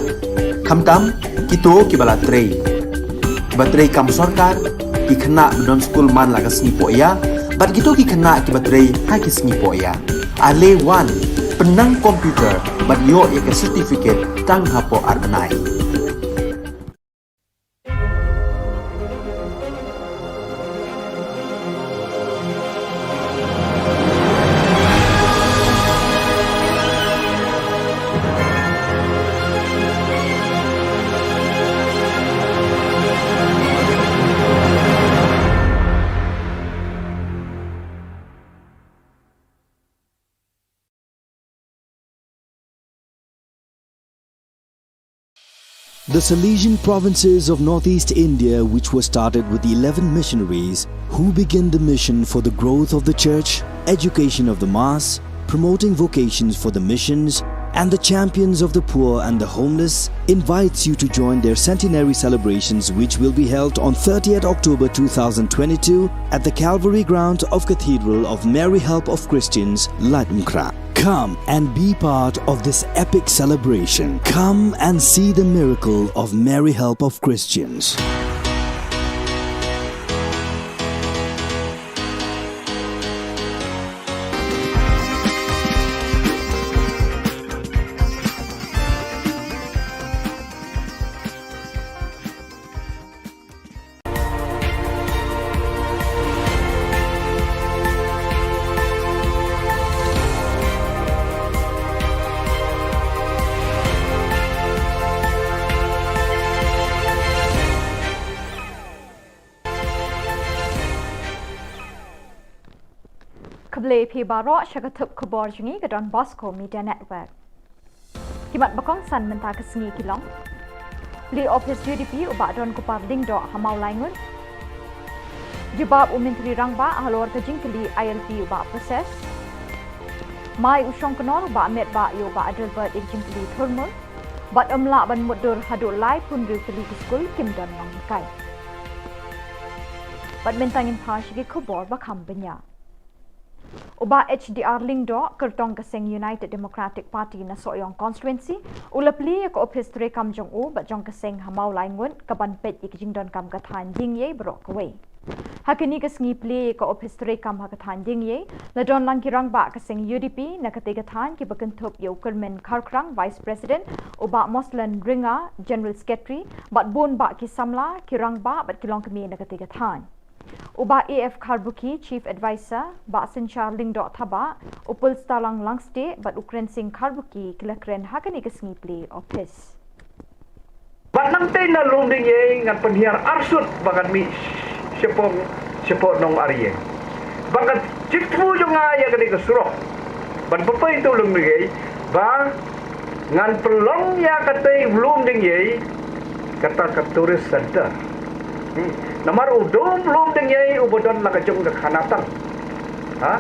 Kamtam kito ki balatrei. Batrei kam sorkar ki kena bedon school man lagas ni poya, bat gitu ki kena ki batrei hagis ni poya. Ale wan penang komputer bat yo ya ka certificate tang hapo arbenai. The Salesian provinces of northeast India, which were started with the 11 missionaries who began the mission for the growth of the church, education of the mass, promoting vocations for the missions, and the champions of the poor and the homeless, invites you to join their centenary celebrations, which will be held on 30th October 2022 at the Calvary Ground of Cathedral of Mary Help of Christians, Ladmkra. Come and be part of this epic celebration. Come and see the miracle of Mary Help of Christians. Kable P Barok Shagatup Khubor Jungi ke Don Bosco Media Network. Kimat bakong san mentah ke sengi kilong. Li Office UDP ubak Don Kupar Dingdo Hamau Laingun. Jubab Menteri Rangba halor ke jingkeli ILP ubak proses. Mai usong kenor ubak met ba yo ubak Adelbert jingkeli thurmul. Bat umla ban mudur haduk lai pun riu keli ke skul Kim Don Long Kai. Bat mentangin pa shigi Khubor bakam benya. Uba HDR Lingdo kertong keseng United Democratic Party na Soyong constituency ulapli ko office tre kam jong u ba jong keseng hamau laingun kaban pet ik jingdon kam kathan jing ye brok away hakini kesngi pli ko office tre kam hakathan jing ye la don lang kirang ba keseng UDP na kategathan ki bakentup yo kermen karkrang vice president uba Moslan Ringa general secretary bat bun ba ki samla kirang ba bat kilong kemi na kategathan Uba AF Karbuki, Chief Advisor, Baksen Charling Dot Thaba, Upul Stalang Langste, but Ukren Singh Karbuki, Kilakren Hakani Kesngi Play Office. Bat nang tay na lunding ye ngan penhiar arsut bagan mi sepong nong ariye. Bagat cikfu jo ngaya kani kesuroh. Ban papa itu lunding ye ba ngan pelong ya katay lunding ye kata ka tourist center. Namar udom belum dengai ubodon la kajong ke khanatang. Ha?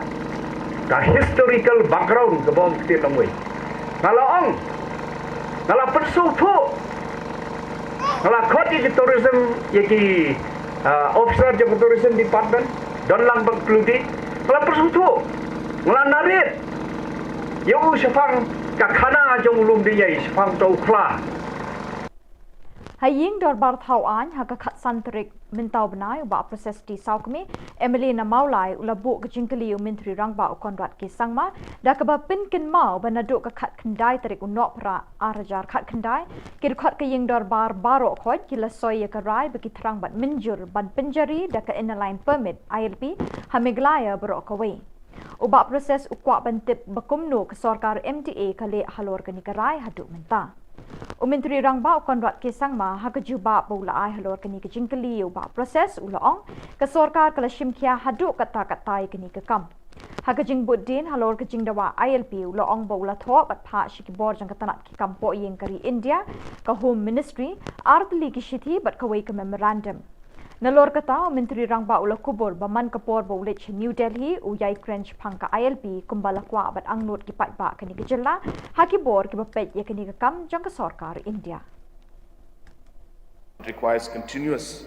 Ka historical background ke bawang kita langway. Ngalaong. Ngala persu tu. Ngala khoti ki tourism yaki officer jong tourism department don lang bagkludi. Ngala persu tu. Ngala narit. Yo sepang ka khana jong ulum dia sepang tau khla. Haying dor bar thau an haka khat santrik mentau benai ba proses di saukmi Emily na maulai ulabu ke jingkeli menteri rangba konrat ki sangma da ka ba pin kin mau banaduk ka khat khandai tarik unok pra arajar khat khandai kir khat ke ying dor bar baro khoj ki la soy ka rai ba ki thrang bat minjur ban pinjari da ka inline permit ILP hamiglaya bro ka we uba proses ukwa bantip bakumnu ke sarkar MTA kale halor ka ni ka rai haduk menta Menteri Rangba konrat kisang ma hakajuba bola ai halor kini ke jingkeli uba proses ulong ke sarkar kala shimkia haduk kata-kata kini ke kam hakajing buddin halor ke jingdawa ILP ulong bola tho bat pha shikibor jang katanat ki kampo yeng kari India ka Home Ministry artli ki shithi bat kawai ke memorandum Nalor kata Menteri Rangba ula Khubor baman kapor ba ulit New Delhi uyai crench pangka ILP kumbala kwa bat angnut ki patba kani Ka Jylla hakibor ki bapet ya kani kam jang ka sarkar India. It requires continuous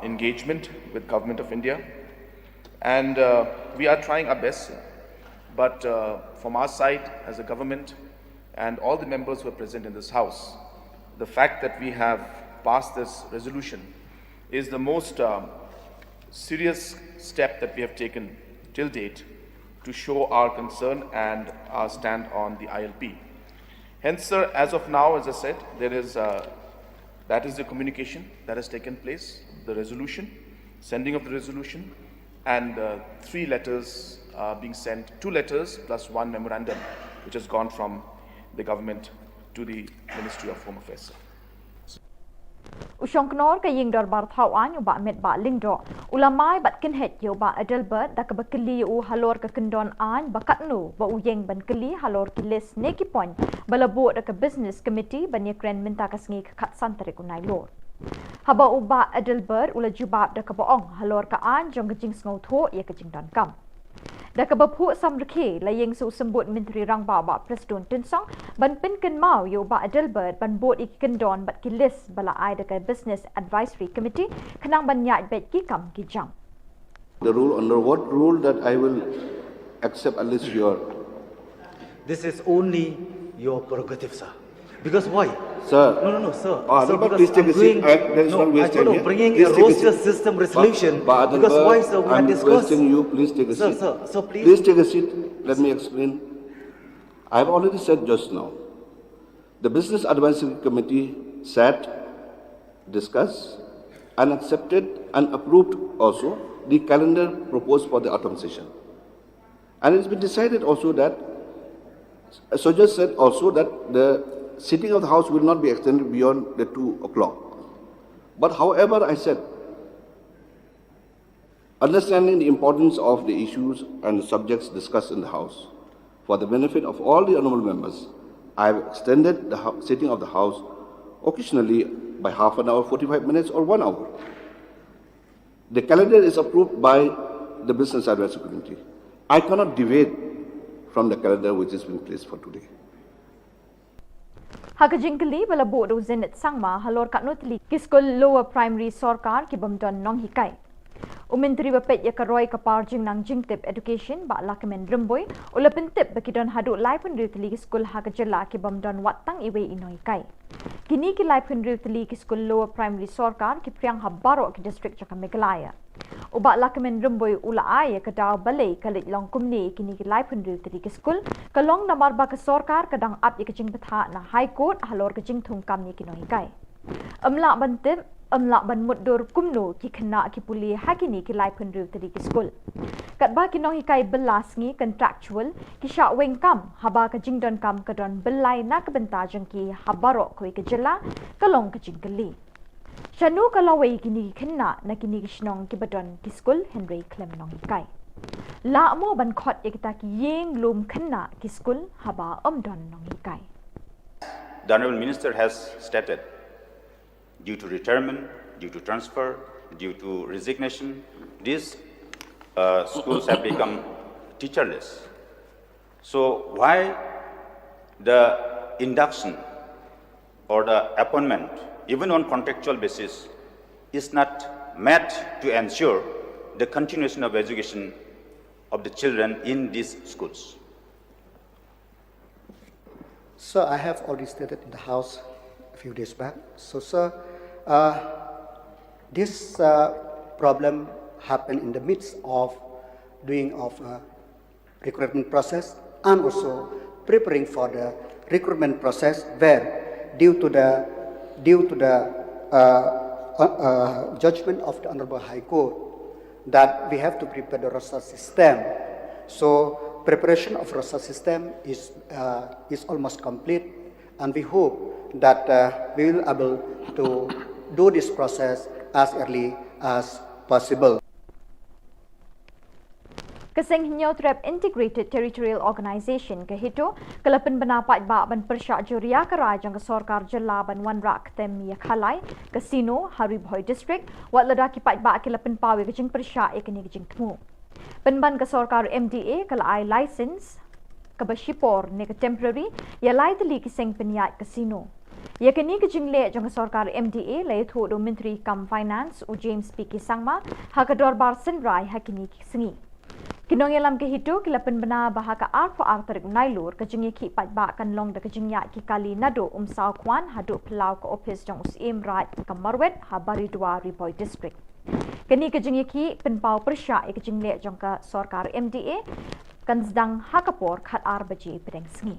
engagement with Government of India, and we are trying our best. But from our side, as a government, and all the members who are present in this House, the fact that we have passed this resolution is the most serious step that we have taken till date to show our concern and our stand on the ILP. Hence, sir, as of now, as I said, there is that is the communication that has taken place, the resolution, sending of the resolution, and 3 letters being sent, 2 letters plus 1 memorandum, which has gone from the government to the Ministry of Home Affairs. Usyong knor ka ying dor bar thau an ba met ba lingdo ulamai bat kin het yo ba adelbert da ka bakli u halor ka kendon an bakat nu ba uyeng ban kli halor kiles neki point balabo da ka business committee ban yakren minta ka sngi khat santre kunai lor haba u ba adelbert ula jubab da ka baong halor ka an jong ka jing sngo tho ya ka jing don kam da ka bapu samrkhe la yeng su sembut Menteri Rangba ba Presiden Tunsong ban pin ken mau yo ba adelbert ban bot ik kendon bat kiles bala ai da ka business advisory committee khanang ban nyai bet ki kam ki jam. The rule, under what rule that I will accept unless your... This is only your prerogative, sir. Because why? Sir. No, sir. Sir, because please take a seat. There is no waste time here. Bringing Please a take roster seat. system resolution. But Because why, sir? We I'm had discussed. requesting you, please take a seat. Sir, please. Please take a seat. Let me explain. I have already said just now. The Business Advisory Committee sat, discussed, and accepted and approved also the calendar proposed for the autumn session. And it's been decided also that, so just said also that the sitting of the House will not be extended beyond the 2 o'clock. But however, I said, understanding the importance of the issues and the subjects discussed in the House, for the benefit of all the honourable members, I have extended the sitting of the House occasionally by half an hour, 45 minutes or 1 hour. The calendar is approved by the Business Advisory Committee. I cannot deviate from the calendar which has been placed for today. Haka jingkali bala bo do zenit sangma halor kat notli kiskol lower primary sarkar ki bamdon nong hikai. Menteri bapet ya karoi kapar jing nang jingtip education ba lakamen remboy ula pentip bakidon hadu lai pun ritli kiskol Ka Jylla ki bamdon watang iwe inoi kai. Kini ki lai pun ritli kiskol lower primary sarkar ki priang habaro ki district Chaka Meghalaya. Uba lakamen remboy ula ay ka daw balay kalit long kumni kini ki lai pun ritli kiskol kalong namar ba ka sarkar kadang ap ya kajing betha na high court halor kajing thung kam ni kinoi kai. Amla bantip amla ban muddur kumno ki khna ki puli hakini ki lai pun ru tadi ki skul kat ba ki nong hikai belas ngi contractual ki sha weng kam haba ka jingdon kam ka don belai na ka benta jang ki habaro koi Ka Jylla kalong ka jingkali shanu kalawai kini khna na kini ki shnong ki badon ki skul Henry Clem nong hikai la mo ban khot ekta ki yeng lum khna ki skul haba don nong hikai. The Honourable Minister has stated, due to retirement, due to transfer, due to resignation, these schools have become teacherless. So why the induction or the appointment, even on contractual basis, is not met to ensure the continuation of education of the children in these schools? Sir, I have already stated in the House a few days back. So, sir, this problem happened in the midst of doing of recruitment process and also preparing for the recruitment process, where due to the judgment of the Honorable High Court that we have to prepare the roster system. So preparation of roster system is almost complete, and we hope that we will be able to do this process as early as possible. Keseng hinyau trap Integrated Territorial Organisation ke hito kelapen benapat ba ban persyak juria kerai jang ke Sorkar Jylla ban wan rak tem ya khalai Casino Haribhoi District wat ledaki pat ba kelapen pawe ke jing persyak ekni ke jing temu. Penban ke Sorkar MDA kalai license ke Bashipor ne ke temporary ya lai teli keseng penyat Casino. Ya kini ke jing le jang ke Sorkar MDA lai thu do Menteri Kam Finance u James P. Sangma ha ke dorbar senrai ha kini sengi. Kinong yalam ke hito kilapan bena bahaka arpo artarik nailur ke jengi ki patba kan long de ke jengya ki kali nado saw kwan hadu pelau ke office jong usim right ke Marwet habari 2 Ripoi District. Kini ke jengi ki penpau persya ke jengle jong ke Sorkar MDA kan sedang hakapor khat arbaji pedeng sengi.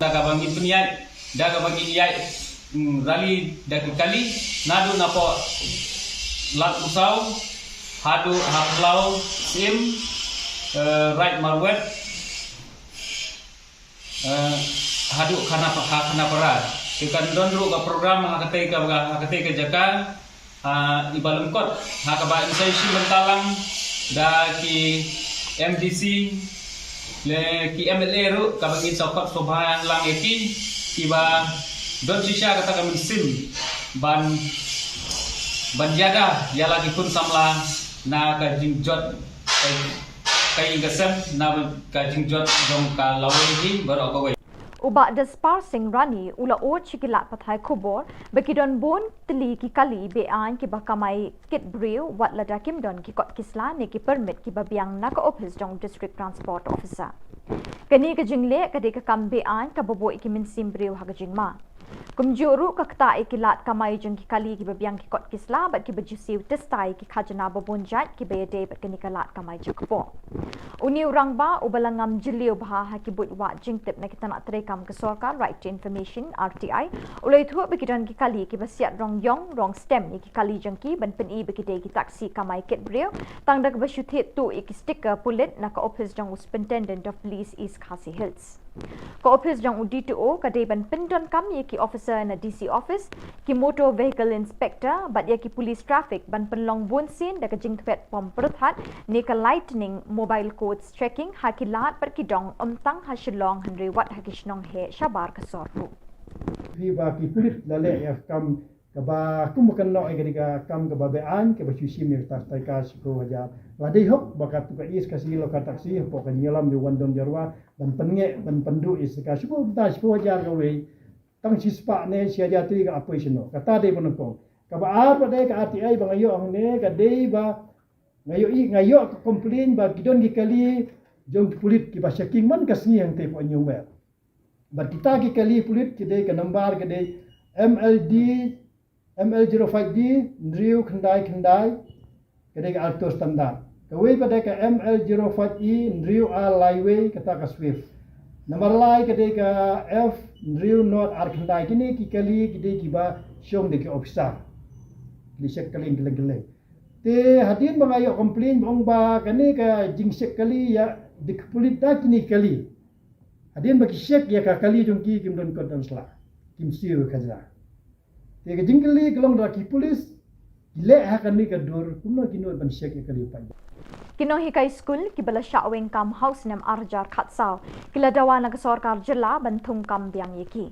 Daga bagi peniat, daga bagi yai rali daga kali nado napo lat usau hadu haplau sim right Marwet hadu kana parat ikan dondru ke program hakatai ke jaka ibalum kot hakaba insaisi mentalang da ki MDC le ki MLA ru kabagi sokot sobhan lang eki iba don sisha kata kami sim ban jaga ya lagi kun samla na ka jingjot kai gasem na ka jingjot jong ka lawai baru ka wai Uba dispersing rani ula o chikilat pathai Khubor bekidon bon teli ki kali bean ki bakamai kit brew wat lada kim don ki kot kisla ne ki permit ki babiang na ka office jong district transport officer kani ka jingle ka de ka kam bean ka bobo ki min sim brew ha ka jingma kumjuru ka kta ikilat kamai jong ki kali ki babiang ki kot kisla bat ki bajusiu testai ki khajana babonjat ki bede bat kani kalat kamai jakpo uni urang ba ubalangam jiliu bha ha ki but wa jingtip na kitana trekam ke Sorkar right to information RTI ulai thu bekidan ki kali ki basiat rong yong rong stem ki kali jangki ban pen i bekide ki taksi kamai ket breu tang dak basyuthit tu ki sticker pulit na ka office jang superintendent of police East Khasi Hills ka office jang UDTO ka de ban pendon kam ye ki officer na DC office ki motor vehicle inspector bat ye ki police traffic ban penlong bonsin dak jing thwet pom perthat ne ka lightning mobile codes checking hakilat per ki dong tang ha Shillong Henry wat ha ki shnong he shabar ka sorru Viva ki pulit lale ya kam kaba kumukan no egeriga kam kaba bean ke basusi mir tastai ka siku haja ladai hok bakat ka is kasi lo ka taksi po kan yelam di wandon jarwa dan penge dan pendu is ka siku ta siku haja ka we tang sispa ne sia jati ka apoisno kata de bonko kaba ar pada ka RTI bangayo ang ne ka de ba ngayo complain ba kidon ki kali jong pulit ki ba checking man kasni yang te po nyumer ba kita ki kali pulit ki de ka number ke de ML05D Ndriu Khandai kadai ka alto standard kawai pada ka ML05E Ndriu A Laiway kata ka Swift nomor lai kadai ka F Ndriu North R Khandai kini ki kali kadai ki ba syong de ki officer lisek kali geleng te hadin bangayo complain bong ba kani ka jingsek kali ya dikpulit da kini kali hadin baki syek ya ka kali jongki kim don kodon sla kim siu kaza te ka jingkali kelong da ki polis le ha kani ka dor kuno kino ban syek ya kali pa Kino hikai school ki bala shaweng kam house nam arjar khatsau kila dawana ka Sorkar Jylla banthung kam biang yeki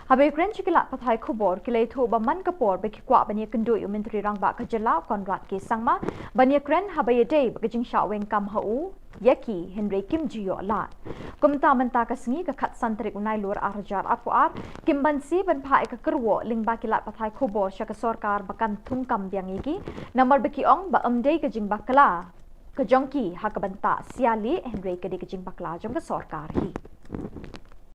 Habe kren chikilat pathai Khubor kilai thu ba man kapor be kwa bani kendu Menteri Rangba ka Jylla Konrad ke sangma bani kren habe day ba jing shaweng kam hau yaki Henry Kim Jio la kumta menta ka singi ka khat santrik unai lur arjar apuar kim bansi ban phai ka kerwo lingba kilat pathai Khubor sha ka Sorkar bakan thung kam biang yeki namar be ki ong ba amdei ka jing bakla ka jongki ha ka banta siali Henry ka de ka jing bakla jong ka Sorkar hi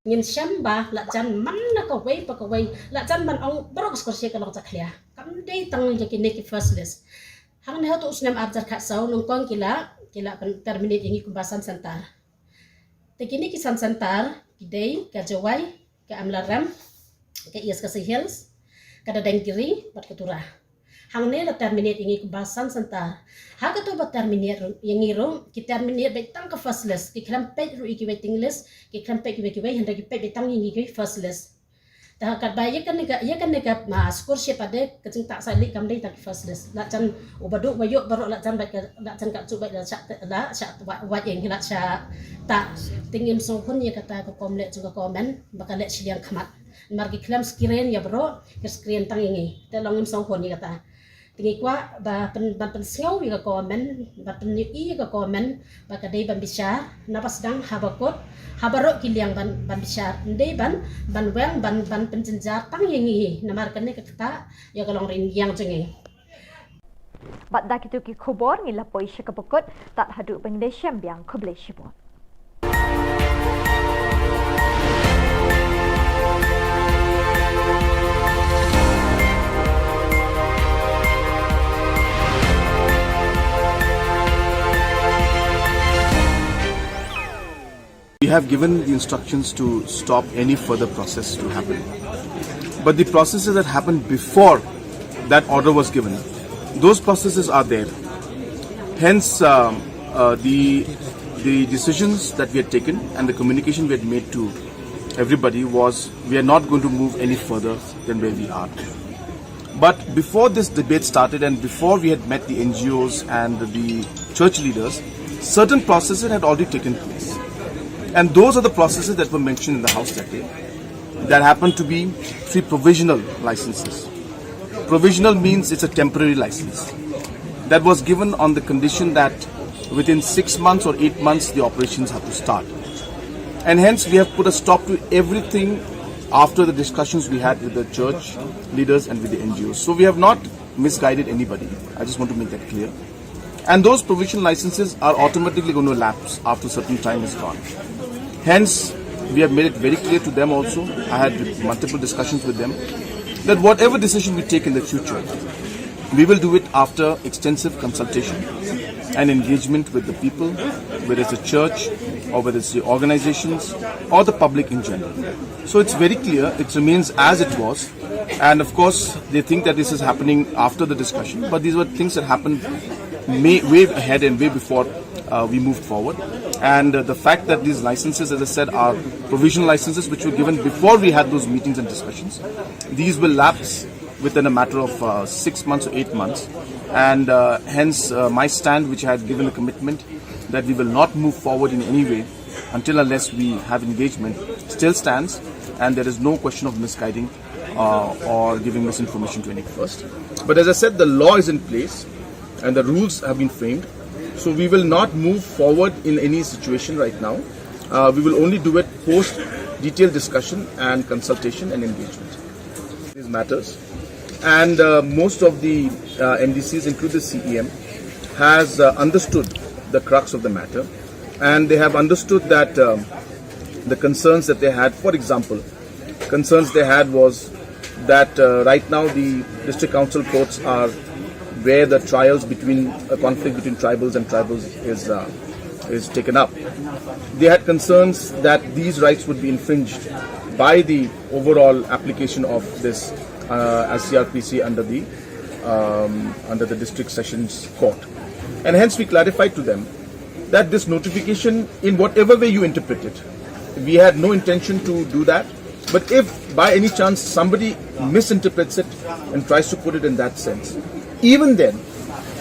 Ngin syamba la jan man na ka wei pa ka wei la jan man ong brok skor se ka lo zaklia kam dei tang je ki neki first list hang ne to usnam arjar kha sau nong kong kila terminate ingi kumbasan santar te kini ki santar ki dei ka jawai ka amlaram ka East Khasi Hills ka dadang kiri bat ka turah hang ne la terminate ingi kumbasan santar ha ka to ba terminate ingi ro ki terminate be tang ka first list ki kram pe ru ki waiting list ki kram pe ki wai handa ki pe tang ingi ki first list dah kat bayi kan nega scholarship ada kecing tak salik kam dai tak first list la chan ubaduk bayuk baru la chan baik la chan kat cubai la syak wat yang la syak tak tingin songkun ya kata ko komlet juga komen bakal let Shillong khamat margi klam screen ya bro ke screen tang ini telongin songkun ya kata tinggi kwa ba pen sengau ya komen ba pen i ya komen ba kadai ban bisyar napas dang habakot habarok kiliang ban bisyar ndai ban weng ban penjenjar tang ini namarkan ni kata ya kalong ring yang jenge Bat dak itu ki khubor ngila poi shakapakot tat hadu Bangladesh biang khoble shibot. We have given the instructions to stop any further process to happen. But the processes that happened before that order was given, those processes are there. Hence, the decisions that we had taken and the communication we had made to everybody was we are not going to move any further than where we are. But before this debate started and before we had met the NGOs and the church leaders, certain processes had already taken place. And those are the processes that were mentioned in the House that day. That happened to be 3 provisional licenses. Provisional means it's a temporary license. That was given on the condition that within 6 months or 8 months the operations have to start. And hence we have put a stop to everything after the discussions we had with the church leaders and with the NGOs. So we have not misguided anybody. I just want to make that clear. And those provisional licenses are automatically going to lapse after a certain time is gone. Hence, we have made it very clear to them also, I had multiple discussions with them, that whatever decision we take in the future, we will do it after extensive consultation and engagement with the people, whether it's the church or whether it's the organizations or the public in general. So it's very clear, it remains as it was. And of course, they think that this is happening after the discussion, but these were things that happened way ahead and way before we moved forward. And the fact that these licenses, as I said, are provisional licenses which were given before we had those meetings and discussions. These will lapse within a matter of 6 months or 8 months. And hence my stand, which I had given a commitment that we will not move forward in any way until unless we have engagement, still stands. And there is no question of misguiding or giving misinformation to any first. But as I said, the law is in place and the rules have been framed. So we will not move forward in any situation right now. We will only do it post detailed discussion and consultation and engagement. These matters. And most of the MDCs, including the CEM, has understood the crux of the matter. And they have understood that the concerns that they had, for example, concerns they had was that right now the district council courts are where the trials between a conflict between tribals and tribals is taken up. They had concerns that these rights would be infringed by the overall application of this as CRPC under the district sessions court. And hence we clarified to them that this notification, in whatever way you interpret it, we had no intention to do that. But if by any chance somebody misinterprets it and tries to put it in that sense, even then,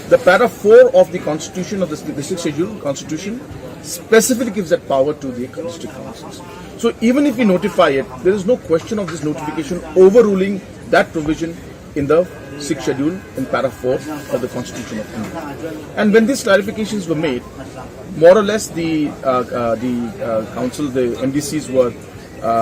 the paragraph 4 of the constitution of the district schedule constitution specifically gives that power to the district councils. So even if we notify it, there is no question of this notification overruling that provision in the 6th schedule in paragraph 4 of the constitution of India. And when these clarifications were made, more or less the council, the MDCs were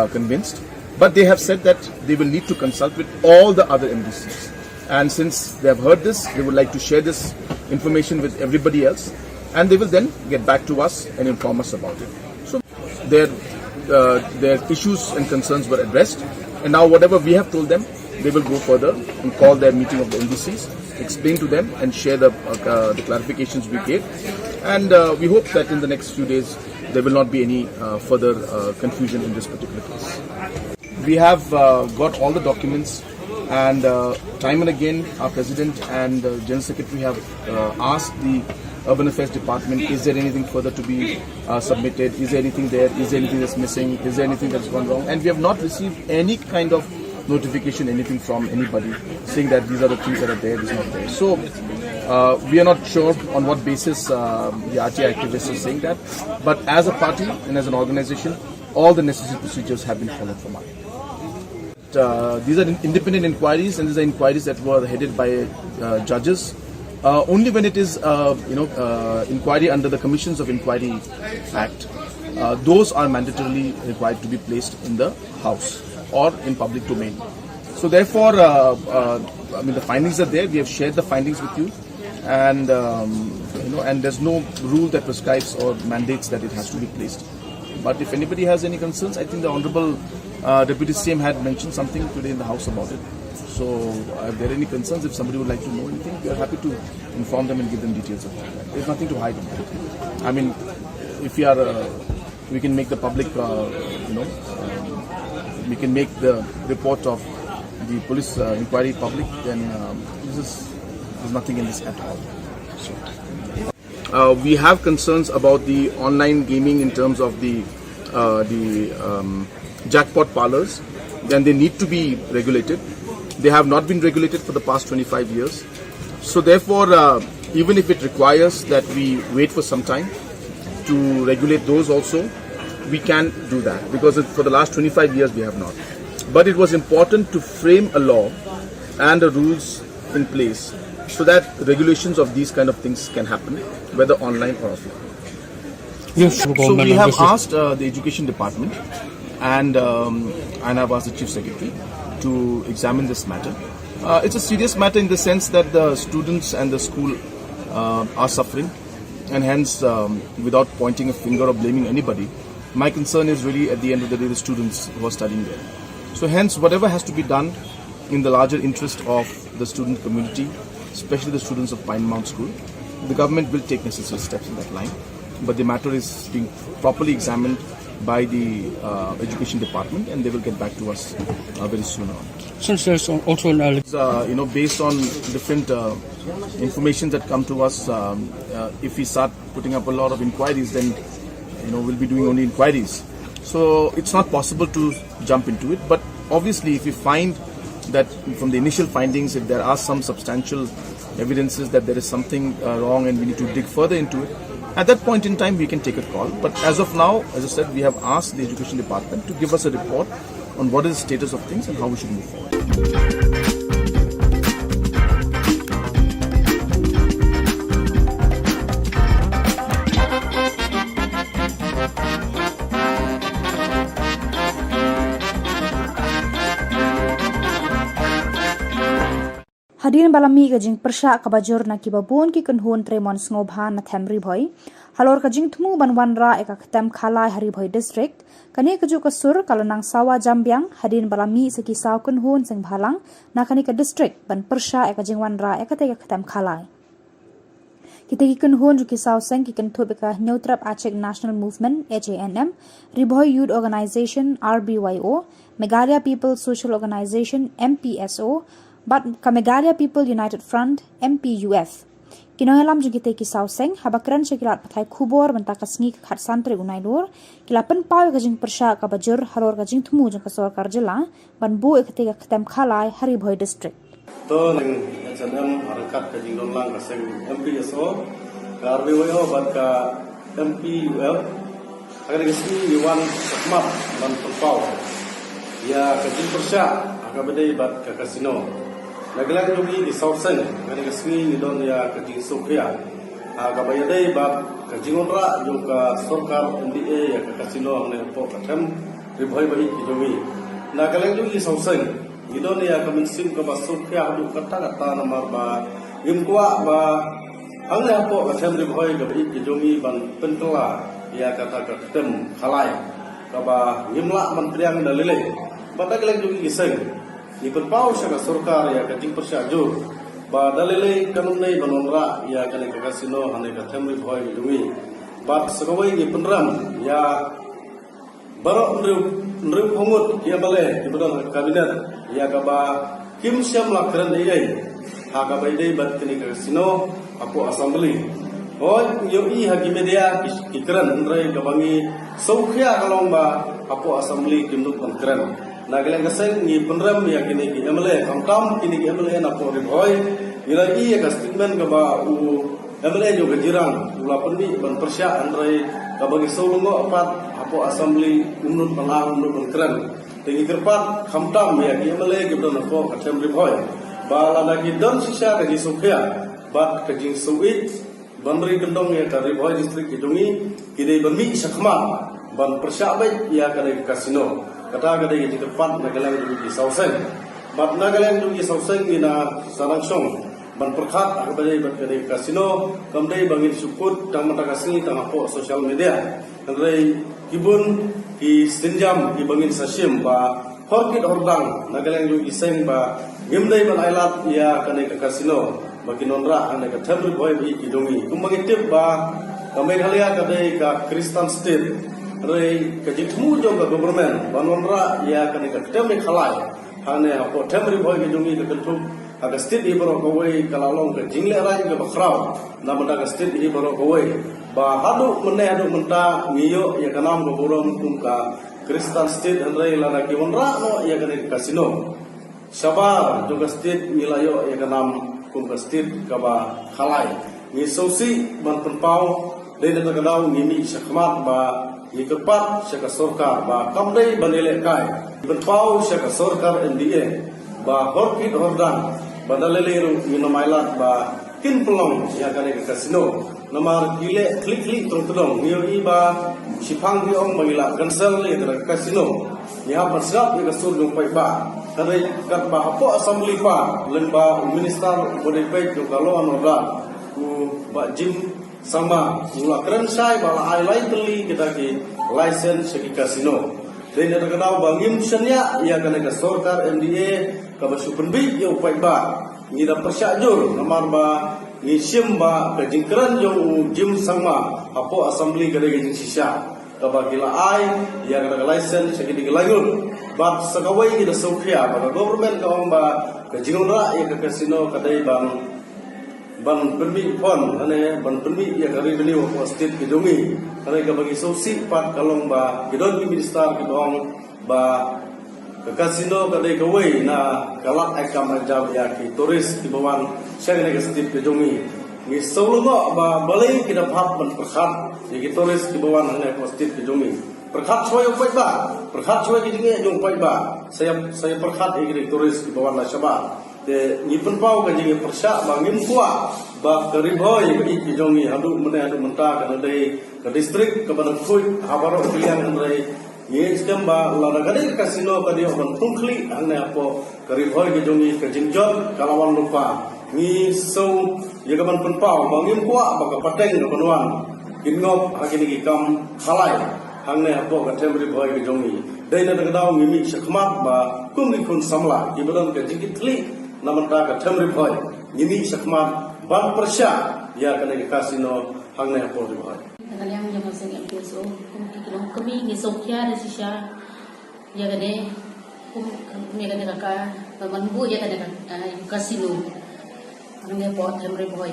convinced, but they have said that they will need to consult with all the other MDCs. And since they have heard this, they would like to share this information with everybody else, and they will then get back to us and inform us about it. So their issues and concerns were addressed, and now whatever we have told them, they will go further and call their meeting of the MDCs, explain to them and share the clarifications we gave. And we hope that in the next few days, there will not be any further confusion in this particular case. We have got all the documents, and time and again our President and General Secretary have asked the Urban Affairs Department, is there anything further to be submitted, is there anything there, is there anything that's missing, is there anything that's gone wrong, and we have not received any kind of notification, anything from anybody saying that these are the things that are there, this is not there. So we are not sure on what basis the RTI activists are saying that, but as a party and as an organization, all the necessary procedures have been followed from our end. These are independent inquiries, and these are inquiries that were headed by judges. Only when it is, inquiry under the Commissions of Inquiry Act, those are mandatorily required to be placed in the House or in public domain. So therefore, the findings are there. We have shared the findings with you, and and there's no rule that prescribes or mandates that it has to be placed. But if anybody has any concerns, I think the Honourable Deputy CM had mentioned something today in the House about it. So if there are any concerns, if somebody would like to know anything, we are happy to inform them and give them details about that. There's nothing to hide about it. I mean, if we are, we can make the public, we can make the report of the police inquiry public, then there's nothing in this at all. So, we have concerns about the online gaming in terms of the jackpot parlors, then they need to be regulated. They have not been regulated for the past 25 years. So therefore, even if it requires that we wait for some time to regulate those also, we can do that, because for the last 25 years we have not. But it was important to frame a law and the rules in place so that regulations of these kind of things can happen, whether online or offline. Yes, so we have asked the Education Department and I've asked the Chief Secretary to examine this matter. It's a serious matter in the sense that the students and the school are suffering, and hence, without pointing a finger or blaming anybody, my concern is really at the end of the day the students who are studying there. So hence, whatever has to be done in the larger interest of the student community, especially the students of Pine Mount School, the government will take necessary steps in that line. But the matter is being properly examined by the Education Department, and they will get back to us very soon on. Since there's also an based on different information that come to us, if we start putting up a lot of inquiries, then we'll be doing only inquiries. So it's not possible to jump into it. But obviously, if we find that from the initial findings, if there are some substantial evidences that there is something wrong and we need to dig further into it, at that point in time, we can take a call. But as of now, as I said, we have asked the Education Department to give us a report on what is the status of things and how we should move forward. Hadirin balami ka jing persya ka bajur na kibabun ki kunhun tremon ngobhan na thamri bhoi halor ka jing thumu banwanra eka khatam khalai hari bhoi district kani ka ju ka sur kalanang sawa jambyang hadirin balami se ki saw kunhun sing bhalang na kani ka district ban persya eka jing wanra eka te ka khatam khalai kita ki kunhun ju ki saw sing ki kan thobe ka neutrap achek national movement HANM ribhoi youth organization RBYO Meghalaya people social organization MPSO but Meghalaya People United Front MPUF. Kinohelam juga kita kisau seng habakran sekilat patai Khubor Na Ka Jylla khat santri unai lur kilapan pau kajing persya ka bajur halor kajing thumu jang ka Khubor Jilla ban bu ketika ketem khalai hari bhoi district. To nang SNM harakat kajing long ka seng MPSO ka RBYO bat ka MPUF agar gesi yuwan sakmap lan pau ya kajing persya akabadai bat ka kasino naglang lugi di sausen ngani kasmi ni don ya kajing sokya agabayadai bab kajing onra jo ka sarkar NDA ya ka kasino ne po katham ribhoi bai ki jomi naglang lugi sausen ni don ya kaminsin ka basokya du kata namar ba gimkwa ba ang ya po katham ribhoi ka bai ki jomi ban pentela ya kata katham khalai ka ba gimla mantriang dalile badaglang lugi kiseng ni berpau sa sarkar ya kajing persya jo ba dalile kanunai banonra ya kane ka kasino hane ka thamri bhoi dumi ba sagawai ni penram ya baro nru khomut ya bale di badan kabinet ya ka ba kim syam lakran dei ha ka bai dei bat kane ka kasino apo assembly hoi yo i hagi media ikran ndrai ka bangi saukhya kalong ba apo assembly kimnuk ban kran Nagalang kaseng ni penrem ya kini ki MLA kamtam kini ki MLA na po riboy ila i ka statement ka ba u MLA jo gajirang ula pendi ban persya andrai ka bagi solongo apat apo assembly unut palang unut bangkran tengi kerpat kamtam ya ki MLA ki don ko ka tem riboy ba la lagi don sisa ka ji sukya bat ka jing suit banri kendong ya ka riboy distrik kidungi kini bermi sakma ban persya bai ya ka kasino kata kada yang cepat nagalang di Sauseng, bat nagalang di Sauseng ina sarangsong ban perkat akbadai bat kada kasino kamdai bangin suput tang mata kasih tang apo sosial media kamdai kibun ki sinjam ki bangin sasim ba horkit hordang nagalang di Seng ba gimdai ban ailat ya kada kasino bagi nonra ane ka thamri boy bi kidungi kumangitip ba kamai halia kada ka Kristen state Rai kejitmu juga government banonra ya kan ikut temri khalai hane apo temri boy gedungi ke kentuk aga state di baro kawai kalalong ke jingle rai ke bakrau namada ke state di baro kawai ba hadu menne hadu menta ngiyo ya kanam go borom tumka Kristen state rai lana ki wonra no ya kan kasino sabar juga state milayo ya kanam kum state ka ba khalai ni sosi ban penpau dene takadau ngimi sakmat ba ni kepat syaka sorkar ba kamdai banele kai berpau syaka sorkar NDA ba horkit hordang badalele minamailat ba kin pelong ya kane ke kasino namar kile klik tong ni ba sipang di ong bagila cancel le ke kasino ni ha pasap ke sur jong pai ba kare kat ba apo assembly pa lemba minister bode pai jo kalo anoda ku ba jim sama mula keren sai bala ai lain teli kita ki license segi kasino dan ada kenal bangim senya ia kena ke sorkar MDA ke basu penbi yo pai ba ni da persyajur namar ba ni sim ba ke jingkran yo jim sama apo assembly ke jing sisa ke bagila ai ia kena ke license segi digelayun bat sakawai kita sokya ba government ka ba ke jingra ia ke kasino kadai bang ban permi pon ane ban permi ya kari beliau ko state kidungi ane ka bagi sosi pat kalong ba kidon minister kidong ba ke kasino kadai kawai na kalak akam ajam ya ki turis di bawang syang ne state kidungi ni solo ba balai kita phat ban perkhat ki turis di bawang ane ko state kidungi perkhat soy pai ba perkhat soy kidungi jong pai ba saya perkhat ki turis di bawang la syaba de ni penpau ka jingi persya bangim kuat ba keriboi ka iki jongi hadu mene hadu menta ka dei ka distrik ka badan khui habaro pilihan andrai ye skam ba la ka dei kasino ka dio ban tungkli anne apo keriboi ka jongi ka jingjot kalawan lupa ni so ye ka ban penpau bangim kuat ba ka pateng ka banwan kinngop agini ki kam khalai hangne apo ka temri boy ka jongi dei na ka daw mimi sakmat ba kumni kun samla ki badan ka jingitli namanta ka temri boy ngimi sakmat ban persya ya kena ke kasino hangne apo di boy Nagalang yang masing MPSO kilong kami ni sokya de sisya ya gade kami gade ka manbu ya gade kasino hangne apo temri boy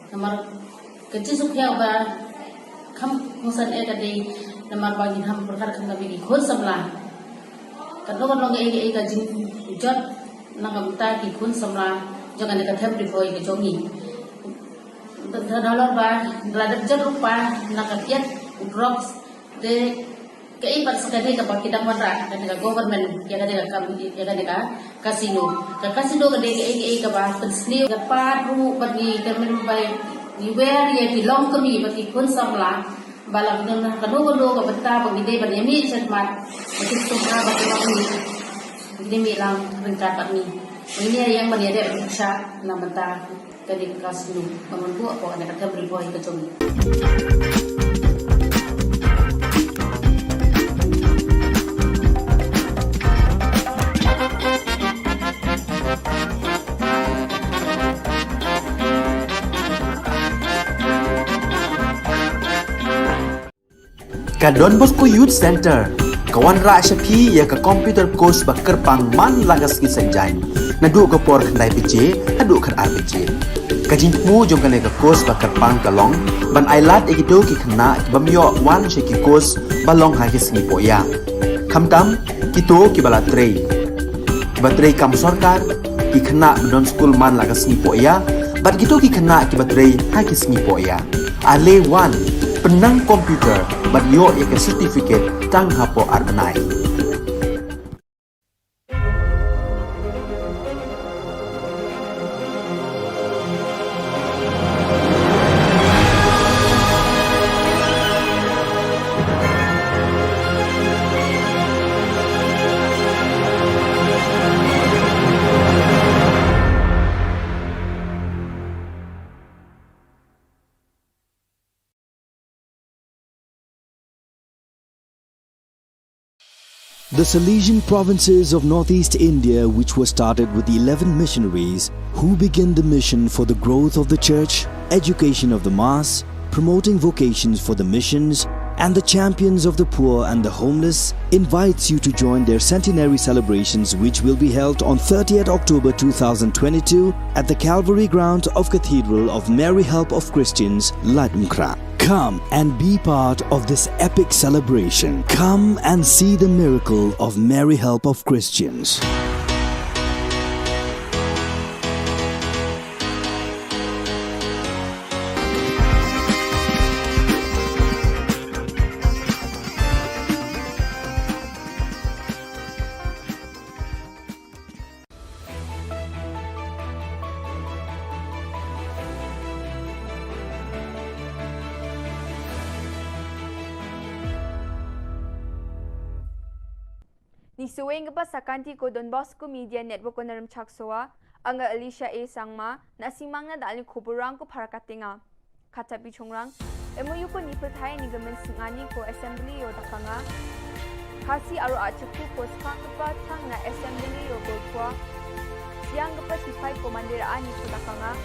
namar kecil sokya ba kam musan gade namar bagi ham perkara kan kami khon samla kadong e ka jin jot nangam ta ki khun samra jangan dekat temri boy ke jongi dalam ba ladap jeruk pa nakakiat drops de keipat sekali ke pakidang mandra dan ke government yang ada kami yang ada kasino ke ba pensni ke paru bagi temri boy ni where ye belong to me bagi khun samla balang dengan kanu ke beta bagi de bagi mi chatmat bagi sumra bagi kami ini bilang rencat ni. Ini yang menjadi periksa namanya dari kasino. Menurutku apa ada kata beriboy kecumi. Kadon Bosco Youth Center kawan ra syapi ya ka computer course ba kerpang man lagas ki senjain nadu ka por khandai pije adu khar RPG kajingmu jong kan ka course ba kerpang kalong ban ailat egido ki khna bamyo wan she ki course balong ha ki singi poya khamtam Kito kibalatrei. Kibatrei kam sorkar, ki kena non school man laga sengi po ya, bat kito ki kena kibatrei ha ki sengi po ya. Ale one, penang komputer, bat yo ya ke certificate tang hapo arbenai. The Salesian provinces of northeast India, which were started with 11 missionaries who began the mission for the growth of the church, education of the mass, promoting vocations for the missions, and the champions of the poor and the homeless, invites you to join their centenary celebrations, which will be held on 30th October 2022 at the Calvary ground of Cathedral of Mary Help of Christians, Ladmkra. Come and be part of this epic celebration. Come and see the miracle of Mary Help of Christians. Ni suweng ba sa kanti ko Don Bosco Media Network ko naram chaksoa anga Alicia A sangma na simang na dalin kuburang ko para katinga katabi chongrang MOU ko ni perthai ni gamen singani ko assembly o takanga kasi aro achiku ko skang pa tang na assembly o golkwa siang pa sifai commander ani ko takanga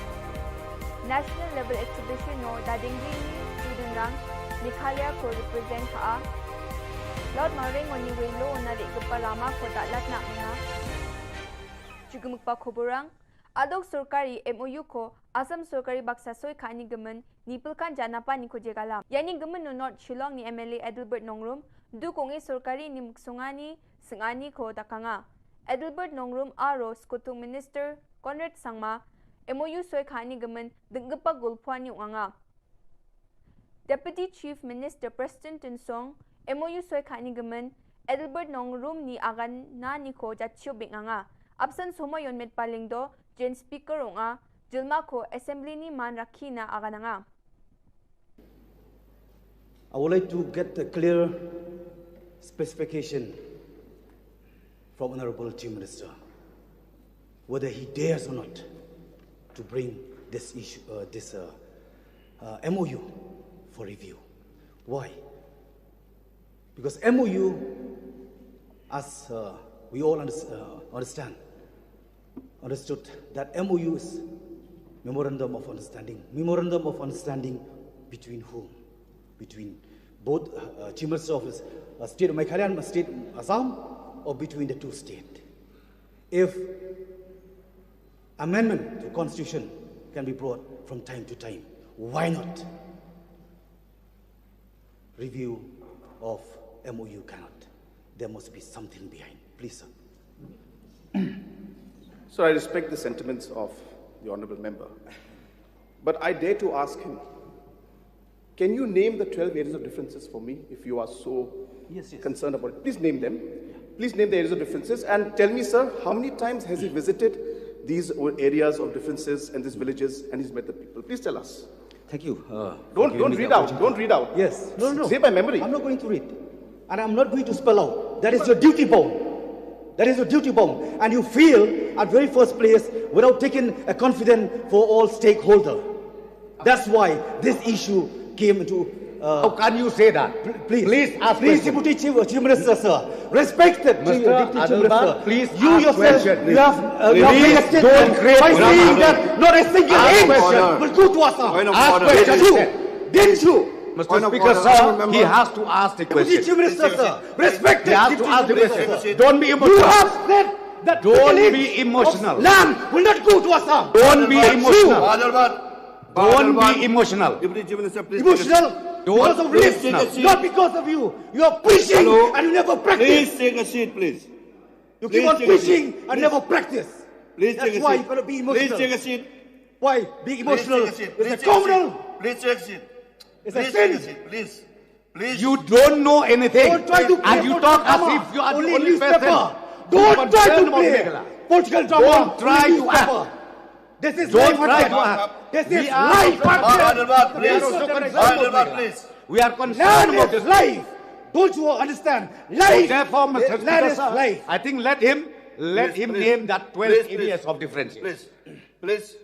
national level exhibition no dadingli student rang Nikhalya ko represent ka Lord Maring oni welo nari kepalama ko dalat nak nga. Juga mukpa kuburang adok सरकारी MOU ko Assam सरकारी baksa soy khani gemen nipulkan janapa ni ko jegala. Yani gemen no North Shillong ni MLA Adelbert Nongrum du kongi सरकारी ni muksungani sengani ko takanga. Adelbert Nongrum aro skutung minister Conrad Sangma MOU soy khani gemen denggepa gulpwani unganga. Deputy Chief Minister Preston Tinsong MOU soy khani gemen Adelbert Nongrum ni agan na ni ko jatchio binganga absan somo yon met palingdo gen speaker onga jilma ko assembly ni man rakhina agananga. I would like to get a clear specification from Honorable Chief Minister whether he dares or not to bring this issue, MOU for review. Why? Because MOU, as we all understood that MOU is Memorandum of Understanding. Memorandum of Understanding between whom? Between both Chief Minister of State of Meghalaya and State Assam, or between the two states? If amendment to Constitution can be brought from time to time, why not review of MOU cannot? There must be something behind. Please, sir. So I respect the sentiments of the honourable member, but I dare to ask him, can you name the 12 areas of differences for me if you are so concerned about it? Please name them. Please name the areas of differences and tell me, sir, how many times has he visited these areas of differences and these villages and he's met the people? Please tell us. Thank you. Don't read out. Don't read out. Yes. No. Say by memory. I'm not going to read. And I'm not going to spell out. That is your duty bound. That is your duty bound. And you feel at very first place without taking a confidence for all stakeholders. That's why this issue came into... How can you say that? Please ask Please, Deputy Chief Minister, sir. Respected Deputy Chief Minister. Please you yourself, question. you have elected by saying that not a single inch will go to us. Ask question. Didn't you? Mr. Speaker, sir, he has to ask the question. Deputy Chief Minister, sir. Respected He has to ask the question. Don't be emotional. You have said that Don't be emotional. Land will not go to Assam. Don't be emotional. Don't be emotional. Deputy Chief Minister, please. Emotional because of Please race, take a seat. not because of you. You are preaching Hello. and you never practice. Please take a seat, please. You Please keep on take a seat. preaching and Please. never practice. Please That's take a why seat. you gotta be emotional. Please take a seat. Why? Being emotional Please take a seat. is Please a take a seat. criminal. Please take a seat. It's a Please take a sin. seat. Please. Please. You don't know anything. Don't try to play And you political talk as drama. if you are the Only only newspaper. person. Don't try to concerned about play Meghalaya. political drama. Don't try Only to newspaper. act. This is Don't live try content. to act. This We is are live concerned content. Hyderabad, We are please. also concerned about Hyderabad, Meghalaya. please. We are concerned Land about is this. life. Don't you understand? So Life. therefore, Mr. Land Speaker, is sir, life. I think let him Please, name that 12 please, areas please. of difference. Please,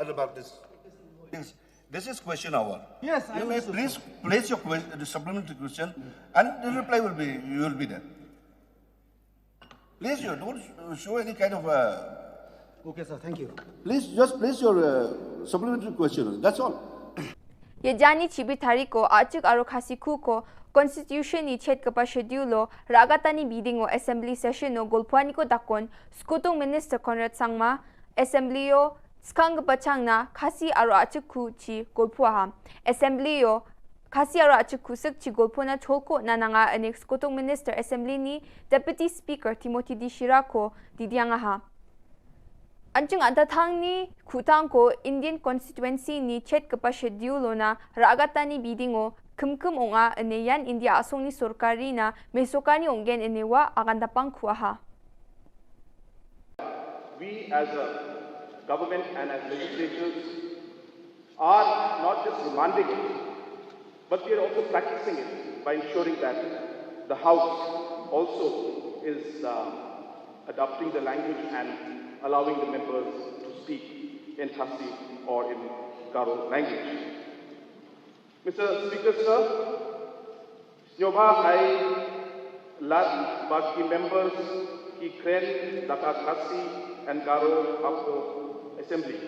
about this. Please, this is question hour. Yes, You may please place your the supplementary question, and the reply will be there. Please, you don't show any kind of. Okay, sir. Thank you. Please just place your supplementary question. That's all. Ye jani chibi tariko achuk aro khasi khu ko constitution ni chet kapa schedule lo ragatani meeting o assembly session no golpwani ko dakon skutung minister Conrad Sangma assembly yo skang pachangna khasi aro achuk khu chi golpwa ha assembly yo khasi aro achuk khu sik chi golpona cholko nananga anek skutung minister assembly ni deputy speaker Timothy Dishira ko didianga ha Anjung adathang ni khutang ko Indian constituency ni chet kapa schedule na ragatani bidding o kumkum onga ane yan India asong ni sorkari na mesokani ongen enewa agandapang kuaha. We as a government and as legislators are not just demanding it, but we are also practicing it by ensuring that the House also is adopting the language and allowing the members to speak in Khasi or in Garo language. Mr. Speaker, sir, Nyoba I last Baki members ki kren Daka Khasi and Garo Hako Assembly.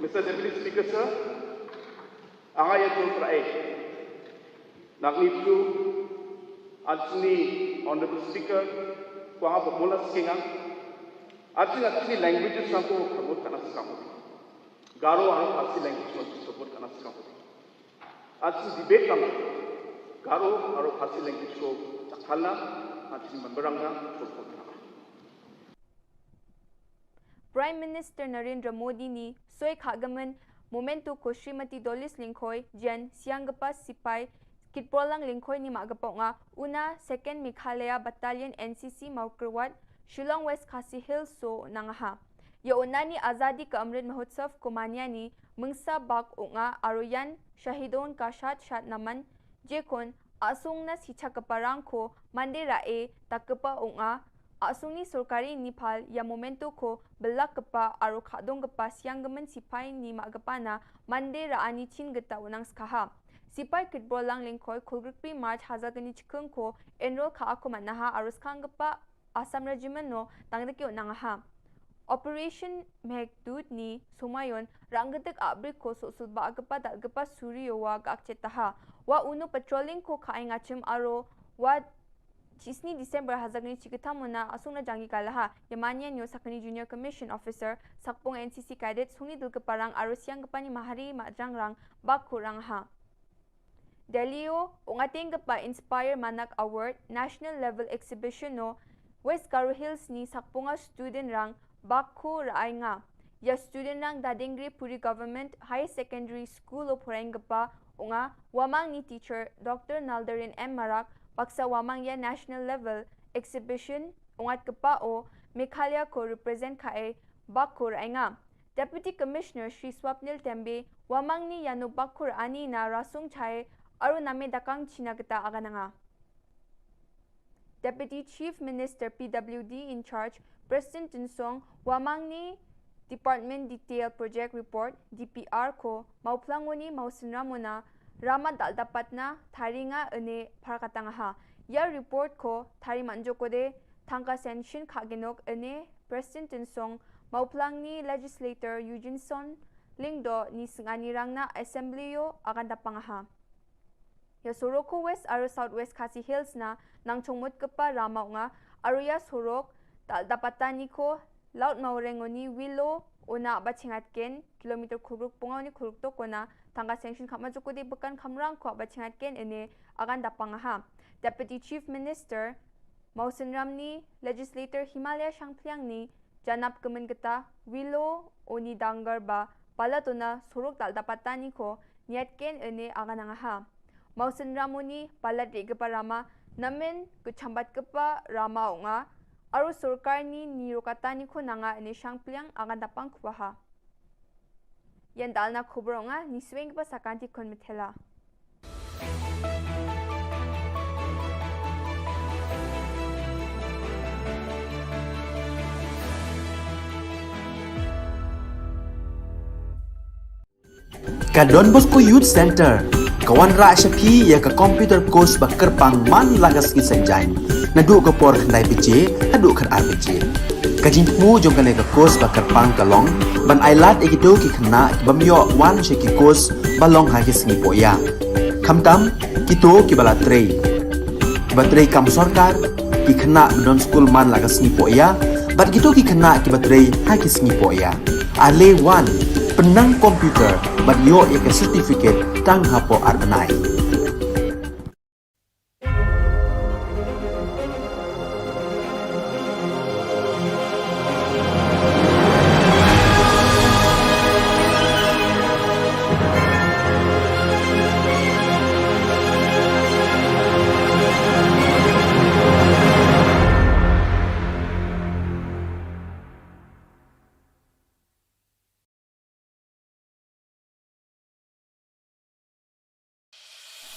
Mr. Deputy Speaker, sir, Angayatul Prae, Nagnitu, Adsni, Honorable Speaker, Kuanga Bomola Skinga, Adsni languages Sanko Kabut Kanaskamu, Garo and Asi language was support Kanaskamu. Adsni debate Kama, Garo or Asi language ko Takala, Adsni Mambaranga, Prime Minister Narendra Modi ni soy khagaman momento ko Srimati Dolis Lingkhoi Jan Sianggapa Sipai Kitprolang Lingkhoi ni magaponga una 2nd Meghalaya Battalion NCC Maukerwat Shillong West Khasi Hills so nangaha ya unani Azadi ka Amrit Mahotsav Komania ni mungsa bak onga aroyan Shahidon ka shat naman jekon asung na sicha kaparang ko mandera e takapa onga asung ni sorkari Nepal ya momento ko belak kapa aro khadong kapa sianggaman sipai ni magapana mandera ani chin gata unang skaha Sipai Kitbrolang Lingkhoi Khulgrikpi March Hazagani Chikung ko enroll ka ako manaha arus kangapa Assam Regiment no tangdaki nangaha. Operation Meghdut ni sumayon ranggatak abrik ko susulba agapa dalgapa Suryo wa gakchetaha. Wa uno patrolling ko kaingachim aro wa Chisni December Hazagani Chikitamuna asung na jangi kalaha Yamanya nyo Sakani Junior Commission Officer Sakpong NCC Cadet sungi dulkeparang arus yang gapani mahari majangrang bakurang ha. Delio ungating pa Inspire Manak Award National Level Exhibition no West Garo Hills ni sakpunga student rang bakko raay nga ya student rang Dadingri Puri Government High Secondary School o Porengapa unga wamang ni teacher Dr. Naldarin M. Marak paksa wamang ya National Level Exhibition ungat kapa o Meghalaya ko represent kae bakko raay nga Deputy Commissioner Shri Swapnil Tembe wamang ni yano bakko raani na rasung chae Aru name dakang chinagata agananga. Deputy Chief Minister PWD in charge President Tinsong wamang ni Department Detail Project Report DPR ko mauplangoni mausinramona rama daldapat na tharinga ane parakatanga. Ya report ko thari manjokode thangka sanction khagenok ane President Tinsong mauplang ni legislator Eugene Son lingdo ni singani rangna assembly yo agandapangaha. Ya Soroko West aro Southwest Khasi Hills na nang chongmot kapa rama nga aro ya Sorok dapatani ko laut maurengoni Willow una bachingat ken kilometer khuruk pungaw ni khuruk to kona tangga sanction khama jukudi bukan khamrang ko bachingat ken ene agan dapangaha. Deputy Chief Minister Mausen Ramni Legislator Himalaya Shangpliang ni janap kemen keta Wilo Oni Dangar ba palatuna suruk tal dapatani ko niat ken ene agan angaha. Mausen Ramuni palat regeparama namen kuchambat kepa rama unga aru surkar ni nirokatani ko nanga ene Shangpliang agan dapang kubaha. Yan dalna khubor nga ni swing pa sakanti kon mithela. Ka Don Bosco Youth Center, kawan ra syapi ya ka computer course bakar pang man lagas ki sanjain. Nadu ka por khandai PJ, adu kan RPG. Kajin mu jong kan ka course bakar pang kalong, ban ailat egido ki khna bamyo wan sheki course balong ha ki singi poya. Khamtam kito ki bala trei. Batrei kam sarkar ki khna don school man lagas singi poya, bat kito ki khna ki batrei ha ki singi poya. Ale wan penang komputer bat yo ek certificate tang hapo arbanai.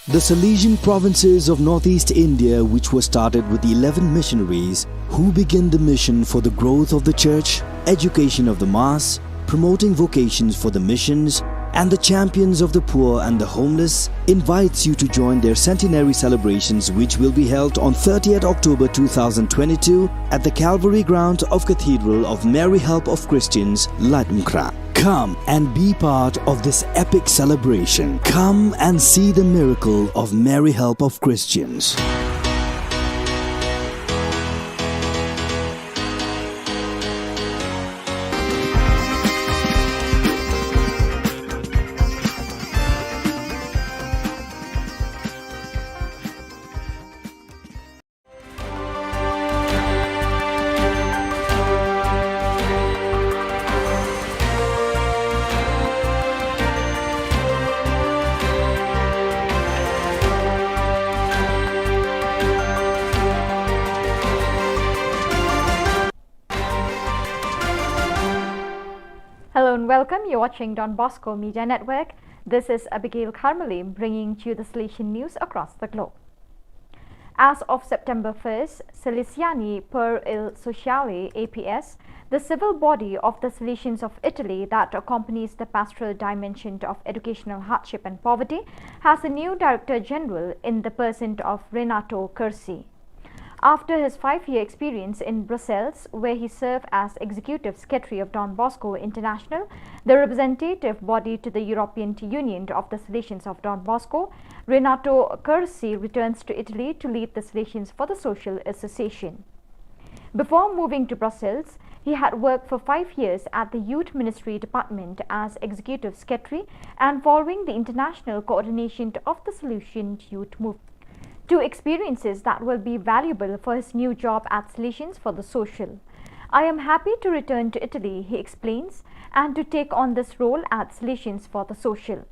The Salesian provinces of northeast India, which were started with 11 missionaries who began the mission for the growth of the church, education of the mass, promoting vocations for the missions, and the champions of the poor and the homeless, invites you to join their centenary celebrations, which will be held on 30th October 2022 at the Calvary Ground of Cathedral of Mary Help of Christians, Latmkra. Come and be part of this epic celebration. Come and see the miracle of Mary Help of Christians. Hello and welcome. You're watching Don Bosco Media Network. This is Abigail Carmeli bringing to you the Salesian news across the globe. As of September 1st, Salesiani per il Sociale APS, the civil body of the Salesians of Italy that accompanies the pastoral dimension of educational hardship and poverty, has a new Director General in the person of Renato Cursi. After his 5-year experience in Brussels, where he served as Executive Secretary of Don Bosco International, the representative body to the European Union of the Salesians of Don Bosco, Renato Cursi returns to Italy to lead the Salesians for the Social Association. Before moving to Brussels, he had worked for 5 years at the Youth Ministry Department as Executive Secretary and following the international coordination of the Salesian Youth Movement. Two experiences that will be valuable for his new job at Salesians for the Social. I am happy to return to Italy, he explains, and to take on this role at Salesians for the Social.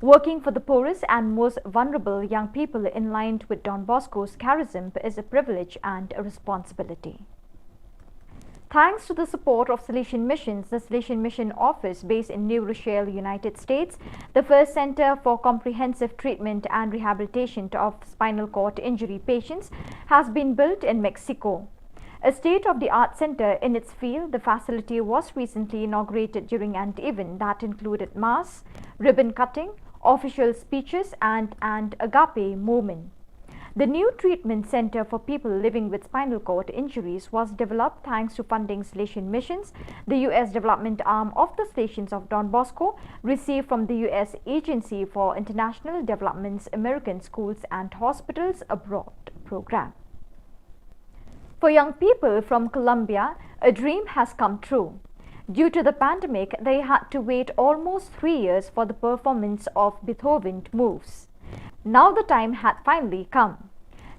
Working for the poorest and most vulnerable young people in line with Don Bosco's charism is a privilege and a responsibility. Thanks to the support of Salesian Missions, the Salesian Mission Office based in New Rochelle, United States, the first center for comprehensive treatment and rehabilitation of spinal cord injury patients, has been built in Mexico. A state-of-the-art center in its field, the facility was recently inaugurated during an event that included mass, ribbon cutting, official speeches, and an agape moment. The new treatment center for people living with spinal cord injuries was developed thanks to funding Salesian Missions, the U.S. development arm of the Salesians of Don Bosco, received from the U.S. Agency for International Development's American Schools and Hospitals Abroad program. For young people from Colombia, a dream has come true. Due to the pandemic, they had to wait almost 3 years for the performance of Beethoven's moves. Now the time had finally come.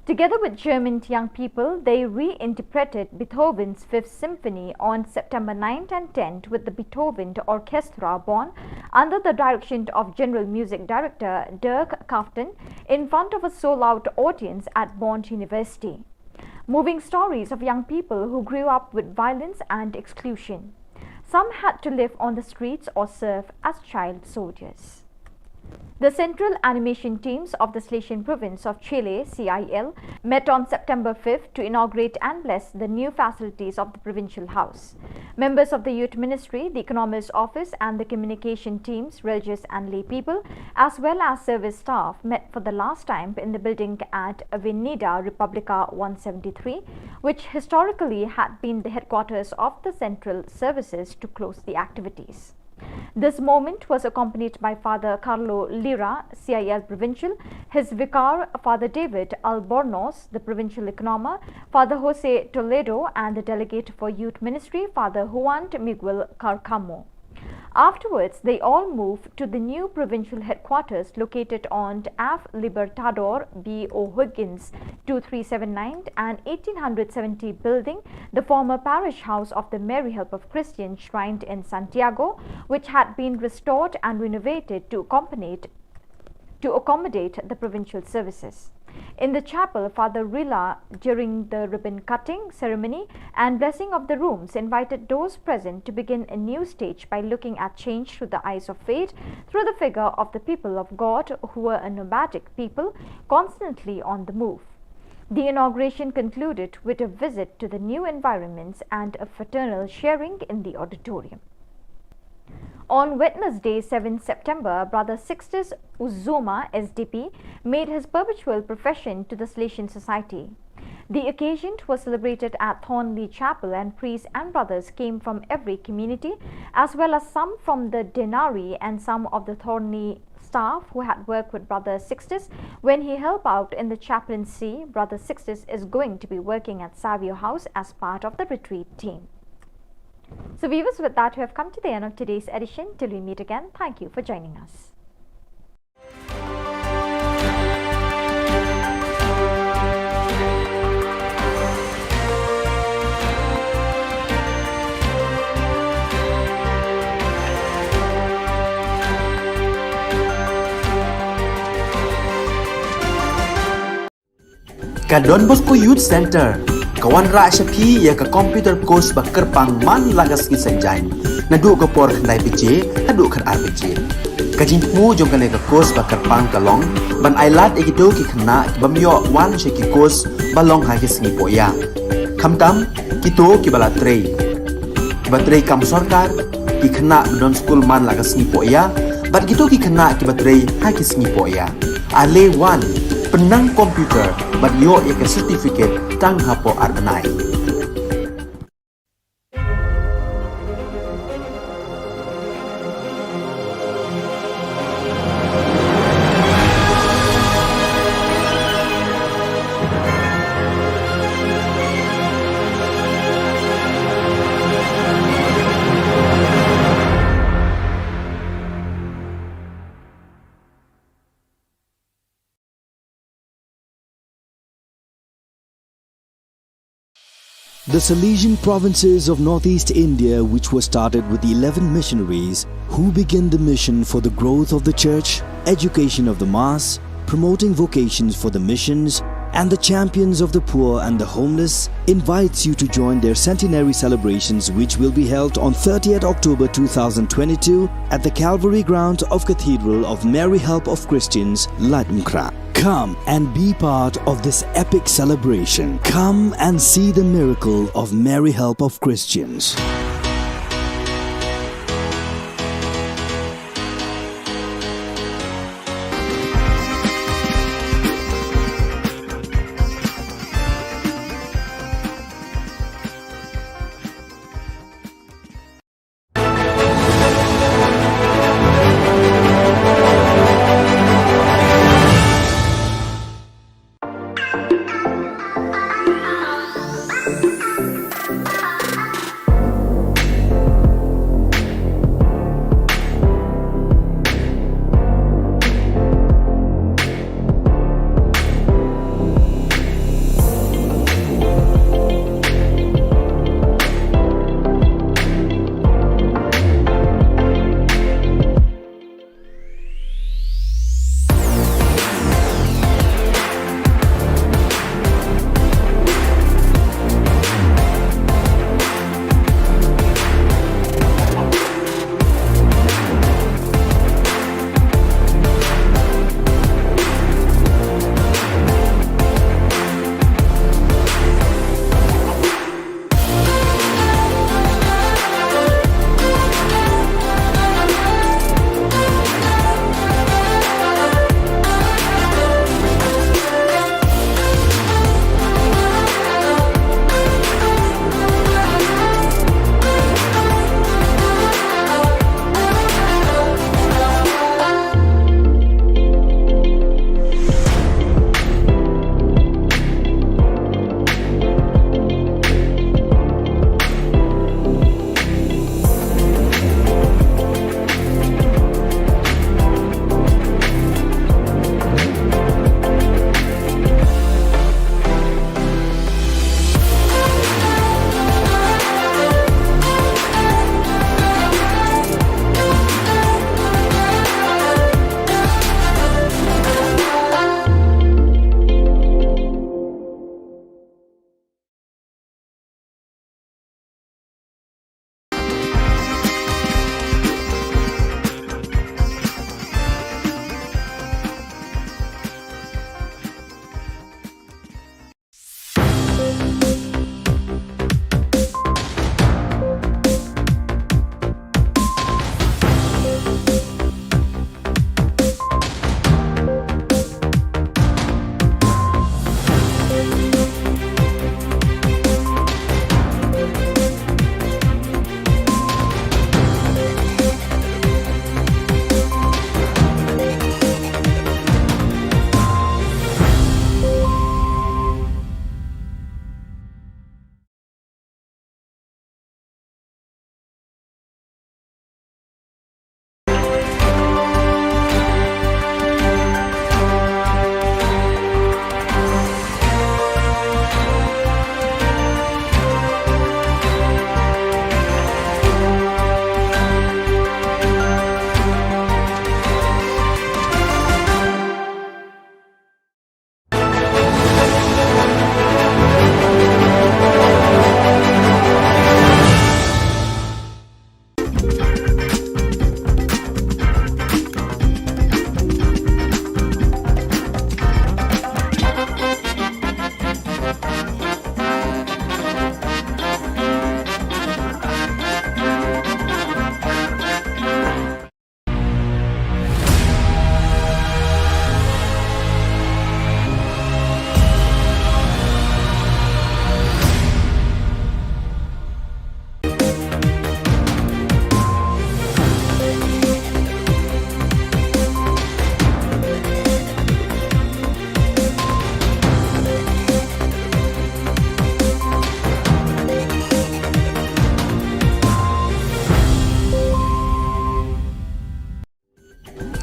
Together with German young people, they reinterpreted Beethoven's Fifth Symphony on September 9th and 10th with the Beethoven Orchestra Bonn under the direction of General Music Director Dirk Kaften in front of a sold-out audience at Bonn University. Moving stories of young people who grew up with violence and exclusion. Some had to live on the streets or serve as child soldiers. The Central Animation Teams of the Silesian Province of Chile, CIL, met on September 5th to inaugurate and bless the new facilities of the Provincial House. Members of the Youth Ministry, the Economist Office and the communication teams, religious and lay people, as well as service staff, met for the last time in the building at Avenida Republica 173, which historically had been the headquarters of the Central Services to close the activities. This moment was accompanied by Father Carlo Lira, CIL Provincial, his vicar Father David Albornoz, the Provincial Economer, Father Jose Toledo and the Delegate for Youth Ministry, Father Juan Miguel Carcamo. Afterwards, they all moved to the new provincial headquarters located on F. Libertador B. O'Higgins 2379 and 1870 building, the former parish house of the Mary Help of Christians shrined in Santiago, which had been restored and renovated to accommodate the provincial services. In the chapel, Father Rilla, during the ribbon cutting ceremony and blessing of the rooms, invited those present to begin a new stage by looking at change through the eyes of faith, through the figure of the people of God, who were a nomadic people, constantly on the move. The inauguration concluded with a visit to the new environments and a fraternal sharing in the auditorium. On Wednesday, 7 September, Brother Sixtus Uzuma, SDP, made his perpetual profession to the Silesian Society. The occasion was celebrated at Thornley Chapel, and priests and brothers came from every community, as well as some from the Denari and some of the Thornley staff who had worked with Brother Sixtus when he helped out in the chaplaincy. Brother Sixtus is going to be working at Savio House as part of the retreat team. So viewers, with that we have come to the end of today's edition. Till we meet again, thank you for joining us. Ka Don Bosco Youth Center, kawan rak syapi ya ka computer course bakar pangman lagas ki sanjain. Nadu ka por khandai PJ, hadu kan RPG. Kajin mu jong kan ka course bakar pang kalong, ban ailat ikido ki khna ki bamyo wan she ki course balong ha ki sngi poya. Khamtam kito ki bala trei. Ki batrei kam sarkar ki khna don school man lagas sngi poya, bat kito ki khna ki batrei ha ki sngi poya. Ale wan penang komputer bat yo ya ke certificate tang hapo arbanai. The Silesian provinces of northeast India, which were started with 11 missionaries who began the mission for the growth of the church, education of the mass, promoting vocations for the missions, and the champions of the poor and the homeless, invites you to join their centenary celebrations, which will be held on 30th October 2022 at the Calvary ground of Cathedral of Mary Help of Christians, Ladmkra. Come and be part of this epic celebration. Come and see the miracle of Mary Help of Christians.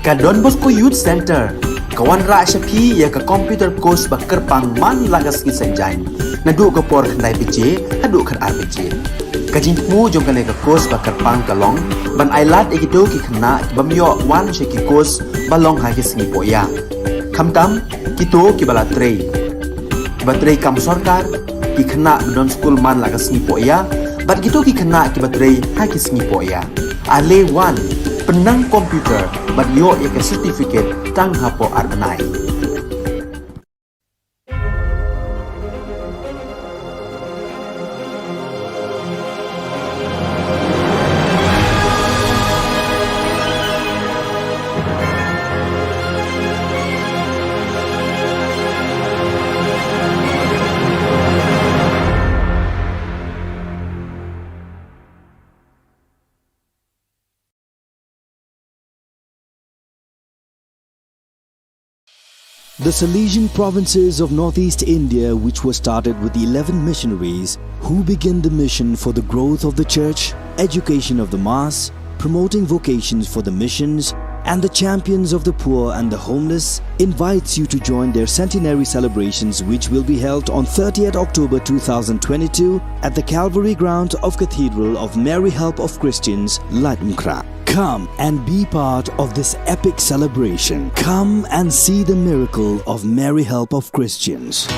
Ka Don Bosco Youth Center, kawan rak syapi ya ka computer course bakar pangman lagas ki senjain. Naduk ke por kendai PJ, haduk kan RPG. Kajin mu jom kan ka course bakar pang kalong, ban ailat egido ki kena bamyo wan syaki course balong ha ki sengi poya. Kamtam kito ki bala trei. Batrei kam sorkar ki kena don school man lagas sengi poya, bat kito ki kena ki batrei ha ki sengi poya. Ale wan penang komputer bat yo ya ke certificate tang hapo arbenai. The Salesian provinces of northeast India, which were started with the 11 missionaries who began the mission for the growth of the church, education of the mass, promoting vocations for the missions, and the champions of the poor and the homeless, invites you to join their centenary celebrations, which will be held on 30th October 2022 at the Calvary ground of Cathedral of Mary Help of Christians, Latumkra. Come and be part of this epic celebration. Come and see the miracle of Mary Help of Christians.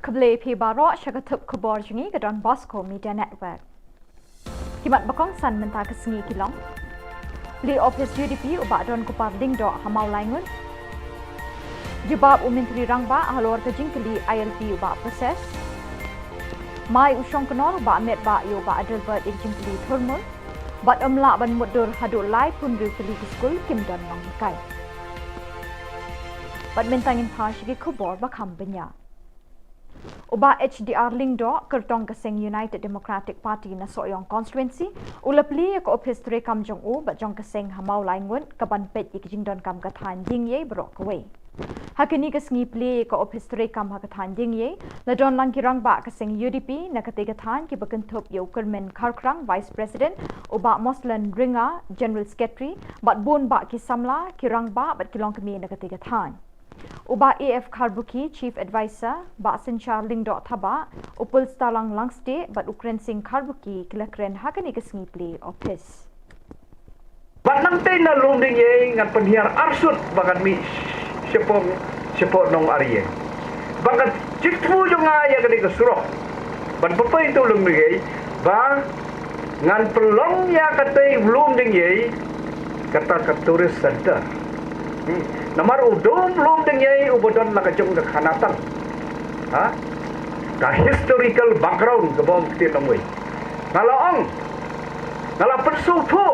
Kable P Baro Shagatup Khubor Jingi ke Don Bosco Media Network. Kimat bakong san menta ke sengi kilong. Li office UDP ubak don kupar dingdo hamau laingun. Jebab Menteri Rangba halor ke jingkeli ILP ubak proses. Mai usong kenor ubak met ba yo ubak Adelbert jingkeli thurmul. Bat umla ban mudur haduk lai pun keli ke skul kim don long kai. Bat mentangin pa shigi khubor bakam benya. Uba HDR Lingdo kertong keseng United Democratic Party na Soyong constituency ulapli ko office tre kam jong u ba jong keseng hamau laingun kaban pet ik jingdon kam kathan ding ye brok kwe hakini kesngi pli ko office tre kam hakathan ding ye la don lang kirang ba keseng UDP na kategathan ki bakentup yo kermen kharkrang vice president uba Moslan Ringa general secretary bat bun ba ki samla kirang ba bat kilong kemi na kategathan Uba AF Karbuki, Chief Advisor, Baksin Charling Dot Thaba, Upul Stalang Langste, but Ukren Singh Karbuki, Kilakren Hakani Kesngi Play Office. Bat nang tay na lunding ye ngan penhiar arsut bagan mi sepong nong ariye. Bagat cikfu jo ngaya kani kesuroh. Ban papa itu lunding ye ba ngan pelong ya katay lunding ye kata ka tourist center. Namar udom lunding ye ubodon nakajong ka kanatang. Ha? Ka historical background kabong tinamwe. Ngalaong ngala persutu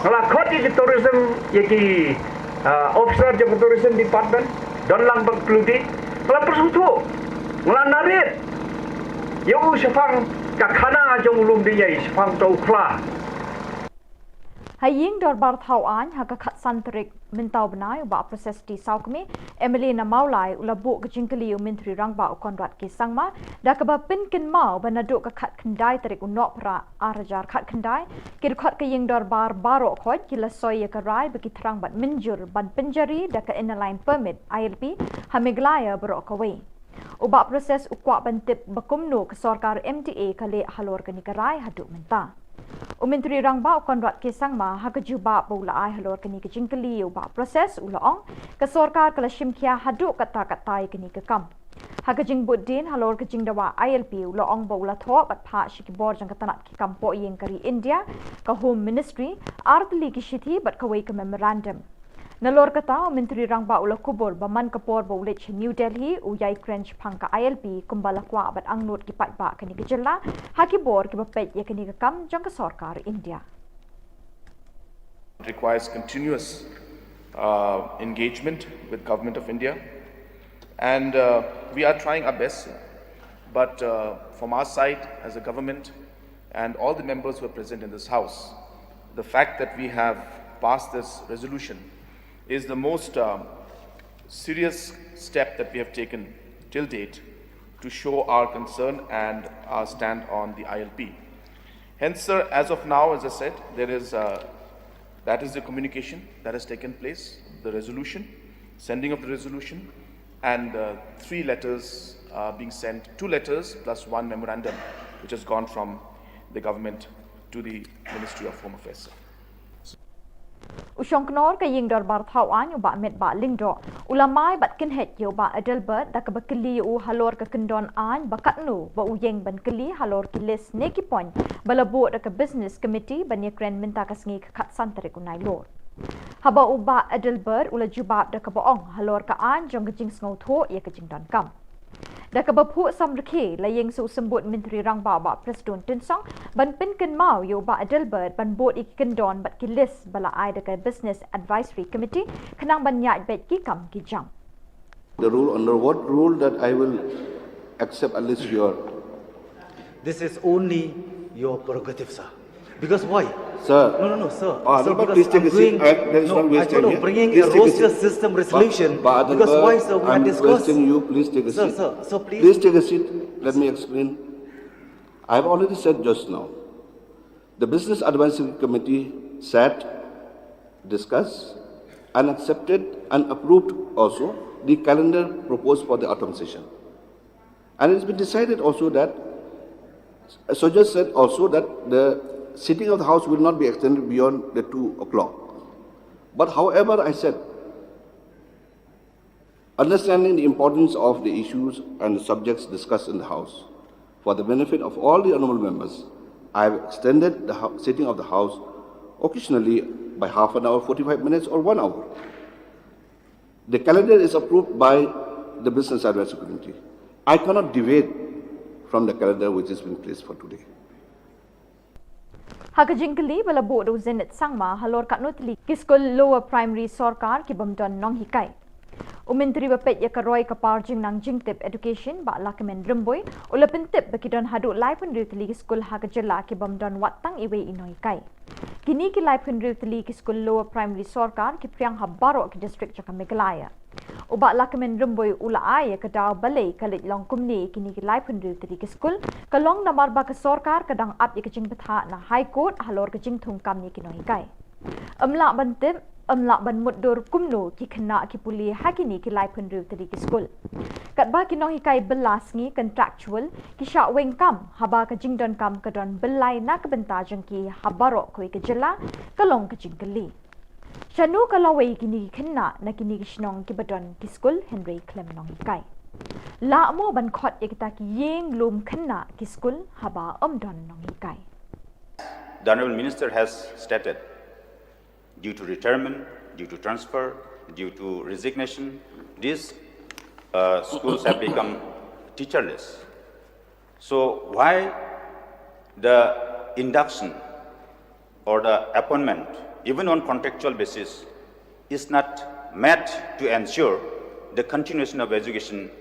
ngala khoti ki tourism yaki officer je tourism department don lang bagkludi ngala persutu ngala narit yo sifang ka khana jong lunding ye sifang tau khla Haying dor bar thau an haka khat santrik mentau benai ba proses di saukmi Emily na maulai ulabu ke jingkeli Menteri Rangba konrat ki sangma da ka ba pin kin mau banaduk ka khat khandai tarik unok pra arajar khat khandai kir khat ke ying dor bar baro khoj ki la soy ka rai ba ki thrang bat minjur ban pinjari da ka inline permit ILP hamiglaya bro ka we uba proses ukwa bantip bakumnu ke sarkar MTA kale halor ka ni ka rai haduk menta Menteri Rangba konrat ke sangma ha kejuba bola ai halor kini ke jingkeli uba proses ulong ke sarkar kala shimkia haduk kata-kata kini ke kam ha ke jingbuddin halor ke jingdawa ILP ulong bola tho bat pha shikibor jang katanat ki kampo yeng kari India ka home ministry artli ki shithi bat kawai ke memorandum Nalor kata Menteri Rangba ula Khubor baman kapor ba ulit New Delhi uyai crench pangka ILP kumbala kwa bat angnut ki patba kani Ka Jylla hakibor ki bapet ya kani ka kam jang ka sarkar India. It requires continuous engagement with Government of India, and we are trying our best. But from our side, as a government, and all the members who are present in this House, the fact that we have passed this resolution is the most serious step that we have taken till date to show our concern and our stand on the ILP. Hence, sir, as of now, as I said, there is that is the communication that has taken place, the resolution, sending of the resolution, and 3 letters being sent, 2 letters plus 1 memorandum, which has gone from the government to the Ministry of Home Affairs. Usyong knor ka ying dor bar thau an ba met ba lingdo ulamai bat kin het yo ba adelbert da ka bakli u halor ka kendon an bakat nu ba uyeng ban kli halor ki les neki point balabo da ka business committee ban yekren minta ka sngi ka khat santre ku nai lor haba u ba adelbert ula jubab da ka baong halor ka an jong ka jing sngo tho ye ka jing don kam da ka bapu samrkhe la yeng su sembut Menteri Rangba ba Presiden Tinsong ban pin ken mau yo ba adelbert ban bot ik kendon bat ki list bala ai da ka business advisory committee khnang ban nyat bet ki kam ki jang. The rule, under what rule that I will accept at least your... This is only your prerogative, sir. Because why? Sir. No, sir. Sir, because please take a seat. There is no waste time here. Bringing Please a take roster seat. system resolution. But Because why, sir? We I'm had discussed. requesting you, please take a seat. Sir, please. Please take a seat. Let me explain. I have already said just now. The Business Advisory Committee sat, discussed, and accepted and approved also the calendar proposed for the autumn session. And it's been decided also that, so just said also that the sitting of the House will not be extended beyond the 2 o'clock. But however, I said, understanding the importance of the issues and the subjects discussed in the House, for the benefit of all the honourable members, I have extended the sitting of the House occasionally by half an hour, 45 minutes or 1 hour. The calendar is approved by the Business Advisory Committee. I cannot deviate from the calendar which has been placed for today. Haka jingkali bala bo do zenit sangma halor kat notli kiskol lower primary sarkar ki bamdon nong hikai. Menteri bapet ya karoi kapar jing nang jingtip education ba lakamen remboy ula pentip bakidon hadu lai pun ritli kiskol Haka Jylla ki bamdon watang iwe inoi kai. Kini ki lai pun ritli kiskol lower primary sarkar ki priang habaro ki district Jaka Meghalaya. Uba lakamen remboy ula ay ka daw balay kalit long kumni kini ki lai pun ritli kiskol kalong namar ba ka sarkar kadang ap ya kajing petha na high court halor kajing thungkam ni kinoi kai. Amla bantip amla ban muddur kumno ki khna ki puli hakini ki lai pun riu tadi ki skul kat ba ki nong hikai belas ngi contractual ki sha weng kam haba ka jingdon kam ka don belai na ka benta jang ki habaro koi Ka Jylla kalong ka jingkali shanu kalawai kini khna na kini ki shnong ki badon ki skul Henry Clem nong hikai la mo ban khot ekta ki yeng lum khna ki skul haba don nong hikai. The Honourable Minister has stated, due to retirement, due to transfer, due to resignation, these schools have become teacherless. So why the induction or the appointment, even on contractual basis, is not met to ensure the continuation of education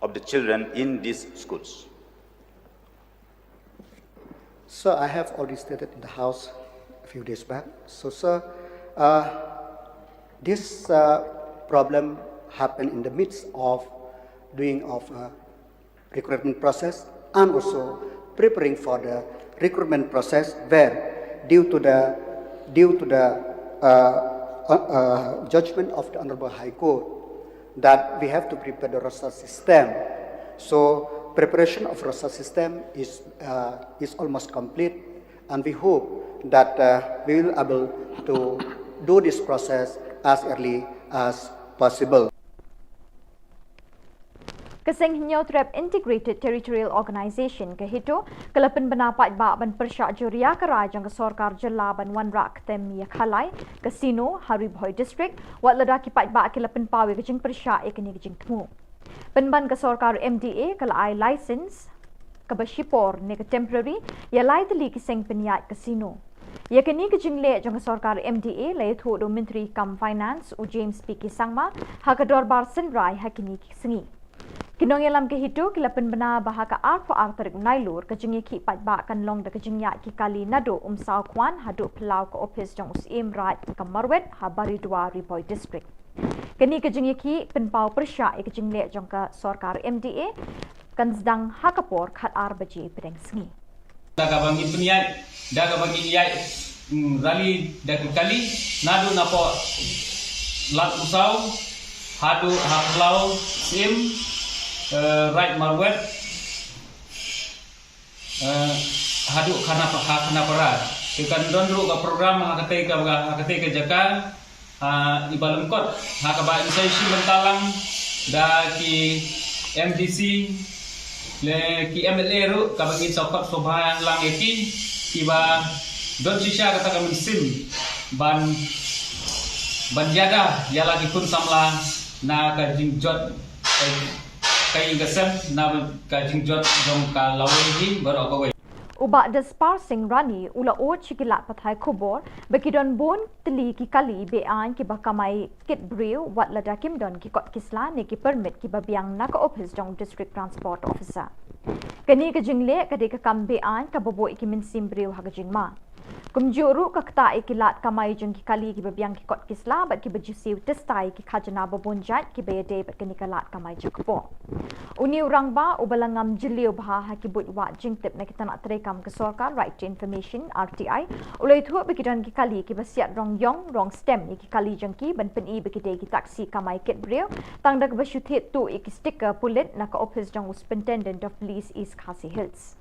of the children in these schools? So I have already stated in the House a few days back. So, sir, this problem happened in the midst of doing of recruitment process and also preparing for the recruitment process, where due to the judgment of the Honorable High Court that we have to prepare the roster system. So preparation of roster system is almost complete, and we hope that we will be able to do this process as early as possible. Keseng hinyau trap Integrated Territorial Organisation ke hito kelapen benapat ba ban persyak juria kerai jang ke Sorkar Jylla ban wan rak tem ya khalai Casino Haribhoi District wat ledaki pat ba kelapen pawe ke jing persyak ekni ke jing temu. Penban ke Sorkar MDA kalai license ke Bashipor ne ke temporary ya lai teli keseng penyat Casino. Ya kini ke jingle jang ke Sorkar MDA lai thu do Menteri Kam Finance u James P. Kisangma ha ke dorbar senrai ha kini sengi. Kinong yalam ke hito kilapen bena bahaka arpo artarik nailur ke jingi ki patba kan long de ke jingya ki kali nado saw kwan hadu pelau ke office jong usim right ke Marwet ha Baridua Ripoi District. Kini ke jingi ki penpau persya ke jingle jong ke Sorkar MDA kan sedang hakapor khat ar baji pedeng sengi. Daga bangi peniat, daga bangi yai rali daga kali nado napo lat usaw hadu haplau sim right Marwet haduk kana para ikan dondru ka program hakatai ka jaka ibalum kot hakaba insaisi mentalang da ki MDC le ki MLA ru ka bagi sokot sobhan lang eki tiba don sisha kata kami sim ban jaga ya lagi kun samla na ka jingjot kay gasem na kajingjot jong ka lawi baru ka way. Ubak dispersing rani ula o chikilat pathai Khubor bekidon bon teli ki kali bean ki bakamai kit brew wat lada kim don ki kot kisla ne ki permit ki babiang na ka office jong district transport officer. Kani ka jingle ka de ka kam bean ka bobo ki min sim brew ha ka jingma. Kumjuru ka kta ikilat kamai jong ki kali ki babiang ki kot kisla bat ki bajusiu testai ki khajana babonjat ki bayade bat kani kalat kamai jakpo. Uni urang ba ubalangam jiliu bha ha ki but wa jingtip na kita nak terekam ke Sorkar Right to Information RTI ulai thu bekidan ki kali ki basiat rong yong rong stem ni ki kali jong ki ban pen i bekide ki taksi kamai ket breu tang dak basyuthit tu ki sticker pulit na ka office jong superintendent of police East Khasi Hills.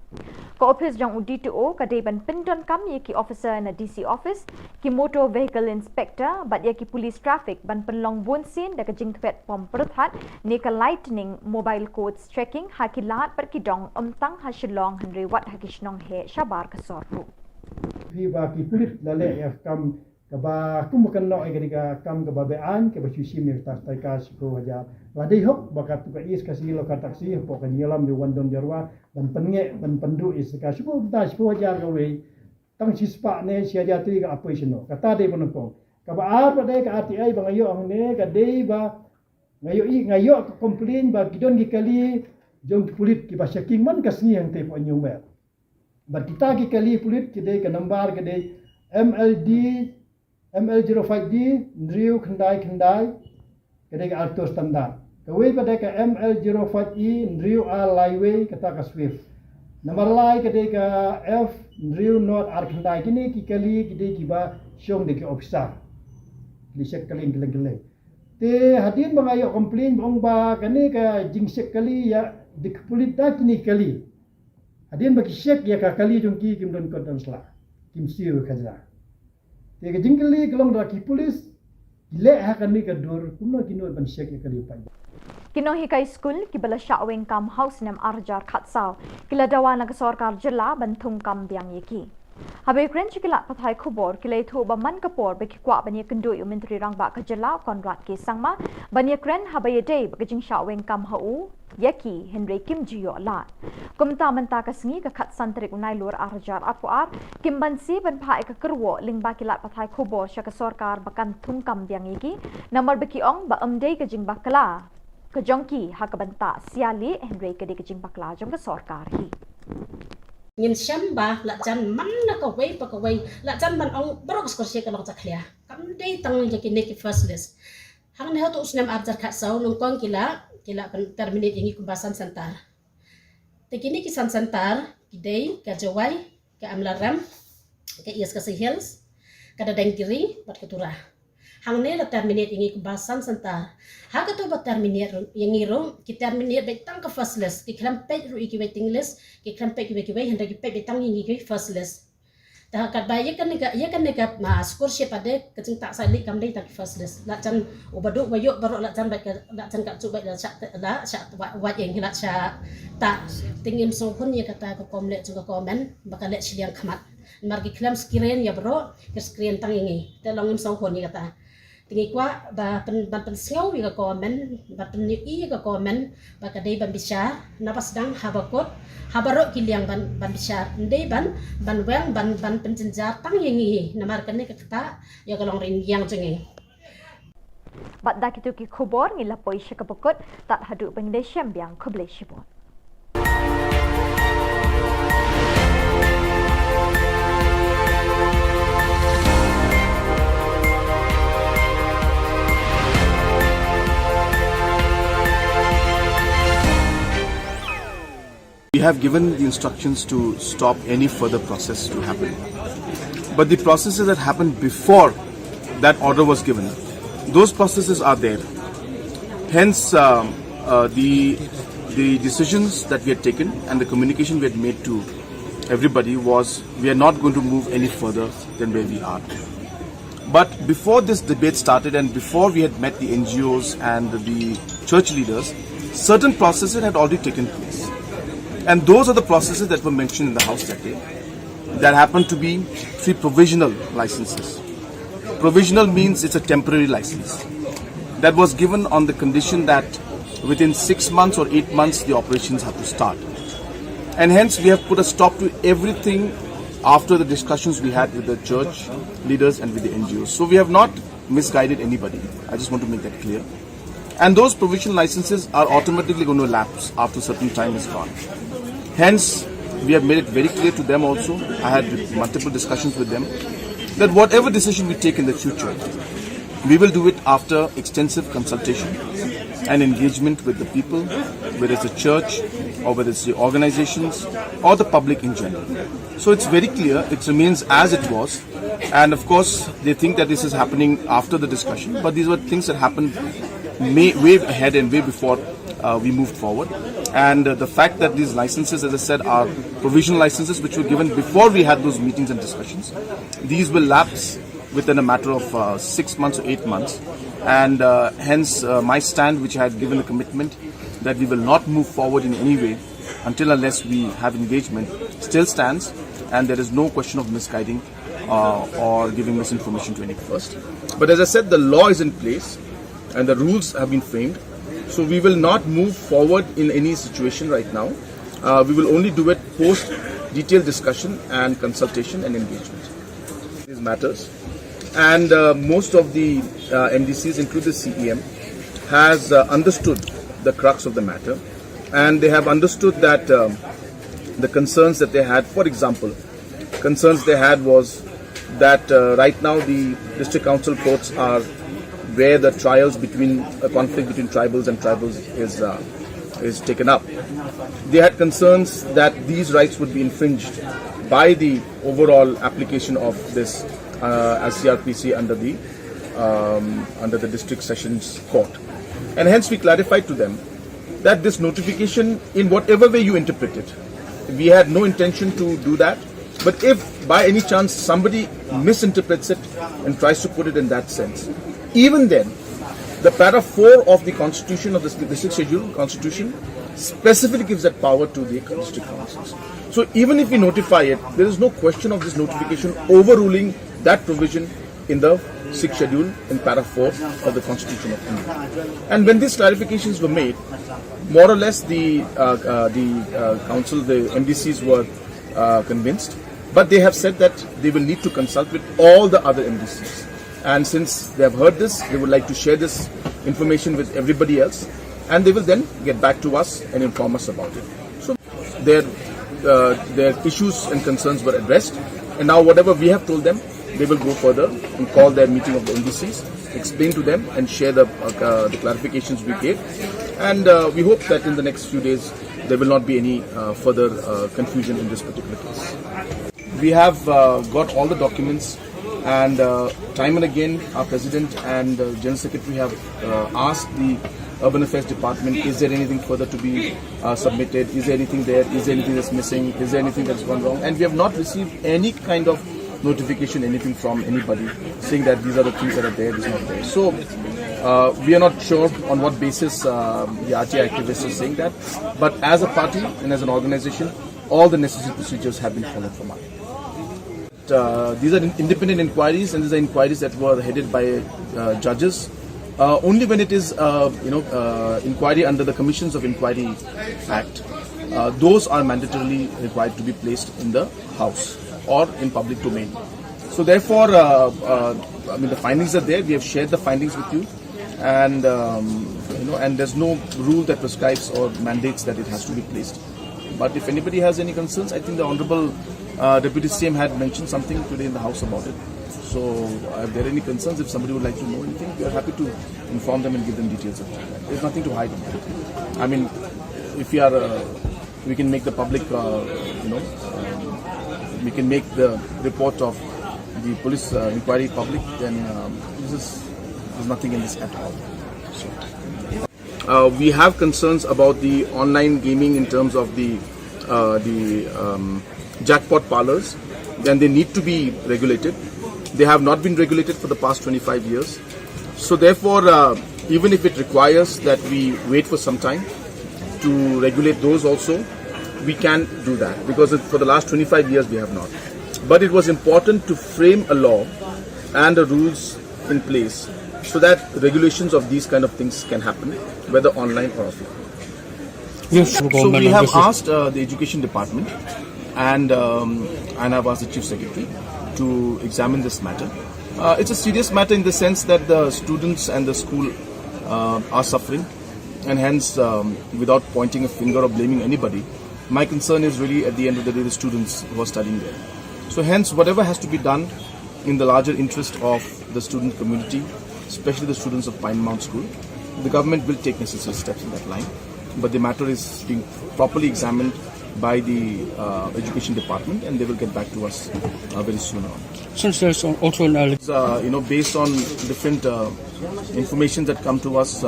Ka office jong UDTO ka de ban pendon kam ye ki officer na DC office ki motor vehicle inspector bat ye ki police traffic ban penlong bonsin dak jing thwet pom perthat ni ka lightning mobile codes checking hakilat per ki dong tang ha Shillong Henry wat ha ki shnong he shabar ka sorru. Fi ba ki pulit lale ya kam ka ba kumukan no ay ka kam ka babean ka ba susi mir tas tay ka ko haja ladai hok bakat ka is kasi lo ka taksi po ka nyelam di wandon jarwa ban penge ban pandu is ka suko ta suko haja ka we tang sispa ne sia jatri ka apoisno kata de bonko ka ba ar ba de ka RTI ba ngayo ang ne ka de ba ngayo ka complain ba gidon gi kali jong pulit ki ba checking man kasni ang te po nyumer ba kita gi kali pulit ki de ka number ka de ML05D Ndriu Khandai kadai ka alto standard kawai pada ka ML05E Ndriu A Liway kata ka Swift nomor lai kadai ka F Ndriu North R Khandai kini ki kali kadai ki ba syong de ki officer lisek kali geleng te hadin bangayo complain bong ba kani ka jingsek kali ya dikpulit da kini kali hadin baki syek ya ka kali jongki kim don kodon sla kim siu kaza te ka jingkali kelong raki polis le ha kan ni ka dor kuno kino ban syek ya kali pa Kino hikai school ki bala shaweng kam house nem arjar khatsau kila dawana ka Sorkar Jylla ban thum kam biang yeki Habe kren chikilat pathai Khubor kilai thu ba man kapor be kwa bani kendui Menteri Rangba ka Jylla Konrad ke sangma bani kren habe day ba jing shaweng kam hau yaki Henry Kim Jio la kumta menta ka sngi ka khat santrik unai lur arjar apuar kim bansi ban phai ka kerwo lingba kilat pathai Khubor sha ka Sorkar bakan thum kam biang yeki namar be ki ong ba amdei ka jing bakla ka jongki ha ka banta siali Henry ka de ka jing bakla jong ka Sorkar hi Ngin syamba la jan man na ka way pa ka way la jan man ang barok skor siya ka lang zaklia kam day tang jaki neki first list hang ne to usnam arjar khat saw nung kong kila terminate ingi kubasan santar tekini ki santar kidai ka jawai ka amlaram ka ias ka hills ka dadang kiri bat ketura hang ne la terminate ingi kubasan santar ha ka to bat terminate yang iro ki terminate betang ka first list ki kram page ru iki waiting list ki kram page ki wai handa ki page betang ingi ki first list dah kat bayi kan nega scholarship ada kecing tak sali kam dai tak first list la chan ubadu bayu baru la chan kat cuba la syak wat yang la syak tak tingin songkun ya kata ko komlet juga komen bakal let Shillong khamat margi klam screen ya bro ke screen tang ini telongin songkun ya kata tinggi kwa ba pen sengau ya komen ba pen i ya komen ba kadai ban bisa napas dang habakot habaro kiliang ban bisa ndai ban weng ban penjenjar tang yengi namar kan kata ya kalong ring yang jengi Bat dak itu ki khubor ngila poi syakapokot tak hadu Bangladesh biang khoble shibon. We have given the instructions to stop any further process to happen. But the processes that happened before that order was given, those processes are there. Hence, the decisions that we had taken and the communication we had made to everybody was we are not going to move any further than where we are. But before this debate started and before we had met the NGOs and the church leaders, certain processes had already taken place. And those are the processes that were mentioned in the House that day. That happened to be 3 provisional licenses. Provisional means it's a temporary license. That was given on the condition that within 6 months or 8 months the operations have to start. And hence we have put a stop to everything after the discussions we had with the church leaders and with the NGOs. So we have not misguided anybody. I just want to make that clear. And those provisional licenses are automatically going to lapse after a certain time is gone. Hence, we have made it very clear to them also. I had multiple discussions with them that whatever decision we take in the future, we will do it after extensive consultation and engagement with the people, whether it's the church or whether it's the organizations or the public in general. So it's very clear, it remains as it was. And of course, they think that this is happening after the discussion, but these were things that happened way ahead and way before we moved forward. And the fact that these licenses, as I said, are provisional licenses which were given before we had those meetings and discussions. These will lapse within a matter of 6 months or 8 months. And hence my stand, which I had given a commitment that we will not move forward in any way until unless we have engagement, still stands. And there is no question of misguiding or giving misinformation to any first. But as I said, the law is in place and the rules have been framed. So we will not move forward in any situation right now. We will only do it post detailed discussion and consultation and engagement. These matters. And most of the MDCs, including the CEM, has understood the crux of the matter. And they have understood that the concerns that they had, for example, concerns they had was that right now the district council courts are where the trials between a conflict between tribals and tribals is taken up. They had concerns that these rights would be infringed by the overall application of this as CRPC under the district sessions court. And hence we clarified to them that this notification, in whatever way you interpret it, we had no intention to do that. But if by any chance somebody misinterprets it and tries to put it in that sense, even then, the paragraph 4 of the constitution of the district schedule constitution specifically gives that power to the district councils. So even if we notify it, there is no question of this notification overruling that provision in the 6th schedule in paragraph 4 of the constitution of India. And when these clarifications were made, more or less the council, the MDCs were convinced, but they have said that they will need to consult with all the other MDCs. And since they have heard this, they would like to share this information with everybody else, and they will then get back to us and inform us about it. So their issues and concerns were addressed, and now whatever we have told them, they will go further and call their meeting of the MDCs, explain to them and share the clarifications we gave. And we hope that in the next few days, there will not be any further confusion in this particular case. We have got all the documents. And time and again, our President and General Secretary have asked the Urban Affairs Department, is there anything further to be submitted? Is there anything there? Is there anything that's missing? Is there anything that's gone wrong? And we have not received any kind of notification, anything from anybody saying that these are the things that are there, this is not there. So we are not sure on what basis the RTI activists are saying that. But as a party and as an organization, all the necessary procedures have been followed from us. These are independent inquiries, and these are inquiries that were headed by judges. Only when it is, inquiry under the Commissions of Inquiry Act, those are mandatorily required to be placed in the House or in public domain. So therefore, the findings are there. We have shared the findings with you, and and there's no rule that prescribes or mandates that it has to be placed. But if anybody has any concerns, I think the Honourable Deputy CM had mentioned something today in the House about it. So if there are any concerns, if somebody would like to know anything, we are happy to inform them and give them details about that. There's nothing to hide about it. I mean, if we are, we can make the public, we can make the report of the police inquiry public, then there's nothing in this at all. So, we have concerns about the online gaming in terms of the jackpot parlors, then they need to be regulated. They have not been regulated for the past 25 years. So therefore, even if it requires that we wait for some time to regulate those also, we can do that, because for the last 25 years we have not. But it was important to frame a law and the rules in place so that regulations of these kind of things can happen, whether online or offline. Yes, so we have asked the Education Department and I've asked the Chief Secretary to examine this matter. It's a serious matter in the sense that the students and the school are suffering, and hence, without pointing a finger or blaming anybody, my concern is really at the end of the day the students who are studying there. So hence, whatever has to be done in the larger interest of the student community, especially the students of Pine Mount School, the government will take necessary steps in that line. But the matter is being properly examined by the Education Department, and they will get back to us very soon on. Since there's also an based on different information that come to us,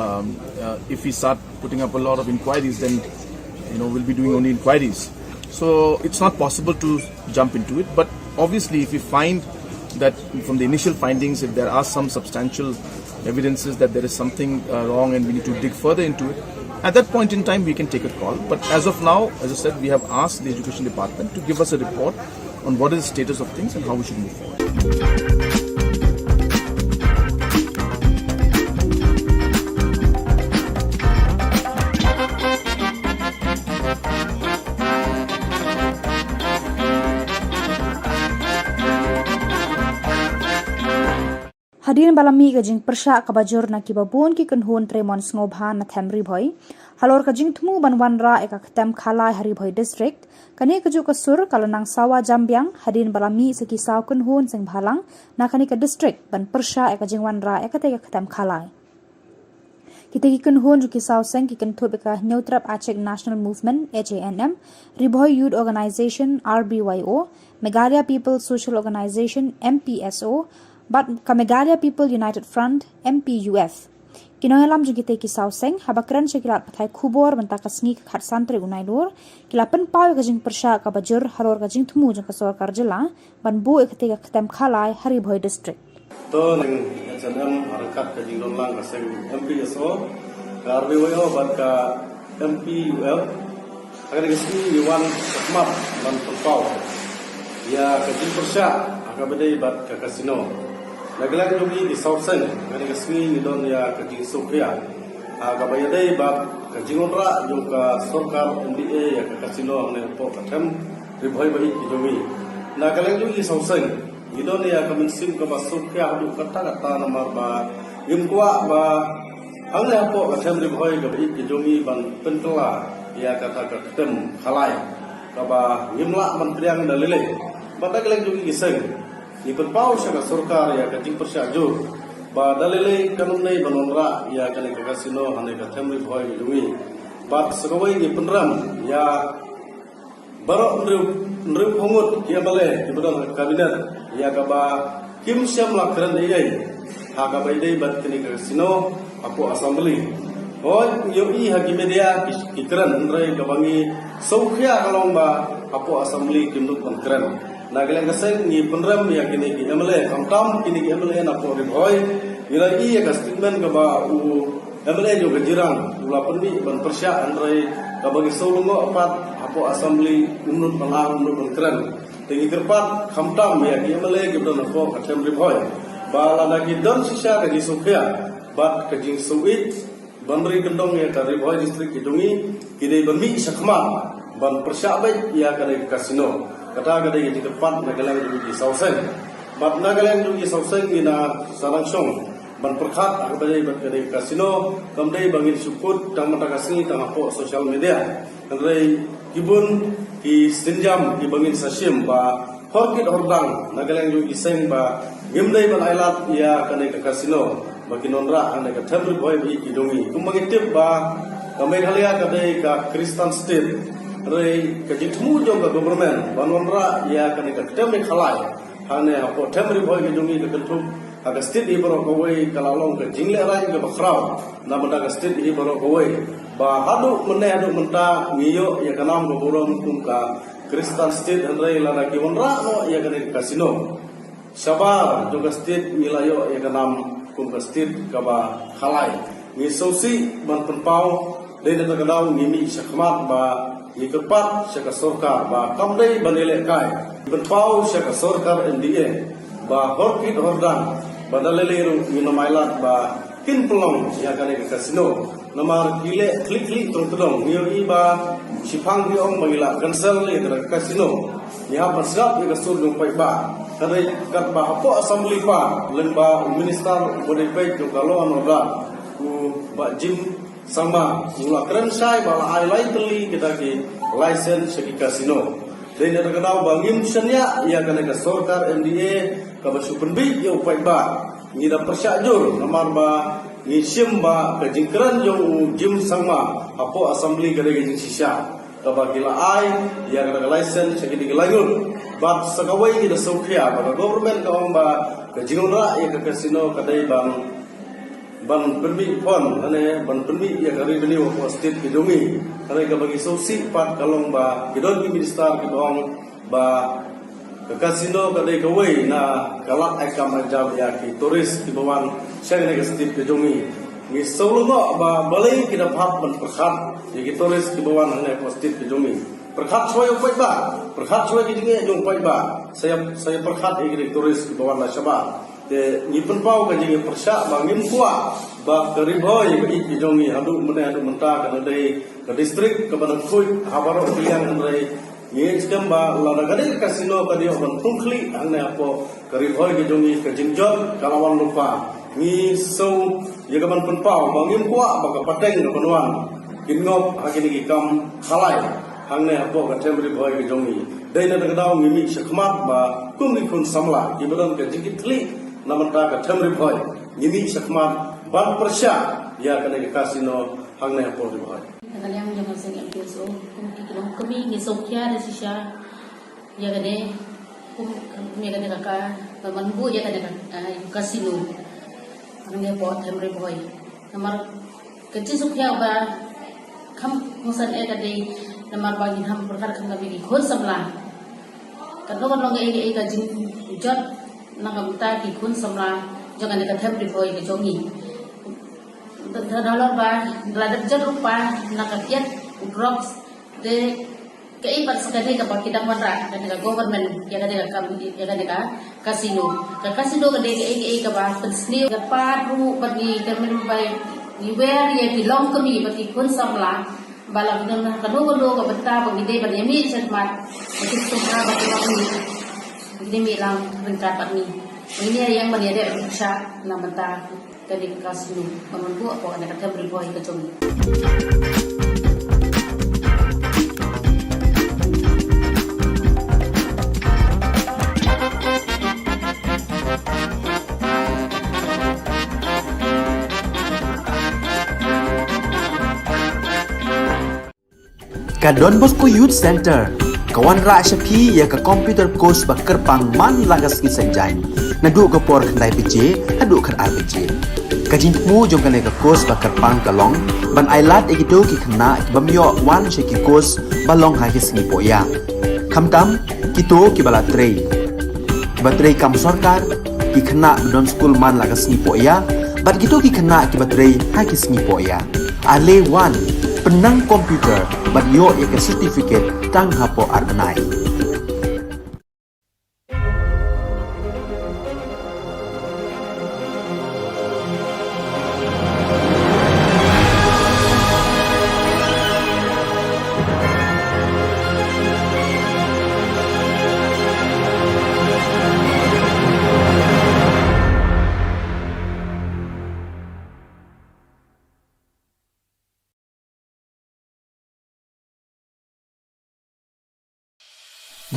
if we start putting up a lot of inquiries, then we'll be doing only inquiries. So it's not possible to jump into it. But obviously, if we find that from the initial findings, if there are some substantial evidences that there is something wrong and we need to dig further into it, at that point in time we can take a call. But as of now, as I said, we have asked the Education Department to give us a report on what is the status of things and how we should move forward. Hadirin balami ka jing persya ka bajur na kibabon ki kunhun tremon ngobhan na thamri bhoi halor ka jing thmu banwan ra eka ktem khalai hari bhoi district kani ka ju ka sur kalanang sawa jambyang hadirin balami se ki saw kunhun sing bhalang na kani ka district ban persya eka jing wan ra eka te ka ktem khalai kita ki kunhun ju ki saw sing ki kan thobe ka neutrap achek national movement HANM ribhoi youth organization RBYO Meghalaya people social organization MPSO but Meghalaya People United Front MPUF. Kinoyalam jugite ki sauseng habakran sekilat pathai Khubor Na Ka Jylla khat santre unailur kilapan paw gajing persya ka bajur haror gajing thumu jang Khubor Jylla ban bu ekte ka khatam khalai hari bhoi district. To ning HNM harakat ka jing lang ka seng MPSO ka RBYO ban ka MPUF agar gesi diwan sakmap ban paw ya ka jing persya ka badai bat ka kasino naglag jogi di sausen ngani kasmi ni don ya kajing sofia aga bayadai bab kajing onra jo ka sarkar NDA ya ka kasino ne po katham ribhoi bai ki jogi naglag jogi sausen ni don ya kaminsim ka ba sofia du kata kata namar ba imkwa ba angle po katham ribhoi ka bai ki jogi ban pentla ya kata katham khalai ka ba ngimla man priang dalile bataglag jogi iseng ni penpau saka sarkar ya kajing persya jo ba dalile kanun nei banonra ya kane ka kasino hane ka thamri bhoi jumi ba sagawai ni penram ya barok nru khongut ya bale di badon kabinet ya ka ba kim syam lakran dei ha ka bai dei bat kane ka kasino apo assembly Hoi yoi hagi media kikran rai kabangi saukhya kalong ba apo assembly kimnut kran. Nagalang kaseng ni penram ya kini ki MLA kamtam kini ki MLA na po hoi nilai i ka statement ka ba u MLA jo gajirang ula permi ban persya andrai kabagi solongo apat apo assembly kimnut malang kimnut kran. Tingi kerpat kamtam ya ki MLA ki don po ka tem hoi. Ba la gi don sisa ka di saukhya bat ka jing suit Bandri Kendong ya dari Boy distrik Kidungi kini bermi sakma ban persyabai ya dari kasino kata kadai di depan nagalang di Sauseng bat nagalang di Sauseng ina sarangsong ban perkat akbadai ban kadai kasino kamdai bangin sukut tang matakasi tang apo sosial media kadai kibun ki sinjam ki bangin sasim ba horkit hordang nagalang di Seng ba gimdai ban ailat ya kadai kasino bagi nonra anda ke temple boy bagi kidungi kumbangi tip ba kami halia kadai ka Kristen state rei ka jitmu jong ka government ba nonra ya kadai ka temple khalai hane apo temple boy kidungi ke kentuk aga state ibro kawai kalalong ke jingle rai ke bakrau na benda ka state ibro kawai ba hadu menta ngiyo ya kanam go borong kum ka Kristen state rei lana ki nonra no ya kadai kasino sabar juga state milayo ya kanam kum kastit kaba khalai ni sosi ban penpau dei na kadau ni mi sakmat ba ni kepat saka sorkar ba kamdei banele kai penpau saka sorkar NDA ba horkit hordang badaleleru ni namailat ba kin pelong ya kane kasino namar kile klik tong ni iba sipang biong bagila cancel ya kasino ni ha pasap ya kasur dong pai ba kadai kat ba apo assembly pa lemba minister bodai pai jo kalo anoda ku ba jim sama mula keren sai bala ai lain teli kita ki license segi kasino dan ada kenal bangim senya ia kana ka sorkar MDA ka ba supenbi yo pai ba ni da persyajur namar ba ni sim ba ka jingkran yo jim sama apo assembly kadai jing sisa kaba gila ai ia kana license segi digelangun bat sakawai kita saukhya ba government ka ba ka jingonra ia ka kasino kadai ban permi pon ane ban permi ia kari beni wa state kidungi kare ka bagi sosi pat kalong ba kidon ki minister ki dong ba ka kasino kadai kawai na kalak akam ajam ya ki turis ki bawan syang ne ka state kidungi ni solo ba balai kita phat ban perkhat ki turis ki bawan ane ka state kidungi perkhat soy upai ba perkhat soy ki jinge jong pai ba saya perkhat ki turis ki bawan la syaba de ni penpau ka jinge persya bangim kuat ba keriboy ki kijongi hadu mena hadu menta ka dei ka distrik ka banang khui habaro tiang andai ni skam ba la gade kasino ka dio ban tungkli anne apo keriboy kijongi ka jingjot kalawan lupa ni so ye ka ban penpau bangim kuat ba ka pateng ka panuan kingop agini ki kam khalai hangne apo ka temri boy kijongi dei na dau mimi sakmat ba kumni kun samla ibadan ka jingitli namanta ka temri boy mimi sakmat ban persya ya kana ke kasino hangne apo di boy kana yang jangan sing episo kum kikilong kami ni sokya de sisha ya gade kum me gade ka manbu ya gade kasino hangne po temri boy namar kecil sokya ba kam musan e gade namar bagi ham perkara kan kami khon samla kan long e ka jing jot nangamta ki khon samla jangan ka temri boy ke jongi dollar ba dalam jeruk pa nakakiat drops de kei par sekali ka pakita mara ka government ya ka kasino ka kei ka ba pensni ka paru bagi termin bai ni where ye belong to me bagi kun samla balang dan kanu ka beta bagi de bagi mi setmat bagi sumra bagi ni mi lang ringkat pat mi ini yang bagi de sya na beta dari kasino menunggu apa ada kata beriboy ke jom. Ka Don Bosco Youth Center kawan ra syapi ya ka computer course bakar pang man lagas ki sanjai nadu ka por khnai pije adu kan RPG Kajin mu jom kane ka kos bakar pang kalong ban ailat egido ki khna ki bamyo wan she ki kos balong ha ki sngi poya khamtam ki to ki bala trei batrei kam sarkar ki khna don school man la ka sngi poya bat gitu ki khna ki batrei ha ki sngi poya ale wan penang komputer bat yo ya ka certificate tang hapo arnai.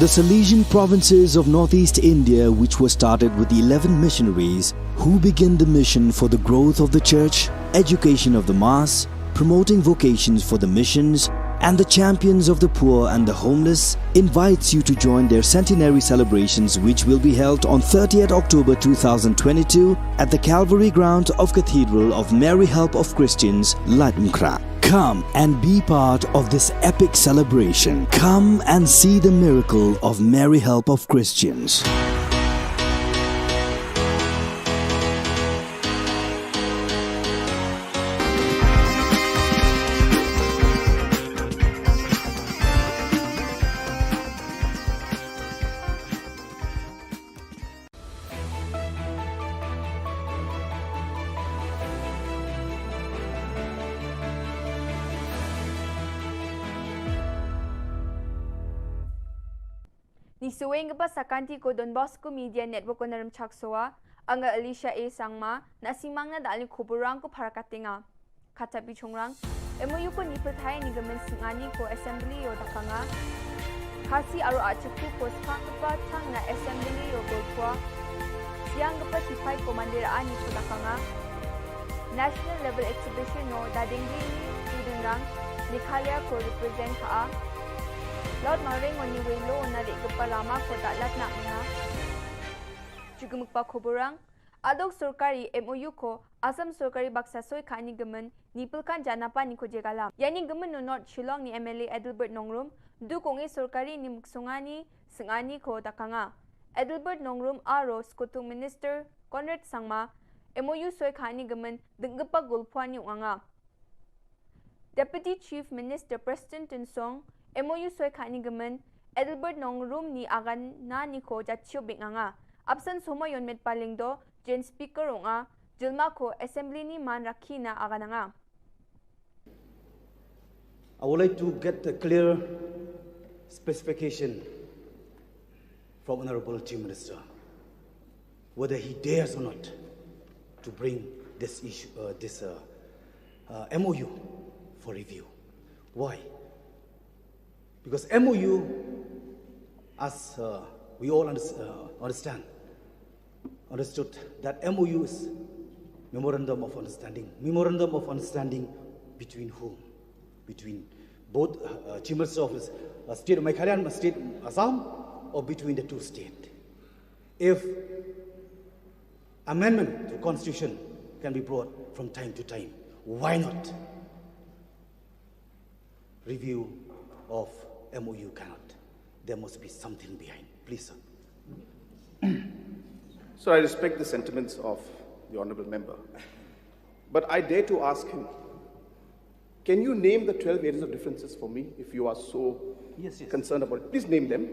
The Salesian provinces of northeast India, which were started with the 11 missionaries who began the mission for the growth of the church, education of the mass, promoting vocations for the missions, and the champions of the poor and the homeless, invites you to join their centenary celebrations, which will be held on 30th October 2022 at the Calvary ground of Cathedral of Mary Help of Christians, Ladmkra. Come and be part of this epic celebration. Come and see the miracle of Mary Help of Christians. Ni suweng pa sa kanti ko Don Bosco Media Network ko naram chaksoa ang Alicia A sangma na simang na daling kuburang ko para katinga katabi chongrang MOU ko ni perthaya ni gamen singani ko assembly o takanga kasi aro achaku ko skang pa tang na assembly o golkwa siang pa sifai komanderaan ni ko takanga national level exhibition no dadingli student rang nikhalya ko represent ka Laut maring wani welo na ri gapalama ko dalat na nga. Jugumukpa khoborang adok sarkari MOU ko Assam sarkari baksa soy khani gaman nipulkan janapa ni ko jegala. Yani gaman no North Shillong ni MLA Adelbert Nongrum du kongi sarkari ni muksungani singani ko takanga. Adelbert Nongrum aro skutung minister Conrad Sangma MOU soy khani gaman denggapa gulpwani anga. Deputy Chief Minister Preston Tinsong MOU soy khani gaman Adelbert Nongrum ni agan na ni ko jatchyo binganga absent soma yon met palingdo gen speaker onga jilma ko assembly ni man rakhina agananga. I would like to get a clear specification from Honorable Chief Minister whether he dares or not to bring this issue MOU for review. Why? Because MOU, as we all understood that MOU is Memorandum of Understanding. Memorandum of Understanding between whom? Between both Chief Minister of State of Meghalaya and State Assam, or between the two states? If amendment to Constitution can be brought from time to time, why not review of MOU cannot? There must be something behind. Please, sir. So I respect the sentiments of the Honourable Member. But I dare to ask him, can you name the 12 areas of differences for me if you are so concerned about it? Please name them.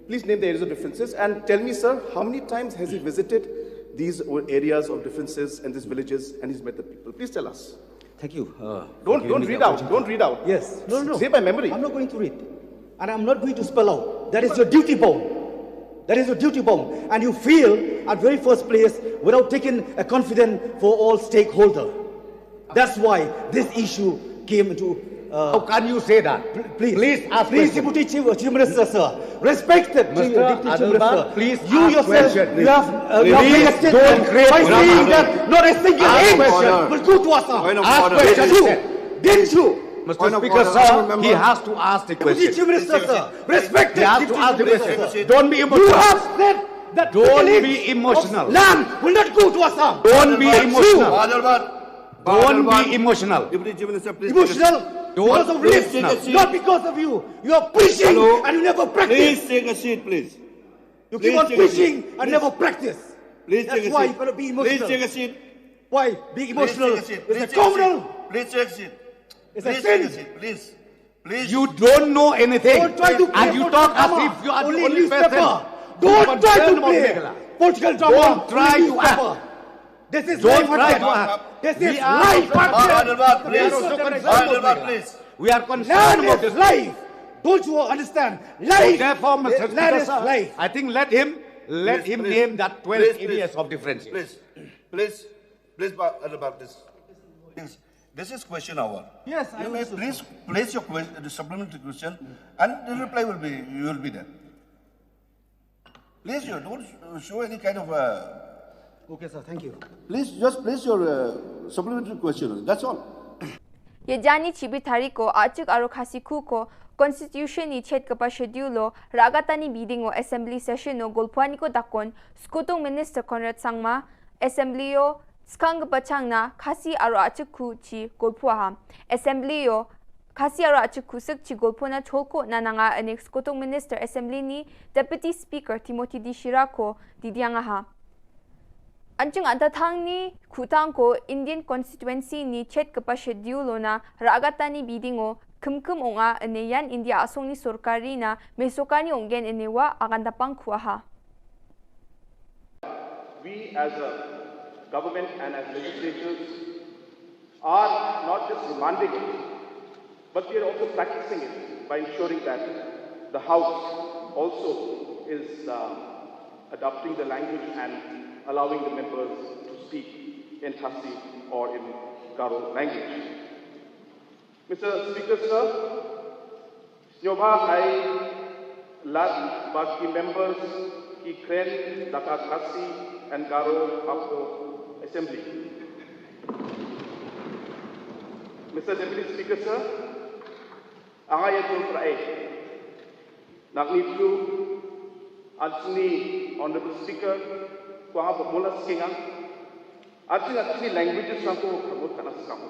Please name the areas of differences and tell me, sir, how many times has he visited these areas of differences and these villages and he's met the people? Please tell us. Thank you. Don't read out. Don't read out. Yes. No. Say by memory. I'm not going to read. And I'm not going to spell out. That is your duty bound. That is your duty bound. And you feel at very first place without taking a confidence for all stakeholders. That's why this issue came into... How can you say that? Please ask Please, Deputy Chief Minister, sir. Respected Deputy Chief Minister. Please you ask yourself, question. you have elected don't create by saying that not a single inch will go to Assam. Ask question. Didn't you? Mr. Speaker, sir, he has to ask the question. Deputy Chief Minister, sir. Respected He has to Deputy ask the Chief Minister, question. sir. Don't be You immature. have said that Don't village be emotional. of land will not go to Assam. Don't be emotional. Don't Bahadur be emotional. Deputy Chief Minister, please. Emotional because of please race, take a seat. not because of you. You are preaching Hello. and you never practice. Please take a seat, please. You Please keep on take a seat. preaching and Please. never practice. Please That's take a why seat. you cannot be emotional. Please take a seat. Why? Being emotional Please take a seat. is Please a take a seat. criminal. Please take a seat. It's a Please take a sin. seat. Please. Please. You don't know anything. Don't try to play And you political talk as drama. if you are the Only only newspaper. person. Don't try to play Meghalaya. political drama. Don't try Only to newspaper. act. This is Don't live try content. to act. This We is are live also content. Bahadur, please. We are concerned Land about is this. life. Don't you understand? So Life. therefore, Mr. Land Speaker, is sir, life. I think let him Please. name that 12 Please, areas please. of differentiation. Please, about this. This is question hour. Yes, I You may understood. please place your the supplementary question, and the reply will be there. Please, you don't show any kind of. Okay, sir. Thank you. Please just place your supplementary question. That's all. Ye jani chibi tariko achuk aro khasiku ko constitution ni chet kapa schedule lo ragatani meeting o assembly session no golpwani ko dakon skutung minister Conrad Sangma assembly o skang pachangna khasi aro achuk chi golpwa ha assembly o khasi aro achuk sik chi golpona cholko nananga anex skutung minister assembly ni deputy speaker Timothy Dishira ko didianga ha Anjung antatang ni kutang ko Indian constituency ni chet kapa schedule na ragatani bidingo kumkum onga aneyan India asong ni sorkari na mesokani ongen enewa agandapang kuaha. We as a government and as legislators are not just demanding it, but we are also practicing it by ensuring that the House also is adopting the language and allowing the members to speak in Khasi or in Garo language. Mr. Speaker, sir, Nyoba I last Baki members ki kren Daka Khasi and Garo Apo Assembly. Mr. Deputy Speaker, sir, Angayatul Prae, Nagnitu, Adsni, Honorable Speaker, Kuanga Pamula Skingang, Adsni languages Sanko Kabut Kanaskamu,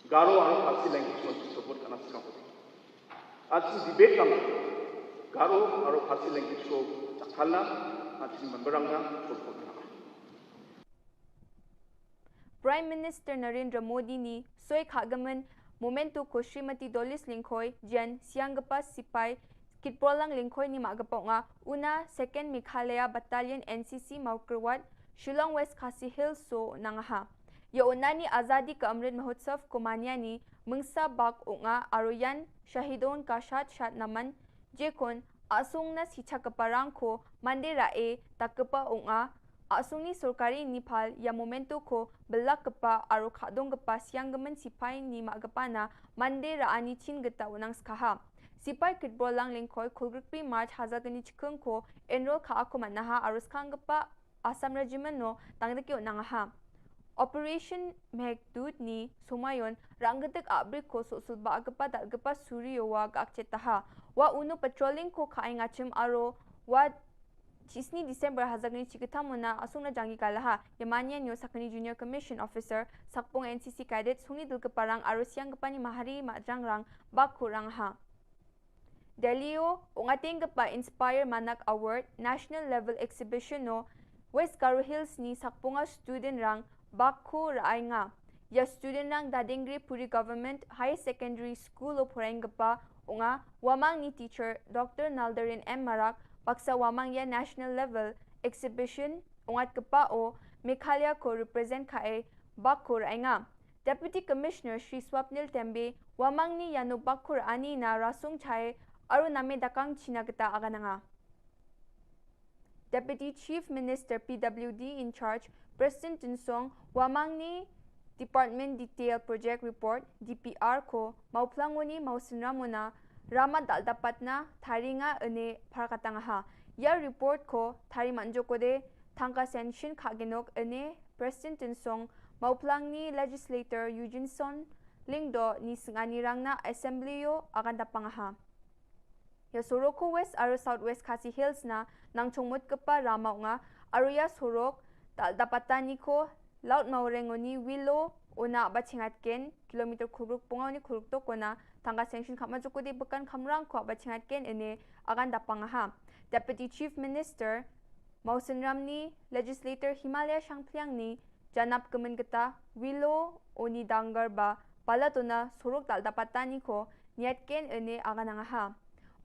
Garo Aro Khasi language Kabut Kanaskamu. Adsni debate Lang, Garo Aro Khasi language ko Chakhala, Adsni Mambaranga, Prime Minister Narendra Modi ni soy khagaman momento ko Srimati Dolis Lingkhoi Jan Sianggapa Sipai Kitprolang Lingkhoi ni magapa nga una 2nd Meghalaya Battalion NCC Maukerwat Shillong West Khasi Hills so nangaha. Ya una ni Azadi ka Amrit Mahotsav ko manya ni mengsa bak nga aroyan Shahidon ka shat naman jekon asung na sicha kaparang ko mandera e takapa nga asung ni sorkari Nepal ya momento ko belak kepa aro khadong kepa sianggaman sipai ni magapana mandera ani chin geta unang skaha. Sipai kitbolang lingkoi kulgrikpi March hazagani chikung ko enroll ka ako manaha aro skang kepa Assam Regiment no tangdaki unangaha. Operation Meghdut ni sumayon ranggatek abrik ko susulba agapa dalgapa Suryo wa gakchetaha. Wa uno patrolling ko kaingachim aro wa Chisni December hazagni chikatamuna asungna jangi kalaha Yamanya nyo sakani Junior Commission Officer sakpong NCC Cadet suni dilkeparang arusyang gepani mahari majangrang bakurang ha. Delio ungating gepa Inspire Manak Award National Level Exhibition no West Garo Hills ni sakponga student rang baku raay nga. Ya student rang Dadingri Puri Government High Secondary School o poreng gepa unga wamang ni teacher Dr. Naldarin M. Marak Paksa wamang ya national level exhibition ungat kepa o Meghalaya ko represent kae bakur ainga. Deputy Commissioner Shri Swapnil Tembe wamang ni yano bakur ani na rasung chae aru name dakang chinagata agananga. Deputy Chief Minister PWD in charge President Tinsong wamang ni Department Detail Project Report DPR ko mauplangoni mausinramuna Rama daldapat na thari nga ane parakatanga ha. Ya report ko thari manjo ko de thangka sanction kaginok ane President Tinsong mauplang ni legislator Eugene Son lingdo ni singani rang na assembly yo aganda pangaha. Ya sorok ko west aro southwest Khasi Hills na nang chungmut kepa ramau nga aro ya sorok tal dapatan ni ko laut maurengoni Willow una bachingatken kilometer kuruk pungau ni kuruk to kona tangga sanction khama jukudi bekan khamrang ko bachingatken ene agan dapangaha. Deputy Chief Minister Mausen Ramni Legislator Himalaya Shangpliang ni janap kemen geta Willow oni dangar ba palatuna sorok tal dapatan ni ko niatken ene agan angaha.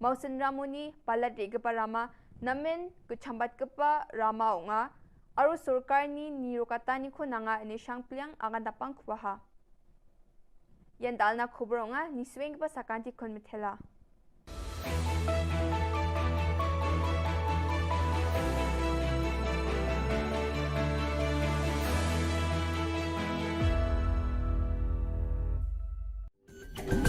Mausen Ramuni palat di kepa rama namen kecambat kepa rama nga aro surkar ni nirokata ni ko nanga ene Shangpliang agan dapang kubaha. Yan dal na khubor nga ni swing kepa sakanti kon mithela.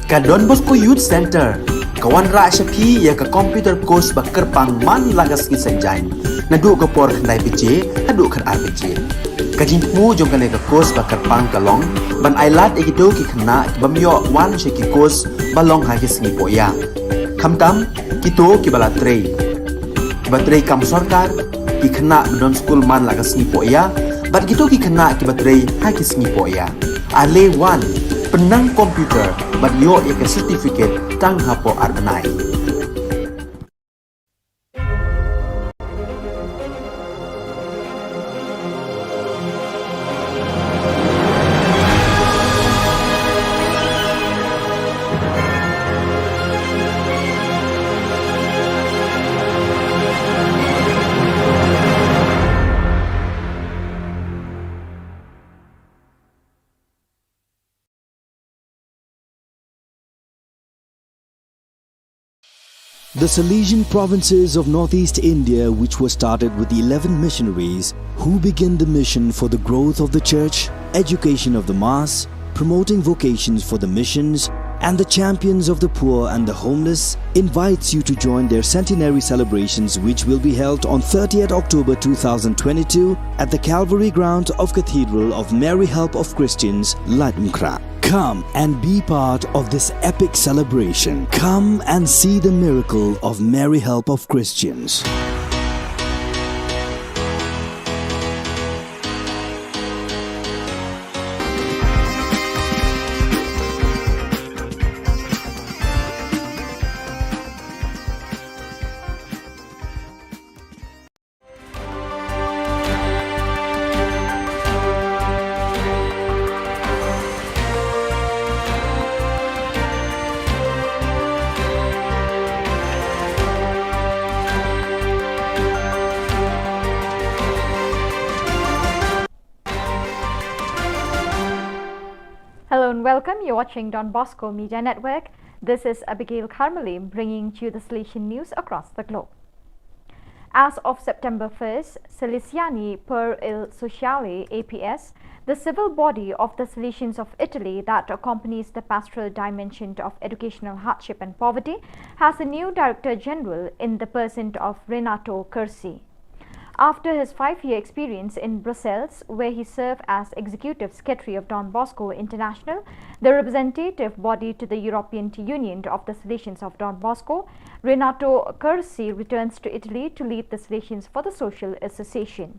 Ka Don Bosco Youth Center, kawan ra syapi ya ka computer course bakar pang man lagas ki sanjai. Nadu ka por khandai PJ, adu kan RPG. Kajin mu jong kan ka course bakar pang kalong, ban ailat egido ki khna bamyo wan sheki course balong ha ki sngi poya. Khamtam kito ki bala trei. Batrei kam sarkar ki khna don school man lagas sngi poya, bat kito ki khna ki batrei ha ki sngi poya. Ale wan penang komputer bat yo ke certificate tang hapo arbenai. The Salesian provinces of northeast India, which were started with 11 missionaries who began the mission for the growth of the church, education of the mass, promoting vocations for the missions, and the champions of the poor and the homeless, invites you to join their centenary celebrations, which will be held on 30th October 2022 at the Calvary Ground of Cathedral of Mary Help of Christians, Ladmkra. Come and be part of this epic celebration. Come and see the miracle of Mary Help of Christians. Hello and welcome. You're watching Don Bosco Media Network. This is Abigail Carmeli bringing to you the Salesian news across the globe. As of September 1st, Salesiani per il Sociale APS, the civil body of the Salesians of Italy that accompanies the pastoral dimension of educational hardship and poverty, has a new Director General in the person of Renato Cursi. After his 5-year experience in Brussels, where he served as Executive Secretary of Don Bosco International, the representative body to the European Union of the Salesians of Don Bosco, Renato Cursi returns to Italy to lead the Salesians for the Social Association.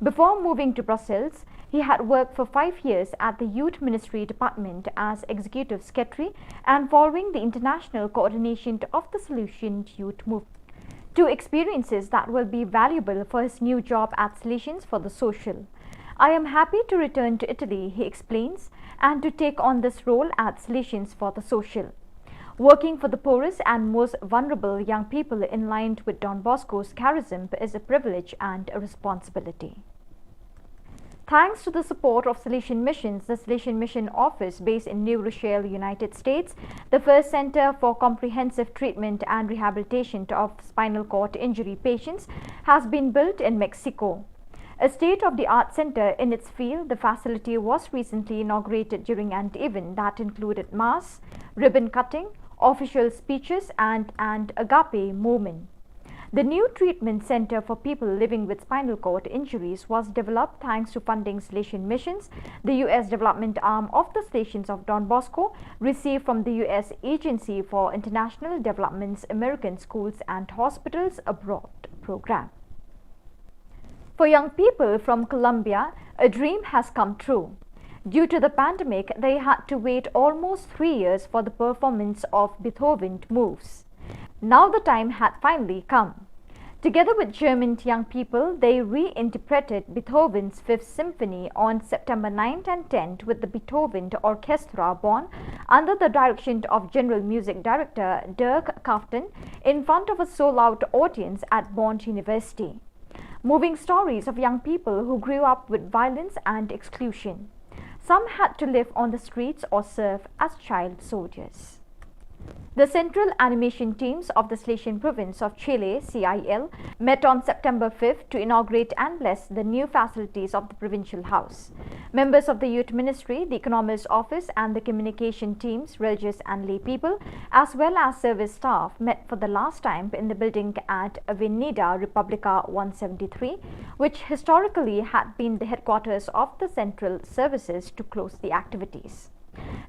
Before moving to Brussels, he had worked for 5 years at the Youth Ministry Department as Executive Secretary and following the international coordination of the Salesian Youth Movement. Two experiences that will be valuable for his new job at Salesians for the Social. I am happy to return to Italy, he explains, and to take on this role at Salesians for the Social. Working for the poorest and most vulnerable young people in line with Don Bosco's charism is a privilege and a responsibility. Thanks to the support of Salesian Missions, the Salesian Mission Office based in New Rochelle, United States, the first center for comprehensive treatment and rehabilitation of spinal cord injury patients, has been built in Mexico. A state-of-the-art center in its field, the facility was recently inaugurated during an event that included mass, ribbon cutting, official speeches, and an agape movement. The new treatment center for people living with spinal cord injuries was developed thanks to funding Salesian Missions. The U.S. development arm of the Salesians of Don Bosco received from the U.S. Agency for International Development's American Schools and Hospitals Abroad program. For young people from Colombia, a dream has come true. Due to the pandemic, they had to wait almost 3 years for the performance of Beethoven moves. Now the time had finally come. Together with German young people, they reinterpreted Beethoven's Fifth Symphony on September 9th and 10th with the Beethoven Orchestra Bonn under the direction of General Music Director Dirk Kaften in front of a sold-out audience at Bonn University. Moving stories of young people who grew up with violence and exclusion. Some had to live on the streets or serve as child soldiers. The Central Animation Teams of the Salesian Province of Chile, CIL, met on September 5th to inaugurate and bless the new facilities of the Provincial House. Members of the Youth Ministry, the Economist Office and the Communication Teams, religious and lay people, as well as service staff, met for the last time in the building at Avenida Republica 173, which historically had been the headquarters of the Central Services to close the activities.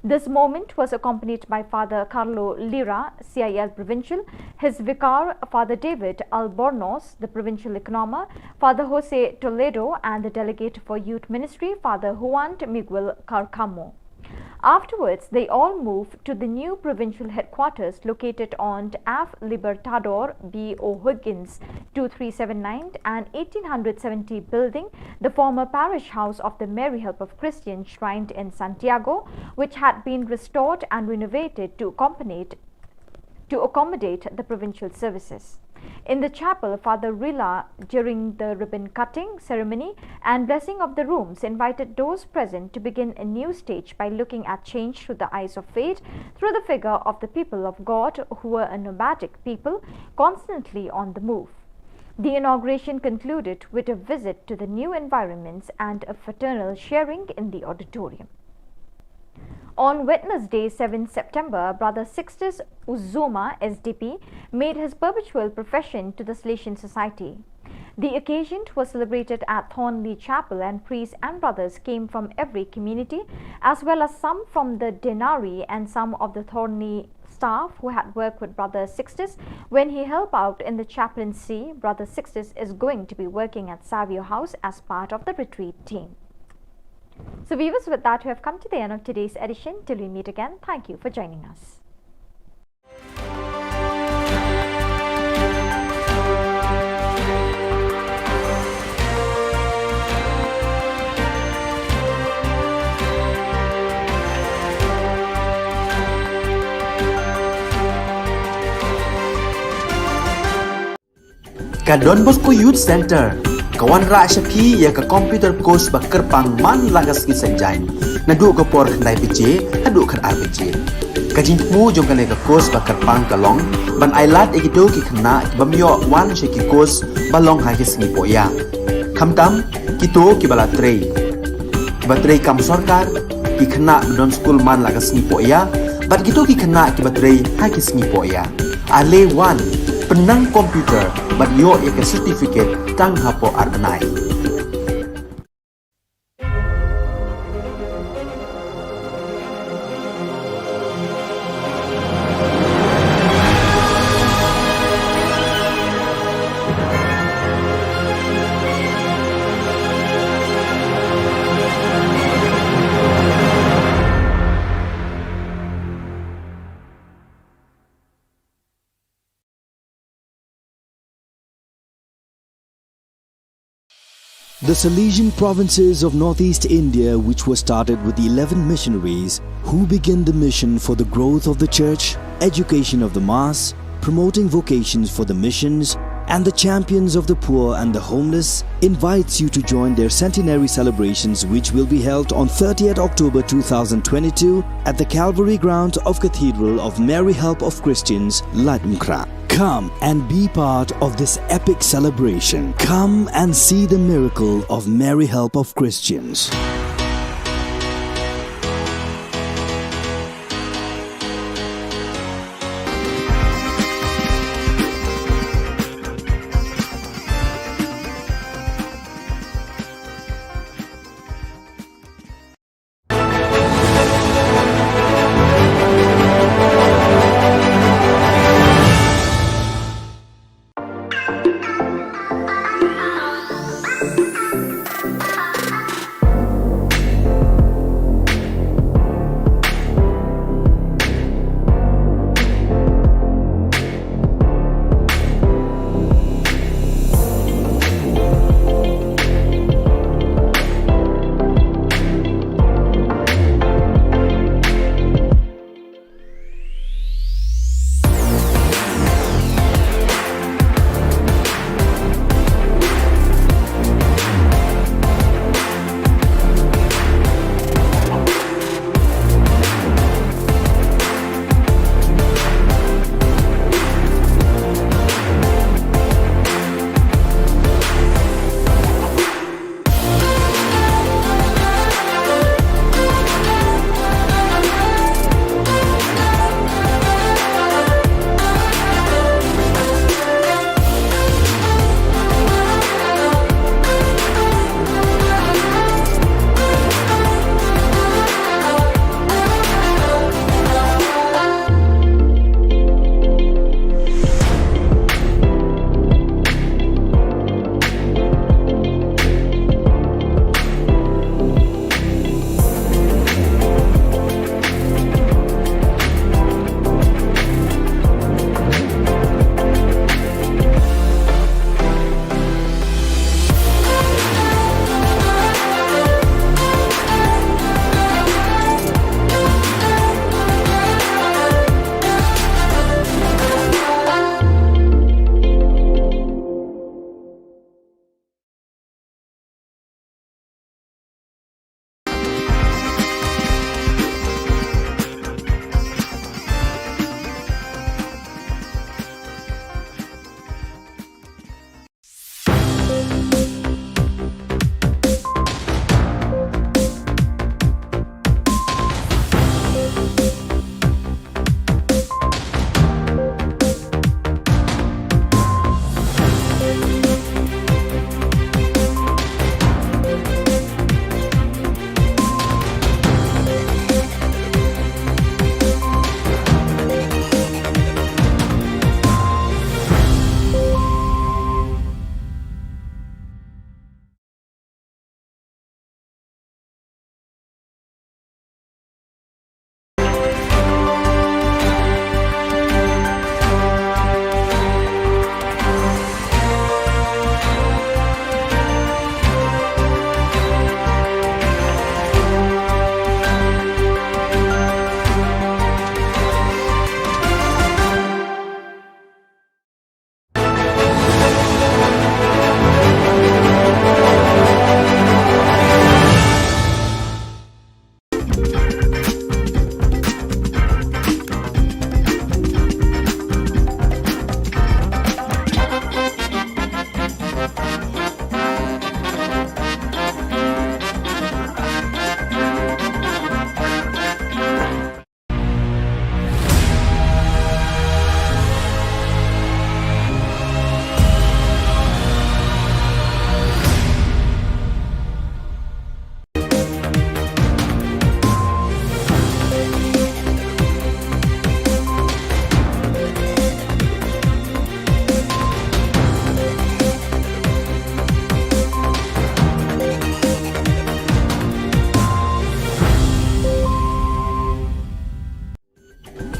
This moment was accompanied by Father Carlo Lira, CIL Provincial, his vicar, Father David Albornoz, the Provincial Economer, Father Jose Toledo, and the Delegate for Youth Ministry, Father Juan Miguel Carcamo. Afterwards, they all moved to the new provincial headquarters located on F. Libertador B. O'Higgins 2379 and 1870 building, the former parish house of the Mary Help of Christians shrined in Santiago, which had been restored and renovated to accommodate the provincial services. In the chapel, Father Rilla, during the ribbon cutting ceremony and blessing of the rooms, invited those present to begin a new stage by looking at change through the eyes of faith, through the figure of the people of God, who were a nomadic people, constantly on the move. The inauguration concluded with a visit to the new environments and a fraternal sharing in the auditorium. On Wednesday, 7 September, Brother Sixtus Uzuma, SDP, made his perpetual profession to the Salesian Society. The occasion was celebrated at Thornley Chapel, and priests and brothers came from every community, as well as some from the Denari and some of the Thornley staff who had worked with Brother Sixtus when he helped out in the chaplaincy. Brother Sixtus is going to be working at Savio House as part of the retreat team. So viewers, with that we have come to the end of today's edition. Till we meet again, thank you for joining us. Ka Don Bosco Youth Center kawan ra syapi ya ka computer course bakar pang man lagas ki sanjain nadu ka por khandai pije hadu khan RPG kajin mu jong kan ka course bakar pang kalong ban ailat ekido ki khna bamyo wan she ki course balong ha ki sni poya khamtam kito ki bala trei batrei kam sarkar ki khna don school man lagas ni poya bat kito ki khna ki batrei ha ki sni poya ale wan penang komputer bat yo ek certificate tang hapo arnai. The Salesian provinces of northeast India, which were started with the 11 missionaries who began the mission for the growth of the church, education of the mass, promoting vocations for the missions, and the champions of the poor and the homeless, invites you to join their centenary celebrations, which will be held on 30th October 2022 at the Calvary ground of Cathedral of Mary Help of Christians, Ladumkra. Come and be part of this epic celebration. Come and see the miracle of Mary Help of Christians.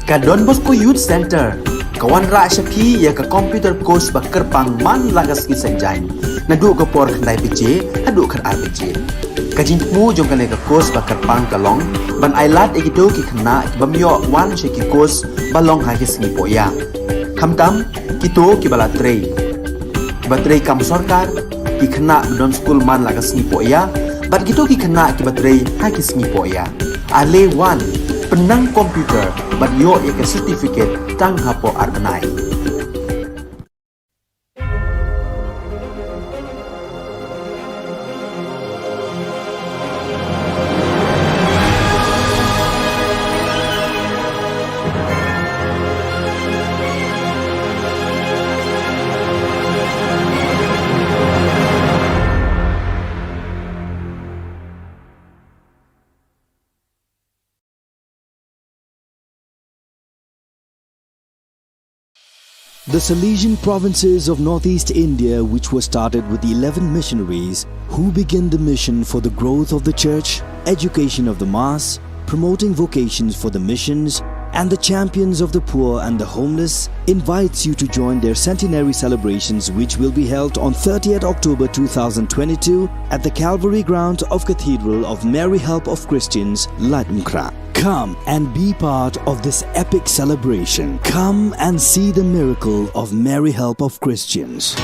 ka Don Bosco Youth Center kawan ra syapi ya ka computer course ba kerpang man lagas ki senjain nadu ka por khandai pije adu khat ar pije kajin mu jong kan ka course ba kerpang kalong ban ailat egido ki khna bamyo wan she ki course balong ha ki sni poya khamtam kito ki bala trei batrei kam sarkar ki khna don school man lagas ni poya bat kito ki khna ki batrei ha ki sni poya ale wan penang komputer bat yo ya ke certificate tang hapo arnai. The Salesian provinces of northeast India, which were started with the 11 missionaries who began the mission for the growth of the church, education of the mass, promoting vocations for the missions, and the champions of the poor and the homeless, invites you to join their centenary celebrations, which will be held on 30th October 2022 at the Calvary Ground of Cathedral of Mary Help of Christians, Latmkra. Come and be part of this epic celebration. Come and see the miracle of Mary Help of Christians.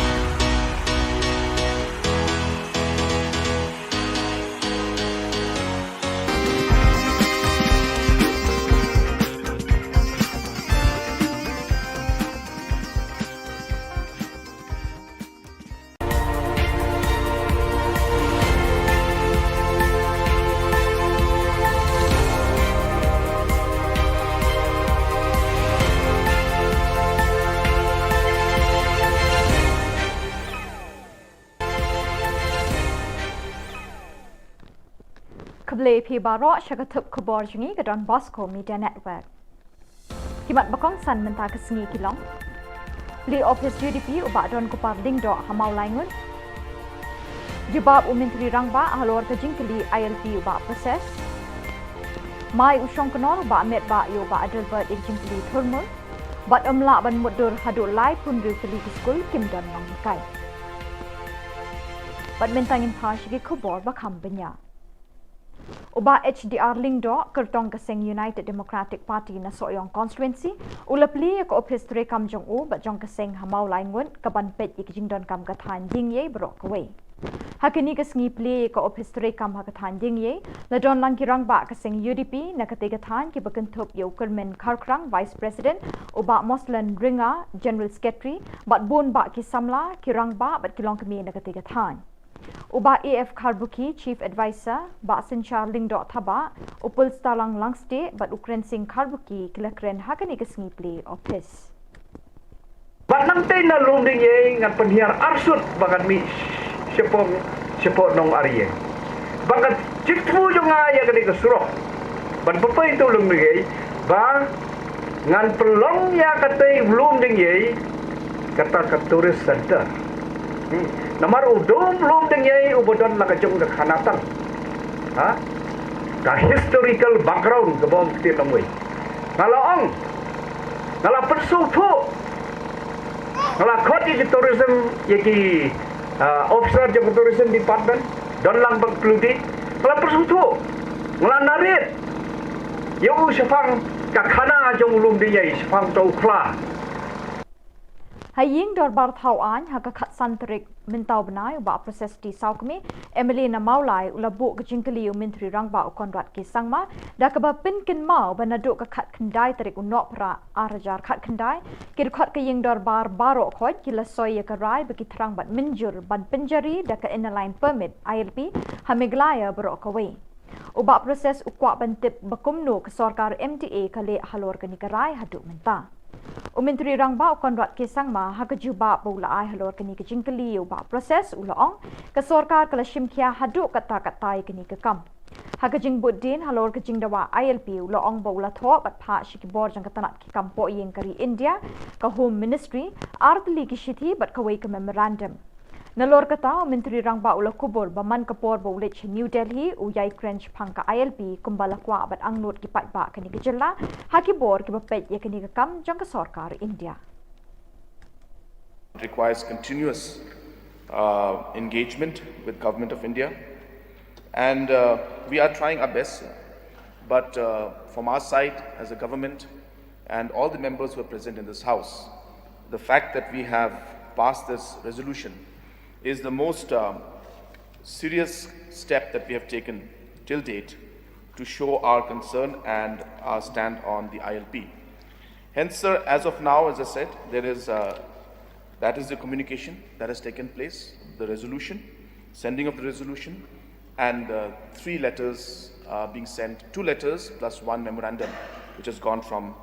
Kable pi baro syakatup Khubor Jungi ke Don Bosco Media Network. Kimat bakong san mentah kesengi kilong. Li office UDP ubak Don Kupar Dingdo hamau laingun. Jebab Menteri Rangba halor ke jingkeli ILP ubak proses. Mai usong kenor ubak met ba yo ubak Adelbert jingkeli thurmul. Bat umlak ban mudur haduk lai pun keli ke skul Kim Don Nong Kai. Bat mentangin syaki Khubor bakam benya. Uba HDR Lingdo kertong keseng United Democratic Party na Soyong constituency ulapli ko office tre kam jong u ba jong keseng hamau laingun kaban pet ik jingdon kam kathan jing ye bro kwei hakini kesngi pli ko office tre kam hakathan jing ye la don lang kirang ba keseng UDP na kategathan ki bakentup yo kermen kharkrang vice president uba Moslan Ringa general secretary bat bun ba ki samla kirang ba bat kilong kemi na kategathan Uba AF Karbuki Chief Advisor Ba Sinchar Lingdo Thaba Upul Stalang Langste Bat Ukren Singh Karbuki Kilakren Hakani Kesngi Play Office. Bat nangte na lumding ye ngan penhiar arsut bagan mi sepong nong ariye. Bagat cikfu jo ngaya kani kesuroh. Ban pepai itu lumding ye ba ngan pelong ya kate lumding ye kata ke tourist center. Namar udum belum dengai ubodon la kajong ke khanatan. Ha? Ka historical background ke bawah kita namoi. Ngalaong. Ngala persutu. Ngala koti di tourism yaki officer di tourism department don lang bagkludi. Ngala persutu. Ngala narit. Yo syafang ka khana jong ulum dengai syafang tau kla. Haying dorbar thauan haka khat santrik mintau benai uba proses di saukmi Emily na maulai ulabu ke jingkeli Menteri Rangba konrat ki sangma da ka bapin kin mau banaduk ka khat kendai tarik unok pra arajar khat kendai kir khat ke ying dorbar baro khoj kila soy ka rai bagi terang bat minjur ban penjari da ka inline permit ILP hameglaya bro ka we uba proses ukwa bantip bakumno ke sarkar MTA kale halor ka nikarai haduk menta Menteri Rangba konrat ke sangma haka juba pula ai halor kini ke jingkeli uba proses ulaong ke sarkar kala shimkia haduk kata-katai kini ke kam haka jingbudin halor ke jingdawa ILP ulaong baula tho bat pha shikibor jang katanat ki kampo yeng kari India ka Home Ministry artli ki shithi bat kawai ke memorandum Nalor kata Menteri Rangba ula Khubor baman kapor ba ulit New Delhi uyai crench pangka ILP kumbala kwa bat angnut ki patba kani ka Jylla hakibor ki bapet ya kani ka kam jang ka sarkar India. It requires continuous engagement with Government of India, and we are trying our best, but from our side as a government and all the members who are present in this house, the fact that we have passed this resolution is the most serious step that we have taken till date to show our concern and our stand on the ILP. Hence, sir, as of now, as I said, there is that is the communication that has taken place, the resolution, sending of the resolution, and 3 letters being sent, 2 letters plus 1 memorandum, which has gone from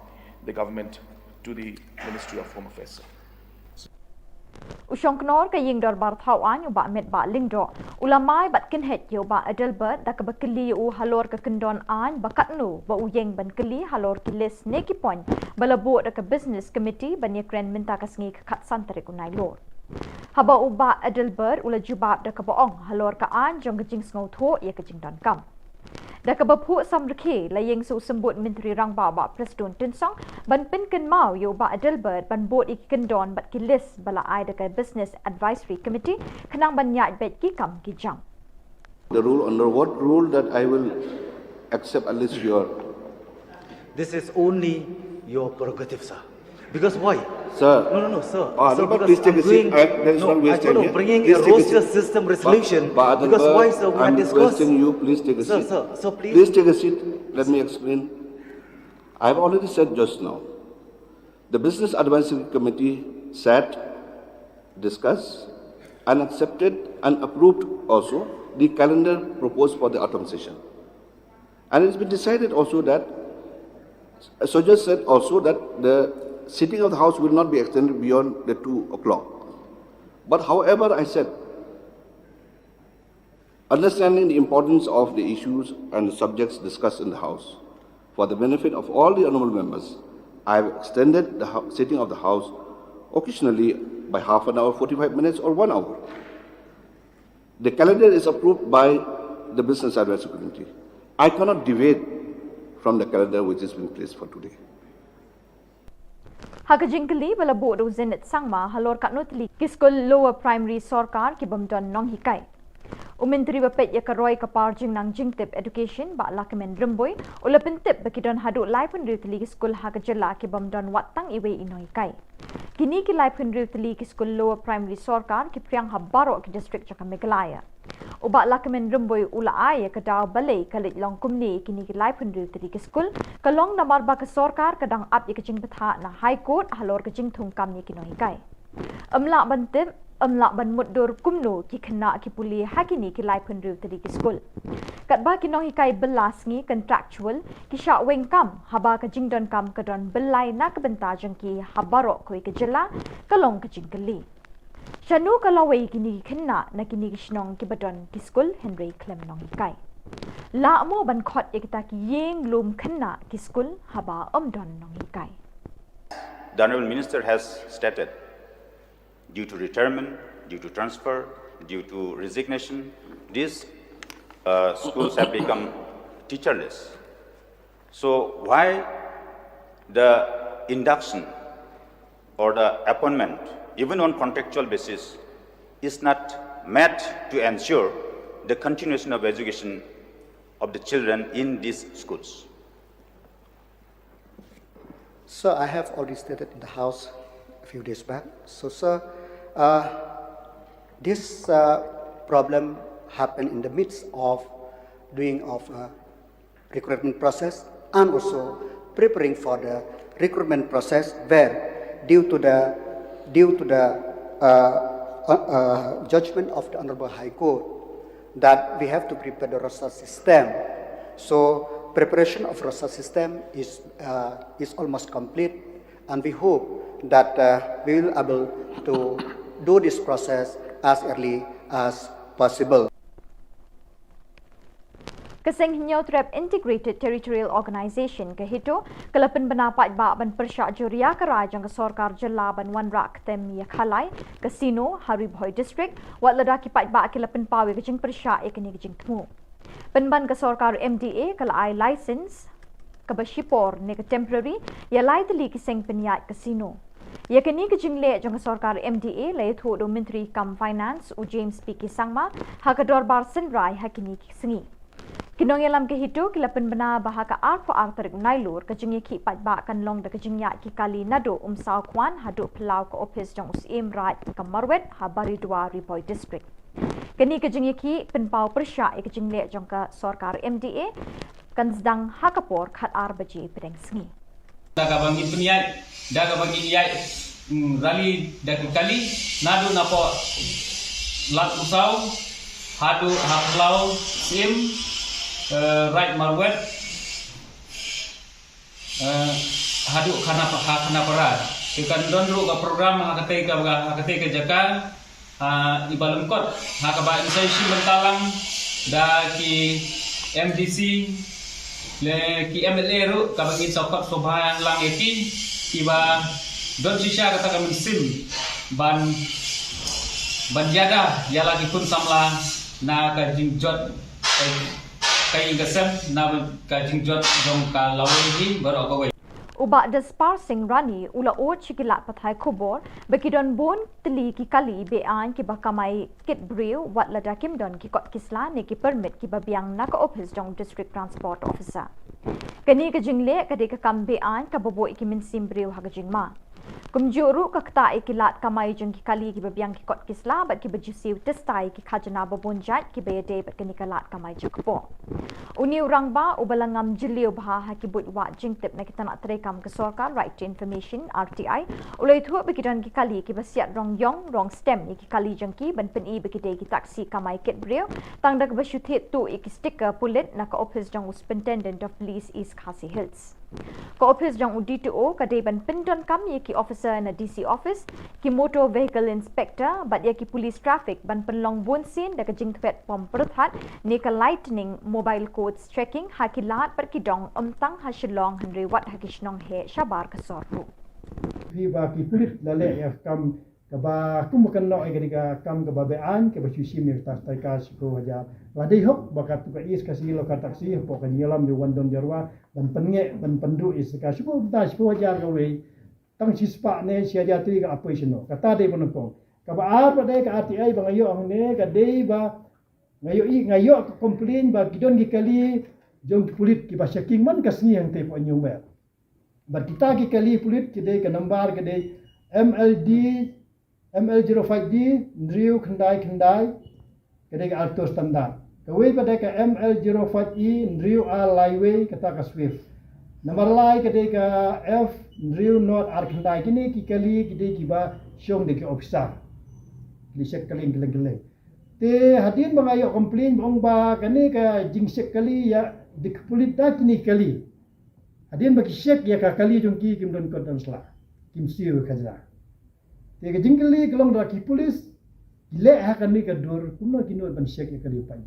the government to the Ministry of Home Affairs. Usyong knor ka ying dor bar thau an ba met ba lingdo ulamai bat kin het yo ba adelbert da ka bakili u halor ka kendon an bakat nu ba uyeng ban kili halor ki list neki point balabo da ka business committee ban ye kren minta ka sngi ka khat santere ku nai lor haba u ba adelbert ula jubab da ka boong halor ka an jong ka jing sngo tho ye ka jing don kam da ka bapu samrkhe la yeng su sembut Menteri Rangba ba Presiden Tinsong ban pin ken mau yo ba Adelbert ban bot ik kendon bat ki list bala ai da ka Business Advisory Committee khanang ban nyai bet ki kam ki jang. The rule, under what rule that I will accept at least your... This is only your prerogative, sir. Because why? Sir. No, sir. Sir, because please take a seat. There is no wasting here. Bringing Please a take roster seat. system resolution. Because why, sir? We I'm had discussed. requesting you, please take a seat. Sir, please. Please take a seat. Let me explain. I have already said just now. The Business Advisory Committee sat, discussed, and accepted and approved also the calendar proposed for the autumn session. And it's been decided also that, so just said also that the sitting of the House will not be extended beyond the 2 o'clock. But however, I said, understanding the importance of the issues and the subjects discussed in the House, for the benefit of all the honourable members, I have extended the sitting of the House occasionally by half an hour, 45 minutes or 1 hour. The calendar is approved by the Business Advisory Committee. I cannot deviate from the calendar which has been placed for today. Haka jingkali bala bo do zenit sangma halor katnotli kiskol lower primary sarkar ki bamdon nong hikai. Menteri bapet ya karoi kapar jing nang jingtip education ba lakamen remboy ula pentip bakidon hadu lai pendri tli kiskol Haka Jylla ki bamdon watang iwe inoi kai. Kini ki lai pendri tli kiskol lower primary sarkar ki priang habaro ki district Jaka Meghalaya. Uba lakamen remboy ula ai ka daw balai kalit long kumni kini ki lai pendri tli kiskol kalong namar ba ka sarkar kadang ap ya kajing betha na high court halor kajing thung kam ni kinoi kai. Amla bantip amla ban muddur kumno ki khna ki puli hakini ki lai pendru tadi ki skul kat ba ki no hikai belas ngi contractual ki sha weng kam haba ka jingdon kam ka don belai na ka benta jang ki habaro koi ka Jylla kalong ka jingkali shanu kalawai kini khna na kini ki shnong ki badon ki skul Henry Clem nong hikai la mo ban khot ekta ki yeng lum khna ki skul haba don nong hikai. The Honourable Minister has stated, due to retirement, due to transfer, due to resignation, these schools have become teacherless. So why the induction or the appointment, even on contractual basis, is not met to ensure the continuation of education of the children in these schools? So I have already stated in the House a few days back. So, sir, this problem happened in the midst of doing of recruitment process and also preparing for the recruitment process, where due to the judgment of the Honorable High Court that we have to prepare the roster system. So preparation of roster system is almost complete, and we hope that we will be able to do this process as early as possible. Keseng hinyau trap Integrated Territorial Organisation ke hito kelapen benapat ba ban persyak juria kerai jang ke Sorkar Jylla ban wan rak tem ya khalai kasino Haribhoi district wat leda ki pat ba kelapen pawi ke jing persyak ya kini ke jing temu. Penban ke Sorkar MDA kelai license ke Bashipor ne ke temporary ya lai teli keseng peniat kasino. Ya kini ke jing le jang ke Sorkar MDA lai thu do Menteri Kam Finance u James P. Kisangma ha ke dorbar senrai ha kini sengi. Kinong yalam ke hitu kilapen bena bahaka arpo artarik nailur ke jengi ki pat ba kan long de ke jingya ki kali nado saw kwan hadu pelau ke office jong usim rat ke marwet habari dua Riboi district. Kini ke jengi ki penpau persya ke jingle jong ke Sorkar MDA kan sedang hakapor khat ar baji pedeng sengi. Daga bangi peniat, daga bangi yai rali dak kali nado napo lat usau hadu haplau sim right marwet hadu kana parat ikan donru ka program hakate ka jaka ibalem kot hakaba inisiasi bentalang da ki MDC le ki MLA ru ka bagi sokot sobha lang eki kiba don sisha kata kami sim ban jaga yala ki kun samla na ka jingjot kay gasem na kajingjot jong ka lawi baro ka wei Uba despar sing rani ula o chikilat pathai Khubor bekidon bon teli ki kali bean ki bakamai kit brew wat lada kim don ki kot kisla ne ki permit ki babiang na ka office jong district transport officer kani ka jingle ka de ka kam bean ka bobo ki min sim brew ha ka jingma kumjuru ka kta ikilat kamai jong ki kali ki babiang ki kot kisla bat ki bajusiu testai ki khajana babonjat ki bede bat kani kalat kamai jakpo uni urang ba ubalangam jiliu bha ha ki but wa jingtep na kita nak terekam ke Sorkar right to information RTI ulai thu bekidan ki kali ki basiat rong yong rong stem ki kali jangki ban pen i bekide ki taksi kamai ket breu tang dak basyuthit tu ki sticker pulit na ka office jang superintendent of police East Khasi Hills ko office jang UDTO ka de ban pindon kam ye ki officer na DC office ki motor vehicle inspector bat ye ki police traffic ban penlong bonsin dak jing thwet pom perthat ne ka lightning mobile codes checking hakilat per ki dong omtang ha Shillong henry wat ha ki shnong he shabar ka sorru fi ba ki pulit dale ya kam ka ba kumukan no ai ga kam ka ba bean ke ba susi mir tas tai ka ko haja la dei hok ba ka tu ka is ka si lo ka taksi po ka nyelam di wandon jarwa ban penge ban pandu is ka suko ta suko haja ka we tang si spa ne si haja tri ka operation no ka ta dei bon ko ka ba ar ba dei ka RTI ba ngayo ang ne ka dei ba ngayo ka complain ba gidon gi kali jong pulit ki ba checking man ka sni ang te po nyumer ba kita ki kali pulit ki dei ka number ka dei ML05D Ndriu Khandai kadai alto standard kawai pada ka ML05E Ndriu A Liway kata ka Swift nomor lai kadai ka F Ndriu North R Khandai kini ki kali kadai ki ba syong de ki officer lisek kaling te hadin bangayo complain bong ba kani ka jingsek kali ya dik polita kini kali hadin ba ki sek ya ka kali jongki kim don kon sla kim siu kajra te ke jingli kelong da ki polis le ha kan ni ka dur kumno kino ban shek ya kali pai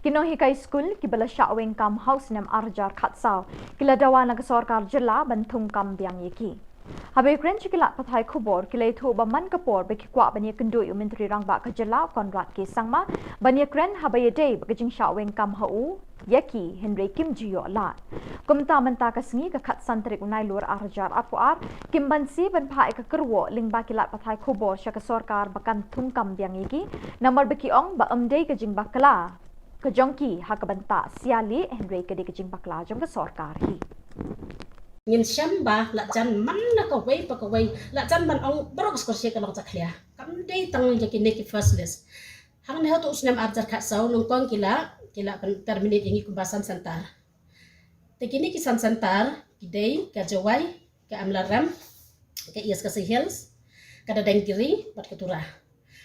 Kino hikai school ki bala shaweng kam house nam arjar khatsau kila dawana ka Sorkar Jylla banthum kam biang yeki Habe kren chikila pathai Khubor kilai thu ba man kapor be kwa bani kendu yu menteri rangba ka Jylla konrat ki sangma bani kren habe day ba jing shaweng kam hau yaki Henry Kim Jiyo la kumta menta ka sngi ka khat santrik unai lur arjar apuar kim bansi ban pha ka kerwo lingba kilat pathai Khubor sha ka Sorkar bakan thum kam biang yeki number be ki ong ba amdei ka jing bakla ka jongki ha ka banta siali Henry ka de ka jing bakla jong ka Sorkar hi ngin shamba la jan man na ka wei pa ka wei la jan man ong brok ko se ka long chaklia kam dei tang je ki neki first list hang ne to usnam arjar kha sau nong kong kila kan terminate ingi kumbasan santar te kini ki santar ki dei ka jawai ka amlaram ka East Khasi Hills ka dadang kiri pat ketura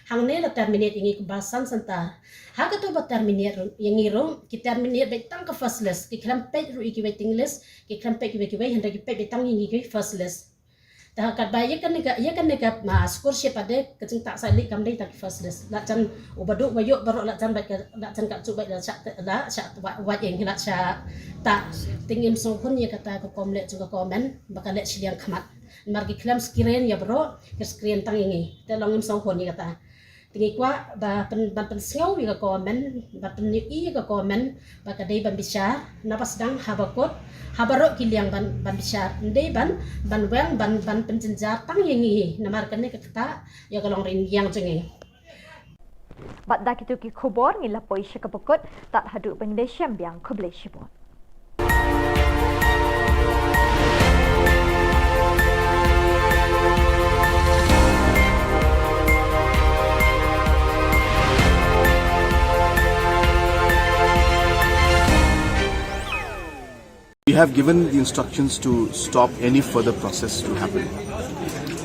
hang ne la terminate ingi kumbasan santar ha ka to ba terminate yang iro ki terminate be tang ka first list ki kram pe ru ki waiting list ki kram pe ki wai handa ki pe be tang ingi ki first list dah kat bayi kan nega scholarship ada kecing tak salik kam dai tak first list la chan ubaduk bayuk baru la chan baik la chan kat cubai la syak wat yang la syak tak tingin song hun ya kata ko komle juga komen bakal lek sidiang khamat margi klam screen ya bro ke screen tangingi te longim song hun ya kata tingi kwa ba pen sngau ya komen ba pen i ya komen ba kadai ban bisyar napas dang habakot habarok kiliang ban bisyar ndai ban weng ban penjenjar tangingi namar kene kata ya kalong ring yang jengi Bat dak itu ki khubor ngila poisha kapokot tat hadu Bangladesh biang khuble shibon. We have given the instructions to stop any further process to happen.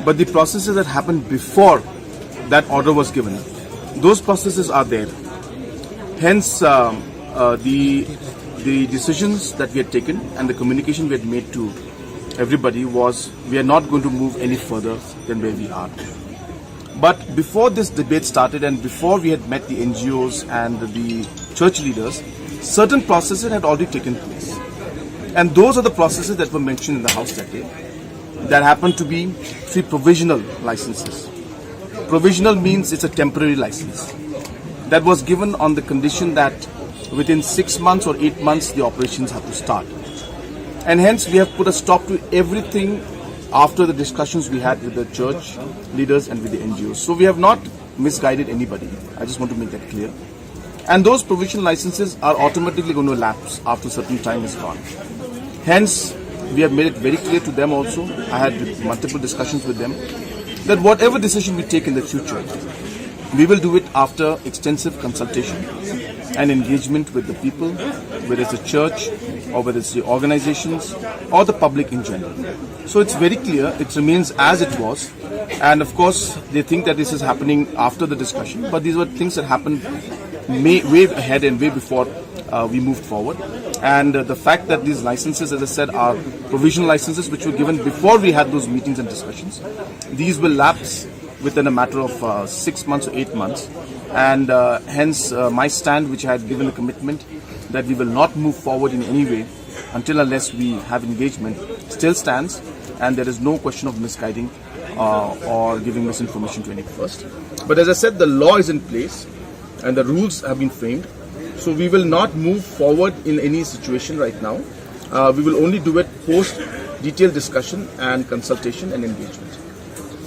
But the processes that happened before that order was given, those processes are there. Hence, the decisions that we had taken and the communication we had made to everybody was we are not going to move any further than where we are. But before this debate started and before we had met the NGOs and the church leaders, certain processes had already taken place. And those are the processes that were mentioned in the House that day. That happened to be 3 provisional licenses. Provisional means it's a temporary license. That was given on the condition that within 6 months or 8 months the operations have to start. And hence we have put a stop to everything after the discussions we had with the church leaders and with the NGOs. So we have not misguided anybody. I just want to make that clear. And those provisional licenses are automatically going to lapse after a certain time is gone. Hence, we have made it very clear to them also. I had multiple discussions with them that whatever decision we take in the future, we will do it after extensive consultation and engagement with the people, whether it's the church or whether it's the organizations or the public in general. So it's very clear, it remains as it was. And of course, they think that this is happening after the discussion, but these were things that happened way ahead and way before we moved forward. And the fact that these licenses, as I said, are provisional licenses which were given before we had those meetings and discussions. These will lapse within a matter of 6 months or 8 months. And hence my stand, which I had given a commitment that we will not move forward in any way until unless we have engagement, still stands. And there is no question of misguiding or giving misinformation to any first. But as I said, the law is in place and the rules have been framed. So we will not move forward in any situation right now. We will only do it post detailed discussion and consultation and engagement.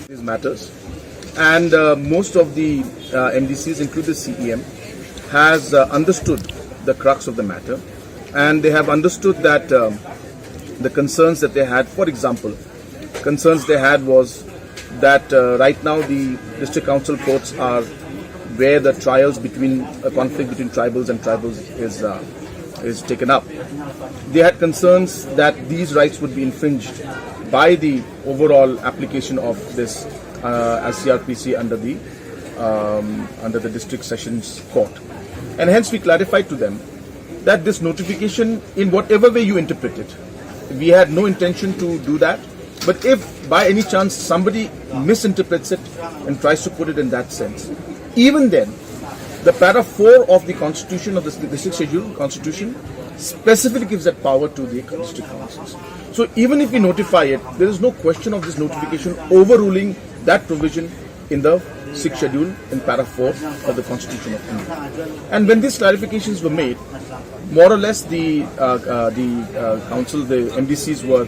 These matters. And most of the MDCs, including the CEM, has understood the crux of the matter. And they have understood that the concerns that they had, for example, concerns they had was that right now the district council courts are where the trials between a conflict between tribals and tribals is taken up. They had concerns that these rights would be infringed by the overall application of this as CRPC under the district sessions court. And hence we clarified to them that this notification, in whatever way you interpret it, we had no intention to do that. But if by any chance somebody misinterprets it and tries to put it in that sense, even then, the para 4 of the constitution of the district schedule constitution specifically gives that power to the district councils. So even if we notify it, there is no question of this notification overruling that provision in the 6th schedule in para 4 of the constitution of India. And when these clarifications were made, more or less the council, the MDCs were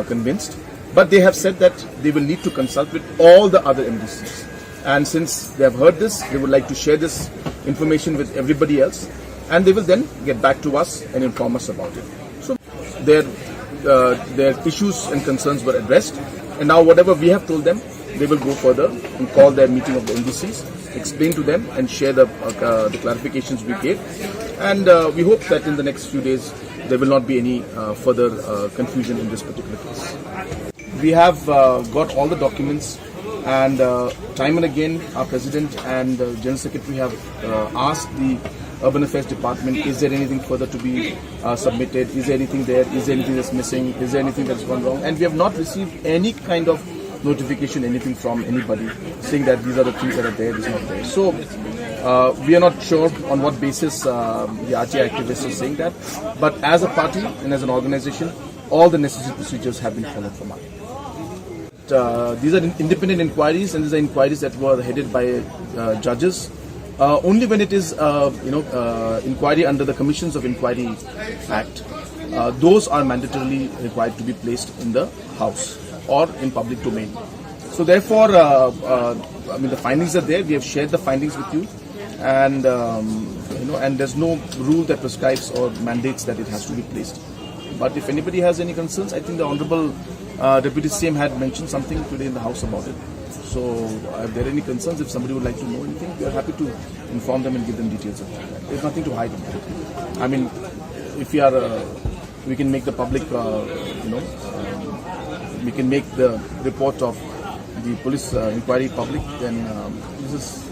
convinced, but they have said that they will need to consult with all the other MDCs. And since they have heard this, they would like to share this information with everybody else, and they will then get back to us and inform us about it. So their issues and concerns were addressed, and now whatever we have told them, they will go further and call their meeting of the MDCs, explain to them and share the clarifications we gave. And we hope that in the next few days, there will not be any further confusion in this particular case. We have got all the documents, and time and again our President and General Secretary have asked the Urban Affairs Department, is there anything further to be submitted, is there anything there, is there anything that's missing, is there anything that's gone wrong, and we have not received any kind of notification, anything from anybody saying that these are the things that are there, this is not there. So we are not sure on what basis the RTI activists are saying that, but as a party and as an organization, all the necessary procedures have been followed from us. These are independent inquiries, and these are inquiries that were headed by judges. Only when it is, inquiry under the Commissions of Inquiry Act, those are mandatorily required to be placed in the House or in public domain. So therefore, the findings are there. We have shared the findings with you, and and there's no rule that prescribes or mandates that it has to be placed. But if anybody has any concerns, I think the Honourable Deputy CM had mentioned something today in the House about it. So if there are any concerns, if somebody would like to know anything, we are happy to inform them and give them details of that. There's nothing to hide in that. I mean, if we can make the public, we can make the report of the police inquiry public, then there's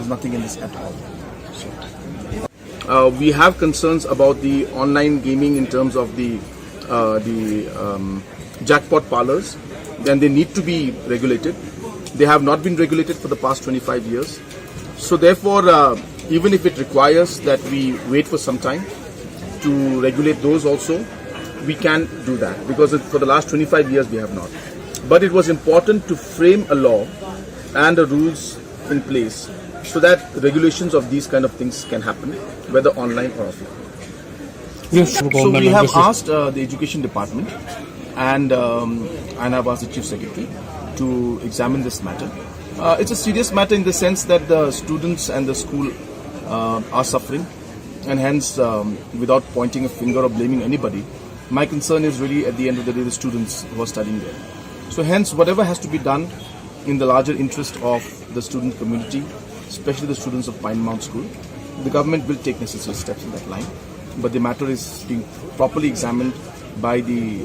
nothing in this at all. So, we have concerns about the online gaming in terms of the jackpot parlors. Then they need to be regulated. They have not been regulated for the past 25 years. So therefore, even if it requires that we wait for some time to regulate those also, we can do that, because for the last 25 years we have not. But it was important to frame a law and the rules in place so that regulations of these kind of things can happen, whether online or offline. Yes, so we have asked the Education Department and I've asked the Chief Secretary to examine this matter. It's a serious matter in the sense that the students and the school are suffering, and hence, without pointing a finger or blaming anybody, my concern is really at the end of the day the students who are studying there. So hence, whatever has to be done in the larger interest of the student community, especially the students of Pine Mount School, the government will take necessary steps in that line. But the matter is being properly examined by the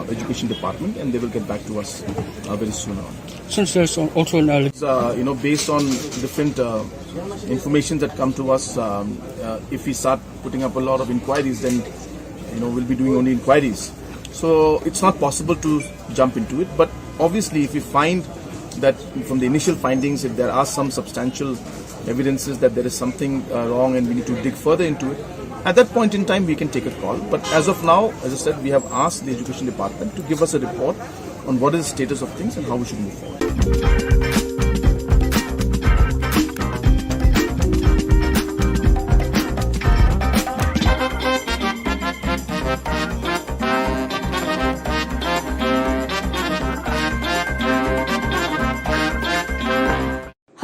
Education Department, and they will get back to us very soon on. Since there's also an based on different information that come to us, if we start putting up a lot of inquiries, then we'll be doing only inquiries. So it's not possible to jump into it. But obviously, if we find that from the initial findings, if there are some substantial evidences that there is something wrong and we need to dig further into it, at that point in time we can take a call. But as of now, as I said, we have asked the Education Department to give us a report on what is the status of things and how we should move forward.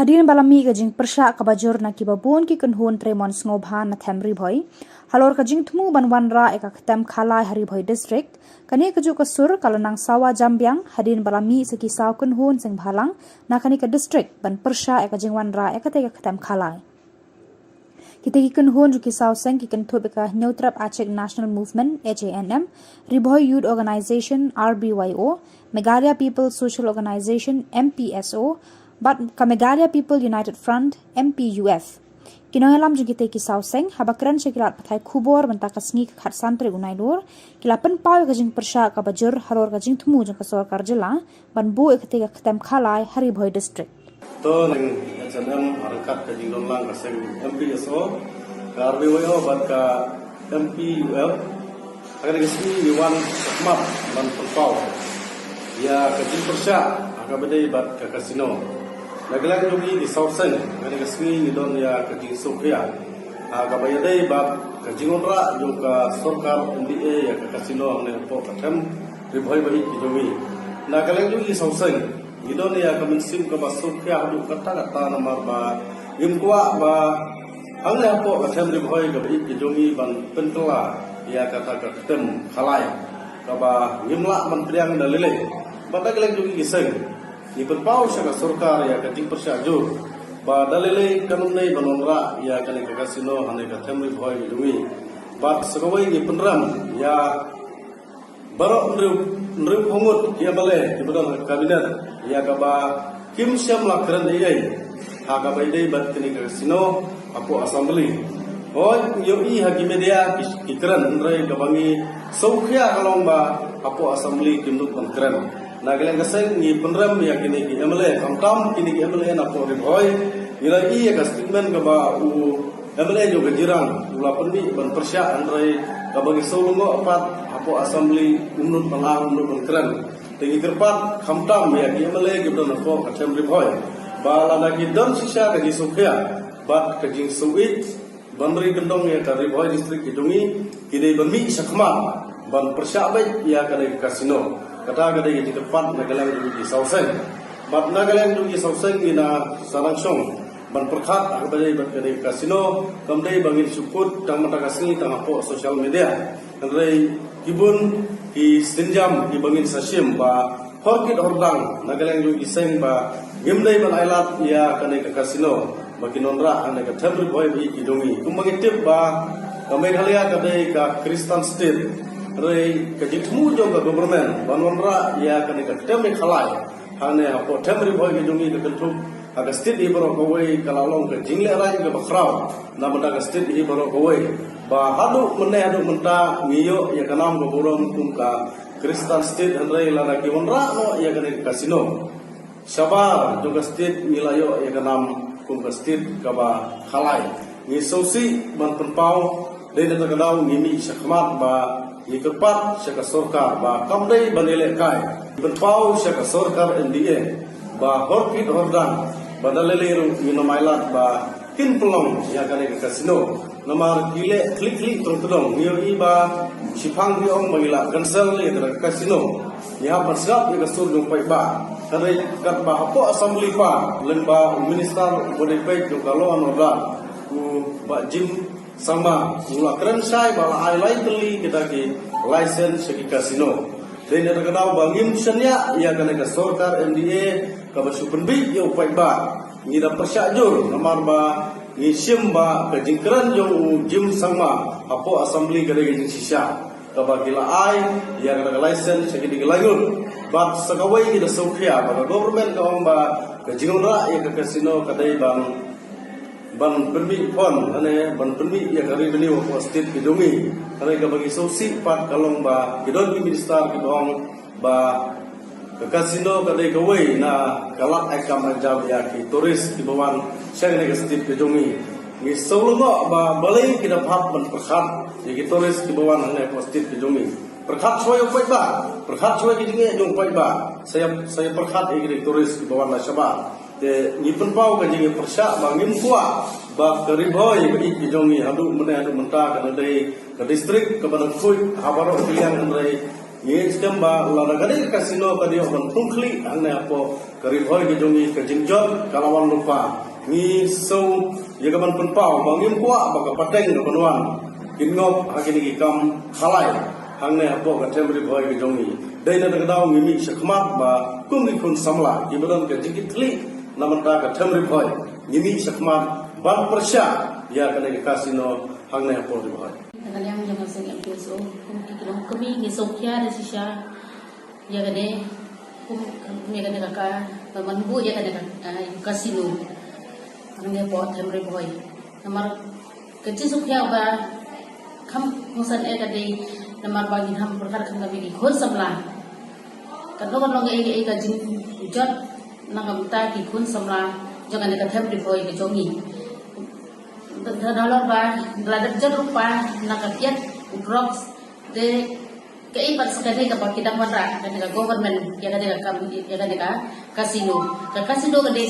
Hadirin balami ka jing persya ka bajur na kibabun ki kunhun tremon snobhan na temri bhoi. Halor ka jing tmu banwan ra eka ketem khalai hari bhoi district. Kani ka ju ka sur kalanang sawa jambyang hadirin balami sa kisaw kunhun sing bhalang na kani ka district ban persya eka jing wan ra eka te ka ketem khalai. Kita ki kunhun ju kisaw sing ki kunthub eka Neutrap Achek National Movement HANM, Ribhoi Youth Organization RBYO, Meghalaya People Social Organization MPSO, but Meghalaya People United Front MPUF. Kinohelam jung kita kisaw seng habakran sekilat patai Khubor benta kasngi ka khat santre unai lor kilapan paw ka jing persya ka bajur halor ka jing thumu jung ka Sarkar Jilla ban bu ekte ka ketem khalai hari bhoi district. To nang SNM harakat ka jing lang ka seng MPSO ka RBYO bat ka MPUF akan kasngi diwan sakmap ban paw ya ka jing persya ka badai bat ka kasino. Naglag yogi di sausen ngani kasngi ni don ya kajing sokya kabayadai bab kajingon ra yung ka Sarkar NDA ya ka kasino ang po katem ribhoy bai kijomi naglag yogi sausen ni don ya kaminsim ka basokya hadu kata namar ba imkwa ba ang ya po katem ribhoy ka bai kijomi ban pentela ya kata katem khalai ka ba ngimla man priang dalile bataglag yogi kiseng ni berpau sa Sarkar ya kating persya jo ba dalile kanunay banonra ya kani ka kasino hanay ka temri boy dumi ba sagaway ni penram ya baro nru pungut ya bale di bedal kabinet ya ka ba kim syam lakran dei ha ka bai dei bat kani ka kasino apo assembly hoy yo i hagi media kikran nrai ka bangi saukhya kalong ba apo assembly kimduk pangkran Nagalang kaseng ni penrem ya kini ki MLA kamtam kini ki MLA na po riboy ila iya ka statement ka ba u MLA jo gajirang ula permi ban persya andrai ka bagi solungo apat apo assembly unut palang unut pengkeren tingi kerpat kamtam ya ki MLA gibdo na po ka tem riboy ba lana ki don sisa ka gi sofia bat ka jing suit bandri kendong ya ka riboy distrik kidungi kini bermi sakman ban persya baik ya ka kasino kata kada yang cepat nagalang di Sauseng, bat nagalang di Sauseng ina sarangsong ban perkat akbadai bat kada kasino kamdai bangin sukut tang mata kasni tang apo sosial media andai kibun ki stinjam ki bangin sasim ba horkit hordang nagalang di Seng ba gimdai ban ailat ya kada kasino bagi nonra ane ka temri boy bi kidungi kumbang tip ba kamai halia kada ka Kristen state Rai kajitmu juga government banwanra ya kan ikatemi khalai hane apo temri boy gedungi dekentuk aga state ibro kowai kalalong ke jingle rai ke bakrau na benda ke state ibro kowai ba hadu menne hadu menta ngiyo ya kanam go borom kumka Kristen state rai lana ki wanra no ya kan kasino sabar juga state milayo ya kanam kumka state ka ba khalai ni sosi ban penpau dei na kadau ngimi sakmat ba Ikepat syaka sorkar ba kamdai banile kai benpau syaka sorkar NDA ba horkit hordang badaleleru minomailat ba kin pelong ya kane kasino namar kile klik tong niyo iba sipang diong magila cancel ya kasino ya pasgap ya kasur jong pai ba kare kat ba apo assembly pa lemba minister bodai pai jo kalon ordan ku ba jim sama mula keren sai bala highlight teli kita ki license segi kasino dan ada kenal bangim senya ia kena ke sorkar MDA ke basupen bi ya upai ba ni da persyajur namar ba ni sim ba ke jingkran jo jim sama apo assembly ke jing sisa ke bagila ai ia kena ke license segi digelangun ba sagawai ni da sofia ba government ka ba ke jingra ia ke kasino kadai bang ban permi pon ane ban permi ya kari beni wa state kidungi ane ka bagi sosi pat kalong ba kidon ki minister kidong ba ke kasino kadai kawai na kalak akam ajam ya ki turis ki bawan seng ne state kidungi ni solo ba balai kita phat ban perkhat ya ki turis ki bawan ane ko state kidungi perkhat soy upai ba perkhat soy ki dinge jong pai ba saya perkhat ki turis ki bawan la syaba te ni penpau ka jingi persya bangim kuat ba keriboy ba ijongi hadu mena hadu menta kana dei ke distrik ke badan kui habaro pilihan andai ni skam ba la gade kasino ka dio ban tungkli anne apo keriboy ke jongi ke jingjot kalawan lupa ni so ye ka ban penpau bangim kuat ba ka pateng ke banwan kinngop hakini ki kam khalai hangne apo ka temri boy ke jongi dei na dau ngimi sakmat ba kungi kun samla ki badan ke jingitli namanta ka temri boy ngimi sakmat ban persya ya kena kasino hangne apo di bawah Nagalang jangan sengit beso kum ikilong kami ni sokya de sisya ya gade kum ya gade ka manbu ya gade kasino hangne po temre boy namar kecil sokya ba kam musan gade namar bagi ham perkara kam gabi khon samla kadang long ka jin jot nangam ta ki khon samla jangan ka temre boy ke jongi dalam bah dalam jerupa nakatiat drops de keipat sekali kepada kita merah dan government yang ada kasino kade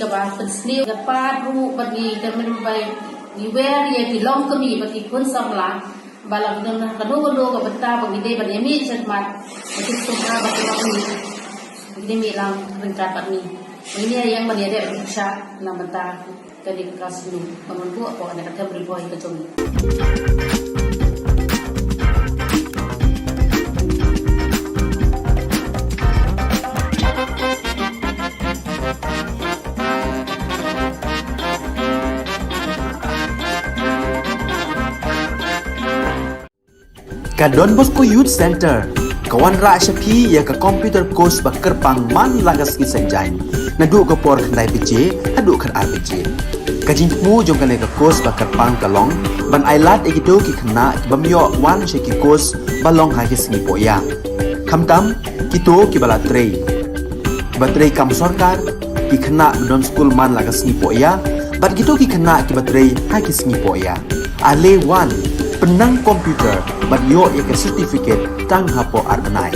ke bah pensni dapat ru bagi temen baik niwer ya dilong kami bagi pun samla balang dengan kado ke beta bagi de bagi mi setmat bagi semua bagi kami bagi mi lang rencat ni ini yang menjadi rusak namanya dari kasino membantu apa ada kata beriboy ke jongi Ka Don Bosco Youth Center kawan ra syapi ya ka computer course bakar pangman lagas kisanjain nadu ka por khnai pije adu khan RPG kajingmu jong kan ka course bakar pang kalong ban ailat egido ki khna bamyo wan she ki course balong ha ki singi poya Kamtam kito ki balatrei. Batrei kam sarkar ki khana non school man laga sni poya, bat kito ki khana ki batrei ha ki sni poya. Ale wan penang komputer bat yo ya ke certificate tang hapo arbenai.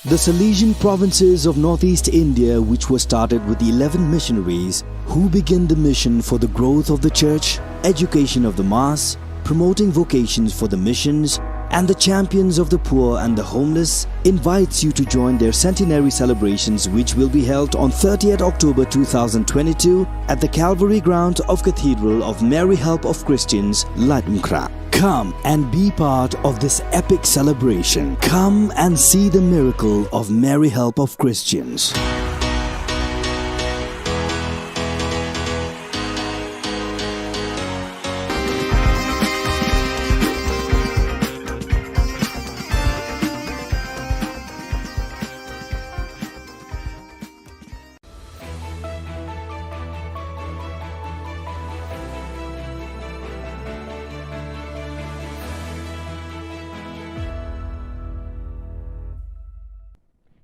The Salesian provinces of northeast India, which were started with 11 missionaries who began the mission for the growth of the church, education of the mass, promoting vocations for the missions, and the champions of the poor and the homeless, invites you to join their centenary celebrations, which will be held on 30th October 2022 at the Calvary Ground of Cathedral of Mary Help of Christians, Latmkra. Come and be part of this epic celebration. Come and see the miracle of Mary Help of Christians.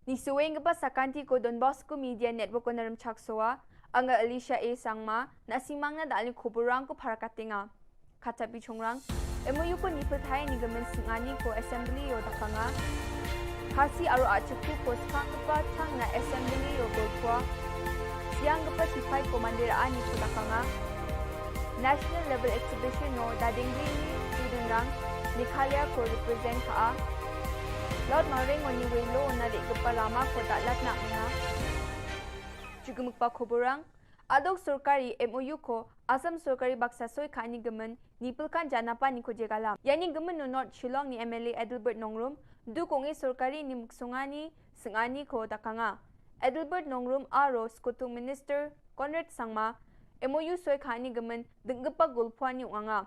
Ni suweng ba sakanti ko Don Bosco Media Network ko naram chaksoa anga Alicia A sangma na simang na dalin kuburang ko para katinga katabi chongrang MOU ko ni perthai ni gamen singani ko assembly o dakanga kasi aro achuku ko skang pa thang na assembly o golkwa siang pa sifai commander ani ko dakanga national level exhibition no dadingli student rang Nikhalia ko represent ka Lord Maring on ni welo na di kapalama ko dalat na nga. Chugumukpa kuburang adok सरकारी MOU ko Assam सरकारी baksa soy khani gaman nipulkan janapa ni ko jegala. Yani gaman no North Shillong ni MLA Adelbert Nongrum du kongi सरकारी ni muksungani singani ko dakanga. Adelbert Nongrum aro skutung minister Conrad Sangma MOU soy khani gaman denggapa gulpwani unganga.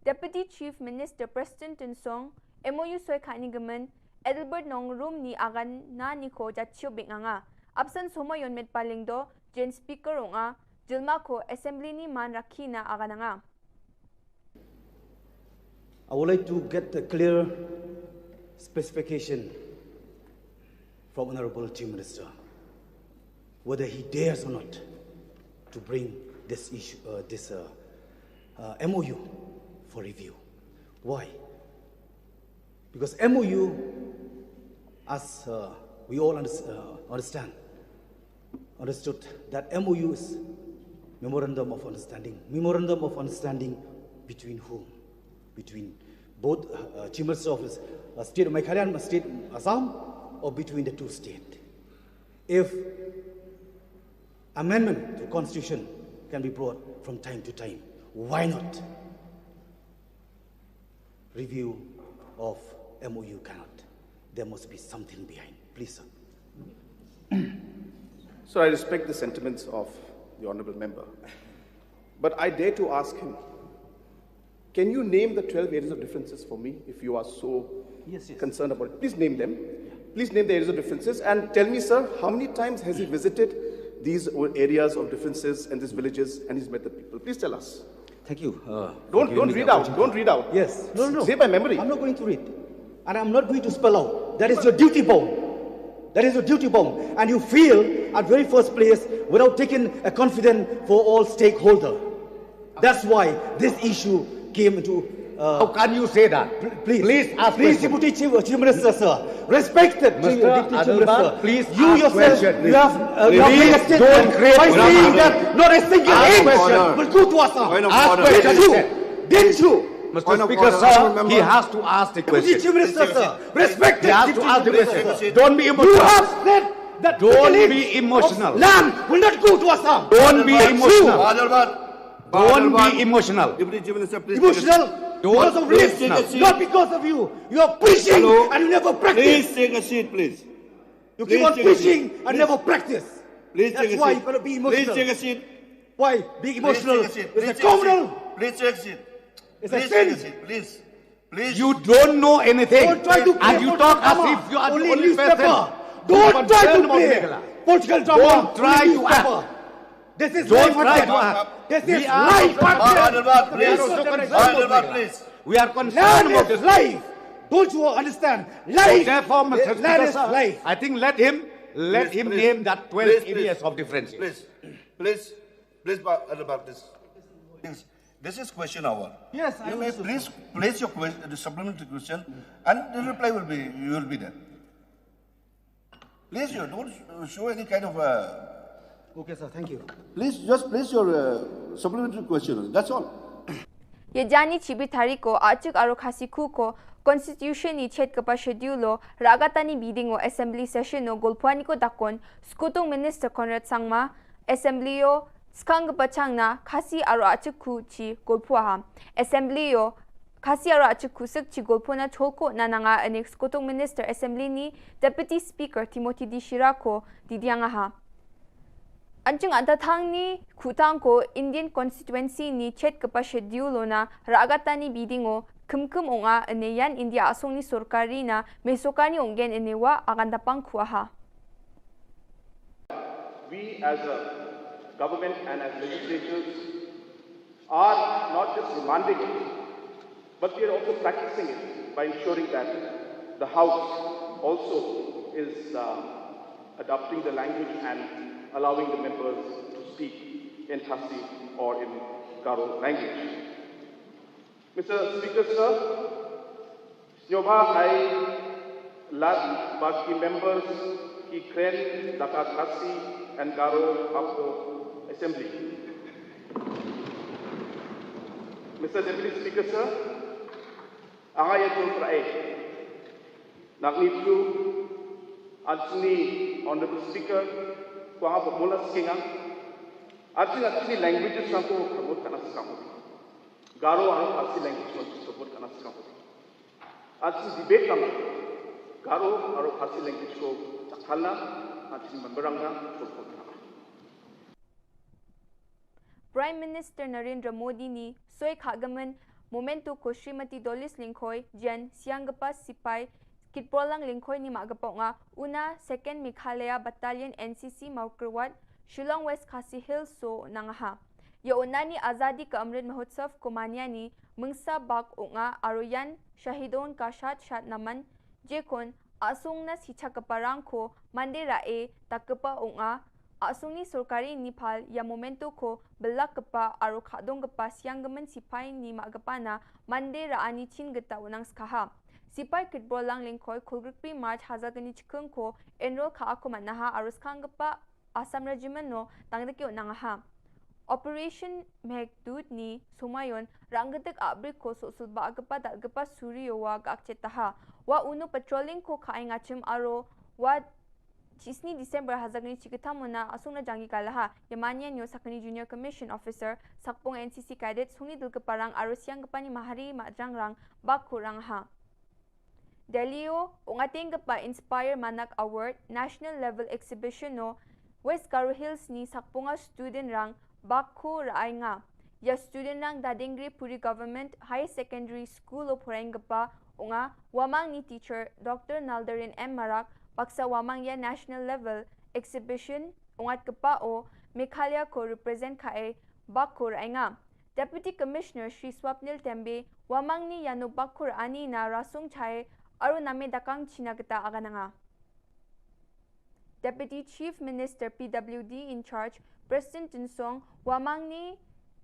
Deputy Chief Minister Preston Tinsong MOU soy khani gaman Adelbert Nongrum ni agan na ni ko jatchyo binganga absan somo yon met palingdo gen speaker onga jilma ko assembly ni man rakhina agananga. I would like to get a clear specification from Honorable Chief Minister whether he dares or not to bring this issue, MOU for review. Why? Because MOU, as we all understood that MOU is Memorandum of Understanding. Memorandum of Understanding between whom? Between both Chief Minister of State of Meghalaya and State Assam, or between the two states? If amendment to Constitution can be brought from time to time, why not review of MOU cannot? There must be something behind. Please, sir. So I respect the sentiments of the Honourable Member. But I dare to ask him, can you name the 12 areas of differences for me if you are so concerned about it? Please name them. Please name the areas of differences and tell me, sir, how many times has he visited these areas of differences and these villages and he's met the people? Please tell us. Thank you. Don't read out. Don't read out. Yes. No. Say by memory. I'm not going to read. And I'm not going to spell out. That is your duty bound. That is your duty bound. And you feel at very first place without taking a confidence for all stakeholders. That's why this issue came into... How can you say that? Please ask Deputy Chief Minister, sir. Respected Deputy Chief Minister. Please you yourself, you have elected by saying that not a single inch will go to Assam. Ask question. Didn't you? Mr. Speaker, sir, he has to ask the question. Deputy Chief Minister, sir. Respected He has to ask the question. Don't be emotional. You have said that Don't be emotional. Land will not go to Assam. Don't be emotional. Don't be emotional. Deputy Minister, please. Emotional because of please this, take a seat. not because of you. You are preaching Hello. and you never practice. Please take a seat, please. You Please keep on take a seat. preaching and Please. never practice. Please That's take a why seat. you gotta be emotional. Please take a seat. Why? Being emotional Please take a seat. is a Please take a criminal. seat. Please take a seat. It's a Please take a sin. seat. Please. Please. You don't know anything. Don't try to play And you political talk as drama. if you are the Only only newspaper. person. Don't try to play Meghalaya. political drama. Don't try Only to newspaper. act. This is Don't life try and to death. act. This We is are life and death. Please. Please. We are concerned Land about is this. life. Don't you understand? So Life. therefore, Mr. Land Speaker, is sir, life. I think let him Please. name that 12 Please, areas please. of difference. Please, about this. This is question hour. Yes, You may please place your question, the supplementary question, and the reply will be there. Please, you don't show any kind of. Okay, sir. Thank you. Please, just place your supplementary question. That's all. Ye jani chibi tariko achuk aro khasi khu ko constitution ni chet kapa schedule lo ragatani meeting o assembly session no golpwani ko dakon skutung minister Conrad Sangma assembly o skang pachangna khasi aro achuk khu chi golpwa ha assembly o khasi aro achuk khu sik chi golpona cholko nananga anex skutung minister assembly ni deputy speaker Timothy Dishira ko didianga ha Anjung antathang ni khutang ko Indian constituency ni chet kapa schedule na ragatani bidding o kumkum onga aneyan India asong ni sorkari na mesokani ongen enewa agandapang khuaha. We as a government and as legislators are not just demanding it, but we are also practicing it by ensuring that the House also is adopting the language and allowing the members to speak in Khasi or in Garo language. Mr. Speaker, sir, Snyoba I last Baki members ki kren Daka Khasi and Garo Afro Assembly. Mr. Deputy Speaker, sir, Angayatul Prae, Nagnitu, Adsni, Honorable Speaker, Kuanga Pamula Skinga, Adsni languages Sanko Kabut Kanaskamu, Garo and Asi language Kabut Kanaskamu. Adsni debate Kama, Garo or Asi language ko Chakala, Adsni Mambaranga, Prime Minister Narendra Modi ni soy khagaman momento ko Srimati Dolis Lingkhoi Jan Siangapa Sipai Kitprolang Lingkhoi ni magapo nga una 2nd Meghalaya Battalion NCC Maukerwat Shillong West Khasi Hills so nangaha ya una ni Azadi ka Amrit Mahotsav Komania ni mungsa bak nga aroyan Shahidon ka shat naman jekon asung na sicha kaparang ko mandera takapa nga asung ni sorkari Nepal ya momento ko belak kepa aro khadong kepa sianggaman sipai ni magapa na mandera ani chin geta unang skaha sipai kitbrolang lingkoi khulgrikpi march hazagani chikung ko enroll kha ako manaha aro skangapa Assam regiment no tangdaki unangaha Operation Meghdut ni sumayon ranggatek abrik ko susulba agapa dalgapa suryowa gakchetaha wa uno patrolling ko khaingachim aro wa Chisni December hazagni chikatamuna asungna jangi kalaha Yamania nyo sakani Junior Commission Officer sakpong NCC cadet sungi dulkeparang aro siang gepani mahari majangrang bakurang ha Delio ungating gepa Inspire Manak Award National Level Exhibition no West Garo Hills ni sakpunga student rang bakku raay nga ya student rang dadingri Puri Government High Secondary School o poreng gepa unga wamang ni teacher Dr. Naldarin M. Marak Paksa wamang ya national level exhibition ungat kepa o Meghalaya ko represent kae bakur ainga Deputy Commissioner Shri Swapnil Tembe wamang ni yano bakur ani na rasung chae aro name dakang chinagata agananga Deputy Chief Minister PWD in charge President Jinsong wamang ni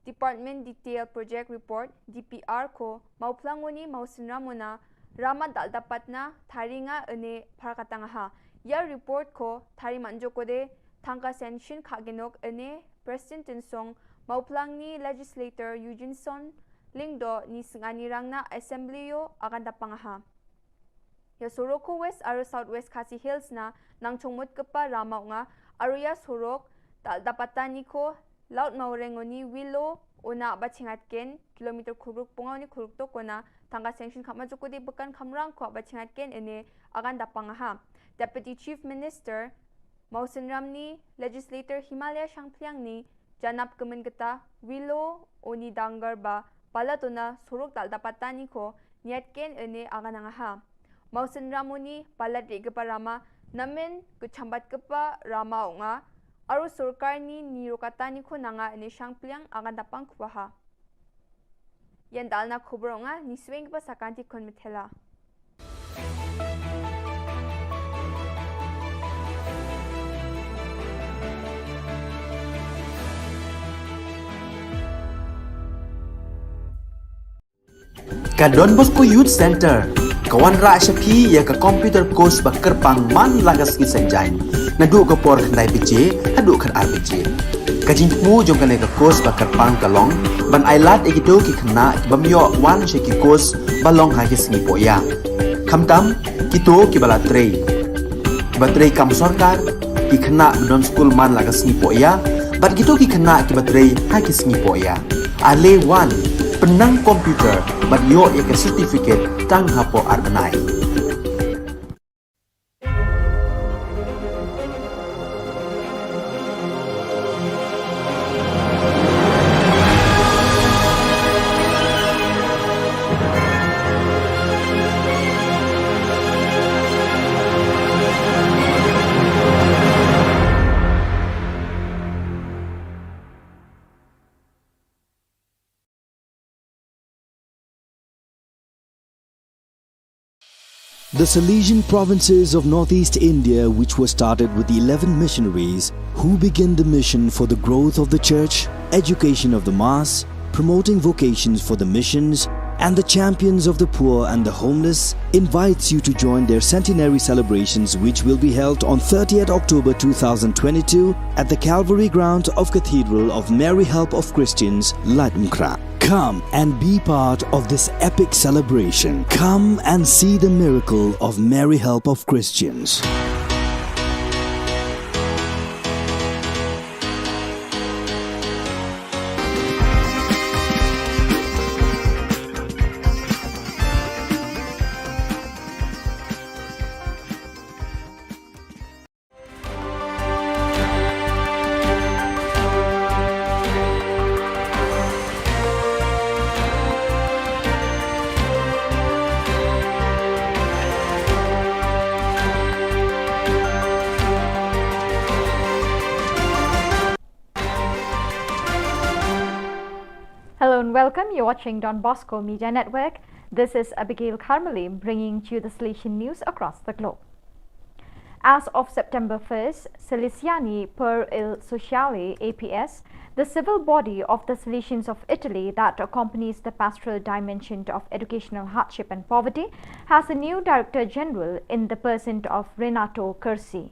Department Detail Project Report DPR ko mauplangoni mausinramona Rama dapat na tharinga ane parakatanga ya report ko thari manjoko de thangka sanction khagenok ane President Tinsong mauplang ni legislator Eugene lingdo ni singani rangna assembly yo akan dapangaha ya soroko west aro southwest Khasi Hills na nang chongmot kepa rama nga aro ya sorok dapatani ko laut maurengoni Willow una bachingatken kilometer khuruk pungaw ni khuruk to kona tangga sanction khamajukudi bukan khamrang ko bachingatken ene agan dapangaha. Deputy Chief Minister Mausen Ramni Legislator Himalaya Shangpliang ni janap kemen geta Wilo oni dangar ba palatuna suruk dal dapatani ko niatken ene agan angaha. Mausen Ramuni palat rama namen kuchambat kepa rama nga aru surkar ni nirokatani ko nanga ene Shangpliang agan dapang kubaha. Yan dal na khubor nga ni swing pa sakanti kon mithela. Ka Don Bosco Youth Center, kawan ra syapi ya ka computer course ba kerpang man lagas ki senjain. Nadu ka por kandai PJ, hadu kan RPG. Ka jingmu jong kan ka course ba kerpang kalong, ban ailat egito ki kena bamyo wan syaki course balong ha ki singi poya. Kamtam kito ki bala trei. Batrei kam sorkar ki kena don school man lagas singi poya, bat kito ki kena ki batrei ha ki singi poya. Ale wan penang komputer bat yo ya ke certificate tang hapo arbenai. The Salesian provinces of northeast India, which were started with the 11 missionaries who began the mission for the growth of the church, education of the mass, promoting vocations for the missions, and the champions of the poor and the homeless, invites you to join their centenary celebrations, which will be held on 30th October 2022 at the Calvary ground of Cathedral of Mary Help of Christians, Latumkra. Come and be part of this epic celebration. Come and see the miracle of Mary Help of Christians. Hello and welcome. You're watching Don Bosco Media Network. This is Abigail Carmeli bringing to you the Salesian news across the globe. As of September 1st, Salesiani per il Sociale APS, the civil body of the Salesians of Italy that accompanies the pastoral dimension of educational hardship and poverty, has a new Director General in the person of Renato Cursi.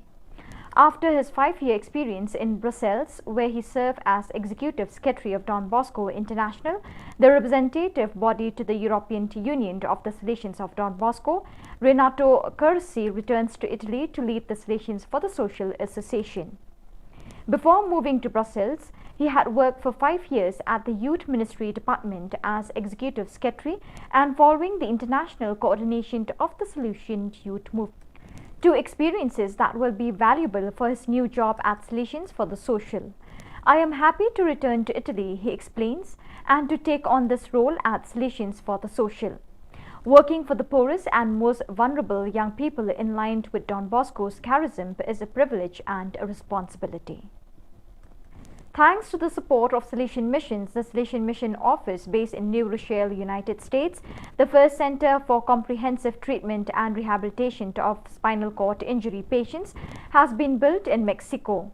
After his 5-year experience in Brussels, where he served as Executive Secretary of Don Bosco International, the representative body to the European Union of the Salesians of Don Bosco, Renato Cursi returns to Italy to lead the Salesians for the Social Association. Before moving to Brussels, he had worked for 5 years at the Youth Ministry Department as Executive Secretary and following the international coordination of the Salesian Youth Movement. Two experiences that will be valuable for his new job at Salesians for the Social. I am happy to return to Italy, he explains, and to take on this role at Salesians for the Social. Working for the poorest and most vulnerable young people in line with Don Bosco's charism is a privilege and a responsibility. Thanks to the support of Salesian Missions, the Salesian Mission Office based in New Rochelle, United States, the first center for comprehensive treatment and rehabilitation of spinal cord injury patients, has been built in Mexico.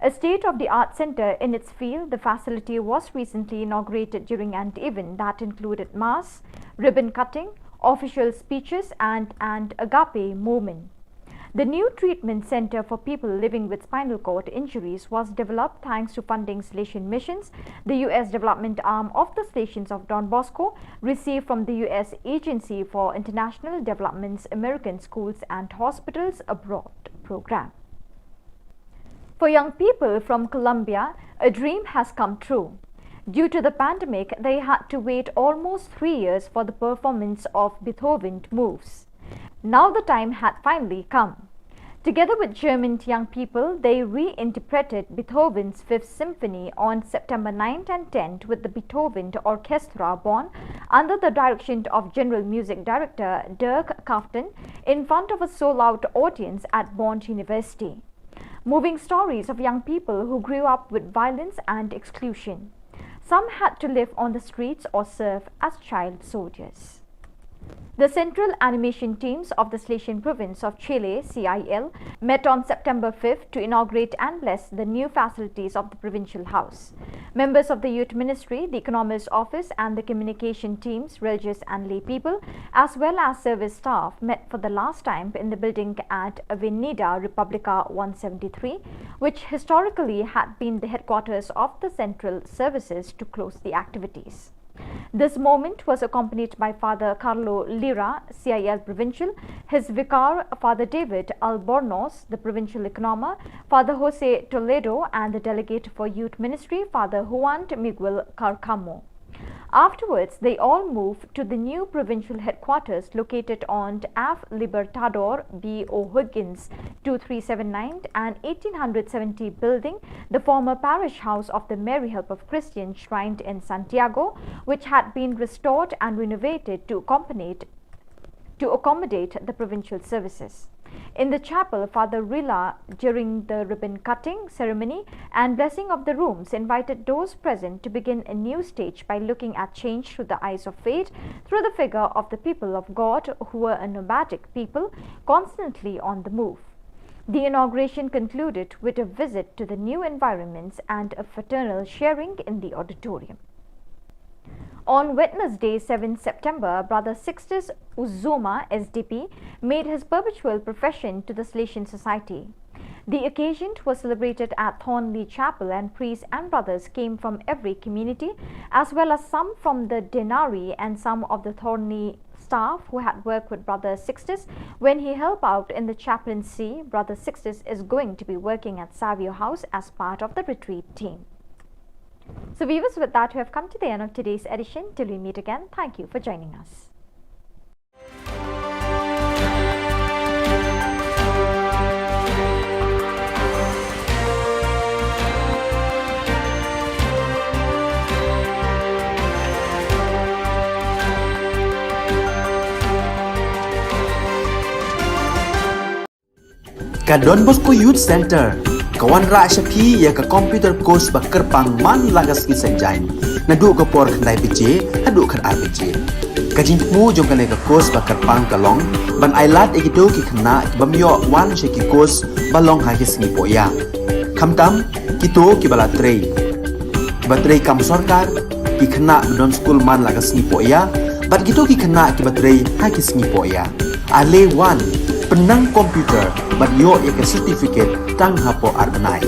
A state-of-the-art center in its field, the facility was recently inaugurated during an event that included mass, ribbon cutting, official speeches, and an agape moment. The new treatment center for people living with spinal cord injuries was developed thanks to funding Salesian Missions, the U.S. development arm of the Salesians of Don Bosco, received from the U.S. Agency for International Development's American Schools and Hospitals Abroad program. For young people from Colombia, a dream has come true. Due to the pandemic, they had to wait almost 3 years for the performance of Beethoven's moves. Now the time had finally come. Together with German young people, they reinterpreted Beethoven's Fifth Symphony on September 9th and 10th with the Beethoven Orchestra Bonn under the direction of General Music Director Dirk Kaften in front of a sold-out audience at Bonn University. Moving stories of young people who grew up with violence and exclusion. Some had to live on the streets or serve as child soldiers. The Central Animation Teams of the Silesian Province of Chile, CIL, met on September 5th to inaugurate and bless the new facilities of the Provincial House. Members of the Youth Ministry, the Economist Office and the communication teams, religious and lay people, as well as service staff, met for the last time in the building at Avenida Republica 173, which historically had been the headquarters of the Central Services to close the activities. This moment was accompanied by Father Carlo Lira, CIL Provincial, his vicar, Father David Albornoz, the Provincial Economer, Father Jose Toledo, and the Delegate for Youth Ministry, Father Juan Miguel Carcamo. Afterwards, they all moved to the new provincial headquarters located on F. Libertador B. O'Higgins 2379 and 1870 building, the former parish house of the Mary Help of Christians shrined in Santiago, which had been restored and renovated to accommodate the provincial services. In the chapel, Father Rilla, during the ribbon cutting ceremony and blessing of the rooms, invited those present to begin a new stage by looking at change through the eyes of faith, through the figure of the people of God, who were a nomadic people, constantly on the move. The inauguration concluded with a visit to the new environments and a fraternal sharing in the auditorium. On Wednesday, 7 September, Brother Sixtus Uzuma, SDP, made his perpetual profession to the Silesian Society. The occasion was celebrated at Thornley Chapel, and priests and brothers came from every community, as well as some from the Denari and some of the Thornley staff who had worked with Brother Sixtus when he helped out in the chaplaincy. Brother Sixtus is going to be working at Savio House as part of the retreat team. So viewers, with that we have come to the end of today's edition. Till we meet again, thank you for joining us. Ka Don Bosco Youth Center kawan ra syapi ya ka computer course bakar pangman lagas ki senjain nadu ka por khnai pije hadu khan RPG kajin mu jong kane ka course bakar pang kalong ban ailat egito ki khna bamyo wan she ki course balong ha ki singi poya khamtam kito ki bala trei batrei kam sarkar ki khna don school man lagas singi poya bat gito ki khna ki batrei ha ki singi poya ale wan penang komputer bat yo ya ka certificate tang hapo arnai.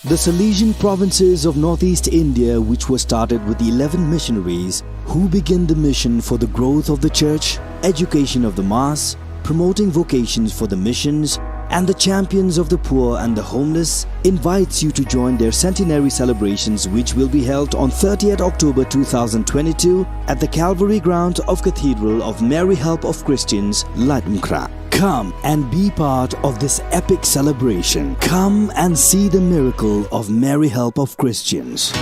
The Silesian provinces of northeast India, which were started with 11 missionaries who began the mission for the growth of the church, education of the mass, promoting vocations for the missions, and the champions of the poor and the homeless, invites you to join their centenary celebrations, which will be held on 30th October 2022 at the Calvary ground of Cathedral of Mary Help of Christians, Ladnkra. Come and be part of this epic celebration. Come and see the miracle of Mary Help of Christians.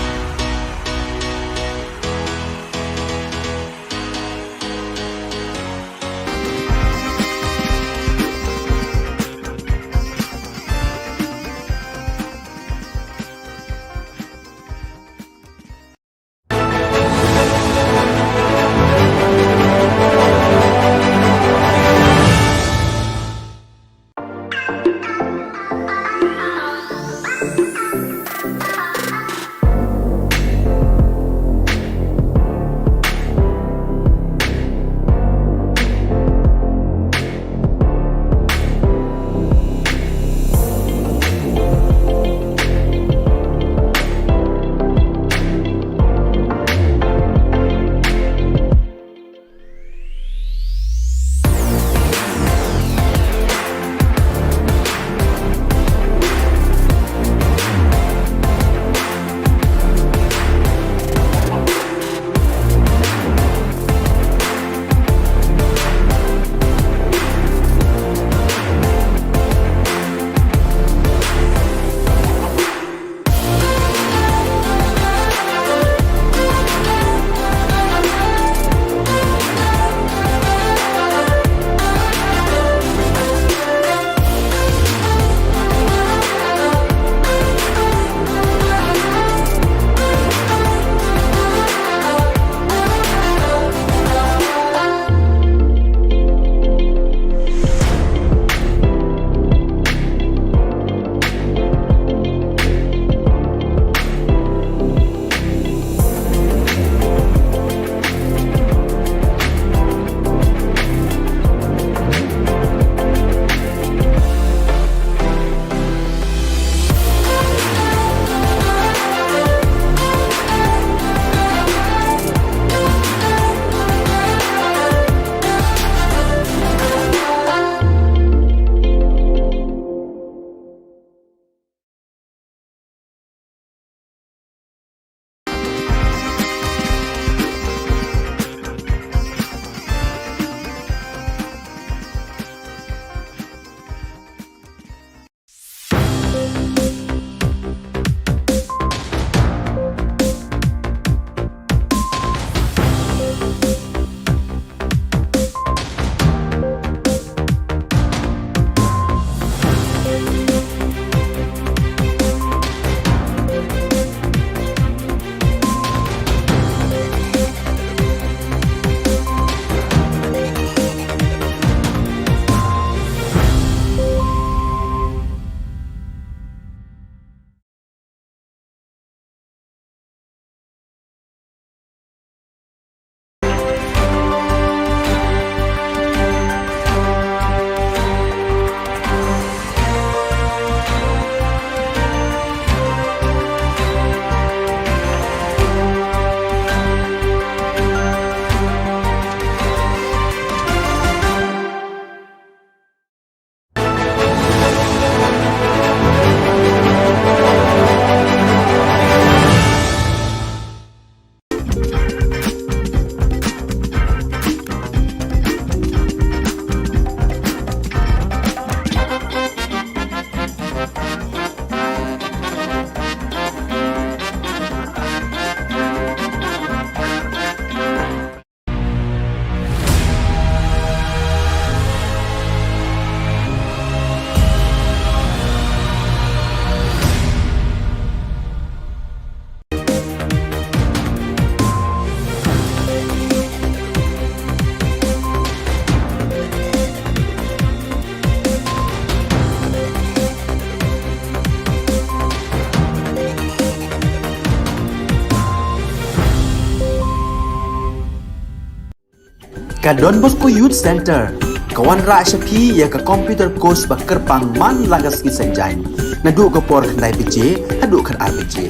Ka Don Bosco Youth Center, kawan ra syapi ya ka computer course bakar pang man lagas ki senjain. Nadu ka por khandai PJ, hadu kan RPG.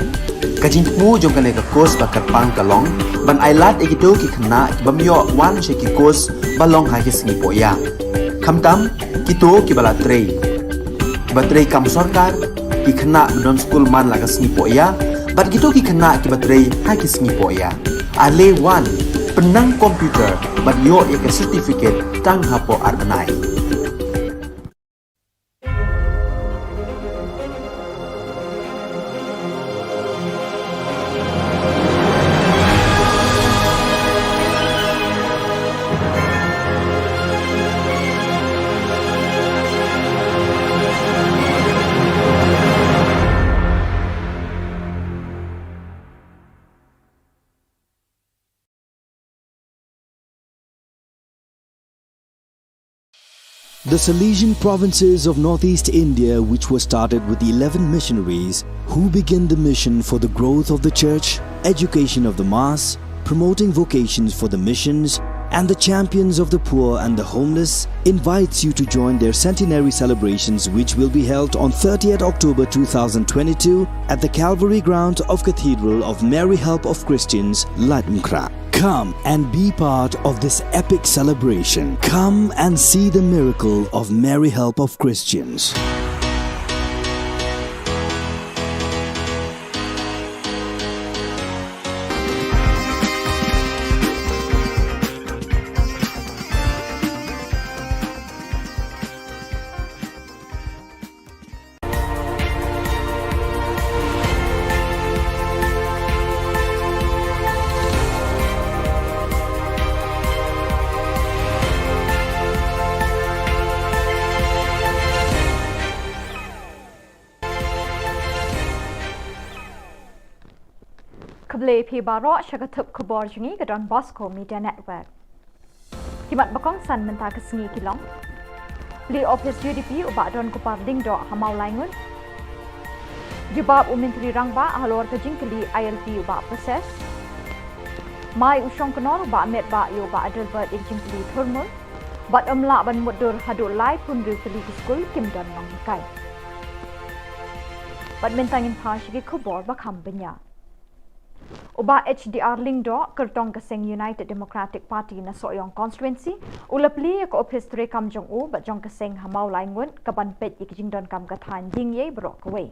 Kajin mu jong kan ka course bakar pang kalong, ban ailat egido ki khna bamyo wan sheki course balong ha ki sngi poya. Khamtam kito ki bala trei. Batrei kam sarkar ki khna don school man lagas sngi poya, bat kito ki khna ki batrei ha ki sngi poya. Ale wan penang komputer bat yo ya ke certificate tang hapo arbanai. The Salesian provinces of northeast India, which were started with the 11 missionaries who began the mission for the growth of the church, education of the mass, promoting vocations for the missions, and the champions of the poor and the homeless, invites you to join their centenary celebrations, which will be held on 30th October 2022 at the Calvary Ground of Cathedral of Mary Help of Christians, Latmkra. Come and be part of this epic celebration. Come and see the miracle of Mary Help of Christians. Kable pi baro syakatup Khubor Jungi ke Don Bosco Media Network. Kimat bakong san mentah ke sengi kilong. Li office UDP ubak Don Kupar Dingdo hamau laingun. Jubab Menteri Rangba halor ke jingkeli ILP ubak proses. Mai usong kenor ubak met ba yo ubak Adelbert jingkeli thurmul. Bat amla ban mudur hadu lai pun keli ke skul Kim Don Long Kai. Bat mentangin pa syaki Khubor bakam benya. Uba HDR Lingdo kertong keseng United Democratic Party na Soyong constituency ulapli ko office tre kam jong u ba jong keseng hamau laingun kaban pet ik jingdon kam kathan ding ye brok away.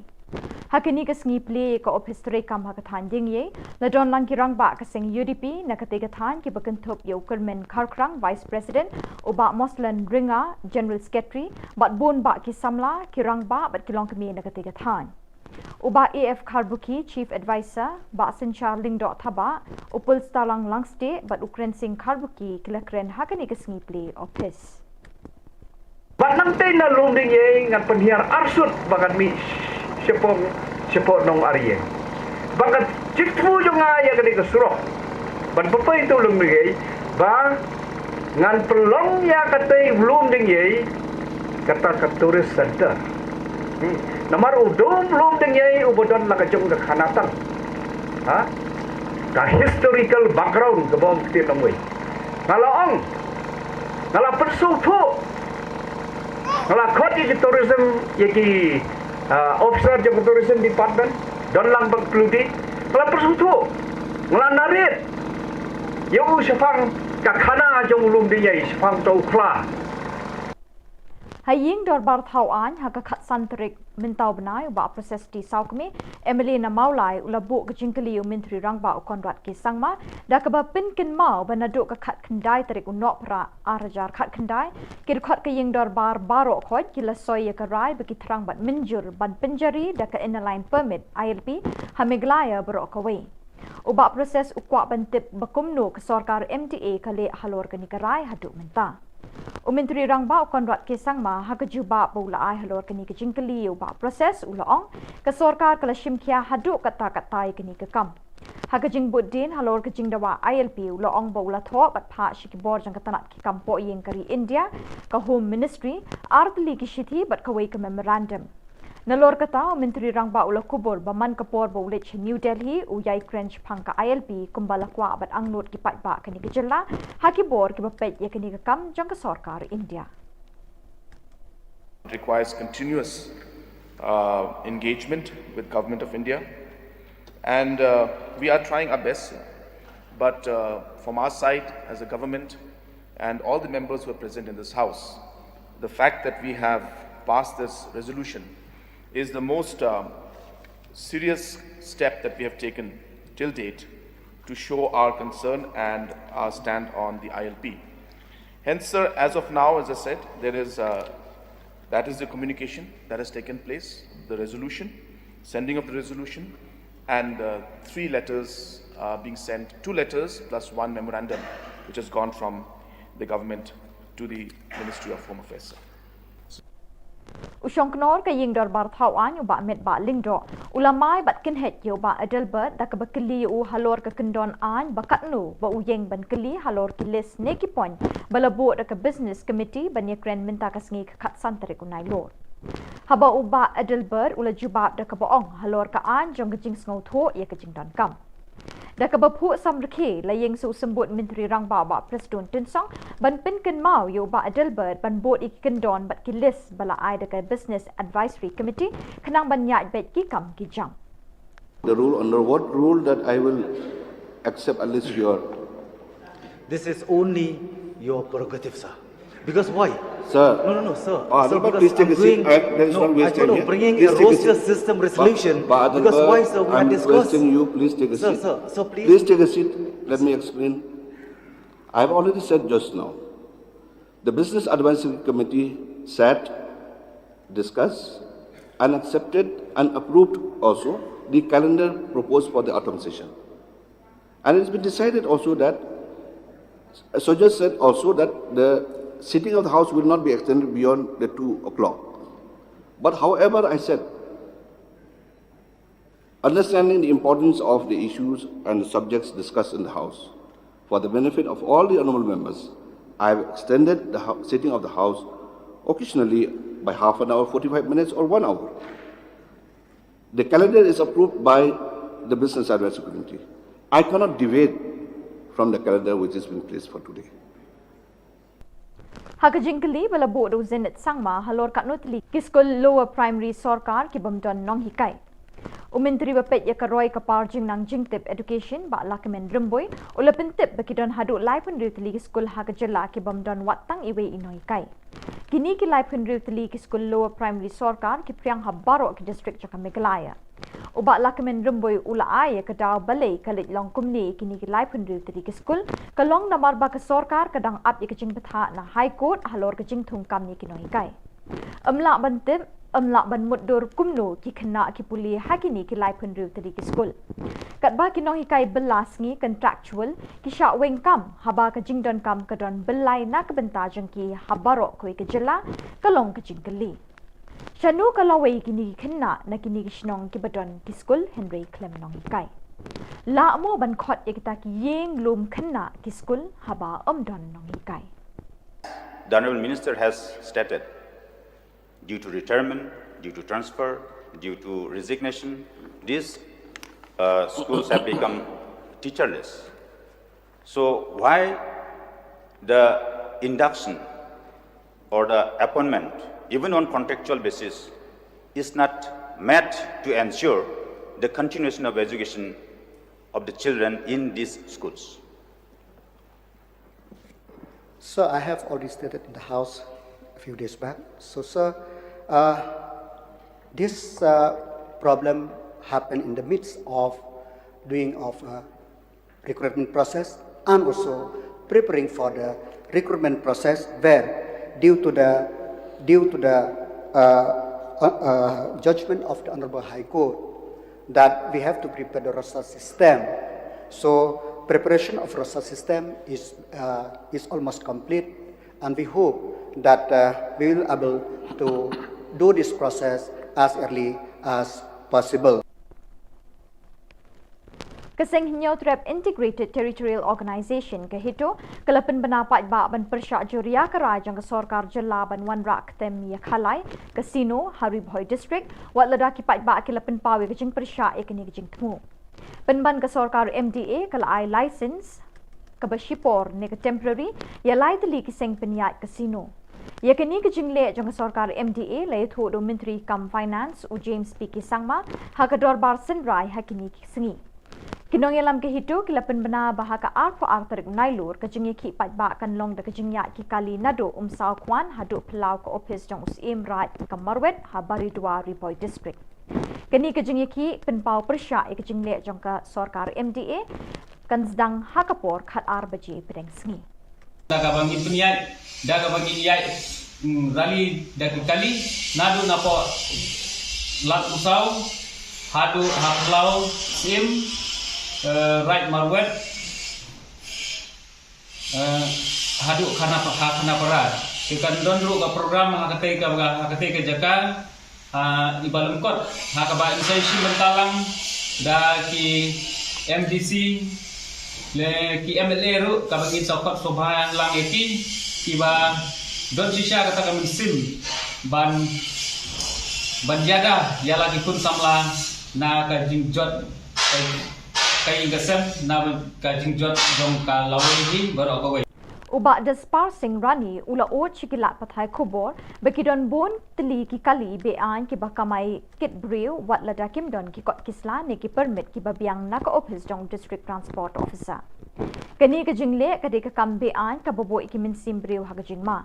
Hakini kesngi pli ko office tre kam hakathan ding ye la don lang kirang ba keseng UDP na katikathan ki bakentup yo kermen karkrang vice president uba Moslan Ringa general secretary bat bun ba ki samla kirang ba bat kilong kemi na katikathan. Uba AF Karbuki Chief Advisor Ba Sinchar Lingdo Thaba Upul Stalang Langste Bat Ukren Singh Karbuki Kilakren Hakani Kesngi Play Office. Bat nang tay na lumding ye ngan penhiar arsut bagan mi sepong nong ariye. Bagat cikfu jo ngaya kani kesuroh. Ban pepai tu lumding ye ba ngan pelong ya katay lumding ye kata turis center. Namar udum belum dengai ubodon la kajung ke khanatan. Ha? Ka historical background ke bawah kita nongoi. Ngalaong. Ngala persupu. Ngala khoti tourism yaki officer je tourism department don lang bagkludi. Ngala persupu. Ngala narit. Yo sefang ka khana jong ulum dengai sefang tau khla. Haying dor bar thau an haka khat santrik mintau benai ba proses di saukmi Emily na maulai ulabu ke jingkeli Menteri Rangba konrat ki sangma da ka ba pin kin mau banadu ka khat khandai tarik unok pra arajar khat khandai kir khat ke ying dor bar baro khoj ki la soy ka rai ba ki thrang bat minjur ban pinjari da ka inline permit ILP hamiglaya bro ka we uba proses ukwa bantip bakumno ke sarkar MTA kale halor ka ni ka rai hadu menta Menteri Rangba konrat ke sangma haka juba bola ai halor kini ke jingkeli uba proses ulaong ke sarkar kala shimkia hadu kata-katai kini ke kam haka jing buddin halor ke jing dawa ILP ulaong bola tho bat pha shikibor jang katanat ki kampo yeng kari India ka Home Ministry artli ki shithi bat kawai ke memorandum Nalor kata Menteri Rangba ula Khubor baman kapor ba ulit New Delhi uyai crench pangka ILP kumbala kwa bat angnut ki patba kani Ka Jylla hakibor ki bapet ya kani kam jang ka sarkar India. It requires continuous engagement with Government of India, and we are trying our best, but from our side as a government and all the members who are present in this house, the fact that we have passed this resolution is the most serious step that we have taken till date to show our concern and our stand on the ILP. Hence, sir, as of now, as I said, that is the communication that has taken place, the resolution, sending of the resolution, and 3 letters being sent, 2 letters plus 1 memorandum, which has gone from the government to the Ministry of Home Affairs. Usyong knor ka ying dor bar thawan ba met ba lingdo ulamai bat kin het yo ba adelbert da ka bakli u halor ka kendon an bakat nu ba uyeng ban kli halor kiles neki point balabo da ka business committee ban yakren minta ka sngi khat santre kunai lor haba u ba adelbert ula jubab da ka baong halor ka an jong ka jing sngo tho ya ka jing don kam da ka bapu samrkhe la yeng su sembut Menteri Rangba ba Presiden Tinsong ban pin ken mau yo ba adelbert ban bot ikin don bat ki list bala ai da ka business advisory committee khanang ban nya bet ki kam ki jam. The rule, under what rule that I will accept at least your... This is only your prerogative, sir. Because why? Sir. No, sir. Sir, please take a seat. Bringing a roster system resolution. Because why, sir? We have discussed. You, please take a seat. Sir, please. Please take a seat. Let me explain. I have already said just now. The Business Advisory Committee sat, discussed, and accepted and approved also the calendar proposed for the autumn session. And it's been decided also that, so just said also that the sitting of the House will not be extended beyond the 2 o'clock. But however, I said, understanding the importance of the issues and the subjects discussed in the House, for the benefit of all the honourable members, I have extended the sitting of the House occasionally by half an hour, 45 minutes or 1 hour. The calendar is approved by the Business Advisory Committee. I cannot deviate from the calendar which has been placed for today. Hakajingkali bala bo do zenit sangma halor katnotli kiskol lower primary sarkar ki bamdon nong hikai. Menteri bapet ya karoi kapar jing nang jingtip education ba lakamen remboy ula pentip bakidon hadu lai pendri tli kiskol ha Ka Jylla ki bamdon watang iwe inoi kai. Kini ki lai pendri tli kiskol lower primary sarkar ki priang habaro ki district Jaka Meghalaya. Uba lakamen remboy ula ay ka daw balay kalit long kumni kini ki lai pendri tli kiskol kalong namar ba ka sarkar kadang ap ya kajing patha na high court halor kajing thungkam ni kinoi kai. Amla bantip amla ban muddur kumno ki khna ki puli hakini ki lai pendru tadi ki skul kat ba ki nohi kai belas ngi contractual ki sha weng kam haba ka jingdon kam ka don belai na ka benta jang ki habaro koi Ka Jylla kalong ka jingkali chanu kalawai kini khna na kini ki shnong ki badon ki skul Henry Clem nohi kai la mo ban khot ekta ki yeng lum khna ki skul haba don nohi kai. The Honourable Minister has stated, due to retirement, due to transfer, due to resignation, these schools have become teacherless. So why the induction or the appointment, even on contractual basis, is not met to ensure the continuation of education of the children in these schools? Sir, I have already stated in the House a few days back. So, sir, this problem happened in the midst of doing of recruitment process and also preparing for the recruitment process, where due to the judgment of the Honorable High Court that we have to prepare the roster system. So preparation of roster system is almost complete, and we hope that we will be able to do this process as early as possible. Keseng hinyau trap Integrated Territorial Organisation ke hito kelapen benapat ba ban persyak juria kerai jang ke Sorkar Jylla ban Wan Rak tem ya khalai Casino Haribhoi District wat ledaki pat ba kelapen pawe ke jing persyak ekeni ke jing temu. Penban ke Sorkar MDA kalai license ke Bashipor ne ke temporary ya lai teli keseng peniat casino. Ya kini ke jingle jang ke Sorkar MDA lai thu do Menteri Kam Finance u James P. Kisangma ha ke dorbar senrai hakini sengi. Kinong yalam ke hito kilapen bena bahaka arko artarik nailur ke jingi ki pat ba kan long de ke jingya ki kali nado saw kwan hadu pelau ke office jong usim right ke Marwet habari 2 Ripoi District. Kini ke jingi ki penpau persya ke jingle jong ke Sorkar MDA kan sedang hakapor khat ar baji pedeng sengi. Daga bangi peniat, daga bangi yai rali daga kali nado napo lat usau hadu haplau sim right Marwet haduk kana perat ikan dondru ke program hakate ke jaka ibalum kot hakaba inisiasi bentalang da ki MDC le ki MLA ru ka bagi sokot sobhan lang eki kiba don sisha kata kami sim ban jada ya lagi kun samla na ka jingjot kay gasem na kajing jot jong ka lawi baro ka way Uba dispersing rani ula o chikilat pathai Khubor bekidon bon teli ki kali bean ki bakamai kit brew wat lada kim don ki kot kisla ne ki permit ki babiang na ka office jong district transport officer kani ka jingle ka de ka kam bean ka bobo ki min sim brew ha ka jingma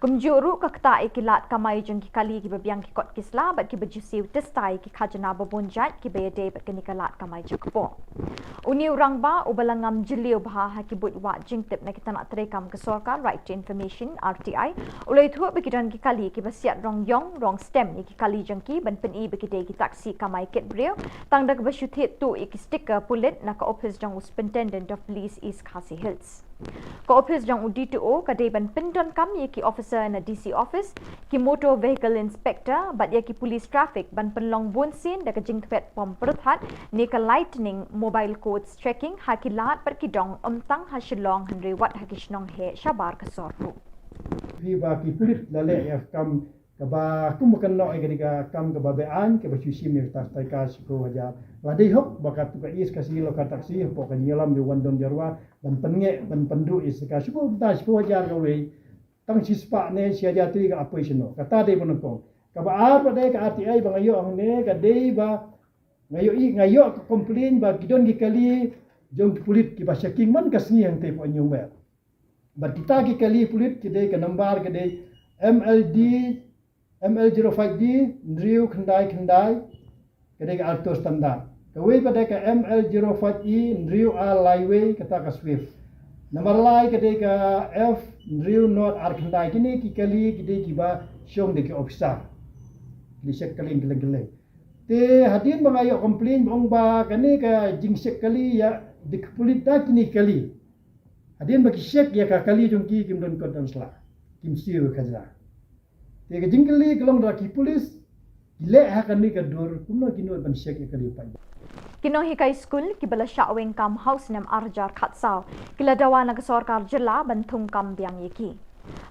kumjuru ka kta ikilat kamai jong ki kali ki babiang ki kot kisla bat ki bajusiu testai ki khajana babonjat ki beyade bat kani kalat kamai jakpo uni urang ba ubalangam jiliu bha ha ki but wa jingtep na kitana trekam ke Sorkar right to information RTI ulai thu bekidan ki kali ki basiat rong yong rong stem ki kali jangki ban pen i bekide ki taksi kamai ket breu tang dak basyuthit tu ki sticker pulit na ka office jang superintendent of police East Khasi Hills ka office jang UDTO ka de ban pendon kam ye ki officer na DC office ki motor vehicle inspector bat ye ki police traffic ban penlong bonsin dak jing thwet pom perthat ne ka lightning mobile codes checking hakilat per ki dong tang ha Shillong henry wat ha kishnong he shabar ka sorru Viva ki pulit lale ya kam kaba kumakan no egeriga kam kaba bean ke basusi mir tas tai ka siko haja ladai hok bakat ka is kasi lo ka taksi po kan yelam di wandon jarwa ban penge ban pendu is ka siko da siko haja ka we tang sispa ne sia jati ka apoisno kata de bonko kaba ar pada ka RTI bangayo ang ne ka de ba ngayo ka complain ba kidon gi kali jong pulit ki ba checking man kasni ang te po anyong mer bat kita ki kali pulit kide ka number kide ML05D Ndriu Khandai kade ka alto standard kawe pada ka ML05E Ndriu A Highway kata ka Swift number lai kade ka F Ndriu North R Khandai kini ki kali kide ki ba syong de ki officer lisek kali geleng te hadin bangayo complain bong ba kani ka jingsek kali ya dik pulit ta kini kali hadin baki syek ya ka kali jongki kim don kodam sla kim siu kaza te ka jingkali kelong da ki polis le ha kan ni ka dor kumno kino ban syek ya kali pa Kino hikai school ki bala shaweng kam house nam arjar khatsau kila dawana ka Sorkar Jylla banthum kam biang yeki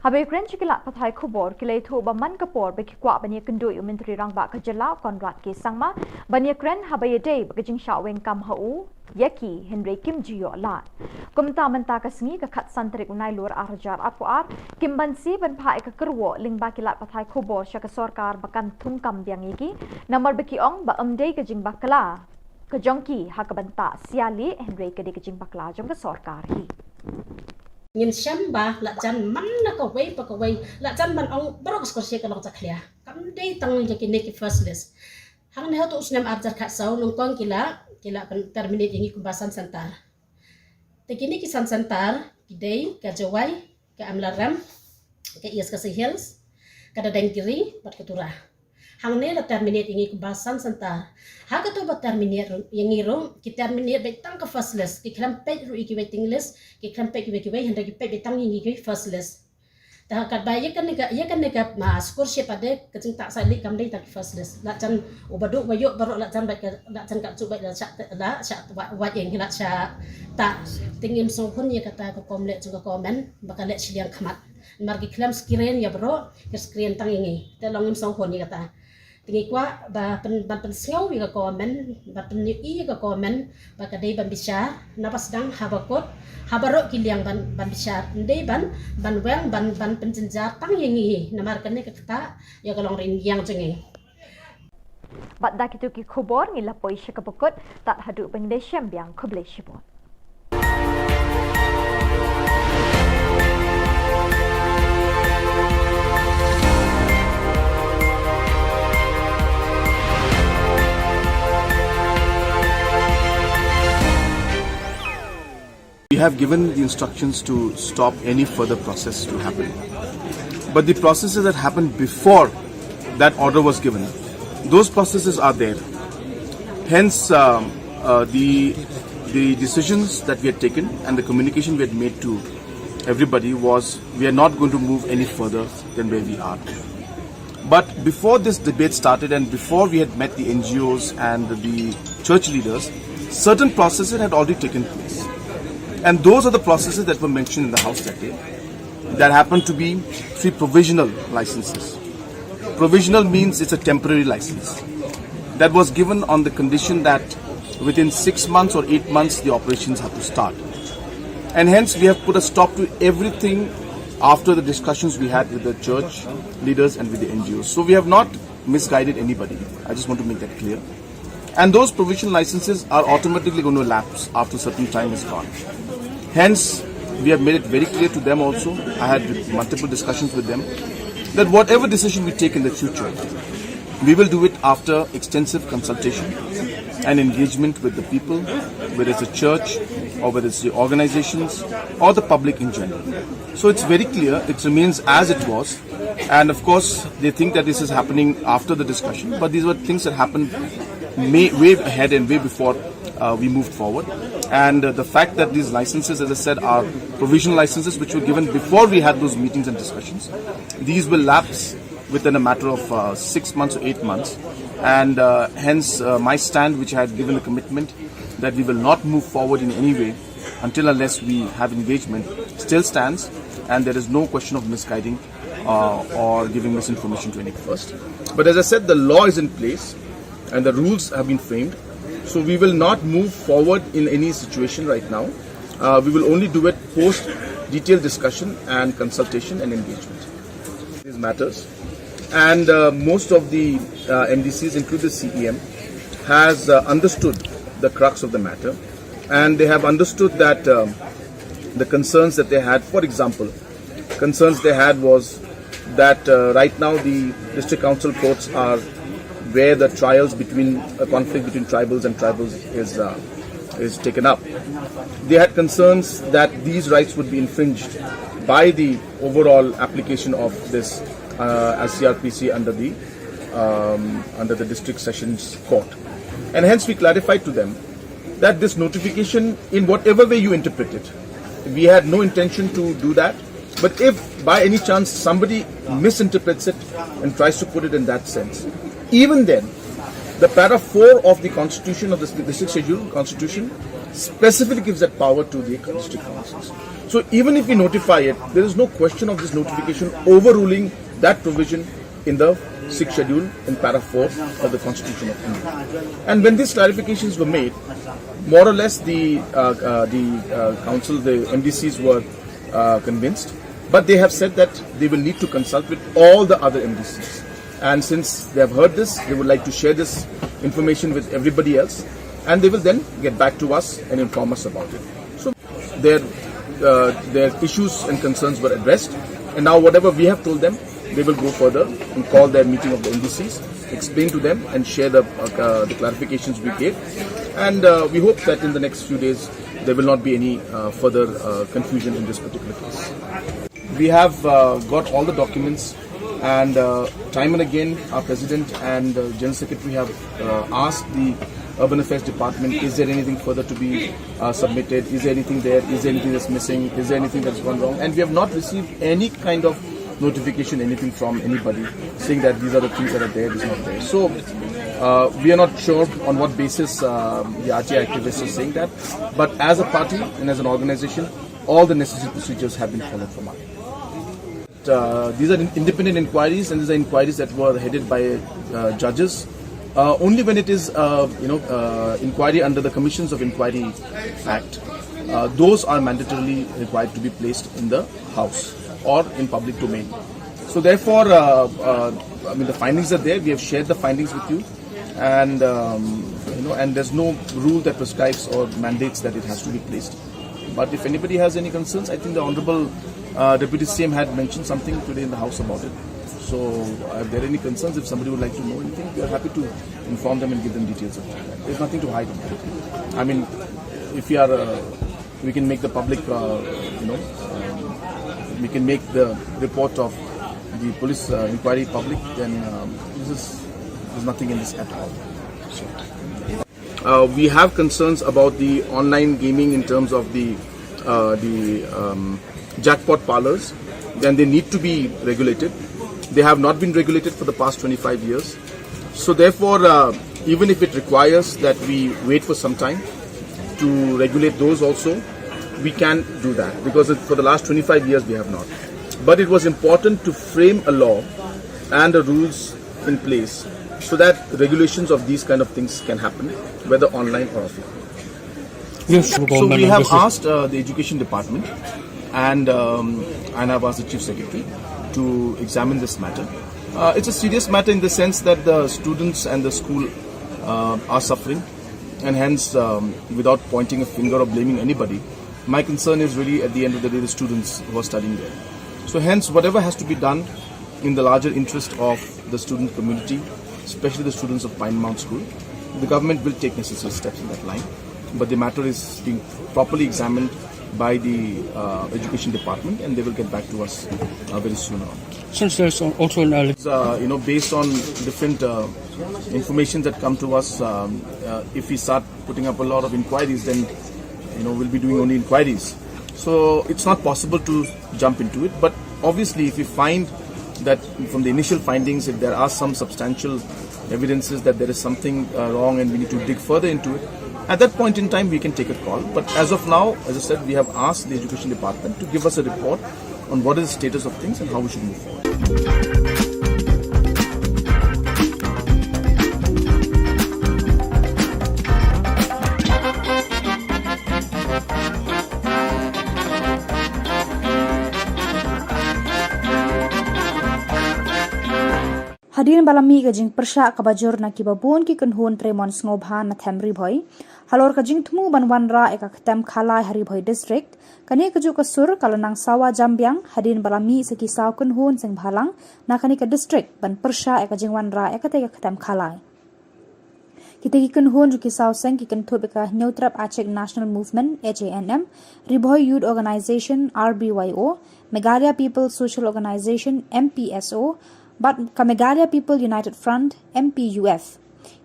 Habe kren chikilat pathai Khubor kilai thu ba man kapor be kwa bani kendu yu menteri rangba ka Jylla konrat ke sangma bani kren habe day ba jing shaweng kam hau yeki Henry Kim Jiyo la kumta menta ka sngi ka khat santrik unai lur arjar akuar kim bansi ban phai ka kerwo lingba kilat pathai Khubor sha ka Sorkar bakan thum kam biang yeki number be ki ong ba amdei ka jing bakla ka jongki ha ka banta siali Henry ka de ka jing bakla jong ka Sorkar hi ngin shamba la jan man na ka wei pa ka wei la jan man ong brok skor se ka lo ta khlia kam dei tang je ki neki first list hang ne hotu usnam arjar kha sau nong kong kila pan terminate ingi kumbasan santar te kini ki santar ki dei ka jawai ka amlaram ka ias ka hills ka dadang kiri pat ka turah hang ne la terminate ingi kumbasan santar ha ka to ba terminate yang iro ki terminate be tang ka first list ki klam pe ru ki waiting list ki klam pe ki wai handa ki pe be tang ingi ki first list dah kat bayi kan nega scholarship ada kecing tak sali kam dei tak first list la chan ubaduk bayuk baru la chan baik la chan kat cubai la syak wa yang la syak tak tingim song pun ya kata ko komle juga komen bakal let Shillong khamat margi klam screen ya bro ke screen tang ingi te longim song pun ya kata tingi kwa ba pen sngau wi ka komen ba pen i ka komen ba ka dei ban bisyar napas dang habakot habarok kiliang ban bisyar ndei ban weng ban penjenjar tang yengi namar kan ne kata ya kalong ring yang jengi Bat dak itu ki khubor ngila poi shakapakot tat hadu Bangladesh biang khuble shibon. We have given the instructions to stop any further process to happen. But the processes that happened before that order was given, those processes are there. Hence, the decisions that we had taken and the communication we had made to everybody was we are not going to move any further than where we are. But before this debate started and before we had met the NGOs and the church leaders, certain processes had already taken place. And those are the processes that were mentioned in the House that day. That happened to be 3 provisional licenses. Provisional means it's a temporary license. That was given on the condition that within 6 months or 8 months the operations have to start. And hence we have put a stop to everything after the discussions we had with the church leaders and with the NGOs. So we have not misguided anybody. I just want to make that clear. And those provisional licenses are automatically going to lapse after certain time is gone. Hence, we have made it very clear to them also. I had multiple discussions with them that whatever decision we take in the future, we will do it after extensive consultation and engagement with the people, whether it's a church or whether it's the organizations or the public in general. So it's very clear, it remains as it was. And of course, they think that this is happening after the discussion, but these were things that happened way ahead and way before we moved forward. And the fact that these licenses, as I said, are provisional licenses which were given before we had those meetings and discussions. These will lapse within a matter of 6 months or 8 months. And hence my stand, which I had given a commitment that we will not move forward in any way until unless we have engagement, still stands. And there is no question of misguiding or giving misinformation to any first. But as I said, the law is in place and the rules have been framed. So we will not move forward in any situation right now. We will only do it post detailed discussion and consultation and engagement. These matters. And most of the MDCs, including the CEM, has understood the crux of the matter. And they have understood that the concerns that they had, for example, concerns they had was that right now the district council courts are where the trials between a conflict between tribals and tribals is taken up. They had concerns that these rights would be infringed by the overall application of this as CRPC under the district sessions court. And hence we clarified to them that this notification, in whatever way you interpret it, we had no intention to do that. But if by any chance somebody misinterprets it and tries to put it in that sense, even then, the para 4 of the constitution of the district schedule constitution specifically gives that power to the district councils. So even if we notify it, there is no question of this notification overruling that provision in the 6th schedule in para 4 of the constitution of India. And when these clarifications were made, more or less the council, the MDCs were convinced, but they have said that they will need to consult with all the other MDCs. And since they have heard this, they would like to share this information with everybody else, and they will then get back to us and inform us about it. So their issues and concerns were addressed, and now whatever we have told them, they will go further and call their meeting of the MDCs, explain to them and share the clarifications we gave. And we hope that in the next few days, there will not be any further confusion in this particular case. We have got all the documents, and time and again our President and General Secretary have asked the Urban Affairs Department, is there anything further to be submitted, is there anything there, is there anything that's missing, is there anything that's gone wrong, and we have not received any kind of notification, anything from anybody saying that these are the things that are there, this is not there. So we are not sure on what basis the RTI activists are saying that, but as a party and as an organization, all the necessary procedures have been followed from our end. These are independent inquiries, and these are inquiries that were headed by judges. Only when it is, inquiry under the Commissions of Inquiry Act, those are mandatorily required to be placed in the House or in public domain. So therefore, the findings are there. We have shared the findings with you, and and there's no rule that prescribes or mandates that it has to be placed. But if anybody has any concerns, I think the Honourable Deputy CM had mentioned something today in the House about it. So if there are any concerns, if somebody would like to know anything, we are happy to inform them and give them details of that. There's nothing to hide. I mean, if we are, we can make the public, we can make the report of the police inquiry public, then there's nothing in this at all. We have concerns about the online gaming in terms of the jackpot parlors. Then they need to be regulated. They have not been regulated for the past 25 years. So therefore, even if it requires that we wait for some time to regulate those also, we can do that, because for the last 25 years we have not. But it was important to frame a law and the rules in place so that regulations of these kind of things can happen, whether online or offline. Yes, so we have asked the Education Department and I've asked the Chief Secretary to examine this matter. It's a serious matter in the sense that the students and the school are suffering, and hence, without pointing a finger or blaming anybody, my concern is really at the end of the day the students who are studying there. So hence, whatever has to be done in the larger interest of the student community, especially the students of Pine Mount School, the government will take necessary steps in that line. But the matter is being properly examined by the Education Department, and they will get back to us very soon on. Since there's also an based on different information that come to us, if we start putting up a lot of inquiries, then we'll be doing only inquiries. So it's not possible to jump into it. But obviously, if we find that from the initial findings, if there are some substantial evidences that there is something wrong and we need to dig further into it, at that point in time we can take a call. But as of now, as I said, we have asked the Education Department to give us a report on what is the status of things and how we should move forward. Hadirin balami ka jing persya ka bajur na kibabun ki kunhun tremon ngobhan na thamri bhoi halor ka jing thmu banwanra eka ktem khalai hari bhoi district kani ka ju ka sur kalanang sawa jambyang hadirin balami se ki saw kunhun sing bhalang na kani ka district ban persya eka jing wanra eka te ka ktem khalai kita ki kunhun ju ki saw seng ki kan thobe ka neutrap achek national movement HANM ribhoi youth organization RBYO Meghalaya people social organization MPSO but Meghalaya People United Front MPUF.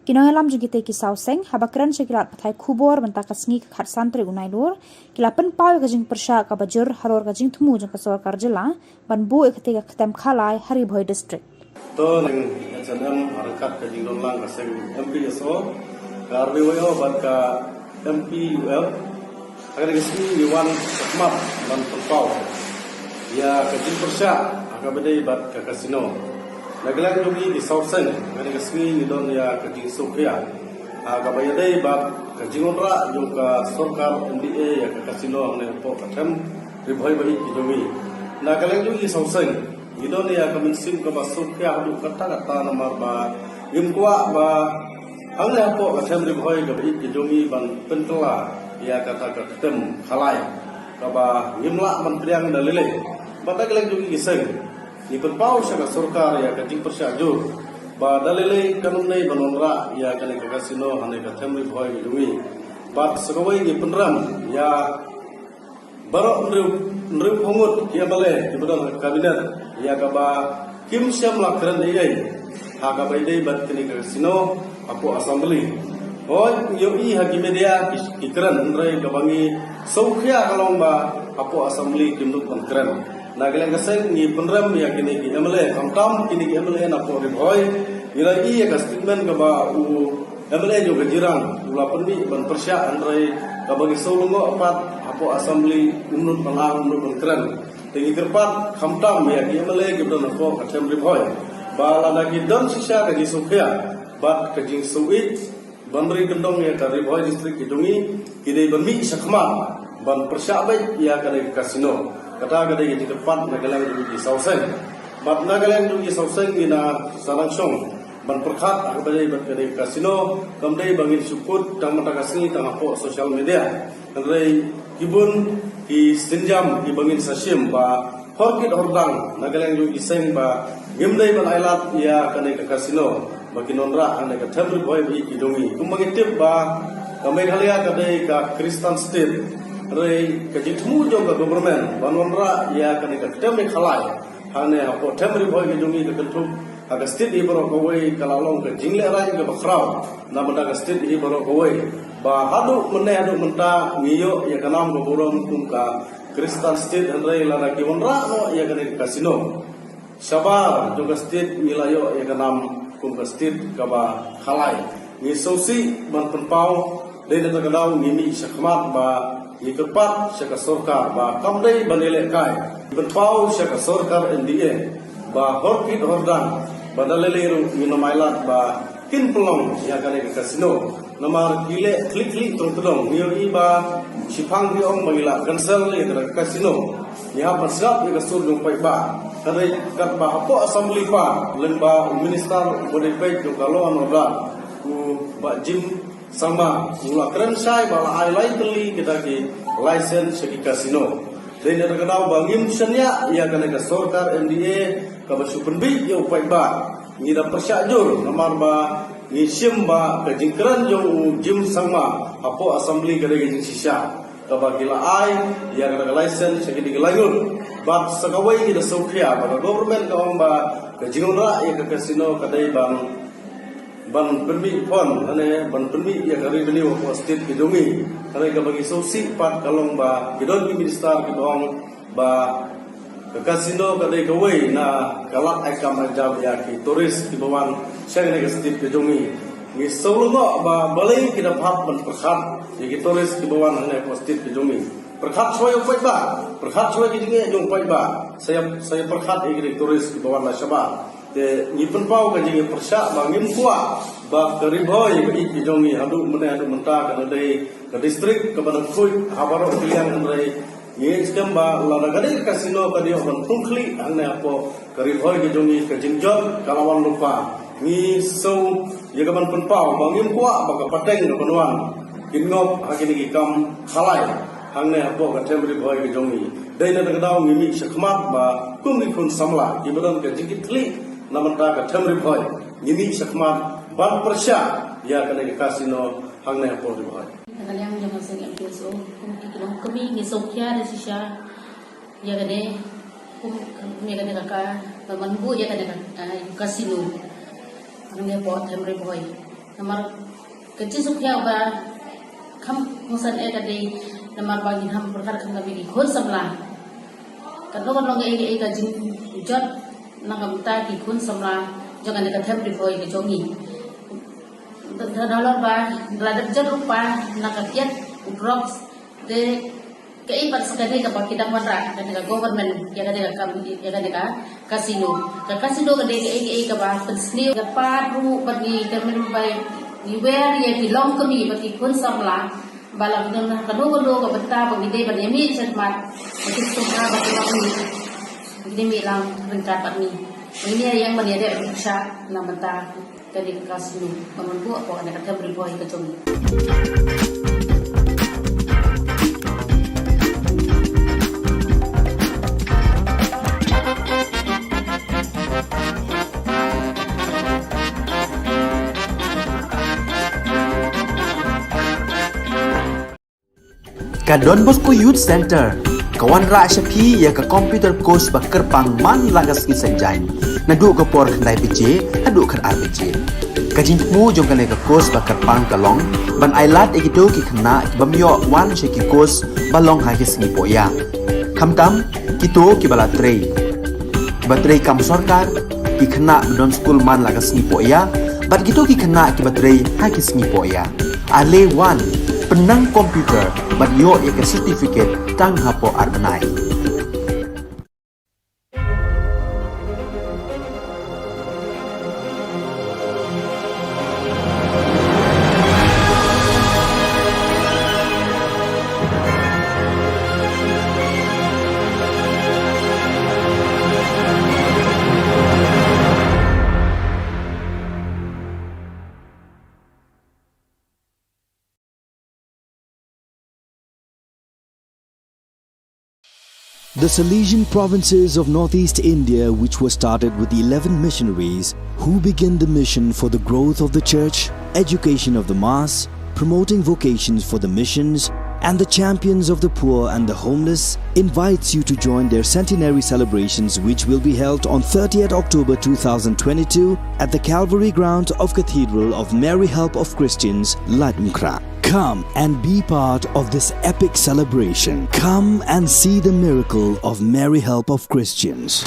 Kinohelam jung kita ki sauseng habakran sekilat pathai khubor banta kasngi ka khat santre unai lur kilapan paw ka jing persya ka bajur halor ka jing thumu jung ka sarkar jilla ban bu ekate ka khatam khalai hari bhoi district. To nang HNM harakat ka jing lang ka seng MPSO ka RBYO bat ka MPUF agar kasngi diwan sakmap ban paw ya ka jing persya ka bedai bat ka kasino naglang lugi di sausen ngani kasngi ni don ya kajing sokya aga bayadai bab kajingon ra yung ka sarkar NDA ya ka kasino ang po katem ribhoy bai kijomi naglang lugi sausen ni don ya kaminsim ka basokya hadu kata namar ba imkwa ba ang ya po katem ribhoy ga bai kijomi ban pentela ya kata katem khalai ka ba ngimla man priang dalile bataglang lugi iseng ni penpau sa sarkar ya kajing persya jo ba dalile kanun nei banonra ya kane ka kasino hane ka thamri bhoi dumi ba sagawai ni penram ya baro nru pungut ya bale di bedon kabinet ya ka ba kim syam lakran dei ha ka bai dei bat kane ka kasino apo assembly hoi yo i hagi media ikran ndrai ka bangi saukhya kalong ba apo assembly kimnuk pangkran Nagalang kaseng ni penrem ya kini ki MLA kamtam kini ki MLA na po riboy ila i ka statement ka ba u MLA jo gajirang ula permi ban persya andrai ka bagi solongo apat apo assembly unut palang unut bengkran tingi kerpat kamtam ya ki MLA ki don po ka tem riboy ba la gi don sisa ka gi sofia bat ka jing suit bandri kendong ya ka riboy distrik kidungi kini bermi sakman ban persya baik ya ka kasino kata kada yang cepat nagalang dugi sauseng bat nagalang dugi sauseng ina sarangsong ban perkhat akbade bat kada kasino kamdai bangin sukut tang mata kasni tang apo social media ngai kibun ki sinjam ki bangin sasim ba horkit hordang nagalang dugi seng ba gimdai ban ailat ya kada kasino bagi nonra ane ka thamri boy bi kidongi kumangitip ba kamai halia kada ka Kristen state Rai kajitmu juga government banwanra ya kan ikatame khalai hane apo temri boy ke jungi ke kentuk aga state i baro kowai kalalong ke jingle rai ke bakrau na banda ke state i baro kowai ba hadu menne hadu menta ngiyo ya kanam go borom kum ka Kristen state rai lana ki wanra no ya kan kasino sabar juga state milayo ya kanam kum ka state ka ba khalai ni sosi ban penpau dei na kadau ngimi sakmat ba ikepat syaka sorkar ba kamdai banele kai benpau syaka sorkar NDA ba horkit hordang badaleleru minomailat ba kin pelong ya kane ke kasino namar kile klik tong niyo iba sipang di ong bagila cancel ya ke kasino ya pasap ya kasur jong pai ba kare kat ba apo assembly pa lemba minister bodai pai jo kalon orda ku ba jim sama mula keren sai bala highlight li kita ki license segi kasino dan ada kenal bangim senya ia kena ke sorkar MDA ka basupen bi yo pai ba ni da persyajur namar ba ni sim ba ke jingkran yo jim sama apo assembly kada ke sisa ka ba kila ai ia kena license segi digelangur ba sagawai ni da sofia ba government ka ba ke jingra ia ke kasino kadai bang ban permi pon ane ban permi ya kari beli wa state kidungi kare ka bagi sosi pat kalong ba kidon ki minister kidong ba ke kasino kadai kawai na kalak akam ajam ya ki turis ki bawan seng ne state kidungi ni solo ba balai kita phat ban perkhat ki turis ki bawan ane state kidungi perkhat soy upai ba perkhat soy ki dinge jong pai ba saya perkhat ki turis ki bawan la syaba ni penpau ka jingi persya bangim kuat ba keriboy bi kijongi hadu mena hadu menta ka dei ke distrik ke badan kui habaro kilian andrai ni skam ba la gade kasino ka dio ban tungkli anne apo keriboy kijongi ke jingjot kalawan lupa ni so ye ka ban penpau bangim kuat ba ka pateng ka banwan kinngop hakini kam khalai hangne apo ka temri boy kijongi dei na kadau ngimi sakmat ba kumri kun samla ki badan ke jingitli namanta ka temri boy ngimi sakmat ban persya ya kena kasino hangne apo di boy Nagalang jangan sing MPSO kum ikilong kami ni sokya de sisya ya gade kum me gade ka manbu ya gade kasino hangne po temre boy namar kecil sokya ba kam musan e gade namar bagi ham perkara kam gabi khon samla kadong long e ka jin jot nangam ta ki khon samla jangan ka temre boy ke jongi dalam bah dalam jerupa nakakiat drops de keipat sekali ke baki damara dan ke government yang ada ke kasino ke ke bah pensni ke paru bagi termin baik ni where ye belong to me bagi kun samla balang dengan kanu ke beta bagi de bagi mi setmat bagi semua bagi kami ini milang rencat ni ini yang menjadi bisa namanya dari kasino menunggu apa ada kata beriboy ke jongi Ka Don Bosco Youth Center kawan ra syapi ya ka computer course bakar pangman lagas ki sanjain nadu ka por khnai pije adu khan RPG kajin mu jong kan ka course bakar pang kalong ban ailat ekido ki khna bamyo wan she ki course balong ha ki singi poya Kam kito ki balatrei. Batrei kam sorkar ki khna don school man laga sni poya, bat kito ki khna ki batrei ha ki sni poya. Ale wan penang komputer bat yo ek certificate tang hapo arbanai. The Salesian provinces of northeast India, which were started with 11 missionaries who began the mission for the growth of the church, education of the mass, promoting vocations for the missions, and the champions of the poor and the homeless, invites you to join their centenary celebrations, which will be held on 30th October 2022 at the Calvary ground of Cathedral of Mary Help of Christians, Ladmkra. Come and be part of this epic celebration. Come and see the miracle of Mary Help of Christians.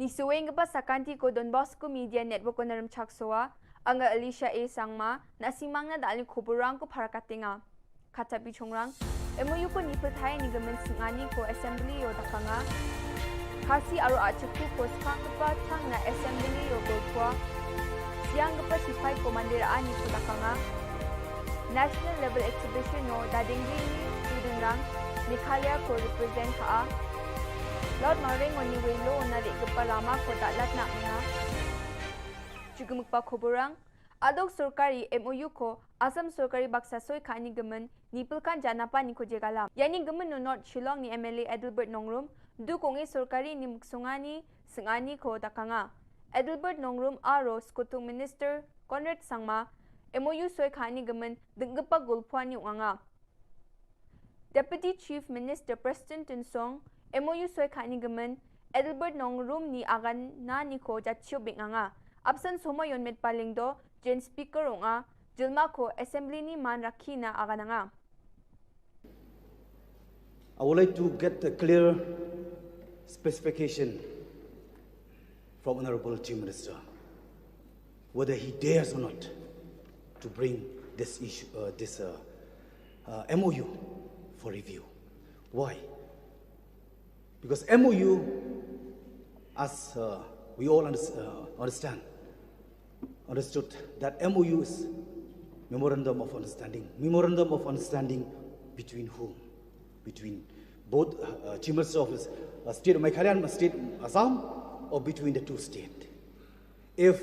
Nisuwing ba sa kanti ko Don Bosco Media Network ko naram chaksoa ang Alicia A sangma na simang na daling kuburang ko para katinga katabi chongrang MOU ko ni pertay ni gamen singani ko assembly o takanga kasi aro achaku ko skakpa tang na assembly o golkwa siyang pa si fight commander ani ko takanga national level exhibition no dadingli student rang Mikhalia ko represent ka Lord Maring oni welo nari kepalama ko dalat nak nga. Juga mukpa kuburang adok सरकारी MOU ko Assam सरकारी baksa soy khani gamen nipulkan janapa ni ko jegala. Yani gamen no North Shillong ni MLA Adelbert Nongrum du kongi सरकारी ni muksungani sengani ko takanga. Adelbert Nongrum aro skutung minister Conrad Sangma MOU soy khani gamen denggapa gulpwani unganga. Deputy Chief Minister Preston Tinsong MOU soy khani gamen Adelbert Nongrum ni agan na ni ko jatchyo binganga absan somo yon met palingdo gen speaker onga jilma ko assembly ni man rakhina agananga. I would like to get a clear specification from Honorable Chief Minister whether he dares or not to bring this issue, MOU for review. Why? Because MOU, as we all understood that MOU is Memorandum of Understanding. Memorandum of Understanding between whom? Between both Chief Minister of State of Meghalaya and State Assam, or between the two states? If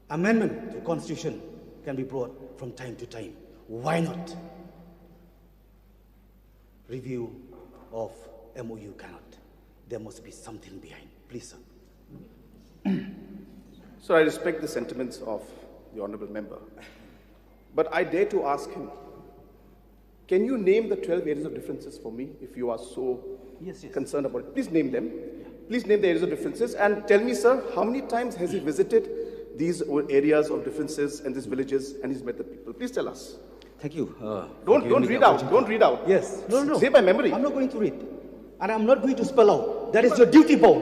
amendment to the Constitution can be brought from time to time, why not review of MOU cannot? There must be something behind. Please, sir. So I respect the sentiments of the honourable member, but I dare to ask him, can you name the 12 areas of differences for me if you are so concerned about it? Please name them. Please name the areas of differences and tell me, sir, how many times has he visited these areas of differences and these villages and he's met the people? Please tell us. Thank you. Don't read out. Don't read out. Yes. No. Say by memory. I'm not going to read. And I'm not going to spell out. That is your duty bound.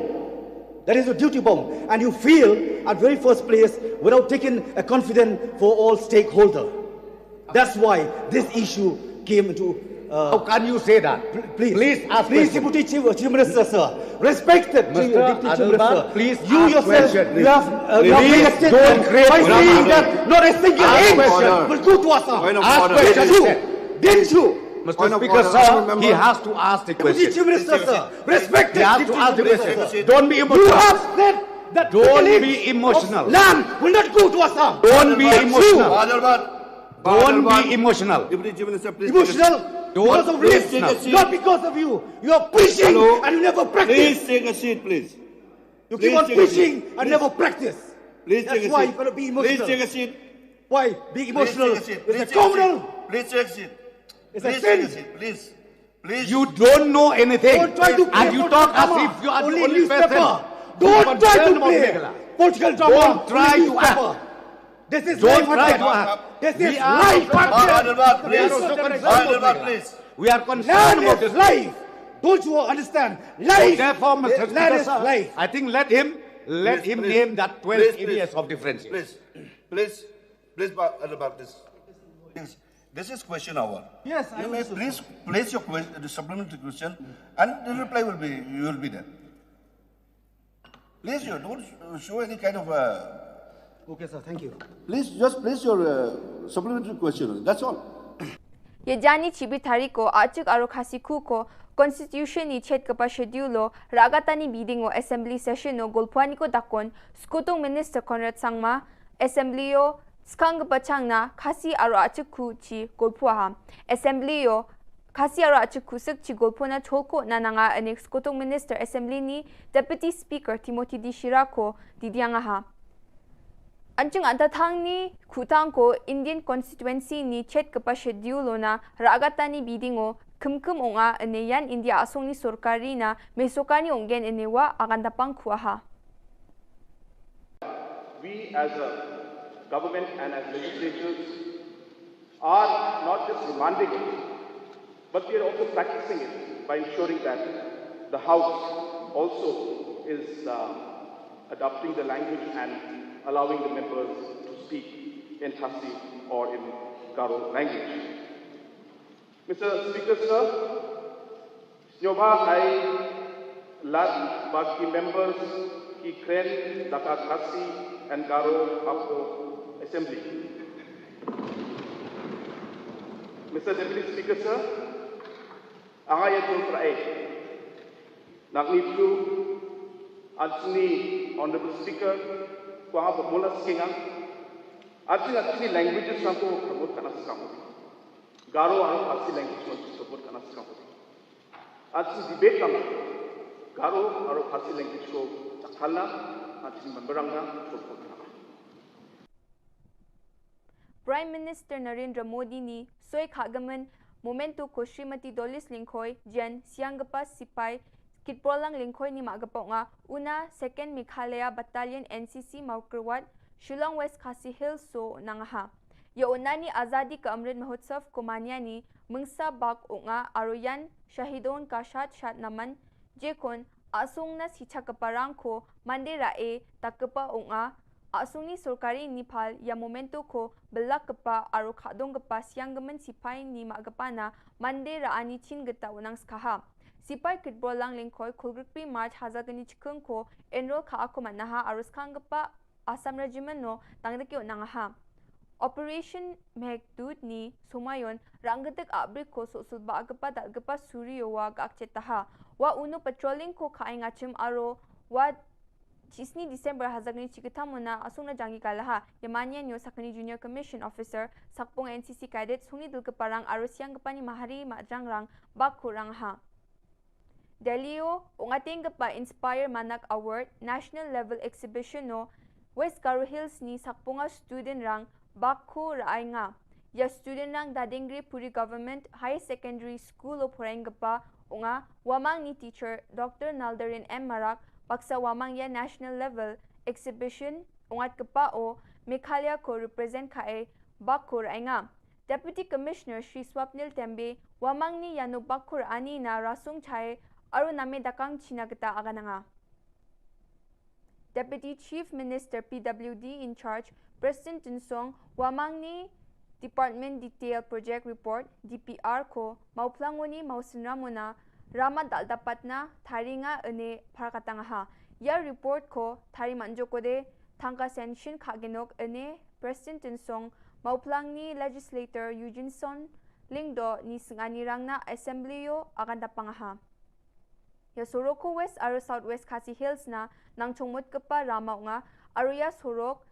That is your duty bound. And you feel at very first place without taking a confidence for all stakeholders. That's why this issue came into... How can you say that? Please ask Please, question. Deputy Chief Minister, sir. Respected Mr. Deputy Chief Minister. Adelbert, please you ask yourself, question. you have made a Please statement don't create by saying drama. that not a single Ask inch question. will go to Assam. Point of order. Didn't you? Mr. Speaker, sir, he has to ask the Deputy question. Chief Minister, sir. Respected He has to Deputy ask the Chief Minister, question. sir. Don't be emotional. You have said that Don't single be inch emotional. of land will not go to Assam. Don't be That's emotional. true. Don't be emotional. Deputy Chief Minister, please. Emotional. Because of please lists, take a seat. not because of you. You are preaching Hello? and you never practice. Please take a seat, please. You Please keep on take a seat. preaching and Please. never practice. Please That's take a why seat. you gotta be emotional. Please take a seat. Why? Being emotional Please take a seat. is Please a take a seat. criminal. Please take a seat. It's a Please take a sin. seat. Please. Please. You don't know anything. Don't try to play And you political talk as drama. if you are the Only only newspaper. person. Don't try to concerned about play Meghalaya. political drama. Don't try only to newspaper. act. This is Don't live try content. to act. This We is are live concerned content. about We are please. also concerned Mahathir about Mohamad, please. We are concerned Land about is this. life. Don't you understand? So Life. therefore, Mr. Land Speaker, is sir, life. I think let him Please, name that 12 please, areas please. of difference. Please, about this. This is question hour. Yes, You may please place your the supplementary question, and the reply will be there. Please, you don't show any kind of. Okay, sir. Thank you. Please just place your supplementary question. That's all. Ye jani chibi tariko achuk aro khasi khu ko constitution ni chet kapa schedule lo ragatani meeting o assembly session no golpwani ko dakon skutung minister Conrad Sangma assembly yo skang pachangna khasi aro achuk khu chi golpwa ha assembly yo khasi aro achuk khu sik chi golpona cholko nananga anek skutung minister assembly ni deputy speaker Timothy Dishira ko didianga ha Anjung antathang ni khutang ko Indian constituency ni chet kapa schedule na ragatani bidding o kumkum onga ane yan India asong ni sorkari na mesokani ongen enewa agandapang kuaha. We as a government and as legislators are not just demanding it, but we are also practicing it by ensuring that the House also is adopting the language and allowing the members to speak in Khasi or in Garo language. Mr. Speaker, sir, Nyoba I last Baki members ki kren Daka Khasi and Garo Apko Assembly. Mr. Deputy Speaker, sir, Angayatul Prae, Nagnitu, Adsni, Honorable Speaker, Kuang Pemula Skingang, Adsni languages sampo promote kana sekamu. Garo anu Adsni language sampo support kana sekamu. Adsni debate kami, Garo anu Adsni language ko cakala, Adsni memberangna support kana. Prime Minister Narendra Modi ni soy khagaman momento ko Srimati Dolis Lingkhoi jan sianggapa sipai kitprolang Lingkhoi ni magapok nga una 2nd Meghalaya Battalion NCC Maukerwat Shillong West Khasi Hills so nangaha ya una ni Azadi ka Amrit Mahotsav Komania ni mungsa bak nga aroyan Shahidon ka shat naman jekon asung na sicha kaparang ko mandera takapa nga asung ni sorkari Nepal ya momento ko belak kepa aro khadong kepa sianggaman sipai ni magapana mandera ani chin geta unang skaha Sipai kitbrolang Lingkhoi Kulgrikpi March hazagani chikung ko enroll ka ako manaha arus kangapa Assam Regiment no tangdaki nangaha. Operation Meghdut ni sumayon ranggatek abrik ko susulba agapa dalgapa Suryowa gakchetaha. Wa uno patrolling ko kaay ngachim aro wa Chisni December hazagani chikatamuna asung na jangi kalaha Yamanya nyo sakani Junior Commission Officer sakpong NCC Cadet sungi dulkeparang arus yang gapani mahari majangrang bakurang ha. Delio ungating pa Inspire Manak Award National Level Exhibition no West Garo Hills ni sakpunga student rang bakku raay nga ya student rang Dadingri Puri Government High Secondary School o porengpa unga wamang ni teacher Dr. Naldarin M. Marak paksa wamang ya National Level Exhibition ungat kapa o Meghalaya ko represent kae bakku raay nga Deputy Commissioner Shri Swapnil Tembe wamang ni yano bakku ani na rasung chae Aru name dakang chinagata agananga. Deputy Chief Minister PWD in charge President Tinsong wamang ni Department Detail Project Report DPR ko mauplangoni mausinramona rama daldapat na tharinga ane parakatanga. Ya report ko thari manjokode thangka sanction khagenok ane President Tinsong mauplang ni legislator Eugene Son lingdo ni singani rangna assembly yo agandapangaha. Ya Soroko West aro Southwest Khasi Hills na nang chungmut kepa rama nga aro ya Sorok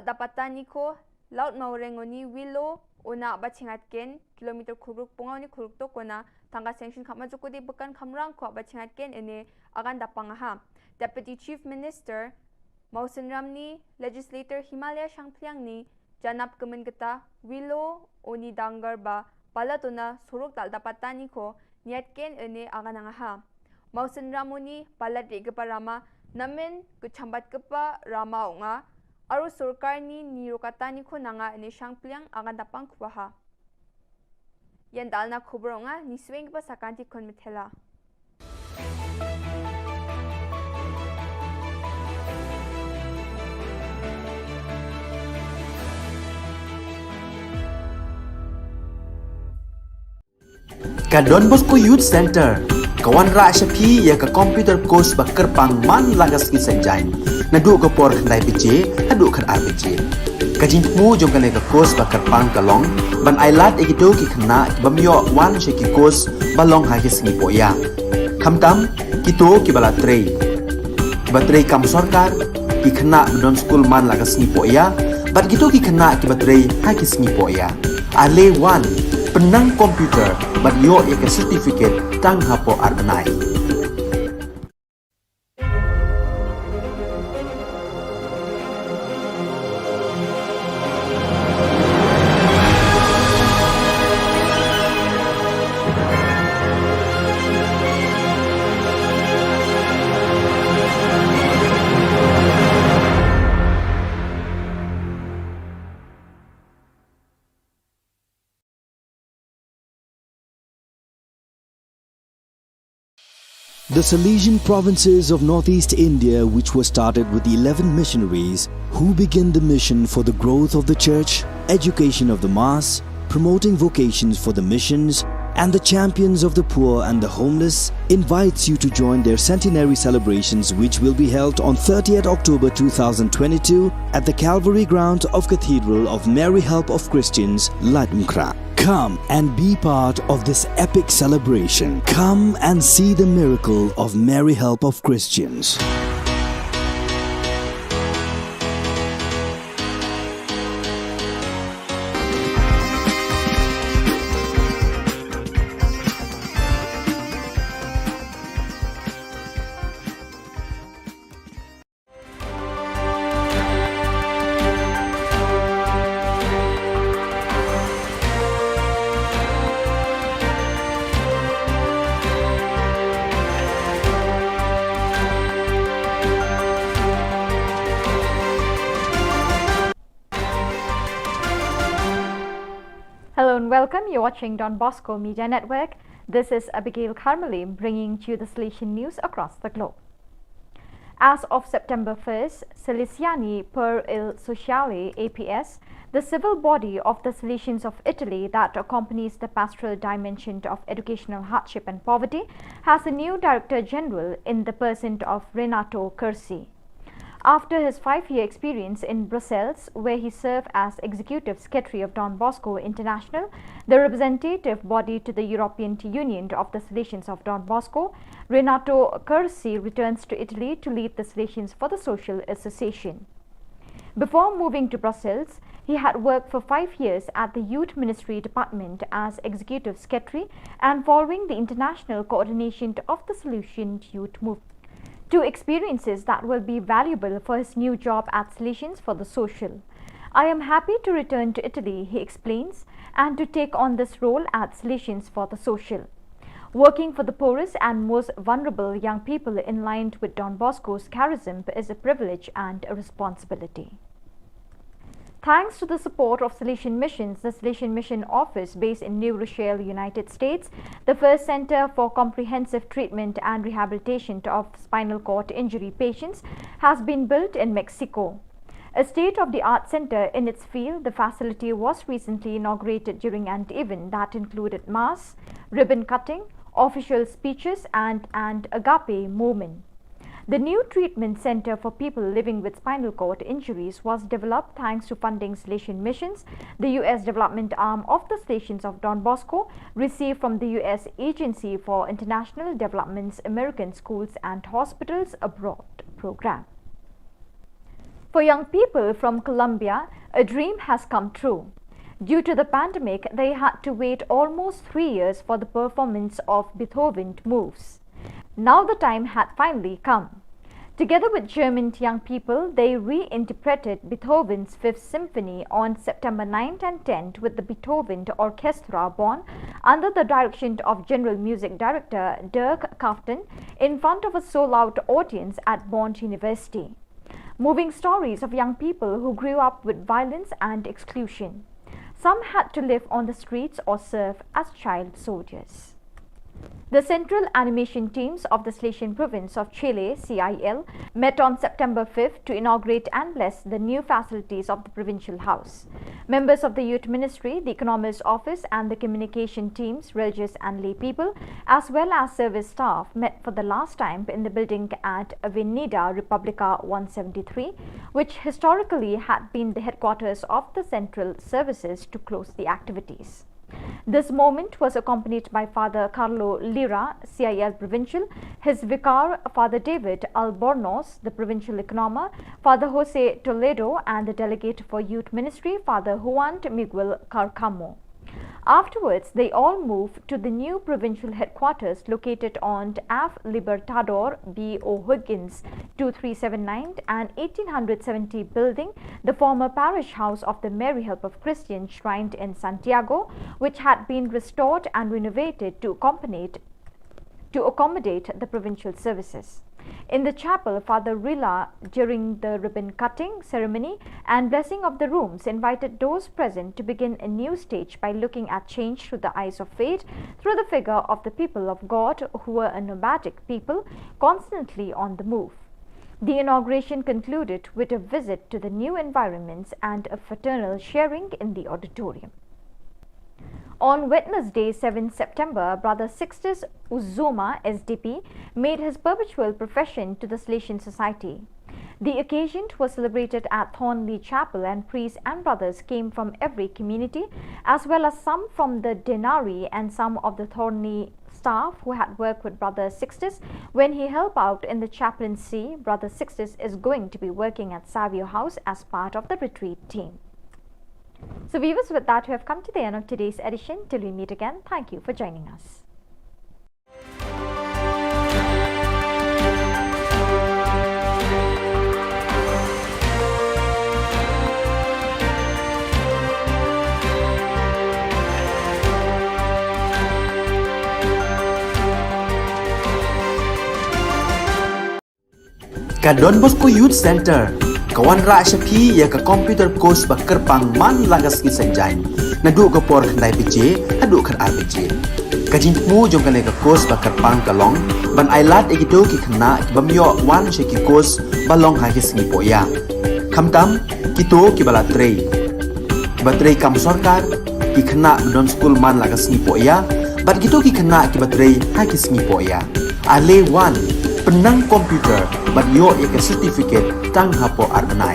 dapatan niko laut maurengoni Willow una bachingatken kilometer khuruk pungaw ni khuruk to kona tangga sanction khama jukudi bukan khamrang ko bachingat ken ene agan dapangaha. Deputy Chief Minister Mausen Ramni Legislator Himalaya Shangpliang ni janap kemen keta Wilo Oni Dangar ba palatuna suruk tal dapatani ko niat ken ene agan angaha. Mausen Ramuni palat regeparama namen kuchambat kepa rama unga aru surkar ni nirokatani ko nanga ene Shangpliang agan dapang kubaha. Yan dalna khubor nga ni swing pa sakanti kon mithela. Ka Don Bosco Youth Center kawan ra shapi ya ka computer course bakar pang man lagas ki sanjain nadu ko por khandai pije adu khan RPG kajin mu jong kane ka course bakar pang kalong ban ailat egito ki khna bamyo wan sheki course balong ha ki singi poya khamtam kito ki bala trei batrei kam sarkar ki khna don school man lagas singi poya bat kito ki khna ki batrei ha ki singi poya ale wan penang komputer bat yo ek certificate tang hapo arbanai. The Salesian provinces of northeast India, which were started with 11 missionaries who began the mission for the growth of the church, education of the mass, promoting vocations for the missions, and the champions of the poor and the homeless, invites you to join their centenary celebrations, which will be held on 30th October 2022 at the Calvary Ground of Cathedral of Mary Help of Christians, Latmkra. Come and be part of this epic celebration. Come and see the miracle of Mary Help of Christians. Hello and welcome. You're watching Don Bosco Media Network. This is Abigail Carmeli bringing to you the Salesian news across the globe. As of September 1st, Salesiani per il Sociale APS, the civil body of the Salesians of Italy that accompanies the pastoral dimension of educational hardship and poverty, has a new Director General in the person of Renato Cursi. After his 5-year experience in Brussels, where he served as Executive Secretary of Don Bosco International, the representative body to the European Union of the Salesians of Don Bosco, Renato Cursi returns to Italy to lead the Salesians for the Social Association. Before moving to Brussels, he had worked for 5 years at the Youth Ministry Department as Executive Secretary and following the international coordination of the Salesian Youth Movement. Two experiences that will be valuable for his new job at Salesians for the Social. I am happy to return to Italy, he explains, and to take on this role at Salesians for the Social. Working for the poorest and most vulnerable young people in line with Don Bosco's charism is a privilege and a responsibility. Thanks to the support of Salesian Missions, the Salesian Mission Office based in New Rochelle, United States, the first center for comprehensive treatment and rehabilitation of spinal cord injury patients, has been built in Mexico. A state-of-the-art center in its field, the facility was recently inaugurated during an event that included mass, ribbon cutting, official speeches, and an agape movement. The new treatment center for people living with spinal cord injuries was developed thanks to funding Salesian Missions, the U.S. development arm of the Salesians of Don Bosco, received from the U.S. Agency for International Development's American Schools and Hospitals Abroad program. For young people from Colombia, a dream has come true. Due to the pandemic, they had to wait almost 3 years for the performance of Beethoven moves. Now the time had finally come. Together with German young people, they reinterpreted Beethoven's Fifth Symphony on September 9th and 10th with the Beethoven Orchestra Bonn under the direction of General Music Director Dirk Kaften in front of a sold-out audience at Bonn University. Moving stories of young people who grew up with violence and exclusion. Some had to live on the streets or serve as child soldiers. The Central Animation Teams of the Silesian Province of Chile, CIL, met on September 5th to inaugurate and bless the new facilities of the Provincial House. Members of the Youth Ministry, the Economist Office and the communication teams, religious and lay people, as well as service staff, met for the last time in the building at Avenida Republica 173, which historically had been the headquarters of the Central Services to close the activities. This moment was accompanied by Father Carlo Lira, CIL Provincial, his vicar, Father David Albornoz, the Provincial Economer, Father Jose Toledo, and the Delegate for Youth Ministry, Father Juan Miguel Carcamo. Afterwards, they all moved to the new provincial headquarters located on F. Libertador B. O'Higgins 2379 and 1870 building, the former parish house of the Mary Help of Christians shrined in Santiago, which had been restored and renovated to accommodate the provincial services. In the chapel, Father Rilla, during the ribbon cutting ceremony and blessing of the rooms, invited those present to begin a new stage by looking at change through the eyes of faith, through the figure of the people of God, who were a nomadic people, constantly on the move. The inauguration concluded with a visit to the new environments and a fraternal sharing in the auditorium. On Wednesday, 7 September, Brother Sixtus Uzuma, SDP, made his perpetual profession to the Silesian Society. The occasion was celebrated at Thornley Chapel, and priests and brothers came from every community, as well as some from the Denari and some of the Thornley staff who had worked with Brother Sixtus when he helped out in the chaplaincy. Brother Sixtus is going to be working at Savio House as part of the retreat team. So viewers, with that we have come to the end of today's edition. Till we meet again, thank you for joining us. Ka Don Bosco Youth Center, kawan rak syapi ya ka komputer kos bakar pangman lagas ki senjain. Nadu ka por khandai PJ, adu kan RPG. Kajin mu jong kan ka kos bakar pang kalong, ban ailat egido ki khna bamyo wan she ki kos balong ha ki sngi poya. Khamtam kito ki bala trei. Batrei kam sarkar ki khna don school man lagas sngi poya, bat kito ki khna ki batrei ha ki sngi poya. Ale wan penang komputer bat yo ek certificate tang hapo arbanai.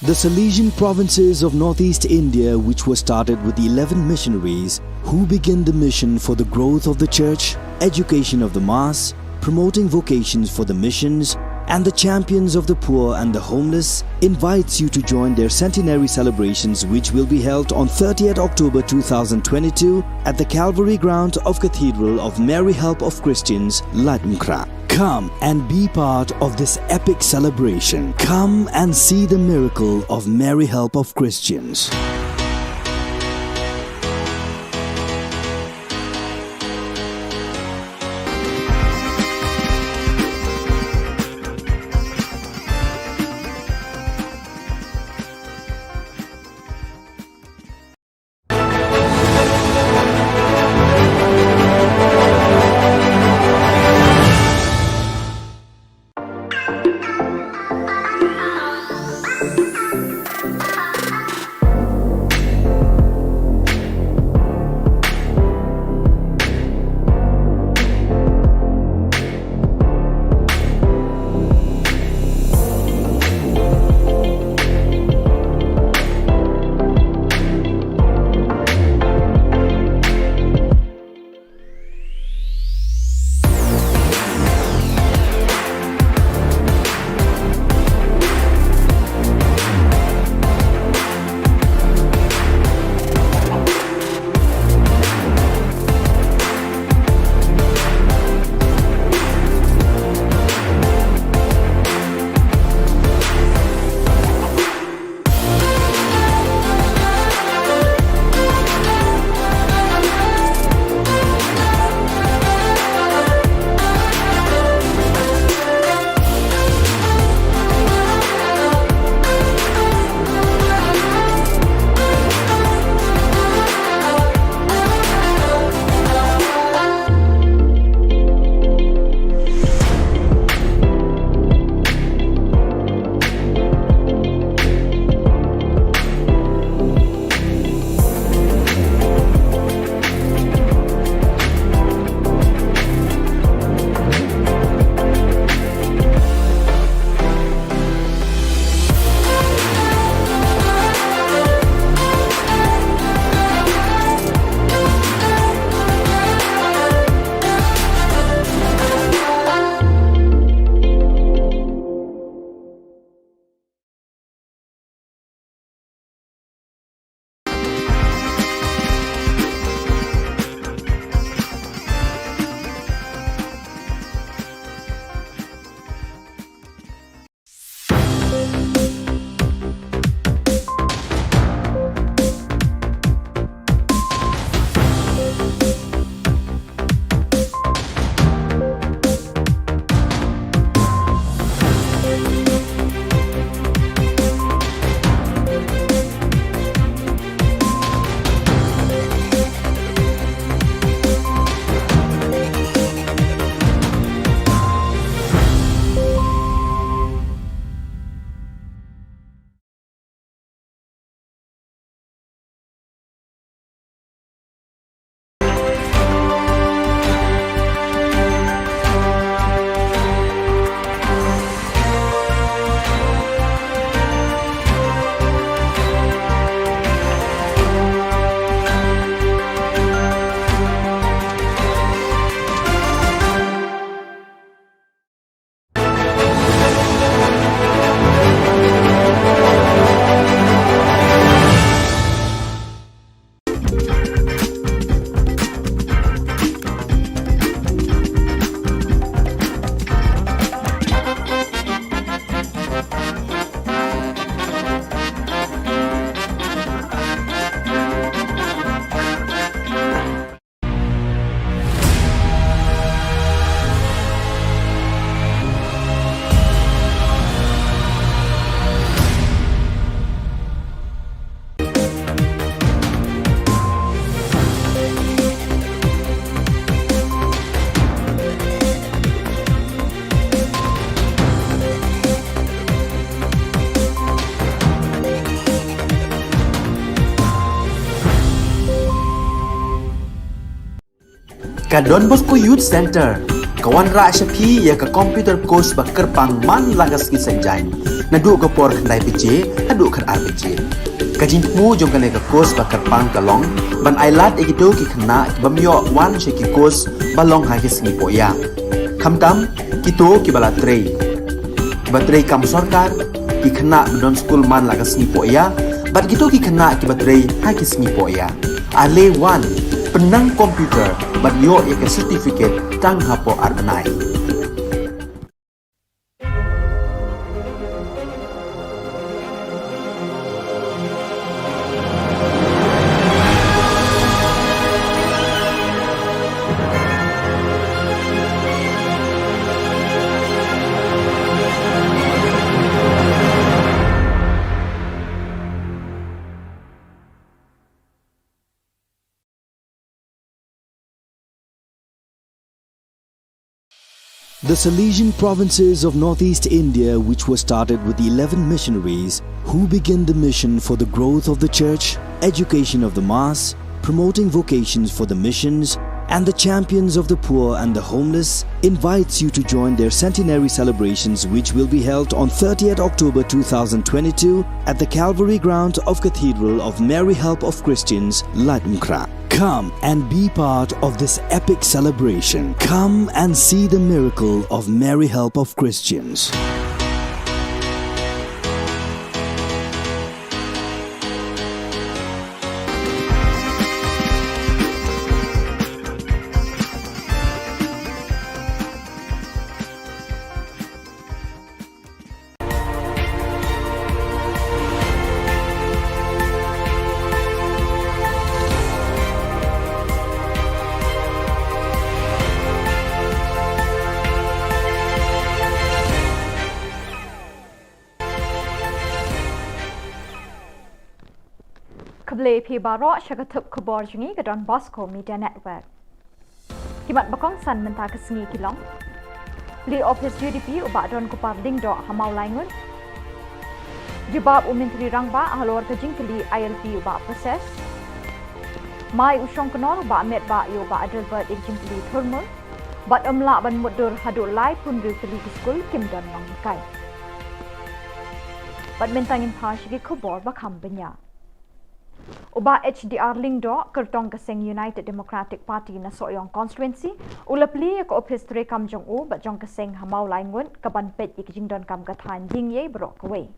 The Silesian provinces of northeast India, which were started with 11 missionaries who began the mission for the growth of the church, education of the mass, promoting vocations for the missions, and the champions of the poor and the homeless, invites you to join their centenary celebrations, which will be held on 30th October 2022 at the Calvary Ground of Cathedral of Mary Help of Christians, Latmkra. Come and be part of this epic celebration. Come and see the miracle of Mary Help of Christians. Ka Don Bosco Youth Center, kawan rak syapi ya ka computer course bakar pangman lagas ki senjain. Naduk ke por kendai PJ, haduk ker RPG. Kajin mu jom kena ke course bakar pang kalong, ban ailat egido ki kena bamyo wan syaki course balong ha ki sengi poya. Kamtam kito ki bala trei. Batrei kam sorkar ki kena don school man lagas sengi poya, bat kito ki kena ki batrei ha ki sengi poya. Ale wan penang komputer bat yo ya ke certificate tang hapo arbenai. The Salesian provinces of northeast India, which were started with 11 missionaries who began the mission for the growth of the church, education of the mass, promoting vocations for the missions, and the champions of the poor and the homeless, invites you to join their centenary celebrations, which will be held on 30th October 2022 at the Calvary ground of Cathedral of Mary Help of Christians, Ladmkra. Come and be part of this epic celebration. Come and see the miracle of Mary Help of Christians. Kable pi baro syakatup Khubor jungi ke Don Bosco Media Network. Kimat bakong san mentah kesengi kilong. Li office UDP ubak Don Kupar Dingdo hamau laingun. Jubab Menteri Rangba halor kejing keli ILP ubak proses. Mai usong kenor ubak met ba yo ubak Adelbert kejing keli thurmul. Bat umlak ban mudur haduk lai pun ru keli skul Kim Don Long Kai. Bat mentangin pa syaki Khubor bakam benya. Uba HDR Lingdo kertong keseng United Democratic Party na Soyong constituency ulapli ko office tre kam jong u ba jong keseng hamau laingun kaban pet ikjing don kam kathan ding ye bro kwe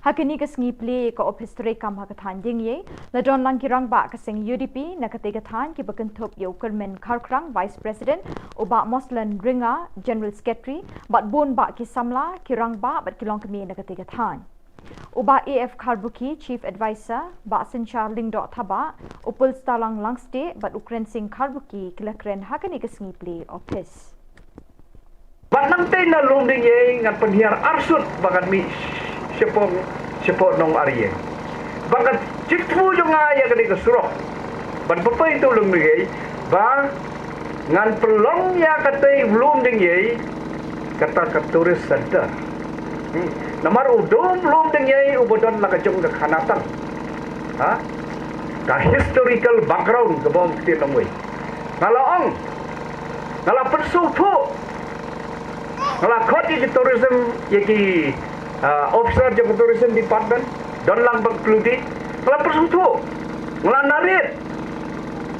hakini kesngi pli ko office tre kam hakathan ding ye la don lang kirang ba keseng UDP na kategathan ki bakentup yo kermen kharkrang vice president uba Moslan Ringa general secretary bat bun ba ki samla kirang ba bat kilong kemi na kategathan Uba AF Karbuki Chief Advisor Ba Sinchar Lingdo Thaba Upul Stalang Langste Bat Ukren Singh Karbuki Kilakren Hakani Kesngi Play Office Bat nang tay na lumding ye ngan penhiar arsut bagat mi sepong nong ariye bagat cikfu jo ngaya kani kesuroh ban papai itu lumding ye ba ngan pelong ya katay lumding ye kata ke tourist center Namar udum belum dengai ubodon la kajong ke khanatang. Ha? The historical background ke bawah kita nongwe. Ngalaong. Ngala persu tu. Ngala kodi ke tourism yaki officer je tourism department don lang bagkludi. Ngala persu tu. Ngala narit.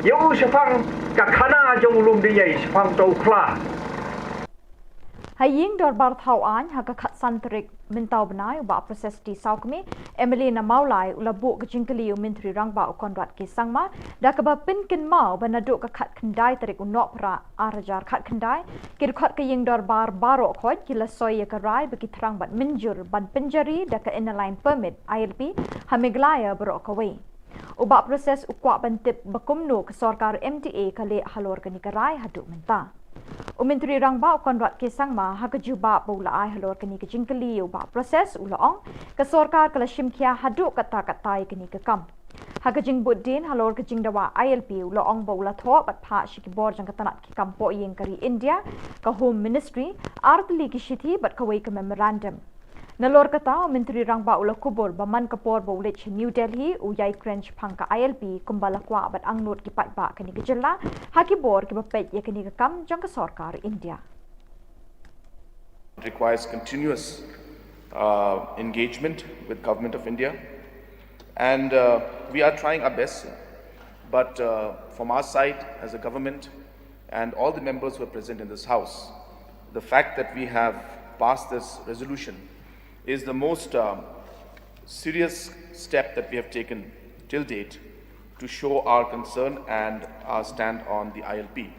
Yo syafang ka khana jong ulum dengai syafang tau kla. Haying dorbar thauan haka khat santrik mentau benai uba proses di saukmi Emily na maulai ulabu ke jingkeli Menteri Rangba ukondrat ki sangma da ke bapin kin mau banaduk ke khat kendai tarik unok pra arajar khat kendai kir khat ke ying dorbar baro khot kila soy ke rai bagi terang bat menjur ban penjari da ke inline permit ILP hameglaya bro kawai uba proses ukwa bantip bakumnu ke sarkar MTA kale halor ke nikarai haduk mentah Menteri Rangba konrat kisang ma ha kejuba pula ai halor kini ke jingkeli uba proses ulaong ke sarkar kala shimkia haduk kata-katai kini ke kam ha ke jing buddin halor ke jing dawa ILP ulaong bola tho bat pha shikibor jang katanat ki kampo yeng kari India ke Home Ministry artli ki shithi bat kawai ke memorandum Nalor kata Menteri Rangba ula Khubor baman kapor baulich New Delhi uyai crench pangka ILP kumbala kwa bat angnot ki patba kani Ka Jylla haki bor ki bapet ya kani kam jang ka sarkar India. It requires continuous engagement with Government of India, and we are trying our best. But from our side, as a government, and all the members who are present in this House, the fact that we have passed this resolution is the most serious step that we have taken till date to show our concern and our stand on the ILP.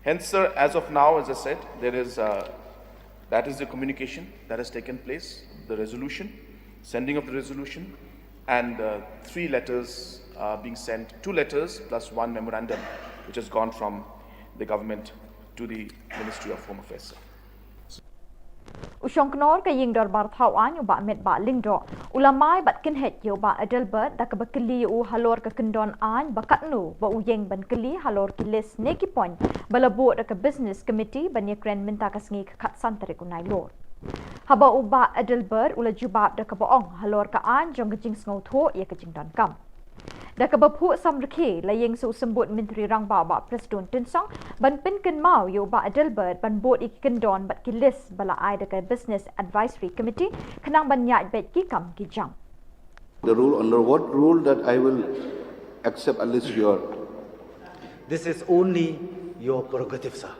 Hence, sir, as of now, as I said, there is that is the communication that has taken place, the resolution, sending of the resolution, and 3 letters being sent, 2 letters plus 1 memorandum, which has gone from the government to the Ministry of Home Affairs. Sir. Usyong knor ka ying darbar thawan yu ba met ba lingdo ulamai bat kin het yu ba adelbert da ka bakli u halor ka kendon an bakat nu ba uyeng ban kli halor ki list neki point balabo da ka business committee ban ye kren minta ka sngi ka khat santere ku nai lor haba u ba adelbert ula jubab da ka boong halor ka an jong ka jing sngo tho ye ka jing don kam da ka bapu samrke la yeng su sembut Menteri Rangba ba Presiden Tinsong ban pin ken mau yu ba adelbert ban bot ik kendon bat ki list bala ai da ka business advisory committee kanang ban nya bet ki kam ki jang. The rule, under what rule that I will accept at least your... This is only your prerogative, sir.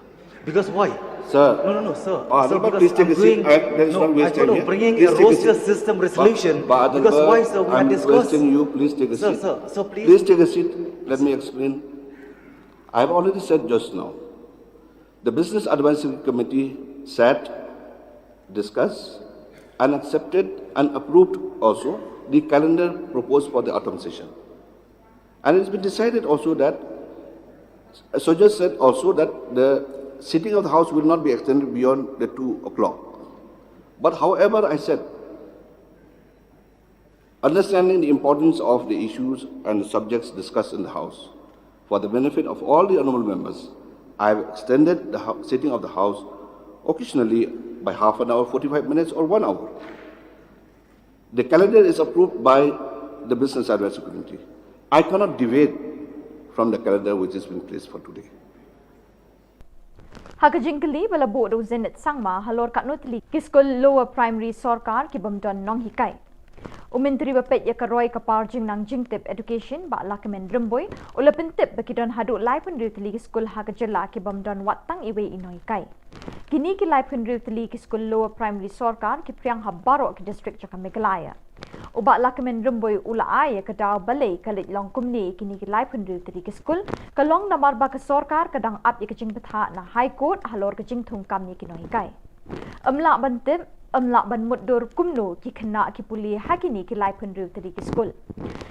Because why? Sir. No, sir. Sir, because please take a seat. There is one waste time here. Bringing Please a take roster seat. system resolution. But Because why, sir? We I'm had discussed. requesting you, please take a seat. Sir, please. Please take a seat. Let me explain. I have already said just now. The Business Advisory Committee sat, discussed, and accepted and approved also the calendar proposed for the autumn session. And it's been decided also that, so just said also that the sitting of the House will not be extended beyond the 2 o'clock. But however, I said, understanding the importance of the issues and the subjects discussed in the House, for the benefit of all the honourable members, I have extended the sitting of the House occasionally by half an hour, 45 minutes or 1 hour. The calendar is approved by the Business Advisory Committee. I cannot deviate from the calendar which has been placed for today. Haka jingkali bala bodo zenit sangma halor katnotli kiskol lower primary sarkar ki bamdon nong hikai. Menteri bapet ya karoi kapar jing nang jingtip education ba lakamen remboy ula pentip bakidon hadu lai pendri tli kiskol Ka Jylla ki bamdon watang iwe inoi kai. Kini ki lai pendri tli kiskol lower primary sarkar ki priang habaro ki district Jaka Meghalaya. Uba lakamen remboy ula ay ka daw balay kalit long kumni kini ki lai pendri tli kiskol kalong namar ba ka sarkar kadang ap ya kajing betha na high court halor kajing thung kam ni kinoi kai. Amla bantip amla ban muddur kumno ki khna ki puli hakini ki lai phunru tadi ki school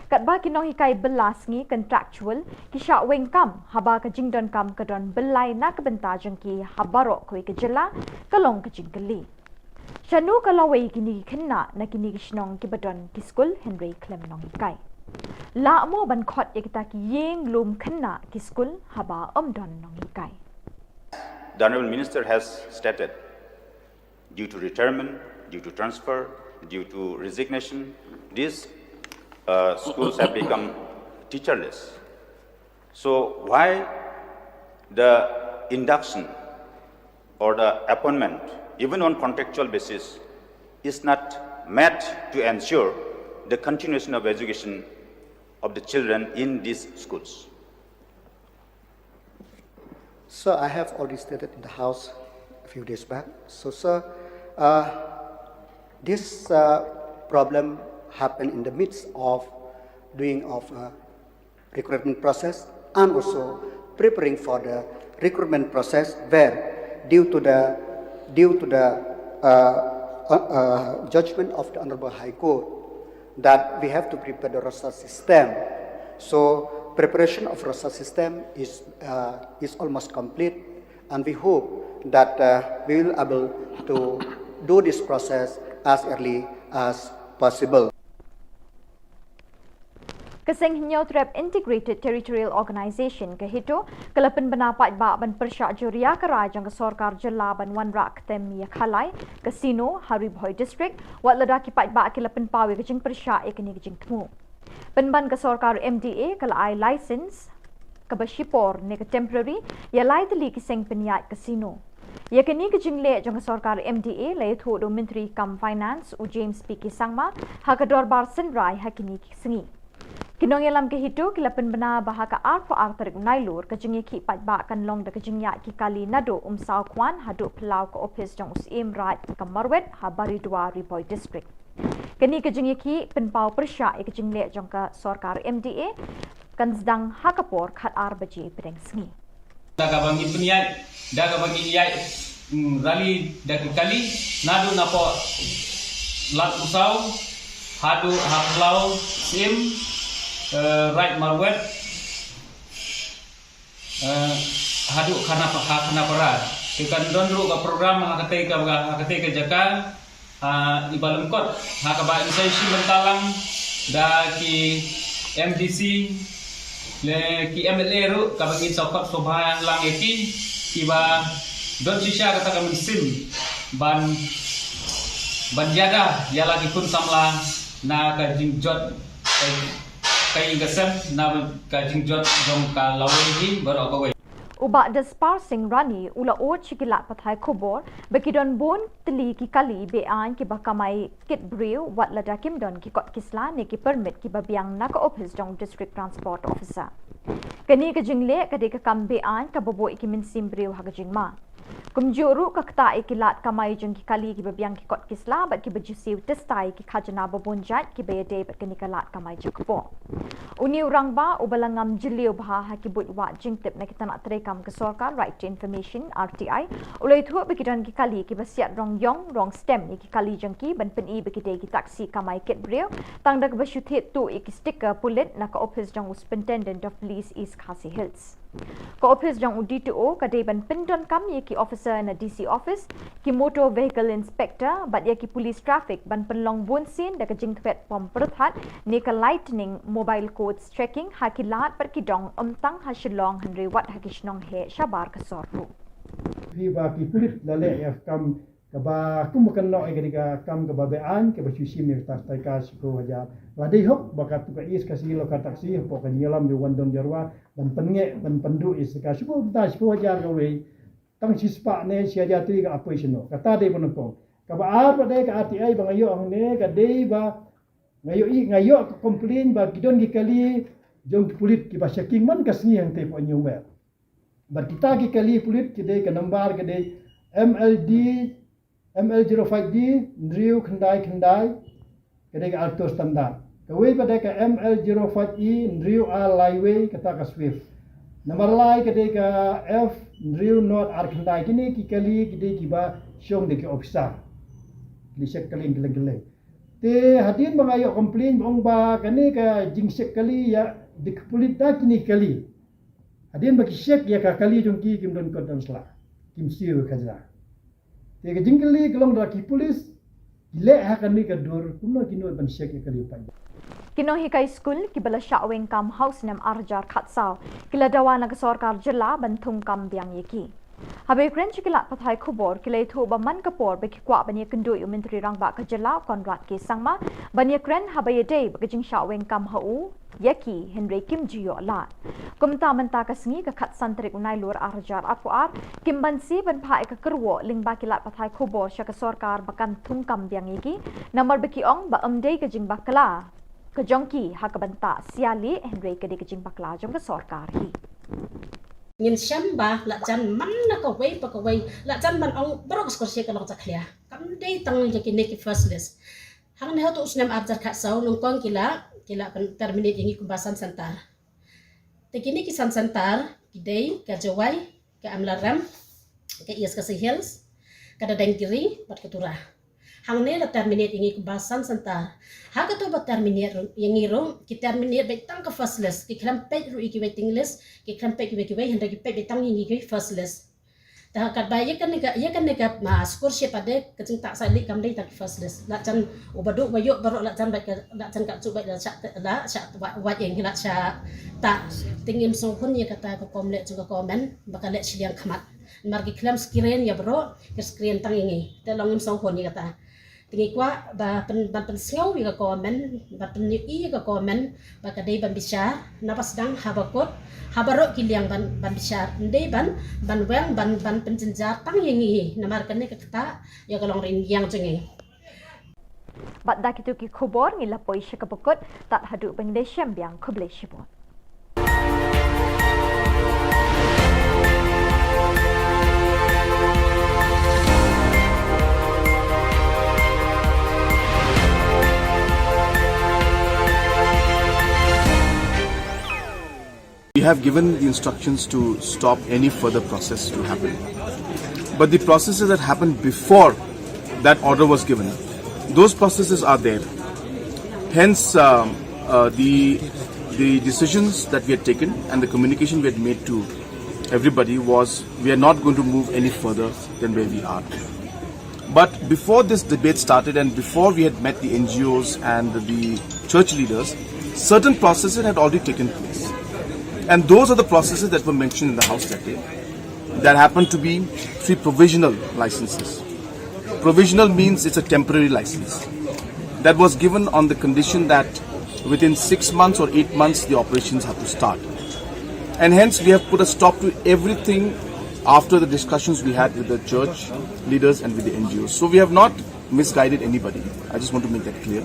kat ba ki no hi kai belas ngi contractual ki sha weng kam haba ka jingdon kam ka don belai na ka benta jang ki habaro ko Ka Jylla kalong ka jingkali shanu kalawai kini khna na kini ki shnong ki badon ki school Henry Clem nong kai la mo ban khot ekta ki yeng lum khna ki school haba don nong kai. The Honourable Minister has stated, due to retirement, due to transfer, due to resignation, these schools have become teacherless. So why the induction or the appointment, even on contractual basis, is not met to ensure the continuation of education of the children in these schools? So I have already stated in the House a few days back. So, sir, this problem happened in the midst of doing of recruitment process and also preparing for the recruitment process, where due to the judgment of the Honorable High Court that we have to prepare the roster system. So preparation of roster system is almost complete, and we hope that we will be able to do this process as early as possible. Keseng hinyau trap Integrated Territorial Organisation ke hito kelapen benapat ba ban persyak juria kerai jang ke Sorkar Jylla ban Wan Rak tem ya khalai Casino Haribhoi District wat ledaki pat ba kelapen pawi ke jing persyak ekni ke jing temu. Penban ke Sorkar MDA kelai license ke Bashipor ne ke temporary ya lai teli keseng penyat casino. Ya kini ke jingle jang ke Sorkar MDA lai thu do Menteri Kam Finance u James P. Kisangma ha ke dorbar senrai ha kini sengi. Kinong yalam ke hitu kilapen bena bahaka ar tarik nailur ke jingi ki pat ba kan long de ke jingya ki kali nado saw kwan hadu pelau ke office jong usim rat ke Marwet habari 2 Riboi District. Kini ke jingi ki penpau persya ke jingle jong ke Sorkar MDA kan sedang hakapor khat ar baji pedeng sengi. Daga bangi peniat, daga bangi yai rali dak kali nado napo lat usau hadu haplau sim right Marwet hadu kana para kan dondru ka program hakate ka jaka ibalum kot hakaba insensi mentalang da ki MDC le ki MLA ru ka bagi sokot sobha lang eki kiba don sisha kata kami sim ban jaga ya lagi pun samla na ka jingjot kay gasem na kajingjot jong ka lawi baro ka we Ubak despar sing rani ula o chikilat pathai Khubor bekidon bon teli ki kali bean ki bakamai kit brew wat lada kim don ki kot kisla ne ki permit ki babiang na ka office jong district transport officer. Kani ka jingle ka de ka kam bean ka bobo ki min sim brew ha ka jingma. Kumjuru ka kta ikilat kamai jong ki kali ki babiang ki kot kisla bat ki bajusiu testai ki khajana babonjat ki bayade bat kani kalat kamai jokpo. Uni urang ba ubalangam jiliu bha ha ki but wa jingtip na kita nak terekam ke Sorkar Right to Information RTI ulai thu bekidan ki kali ki basiat rong yong rong stem ni ki kali jengki ban peni bekidai ki taksi kamai kit breu tang dak basyuthit tu ik sticker pulit na ka office jong superintendent of police East Khasi Hills. Ka office jong UDTO ka de ban pendon kam ye ki officer na DC office ki motor vehicle inspector bat ye ki police traffic ban penlong bonsin dak jingpet pom perthat ni ka lightning mobile codes checking hakilat per ki dong tang ha Shillong Henry wat ha ki Shnong he shabar ka sorru. Viva ki pulit lale ya kam kaba kumukan no egeriga kam kaba bean ke basusi mir tas taika siku haja ladai hok bakat tu ka is kasi lo ka taksi po ka nyelam di wandon jarwa dan penge dan pendu is ka siku ta siku haja ka we tang sispa ne sia jati ka apoisno kata de bonopong kaba ar pada ka RTI bangayo ang ne ka de ba ngayo ka complain ba gidon gi kali jong pulit ki ba checking man kasni yang te po nyumer bar kita ki kali pulit ki de ka number ke de ML05D Ndriu Khandai kadai alto standard. Kawai pada ka ML05E Ndriu A Highway kata ka Swift. Nomor lai kadai ka F Ndriu North R Khandai kini kikali kadai kiba syong de ki officer. Lisek kali geleng-geleng. Te hadin bangayo komplain bong ba kani ka jingsek kali ya dikpulit da kini kali. Hadin bagi syek ya ka kali jongki kim don kod dan sla. Kim siu kaza. Te ka jingkali kelong daki polis gile ha kani ka dur kuno kino ban syek ya kali pa. Kino hikai school kibala syaweng kam house nam arjar khatsau kila dawana ke Sorkar Jylla bantung kam biang yeki. Habai kren chikilat pathai Khubor kilai thu baman kapor beki kwa bani kendui Menteri Rangba ka Jylla Konrad ke sangma bani kren habai day bakajing syaweng kam hau yaki Henry Kim Jiyo la. Kumta menta ka sengi ka khat santrik unai lur arjar apuar Kim bansi ban phai ka kerwo lingba kilat pathai Khubor sya ka Sorkar bakan thungkam biang yeki namar beki ong ba amdei ka jing bakla ka jongki ha ka banta siali Henry ka de ka jing bakla jong ka Sorkar hi. Ngin syamba la jan man na ka way pa ka way la jan man ong brok skor se ka lo ta khlia kam dei tang je ki neki first list hang ne to usnam abjar kha sau nong kong kila pan terminate ingi kumbasan santar te kini ki santar ki dei ka jawai ka amlaram ka ias ka hills ka dadang kiri pat ketura hang ne la terminate ingi kumbasan santar ha ka to ba terminate yang ngiro ki terminate be tang ka first list ki kram pe ru iki waiting list ki kram pe ki waiting handa ki pe be tang ingi ki first list dah kat bayi kan nega scholarship ade kecing tak salik kam dei tak first list la chan ubaduk bayuk baru la chan baik la chan kat cubai la syak wat yang la syak tak tingin so pun ya kata ko komlet juga komen bakal lek Shillong khamat margi klam screen ya bro ke screen tang ingi te longim so pun ya kata tingi kwa ba pen sngau ya komen ba pen i ya komen ba kadai ban bisyar napas dang habakot habarok kiliang ban bisyar ndai ban weng ban penjenjar tang yengi namar kan kata ya kalong ring yang jengi Bat dak itu ki khubor ngila poi syakapokot tak hadu Bangladesh biang khoble shibon. We have given the instructions to stop any further process to happen. But the processes that happened before that order was given, those processes are there. Hence, the decisions that we had taken and the communication we had made to everybody was we are not going to move any further than where we are. But before this debate started and before we had met the NGOs and the church leaders, certain processes had already taken place. And those are the processes that were mentioned in the House that day. That happened to be 3 provisional licenses. Provisional means it's a temporary license. That was given on the condition that within 6 months or 8 months the operations have to start. And hence we have put a stop to everything after the discussions we had with the church leaders and with the NGOs. So we have not misguided anybody. I just want to make that clear.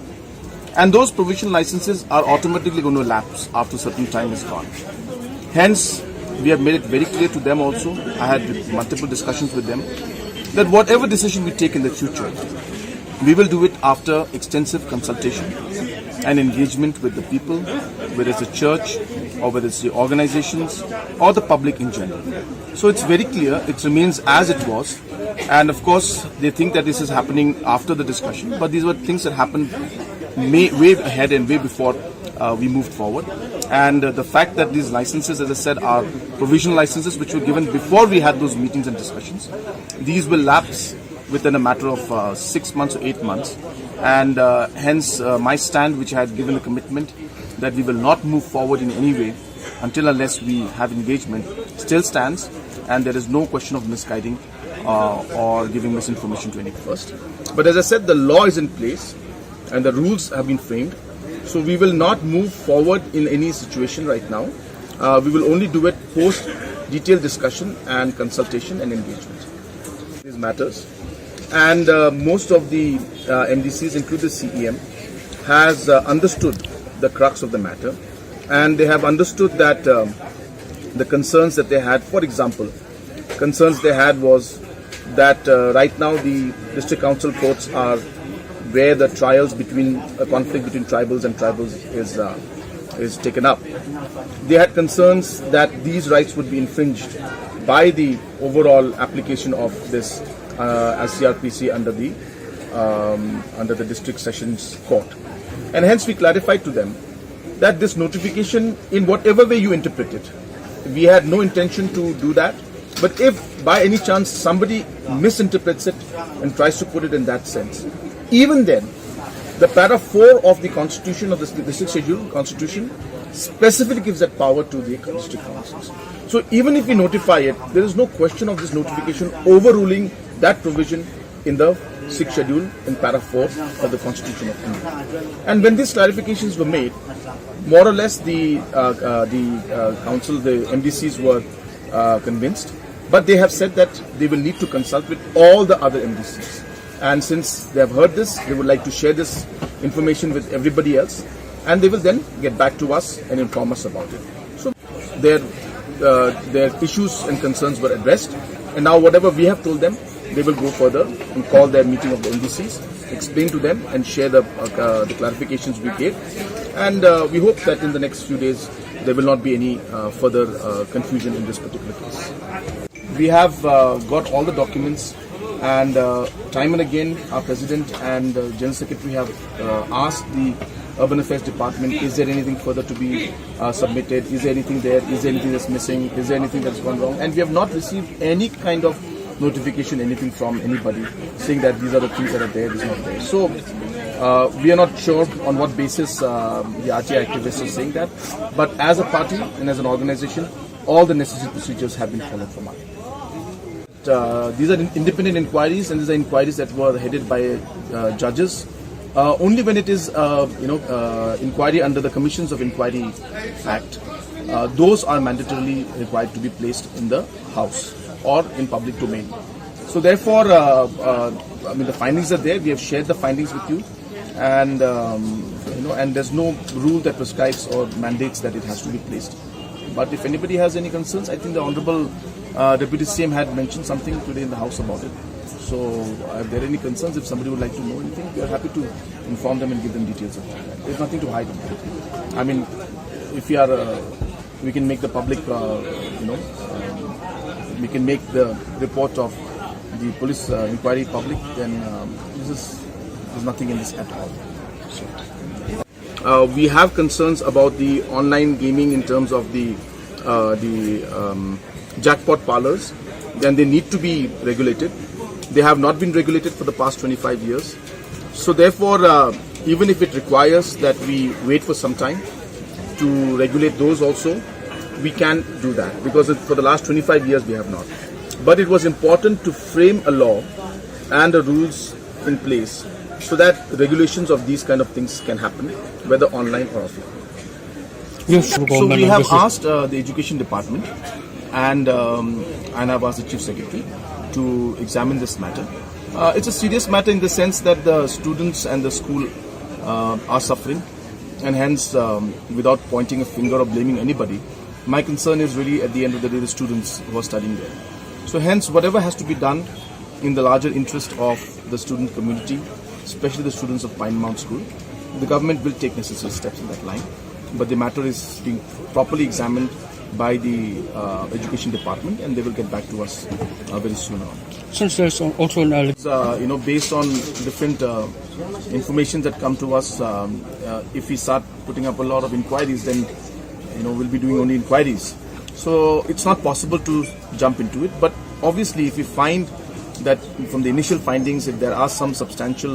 And those provisional licenses are automatically going to lapse after a certain time is gone. Hence, we have made it very clear to them also. I had multiple discussions with them that whatever decision we take in the future, we will do it after extensive consultation and engagement with the people, whether it's the church or whether it's the organizations or the public in general. So it's very clear, it remains as it was. And of course, they think that this is happening after the discussion, but these were things that happened way ahead and way before we moved forward. And the fact that these licenses, as I said, are provisional licenses which were given before we had those meetings and discussions, these will lapse within a matter of 6 months or 8 months. And hence my stand, which I had given a commitment that we will not move forward in any way until unless we have engagement, still stands, and there is no question of misguiding or giving misinformation to any first. But as I said, the law is in place and the rules have been framed. So we will not move forward in any situation right now. We will only do it post detailed discussion and consultation and engagement. These matters. And most of the MDCs, including the CEM, has understood the crux of the matter. And they have understood that the concerns that they had, for example, concerns they had was that right now the district council courts are where the trials between a conflict between tribals and tribals is taken up. They had concerns that these rights would be infringed by the overall application of this as CRPC under the district sessions court. And hence we clarified to them that this notification, in whatever way you interpret it, we had no intention to do that. But if by any chance somebody misinterprets it and tries to put it in that sense, even then, the para 4 of the constitution of the district schedule constitution specifically gives that power to the district councils. So even if we notify it, there is no question of this notification overruling that provision in the 6th schedule in para 4 of the constitution of India. And when these clarifications were made, more or less the council, the MDCs were convinced, but they have said that they will need to consult with all the other MDCs. And since they have heard this, they would like to share this information with everybody else, and they will then get back to us and inform us about it. So their issues and concerns were addressed, and now whatever we have told them, they will go further and call their meeting of the MDCs, explain to them and share the clarifications we gave. And we hope that in the next few days there will not be any further confusion in this particular case. We have got all the documents, and time and again our President and General Secretary have asked the Urban Affairs Department, is there anything further to be submitted, is there anything there, is there anything that's missing, is there anything that's gone wrong, and we have not received any kind of notification, anything from anybody saying that these are the things that are there, this is not there. So we are not sure on what basis the RTI activists are saying that, but as a party and as an organization, all the necessary procedures have been followed from our. These are independent inquiries, and these are inquiries that were headed by judges. Only when it is, inquiry under the Commissions of Inquiry Act, those are mandatorily required to be placed in the House or in public domain. So therefore, the findings are there. We have shared the findings with you, and and there's no rule that prescribes or mandates that it has to be placed. But if anybody has any concerns, I think the Honourable Deputy CM had mentioned something today in the House about it. So if there are any concerns, if somebody would like to know anything, we are happy to inform them and give them details of that. There's nothing to hide. I mean, if we are, we can make the public, we can make the report of the police inquiry public, then there's nothing in this at all. So, we have concerns about the online gaming in terms of the jackpot parlors. Then they need to be regulated. They have not been regulated for the past 25 years. So therefore, even if it requires that we wait for some time to regulate those also, we can do that, because for the last 25 years we have not. But it was important to frame a law and the rules in place so that regulations of these kind of things can happen, whether online or offline. Yes. So we have asked the Education Department and I've asked the Chief Secretary to examine this matter. It's a serious matter in the sense that the students and the school are suffering, and hence, without pointing a finger or blaming anybody, my concern is really at the end of the day the students who are studying there. So hence, whatever has to be done in the larger interest of the student community, especially the students of Pine Mount School, the government will take necessary steps in that line. But the matter is being properly examined by the Education Department, and they will get back to us very soon on. Since there's also an based on different information that come to us, if we start putting up a lot of inquiries, then we'll be doing only inquiries. So it's not possible to jump into it. But obviously, if we find that from the initial findings, if there are some substantial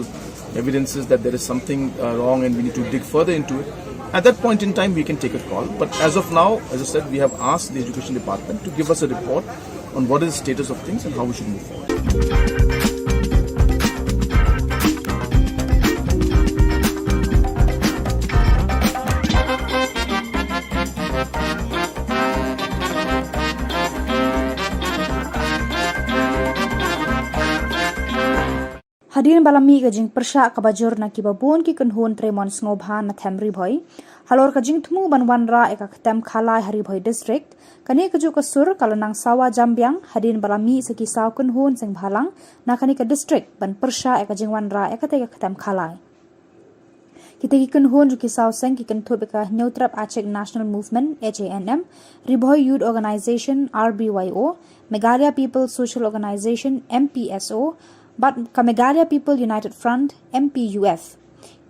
evidences that there is something wrong and we need to dig further into it, at that point in time we can take a call. But as of now, as I said, we have asked the Education Department to give us a report on what is the status of things and how we should move forward. Hadirin balami kajing persya kabajur na kibabun ki kunhun tremon ngobhan na temri bhoi halor kajing thmu banwanra eka ktem khalai hari bhoi district kani kaju kasur kalanang sawa jambyang hadirin balami seki saw kunhun sing bhalang na kani ka district ban persya eka jingwanra eka te ktem khalai kitagi kunhun ju ki saw seng ki kan thobeka neutrap achek national movement HANM ribhoi youth organization RBYO Meghalaya people social organization MPSO but Meghalaya People United Front MPUF.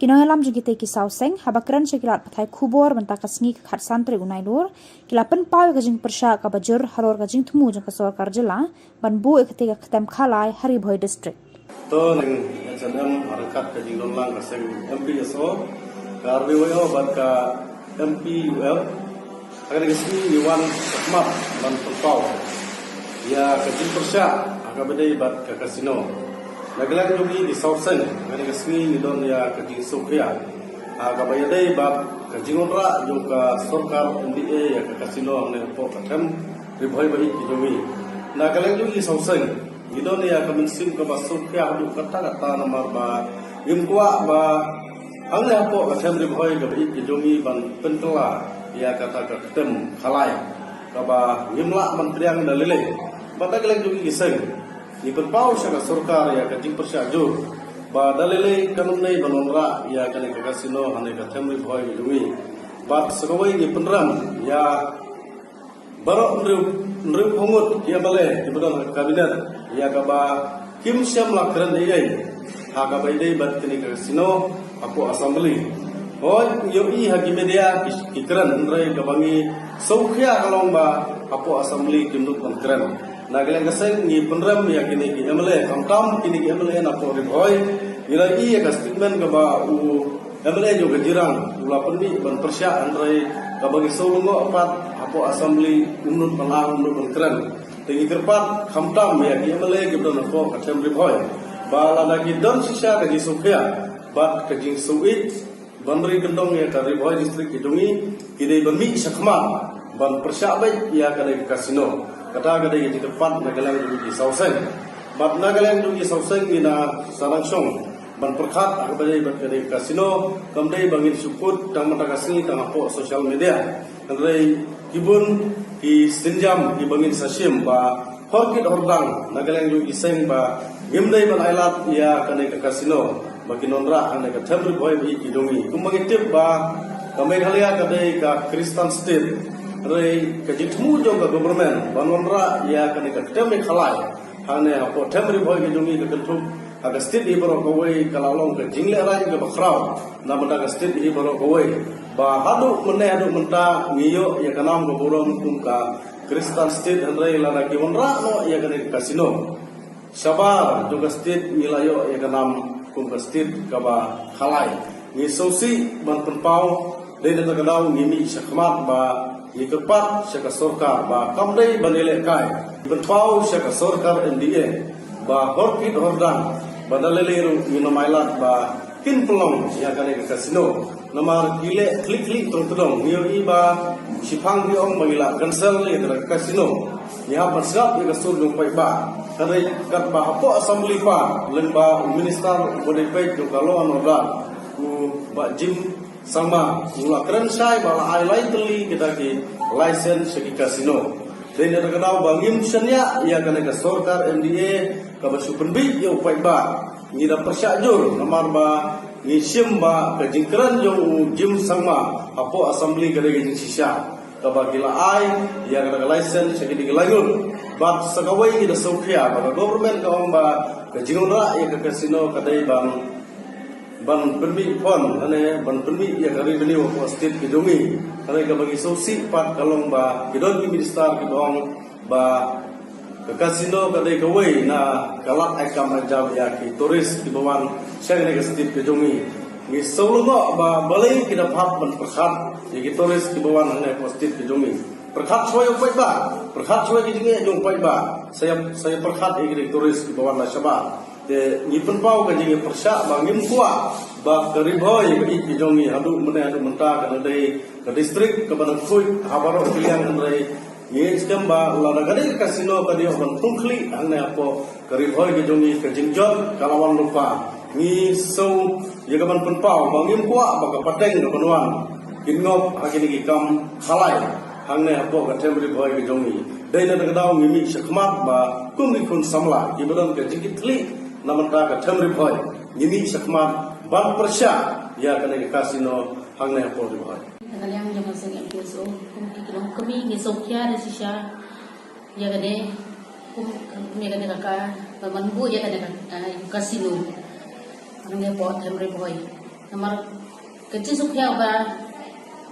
Kinohelam jengkite kisau seng habakran sekilat pathai khubor benta kasngi khat santre unailur kilapan pau kajing persya kabajur halor kajing thmu jeng kasor karjela ban bu ekte khatem khalai hari bhoi district. To nang janam harakat kajing long kaseng MPSO RBYO bat ka MPUF agar kesini iwan map dan pau ya kajing persya akabadai bat ka kasino naglag jogi di sausen ngani kesmi ni don ya kajing sokya agabayadai bab kajing onra juga sarkar NDA ya kasino ne po katam ribhoi bai ki jogi naglag jogi sausen ni don ya kaminsin ka basokya du kata namar ba imkwa ba ang ya po katam ribhoi ka bai ki jogi ban pentela ya kata katem khalai ka ba ngimla mentriang dalile bataglag jogi kiseng ni berpau sa sarkar ya kajing persya jo ba dalile kanun nei banonra ya kani kasino hane ka thamri bhoi dumi bat sagawai ni penram ya barok nru phongut ya bale di badan kabinet ya ka ba kim syam lakran dei ha ka bai dei bat kani kasino aku assembly hoi yo i hagi media kikran nrai ka bangi saukhya kalong ba aku assembly kimduk ban kran Nagalang kaseng ni penrem ya kini ki MLA kamtam kini ki MLA na po riboy ila i ka statement ka ba u MLA jo gajirang ula pendi ban persya andrai ka bagi solongo apat apo assembly unut pangang unut keren tingi kerpat kamtam ya ki MLA ki don ko ka tem riboy bala lagi don sisa ka jisukya bat ka jing suit banri gendong ya ka riboy distrik idungi kini bami sakma ban persya bai ya ka kasino kata kada yang tepat nagalang dugi sauseng bat nagalang dugi sauseng ina sarangsong ban perkhat akbadai bat kada kasino kamdai bangin suput tang mata kasih tang apo social media kadai kibun ki sinjam ki bangin sasim ba horkit hordang nagalang dugi seng ba gimdai ban ailat ya kada kasino bagi nonra ane ka thamri boy bi kidongi kumangitip ba kamai khalia kadai ka Kristen state Rai kajitmu jong ka government banonra ya kan ka temri khalai hane apo temri boy ke jongi ka kentu aga state hi baro kowai kalalong ka jingle rai ka bakrau na banda ka state hi baro kowai ba hadu menta ngiyo ya kanam ko borom kum ka Kristen state rai lana ki onra no ya kan ka kasino sabar juga state milayo ya kanam kum ka state ka ba khalai ni sosi ban penpau dei na kadau ngimi sakmat ba Ikepat syaka sorkar ba kamdai banele kai berpau syaka sorkar NDA ba horkit hordang badaleleru minamailat ba kin pelong ya kane kasino namar gile klik tong nio iba sipang biong bagila cancel le kasino ya pasap ya kasur jong pai ba kare kat ba apo assembly pa lemba minister bodepek jo kalo anoda ku ba jim sama mula keren sai bala ai lain teli kita ki license segi kasino dan ada kenal bangim senya ia kena ke sorkar MDA ke basupen bi yo pai ba ni da persyajur namar ba ni sim ba ke jingkran yo jim sama apo assembly ke jing sisa ke bagila ai ia kena ke license segi digelayun bat sakawai da sokya ba government ka ba ke jingra ia ke kasino kadai bang ban permi pon ane ban permi ya kari beli wa state kidungi ane ka bagi sosi pat kalong ba kidon ki minister kidong ba ke kasino kadai kawai na kalak akam ajab ya ki turis ki bawan syang ne ka state kidungi ni solo ba balai ki dapat ban perkhat ya ki turis ki bawan ane ka state kidungi perkhat soy pai ba perkhat soy ki jinge jong pai ba saya perkhat ki turis ki bawan la syaba de ni penpau ka jinge persya bangim kuat ba keriboy ka iki jongi hadu menta ka dei ka distrik ka badang fui habaro pilihan andrai ye skam ba la da kasino ka dio ban tungkli anne apo keriboy ka jongi ka jingjot kalawan lupa ni so ye ka ban penpau bangim kuat ba ka pateng ka banwan kinngop agini ki kam khalai hangne apo ka temri boy ka jongi dei na ka daw ngimi sakmat ba kumni kun samla ki badan ka jingitli namanta ka temri boy ngimi sakmat ban persya ya kena kasino hangne apo di bawah. Nagalang jangan sing MPSO kumikilong kami ni sokya de sisya ya kene kumi kene ka manbu ya kene kasino hangne apo temre boy namar kecil sokya ba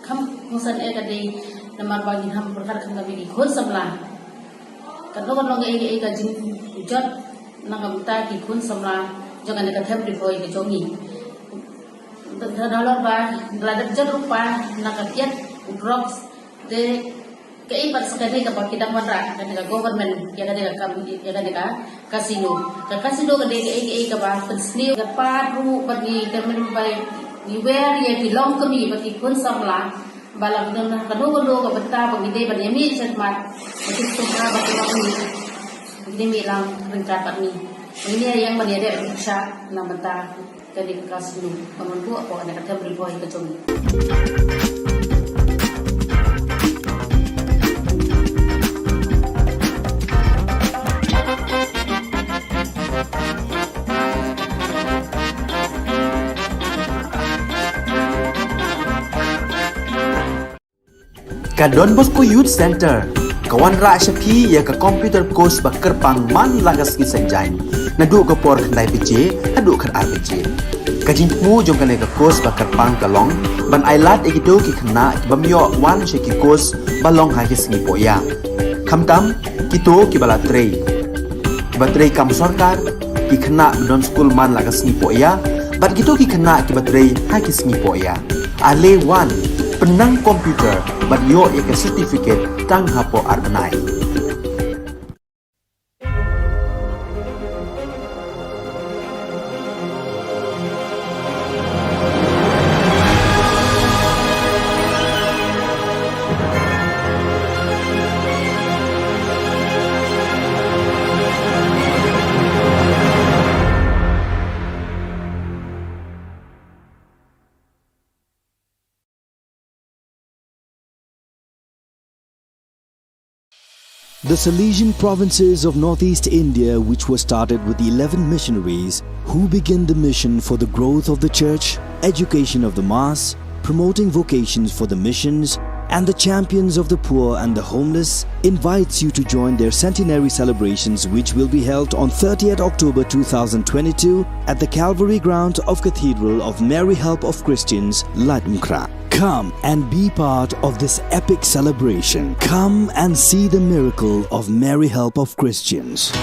kam musan kade namar bagi ham perkara kam kami khon samla kadong long e ka jin jot nangam ta ki khon samla jangan ka temre boy ke jongi dollar ba belajar jerupa nakatiat drops de keipat sekali ke pakidang mandra kan ka government ya ka kasino ke ba pensni ke paru bagi government by where ya belong to me bagi kun samla balang don kanu ka beta bagi de ban yami setmat bagi sumpah bagi ini milang rencana ini yang menjadi riksa namanya jadi kasino menunggu apa ada kata beriboy ke jongi. Ka Don Bosco Youth Center kawan ra syapi ya ka computer course bakar pang man lagas ki sanjai nadu ka por khnai pije adu khar RPG kajingmu jong ka course bakar pang kalong ban ailat egido ki khna bamyo wan sheki course balong ha ki singi poya khamtam Kito kibala trei. Kibatrei kam sorkar, ki kena non school man laga sengi po ya, bat kito ki kena kibatrei hai ki sengi po ya. Ale wan, penang komputer, bat yo ya ke certificate tang hapo arbenai. The Salesian provinces of northeast India, which were started with the 11 missionaries who began the mission for the growth of the church, education of the mass, promoting vocations for the missions, and the champions of the poor and the homeless, invites you to join their centenary celebrations, which will be held on 30th October 2022 at the Calvary ground of Cathedral of Mary Help of Christians, Ladmkra. Come and be part of this epic celebration. Come and see the miracle of Mary Help of Christians.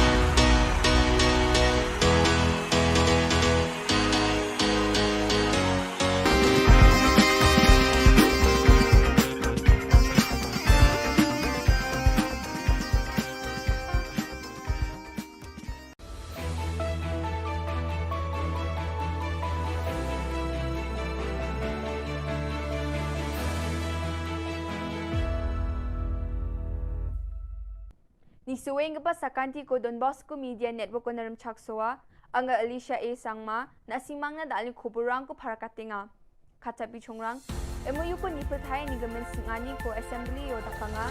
Nisuwing pa sa kanti ko Don Bosco Media Network ko naram chaksoa, ang Alicia A. Sangma, na simang na daling kuburang ko para katinga. Katabi chongrang, emoyu ko nipatay ni gamin singani ko assembly o takanga.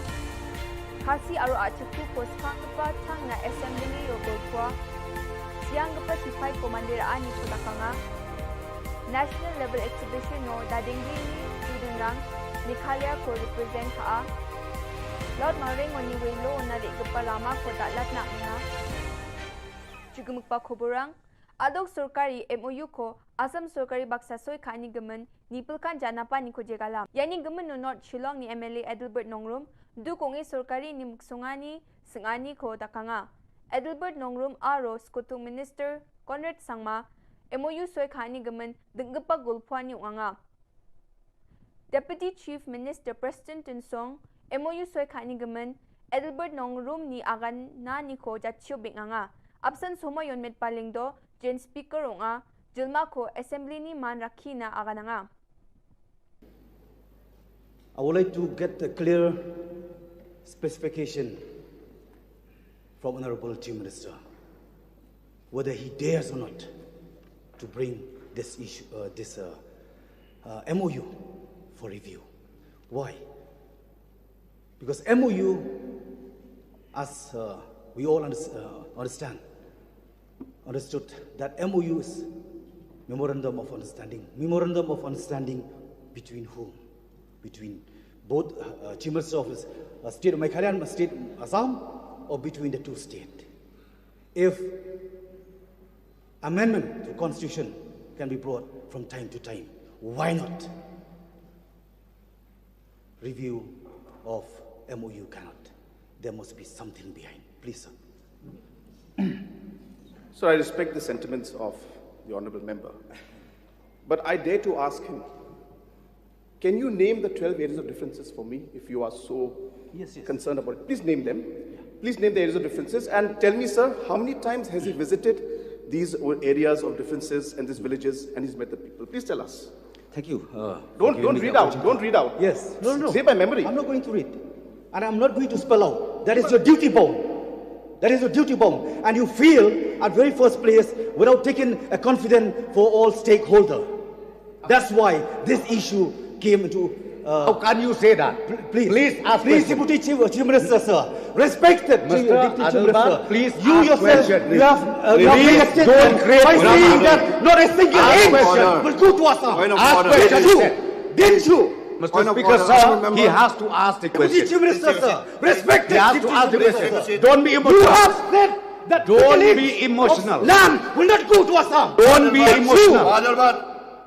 Kasi aro achaku ko skang pa tang na assembly o golkwa. Siyang pa si fight komandiraan ni ko takanga. National level exhibition no dadingli student rang, Nikhalya ko represent ka. Laut maring oni welo na ri gapalama ko dalat na nga. Chugumukpa Khuborang, adok सरकारी MOU ko Assam सरकारी baksa soy khani gaman nipulkan janapa ni ko jegalam. Yani gaman no North Shillong ni MLA Adelbert Nongrum du kongi सरकारी ni muksungani singani ko takanga. Adelbert Nongrum aro skutung minister Conrad Sangma MOU soy khani gaman denggapa gulpwani anga. Deputy Chief Minister Preston Tinsong MOU soy khani gaman Adelbert Nongrum ni agan na ni ko jatcho binganga. Absent somo yon met palingdo Jen Speaker onga Jilma ko assembly ni man rakhina agananga. I would like to get a clear specification from Honorable Chief Minister whether he dares or not to bring this issue, MOU for review. Why? Because MOU, as we all understood that MOU is Memorandum of Understanding. Memorandum of Understanding between whom? Between both Chief Minister of State of Meghalaya and State Assam, or between the two states? If amendment to the Constitution can be brought from time to time, why not review of MOU cannot? There must be something behind. Please, sir. So I respect the sentiments of the Honourable Member. But I dare to ask him, can you name the 12 areas of differences for me if you are so concerned about it? Please name them. Please name the areas of differences and tell me, sir, how many times has he visited these areas of differences and these villages and he's met the people? Please tell us. Thank you. Don't read out. Don't read out. Yes. No. Say by memory. I'm not going to read. And I'm not going to spell out. That is your duty bound. That is your duty bound. And you feel at very first place without taking a confidence for all stakeholders. That's why this issue came into... How can you say that? Please ask Please, Deputy Chief Minister, sir. Respected Deputy Chief Minister. Please you ask yourself, question. you have reacted don't create by saying that not a single inch will go to Assam. Ask question. Didn't you? Mr. Speaker, sir, he has to ask the question. Deputy Chief Minister, sir. Respected He has to ask the question. Don't be You emotional. have said that Don't single be inch emotional. of land will not go to Assam. Don't be emotional. Bahadur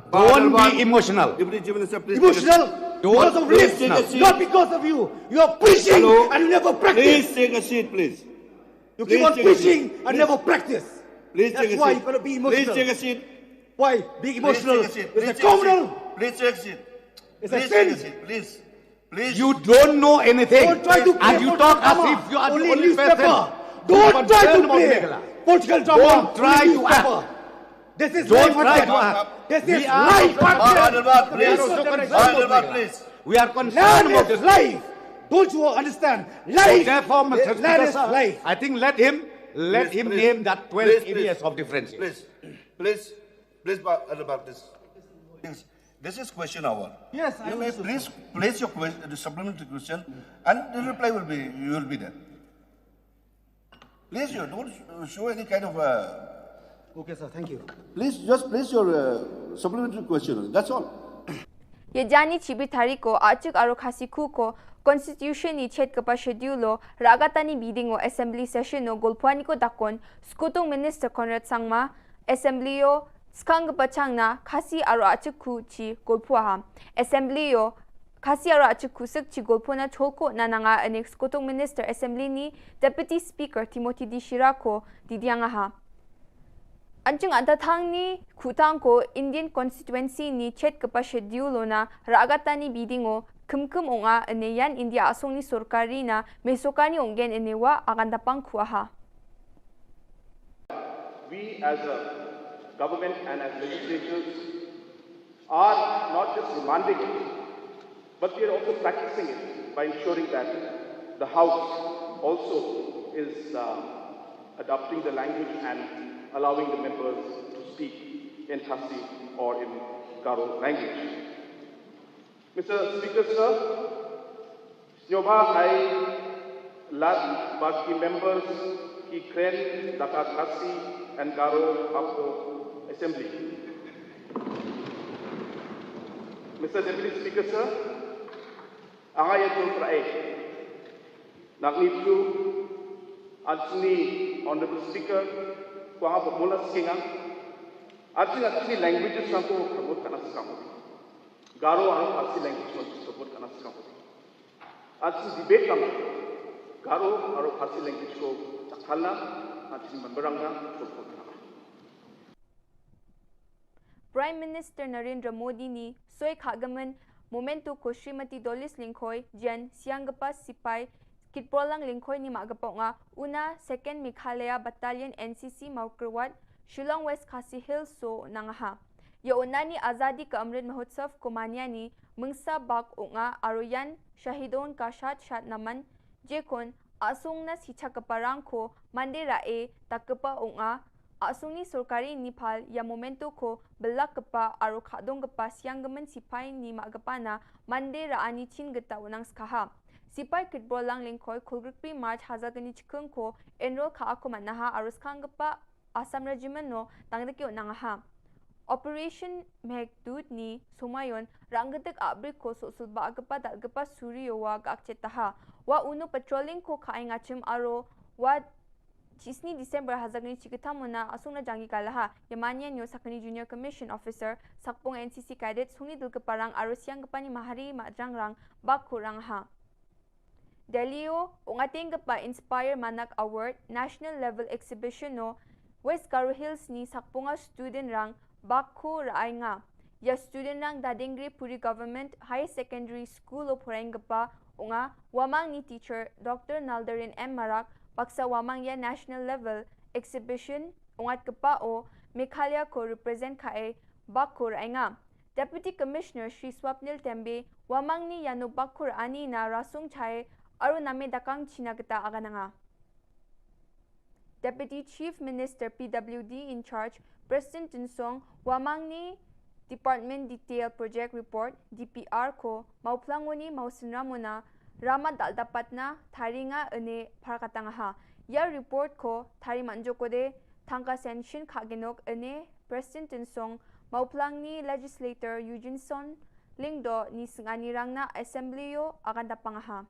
Don't be emotional. Deputy Chief Minister, please. Emotional? Because of lips, not because of you. You are preaching and you never practice. Please take a seat, please. You keep on preaching and never practice. Please That's take a why seat. you cannot be emotional. Please take a seat. Why? Being emotional Please take a seat. is a Please take a criminal. seat. Please take a seat. It's a Please take a sin. seat. Please. Please. You don't know anything. Don't try to play And you political talk as drama. if you are the Only only newspaper. person. Don't try to play Meghalaya. political drama. Don't try Only to newspaper. act. This is Don't life try and to death. act. This We is are life also and concerned. death. We are also concerned about Meghalaya. We are concerned Land about is this. life. Don't you understand? So Life. therefore, Mr. Land Speaker, is sir, life. I think let him name that 12 areas of difference. Please, about this. This is question hour. Yes, you may please place your question, the supplementary question, and the reply will be you will be there. Please, you don't show any kind of. Okay, sir. Thank you. Please just place your supplementary question. That's all. Ye jani chibi tariko achuk aro khasiku ko constitution ni chet kapa schedule lo ragatani meeting o assembly session no golpwani ko dakon skutung minister Conrad Sangma assembly o skang pachangna khasi aro achuk chi golpwa ha assembly o khasi aro achuk suk chi golpona cholko nananga anex skutung minister assembly ni deputy speaker Timothy Dishira ko didianga ha Anjung antatang ni kutang ko Indian constituency ni chet kapa schedule na ragatani bidingo kumkum onga aneyan India asong ni sorkari na mesokani ongen enewa agandapang kuaha. We as a government and as legislators are not just demanding it, but we are also practicing it by ensuring that the House also is adopting the language and allowing the members to speak in Khasi or in Garo language. Mr. Speaker, sir, Snyoba, I last Baki members ki kren Daka Khasi and Garo Apo Assembly. Mr. Deputy Speaker, sir, Angayatul Prae, Nagnitu, Ansni, Honorable Speaker, Kuanga Pemula Skinga, Arjun languages sampo promote kana sakamu. Garo aro Khasi language sampo support kana sakamu. Arjun debate kama. Garo aro Khasi language ko chakhalna, arjun memberangna support kana. Prime Minister Narendra Modi ni soy khagaman momento ko Srimati Dolis Lingkhoi jan sianggapa sipai kitprolang Lingkhoi ni magapa nga una 2nd Meghalaya Battalion NCC Maukerwat Shillong West Khasi Hills so nangaha ya unani Azadi ka Amrit Mahotsav ko manya ni mungsa bak nga aroyan shahidon ka shat naman jekon asung na sicha kaparang ko mandera e takapa nga asung ni sorkari Nepal ya momento ko belak kapa aro khadong kapa sianggaman sipai ni magapa na mandera ani chin gata unang skaha Sipai kitbolang Lingkhoi Kulgrikpi March Hazagani Chikung ko enroll ka ako manaha arus kangapa Assam Regiment no tangdaki nangaha. Operation Meghdut ni sumayon ranggatek abrik ko susulba agapa dalgapa Suryo wa gakchetaha. Wa uno patrolling ko kaingachim aro wa Chisni December Hazagani Chikitamuna asuna jangi kalaha Yamanya nyo Sakani Junior Commission Officer Sakpong NCC Cadet Suni Dulkaparang arus yang gapani mahari majangrang bakurang ha. Delio ungating pa Inspire Manak Award National Level Exhibition no West Garo Hills ni sakpunga student rang bakko raay nga ya student rang Dadingri Puri Government High Secondary School o Porengapa unga wamang ni teacher Dr. Naldarin M. Marak paksa wamang ya National Level Exhibition ungat kapa o Meghalaya ko represent kae bakko raay nga Deputy Commissioner Shri Swapnil Tembe wamang ni yano bakko raani na rasung chae Aru name dakang chinagata agananga. Deputy Chief Minister PWD in charge, President Tinsong, wamang ni Department Detail Project Report, DPR ko, mauplangoni mausinramona, rama daldapat na, taringa ane parakatangaha. Ya report ko, tari manjoko de, tangka senshin kaginok ane, President Tinsong, mauplang ni Legislator Eugene Son, lingdo ni singanirang na Assemblyo agandapangaha.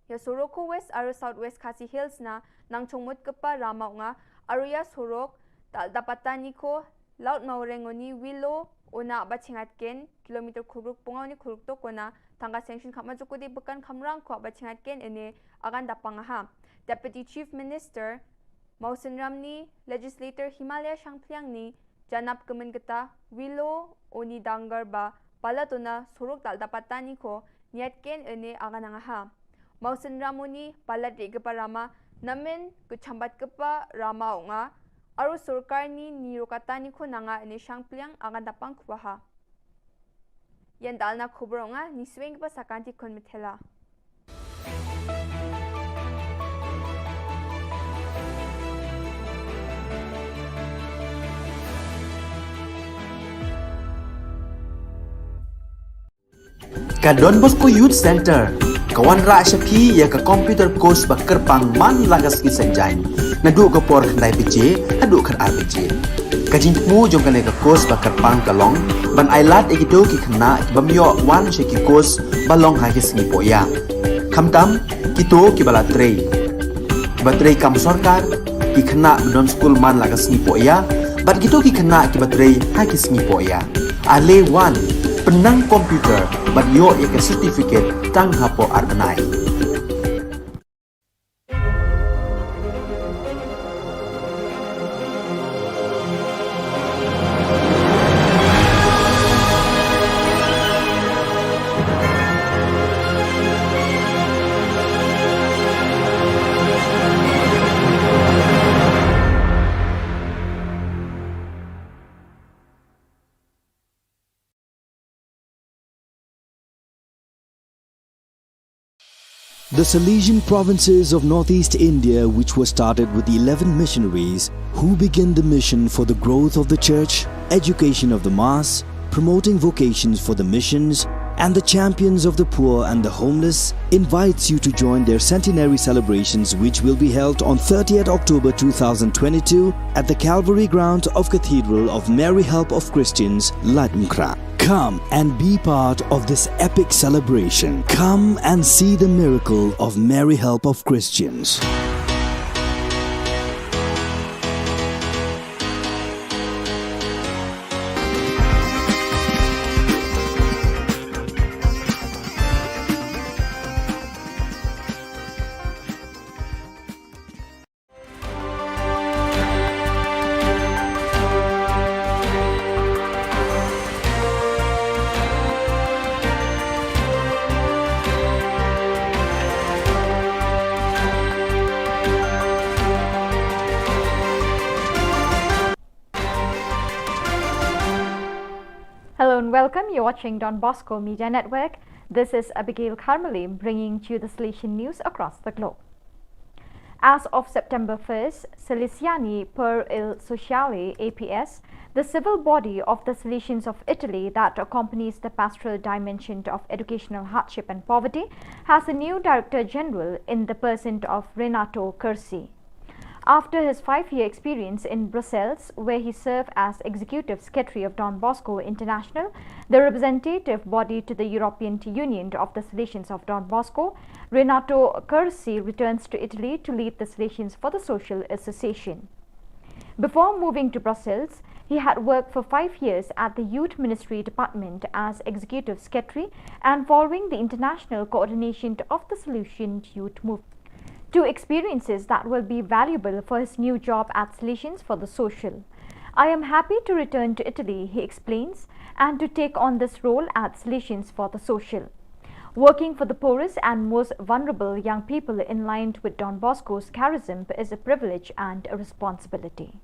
Ya Soroko West aro Southwest Khasi Hills na nang chungmut kapa rama nga aro ya Sorok dapatan ni ko laut maurengoni Willow una bachingatken kilometer khuluk pungaw ni khuluk to kona tangga sanction khama jukudi bukan khamrang ko bachingatken ene agan dapangaha. Deputy Chief Minister Mausen Ramni Legislator Himalaya Shangpliang ni janap kemenketa Wilo oni dangar ba palatuna suruk dal dapatani ko niatken ene aganangaha. Mausen Ramuni palat regeparama namen kuchambat kepa rama nga aru surkar ni nirokatani ko nanga ene Shangpliang agan dapang kubaha. Yan dalna khubor nga ni swing pa sakanti kon mithela. Ka Don Bosco Youth Center, kawan ra syapi ya ka computer course bakar pang man lagas ki sanjain. Nadu ka por kandai PJ, nadu kan RPG. Kajin mu jong kan ka course bakar pang kalong, ban ailat ikido ki kena bamyo wan sheki course balong ha ki singi poya. Kamtam kito ki bala trei. Batrei kam sorkar ki kena don school man lagas singi poya, ban kito ki kena ki batrei ha ki singi poya. Ale wan penang komputer ban yo ya ke certificate tang hapo arbenai. The Salesian provinces of northeast India, which were started with the 11 missionaries who began the mission for the growth of the church, education of the mass, promoting vocations for the missions, and the champions of the poor and the homeless, invites you to join their centenary celebrations, which will be held on 30th October 2022 at the Calvary Ground of Cathedral of Mary Help of Christians, Latmkra. Come and be part of this epic celebration. Come and see the miracle of Mary Help of Christians. Hello and welcome. You're watching Don Bosco Media Network. This is Abigail Carmeli bringing to you the Salesian news across the globe. As of September 1st, Salesiani per il Sociale APS, the civil body of the Salesians of Italy that accompanies the pastoral dimension of educational hardship and poverty, has a new Director General in the person of Renato Cursi. After his 5-year experience in Brussels, where he served as Executive Secretary of Don Bosco International, the representative body to the European Union of the Salesians of Don Bosco, Renato Cursi returns to Italy to lead the Salesians for the Social Association. Before moving to Brussels, he had worked for 5 years at the Youth Ministry Department as Executive Secretary and following the international coordination of the Salesian Youth Movement. Two experiences that will be valuable for his new job at Salesians for the Social. I am happy to return to Italy, he explains, and to take on this role at Salesians for the Social. Working for the poorest and most vulnerable young people in line with Don Bosco's charism is a privilege and a responsibility.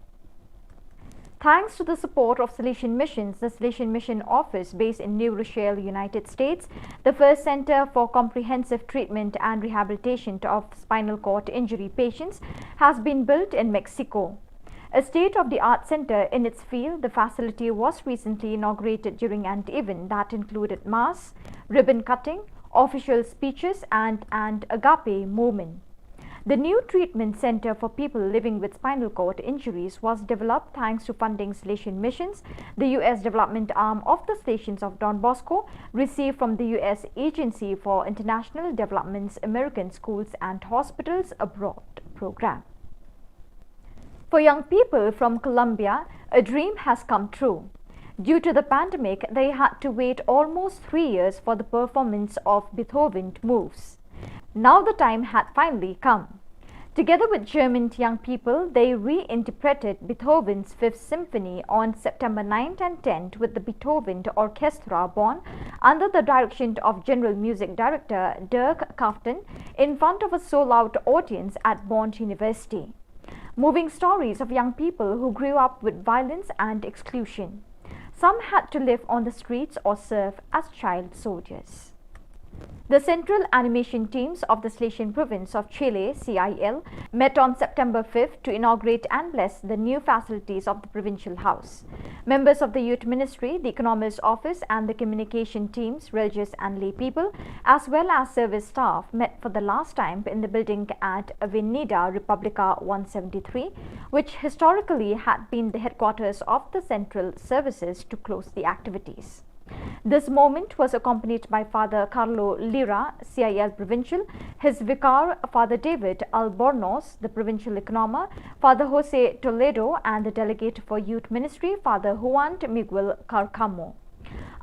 Thanks to the support of Salesian Missions, the Salesian Mission Office based in New Rochelle, United States, the first center for comprehensive treatment and rehabilitation of spinal cord injury patients, has been built in Mexico. A state-of-the-art center in its field, the facility was recently inaugurated during an event that included mass, ribbon cutting, official speeches, and an agape movement. The new treatment center for people living with spinal cord injuries was developed thanks to funding Salesian Missions, the U.S. development arm of the Salesians of Don Bosco, received from the U.S. Agency for International Development's American Schools and Hospitals Abroad program. For young people from Colombia, a dream has come true. Due to the pandemic, they had to wait almost 3 years for the performance of Beethoven's moves. Now the time had finally come. Together with German young people, they reinterpreted Beethoven's Fifth Symphony on September 9th and 10th with the Beethoven Orchestra Bonn under the direction of General Music Director Dirk Kaften in front of a sold-out audience at Bonn University. Moving stories of young people who grew up with violence and exclusion. Some had to live on the streets or serve as child soldiers. The Central Animation Teams of the Silesian Province of Chile, CIL, met on September 5th to inaugurate and bless the new facilities of the Provincial House. Members of the Youth Ministry, the Economist Office and the communication teams, religious and lay people, as well as service staff, met for the last time in the building at Avenida Republica 173, which historically had been the headquarters of the Central Services to close the activities. This moment was accompanied by Father Carlo Lira, CIL Provincial, his vicar, Father David Albornoz, the Provincial Economer, Father Jose Toledo, and the Delegate for Youth Ministry, Father Juan Miguel Carcamo.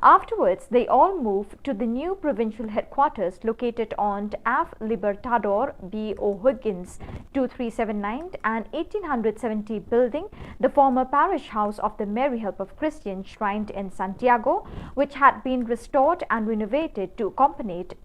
Afterwards, they all moved to the new provincial headquarters located on F. Libertador B. O'Higgins 2379 and 1870 building, the former parish house of the Mary Help of Christians shrined in Santiago, which had been restored and renovated to accommodate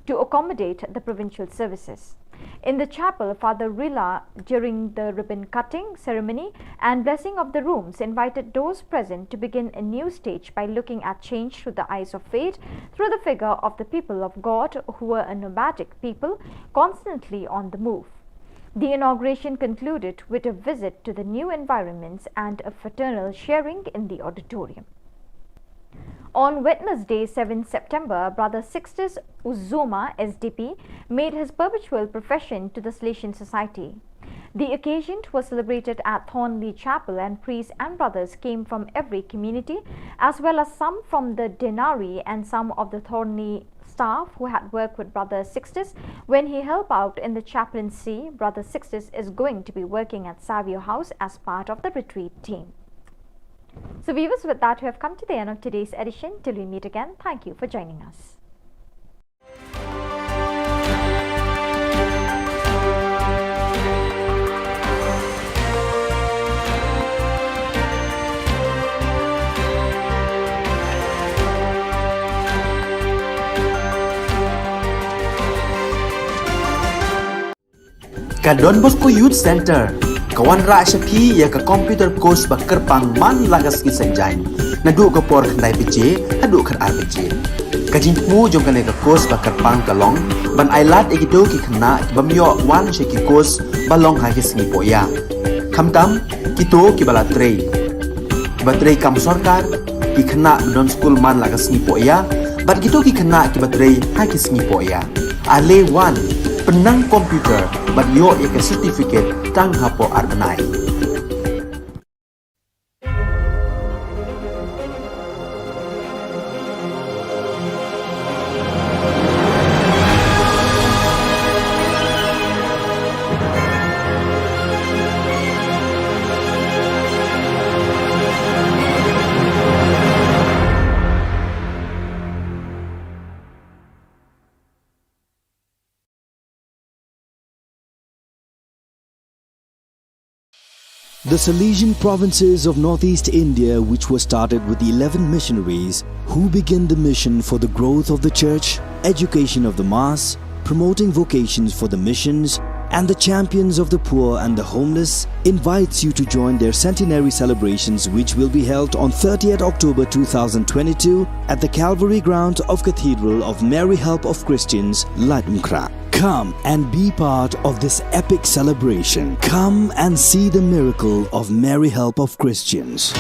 the provincial services. In the chapel, Father Rilla, during the ribbon cutting ceremony and blessing of the rooms, invited those present to begin a new stage by looking at change through the eyes of faith, through the figure of the people of God, who were a nomadic people, constantly on the move. The inauguration concluded with a visit to the new environments and a fraternal sharing in the auditorium. On Wednesday, 7 September, Brother Sixtus Uzuma, SDP, made his perpetual profession to the Silesian Society. The occasion was celebrated at Thornley Chapel, and priests and brothers came from every community, as well as some from the Denari and some of the Thornley staff who had worked with Brother Sixtus when he helped out in the chaplaincy. Brother Sixtus is going to be working at Savio House as part of the retreat team. So viewers, with that, we have come to the end of today's edition. Till we meet again, thank you for joining us. Ka Don Bosco Youth Center, kawan rak syapi ya ka computer course bakar pang man lagas ki senjai. Nadu ka por kandai PJ, hadu kan RPG. Kajin mu jom kan ka course bakar pang kalong, ban ailat egido ki kena ki bamyo wan syaki course balong ha ki singi poya. Kamtam kito ki bala trei. Batrei kam sorkar ki kena don school man lagas singi poya, bat kito ki kena ki batrei ha ki singi poya. Ale wan penang komputer bat yo ke certificate tang hapo arnai. The Silesian provinces of northeast India, which were started with the 11 missionaries who began the mission for the growth of the church, education of the mass, promoting vocations for the missions, and the champions of the poor and the homeless, invites you to join their centenary celebrations, which will be held on 30th October 2022 at the Calvary Ground of Cathedral of Mary Help of Christians, Latumkra. Come and be part of this epic celebration. Come and see the miracle of Mary Help of Christians.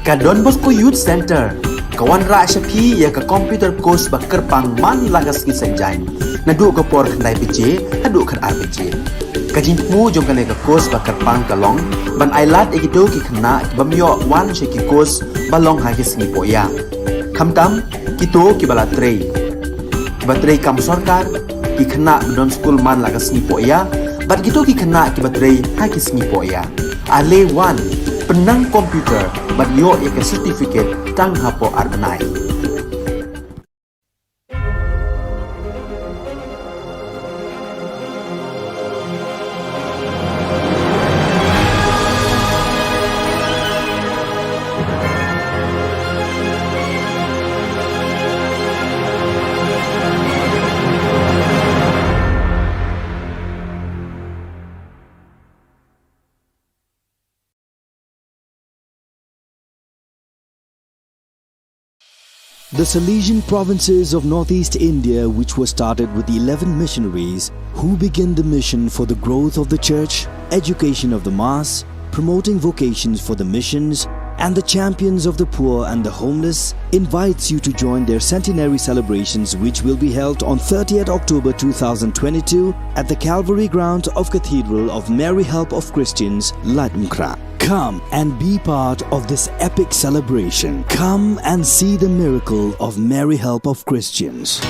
Ka Don Bosco Youth Center, kawan rak syapi ya ka computer course bakar pang man lagas ki senjai. Nadu ka por kendai PJ, hadu kan RPG. Kajin mu jom kan ka course bakar pang kalong, ban ailat ekito ki kena bamyo wan syaki course balong hagi sengi poya. Kamtam kito ki balatrei. Batrei kam sorkar ki kena don school man lagas sengi poya, bat kito ki kena ki batrei hagi sengi poya. Ale wan penang komputer bat yo ke certificate tang hapo arnai. The Salesian provinces of northeast India, which were started with 11 missionaries who began the mission for the growth of the church, education of the mass, promoting vocations for the missions, and the champions of the poor and the homeless, invites you to join their centenary celebrations, which will be held on 30th October 2022 at the Calvary ground of Cathedral of Mary Help of Christians, Ladmkra. Come and be part of this epic celebration. Come and see the miracle of Mary Help of Christians.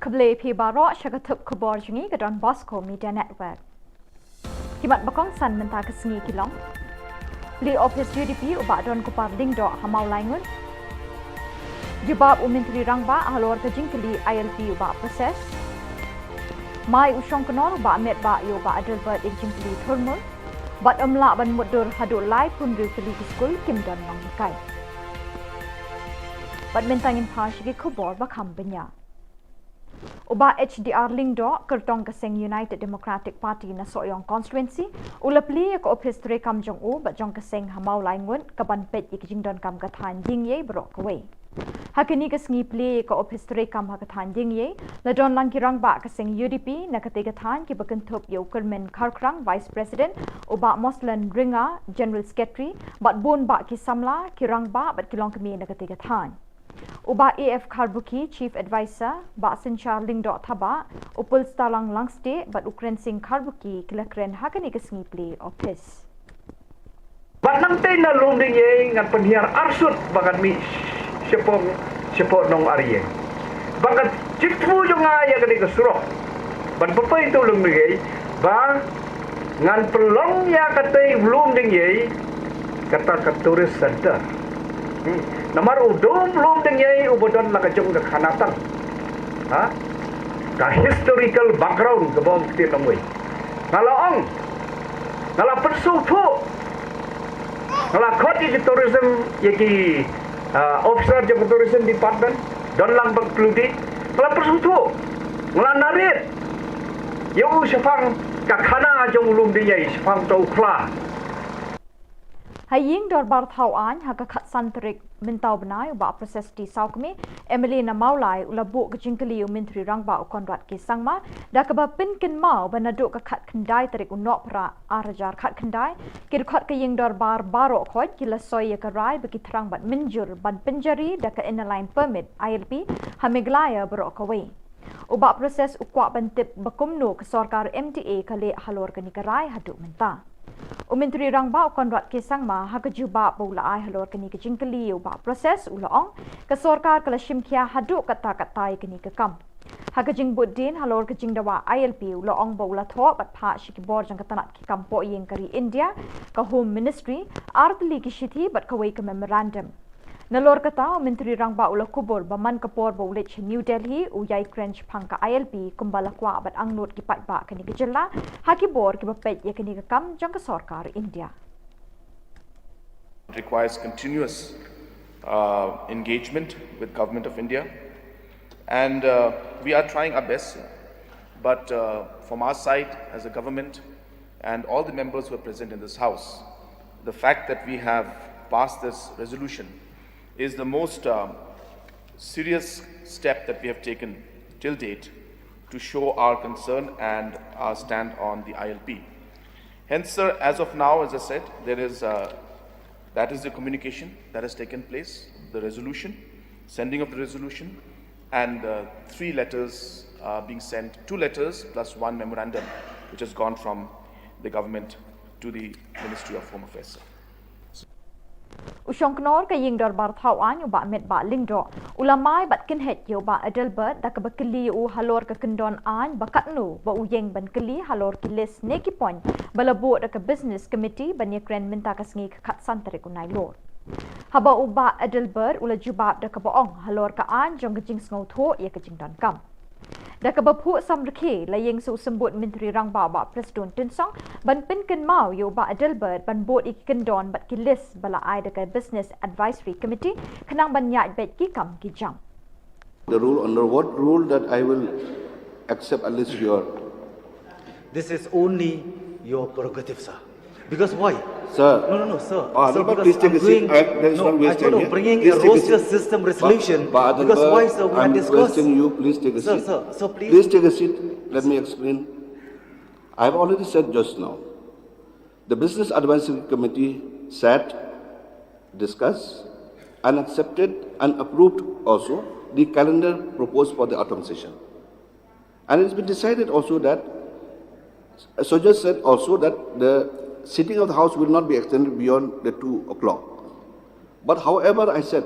Keble pi barok syakatup Khubor jengi ke Don Bosco Media Network. Kimat bakong san mentah kesengi kilong. Li office UDP ubak Don Kupar Dingdo hamau laingun. Jubab Menteri Rangba halor ke jingkeli ILP ubak proses. Mai usong kenor ubak met ba yo ubak Adelbert jingkeli thurmul. Bat amla ban mudur hadu lai pun riu keli ke skul Kim Don Long Kai. Bat mentangin pasyiki Khubor bakam benya. Uba HDR Lingdo kertong keseng United Democratic Party na Soyong constituency ulapli ko office tre kam jong u ba jong keseng hamau laingun kaban pet ik jingdon kam kathan ding ye bro kwei hakini kesngi pli ko office tre kam hakathan ding ye la don lang kirang ba keseng UDP na kategathan ki bakentup yo kermen kharkrang vice president uba Moslan Ringa general secretary bat bun ba ki samla kirang ba bat kilong kemi na kategathan Uba AF Karbuki, Chief Advisor, Ba Sinchar Lingdo Thaba, Upul Stalang Langste, Bat Ukren Singh Karbuki, Kilakren Hakani Kesngi Play Office. Bat nang tay na lumding ye ngan penhiar arsut bagat mi sepong nong ariye. Bagat cikfu jo ngaya kani kesuroh. Bat bapa itu lumding ye ba ngan pelong ya katay lumding ye kata ka tourist center. Namar udom belum dengai ubodon la kajong ke khanatan. Ha? Ka historical background ke bawang ketir nongwei. Ngalaong. Ngala persutu. Ngala khoti ke tourism yaki officer je tourism department don lang bang pludi. Ngala persutu. Ngala narit. Yo syafang ka khana jong ulum dengai syafang tau khla. Haying dorbar thau an haka khat santrik mentau benai ba proses di saukmi Emily na maulai ulabu ke jingkeli Menteri Rangba konrat ki sangma da ka ba pin kin mau banaduk ka khat khandai tarik unok pra arajar khat khandai kir khat ke ying dorbar baro khoj ki la soy ka rai ba ki thrang bat minjur ban pinjari da ka inline permit ILP hamiglaya bro ka we uba proses ukwa bantip bakumno ke sarkar MTA kale halor ka ni ka rai hadu menta Menteri Rangba konrat ke sangma ha kejuba bola ai halor kini ke jingkeli uba proses ulong ke sarkar kala shimkia hadu kata-katai kini ke kam ha ke jingbudin halor ke jingdawa ILP ulong bola tho bat pha shikibor jang katanat ki kampo yeng kari India ka Home Ministry artli ki shithi bat kawai ke memorandum Nalor kata Menteri Rangba ula Khubor baman kapor baulit New Delhi uyai crench pangka ILP kumbala kwa bat angnot kipat ba kani Ka Jylla hakibor ki bapet ya kani kam jang ka sarkar India. It requires continuous engagement with Government of India, and we are trying our best. But from our side, as a government, and all the members who are present in this House, the fact that we have passed this resolution is the most serious step that we have taken till date to show our concern and our stand on the ILP. Hence, sir, as of now, as I said, that is the communication that has taken place, the resolution, sending of the resolution, and 3 letters being sent, 2 letters plus 1 memorandum, which has gone from the government to the Ministry of Home Affairs. Usong knor ka ying dor bar thau an ba met ba lingdo ulamai bat kin het yo ba adelbert da ka bakli u halor ka kendon an bakat nu ba uyeng ban kli halor kiles neki point balabo da ka business committee ban yakren minta ka sngi khat santre ku nai lor haba u ba adelbert ula jubab da ka baong halor ka an jong ka jing sngo tho ya ka jing don kam da ka bapu samrkhe la yeng su sembut Menteri Rangba ba Presiden Tunsong ban pin ken mau yo ba adelbert ban bot ik kendon bat ki list bala ai da ka business advisory committee khnang ban nyat bet ki kam ki jam. The rule, under what rule that I will accept at least your... This is only your prerogative, sir. Because why? Sir. No, sir. Sir, because please take a seat. There is no waste time here. Bringing Please a take roster seat. system resolution. But Because why, sir? We I'm have discussed. requesting you, please take a seat. Sir, please. Please take a seat. Let me explain. I have already said just now. The Business Advisory Committee sat, discussed, and accepted and approved also the calendar proposed for the autumn session. And it's been decided also that, so just said also that the sitting of the House will not be extended beyond the 2 o'clock. But however, I said,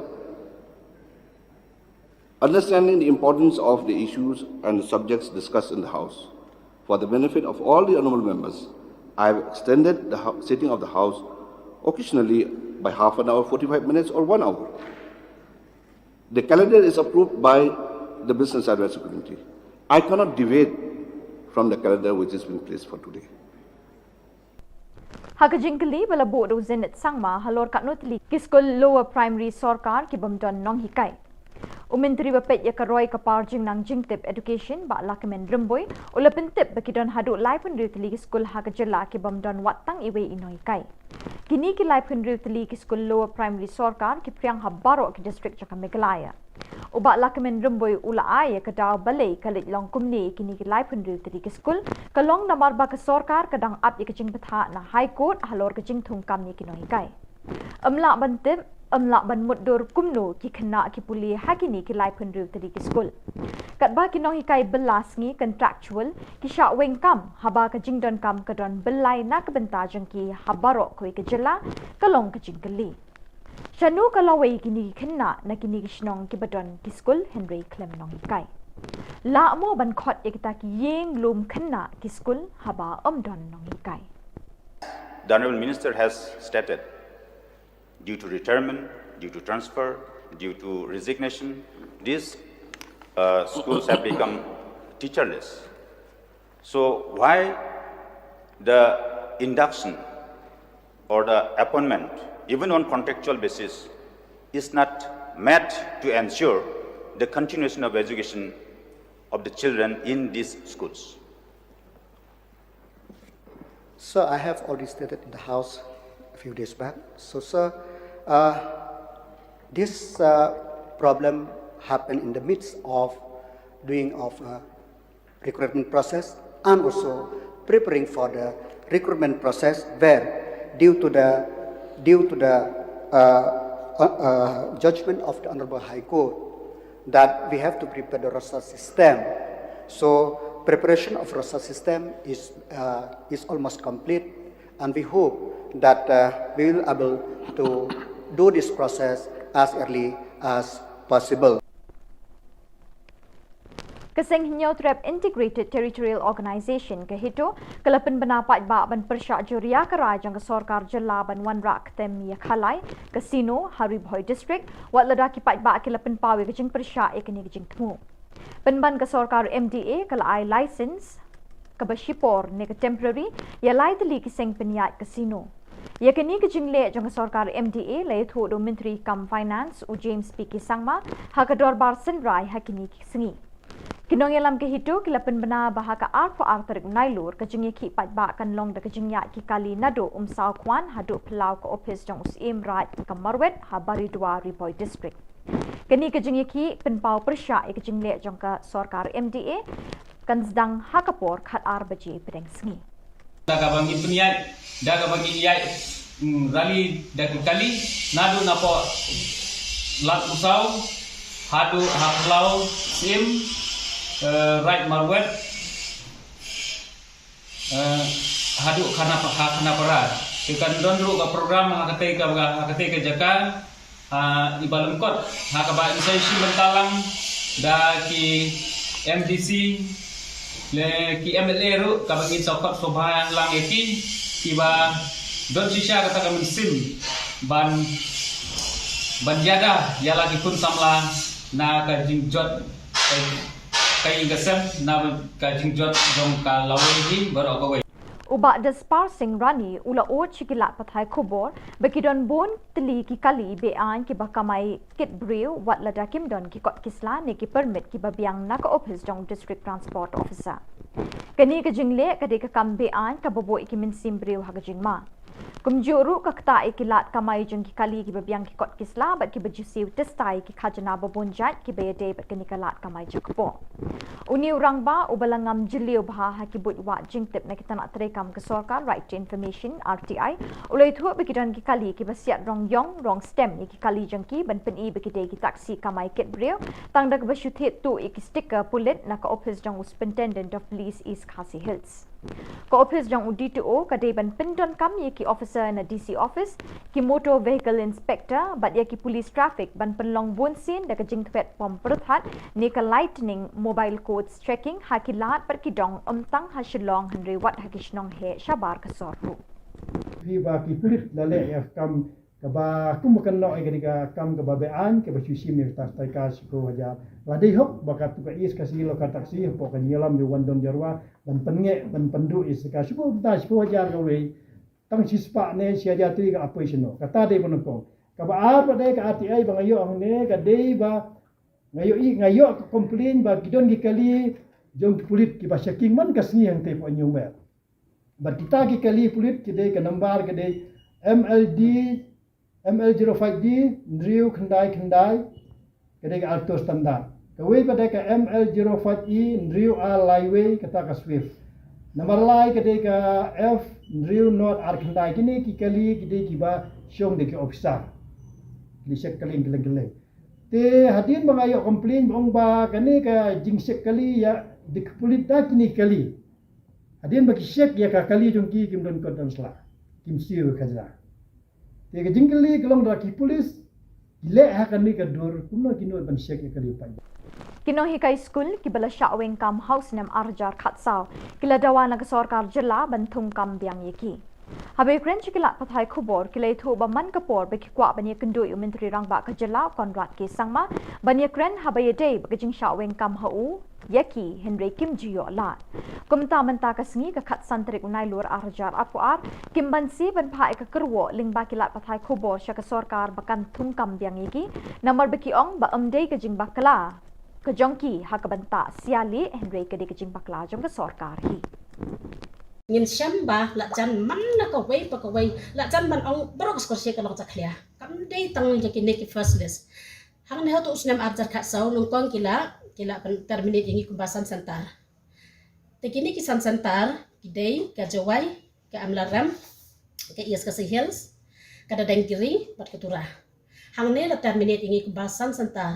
understanding the importance of the issues and the subjects discussed in the House, for the benefit of all the honourable members, I have extended the sitting of the House occasionally by half an hour, 45 minutes or 1 hour. The calendar is approved by the Business Advisory Committee. I cannot deviate from the calendar which has been placed for today. Hakajingkali bala bodo zenit sangma halor katnotli kiskol lower primary sarkar ki bamdon nong hikai. Menteri Bapet ya karoi kapar jing nang jingtip education ba lakamen remboy ula pentip bakidon hadu lai pun ritli kiskol Ha Ka Jylla ki bamdon watang iwe inoi kai. Kini ki lai pun ritli kiskol lower primary sarkar ki priang habaro ki district Jaka Meghalaya. Uba lakamen remboy ula ay kadaw balay kalit long kumni kini ki lai pun ritli kiskol kalong namar ba ka sarkar kadang ap ikajing patha na high court halor kajing thung kam ni kinoi kai. Amla bantip amla ban muddur kumno ki khna ki puli hakini ki lai pun ru tadi ki skul kat ba ki nong hikai belas ngi contractual ki sha weng kam haba ka jingdon kam ka don belai na ka benta jang ki habaro koi Ka Jylla kalong ka jingkali shanu kalawai kini khna na kini ki shnong ki badon ki skul Henry Clem nong hikai la mo ban khot ekta ki yeng lum khna ki skul haba don nong hikai. The Honourable Minister has stated, due to retirement, due to transfer, due to resignation, these schools have become teacherless. So why the induction or the appointment, even on contractual basis, is not met to ensure the continuation of education of the children in these schools? So I have already stated in the House a few days back. So, sir, this problem happened in the midst of doing of recruitment process and also preparing for the recruitment process, where due to the judgment of the Honorable High Court that we have to prepare the roster system. So preparation of roster system is almost complete, and we hope that we will be able to do this process as early as possible. Keseng hinyau trap Integrated Territorial Organisation ke hito kelapen benapat ba ban persyak juria kerai jang ke Sorkar Jylla ban wan rak tem ya khalai Casino Haribhoi District wat ledaki pat ba kelapen pawe ke jing persyak ekni ke jing temu. Penban ke Sorkar MDA kelai license ke Bashipor ne ke temporary ya lai teli keseng peniat Casino. Ya kini ke jingle jang ke Sorkar MDA lai thu do Menteri Kam Finance u James P. Kisangma ha ke dorbar senrai ha kini sengi. Kinong yalam ke hito kilapen bena bahaka arko arterik nailur ke jingi ki pat ba kan long de ke jingya ki kali nado saw kwan hadu pelau ke office jang usim right ke Marwet ha Baridwa Riboi District. Kini ke jingi ki penpau persya ke jingle jang ke Sorkar MDA kan sedang hakapor khat ar baje pedeng sengi. Daga bangi peniat, daga bangi liai rali daga kali nado napo lat usau hadu haplau sim right Marwet hadu kana para ikan dondru ka program hakate ka jaka ibalum kot hakaba insaisi bentalang da ki MDC le ki MLA ru ka bagi sokot sobha lang eki kiba don sisha kata ka sim ban jada ya lagi kun samla na ka jingjot kai gasam na ka jingjot jong ka lawi baru ka wei Ubak despar sing rani ula o chikilat pathai Khubor bekidon bon teli ki kali bean ki bakamai kit brew wat lada kim don ki kot kisla ne ki permit ki babiang na ka office jong district transport officer. Kani ka jingle ka de ka kam bean ka bobo ki min sim brew ha ka jingma. Kumjuru ka kta ikilat kamai jong ki kali ki babiang ki kot kisla bat ki bajusiu testai ki khajana babonjat ki bayade bat kani kalat kamai jakpo. Uni urang ba ubalangam jiliu bah ha ki but wa jingtip na kita nak terekam ke Sorkar Right to Information RTI ulai thu bekidan ki kali ki basiat rong yong rong stem ni ki kali jangki ban peni bekide ki taksi kamai ket breu tang dak basyuthit tu ki sticker pulit na ka office jang superintendent of police East Khasi Hills. Ka office jang UDTO ka de ban pendon kam ye ki officer na DC office ki motor vehicle inspector bat ye ki police traffic ban penlong bonsin dak jing thwet pom perthat ni ka lightning mobile codes checking hakilat per ki dong tang ha Shillong Henry wat ha ki shnong he shabar ka sorru Fi ba ki pulit lale ya kam ka ba kumakan no ai ga kam ka ba bean ke ba susi mir tas tai ka ko haja ladai hok bakat tu ka is kasi lo ka taksi po kan yelam di wandon jarwa ban penge ban pandu is ka suko ta suko haja ka we tang sispa ne sia ja tu ka operation kata dei pon ko ka ba ar ba dei ka RTI ba ngayo ang ne ka dei ba ngayo ka complain ba gidon gi kali jong pulit ki ba checking man kasni yang te po nyumer ba kita gi kali pulit ki dei ka number ka dei ML05D Ndriu Khandai kadai ka alto standard kawai pada ka ML05E Ndriu A Liway kata ka Swift nomor lai kadai ka F Ndriu North R Khandai kini ki kali kadai ki ba syong de ki officer lisek kali geleng te hadin bangayo komplain bong ba kani ka jingsek kali ya dikpulit da kini kali hadin baki syek ya ka kali jongki kim don kodon sla kim siu kaza te ka jingkali kelong raki polis le ha kani ka dor kuno kino ban syek ya kali pai Kino hikai school ki bala syaweng kam house nam arjar khatsau kila dawana ka Sorkar Jylla banthum kam biang yeki Habe kren chikilat pathai Khubor kilai thu ba man kapor be ki kwa bani kendui Menteri Rangba ka Jylla Konrad ke sangma bani kren habai dei ba jing syaweng kam hau yaki Henry Kim Jio la kumta menta ka sngi ka khat santrik unai lur arjar apuar kim bansi ban phai ka kerwo lingba kilat pathai Khubor sya ka Sorkar bakan thum kam biang yeki namar be ki ong ba amdei ka jing bakla ka jongki ha ka banta siali Henry ka de ka jing bakla jong ka Sorkar hi ngin shamba la jan man na ka wei pa ka wei la jan man ong brok sko se ka long chaklia kam dei tang je ki neki first list hang ne hotu usnam arjar kha sau nung kong kila terminate ingi kumbasan santar te kini ki santar ki dei ka jawai ka amlaram ka ias ka hills ka dadang kiri bat ketura hang ne la terminate ingi kumbasan santar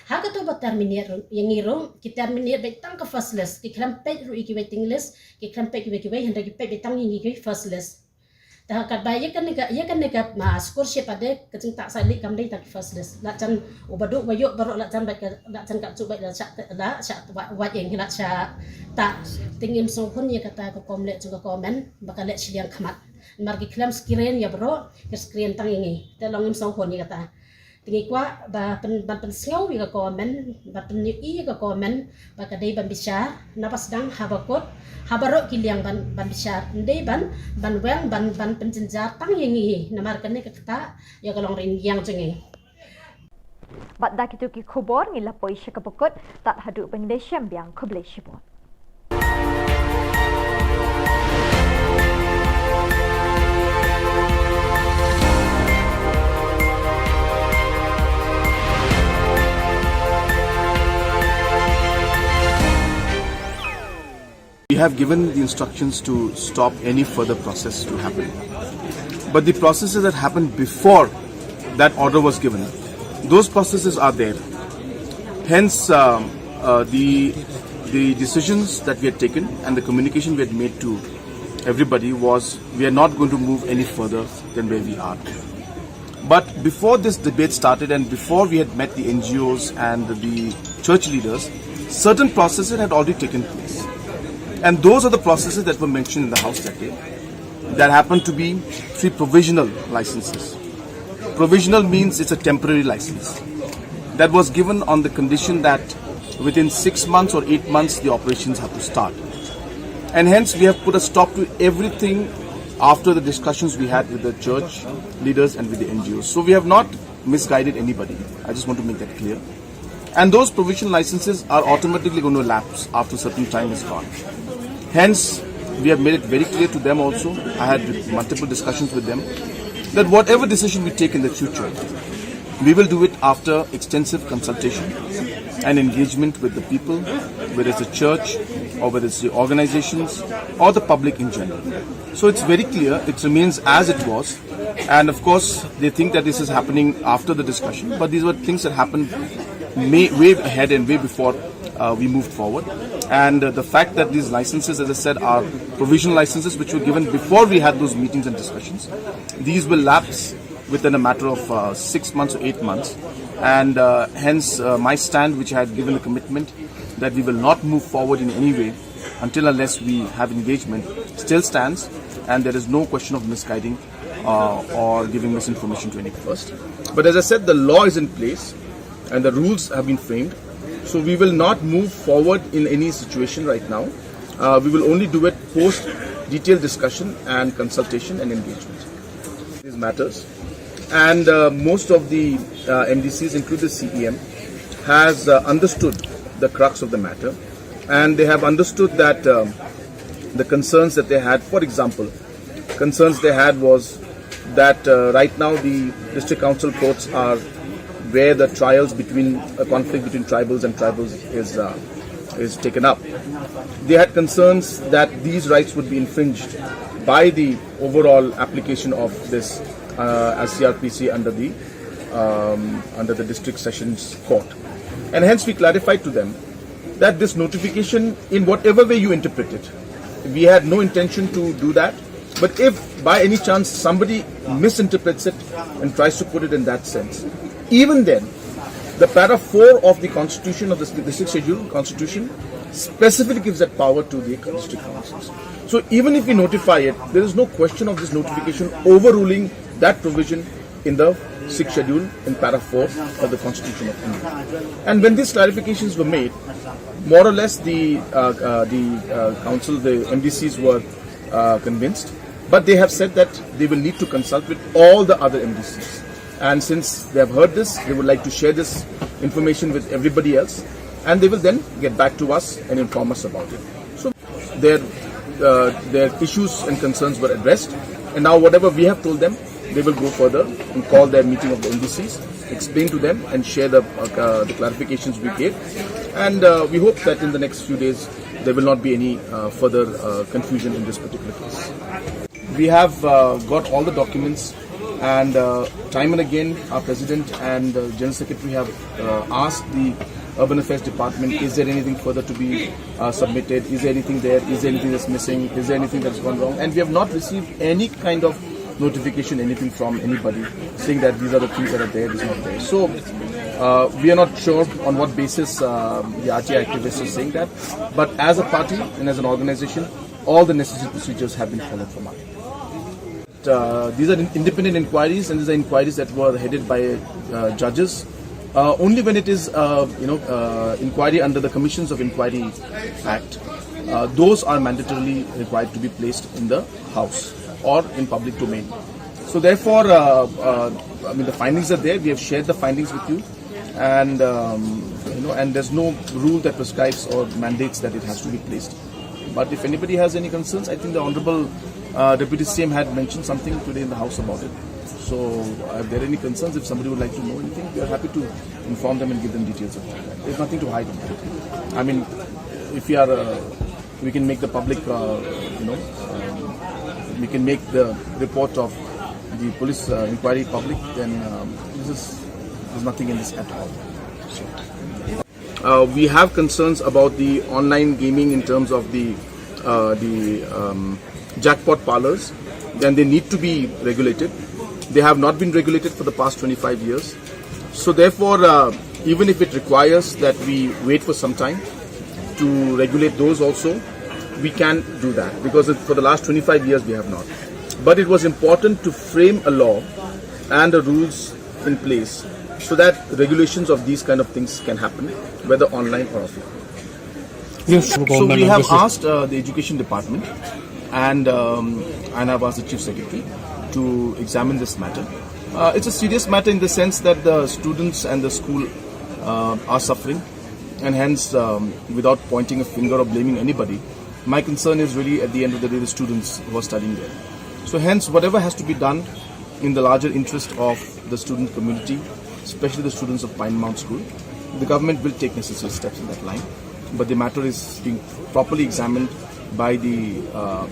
ha ka to bat terminate yang ngiro ki terminate be tang ka first list ki kram pe ru ki waiting list ki kram pe ki wai handa ki pe be tang ingi ki first list kat ba ya kan nega scholarship ade kecing tak sai lik kam dei tak first list la chan ubadu bayo barok la chan ba la chan kat cubai la syak wa eng la sya tak tingin song pun ya kata ko komlet juga komen bakal lek Shillong khamat margi klam screen ya bro ke screen tang ingi te longim song pun ya kata tingi kwa ba pen sngau ya komen ba pen i ya komen ba ka dei ban bisyar napas dang habakot habarok kiliang ban bisyar ndei ban weng ban penjenjar tang ingi namar kan ne kata ya kalong ring yang jenge Bat dak itu ki khubor ngila poi shakapokot tat hadu pengdesham biang khoble shibon. We have given the instructions to stop any further process to happen. But the processes that happened before that order was given, those processes are there. Hence, the decisions that we had taken and the communication we had made to everybody was we are not going to move any further than where we are. But before this debate started and before we had met the NGOs and the church leaders, certain processes had already taken place. And those are the processes that were mentioned in the House that day. That happened to be 3 provisional licenses. Provisional means it's a temporary license. That was given on the condition that within 6 months or 8 months the operations have to start. And hence we have put a stop to everything after the discussions we had with the church leaders and with the NGOs. So we have not misguided anybody. I just want to make that clear. And those provisional licenses are automatically going to lapse after certain time is gone. Hence, we have made it very clear to them also. I had multiple discussions with them that whatever decision we take in the future, we will do it after extensive consultation and engagement with the people, whether it's the church or whether it's the organizations or the public in general. So it's very clear, it remains as it was. And of course, they think that this is happening after the discussion, but these were things that happened way ahead and way before we moved forward. And the fact that these licenses, as I said, are provisional licenses which were given before we had those meetings and discussions. These will lapse within a matter of 6 months or 8 months. And hence my stand, which I had given a commitment that we will not move forward in any way until unless we have engagement, still stands. And there is no question of misguiding or giving misinformation to any first. But as I said, the law is in place and the rules have been framed. So we will not move forward in any situation right now. We will only do it post detailed discussion and consultation and engagement. These matters. And most of the MDCs, including the CEM, has understood the crux of the matter. And they have understood that the concerns that they had, for example, concerns they had was that right now the district council courts are where the trials between a conflict between tribals and tribals is taken up. They had concerns that these rights would be infringed by the overall application of this as CRPC under the district sessions court. And hence we clarified to them that this notification, in whatever way you interpret it, we had no intention to do that. But if by any chance somebody misinterprets it and tries to put it in that sense, even then, the para 4 of the constitution of the district schedule constitution specifically gives that power to the district councils. So even if we notify it, there is no question of this notification overruling that provision in the 6th schedule in para 4 of the constitution of India. And when these clarifications were made, more or less the council, the MDCs were convinced, but they have said that they will need to consult with all the other MDCs. And since they have heard this, they would like to share this information with everybody else, and they will then get back to us and inform us about it. So their issues and concerns were addressed, and now whatever we have told them, they will go further and call their meeting of the MDCs, explain to them and share the clarifications we gave. And we hope that in the next few days, there will not be any further confusion in this particular case. We have got all the documents. And time and again, our President and General Secretary have asked the Urban Affairs Department, is there anything further to be submitted? Is there anything there? Is there anything that's missing? Is there anything that's gone wrong? And we have not received any kind of notification, anything from anybody saying that these are the things that are there, this is not there. So we are not sure on what basis the RTI activists are saying that, but as a party and as an organization, all the necessary procedures have been followed from our end. These are independent inquiries, and these are inquiries that were headed by judges. Only when it is, inquiry under the Commissions of Inquiry Act, those are mandatorily required to be placed in the House or in public domain. So therefore, the findings are there. We have shared the findings with you, and and there's no rule that prescribes or mandates that it has to be placed. But if anybody has any concerns, I think the Honourable Deputy CM had mentioned something today in the House about it. So if there are any concerns, if somebody would like to know anything, we are happy to inform them and give them details of that. There's nothing to hide. I mean, if we are, we can make the public, we can make the report of the police inquiry public, then there's nothing in this at all. So, we have concerns about the online gaming in terms of the jackpot parlors, then they need to be regulated. They have not been regulated for the past 25 years. So therefore, even if it requires that we wait for some time to regulate those also, we can do that, because for the last 25 years we have not. But it was important to frame a law and the rules in place so that regulations of these kind of things can happen, whether online or offline. Yes. So we have asked the Education Department and I've asked the Chief Secretary to examine this matter. It's a serious matter in the sense that the students and the school are suffering, and hence, without pointing a finger or blaming anybody, my concern is really at the end of the day the students who are studying there. So hence, whatever has to be done in the larger interest of the student community, especially the students of Pine Mount School, the government will take necessary steps in that line. But the matter is being properly examined by the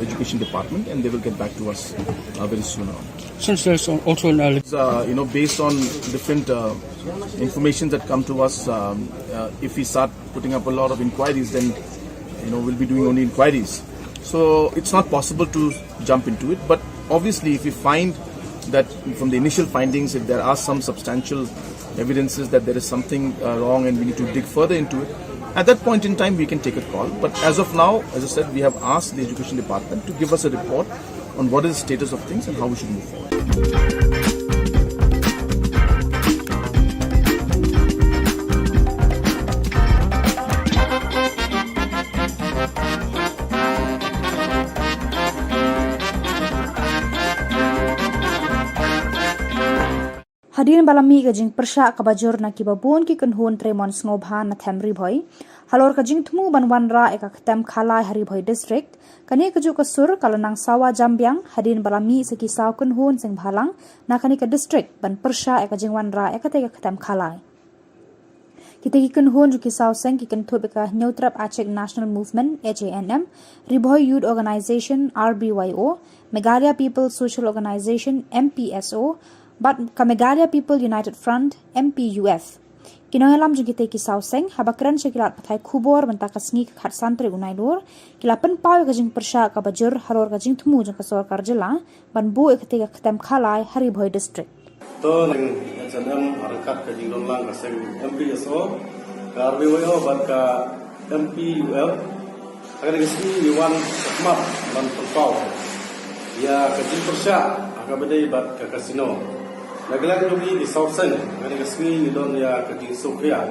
Education Department, and they will get back to us very soon on. Since there's also an based on different information that come to us, if we start putting up a lot of inquiries, then we'll be doing only inquiries. So it's not possible to jump into it. But obviously, if we find that from the initial findings, if there are some substantial evidences that there is something wrong and we need to dig further into it, at that point in time we can take a call. But as of now, as I said, we have asked the Education Department to give us a report on what is the status of things and how we should move forward. Hadirin balami ka jing persya ka bajur na kibabun ki kunhun tremon snobhan na temri bhoi. Halor ka jing tmu banwan ra eka ketem khalai hari bhoi district. Kani ka ju ka sur kalanang sawa jambyang hadirin balami sa kisaw kunhun sing bhalang na kani ka district ban persya eka jing wan ra eka te ka ketem khalai. Kita ki kunhun ju kisaw sing ki kunthub eka Neutrap Achek National Movement HANM, Ribhoi Youth Organization RBYO, Meghalaya People Social Organization MPSO, but Meghalaya People United Front MPUF. Kinohelam jung kita kisaw seng habakran sekilat patai Khubor benta kasngi ka khat santre unai lor kila penpaw ka jing persya ka bajur halor ka jing tumu jung ka Sorkar Jylla ban bu ekte ka ketem khalai hari bhoi district. To nang janam harakat ka jing lang ka seng MPSO ka RBYO ban ka MPUF agar kasngi yuan sakmat ban penpaw ya ka jing persya ka bedai bat ka kasino. Naglag lugi di Sausen, ngani kasmi ni don ya kajing Sofia.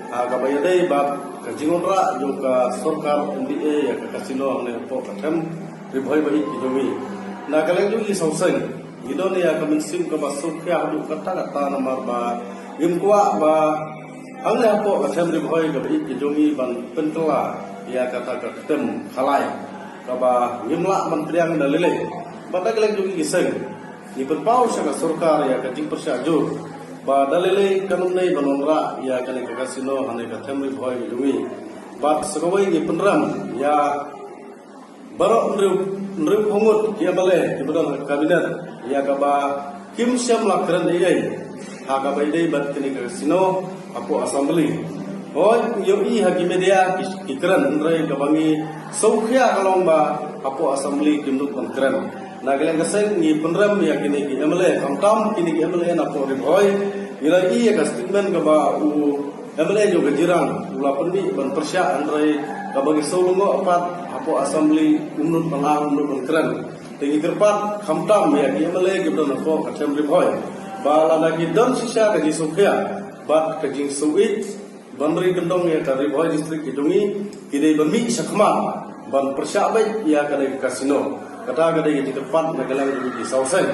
Agabaya day bab kajing onra yung ka Sorkar NDA ya kasino ang po katem ribhoy bai kijomi. Naglag lugi Sausen, ni don ya kaminsim ka Sofia hadu kata namar ba imkwa ba ang ya po katem ribhoy bai kijomi ban pentela ya kata katem khalai. Kaba ngimla man priang dalile. Bataglag lugi iseng. Ni berpau sa Sorkar ya kajing persya jur ba dalile kanum nei banonra ya kani ka kasino hane ka thamri bhoi dumi ba sagawai ni penram ya baro nru pungut ya bale di bedon kabinet ya ka ba kim syam lakran ei ha ka bai dei bat kani ka kasino apo assembly hoi yo i hagi media kikran nrai ka bangi saukhya kalong ba apo assembly kimduk pangkran Nagalang kaseng ni penrem ya kini ki MLA kamtam kini ki MLA na po riboy ila iya ka statement ka ba u MLA juga jirang ula permi ban persya andrai ka bagi solungo apat apo assembly unut malang unut keren tingi kerpat kamtam ya ki MLA gitu na po ka tem riboy ba la lagi don sisa ka ji sofia bat ka jing suit bandri gendong ya ka riboy distrik kidungi kini bermi sakman ban persya baik ya ka kasino kata kada yang cepat nagalang dugi sauseng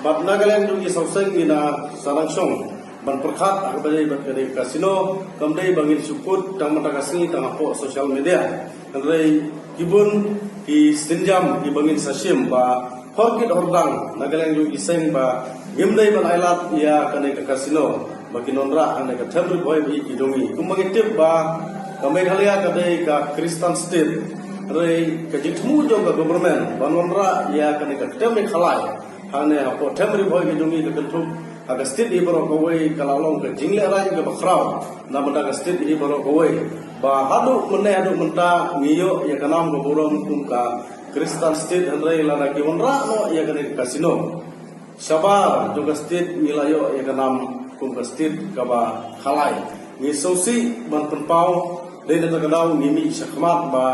bat nagalang dugi sauseng ina sarangsong ban perkhat akbade bat kada kasino kamdai bangin sukut tang mata kasni tang apo social media andrei kibun ki stinjam ki bangin sasim ba horkit hordang nagalang dugi seng ba gimdai ban ailat ya kada kasino bagi nonra ane ka thamri boy bi kidongi kumangitip ba kamai khalia kada ka Kristen state Rai kejitmu juga government banonra ya kan ikatemi khalai hane apo temri boy gedungi kekentuk aga state ibro kowai kalalong ke jingle rai ke bakrau na benda ke state ibro kowai ba hadu menne hadu menta ngiyo ya kanam go borom kumka Kristen state rai lana ki onra no ya kan kasino sabar juga state milayo ya kanam kumka state ka ba khalai ni sosi ban penpau dei na kadau ngimi sakmat ba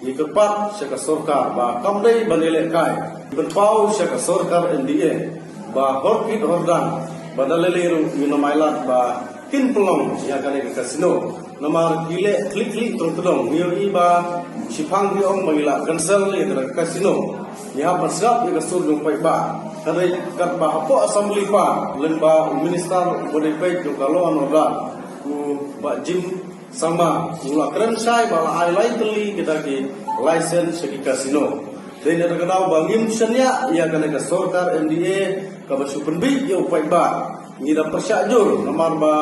Ikepat syaka sorkar ba kamdai banile kai benpau syaka sorkar NDA ba horkit hordang badaleleru minomailat ba kin pelong ya kane ke kasino namar gile klik tong niyo iba sipang di ong magila cancel ya ke kasino ya pasap ya kasur jong pai ba kare kat ba apo assembly pa lemba minister bodai pai jo kalon ordan ku ba jim sama mula keren sai bala highlight teli kita ki license segi kasino dan ada kenal bangim senya ia kena ke sorkar NDA ka basupen bi yo pai ba ni da persyajur namar ba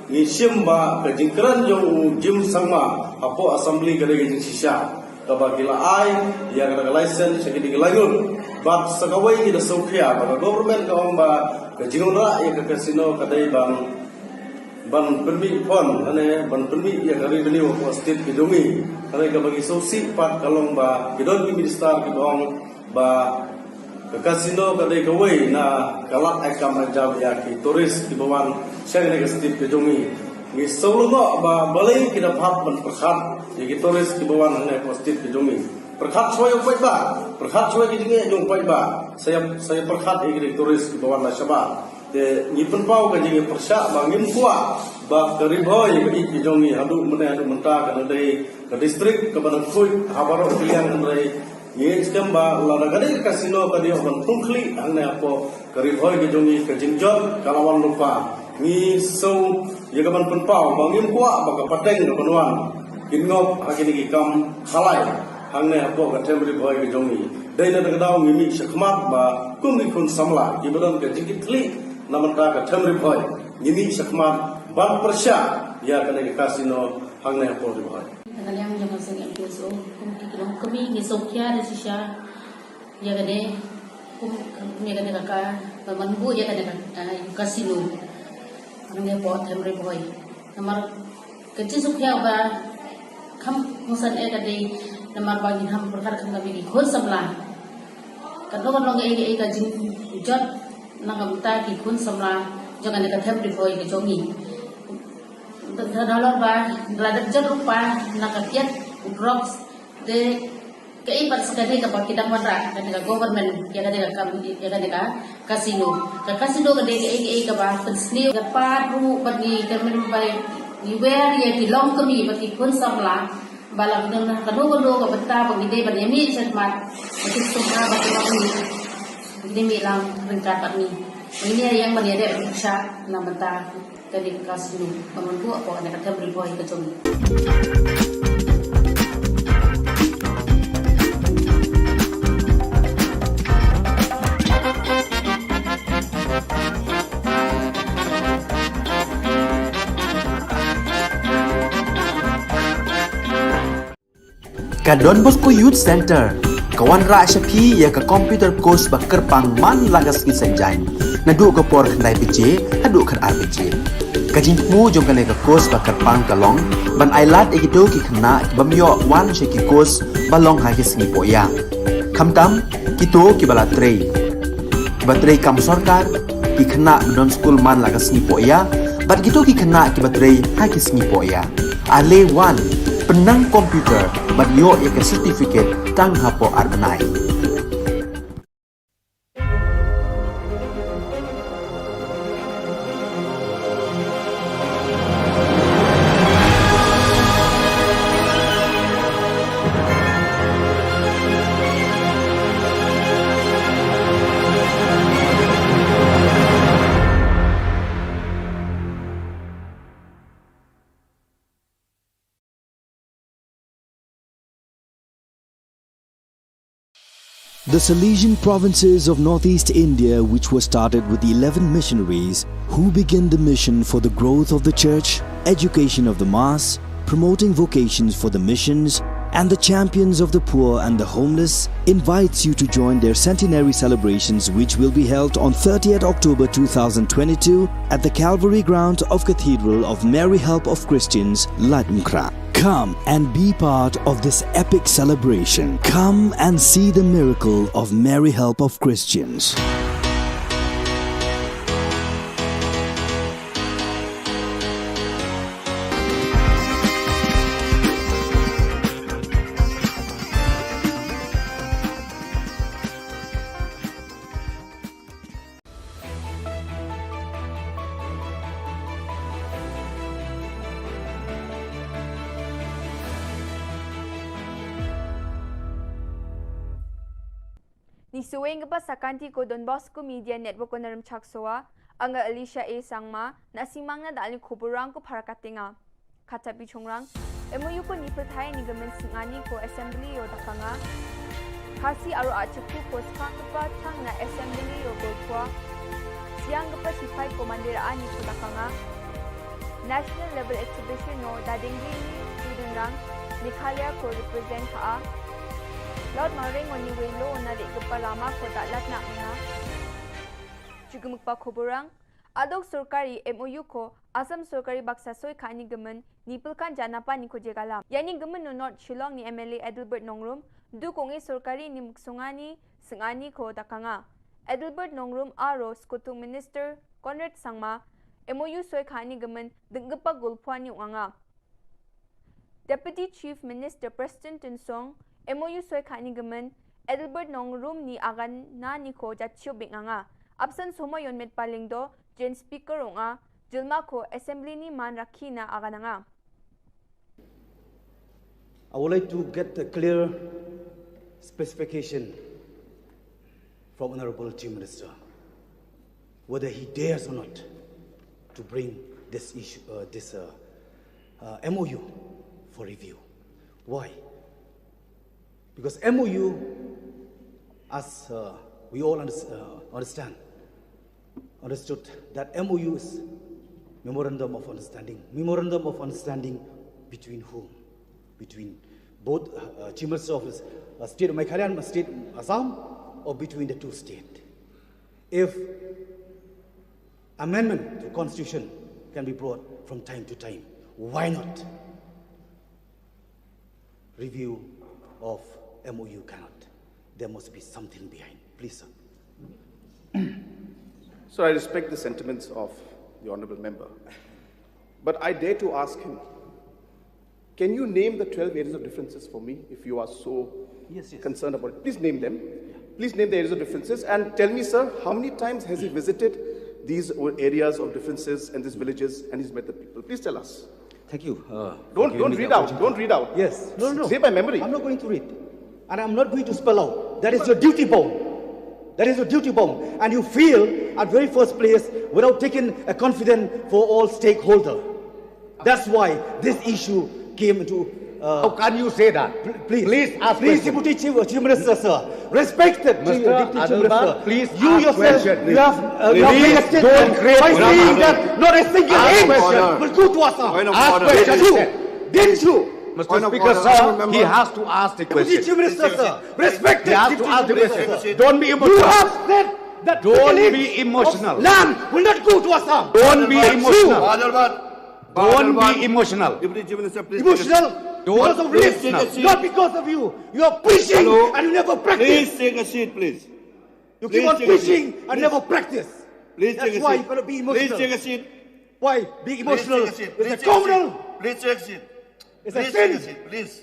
ni sim ba ke jingkran yo jim sama apo assembly kada ke sisa ka ba gila ai ia kena ke license segi dilangun ba sagawai ni da sofia ba government ka ba ke jingra ia ke kasino kadai bang ban permi pon ane ban permi ya kari beni ko state kidungi ane ka bagi sosi pat kalong ba kidon ki minister ki bong ba ke kasino ka dei kawai na kalak akam ajam ya ki turis ki bawan seng ne ka state kidungi ni solo ba balai ki da phat ban perkhat ya ki turis ki bawan ane ko state kidungi perkhat soy pai ba perkhat soy ki dinge jong pai ba saya perkhat ya ki turis ki bawan la syaba de ni penpau ka jinge persya bangim kuat ba keriboy bi kijongi hadu mene hadu menta ka dei ka distrik ka banan kui habaro pilihan andrai ye skamba la gade kasino ka dia ban tungkli anne apo keriboy kijongi ka jingjot kalawan lupa ni so ye ka ban penpau bangim kuat ba ka pateng ka banwan kinngop agini ki kam khalai anne apo ka temri boy kijongi dei na daw ngimi sakmat ba kumi kun samla ki badan ka jingitli namanta ka temri boy ngimi sakmat ban persya ya kena ke kasino hangne apo di bahai nagalang jaman sing MPSO kum kilong kami ni sokya de sisha ya gade kum ya gade ka manbu ya gade kasino hangne po temre boy namar kecil sokya ba kam musan e gade namar bagi ham perkara kan kami khon samla kadon long e ka jin jot nangam ta ki khon samla jangan ka temre boy ke jongi dalam bah dalam jeruk bah nakatiat drops de keipat sekali kepada kita mana dan government yang ada kami yang ada kasino kasino kade ke bah pensni dapat ru bagi kami baik niwer ya dilong kami bagi pun samla balang dengan kado ke beta bagi de bagi mi setmat bagi semua bagi kami ini milang rencana kami ini yang menjadi bisa namanya dari kasino menunggu apa ada kata beriboy ke jongi Ka Don Bosco Youth Center kawan ra syapi ya ka computer course bakar pangman lagas ki senjain nadu ka por khnai pije adu khan RPG kajingmu jong kan ka course bakar pang kalong ban ailat egido ki khna bamyo wan she ki course balong ha ki sngi poya Kamtam kito kibalatrei. Batrei kam sarkar ki khana non school man laga snipo ya, bat kito ki khana ki batrei ha ki snipo ya. Ale one penang komputer bat yo ya ke certificate tang hapo arbanai. The Salesian provinces of northeast India, which were started with 11 missionaries who began the mission for the growth of the church, education of the mass, promoting vocations for the missions, and the champions of the poor and the homeless, invites you to join their centenary celebrations, which will be held on 30th October 2022 at the Calvary ground of Cathedral of Mary Help of Christians, Ladmkra. Come and be part of this epic celebration. Come and see the miracle of Mary Help of Christians. Ni suweng pa sa kanti ko Don Bosco Media Network ko naram chaksoa anga Alicia A Sangma na simang na daling kuburang ko para katinga katabi chongrang MOU ko ni perthai ni gamen singani ko assembly o takanga kasi aro achaku ko skang pa tang na assembly o golkwa siang pa sifai commander ani ko takanga national level exhibition no dadingli student rang Nikhalia ko represent ka Laut maring oni welo na ri kepalama ko dalat na nga. Juga mukpa kuburang adok सरकारी MOU ko Assam सरकारी baksa soi khani gamen nipulkan janapa ni ko jegala. Yani gamen no North Shillong ni MLA Adelbert Nongrum du kongi सरकारी ni muksungani singani ko dakanga. Adelbert Nongrum aro skutung minister Conrad Sangma MOU soi khani gamen denggepa gulpwani anga. Deputy Chief Minister Preston Tinsong MOU soy khani gamen Adelbert Nongrum ni agan na ni ko jatchio binganga absent somo yon met palingdo gen speaker onga jilma ko assembly ni man rakhina agananga. I would like to get a clear specification from Honorable Chief Minister whether he dares or not to bring this issue, MOU for review. Why? Because MOU, as we all understood that MOU is Memorandum of Understanding. Memorandum of Understanding between whom? Between both Chief Minister of State of Meghalaya and State Assam, or between the two states? If amendment to the Constitution can be brought from time to time, why not review of MOU cannot? There must be something behind. Please, sir. So I respect the sentiments of the honourable member. But I dare to ask him, can you name the 12 areas of differences for me if you are so concerned about it? Please name them. Please name the areas of differences and tell me, sir, how many times has he visited these areas of differences and these villages and he's met the people? Please tell us. Thank you. Don't read out. Don't read out. Yes. No. Say by memory. I'm not going to read. And I'm not going to spell out. That is your duty bound. That is your duty bound. And you feel at very first place without taking a confidence for all stakeholders. That's why this issue came into... How can you say that? Please ask Deputy Chief Minister, sir. Respected Deputy Chief Minister. Please you ask yourself, question. you have don't create by saying that not a single inch will go to Assam. Ask question. Didn't you? Mr. Speaker, sir, he has to ask the question. Deputy Chief Minister, sir. Respected He has to ask the question. Don't be emotional. You have said that Don't be emotional. Land will not go to Assam. Don't be emotional. Don't be emotional. Deputy Chief Minister, please. Emotional? Because of please lips, take a seat. not because of you. You are preaching and you never practice. Please take a seat, please. You Please keep on take a seat. preaching and Please. never practice. Please That's take a why seat. you cannot be emotional. Please take a seat. Why? Being emotional Please take a seat. is Please a take a seat. criminal. Please take a seat. It's a Please take a sin. seat. Please.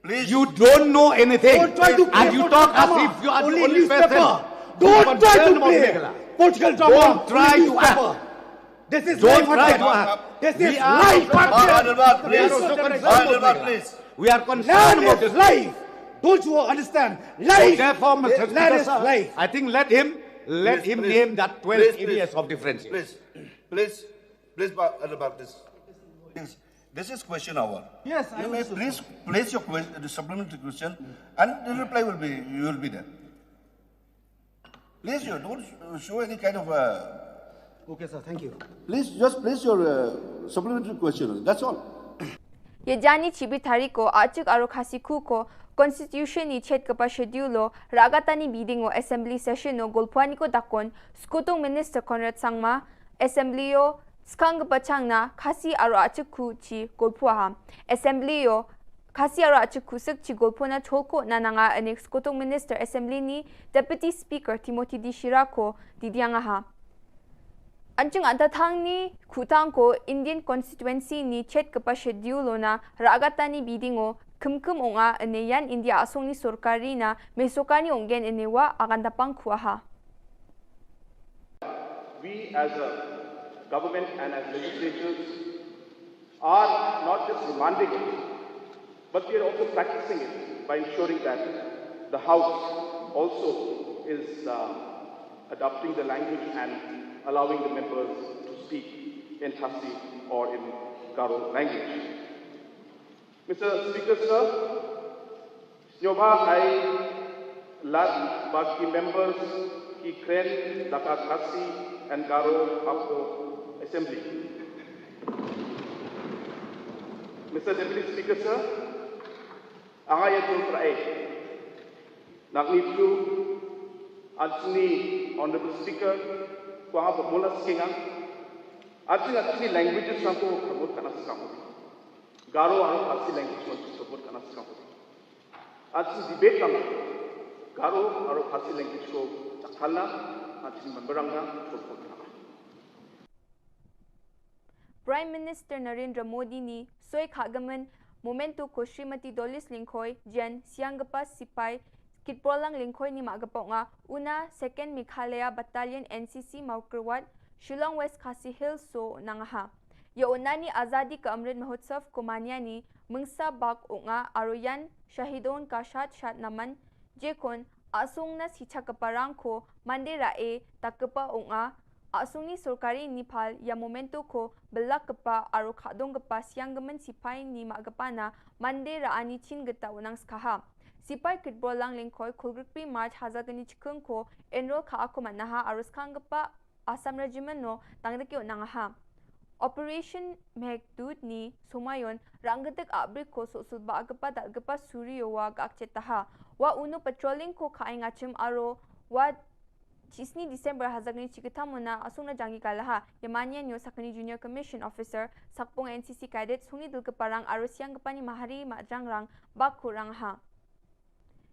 Please. You don't know anything. Don't try to play And you political talk as drama. if you are the Only only newspaper. person. Don't try to play Meghalaya. political drama. Don't try Only to newspaper. act. This is Don't life try and to death. act. This We is are life also and concerned. death. We are also concerned about Meghalaya. We are concerned Land about is this. life. Don't you understand? So Life. therefore, Mr. Land Speaker, is sir, life. I think let him name that 12 areas of difference. Please, about this. This is question hour. Yes, you may please place your question, the supplementary question, and the reply will be you will be there. Please, you don't show any kind of. Okay, sir. Thank you. Please just place your supplementary question. That's all. Ye jani chibi tariko achuk aro khasiku ko constitution ni chet kapa schedule lo ragatani meeting o assembly session no golpwani ko dakon skutung minister Conrad Sangma assembly o skang pachangna khasi aro achuk chi golpwa ha assembly o khasi aro achuk suk chi golpona cholko nananga anex skutung minister assembly ni deputy speaker Timothy Dishira ko didianga ha Anjung antatang ni kutang ko Indian constituency ni chet kapa schedule na ragatani bidding o kumkum onga aneyan India asong ni sorkari na mesokani ongen enewa agandapang kuaha. We as a government and as legislators are not just demanding it, but we are also practicing it by ensuring that the House also is adopting the language and allowing the members to speak in Khasi or in Garo language. Mr. Speaker, sir, Nyoba I last Baki members ki kren Daka Khasi and Garo Apko Assembly. Mr. Deputy Speaker, sir, Angayatul Prae, Nagnitu, Adsni, Honorable Speaker, Kuanga Pamula Skinga, Adsni languages Sanko Kabut Kanaskamu, Garo Anu Khasi language Kabut Kanaskamu. Adsni debate Kama, Garo Anu Khasi language ko Chakhala, Adsni Memberanga, Chokotana. Prime Minister Narendra Modi ni soy khagaman momento ko Srimati Dolis Lingkhoi Jan Sianggapa Sipai Kitprolang Lingkhoi ni magapa nga una 2nd Meghalaya Battalion NCC Maukerwat Shillong West Khasi Hills so nangaha ya una ni Azadi ka Amrit Mahotsav ko manya ni mungsa bak nga aroyan shahidon ka shat naman jekon asung na sicha kaparang ko mandera e takapa nga asung ni sorkari Nepal ya momento ko belak kepa aro khadong kepa sianggaman sipai ni magapa na mandera ani chin geta unang skaha sipai kitbolang lingkoi khulgrikpi march hazagani chikung ko enroll kha ako manaha aro skangapa Assam regiment no tangdaki unangaha Operation Meghdut ni sumayon ranggatek abrik ko susulba agapa dalgapa suryo wa gakchetaha wa uno patrolling ko kaingachim aro wa Chisni December hazagni chikatamuna asungna jangi kalaha Yamania Nyo Sakani Junior Commission Officer Sakpong NCC Cadet Sungi Dulkeparang Arusiang Gapani Mahari Majangrang Bakurang ha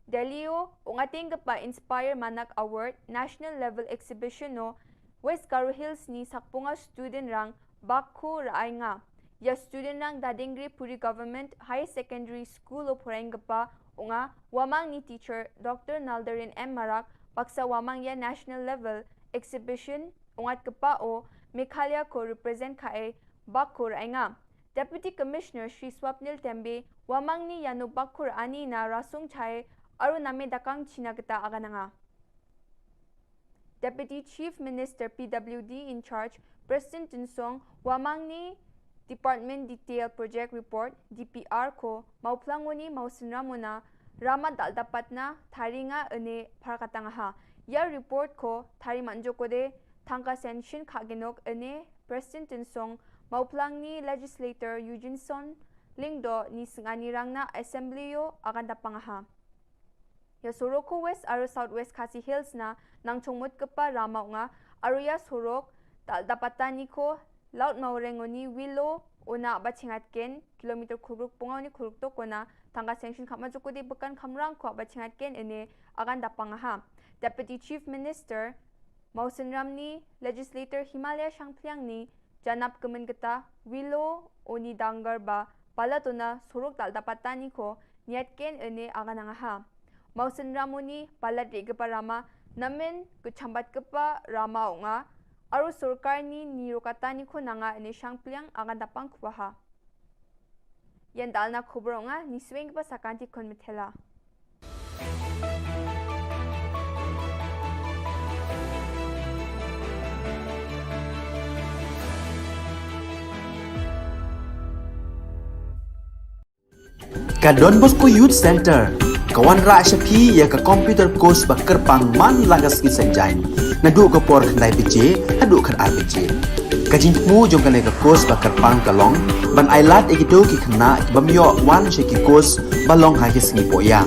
Delio ungating gapa Inspire Manak Award National Level Exhibition no West Garo Hills ni Sakponga student rang Baku Raay nga ya student rang Dadingri Puri Government High Secondary School of Porengapa unga wamang ni teacher Dr. Naldarin M. Marak Paksa wamang ya national level exhibition ungat kapao Meghalaya ko represent kae Bakur nga Deputy Commissioner Shri Swapnil Tembe wamang ni yano Bakur ani na rasung chae aru name dakang chinagata agananga Deputy Chief Minister PWD in charge President Tinsong wamang ni Department Detail Project Report DPR ko mauplangoni mausinramona Rama daldapat na thari nga ane parakatanga ha. Ya report ko thari manjo ko de thangka sanction kaginok ane President Tinsong mauplang ni legislator Eugene Son lingdo ni singani rang na assembly yo agandapanga ha. Ya Soroko West aro Southwest Khasi Hills na nang chungmut kepa Rama nga aro ya Sorok daldapatan ni ko laut maurengoni Willow una bachingatken kilometer khuluk pungau ni khuluk to kona tangga sanction khama jukudi bekan khamrang ko ba chingat ken ene agan dapang ha. Deputy Chief Minister Mausen Ramni, Legislator Himalaya Shangpliang ni janap kemen geta Willow Oni Dangar ba palatuna suruk dal dapatani ko niat ken ene agan ha. Mausen Ramuni palat regeparama namen kuchambat kepa rama nga aru surkar ni nirokatani ko nanga ene Shangpliang agan dapang kubaha. Yan dal na khubor nga ni swing pa sakanti kon mithela. Ka Don Bosco Youth Center, kawan ra syapi ya ka computer course ba kerpang man lagas ki sanjain. Nadu ka por khnai PJ, hadu kan RPG. Kajin mu jong kan ka course ba kerpang kalong, ban ailat egido ki khna bamyo wan she ki course balong ha ki sngi poya.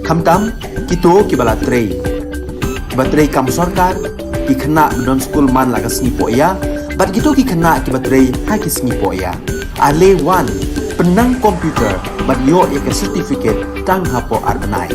Khamtam kito ki bala trei. Ba trei kam sarkar ki khna don school man lagas sngi poya, bat kito ki khna ki ba trei ha ki sngi poya. Ale wan penang komputer bat yo ya ke certificate tang hapo arbenai.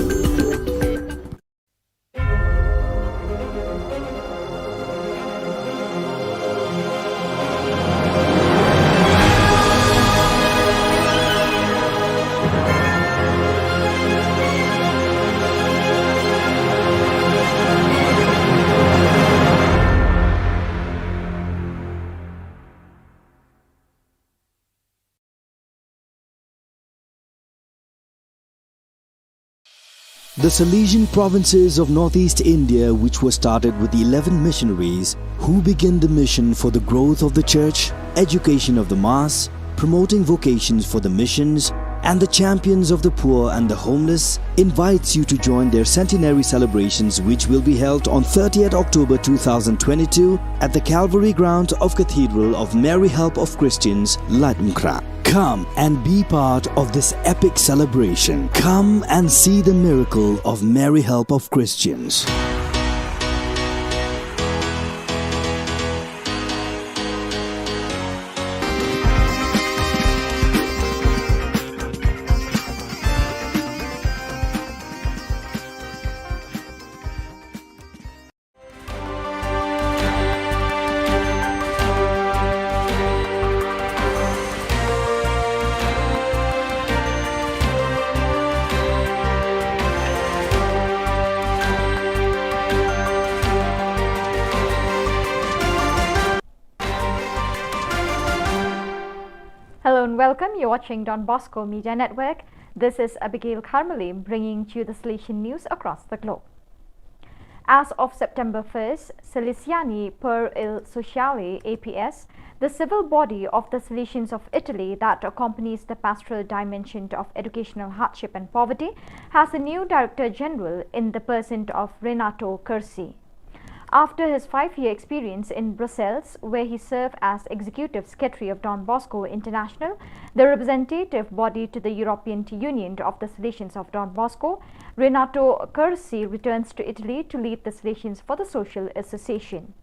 The Salesian provinces of northeast India, which were started with 11 missionaries who began the mission for the growth of the church, education of the mass, promoting vocations for the missions, and the champions of the poor and the homeless, invites you to join their centenary celebrations, which will be held on 30th October 2022 at the Calvary Ground of Cathedral of Mary Help of Christians, Ladmkra. Come and be part of this epic celebration. Come and see the miracle of Mary Help of Christians. Hello and welcome. You're watching Don Bosco Media Network. This is Abigail Carmeli bringing to you the Salesian news across the globe. As of September 1st, Salesiani per il Sociale APS, the civil body of the Salesians of Italy that accompanies the pastoral dimension of educational hardship and poverty, has a new Director General in the person of Renato Cursi. After his 5-year experience in Brussels, where he served as Executive Secretary of Don Bosco International, the representative body to the European Union of the Salesians of Don Bosco, Renato Cursi returns to Italy to lead the Salesians for the Social Association.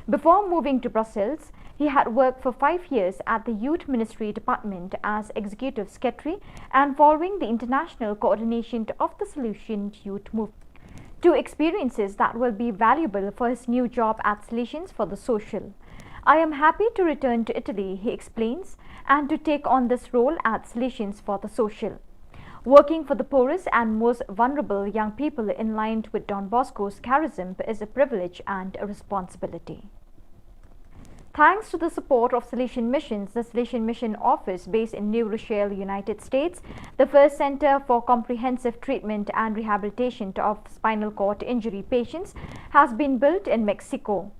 Before moving to Brussels, he had worked for 5 years at the Youth Ministry Department as Executive Secretary and following the international coordination of the Salesian Youth Movement. Two experiences that will be valuable for his new job at Salesians for the Social. I am happy to return to Italy, he explains, and to take on this role at Salesians for the Social. Working for the poorest and most vulnerable young people in line with Don Bosco's charism is a privilege and a responsibility. Thanks to the support of Salesian Missions, the Salesian Mission Office based in New Rochelle, United States, the first center for comprehensive treatment and rehabilitation of spinal cord injury patients, has been built in Mexico.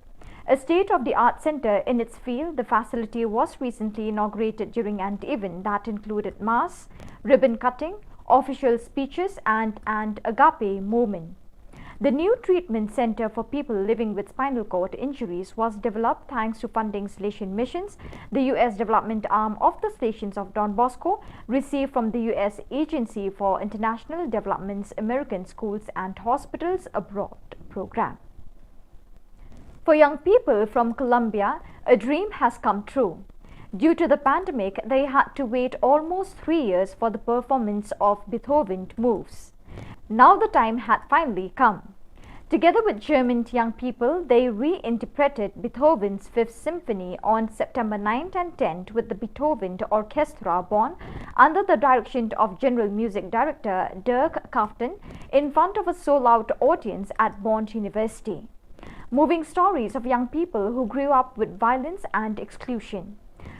A state-of-the-art center in its field, the facility was recently inaugurated during an event that included mass, ribbon cutting, official speeches, and an agape moment. The new treatment center for people living with spinal cord injuries was developed thanks to funding Salesian Missions, the U.S. development arm of the Salesians of Don Bosco, received from the U.S. Agency for International Development's American Schools and Hospitals Abroad program. For young people from Colombia, a dream has come true. Due to the pandemic, they had to wait almost 3 years for the performance of Beethoven moves. Now the time had finally come. Together with German young people, they reinterpreted Beethoven's Fifth Symphony on September 9th and 10th with the Beethoven Orchestra Bonn under the direction of General Music Director Dirk Kaften in front of a sold-out audience at Bonn University. Moving stories of young people who grew up with violence and exclusion.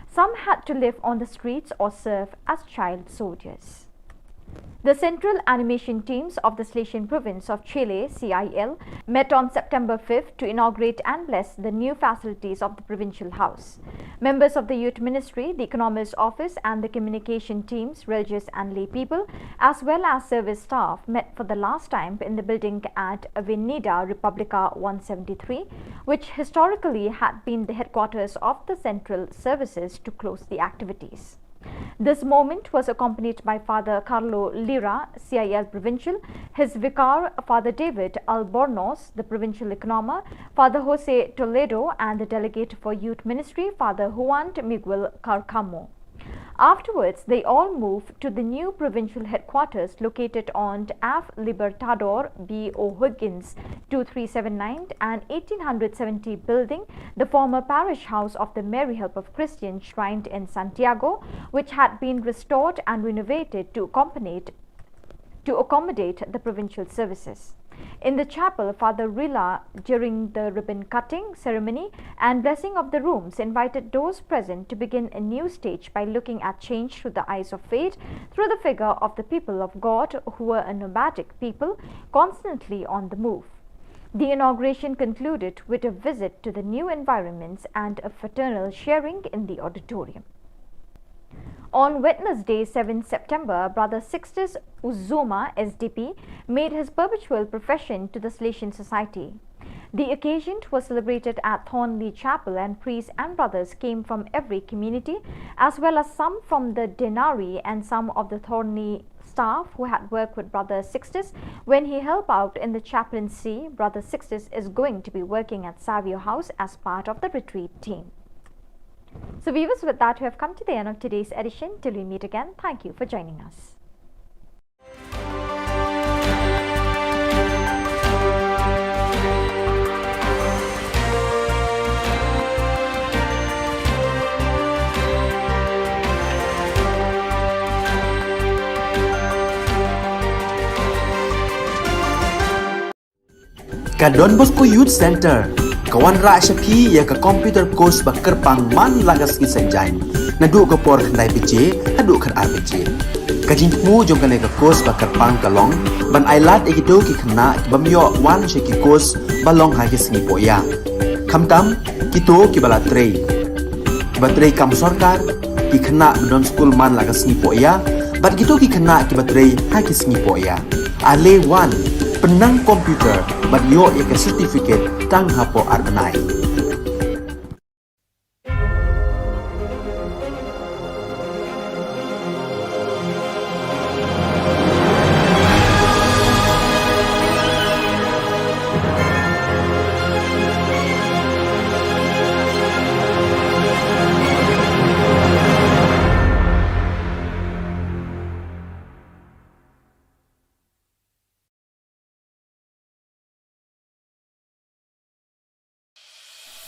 Some had to live on the streets or serve as child soldiers. The Central Animation Teams of the Silesian Province of Chile, CIL, met on September 5th to inaugurate and bless the new facilities of the Provincial House. Members of the Youth Ministry, the Economist Office and the communication teams, religious and lay people, as well as service staff, met for the last time in the building at Avenida Republica 173, which historically had been the headquarters of the Central Services to close the activities. This moment was accompanied by Father Carlo Lira, CIL Provincial, his vicar Father David Albornoz, the Provincial Economer, Father Jose Toledo and the Delegate for Youth Ministry, Father Juan Miguel Carcamo. Afterwards, they all moved to the new provincial headquarters located on F. Libertador B. O'Higgins 2379 and 1870 building, the former parish house of the Mary Help of Christians shrined in Santiago, which had been restored and renovated to accommodate the provincial services. In the chapel, Father Rilla, during the ribbon cutting ceremony and blessing of the rooms, invited those present to begin a new stage by looking at change through the eyes of faith, through the figure of the people of God, who were a nomadic people, constantly on the move. The inauguration concluded with a visit to the new environments and a fraternal sharing in the auditorium. On Wednesday, 7 September, Brother Sixtus Uzuma, SDP, made his perpetual profession to the Silesian Society. The occasion was celebrated at Thornley Chapel, and priests and brothers came from every community, as well as some from the Denari and some of the Thornley staff who had worked with Brother Sixtus when he helped out in the chaplaincy. Brother Sixtus is going to be working at Savio House as part of the retreat team. So viewers, with that we have come to the end of today's edition. Till we meet again, thank you for joining us. Don Bosco Youth Center, kawan rak syapi ya ke computer course bakar pangman lagas ki senjai. Nadu ke por kendai PJ, hadu kan RPG. Kajin mu jom kan ke course bakar pang kalong, ban ailat ikido ki kena bamyo wan syaki course balong hagi sengi poya. Kamtam kito ki bala trei. Batrei kam sorkar ki kena don school man lagas sengi poya, bat kito ki kena ki batrei hagi sengi poya. Ale wan penang komputer bagyo ika certificate tang hapo arnai.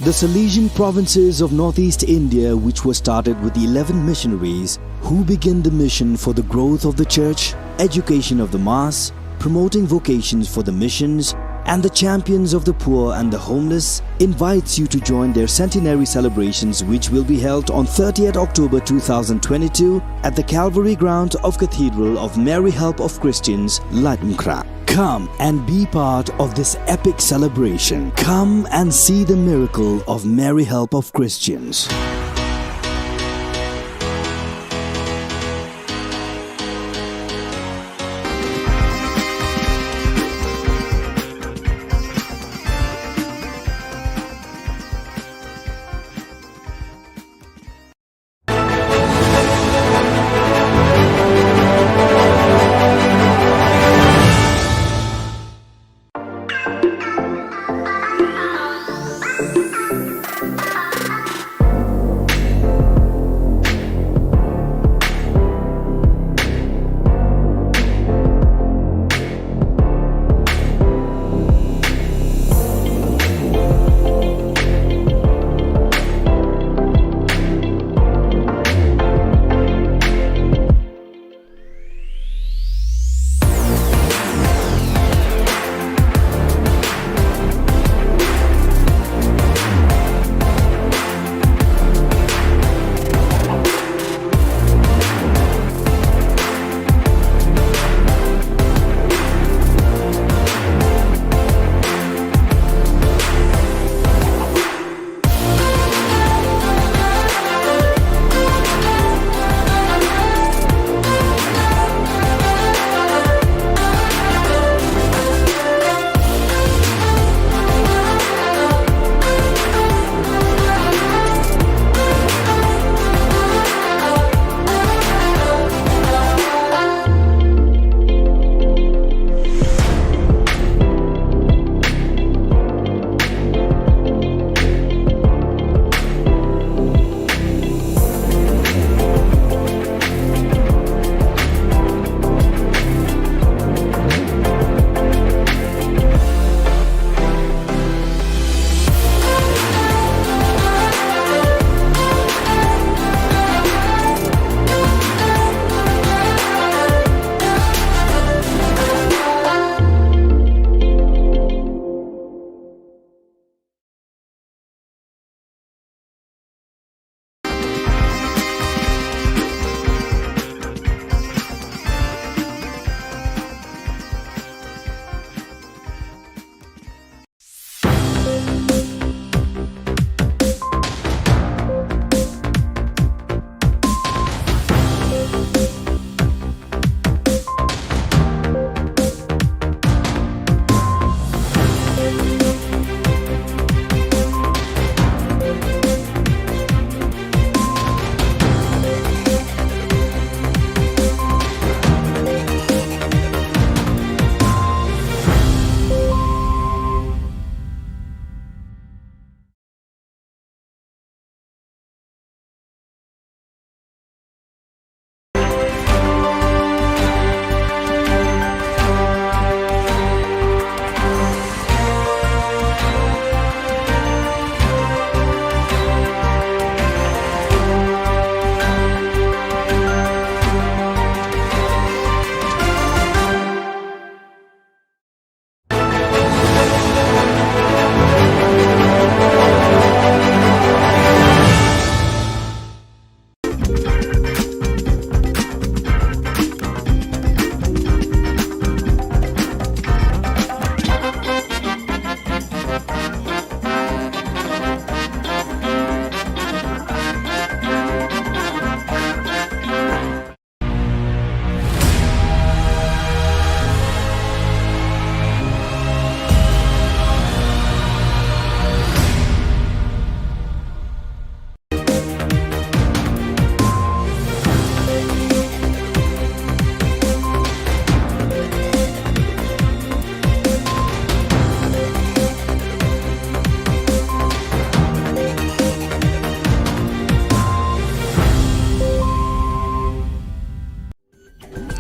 The Silesian provinces of northeast India, which were started with the 11 missionaries who began the mission for the growth of the church, education of the mass, promoting vocations for the missions, and the champions of the poor and the homeless, invites you to join their centenary celebrations, which will be held on 30th October 2022 at the Calvary ground of Cathedral of Mary Help of Christians, Latumkra. Come and be part of this epic celebration. Come and see the miracle of Mary Help of Christians.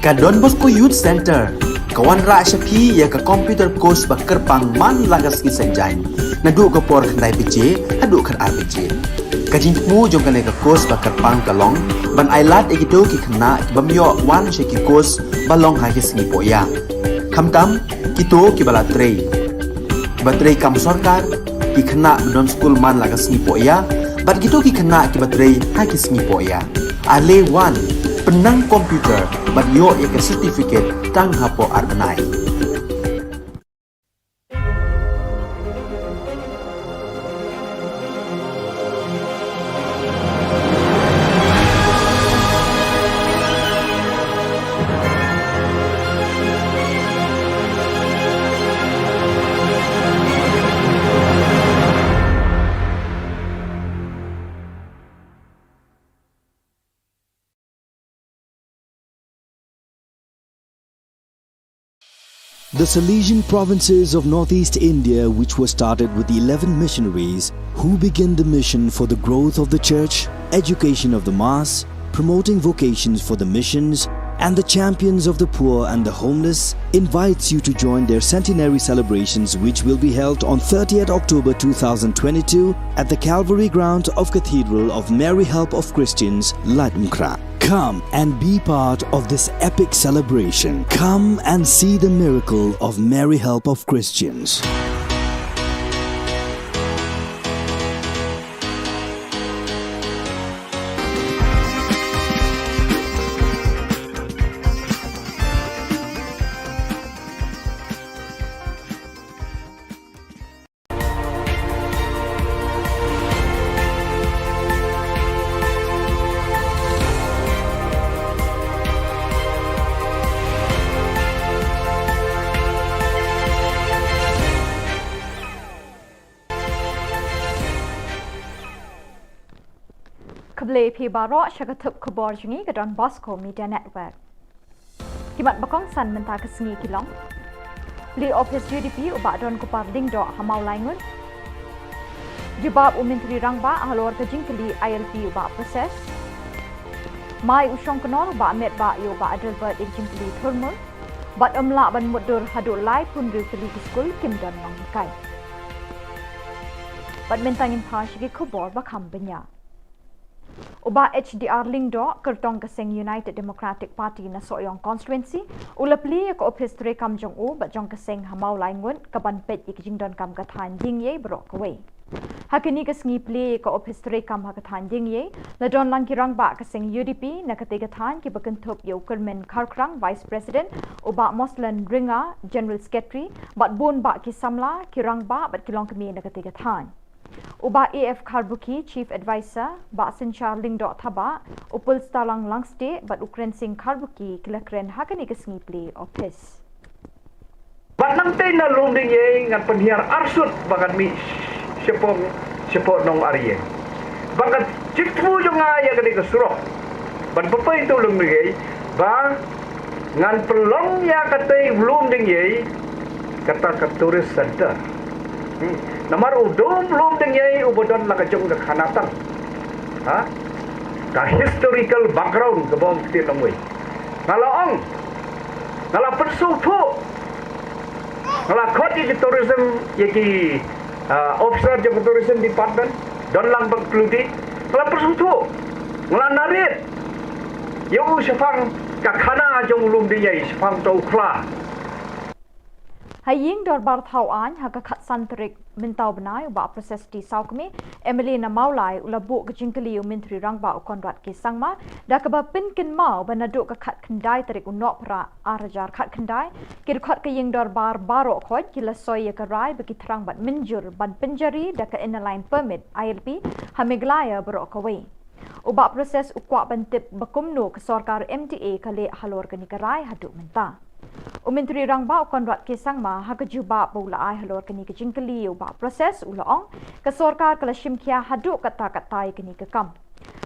Ka Don Bosco Youth Center, kawan rak syapi ya ka computer course bakar pangman lagas ki senjain. Naduk ke por kendai PJ, haduk kan RPG. Kajin mu jom kan ka course bakar pang kalong, ban ailat egido ki kena bamyo wan syaki course balong ha ki sengi poya. Kamtam kito ki balatrei. Batrei kam sorkar ki kena don school man lagas sengi poya, bat kito ki kena ki batrei ha ki sengi poya. Ale wan penang komputer bat yo ya ke certificate tang hapo arbenai. The Salesian provinces of northeast India, which were started with the 11 missionaries who began the mission for the growth of the church, education of the mass, promoting vocations for the missions, and the champions of the poor and the homeless, invites you to join their centenary celebrations, which will be held on 30th October 2022 at the Calvary Ground of Cathedral of Mary Help of Christians, Latmkra. Come and be part of this epic celebration. Come and see the miracle of Mary Help of Christians. Kable pi baro syakatup Khubor jungi ke Don Bosco Media Network. Kimat bakong san mentah kesengi kilong. Li office GDP ubak Don Kupar Dingdo hamau laingun. Jibab Menteri Rangba halor ke jingkeli ILP ubak proses. Mai usong kenor ubak met ba yo ubak Adelbert jingkeli thurmul. Bat umlak ban mudur hadul lai pun keli skul Kim Don Long Kai. Bat mentangin pa syaki Khubor bakam benya. Uba HDR Lingdo kertong keseng United Democratic Party na Soyong constituency ulapli ko office tre kam jong u ba jong keseng hamau laingun kaban pet ik jingdon kam kathan jing ye bro kwe hakini kesngi pli ko office tre kam hakathan jing ye la don lang kirang ba keseng UDP na katiga than ki bakentup yo kermen karkrang vice president uba Moslan Ringa general secretary bat bun ba ki samla kirang ba bat kilong kemi na katiga than Uba AF Karbuki Chief Advisor Ba Sinchar Lingdo Thaba Upul Stalang Langste Bat Ukren Singh Karbuki Kilakren Hakani Kesngi Play Office Bat nang tay na lumding ye ngan penhiar arsut bagan mi sepong nong ariye bagat cikmu jo ngaya kani kesuroh ban papai tu lumding ye ba ngan pelong ya katay lumding ye kata ke tourist center Namar udum belum dengai ubodon la kajong ke khanatan. Ha? Ka historical background ke bawang kita nongwe. Ngalaong. Ngala persutu. Ngala koti di tourism yaki officer di tourism department don lang bagkludi. Ngala persutu. Ngala narit. Yo syafang ka khana jong ulum dengai syafang tau kla. Haying dorbar thau an haka khat santrik mintau benai uba proses di saukmi Emily na maulai ulabu ke jingkeli Menteri Rangba konrat ki sangma da ka ba pinkin mau banaduk ka khat kendai tarik unok pra arajar khat kendai kir khat ke ying dorbar baro khoj kila soy ka rai bagi terang bat minjur ban penjari da ka inline permit ILP hameglaya bro ka we uba proses ukwa bantip bakumno ke sarkar MTA kale halor ka nikarai haduk menta Menteri Rangba konrat ke sangma haka juba bula ai halor kini ke jingkeli uba proses ulaong ke sarkar kala shimkia haduk kata-kata kini ke kam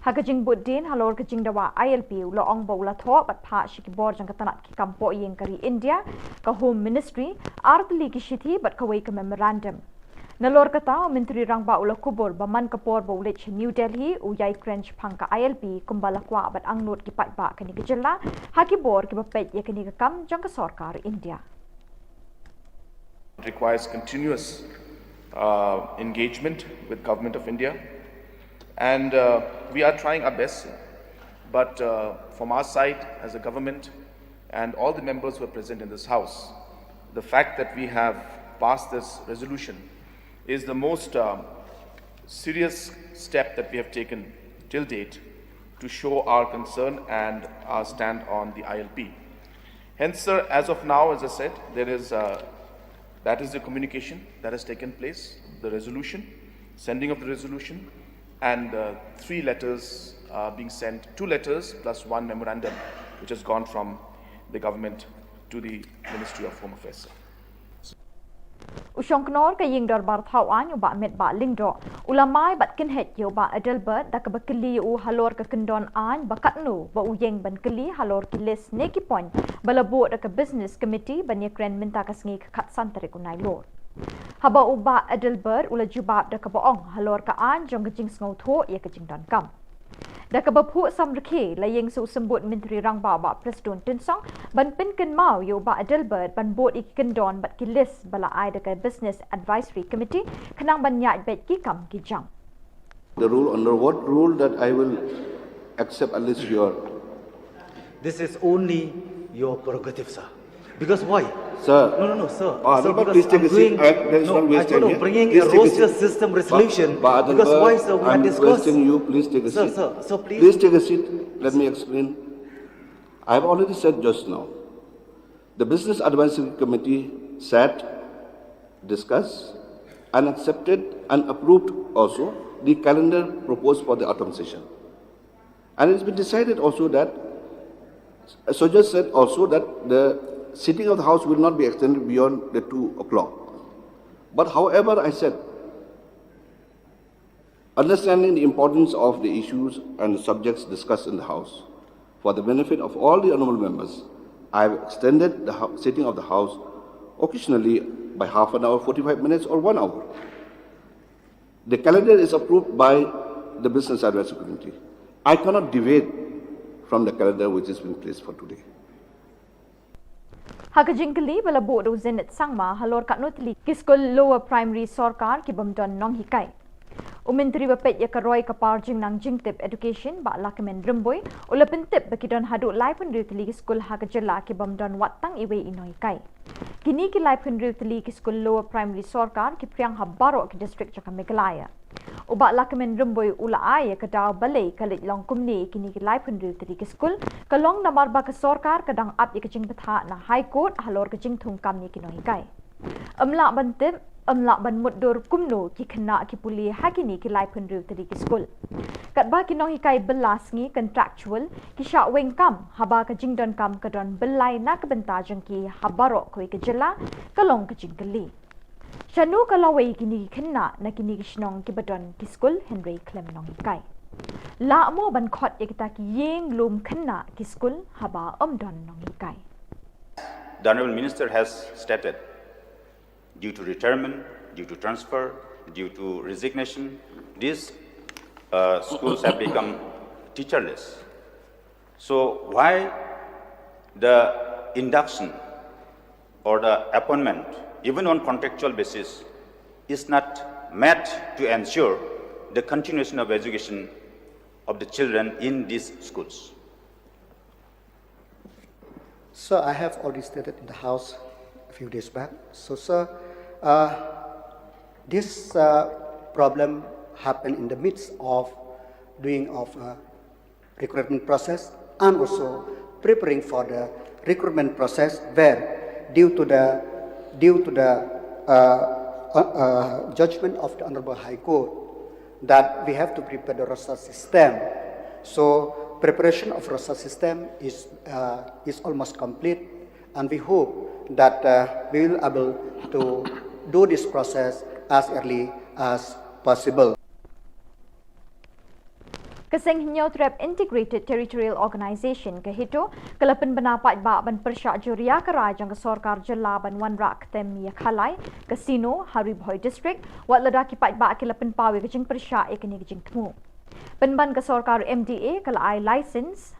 haka jingbut din halor ke jingdawa ILP ulaong bula tho bat pha shiki bor jang katanat ki kampo yeng kari India ka Home Ministry artli ki shithi bat kawai ke memorandum Nalor kata Menteri Rangba ula Khubor baman kapor ba ulit New Delhi uyai crench pangka ILP kumbala kwa bat angnut ki patba kani Ka Jylla hakibor ki bapet ya kani kam jang ka sarkar India. It requires continuous engagement with Government of India, and we are trying our best. But from our side, as a government, and all the members who are present in this House, the fact that we have passed this resolution is the most serious step that we have taken till date to show our concern and our stand on the ILP. Hence, sir, as of now, as I said, there is that is the communication that has taken place, the resolution, sending of the resolution, and 3 letters being sent, 2 letters plus 1 memorandum, which has gone from the government to the Ministry of Home Affairs. Usyong knor ka ying dor bar thau an ba met ba lingdo ulamai bat kin het yo ba adelbert da ka bakili u halor ka kendon an bakat nu ba uyeng ban kili halor ki les neki point balabo da ka business committee ban ye kren minta ka sngi ka khat santere ku nai lor haba u ba adelbert ula jubab da ka baong halor ka an jong ka jing sngo tho ye ka jing don kam da ka bapu samrkhe la yeng su sembut Menteri Rangba ba Presiden Tinsong ban pin ken mau yo ba Adelbert ban bot ik kendon bat ki list bala ai da ka Business Advisory Committee kanang ban nyai bet ki kam ki jam. The rule, under what rule that I will accept at least your... This is only your prerogative, sir. Because why? Sir. No, sir. Sir, please take a seat. Bringing a roster system resolution. Because why, sir? We had discussed. I'm requesting you, please take a seat. Sir, please. Please take a seat. Let me explain. I have already said just now. The Business Advisory Committee sat, discussed, and accepted and approved also the calendar proposed for the autumn session. And it's been decided also that, so just said also that the sitting of the House will not be extended beyond the 2 o'clock. But however, I said, understanding the importance of the issues and the subjects discussed in the House, for the benefit of all the honourable members, I have extended the sitting of the House occasionally by half an hour, 45 minutes or 1 hour. The calendar is approved by the Business Advisory Committee. I cannot deviate from the calendar which has been placed for today. Hakajingkali bala bo do zenit sangma halor katnotli kiskol lower primary sarkar ki bamdon nong hikai. Menteri bapet ya karoi kapar jing nang jingtip education ba lakamen remboy ula pentip bakidon hadu lai pendri tli kiskol ha Ka Jylla ki bamdon watang iwe inoi kai. Kini ki lai pendri tli kiskol lower primary sarkar ki priang habaro ki district Jaka Meghalaya. Uba lakamen remboy ula ai ka daw balai kalit long kumni kini ki lai pendri tli kiskol kalong namar ba ka sarkar kadang ap ya kajing betha na high court halor kajing thung kam ni kinoi kai. Amla bantip amla ban muddur kumno ki khna ki puli hakini ki lai pendru tadi ki skul kat ba ki no hikai belas ngi contractual ki sha weng kam haba ka jingdon kam ka don belai na ka benta jang ki habaro koi Ka Jylla kalong ka jingkali shanu kalawai kini khna na kini ki shnong ki badon ki skul Henry Clem nong hikai la mo ban khot ekta ki yeng lum khna ki skul haba don nong hikai. The Honourable Minister has stated, due to retirement, due to transfer, due to resignation, these schools have become teacherless. So why the induction or the appointment, even on contractual basis, is not met to ensure the continuation of education of the children in these schools? So I have already stated in the House a few days back. So, sir, this problem happened in the midst of doing of recruitment process and also preparing for the recruitment process, where due to the judgment of the Honorable High Court that we have to prepare the roster system. So preparation of roster system is almost complete, and we hope that we will be able to do this process as early as possible. Keseng Hinyau Trap Integrated Territorial Organisation ke hito kelapen benapat ba ban persyak juria kerai jang kesorkar jela ban wan rak tem ya khalai kasino Haribhoi district wat ledaki pat ba kelapen pawe kejing persyak ekeni kejing temu. Penban kesorkar MDA kelai license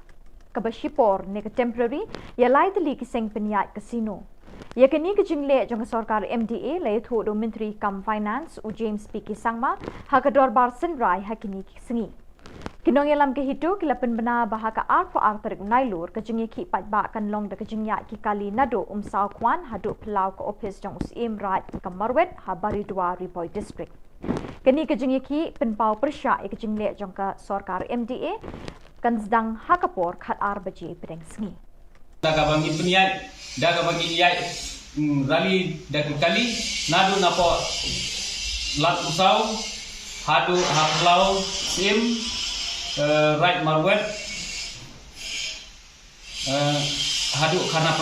kebashipor ne ke temporary ya lai teli keseng penyat kasino. Ya kini kejing le jang kesorkar MDA lai thu do Menteri Kam Finance u James P. Kisangma hakador bar senrai hakini sengi. Kinong yalam ke hito kilapen bena bahaka arpo artarik nailur kejingi ki patba kan long de kejingya ki kali nado sao kwan hadu pelau ke office jong usim rat kamarwet habari 2 Riboi district. Kini kejingi ki penpau persya kejing le jong ka sorkar MDA kan sedang hakapor khat ar baje pedeng sengi. Daga bangi peniat daga bangi yai rali daga kali nado napo lat usau hadu haplau sim right marwet hadu kana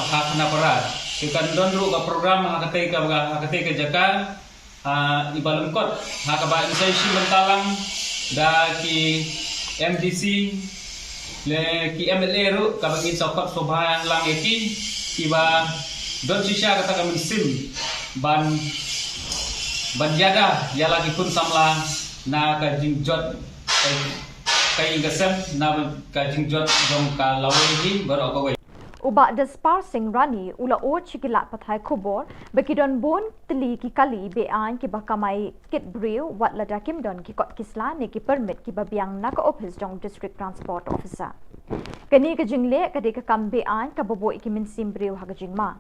parat kan dondru ka program hakate ka jaka ibalum kot hakaba inisiasi mentalang da ki MDC le ki MLA ru ka bagi sokot sobha lang eki kiba don sisha kata kami sim ban jada ya lagi pun samla na ka jingjot kay gasem na kajingjot jong ka lawi baro ka way Uba despar sing rani ula o chikilat pathai khubor bekidon bon teli ki kali bean ki bakamai kit brew wat lada kim don ki kot kisla ne ki permit ki babiang na ka office jong district transport officer kani ka jingle ka de ka kam bean ka bobo ki min sim brew ha ka jingma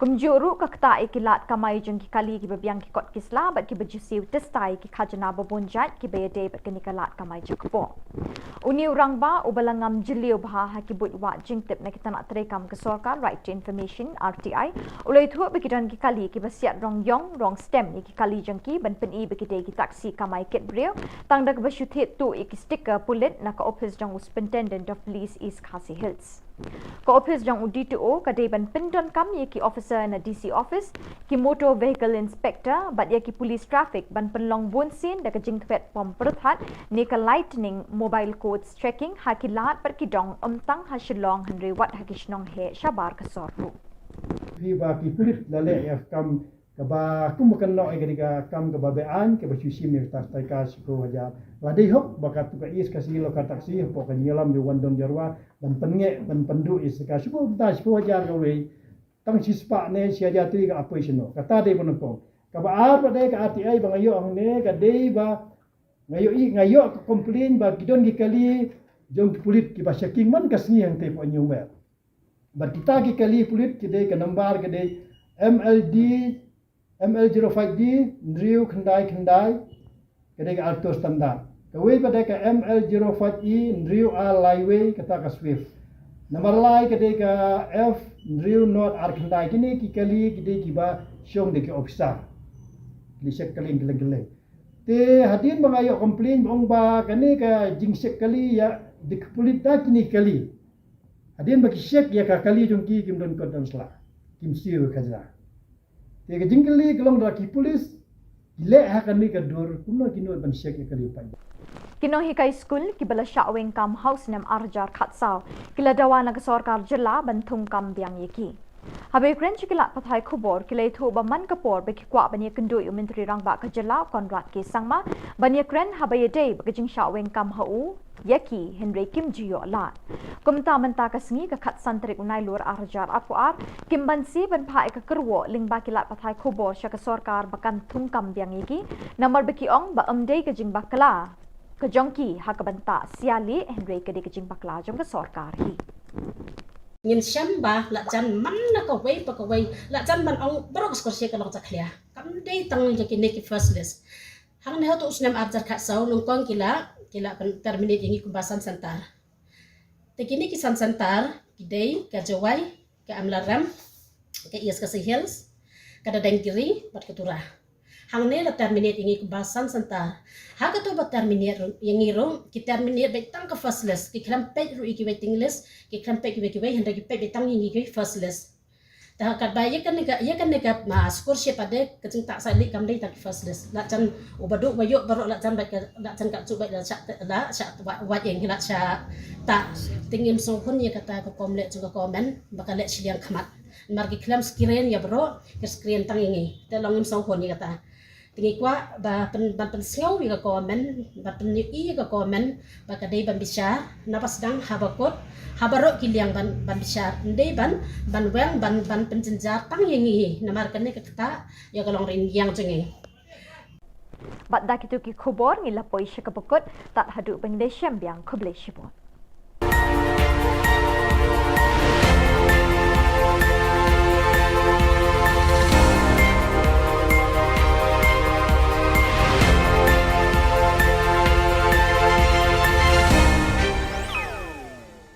kumjuru ka kta ikilat kamai jong ki kali ki babiang ki kot kisla bat ki bajusiu testai ki khajana babonjat ki beyade bat kani kalat kamai jakpo uni urang ba ubalangam jiliu bha ha ki but wa jingtep na kita nak terekam ke sorkar right to information RTI ulai thu bekidan ki kali ki basiat rong yong rong stem ki kali jangki ban pen i bekide ki taksi kamai ket breu tang dak basyuthit tu ki sticker pulit na ka office jang superintendent of police East Khasi Hills ko office jang UDTO kadai ban pendon kam ye ki officer na DC office ki motor vehicle inspector bat ye ki police traffic ban penlong bonsin da ka jing thwet pom perthat ne ka lightning mobile codes checking hakilat per ki dong omtang ha Shillong henry wat ha ki shnong he shabar ka sorru fi ba ki pulit lale ya kam ka ba kumukan no ai ga kam ka ba bean ke ba susi mir tas tai ka ko haja wa dei hok ba ka tu ka is ka si lo ka taksi po ka nyelam di wandon jarwa ban penge ban pandu is ka supo ta supo haja ka we tang si spa ne si haja tri ka operation no ka ta dei bon ko ka ba ar ba dei ka RTI ba ngayo ang ne ka dei ba ngayo ka complain ba kidon ki kali jong pulit ki ba checking man ka sni ang te po nyumer ba kita ki kali pulit ki dei ka number ka dei ML05D Ndriu Khandai kadai ka alto standard kawai pada ka ML05E Ndriu A Liway kata ka Swift nomor lai kadai ka F Ndriu North R Khandai kini ki kali kadai ki ba syong de ki officer lisek kali geleng te hadin bangayo complain bong ba kani ka jingsek kali ya dik polita kini kali hadin ba ki shek ya ka kali jongki kim don kodam sla kim siu kaza te ka jingkali kelong raki polis le ha kan ni ka dur kumno kino ban shek ya kali pa Kinong hikai school kibala syaweng kam house nam arjar khatsau kila dawana ka sorkar jela bantung kam biang yeki Habe kren chikilat pathai khubor kilai thu ba man kapor be kwa bani kendu yu menteri rangba ka jela konrat ke sangma bani kren habai day ba jing syaweng kam hau yaki henry kim jiyo la kumta menta ka singi ka khat santrik unai lur arjar apuar kimbansi ban phai ka kerwo lingba kilat pathai khubor sya ka sorkar bakan thung kam biang yeki number beki ong ba amdei ka jing bakla ka jongki ha ka banta siali henry ka de ka jing bakla jong ka sorkar hi ngin shamba la jan man na ka wei pa ka wei la jan man ong brok skor se ka long zaklia kam dei tang je ki neki first list hang ne to usnam arjar kha sau nong kong kila pan terminate ingi kumbasan santar te kini ki san santar ki dei ka jawai ka amlaram ka ias ka hills ka dadang kiri pat ketura hang ne la terminate ingi kumbasan santar ha ka to ba terminate yang iro ki terminate be tang ka first list ki kram pe ru iki waiting list ki kram pe ki wai handa ki pe be tang ingi ki first list ta kat ba ye kan nega scholarship ade kecing tak sali kam dei tak first list la chan ubadu bayo baro la chan ba la chan ka cu ba la cha wa yang la cha ta tingin song pun ye kata ko komle juga komen bakal le Shillong khamat margi klam screen ya bro ke screen tangingi te longim song pun ye kata tingi kwa ba pen sngau wi ka komen ba pen i ka komen ba ka dei ban bisyar na pasdang habakot habaro kiliang ban bisyar ndei ban weng ban penjenjar tangingi na markan ne kata ya kalong rin yang jengi Bat dak itu ki khubor ngila poi shakapakot tat hadu Bangladesh biang khuble shibon.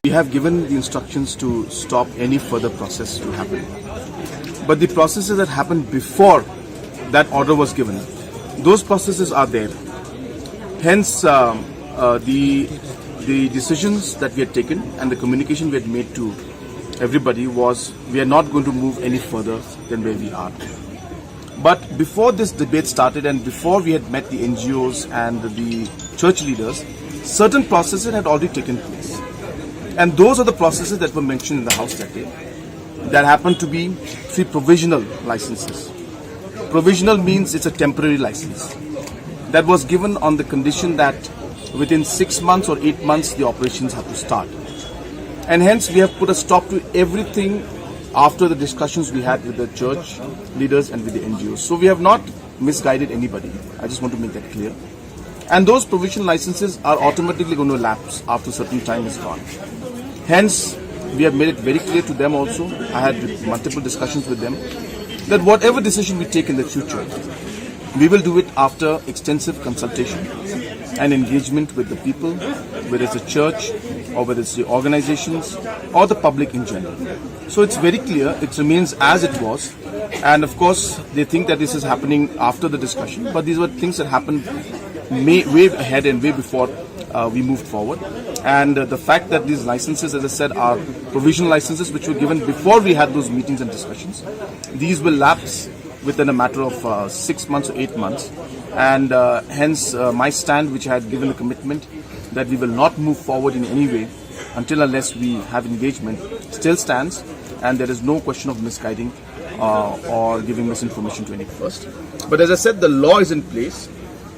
We have given the instructions to stop any further process to happen. But the processes that happened before that order was given, those processes are there. Hence, the decisions that we had taken and the communication we had made to everybody was we are not going to move any further than where we are. But before this debate started and before we had met the NGOs and the church leaders, certain processes had already taken place. And those are the processes that were mentioned in the House that day. That happened to be 3 provisional licenses. Provisional means it's a temporary license. That was given on the condition that within 6 months or 8 months the operations have to start. And hence we have put a stop to everything after the discussions we had with the church leaders and with the NGOs. So we have not misguided anybody. I just want to make that clear. And those provisional licenses are automatically going to lapse after a certain time is gone. Hence, we have made it very clear to them also. I had multiple discussions with them that whatever decision we take in the future, we will do it after extensive consultation and engagement with the people, whether it's the church or whether it's the organizations or the public in general. So it's very clear, it remains as it was. And of course, they think that this is happening after the discussion, but these were things that happened way ahead and way before we moved forward. And the fact that these licenses, as I said, are provisional licenses which were given before we had those meetings and discussions. These will lapse within a matter of 6 months or 8 months. And hence my stand, which I had given a commitment that we will not move forward in any way until unless we have engagement, still stands. And there is no question of misguiding or giving misinformation to any first. But as I said, the law is in place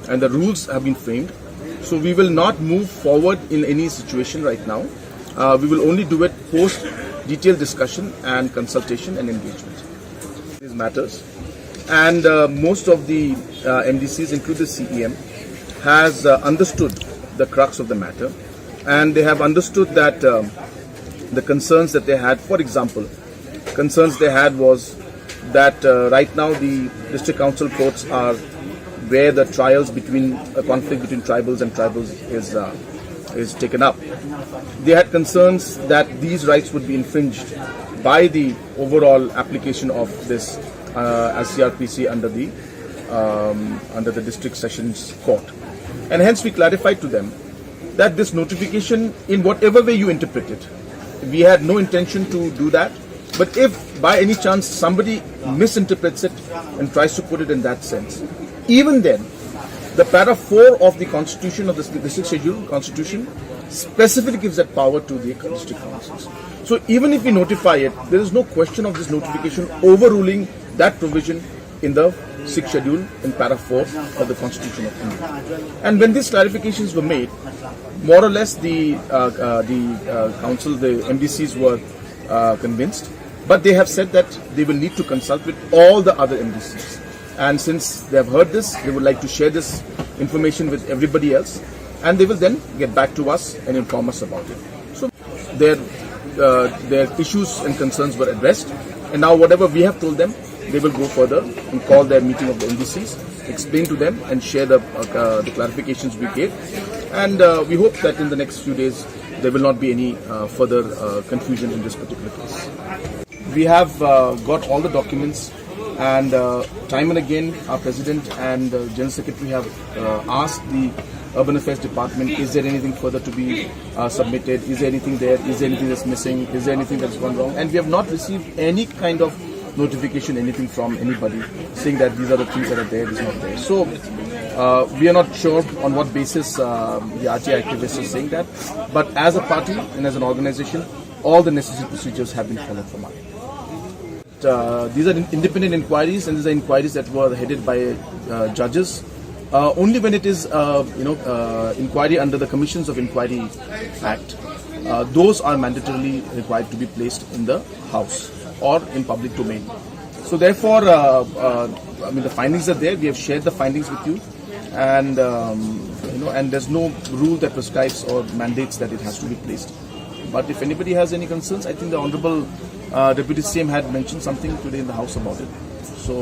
and the rules have been framed. So we will not move forward in any situation right now. We will only do it post detailed discussion and consultation and engagement. These matters. And most of the MDCs, including the CEM, has understood the crux of the matter. And they have understood that the concerns that they had, for example, concerns they had was that right now the district council courts are where the trials between a conflict between tribals and tribals is taken up. They had concerns that these rights would be infringed by the overall application of this as CRPC under the district sessions court. And hence we clarified to them that this notification, in whatever way you interpret it, we had no intention to do that. But if by any chance somebody misinterprets it and tries to put it in that sense, even then, the para 4 of the constitution of the district schedule constitution specifically gives that power to the district councils. So even if we notify it, there is no question of this notification overruling that provision in the 6th schedule in para 4 of the constitution of India. And when these clarifications were made, more or less the council, the MDCs were convinced, but they have said that they will need to consult with all the other MDCs. And since they have heard this, they would like to share this information with everybody else, and they will then get back to us and inform us about it. So their issues and concerns were addressed, and now whatever we have told them, they will go further and call their meeting of the MDCs, explain to them and share the clarifications we gave. And we hope that in the next few days, there will not be any further confusion in this particular case. We have got all the documents, and time and again our President and General Secretary have asked the Urban Affairs Department, is there anything further to be submitted, is there anything there, is there anything that's missing, is there anything that's gone wrong, and we have not received any kind of notification, anything from anybody saying that these are the things that are there, this is not there. So we are not sure on what basis the RTI activists are saying that, but as a party and as an organization, all the necessary procedures have been followed from our end. These are independent inquiries, and these are inquiries that were headed by judges. Only when it is, inquiry under the Commissions of Inquiry Act, those are mandatorily required to be placed in the House or in public domain. So therefore, the findings are there. We have shared the findings with you, and and there's no rule that prescribes or mandates that it has to be placed. But if anybody has any concerns, I think the Honourable Deputy CM had mentioned something today in the House about it. So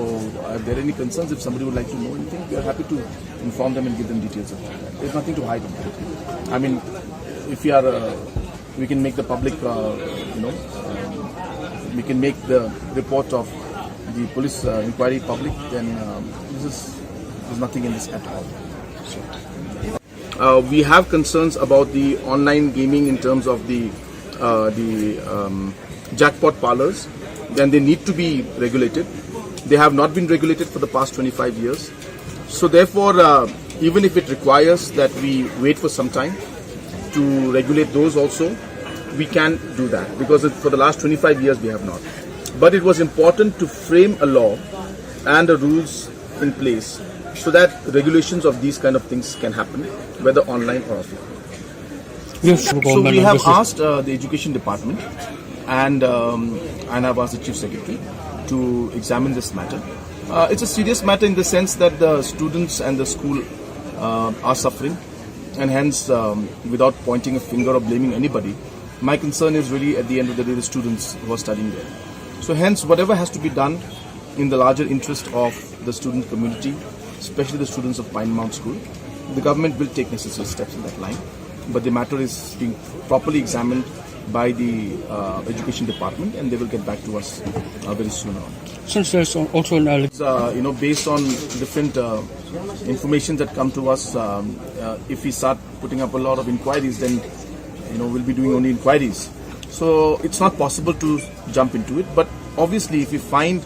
if there are any concerns, if somebody would like to know anything, we are happy to inform them and give them details of that. There's nothing to hide on that. I mean, if we can make the public, we can make the report of the police inquiry public, then there's nothing in this at all. So, we have concerns about the online gaming in terms of the jackpot parlors, then they need to be regulated. They have not been regulated for the past 25 years. So therefore, even if it requires that we wait for some time to regulate those also, we can do that, because for the last 25 years we have not. But it was important to frame a law and the rules in place so that regulations of these kind of things can happen, whether online or offline. Yes, so we have asked the Education Department and I've asked the Chief Secretary to examine this matter. It's a serious matter in the sense that the students and the school are suffering, and hence, without pointing a finger or blaming anybody, my concern is really at the end of the day the students who are studying there. So hence, whatever has to be done in the larger interest of the student community, especially the students of Pine Mount School, the government will take necessary steps in that line. But the matter is being properly examined by the Education Department, and they will get back to us very soon on. Since there's also an based on different information that come to us, if we start putting up a lot of inquiries, then we'll be doing only inquiries. So it's not possible to jump into it. But obviously, if we find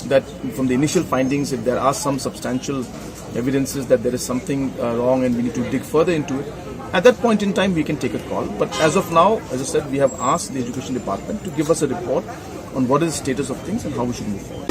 that from the initial findings, if there are some substantial evidences that there is something wrong and we need to dig further into it, at that point in time we can take a call. But as of now, as I said, we have asked the Education Department to give us a report on what is the status of things and how we should move forward.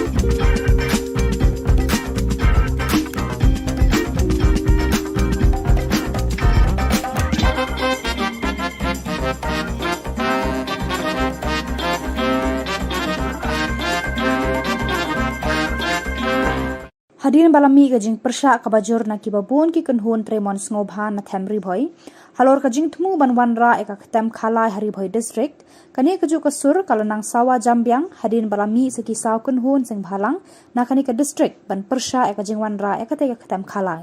Hadirin balami ka jing persya ka bajur na kibabun ki kunhun tremon ngobhan na thamri bhoi halor ka jing thmu banwan ra eka ktem khalai hari bhoi district kani ka ju ka sur kalanang sawa jambyang hadirin balami se ki saw kunhun sing bhalang na kani ka district ban persya eka jing wan ra eka te ka ktem khalai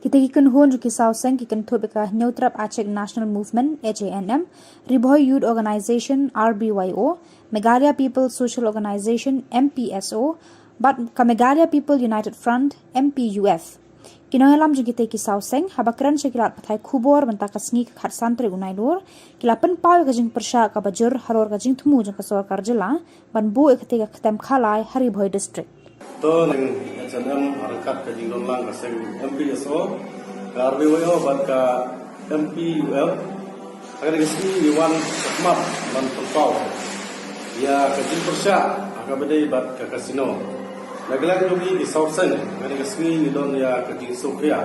kita ki kunhun ju ki saw sing ki kan thobe ka neutrap achek national movement HANM ribhoi youth organization RBYO Meghalaya people social organization MPSO but Meghalaya People United Front MPUF. Kinohelam jugite ki sauseng habakran sekilat pathai khubor banta kasngi khat santre unailur kilapan paw gajing persya ka bajur haror gajing thumu jang kasor karjela ban bu ekte ka khatam khalai hari bhoi district. To ning HNM harakat gajing donlang kaseng MPSO RBYO bat ka MPUF agar gesni diwan sakmap ban pelpau ya gajing persya akabadai bat ka kasino Nagalang yogi di South Sen, kani kasmi ni don ya kajing Sofia.